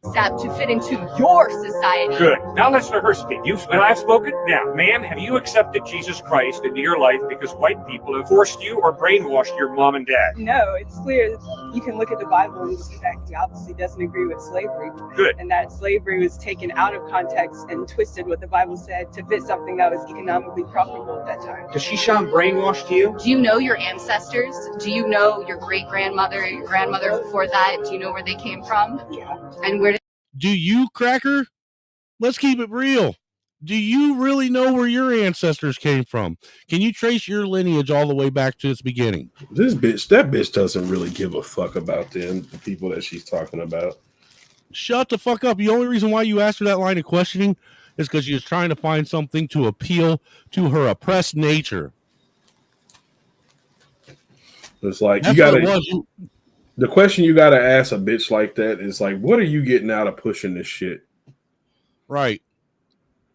To fit into your society. Good. Now listen to her speak. And I've spoken. Now, ma'am, have you accepted Jesus Christ into your life because white people have forced you or brainwashed your mom and dad? No, it's clear. You can look at the Bible and see that he obviously doesn't agree with slavery. Good. And that slavery was taken out of context and twisted what the Bible said to fit something that was economically profitable at that time. Does she sound brainwashed to you? Do you know your ancestors? Do you know your great-grandmother, your grandmother before that? Do you know where they came from? Yeah. And where Do you, cracker? Let's keep it real. Do you really know where your ancestors came from? Can you trace your lineage all the way back to its beginning? That bitch doesn't really give a fuck about them, the people that she's talking about. Shut the fuck up. The only reason why you asked her that line of questioning is because she was trying to find something to appeal to her oppressed nature. It's like, That's you what it gotta... was. The question you gotta ask a bitch like that is like, what are you getting out of pushing this shit? Right.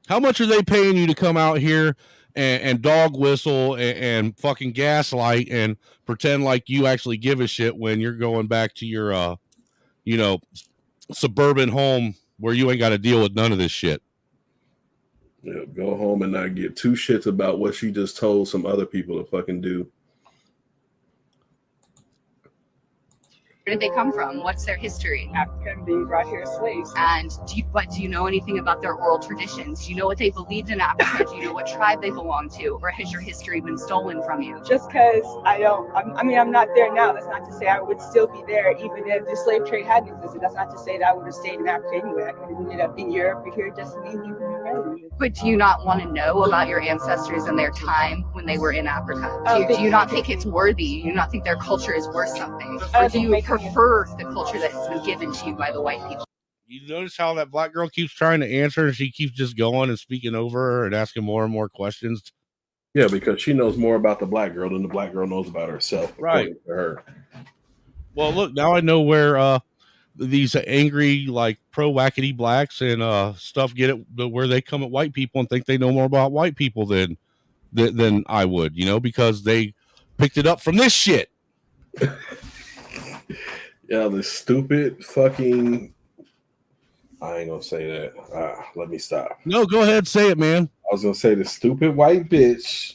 How much are they paying you to come out here and dog whistle and fucking gaslight and pretend like you actually give a shit when you're going back to your, suburban home where you ain't got to deal with none of this shit? Yeah, go home and not give two shits about what she just told some other people to fucking do. Where did they come from? What's their history? African being brought here as slaves. And do you know anything about their oral traditions? Do you know what they believed in Africa? Do you know what tribe they belonged to? Or has your history been stolen from you? Just because I'm not there now, that's not to say I would still be there even if the slave trade hadn't existed. That's not to say that I would have stayed in Africa anyway. I could have ended up in Europe or here just leaving America. But do you not want to know about your ancestors and their time when they were in Africa? Do you not think it's worthy? Do you not think their culture is worth something? Or do you prefer the culture that has been given to you by the white people? You notice how that black girl keeps trying to answer and she keeps just going and speaking over her and asking more and more questions? Yeah, because she knows more about the black girl than the black girl knows about herself. Right. For her. Well, look, now I know where these angry, like, pro-wackety blacks and stuff get it, where they come at white people and think they know more about white people than I would, because they picked it up from this shit. Yeah, the stupid fucking... I ain't gonna say that. Let me stop. No, go ahead, say it, man. I was gonna say the stupid white bitch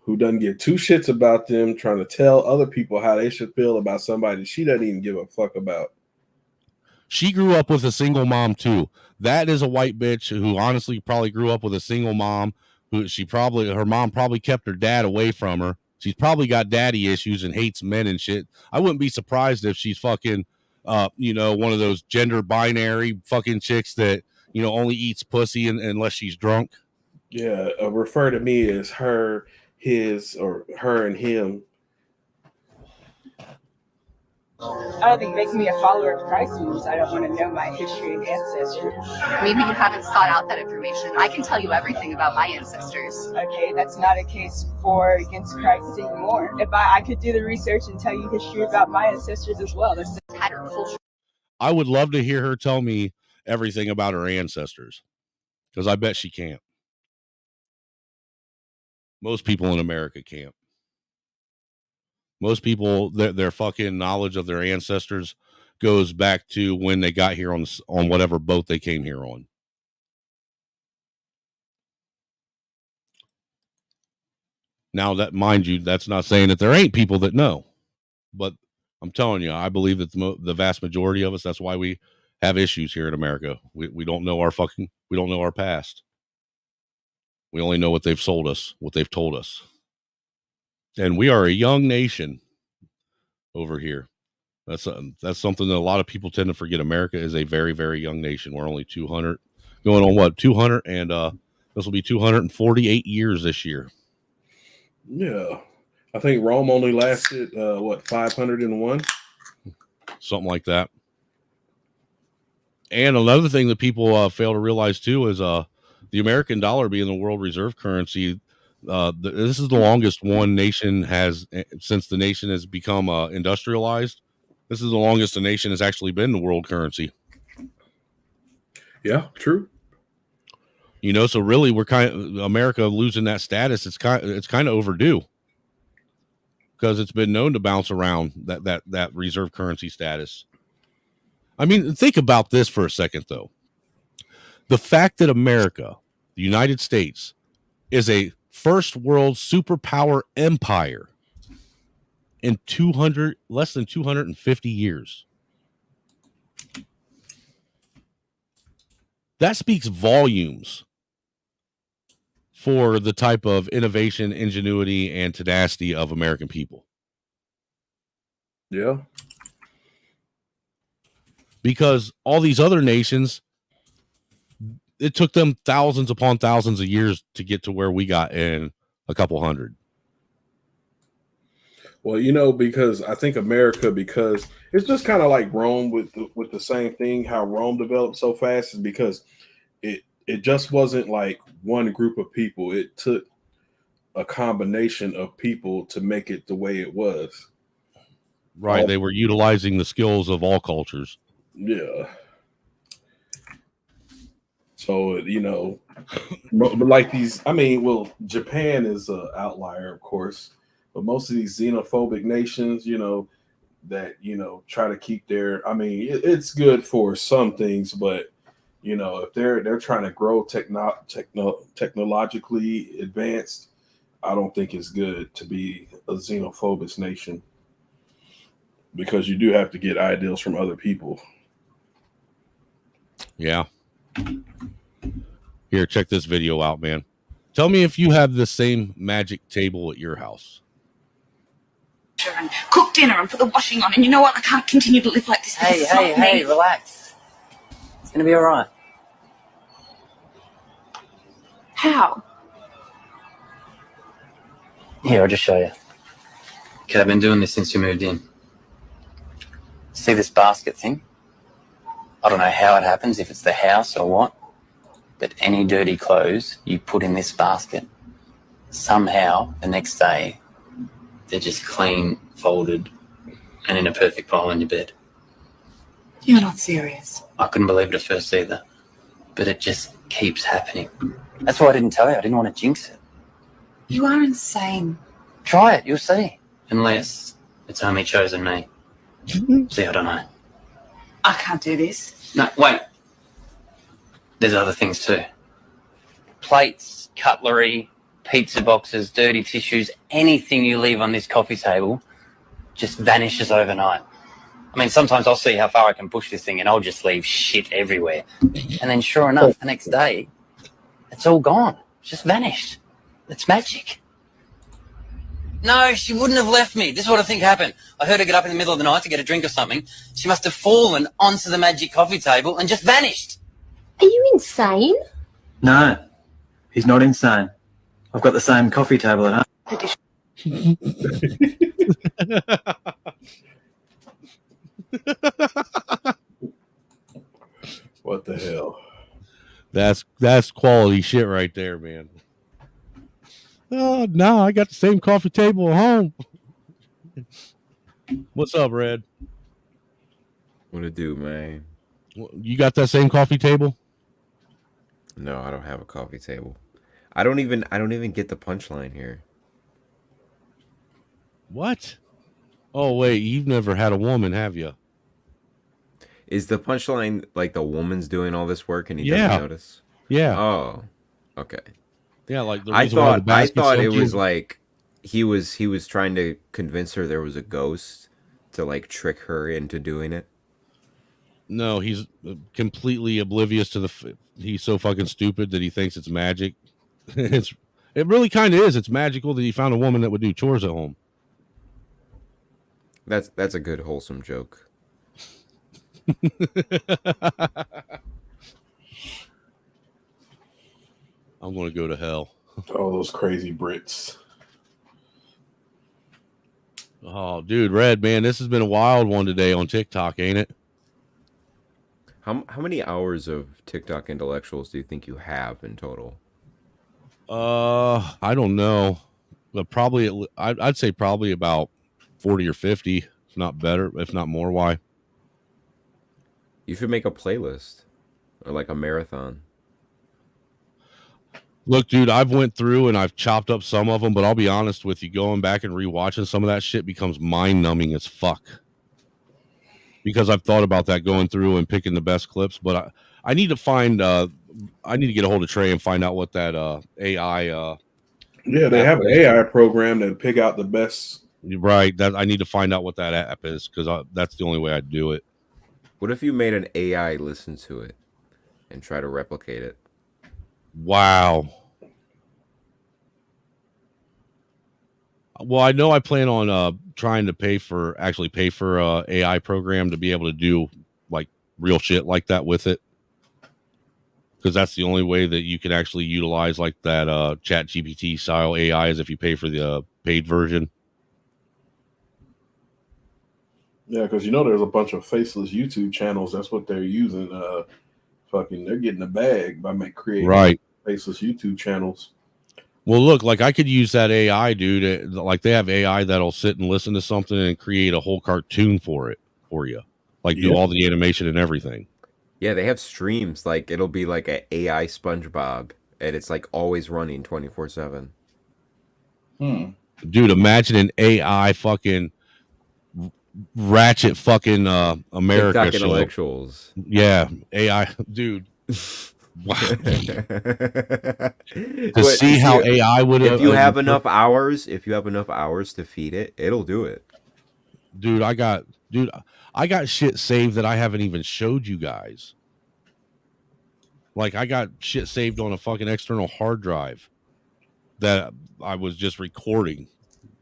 who doesn't give two shits about them, trying to tell other people how they should feel about somebody she doesn't even give a fuck about. She grew up with a single mom too. That is a white bitch who honestly probably grew up with a single mom. Her mom probably kept her dad away from her. She's probably got daddy issues and hates men and shit. I wouldn't be surprised if she's fucking, one of those gender binary fucking chicks that, only eats pussy unless she's drunk. Yeah, refer to me as her, his, or her and him. I don't think making me a follower of Christ means I don't want to know my history and ancestry. Maybe you haven't sought out that information. I can tell you everything about my ancestors. Okay, that's not a case for against Christ anymore. If I could do the research and tell you history about my ancestors as well. That's culture. I would love to hear her tell me everything about her ancestors, because I bet she can't. Most people in America can't. Most people, their fucking knowledge of their ancestors goes back to when they got here on whatever boat they came here on. Now, that, mind you, that's not saying that there ain't people that know, but I'm telling you, I believe that the vast majority of us, that's why we have issues here in America. We don't know our past. We only know what they've sold us, what they've told us. And we are a young nation over here. That's something that a lot of people tend to forget. America is a very, very young nation. We're only 200, going on what, 200, and this will be 248 years this year. Yeah. I think Rome only lasted, 501? Something like that. And another thing that people fail to realize, too, is the American dollar being the world reserve currency. This is the longest one nation has, since the nation has become industrialized. This is the longest a nation has actually been the world currency. Yeah, true. You know, so really, we're America losing that status. It's kind of overdue, because it's been known to bounce around that reserve currency status. I mean, think about this for a second, though. The fact that America, the United States, is a first world superpower empire in less than 250 years. That speaks volumes for the type of innovation, ingenuity, and tenacity of American people. Yeah. Because all these other nations, it took them thousands upon thousands of years to get to where we got in a couple hundred. Well, you know, because I think America, because it's just kind of like Rome with the same thing, how Rome developed so fast is because it just wasn't like one group of people. It took a combination of people to make it the way it was. Right. They were utilizing the skills of all cultures. Yeah. So, you know, but like these, I mean, well, Japan is an outlier, of course, but most of these xenophobic nations, you know, that, you know, try to keep their, I mean, it's good for some things, but, you know, if they're trying to grow technologically advanced, I don't think it's good to be a xenophobic nation, because you do have to get ideals from other people. Yeah. Here, check this video out, man. Tell me if you have the same magic table at your house. And cook dinner and put the washing on, and you know what? I can't continue to live like this. Hey, relax. It's gonna be all right. How? Here, I'll just show you. Okay, I've been doing this since you moved in. See this basket thing? I don't know how it happens, if it's the house or what, but any dirty clothes you put in this basket, somehow the next day they're just clean, folded, and in a perfect pile on your bed. You're not serious. I couldn't believe it at first either, but it just keeps happening. That's why I didn't tell you. I didn't want to jinx it. You are insane. Try it, you'll see. Unless it's only chosen me. See, I don't know. I can't do this. No, wait. There's other things too. Plates, cutlery, pizza boxes, dirty tissues, anything you leave on this coffee table just vanishes overnight. I mean, sometimes I'll see how far I can push this thing and I'll just leave shit everywhere. And then sure enough, the next day, it's all gone. It's just vanished. It's magic. No, she wouldn't have left me. This is what I think happened. I heard her get up in the middle of the night to get a drink or something. She must have fallen onto the magic coffee table and just vanished. Are you insane? No, he's not insane. I've got the same coffee table at home. What the hell? That's quality shit right there, man. Oh, no, I got the same coffee table at home. What's up, Red? What it do, man? You got that same coffee table? No, I don't have a coffee table. I don't even get the punchline here. What? Oh, wait, you've never had a woman, have you? Is the punchline like the woman's doing all this work and he doesn't notice? Yeah. Oh, okay. Yeah, like the I reason why the thought basket's it was empty. like he was trying to convince her there was a ghost to like trick her into doing it. No, he's completely oblivious to he's so fucking stupid that he thinks it's magic. It really kind of is. It's magical that he found a woman that would do chores at home. That's a good wholesome joke. I'm going to go to hell. Oh, those crazy Brits. Oh, dude, Red, man, this has been a wild one today on TikTok, ain't it? How many hours of TikTok intellectuals do you think you have in total? I don't know, but probably I'd say probably about 40 or 50, if not better, if not more. Why? You should make a playlist or like a marathon. Look, dude, I've went through and I've chopped up some of them, but I'll be honest with you, going back and rewatching some of that shit becomes mind-numbing as fuck. Because I've thought about that going through and picking the best clips, but I need to find I need to get a hold of Trey and find out what that AI yeah, they have an AI program that pick out the best. Right, that I need to find out what that app is, because that's the only way I'd do it. What if you made an AI listen to it and try to replicate it? Wow. Well, I know I plan on trying to pay for AI program to be able to do like real shit like that with it, because that's the only way that you can actually utilize like that ChatGPT style AI is if you pay for the paid version. Yeah, because there's a bunch of faceless YouTube channels. That's what they're using. They're getting a bag by creating faceless YouTube channels. Well, look, like I could use that AI, dude. Like they have AI that'll sit and listen to something and create a whole cartoon for you, like do all the animation and everything. Yeah, they have streams. Like it'll be like an AI SpongeBob, and it's like always running 24/7. Dude, imagine an AI fucking ratchet fucking America TikTok show. Intellectuals. Yeah, AI, dude. Wow. To see how AI would have. If you have enough hours to feed it, it'll do it. Dude, I got shit saved that I haven't even showed you guys. Like I got shit saved on a fucking external hard drive that I was just recording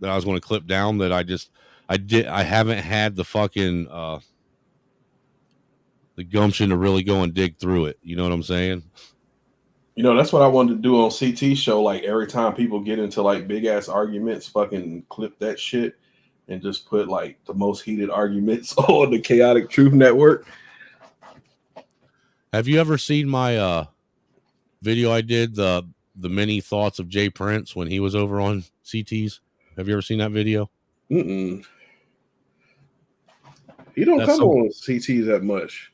that I was going to clip down that I haven't had the fucking the gumption to really go and dig through it. You know what I'm saying? That's what I wanted to do on CT show. Like every time people get into like big ass arguments, fucking clip that shit and just put like the most heated arguments on the Chaotic Truth Network. Have you ever seen my video I did, the many thoughts of Jay Prince when he was over on CTs? Have you ever seen that video? He don't come on CTs that much.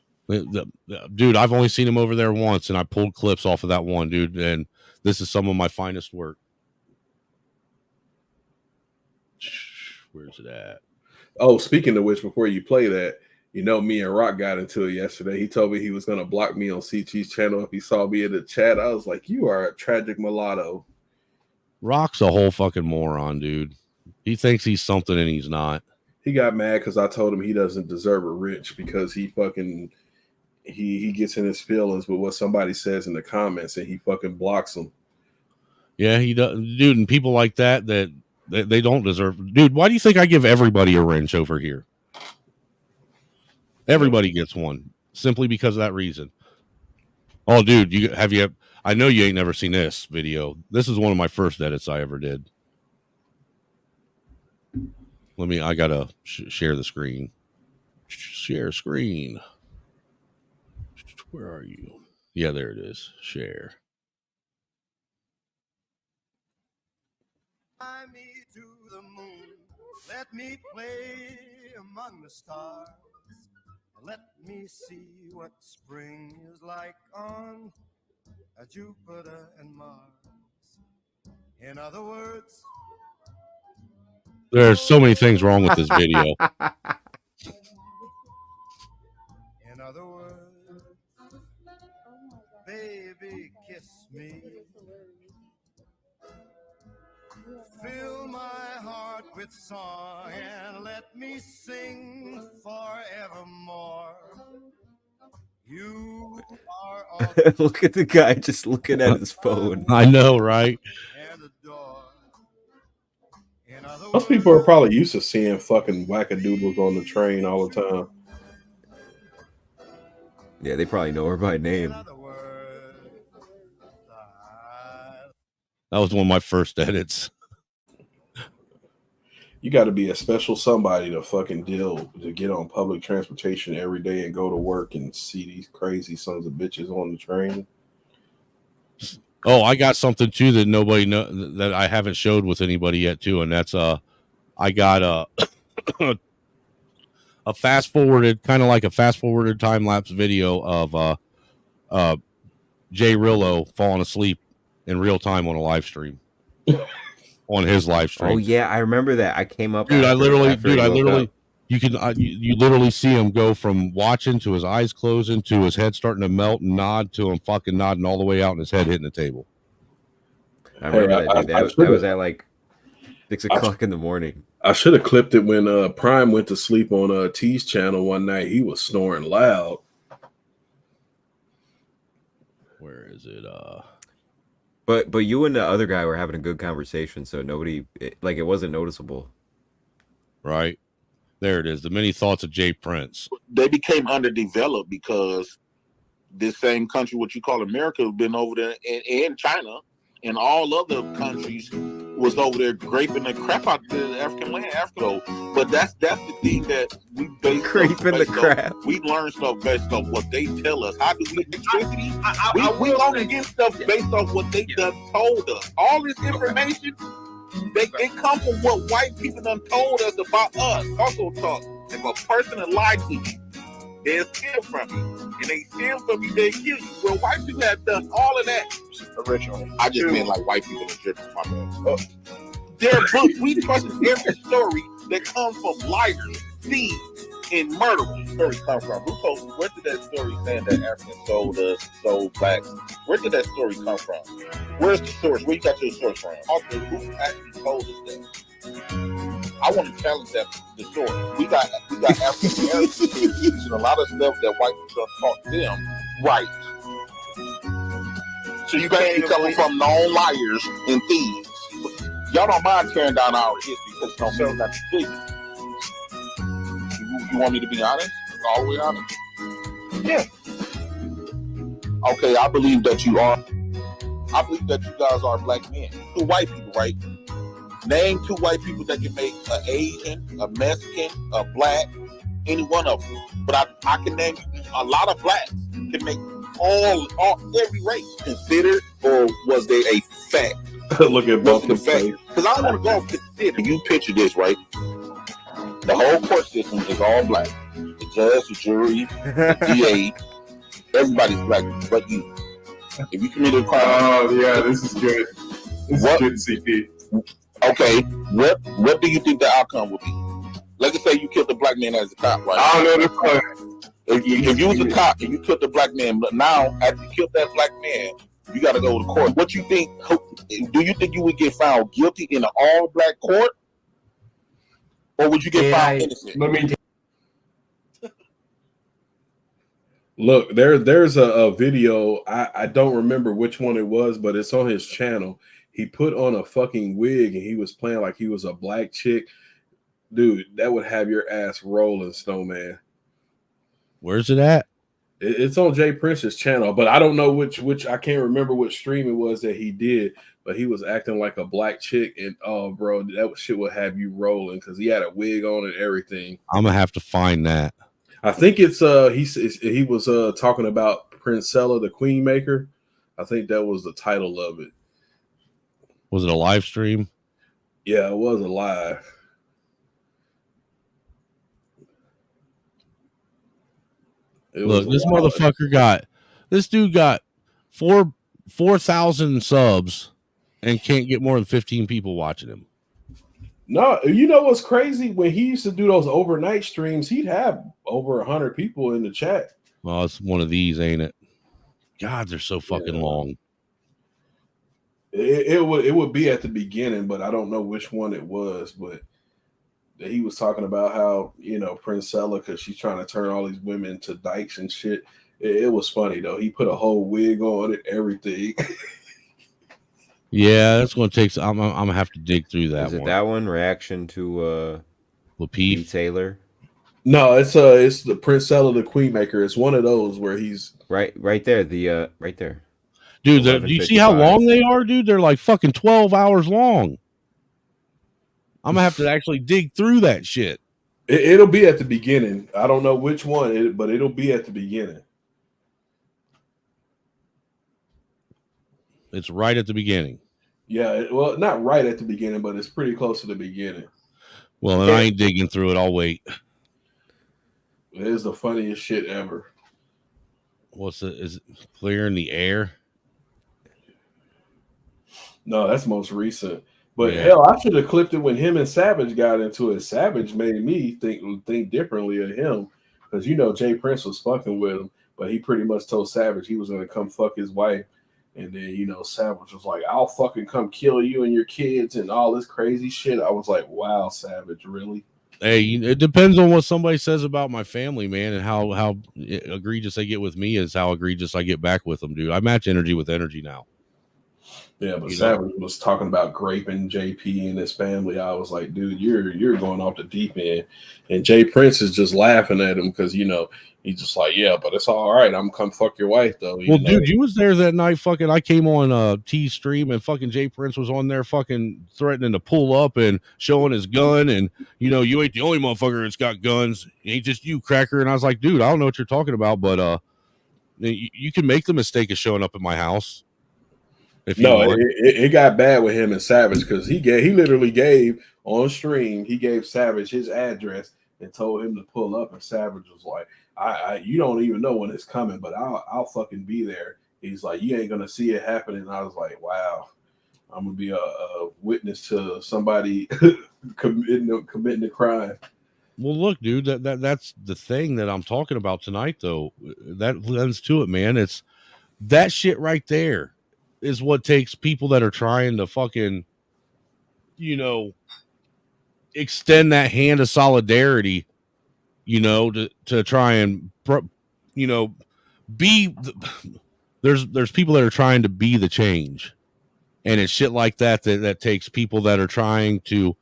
Dude, I've only seen him over there once, and I pulled clips off of that one, dude. And this is some of my finest work. Where's it at? Oh, speaking of which, before you play that, me and Rock got into it yesterday. He told me he was going to block me on CT's channel if he saw me in the chat. I was like, you are a tragic mulatto. Rock's a whole fucking moron, dude. He thinks he's something and he's not. He got mad because I told him he doesn't deserve a wrench because he fucking he gets in his feelings with what somebody says in the comments and he fucking blocks them. Yeah, he does, dude. And people like that they don't deserve. Dude, why do you think I give everybody a wrench over here? Everybody gets one simply because of that reason. Oh, dude, I know you ain't never seen this video. This is one of my first edits I ever did. I gotta share the screen. Share screen. Where are you? Yeah, there it is. Share. Fly me to the moon. Let me play among the stars. Let me see what spring is like on Jupiter and Mars. In other words, there's so many things wrong with this video. In other words, baby, kiss me. Fill my heart with song and let me sing forevermore. You are Look at the guy just looking at his phone. I know, right? at the door. In other Most people are probably used to seeing fucking wackadoodles on the train all the time. Yeah, they probably know her by name. That was one of my first edits. You got to be a special somebody to fucking deal to get on public transportation every day and go to work and see these crazy sons of bitches on the train. Oh, I got something too that nobody that I haven't showed with anybody yet too, and that's I got a fast forwarded, kind of like a fast forwarded time lapse video of Jay Rillo falling asleep in real time on a live stream. On his live stream. Oh yeah, I remember that. I came up. Dude, I literally, you can you literally see him go from watching to his eyes closing to his head starting to melt and nod to him fucking nodding all the way out and his head hitting the table. I remember that. That was at like 6 o'clock in the morning. I should have clipped it when Prime went to sleep on T's channel one night. He was snoring loud. Where is it? But you and the other guy were having a good conversation, so it wasn't noticeable. Right. There it is. The many thoughts of Jay Prince. They became underdeveloped because this same country, what you call America, has been over there, and China and all other countries was over there graping the crap out the African land. But that's the thing that we base graping the crap. We learn stuff based on what they tell us. How do we electricity? We only get stuff based on what they done told us. All this information, it comes from what white people done told us about us. Also talk. If a person that lied to you, they'll steal from you. And they steal from you, they kill you. Well, white people have done all of that. Originally. I just mean like white people in general. My bad. Their books, we trust every story that comes from liars, thieves, and murderers. Story come from? Where did that story saying that Africans sold blacks? Where did that story come from? Where's the source? Where you got your source from? Also, who actually told us that? I want to challenge that the story. We got African Americans and a lot of stuff that white people taught them right. So you guys be coming from known liars and thieves. Y'all don't mind tearing down our history because don't mean not to you want me to be honest? All the way honest? Yeah. Okay, I believe that you are. I believe that you guys are black men. 2 white people, right? Name 2 white people that can make an Asian, a Mexican, a black, any one of them. But I can name a lot of blacks can make all every race considered, or was they a fact? Look at both the fact. Because I don't want to go consider. You picture this, right? The whole court system is all black. The judge, the jury, the DA, everybody's black but you. If you committed a crime, oh yeah, this is good. This is good, CP. Okay, what do you think the outcome would be? Let's say you killed a black man as a cop, right? I don't know if you was a cop and you killed a black man, but now after you killed that black man, you got to go to court. What you think? Do you think you would get found guilty in an all-black court, or would you get found innocent? Let me. Look, there's a video. I don't remember which one it was, but it's on his channel. He put on a fucking wig and he was playing like he was a black chick. Dude, that would have your ass rolling, Snowman. Where's it at? It's on Jay Prince's channel, but I don't know which I can't remember which stream it was that he did, but he was acting like a black chick, and oh, bro, that shit would have you rolling because he had a wig on and everything. I'm gonna have to find that. I think it's he was talking about Princella, the Queen Maker. I think that was the title of it. Was it a live stream? Yeah, it was a live. Look, this motherfucker this dude got 4,000 subs and can't get more than 15 people watching him. No, you know what's crazy? When he used to do those overnight streams, he'd have over 100 people in the chat. Well, it's one of these, ain't it? God, they're so fucking long. It would be at the beginning, but I don't know which one it was. But he was talking about how, Princella, because she's trying to turn all these women to dykes and shit. It was funny though. He put a whole wig on it, everything. Yeah, that's going to take. I'm gonna have to dig through that. Is it that one? Reaction to Lapeef Taylor? No, it's the Prince Ella, the Queenmaker. It's one of those where he's right there. The right there, dude. Do you see how long they are, dude? They're like fucking 12 hours long. I'm gonna have to actually dig through that shit. It'll be at the beginning. I don't know which one, but it'll be at the beginning. It's right at the beginning. Yeah, well, not right at the beginning, but it's pretty close to the beginning. Well, and I ain't digging through it. I'll wait. It is the funniest shit ever. Is it Clear in the Air? No, that's most recent. But Yeah. hell, I should have clipped it when him and Savage got into it. Savage made me think differently of him because Jay Prince was fucking with him, but he pretty much told Savage he was gonna come fuck his wife, and then Savage was like, "I'll fucking come kill you and your kids and all this crazy shit." I was like, "Wow, Savage, really?" Hey, it depends on what somebody says about my family, man, and how egregious they get with me is how egregious I get back with them, dude. I match energy with energy now. Yeah, but Savage was talking about graping JP and his family. I was like, dude, you're going off the deep end. And Jay Prince is just laughing at him because he's just like, yeah, but it's all right. I'm gonna come fuck your wife though. Dude, you was there that night. Fucking, I came on T stream and fucking Jay Prince was on there, fucking threatening to pull up and showing his gun. And you ain't the only motherfucker that's got guns. It ain't just you, cracker. And I was like, dude, I don't know what you're talking about, but you can make the mistake of showing up at my house. It got bad with him and Savage because he literally gave on stream. He gave Savage his address and told him to pull up. And Savage was like, you don't even know when it's coming, but I'll fucking be there. He's like, you ain't gonna see it happening. And I was like, wow, I'm gonna be a witness to somebody committing a crime. Well, look, dude, that's the thing that I'm talking about tonight, though. That lends to it, man. It's that shit right there is what takes people that are trying to fucking, extend that hand of solidarity, to try and, be. There's people that are trying to be the change, and it's shit like that takes people that are trying to,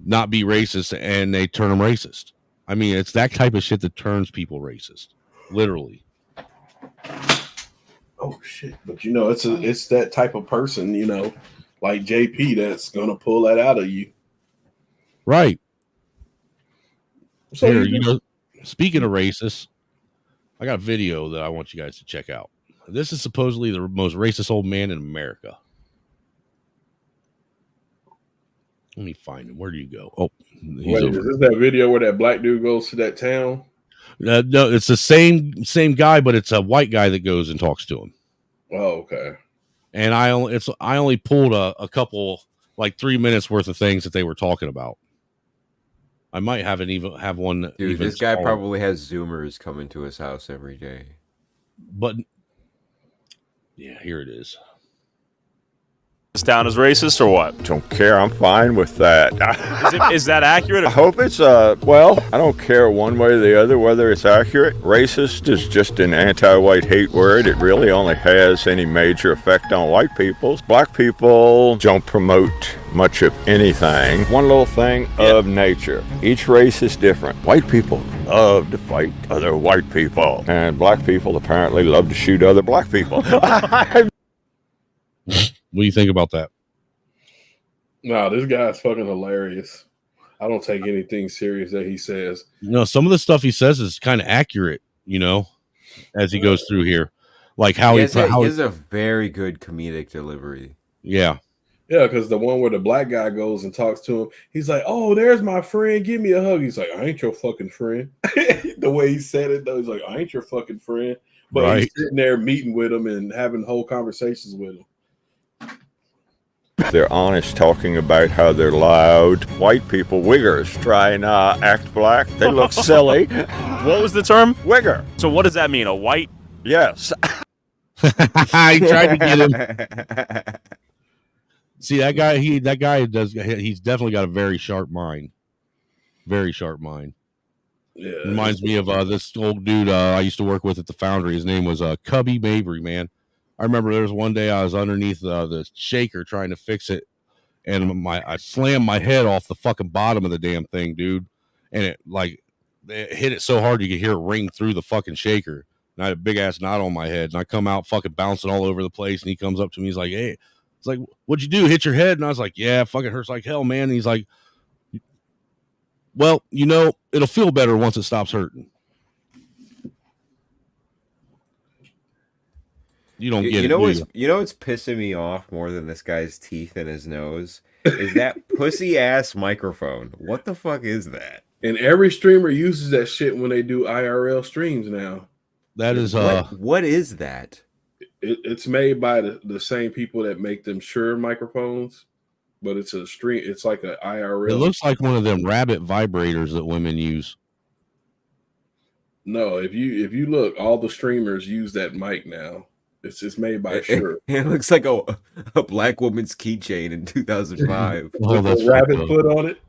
not be racist, and they turn them racist. I mean, it's that type of shit that turns people racist, literally. Oh shit! But it's that type of person, like JP, that's gonna pull that out of you, right? So Here, speaking of racist, I got a video that I want you guys to check out. This is supposedly the most racist old man in America. Let me find him. Where do you go? Oh, wait, is this that video where that black dude goes to that town? No, it's the same guy, but it's a white guy that goes and talks to him. Oh, okay. And I only pulled a couple, like 3 minutes worth of things that they were talking about. I might have one. Dude, this guy probably has Zoomers coming to his house every day. But yeah, here it is. Down as racist or what? Don't care. I'm fine with that. Is that accurate? I hope it's well, I don't care one way or the other whether it's accurate. Racist is just an anti-white hate word. It really only has any major effect on white people. Black people don't promote much of anything. One little thing of nature. Each race is different. White people love to fight other white people, and black people apparently love to shoot other black people. What do you think about that? No, this guy's fucking hilarious. I don't take anything serious that he says. Some of the stuff he says is kind of accurate, as he goes through here. Like how he has a very good comedic delivery. Yeah. Yeah, because the one where the black guy goes and talks to him, he's like, "Oh, there's my friend. Give me a hug." He's like, "I ain't your fucking friend." The way he said it, though, he's like, "I ain't your fucking friend." But he's sitting there meeting with him and having whole conversations with him. They're honest, talking about how they're loud. White people, wiggers, try and act black. They look silly. What was the term? Wigger. So what does that mean? A white? Yes. I tried to get him. See, that guy he's definitely got a very sharp mind. Very sharp mind. Yeah, Reminds me of this old dude I used to work with at the foundry. His name was Cubby Mabry, man. I remember there was one day I was underneath the shaker trying to fix it, and I slammed my head off the fucking bottom of the damn thing, dude. And it hit it so hard you could hear it ring through the fucking shaker. And I had a big ass knot on my head, and I come out fucking bouncing all over the place. And he comes up to me, he's like, "Hey," it's like, "What'd you do? Hit your head?" And I was like, "Yeah, it fucking hurts like hell, man." And he's like, "Well, it'll feel better once it stops hurting." You don't get it. You know what's pissing me off more than this guy's teeth in his nose is that pussy ass microphone. What the fuck is that? And every streamer uses that shit when they do IRL streams now. That is what is that? It's made by the same people that make them Shure microphones, but it's a stream. It's like an IRL. It looks like one of them rabbit vibrators that women use. No, if you look, all the streamers use that mic now. It's made by Shure. It looks like a black woman's keychain in 2005. With the rabbit foot on it.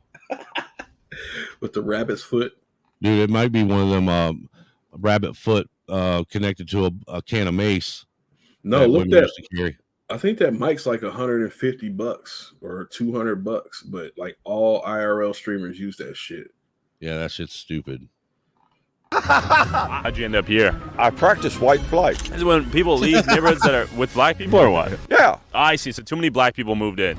With the rabbit's foot. Dude, it might be one of them rabbit foot connected to a can of mace. No, look that. I think that mic's like $150 or $200, but like all IRL streamers use that shit. Yeah, that shit's stupid. How'd you end up here? I practice white flight. This is when people leave neighborhoods that are with black people or what? Yeah. I see. So too many black people moved in.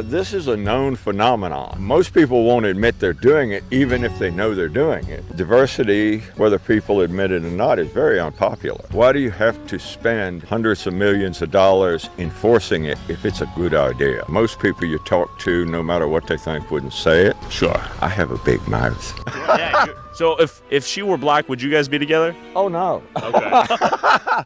This is a known phenomenon. Most people won't admit they're doing it, even if they know they're doing it. Diversity, whether people admit it or not, is very unpopular. Why do you have to spend hundreds of millions of dollars enforcing it if it's a good idea? Most people you talk to, no matter what they think, wouldn't say it. Sure. I have a big mouth. Yeah, so if she were black, would you guys be together? Oh, no. Okay.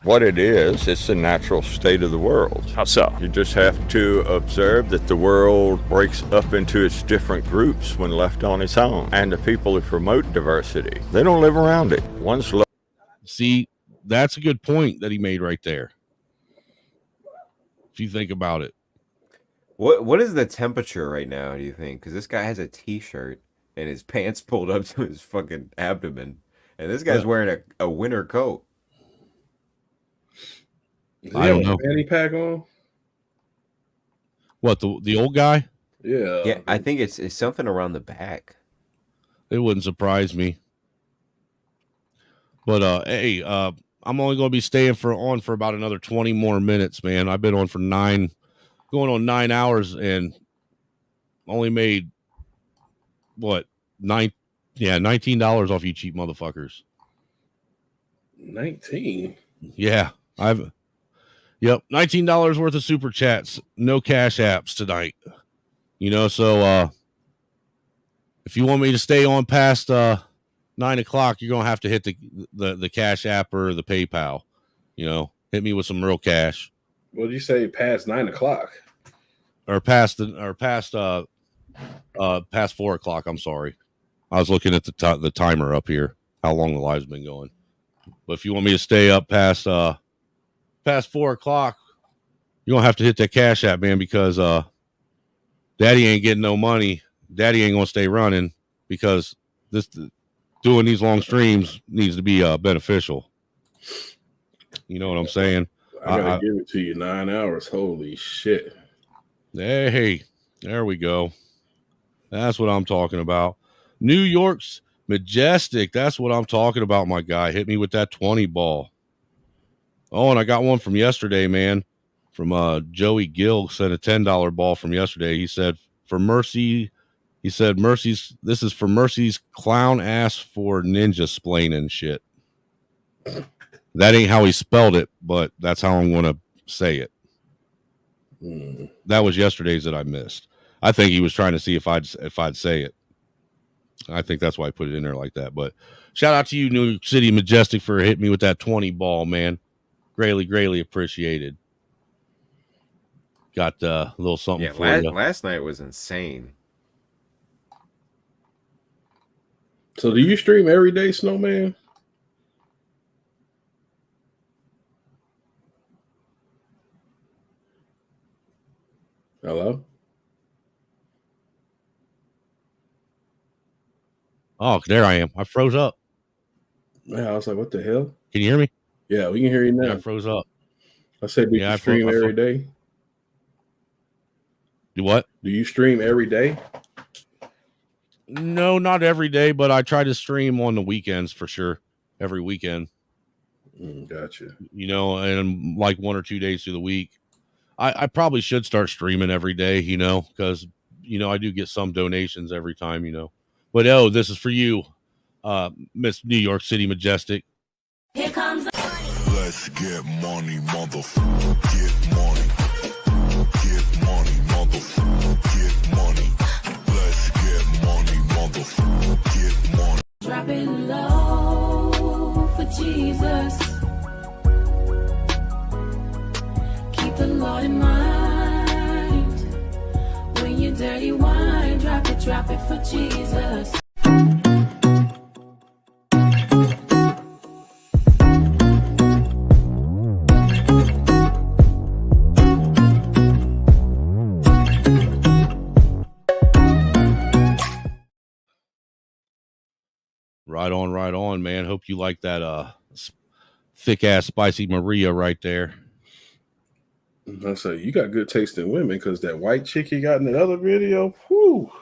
What it is, it's the natural state of the world. How so? You just have to observe that the world breaks up into its different groups when left on its own. And the people who promote diversity, they don't live around it. One's See, that's a good point that he made right there. If you think about it. What is the temperature right now, do you think? Because this guy has a t-shirt and his pants pulled up to his fucking abdomen. And this guy's wearing a winter coat. I don't know. Fanny pack on? What, the old guy? Yeah. Yeah, I think it's something around the back. It wouldn't surprise me. But hey, I'm only going to be staying on for about another 20 more minutes, man. I've been on for going on 9 hours and only made $19 off you cheap motherfuckers. 19. Yeah, $19 worth of super chats, no cash apps tonight. So if you want me to stay on past 9 o'clock, you're gonna have to hit the cash app or the PayPal. Hit me with some real cash. What did you say? Past 9 o'clock? Or past 4 o'clock. I'm sorry. I was looking at the timer up here, how long the live's been going. But if you want me to stay up past 4 o'clock, you're going to have to hit that cash app, man, because daddy ain't getting no money. Daddy ain't going to stay running because doing these long streams needs to be beneficial. You know what I'm saying? I got to give it to you 9 hours. Holy shit. Hey, there we go. That's what I'm talking about. New York's Majestic. That's what I'm talking about, my guy. Hit me with that 20 ball. Oh, and I got one from yesterday, man. From Joey Gill, sent a $10 ball from yesterday. He said, this is for Mercy's clown ass for ninja splaining shit. That ain't how he spelled it, but that's how I'm going to say it. That was yesterday's that I missed. I think he was trying to see if I'd say it. I think that's why I put it in there like that. But shout out to you, New York City Majestic, for hitting me with that 20 ball, man. Greatly appreciated. Got a little something for you. Last night was insane. So do you stream every day, Snowman? Hello? Oh, there I am. I froze up. Man, I was like, what the hell? Can you hear me? Yeah, we can hear you now. Yeah, I froze up. I said, do you stream every day? Do what? Do you stream every day? No, not every day, but I try to stream on the weekends for sure. Every weekend. Gotcha. You know, and like 1 or 2 days through the week. I probably should start streaming every day, you know, because, you know, I do get some donations every time, you know. But, oh, this is for you, Miss New York City Majestic. Here comes the Let's get money, motherfucker. Get money. Get money, motherfucker. Get money. Let's get money, motherfucker. Get money. drop it low for Jesus. Keep the Lord in mind. When you dirty wine, drop it for Jesus. Right on, man. Hope you like that thick ass spicy Maria right there. I say you got good taste in women because that white chick you got in the other video. Whoo.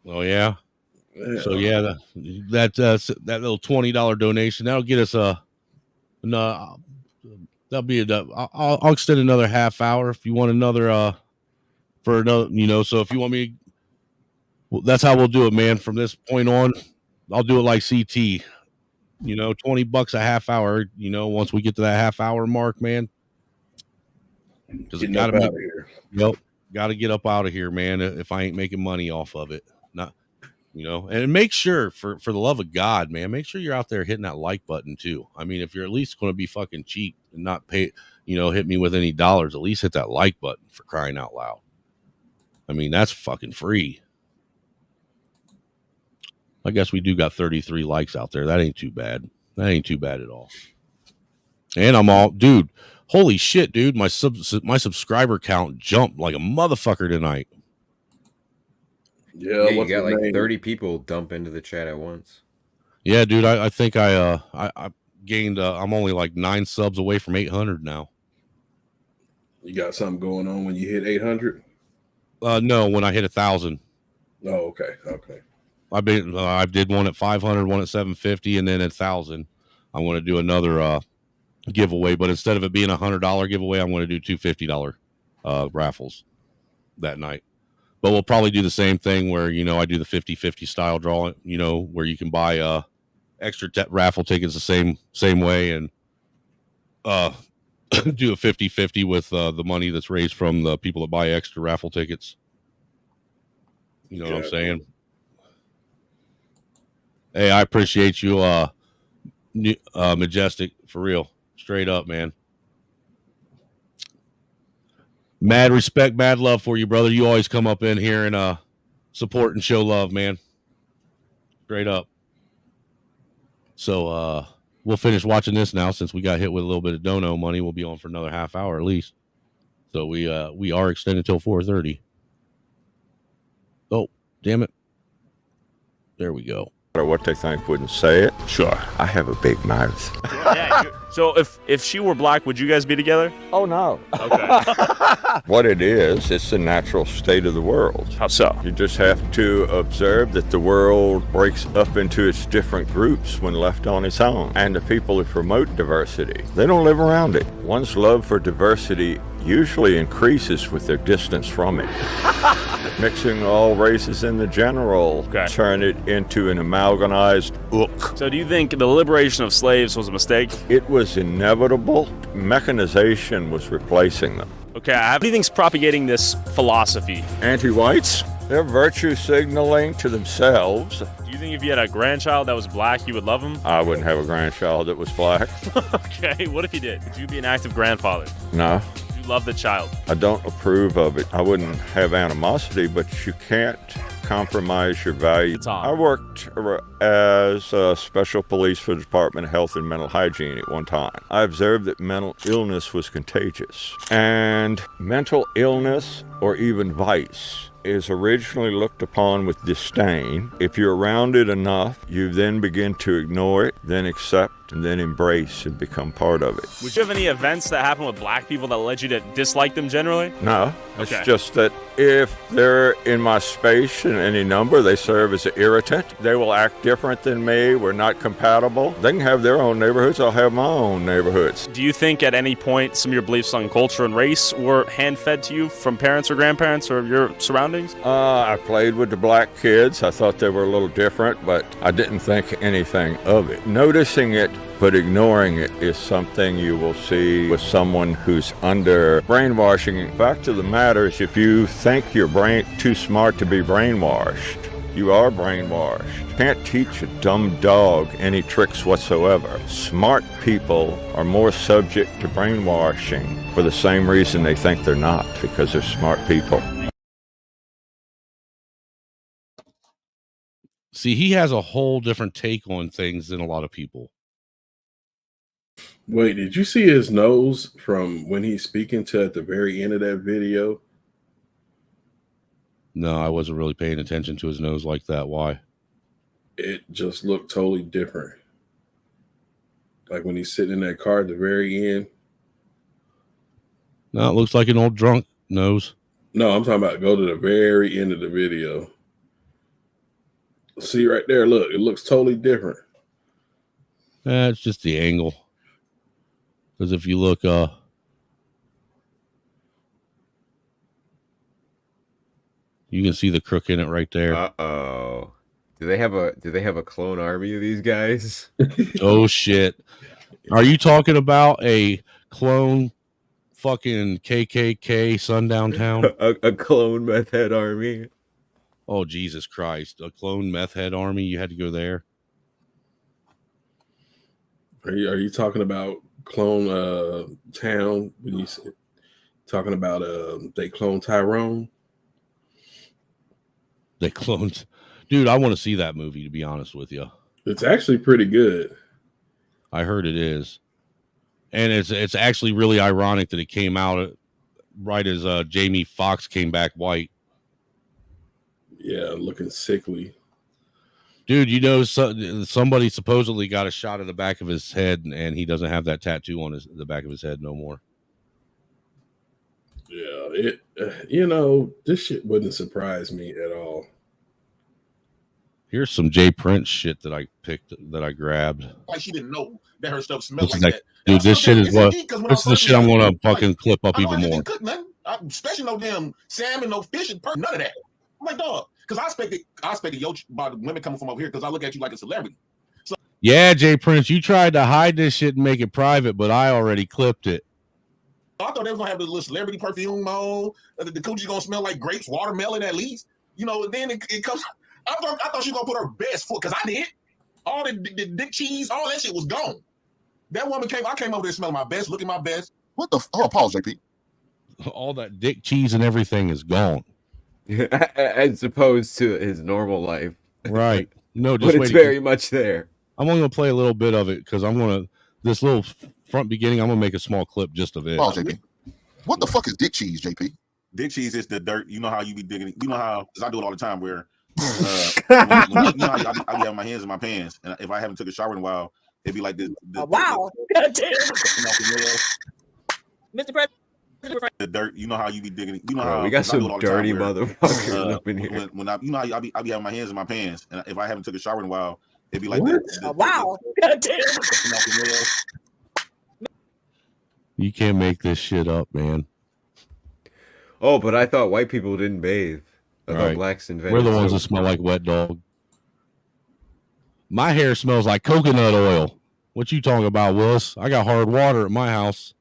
Oh yeah. So yeah, that little $20 donation that'll get us that'll be I'll extend another half hour if you want another for another, you know. So if you want me, well, that's how we'll do it, man. From this point on, I'll do it like CT, you know, $20 a half hour, you know, once we get to that half hour mark, man. Because it gotta be, yep, gotta get up out of here, man. If I ain't making money off of it, not, you know, and make sure for the love of God, man, make sure you're out there hitting that like button too. I mean, if you're at least going to be fucking cheap and not pay, you know, hit me with any dollars, at least hit that like button, for crying out loud. I mean, that's fucking free. I guess we do got 33 likes out there. That ain't too bad. That ain't too bad at all. And I'm all, dude, holy shit, dude. My subscriber count jumped like a motherfucker tonight. Yeah, you got like 30 people dump into the chat at once. Yeah, dude, I think I gained, I'm only like 9 subs away from 800 now. You got something going on when you hit 800? No, when I hit 1,000. Oh, okay. I did one at 500, one at 750, and then at 1,000. I want to do another giveaway, but instead of it being $100 giveaway, I'm going to do $2 $50 raffles that night. But we'll probably do the same thing where, you know, I do the 50-50 style drawing, you know, where you can buy extra raffle tickets the same way, and do a 50-50 with the money that's raised from the people that buy extra raffle tickets. You know what I'm saying? Hey, I appreciate you, Majestic, for real. Straight up, man. Mad respect, mad love for you, brother. You always come up in here and support and show love, man. Straight up. So we'll finish watching this now since we got hit with a little bit of dono money. We'll be on for another half hour at least. So we are extended till 4:30. Oh, damn it. There we go. What they think wouldn't say it. Sure. I have a big mouth. So if she were black, would you guys be together? Oh, no. Okay. What it is, it's the natural state of the world. How so? You just have to observe that the world breaks up into its different groups when left on its own. And the people who promote diversity, they don't live around it. One's love for diversity usually increases with their distance from it. Mixing all races in the general turn it into an amalgamized ook. So do you think the liberation of slaves was a mistake? It was inevitable. Mechanization was replacing them. Okay, what do you think's propagating this philosophy? Anti-whites? They're virtue signaling to themselves. Do you think if you had a grandchild that was black, you would love him? I wouldn't have a grandchild that was black. Okay, what if you did? Would you be an active grandfather? No. Would you love the child? I don't approve of it. I wouldn't have animosity, but you can't compromise your values. I worked as a special police for the Department of Health and Mental Hygiene at one time. I observed that mental illness was contagious. And mental illness or even vice is originally looked upon with disdain. If you're around it enough, you then begin to ignore it, then accept, and then embrace and become part of it. Would you have any events that happen with black people that led you to dislike them generally? No, it's Okay. just that if they're in my space in any number, they serve as an irritant. They will act different than me. We're not compatible. They can have their own neighborhoods. I'll have my own neighborhoods. Do you think at any point some of your beliefs on culture and race were hand-fed to you from parents or grandparents or your surroundings? I played with the black kids. I thought they were a little different, but I didn't think anything of it. Noticing it but ignoring it is something you will see with someone who's under brainwashing. Fact of the matter is, if you think your brain too smart to be brainwashed, you are brainwashed. Can't teach a dumb dog any tricks whatsoever. Smart people are more subject to brainwashing for the same reason they think they're not, because they're smart people. See, he has a whole different take on things than a lot of people. Wait, did you see his nose from when he's speaking to at the very end of that video? No, I wasn't really paying attention to his nose like that. Why? It just looked totally different. Like when he's sitting in that car at the very end. No, it looks like an old drunk nose. No, I'm talking about go to the very end of the video. See right there, look, it looks totally different. It's just the angle. Because if you look, you can see the crook in it right there. Uh-oh. Do they have a clone army of these guys? Oh shit. Are you talking about a clone fucking KKK sundown town? a clone meth head army? Oh Jesus Christ. A clone meth head army? You had to go there? Are you talking about clone town when you talking about they clone Tyrone? They cloned. Dude, I want to see that movie, to be honest with you. It's actually pretty good. I heard it is. And it's actually really ironic that it came out right as Jamie Foxx came back white. Yeah, looking sickly. Dude, you know, somebody supposedly got a shot of the back of his head, and he doesn't have that tattoo on the back of his head no more. Yeah, it. This shit wouldn't surprise me at all. Here's some Jay Prince shit that I picked, that I grabbed. Like she didn't know that her stuff smelled This like is that. dude, this shit is what. This This is the shit I'm gonna fucking clip up I even more. didn't cook nothing. Especially no damn salmon, no fish, and none of that. I'm like, dog, because I expected your about the women coming from over here because I look at you like a celebrity. Yeah, Jay Prince, you tried to hide this shit and make it private, but I already clipped it. I thought they was gonna have the little celebrity perfume on. The coochie gonna smell like grapes, watermelon at least. And then it comes. I thought she was gonna put her best foot, because I did. All the dick cheese, all that shit was gone. That woman I came over there smelling my best, looking my best. What the? Oh, pause, JP. All that dick cheese and everything is gone. As opposed to his normal life. Right. No, just but wait. it's very much there. I'm only gonna play a little bit of it because this little front beginning, I'm gonna make a small clip just of it. Pause, JP. What the fuck is dick cheese, JP? Dick cheese is the dirt. You know how you be digging. You know how, because I do it all the time. Where I be having my hands in my pants, and if I haven't took a shower in a while, it'd be like this. Wow. Mr. President. The dirt. You know how you be digging. You know Bro, how we got 'cause I do some it all the time dirty where, motherfuckers up in here. When I, you know how I be having my hands in my pants, and if I haven't took a shower in a while, it'd be like What? Wow. You can't make this shit up, man. Oh, but I thought white people didn't bathe. I thought Right. blacks invented We're the ones that soap. smell like wet dog. My hair smells like coconut oil. What you talking about, Willis? I got hard water at my house.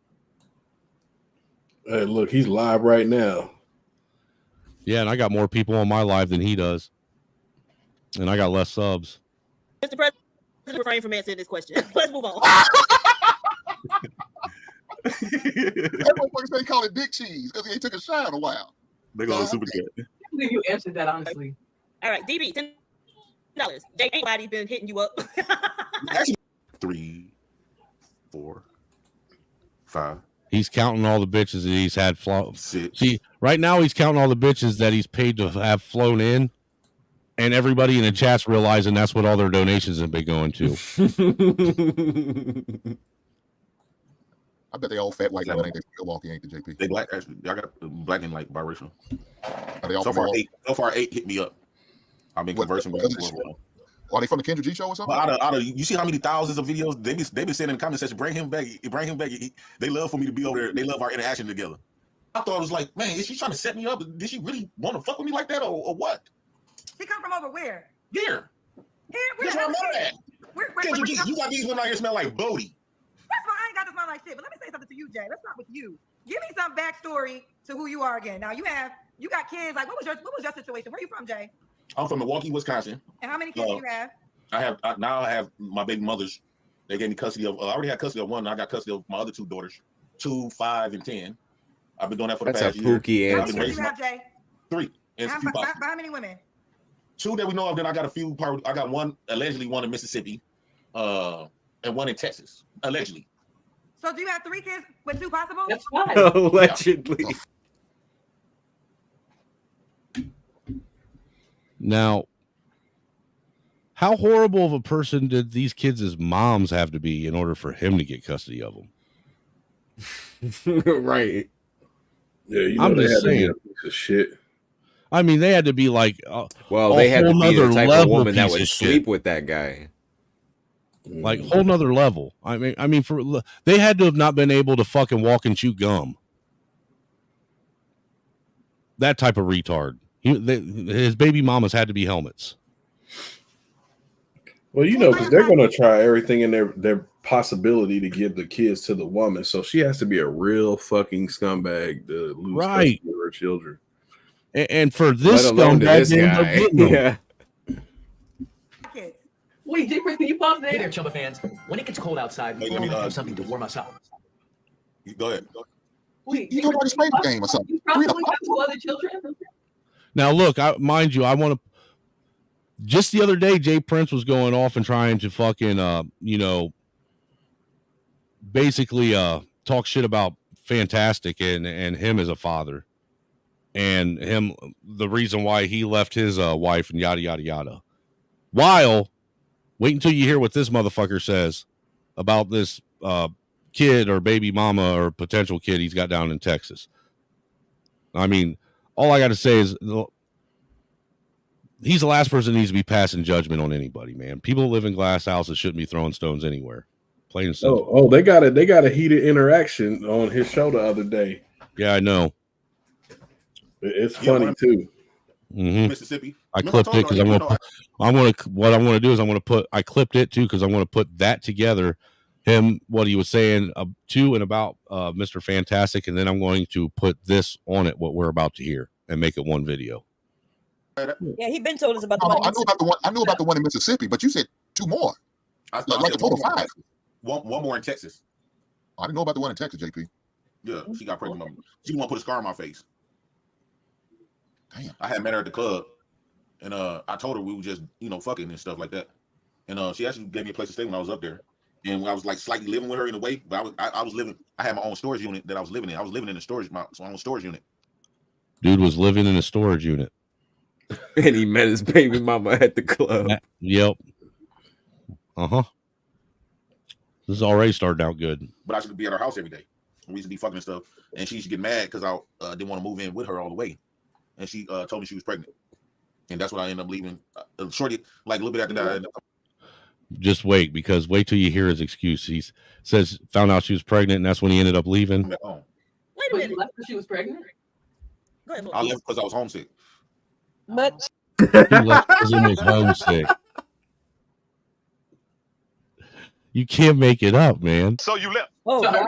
Hey, look, he's live right now. Yeah, and I got more people on my live than he does. And I got less subs. Mr. President, refrain from answering this question. Let's move on. Everyone they call it dick cheese because he ain't took a shower in a while. They go to super cat. I believe you answered that honestly. All right, DB, $10. Jay, ain't nobody been hitting you up. Actually, 3, 4, 5. He's counting all the bitches that he's had flown. See, right now he's counting all the bitches that he's paid to have flown in, and everybody in the chat's realizing that's what all their donations have been going to. I bet they all fat white women ain't they Milwaukee, ain't the JP? They black actually. I got black and like biracial. Are they all So from far, Milwaukee? 8 hit me up. I've been conversing with them. Are they from the Kendra G show or something? You see how many thousands of videos they been sending in the comment section? Bring him back. They love for me to be over there. They love our interaction together. I thought it was like, man, is she trying to set me up? Did she really want to fuck with me like that, or what? She come from over where? Here. Where's where I'm at. Kendra G, you got these women out here smell like Bodie. First of all, I ain't got to smell like shit. But let me say something to you, Jay. Let's start with you. Give me some backstory to who you are again. Now you got kids. Like, what was your situation? Where you from, Jay? I'm from Milwaukee, Wisconsin. And how many kids do you have? I have my baby mothers. They gave me custody of. I already had custody of one. I got custody of my other 2 daughters, 2, 5, and 10. I've been doing that for the past year. That's a pooky answer. How many do you have, Jay? 3. And By how many women? 2 that we know of. Then I got a few. I got one allegedly, one in Mississippi, and one in Texas, allegedly. So do you have 3 kids with 2 possible? That's fine. Allegedly. Now, how horrible of a person did these kids' moms have to be in order for him to get custody of them? Right. Yeah, you know I'm they just had to be saying. a piece of shit. I mean, they had to be like, Well, a they had to whole be the nother type of level woman that piece would of sleep shit. with that guy. Like whole nother level. I mean, they had to have not been able to fucking walk and chew gum. That type of retard. His baby mamas had to be helmets. Well, you know, because they're going to try everything in their possibility to give the kids to the woman. So she has to be a real fucking scumbag to lose custody of her children. And for this Let alone to scumbag, this they end up guy. getting them. Yeah. Wait, Jay, can you pause there? Hey there, Chumba fans. When it gets cold outside, we all do something to warm us up. Go ahead. Wait, you nobody played the game or something. You probably have 2 other children. Now, look, mind you, I want to. Just the other day, Jay Prince was going off and trying to fucking, basically talk shit about Fantastic and him as a father, and him the reason why he left his wife and yada yada yada. While, wait until you hear what this motherfucker says about this kid or baby mama or potential kid he's got down in Texas. I mean, all I got to say is he's the last person that needs to be passing judgment on anybody, man. People who live in glass houses shouldn't be throwing stones anywhere. Plain and simple. Oh, they got a heated interaction on his show the other day. Yeah, I know. It's funny too. Mm-hmm. Mississippi. I clipped it because I clipped it too because I want to put that together. Him, what he was saying to and about Mr. Fantastic, and then I'm going to put this on it, what we're about to hear, and make it one video. Yeah, he been told us about the I knew about the one. I knew about the one in Mississippi, but you said 2 more. Like a total 5. One more in Texas. I didn't know about the one in Texas, JP. Yeah, she got pregnant. She didn't want to put a scar on my face. Damn. I had met her at the club, and I told her we were just fucking and stuff like that. And she actually gave me a place to stay when I was up there. And when I was like slightly living with her in a way, but I was living. I had my own storage unit that I was living in. I was living in my own storage unit. Dude was living in a storage unit, and he met his baby mama at the club. Yep. This is already started out good. But I should be at her house every day. We used to be fucking and stuff, and she used to get mad because I didn't want to move in with her all the way, and she told me she was pregnant, and that's when I ended up leaving. Shorty, like a little bit after that, I ended up. Just wait, because wait till you hear his excuse. He says found out she was pregnant, and that's when he ended up leaving. Wait a minute. You left because she was pregnant? Go ahead, I left because I was homesick. But He left because he was homesick. You can't make it up, man. So you left. oh, So- God.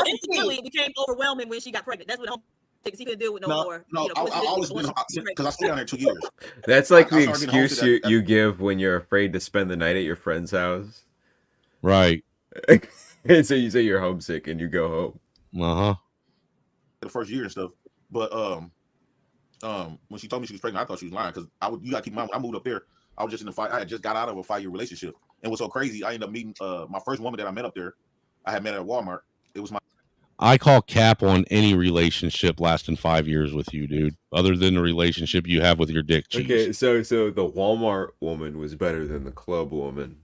Instantly, it became overwhelming when she got pregnant. That's what because he couldn't deal with no more. No, I always been because I stayed down there 2 years. That's like I the started getting excuse homesick you give when you're afraid to spend the night at your friend's house. Right. And so you say you're homesick and you go home. Uh-huh. The first year and stuff, but when she told me she was pregnant, I thought she was lying because you got to keep in mind when I moved up there, I was just in the fight. I had just got out of a 5-year relationship, and what's so crazy, I ended up meeting my first woman that I met up there. I had met her at Walmart. It was I call cap on any relationship lasting 5 years with you, dude. Other than the relationship you have with your dick cheese. Okay, so the Walmart woman was better than the club woman.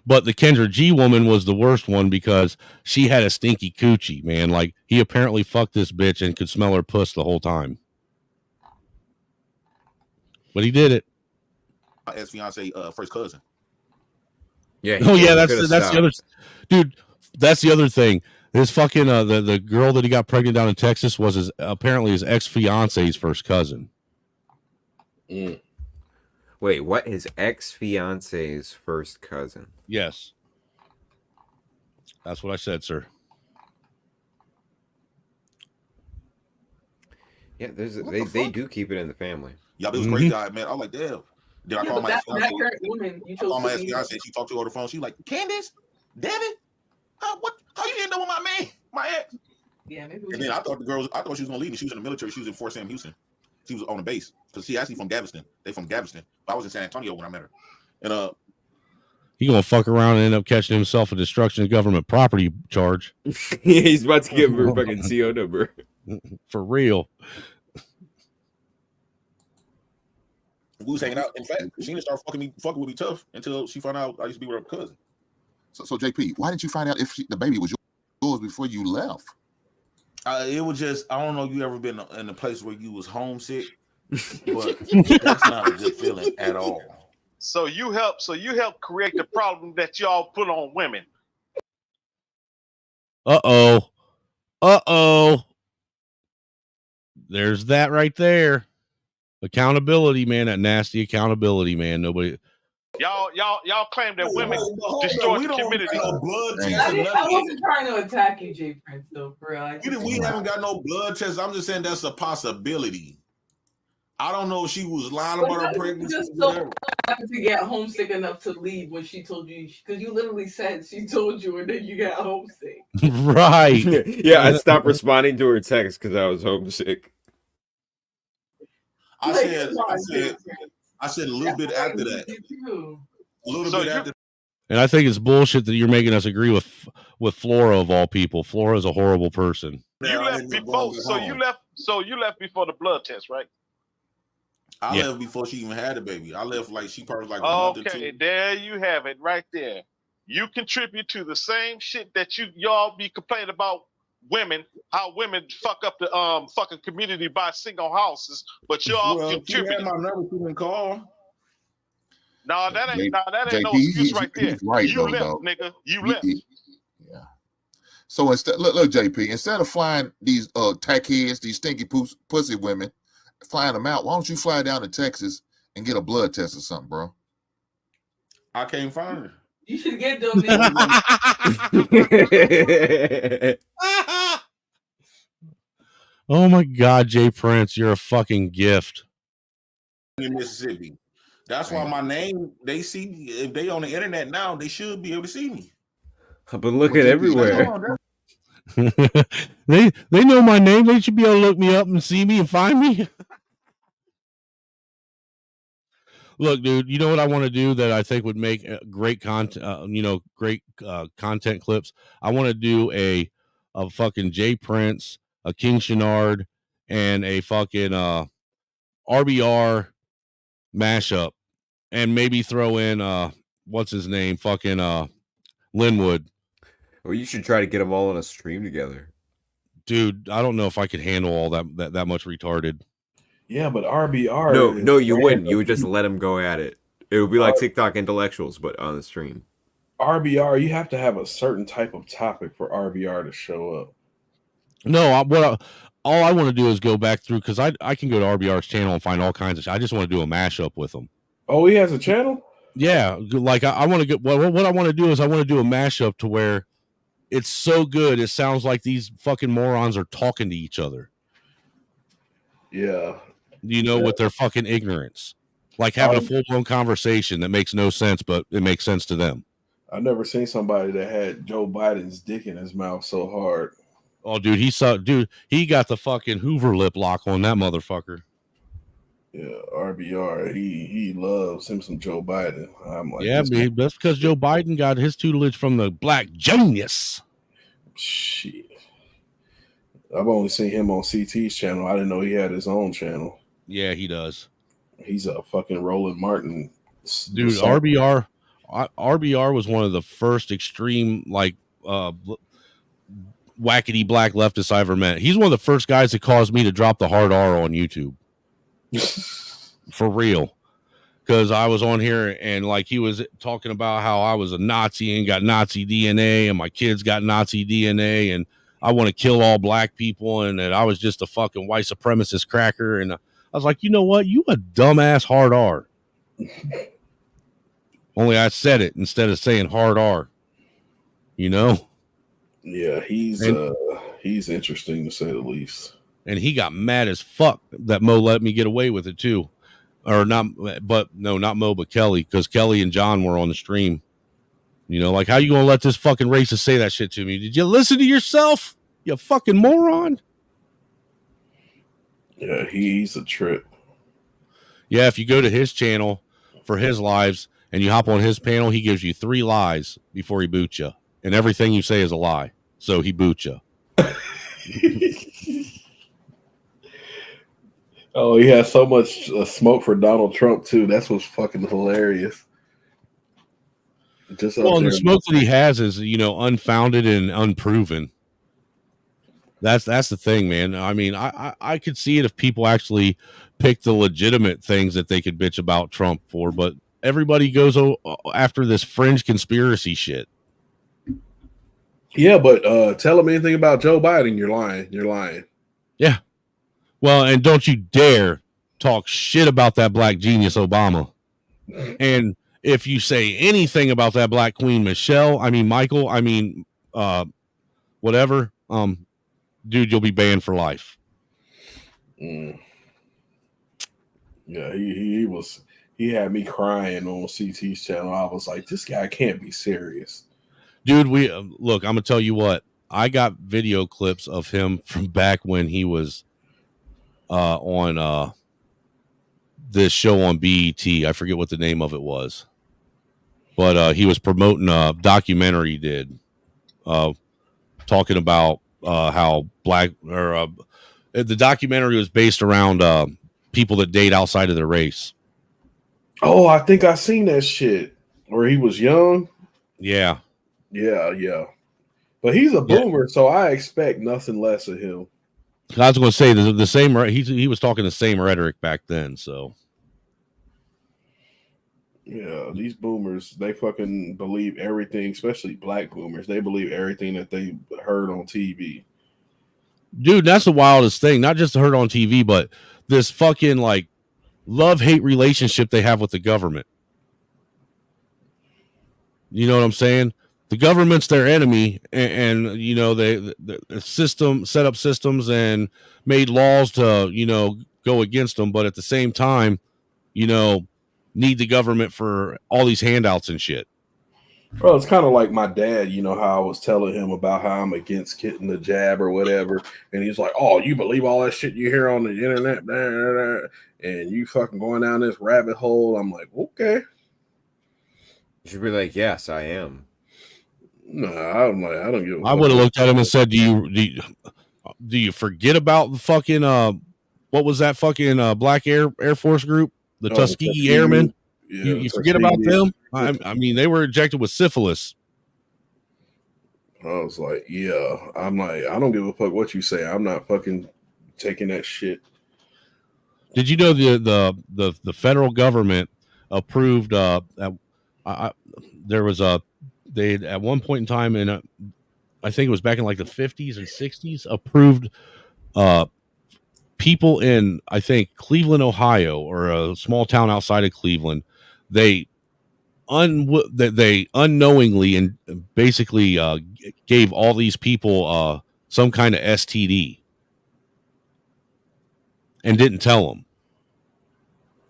But the Kendra G woman was the worst one because she had a stinky coochie, man. Like, he apparently fucked this bitch and could smell her puss the whole time. But he did it. My ex-fiance, first cousin. Yeah. Oh yeah, that's the other dude. That's the other thing. His fucking the girl that he got pregnant down in Texas was apparently his ex-fiance's first cousin. Wait, what? His ex-fiance's first cousin? Yes. That's what I said, sir. Yeah, they do keep it in the family. Yeah, it was crazy. Man, I was like, damn. Then I called my that ex-fiance. current woman you chose. I called my ex-fiance. She talked to her on the phone. She like, Candace, Devin, what? How you end up with my man, my ex? Yeah, maybe. And then I thought she was gonna leave me. She was in the military. She was in Fort Sam Houston. She was on the base because she actually from Galveston. They from Galveston. But I was in San Antonio when I met her. And he gonna fuck around and end up catching himself a destruction of government property charge. Yeah, he's about to give her a fucking CO number. For real. we was hanging out. In fact, she didn't start fucking with me tough until she found out I used to be with her cousin. So JP, why didn't you find out if the baby was yours before you left? It was just, I don't know if you ever been in a place where you was homesick, but that's not a good feeling at all. So you help create the problem that y'all put on women. Uh-oh. There's that right there. Accountability, man. That nasty accountability, man. Nobody. Y'all claim that women destroy the community. I wasn't trying to attack you, J Prince, though, for real. We haven't got no blood tests. I'm just saying that's a possibility. I don't know if she was lying about her pregnancy. Just so happened to get homesick enough to leave when she told you, because you literally said she told you, and then you got homesick. Right. Yeah, I stopped responding to her text because I was homesick. I said a little bit after that. A little bit after. And I think it's bullshit that you're making us agree with Flora of all people. Flora's a horrible person. You left before, so you left before the blood test, right? I left before she even had a baby. I left like she probably like a month or two. Okay, there you have it right there. You contribute to the same shit that y'all be complaining about women, how women fuck up the fucking community by single houses, but y'all contribute. My number, you can call. No, that ain't no JP, excuse right there. Right, you though, left, dog. nigga. You left. Yeah. So instead, look, JP. Instead of flying these tackheads, these stinky pussy women, flying them out, why don't you fly down to Texas and get a blood test or something, bro? I can't find her. You should get them. Oh my God, Jay Prince, you're a fucking gift. In Mississippi. That's why my name, they see me. If they on the internet now, they should be able to see me. I've been looking everywhere. They know my name. They should be able to look me up and see me and find me. Look, dude, you know what I want to do that I think would make great content, great content clips? I want to do a fucking Jay Prince, a King Shenard, and a fucking RBR mashup, and maybe throw in what's his name, fucking Linwood. Well, you should try to get them all on a stream together. Dude, I don't know if I could handle all that much retarded. Yeah, but RBR. No, you wouldn't. You would just let them go at it. It would be like TikTok intellectuals, but on the stream. RBR, you have to have a certain type of topic for RBR to show up. No, all I want to do is go back through, because I can go to RBR's channel and find all kinds of shit. I just want to do a mashup with them. Oh, he has a channel? Yeah, like I want to get what I want to do is I want to do a mashup to where it's so good it sounds like these fucking morons are talking to each other. Yeah. With their fucking ignorance. Like having a full-blown conversation that makes no sense, but it makes sense to them. I've never seen somebody that had Joe Biden's dick in his mouth so hard. Oh, dude, he got the fucking Hoover lip lock on that motherfucker. Yeah, RBR, he loves him some Joe Biden. I'm like, yeah, man, that's because Joe Biden got his tutelage from the black genius. Shit. I've only seen him on CT's channel. I didn't know he had his own channel. Yeah, he does. He's a fucking Roland Martin. Dude, RBR was one of the first extreme, like, wackety black leftists I ever met. He's one of the first guys that caused me to drop the hard R on YouTube. For real. Because I was on here and like he was talking about how I was a Nazi and got Nazi DNA and my kids got Nazi DNA and I want to kill all black people and that I was just a fucking white supremacist cracker. And I was like, you know what? You a dumbass hard R. Only I said it instead of saying hard R. You know? Yeah, he's interesting to say the least. And he got mad as fuck that Mo let me get away with it too. Or not, but no, not Mo, but Kelly, because Kelly and John were on the stream. You know, like, how you gonna let this fucking racist say that shit to me? Did you listen to yourself? You fucking moron. Yeah, he's a trip. Yeah, if you go to his channel for his lives and you hop on his panel, he gives you 3 lies before he boots you. And everything you say is a lie. So he boots you. Oh, he has so much smoke for Donald Trump too. That's what's fucking hilarious. Just well, the smoke that he has is, you know, unfounded and unproven. That's the thing, man. I mean, I could see it if people actually pick the legitimate things that they could bitch about Trump for, but everybody goes after this fringe conspiracy shit. Yeah, but tell them anything about Joe Biden, you're lying. You're lying. Yeah. Well, and don't you dare talk shit about that black genius Obama. And if you say anything about that black queen Michelle, Michael, whatever, dude, you'll be banned for life. Yeah, he had me crying on CT's channel. I was like, this guy can't be serious. Dude, look, I'm gonna tell you what, I got video clips of him from back when he was on this show on BET. I forget what the name of it was, but he was promoting a documentary he did, talking about how black the documentary was based around people that date outside of their race. Oh, I think I seen that shit where he was young. Yeah. But he's a boomer, so I expect nothing less of him. I was going to say the same. He was talking the same rhetoric back then. So, yeah, these boomers, they fucking believe everything, especially black boomers. They believe everything that they heard on TV. Dude, that's the wildest thing. Not just heard on TV, but this fucking like love-hate relationship they have with the government. You know what I'm saying? The government's their enemy, and you know the system set up systems and made laws to, you know, go against them, but at the same time, you know, need the government for all these handouts and shit. Well, it's kind of like my dad, you know, how I was telling him about how I'm against getting the jab or whatever, and he's like, "Oh, you believe all that shit you hear on the internet, blah, blah, blah, and you fucking going down this rabbit hole." I'm like, okay. You should be like, yes, I am. No, I'm like, I don't give a I would have looked at him and said, do you forget about the fucking what was that fucking black Air Force group, the Tuskegee Airmen? Yeah, you forget about them? I mean, they were injected with syphilis. I was like, yeah. I'm like, I don't give a fuck what you say. I'm not fucking taking that shit. Did you know the federal government approved? There was they at one point in time in I think it was back in like the 50s and 60s, approved people in, I think, Cleveland, Ohio, or a small town outside of Cleveland. They unknowingly and basically gave all these people some kind of STD and didn't tell them,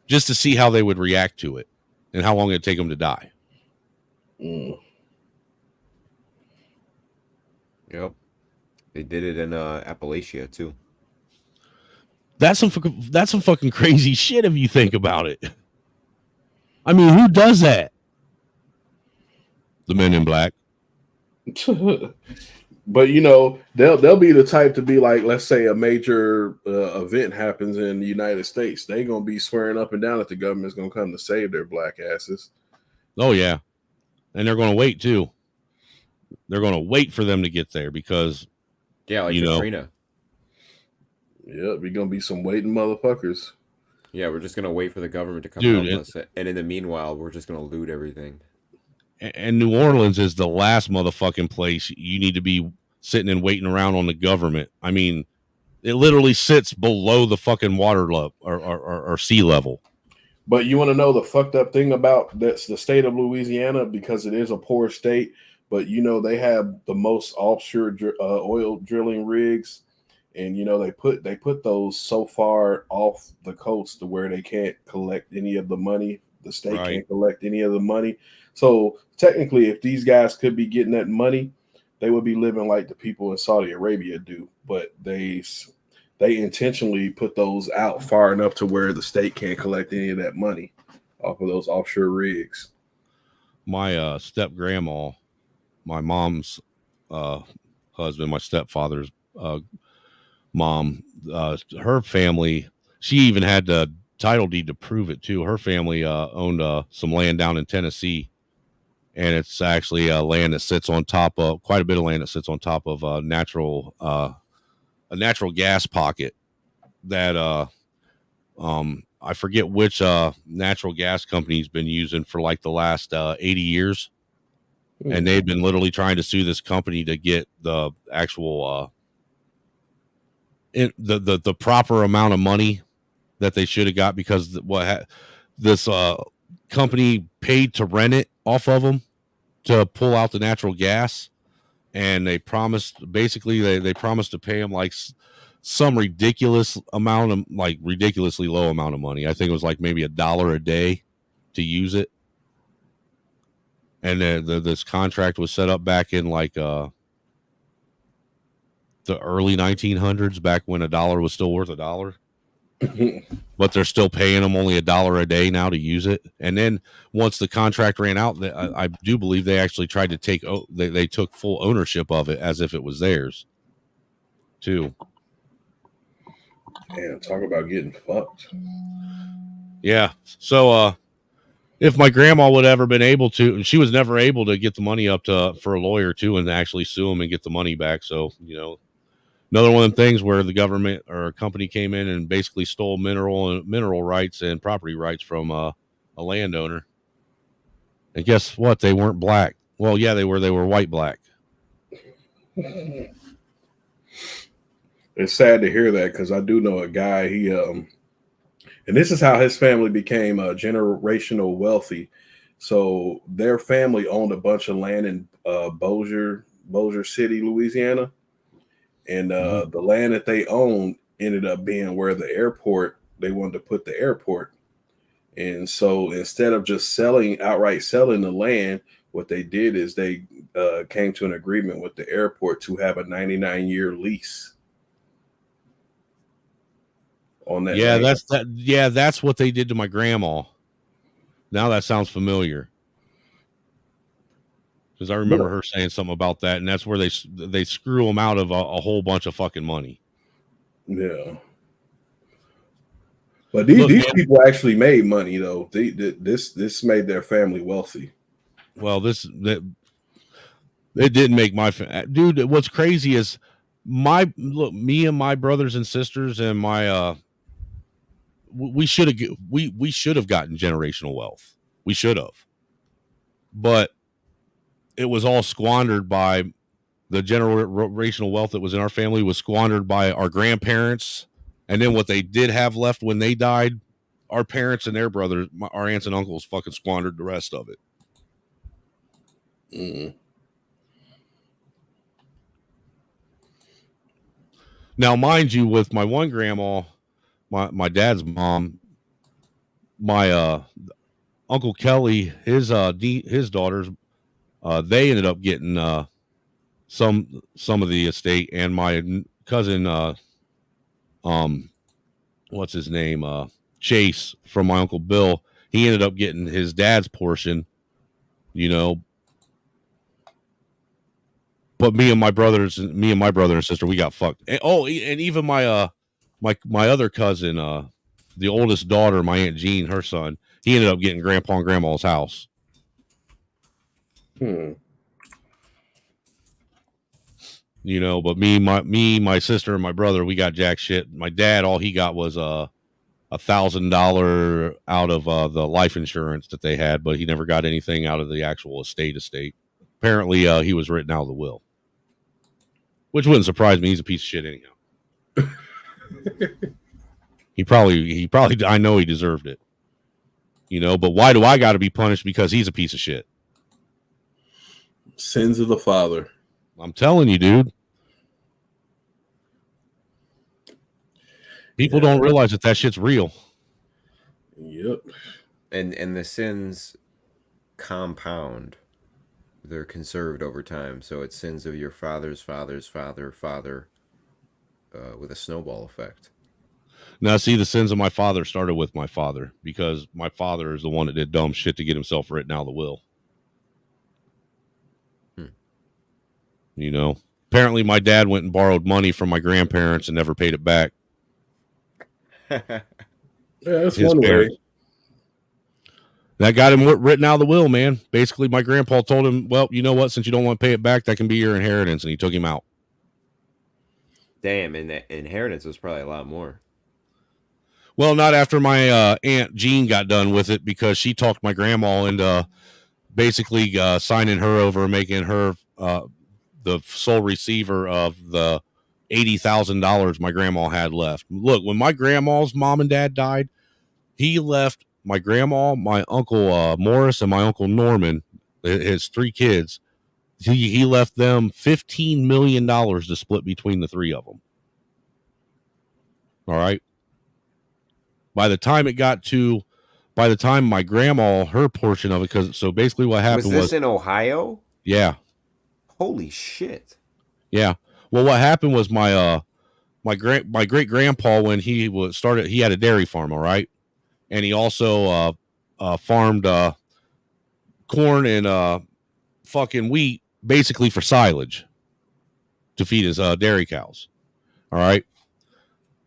just to see how they would react to it and how long it'd take them to die. Yep, they did it in Appalachia too. That's some fucking crazy shit if you think about it. I mean, who does that? The Men in Black. But you know, they'll be the type to be like, let's say a major event happens in the United States, they gonna be swearing up and down that the government's gonna come to save their black asses. Oh yeah, and they're gonna wait too. They're gonna wait for them to get there because, like you Katrina. Yeah, we're gonna be some waiting motherfuckers. Yeah, we're just gonna wait for the government to come Dude, help us, and in the meanwhile, we're just gonna loot everything. And New Orleans is the last motherfucking place you need to be sitting and waiting around on the government. I mean, it literally sits below the fucking water level or sea level. But you want to know the fucked up thing about that's the state of Louisiana, because it is a poor state, but you know they have the most offshore oil drilling rigs, and you know they put those so far off the coast to where they can't collect any of the money. The state can't collect any of the money. So technically, if these guys could be getting that money, they would be living like the people in Saudi Arabia do. But they intentionally put those out far enough to where the state can't collect any of that money off of those offshore rigs. My step grandma, my mom's husband, my stepfather's mom, her family, she even had the title deed to prove it too. Her family owned some land down in Tennessee, and it's actually land that sits on top of quite a bit of land that sits on top of a natural gas pocket that I forget which natural gas company's been using for like the last 80 years. And they've been literally trying to sue this company to get the actual the proper amount of money that they should have got, because this company paid to rent it off of them to pull out the natural gas, and they promised they promised to pay them like some ridiculous amount of ridiculously low amount of money. I think it was like maybe $1 a day to use it. And this contract was set up back in like the early 1900s, back when $1 was still worth $1. But they're still paying them only $1 a day now to use it. And then once the contract ran out, I do believe they actually tried to they took full ownership of it as if it was theirs too. Man, talk about getting fucked. Yeah. So if my grandma would ever been able to, and she was never able to get the money up for a lawyer too, and actually sue them and get the money back. So, you know, another one of them things where the government or a company came in and basically stole mineral rights and property rights from a landowner. And guess what? They weren't black. Well, yeah, they were white black. It's sad to hear that, because I do know a guy, he and this is how his family became generational wealthy. So their family owned a bunch of land in Bossier City, Louisiana. And the land that they owned ended up being where they wanted to put the airport. And so instead of just outright selling the land, what they did is they came to an agreement with the airport to have a 99-year lease on that. Yeah, land. that's what they did to my grandma. Now that sounds familiar, because I remember her saying something about that, and that's where they screw them out of a whole bunch of fucking money. Yeah, but these people actually made money though. This made their family wealthy. Well, it didn't make my dude. What's crazy is me and my brothers and sisters and my we should have gotten generational wealth. We should have, but it was all squandered by the generational wealth that was in our family was squandered by our grandparents. And then what they did have left when they died, our parents and their brothers, our aunts and uncles fucking squandered the rest of it. Mm. Now, mind you, with my one grandma, my dad's mom, my Uncle Kelly, his daughters, they ended up getting some of the estate, and my cousin, what's his name, Chase, from my Uncle Bill, he ended up getting his dad's portion, you know. But me and my brother and sister, we got fucked. And, and even my my other cousin, the oldest daughter, my Aunt Jean, her son, he ended up getting grandpa and grandma's house. You know, but my sister, and my brother, we got jack shit. My dad, all he got was $1,000 out of the life insurance that they had, but he never got anything out of the actual estate. Apparently, he was written out of the will, which wouldn't surprise me. He's a piece of shit anyhow. He probably, I know he deserved it. You know, but why do I got to be punished because he's a piece of shit? Sins of the father. I'm telling you, dude. People don't realize that shit's real. Yep. And the sins compound. They're conserved over time. So it's sins of your father's father's father with a snowball effect. Now, see, the sins of my father started with my father because my father is the one that did dumb shit to get himself written out of the will. You know, apparently my dad went and borrowed money from my grandparents and never paid it back. Yeah, that's one way. That got him written out of the will, man. Basically, my grandpa told him, well, you know what? Since you don't want to pay it back, that can be your inheritance. And he took him out. Damn, and the inheritance was probably a lot more. Well, not after my Aunt Jean got done with it because she talked my grandma into basically signing her over, making her the sole receiver of the $80,000 my grandma had left. Look, when my grandma's mom and dad died, he left my grandma, my uncle Morris, and my uncle Norman, his 3 kids. He left them $15 million to split between the 3 of them. All right. By the time my grandma, her portion of it, so basically what happened was this in Ohio? Yeah. Holy shit. Yeah. Well, what happened was my great grandpa, when he had a dairy farm, all right, and he also farmed corn and fucking wheat, basically for silage to feed his dairy cows. All right.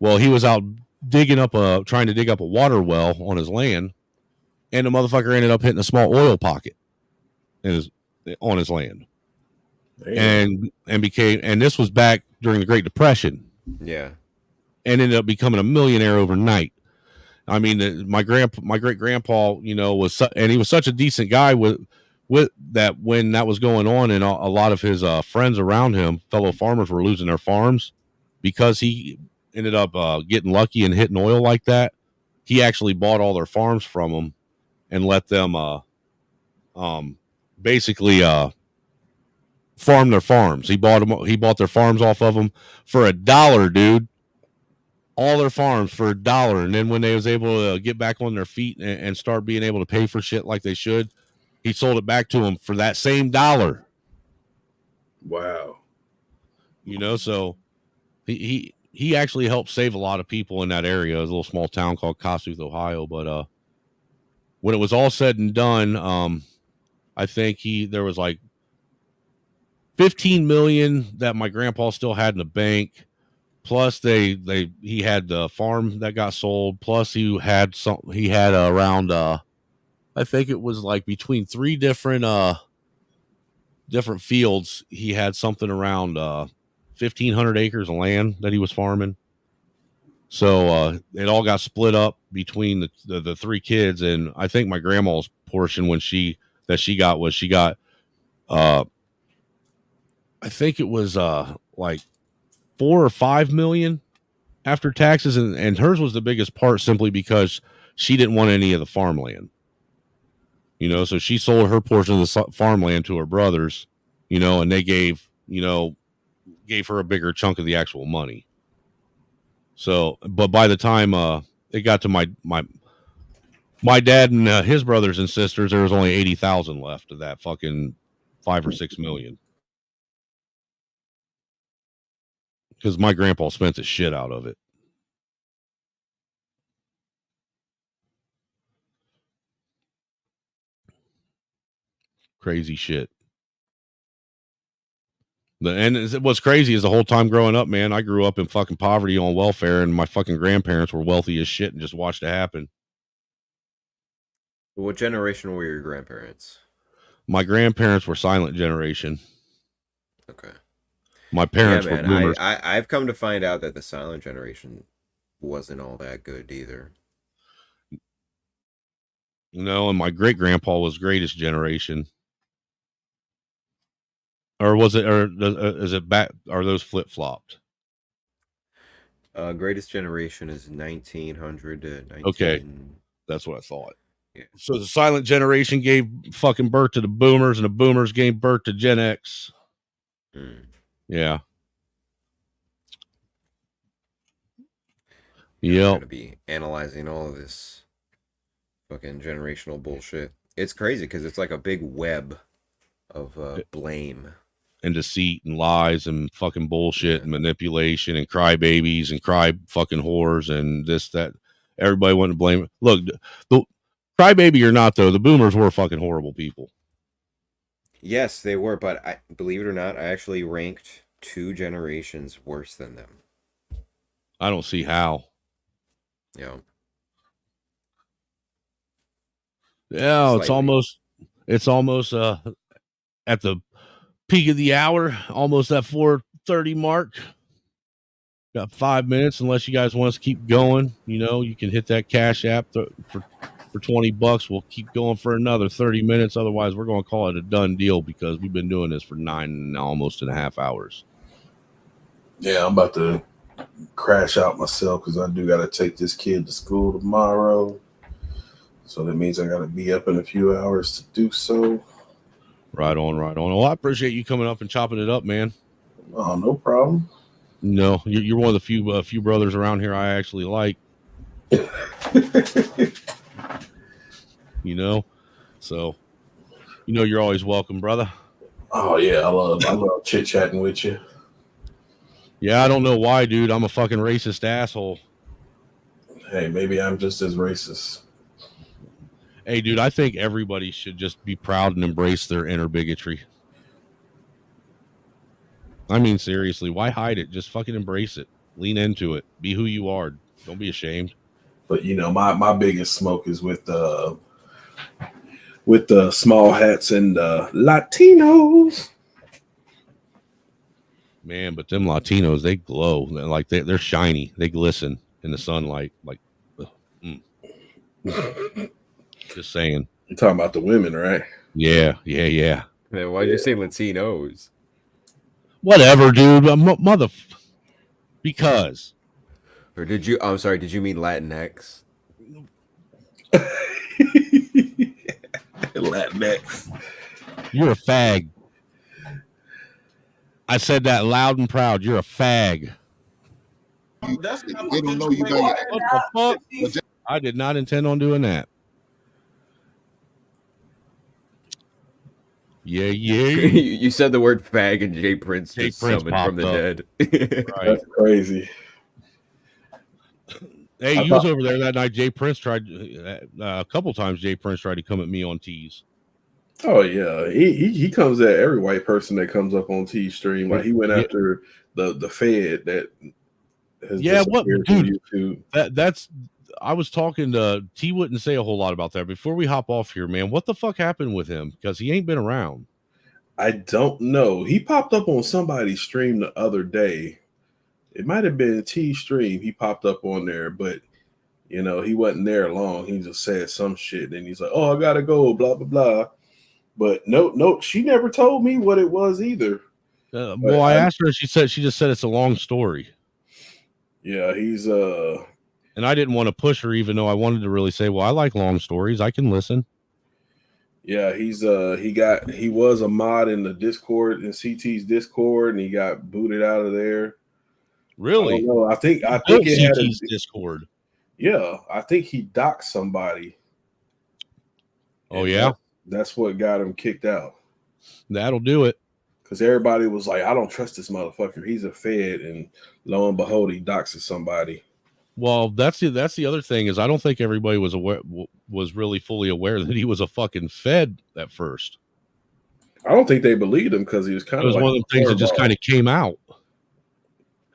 Well, he was out trying to dig up a water well on his land, and the motherfucker ended up hitting a small oil pocket on his land. Damn. And this was back during the Great Depression. Yeah. And ended up becoming a millionaire overnight. I mean, my great grandpa, you know, he was such a decent guy with that when that was going on, and a lot of his friends around him, fellow farmers, were losing their farms because he ended up getting lucky and hitting oil like that. He actually bought all their farms from them and let them basically farm their farms. He bought their farms off of them for $1, dude. All their farms for $1. And then when they was able to get back on their feet and start being able to pay for shit like they should, he sold it back to them for that same $1. Wow. You know, so he actually helped save a lot of people in that area. It was a little small town called Kossuth, Ohio. But when it was all said and done, I think there was like $15 million that my grandpa still had in the bank. Plus he had the farm that got sold. Plus he had around, I think it was like between 3 different fields. He had something around 1,500 acres of land that he was farming. So it all got split up between the 3 kids. And I think my grandma's portion she got I think it was like 4 or 5 million after taxes, and hers was the biggest part simply because she didn't want any of the farmland. You know, so she sold her portion of the farmland to her brothers, you know, and they gave her a bigger chunk of the actual money. So, but by the time it got to my dad and his brothers and sisters, there was only 80,000 left of that fucking 5 or 6 million. Because my grandpa spent the shit out of it. Crazy shit. What's crazy is the whole time growing up, man, I grew up in fucking poverty on welfare, and my fucking grandparents were wealthy as shit and just watched it happen. What generation were your grandparents? My grandparents were silent generation. Okay. My parents were boomers. I've come to find out that the silent generation wasn't all that good either. And my great grandpa was greatest generation. Or was it, or is it back? Are those flip flopped? Greatest generation is 1900 to 19. Okay, that's what I thought. Yeah. So the silent generation gave fucking birth to the boomers, and the boomers gave birth to Gen X. Yeah. We're Yep. gonna be analyzing all of this fucking generational bullshit. It's crazy because it's like a big web of blame And deceit and lies and fucking bullshit and manipulation and crybabies and cry fucking whores and this, that. Everybody wanted to blame it. Look, the crybaby or not, though, the boomers were fucking horrible people. Yes, they were, but I believe it or not, I actually ranked 2 generations worse than them. I don't see how. Yeah. Yeah, it's Slightly. almost at the peak of the hour, almost at 4:30 mark. Got 5 minutes, unless you guys want us to keep going. You can hit that Cash App for $20. We'll keep going for another 30 minutes. Otherwise, we're going to call it a done deal because we've been doing this for 9.5 hours. Yeah, I'm about to crash out myself because I do got to take this kid to school tomorrow. So that means I got to be up in a few hours to do so. Right on. Well, I appreciate you coming up and chopping it up, man. Oh, no problem. No, you're one of the few brothers around here I actually like. So you're always welcome, brother. Oh yeah, I love chit chatting with you. Yeah, I don't know why, dude. I'm a fucking racist asshole. Hey, maybe I'm just as racist. Hey, dude, I think everybody should just be proud and embrace their inner bigotry. I mean, seriously, why hide it? Just fucking embrace it. Lean into it. Be who you are. Don't be ashamed. But my biggest smoke is with the small hats and Latinos. Man, but them Latinos, they glow. They're shiny. They glisten in the sunlight. Just saying. You're talking about the women, right? Yeah. Man, why'd you say Latinos? Whatever, dude. Because. Or did you? I'm sorry. Did you mean Latinx? Latinx. You're a fag. I said that loud and proud. You're a fag. They don't know you got What the fuck? I did not intend on doing that. Yeah. You said the word fag and Jay Prince just summoned from the dead. Right. That's crazy. Hey, you was over there that night. Jay Prince tried a couple times. Jay Prince tried to come at me on tees. Oh yeah, he comes at every white person that comes up on T stream. Like he went after the Fed that has disappeared from YouTube. That's I was talking to T. Wouldn't say a whole lot about that. Before we hop off here, man, what the fuck happened with him? Because he ain't been around. I don't know. He popped up on somebody's stream the other day. It might have been T stream. He popped up on there, but he wasn't there long. He just said some shit, and he's like, "Oh, I gotta go," blah blah blah. But no, she never told me what it was either. Well, I asked her. She just said it's a long story. Yeah, he's and I didn't want to push her, even though I wanted to really say, well, I like long stories. I can listen. Yeah, he was a mod in the Discord, in CT's Discord, and he got booted out of there. Really? I think it had CT's Discord. Yeah, I think he doxed somebody. Oh yeah, that's what got him kicked out. That'll do it. Because everybody was like, I don't trust this motherfucker. He's a Fed, and lo and behold, he doxes somebody. Well, that's the other thing is I don't think everybody was really fully aware that he was a fucking Fed at first. I don't think they believed him because he was kind It was of like one of the things that just kind of came out.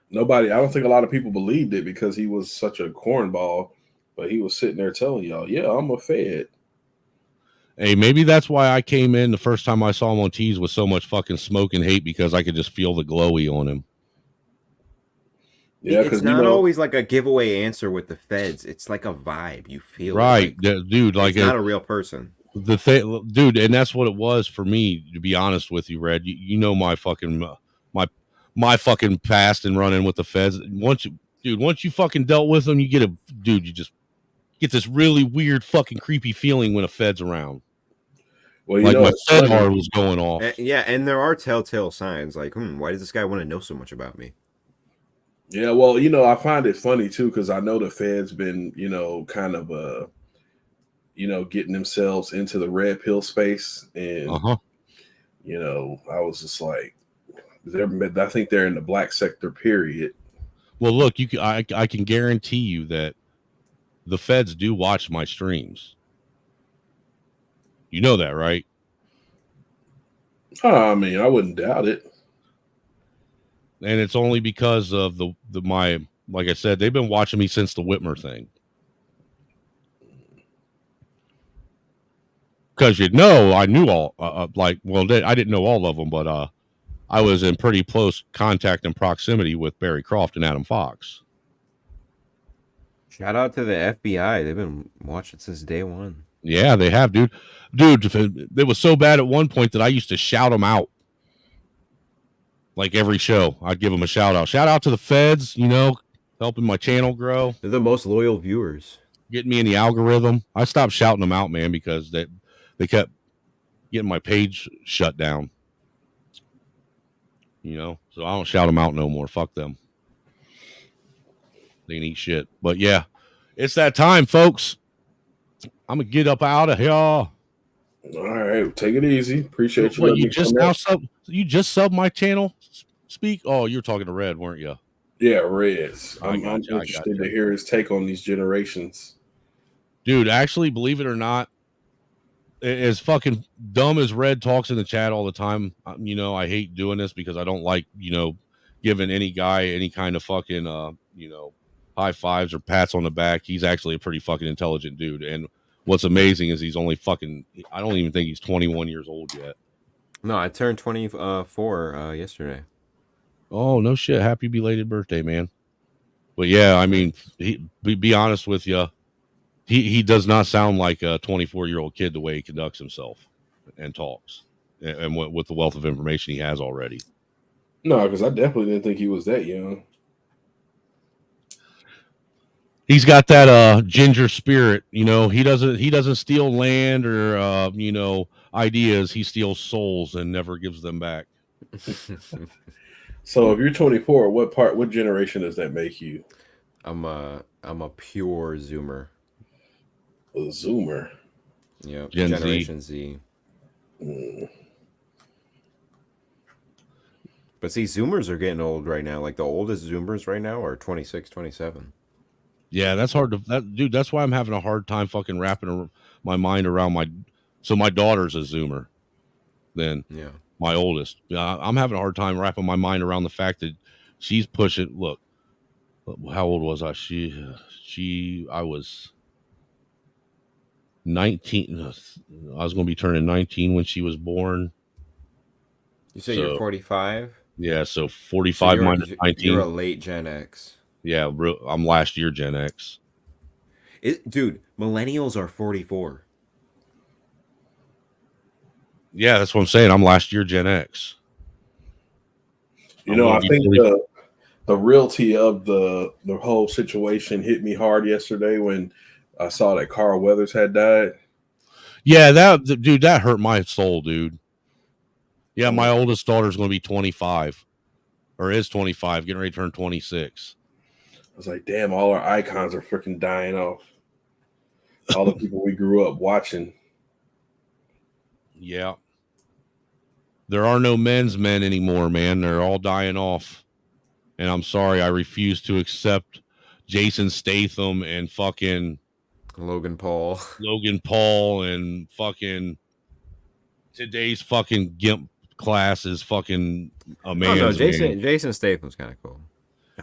I don't think a lot of people believed it because he was such a cornball, but he was sitting there telling y'all, yeah, I'm a Fed. Hey, maybe that's why I came in the first time I saw him on Tees with so much fucking smoke and hate, because I could just feel the glowy on him. Yeah, it's not always like a giveaway answer with the Feds. It's like a vibe. You feel right, like, dude. Like it's not a real person. The thing, dude, and that's what it was for me. To be honest with you, Red, you know my fucking my fucking past and running with the Feds. Once you fucking dealt with them, you just get this really weird fucking creepy feeling when a Fed's around. Well, like my Fed heart was going off. Yeah, and there are telltale signs like, why does this guy want to know so much about me? Yeah, well, I find it funny too because I know the Fed's been, kind of getting themselves into the red pill space, and I was just like, I think they're in the black sector, period. Well, look, I can guarantee you that the Feds do watch my streams. You know that, right? I mean, I wouldn't doubt it. And it's only because of my, like I said, they've been watching me since the Whitmer thing. Because I knew all, I didn't know all of them, but I was in pretty close contact and proximity with Barry Croft and Adam Fox. Shout out to the FBI. They've been watching since day one. Yeah, they have, dude. Dude, it was so bad at one point that I used to shout them out. Like every show, I'd give them a shout out. Shout out to the Feds, helping my channel grow. They're the most loyal viewers. Getting me in the algorithm. I stopped shouting them out, man, because they kept getting my page shut down. So I don't shout them out no more. Fuck them. They ain't eat shit. But yeah, it's that time, folks. I'm gonna get up out of here. All right, take it easy. Appreciate you. What, you just subbed my channel? Speak. Oh, you're talking to Red, weren't you? Yeah, Reds. I'm interested to hear his take on these generations. Dude, actually, believe it or not, as fucking dumb as Red talks in the chat all the time, I hate doing this because I don't like, giving any guy any kind of fucking, high fives or pats on the back. He's actually a pretty fucking intelligent dude. And what's amazing is he's only I don't even think he's 21 years old yet. No, I turned 24 yesterday. Oh, no shit. Happy belated birthday, man. But yeah, I mean, be honest with you. He does not sound like a 24-year-old kid the way he conducts himself and talks, and with the wealth of information he has already. No, because I definitely didn't think he was that young. He's got that ginger spirit, he doesn't steal land or ideas. He steals souls and never gives them back. So if you're 24, what generation does that make you? I'm a pure Zoomer. A Zoomer. Yeah, Generation Z. But see, Zoomers are getting old right now. Like the oldest Zoomers right now are 26, 27. Yeah, that's hard dude. That's why I'm having a hard time fucking wrapping my mind around my daughter's a Zoomer. Then yeah, my oldest. I'm having a hard time wrapping my mind around the fact that she's pushing. Look, how old was I? I was 19. I was going to be turning 19 when she was born. You say you're 45? Yeah, so 45 minus 19. You're a late Gen X. Yeah, I'm last year Gen X. Dude, millennials are 44. Yeah, that's what I'm saying. I'm last year Gen X. I think the realty of the whole situation hit me hard yesterday when I saw that Carl Weathers had died. Yeah, that hurt my soul, dude. Yeah, my oldest daughter's going to be 25, or is 25, getting ready to turn 26. I was like, damn, all our icons are freaking dying off. All the people we grew up watching. Yeah. There are no men's men anymore, man. They're all dying off. And I'm sorry, I refuse to accept Jason Statham and fucking Logan Paul and fucking Today's fucking gimp class is fucking a man. No, Jason Statham's kind of cool.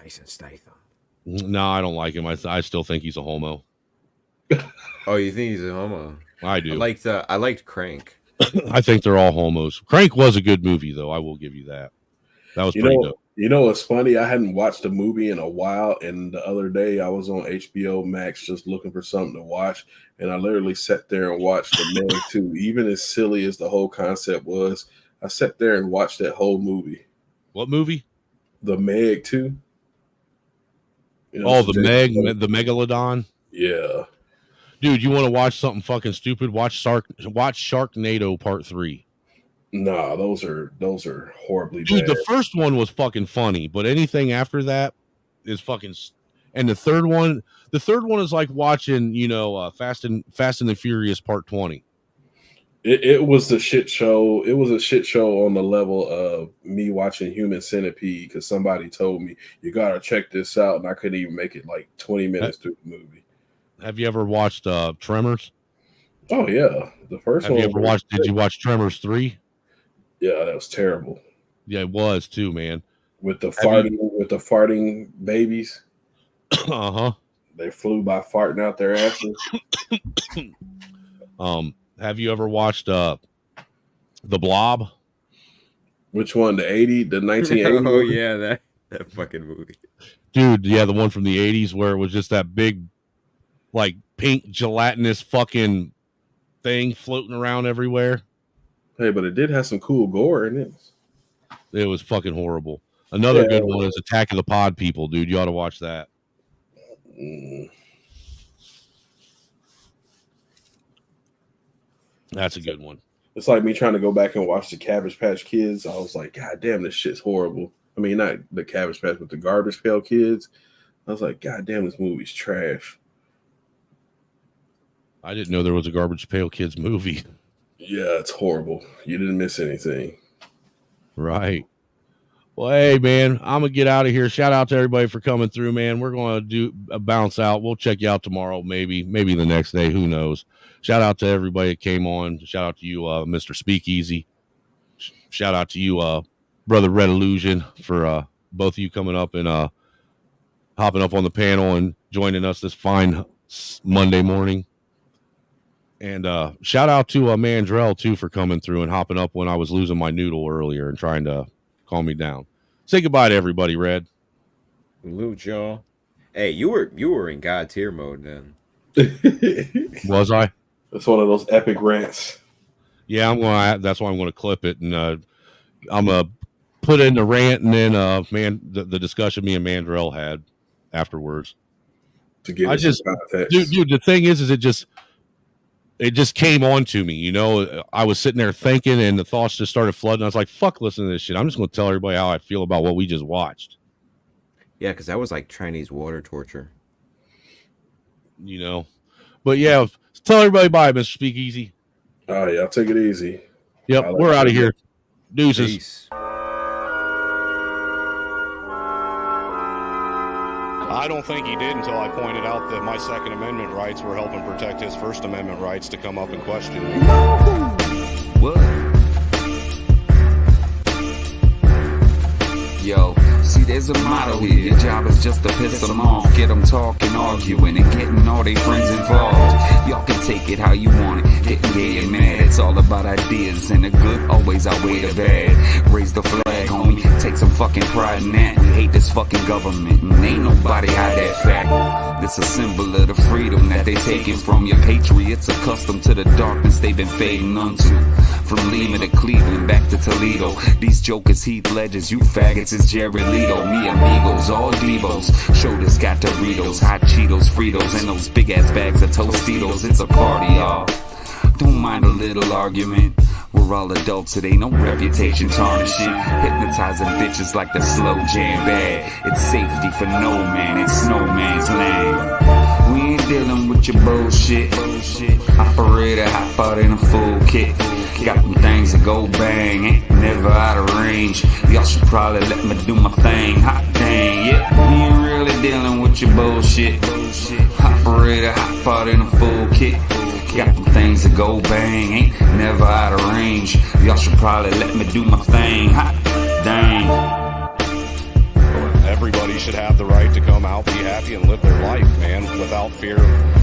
Jason Statham. No, I don't like him. I still think he's a homo. Oh, you think he's a homo? I do. I liked Crank. I think they're all homos. Crank was a good movie, though. I will give you that. That was pretty dope. You know what's funny? I hadn't watched a movie in a while, and the other day I was on HBO Max just looking for something to watch, and I literally sat there and watched The Meg 2. Even as silly as the whole concept was, I sat there and watched that whole movie. What movie? The Meg 2. You know, the Megalodon? Yeah. Dude, you want to watch something fucking stupid? Watch Sharknado Part 3. Nah, those are horribly Dude, bad. the first one was fucking funny, but anything after that is fucking. And the third one is like watching, Fast and the Furious Part 20. It was a shit show. It was a shit show on the level of me watching Human Centipede because somebody told me you gotta check this out, and I couldn't even make it like 20 minutes through the movie. Have you ever watched Tremors? Oh yeah, the first one. Did you watch Tremors 3? Yeah, that was terrible. Yeah, it was too, man. With the farting babies. Uh-huh. They flew by farting out their asses. Have you ever watched The Blob? Which one? The 1980? Oh yeah, that fucking movie. Dude, yeah, the one from the 80s where it was just that big, like, pink gelatinous fucking thing floating around everywhere. Hey, but it did have some cool gore in it. It was fucking horrible. Another good one is Attack of the Pod People, dude. You ought to watch that. That's a good one. It's like me trying to go back and watch the Cabbage Patch Kids. I was like, God damn, this shit's horrible. I mean, not the Cabbage Patch, but the Garbage Pail Kids. I was like, God damn, this movie's trash. I didn't know there was a Garbage Pail Kids movie. Yeah, it's horrible. You didn't miss anything. Right. Well, hey, man, I'm going to get out of here. Shout out to everybody for coming through, man. We're going to do a bounce out. We'll check you out tomorrow, maybe the next day. Who knows? Shout out to everybody that came on. Shout out to you, Mr. Speakeasy. Shout out to you, Brother Red Illusion, for both of you coming up and hopping up on the panel and joining us this fine Monday morning. And shout out to Mandrell, too, for coming through and hopping up when I was losing my noodle earlier and trying to calm me down. Say goodbye to everybody, Red. Salute, y'all. Hey, you were in God tier mode then. Was I? It's one of those epic rants. Yeah, that's why I'm going to clip it, and I'm going to put in the rant and then the discussion me and Mandrell had afterwards. To get context. Dude, the thing is it just came on to me, I was sitting there thinking and the thoughts just started flooding. I was like, fuck, listen to this shit. I'm just going to tell everybody how I feel about what we just watched. Yeah, because that was like Chinese water torture. But yeah, tell everybody bye, Mr. Speakeasy. Oh, yeah, take it easy. Yep, we're out of here. Deuces. Peace. I don't think he did until I pointed out that my Second Amendment rights were helping protect his First Amendment rights to come up and question me. What? Yo, see, there's a motto here. Your job is just to piss them off, get them talking, arguing, and getting all their friends involved. Y'all can take it how you want it, getting gay and mad. It's all about ideas, and the good always outweigh the bad. Raise the flag, homie, take some fucking pride in that. We hate this fucking government, and ain't nobody hide that fact. It's a symbol of the freedom that they taking from your patriots, accustomed to the darkness they've been fading unto. From Lima to Cleveland, back to Toledo, these jokers, Heath Ledgers, you faggots is Jared Leto. Me amigos, all Devos, shoulders got Doritos, hot Cheetos, Fritos, and those big ass bags of Tostitos. It's a party, y'all. Don't mind a little argument. We're all adults, it ain't no reputation tarnishing. Hypnotizing bitches like the slow jam bag. It's safety for no man, it's no man's land. We ain't dealing with your bullshit. Operator, hop out in a full kit. Got them things that go bang, ain't never out of range. Y'all should probably let me do my thing. Hot dang, yeah. We ain't really dealing with your bullshit. Operator, hop out in a full kit. Got them things that go bang, ain't never out of range. should probably let me do my thing. Hot dang. Everybody should have the right to come out, be happy, and live their life, man, without fear of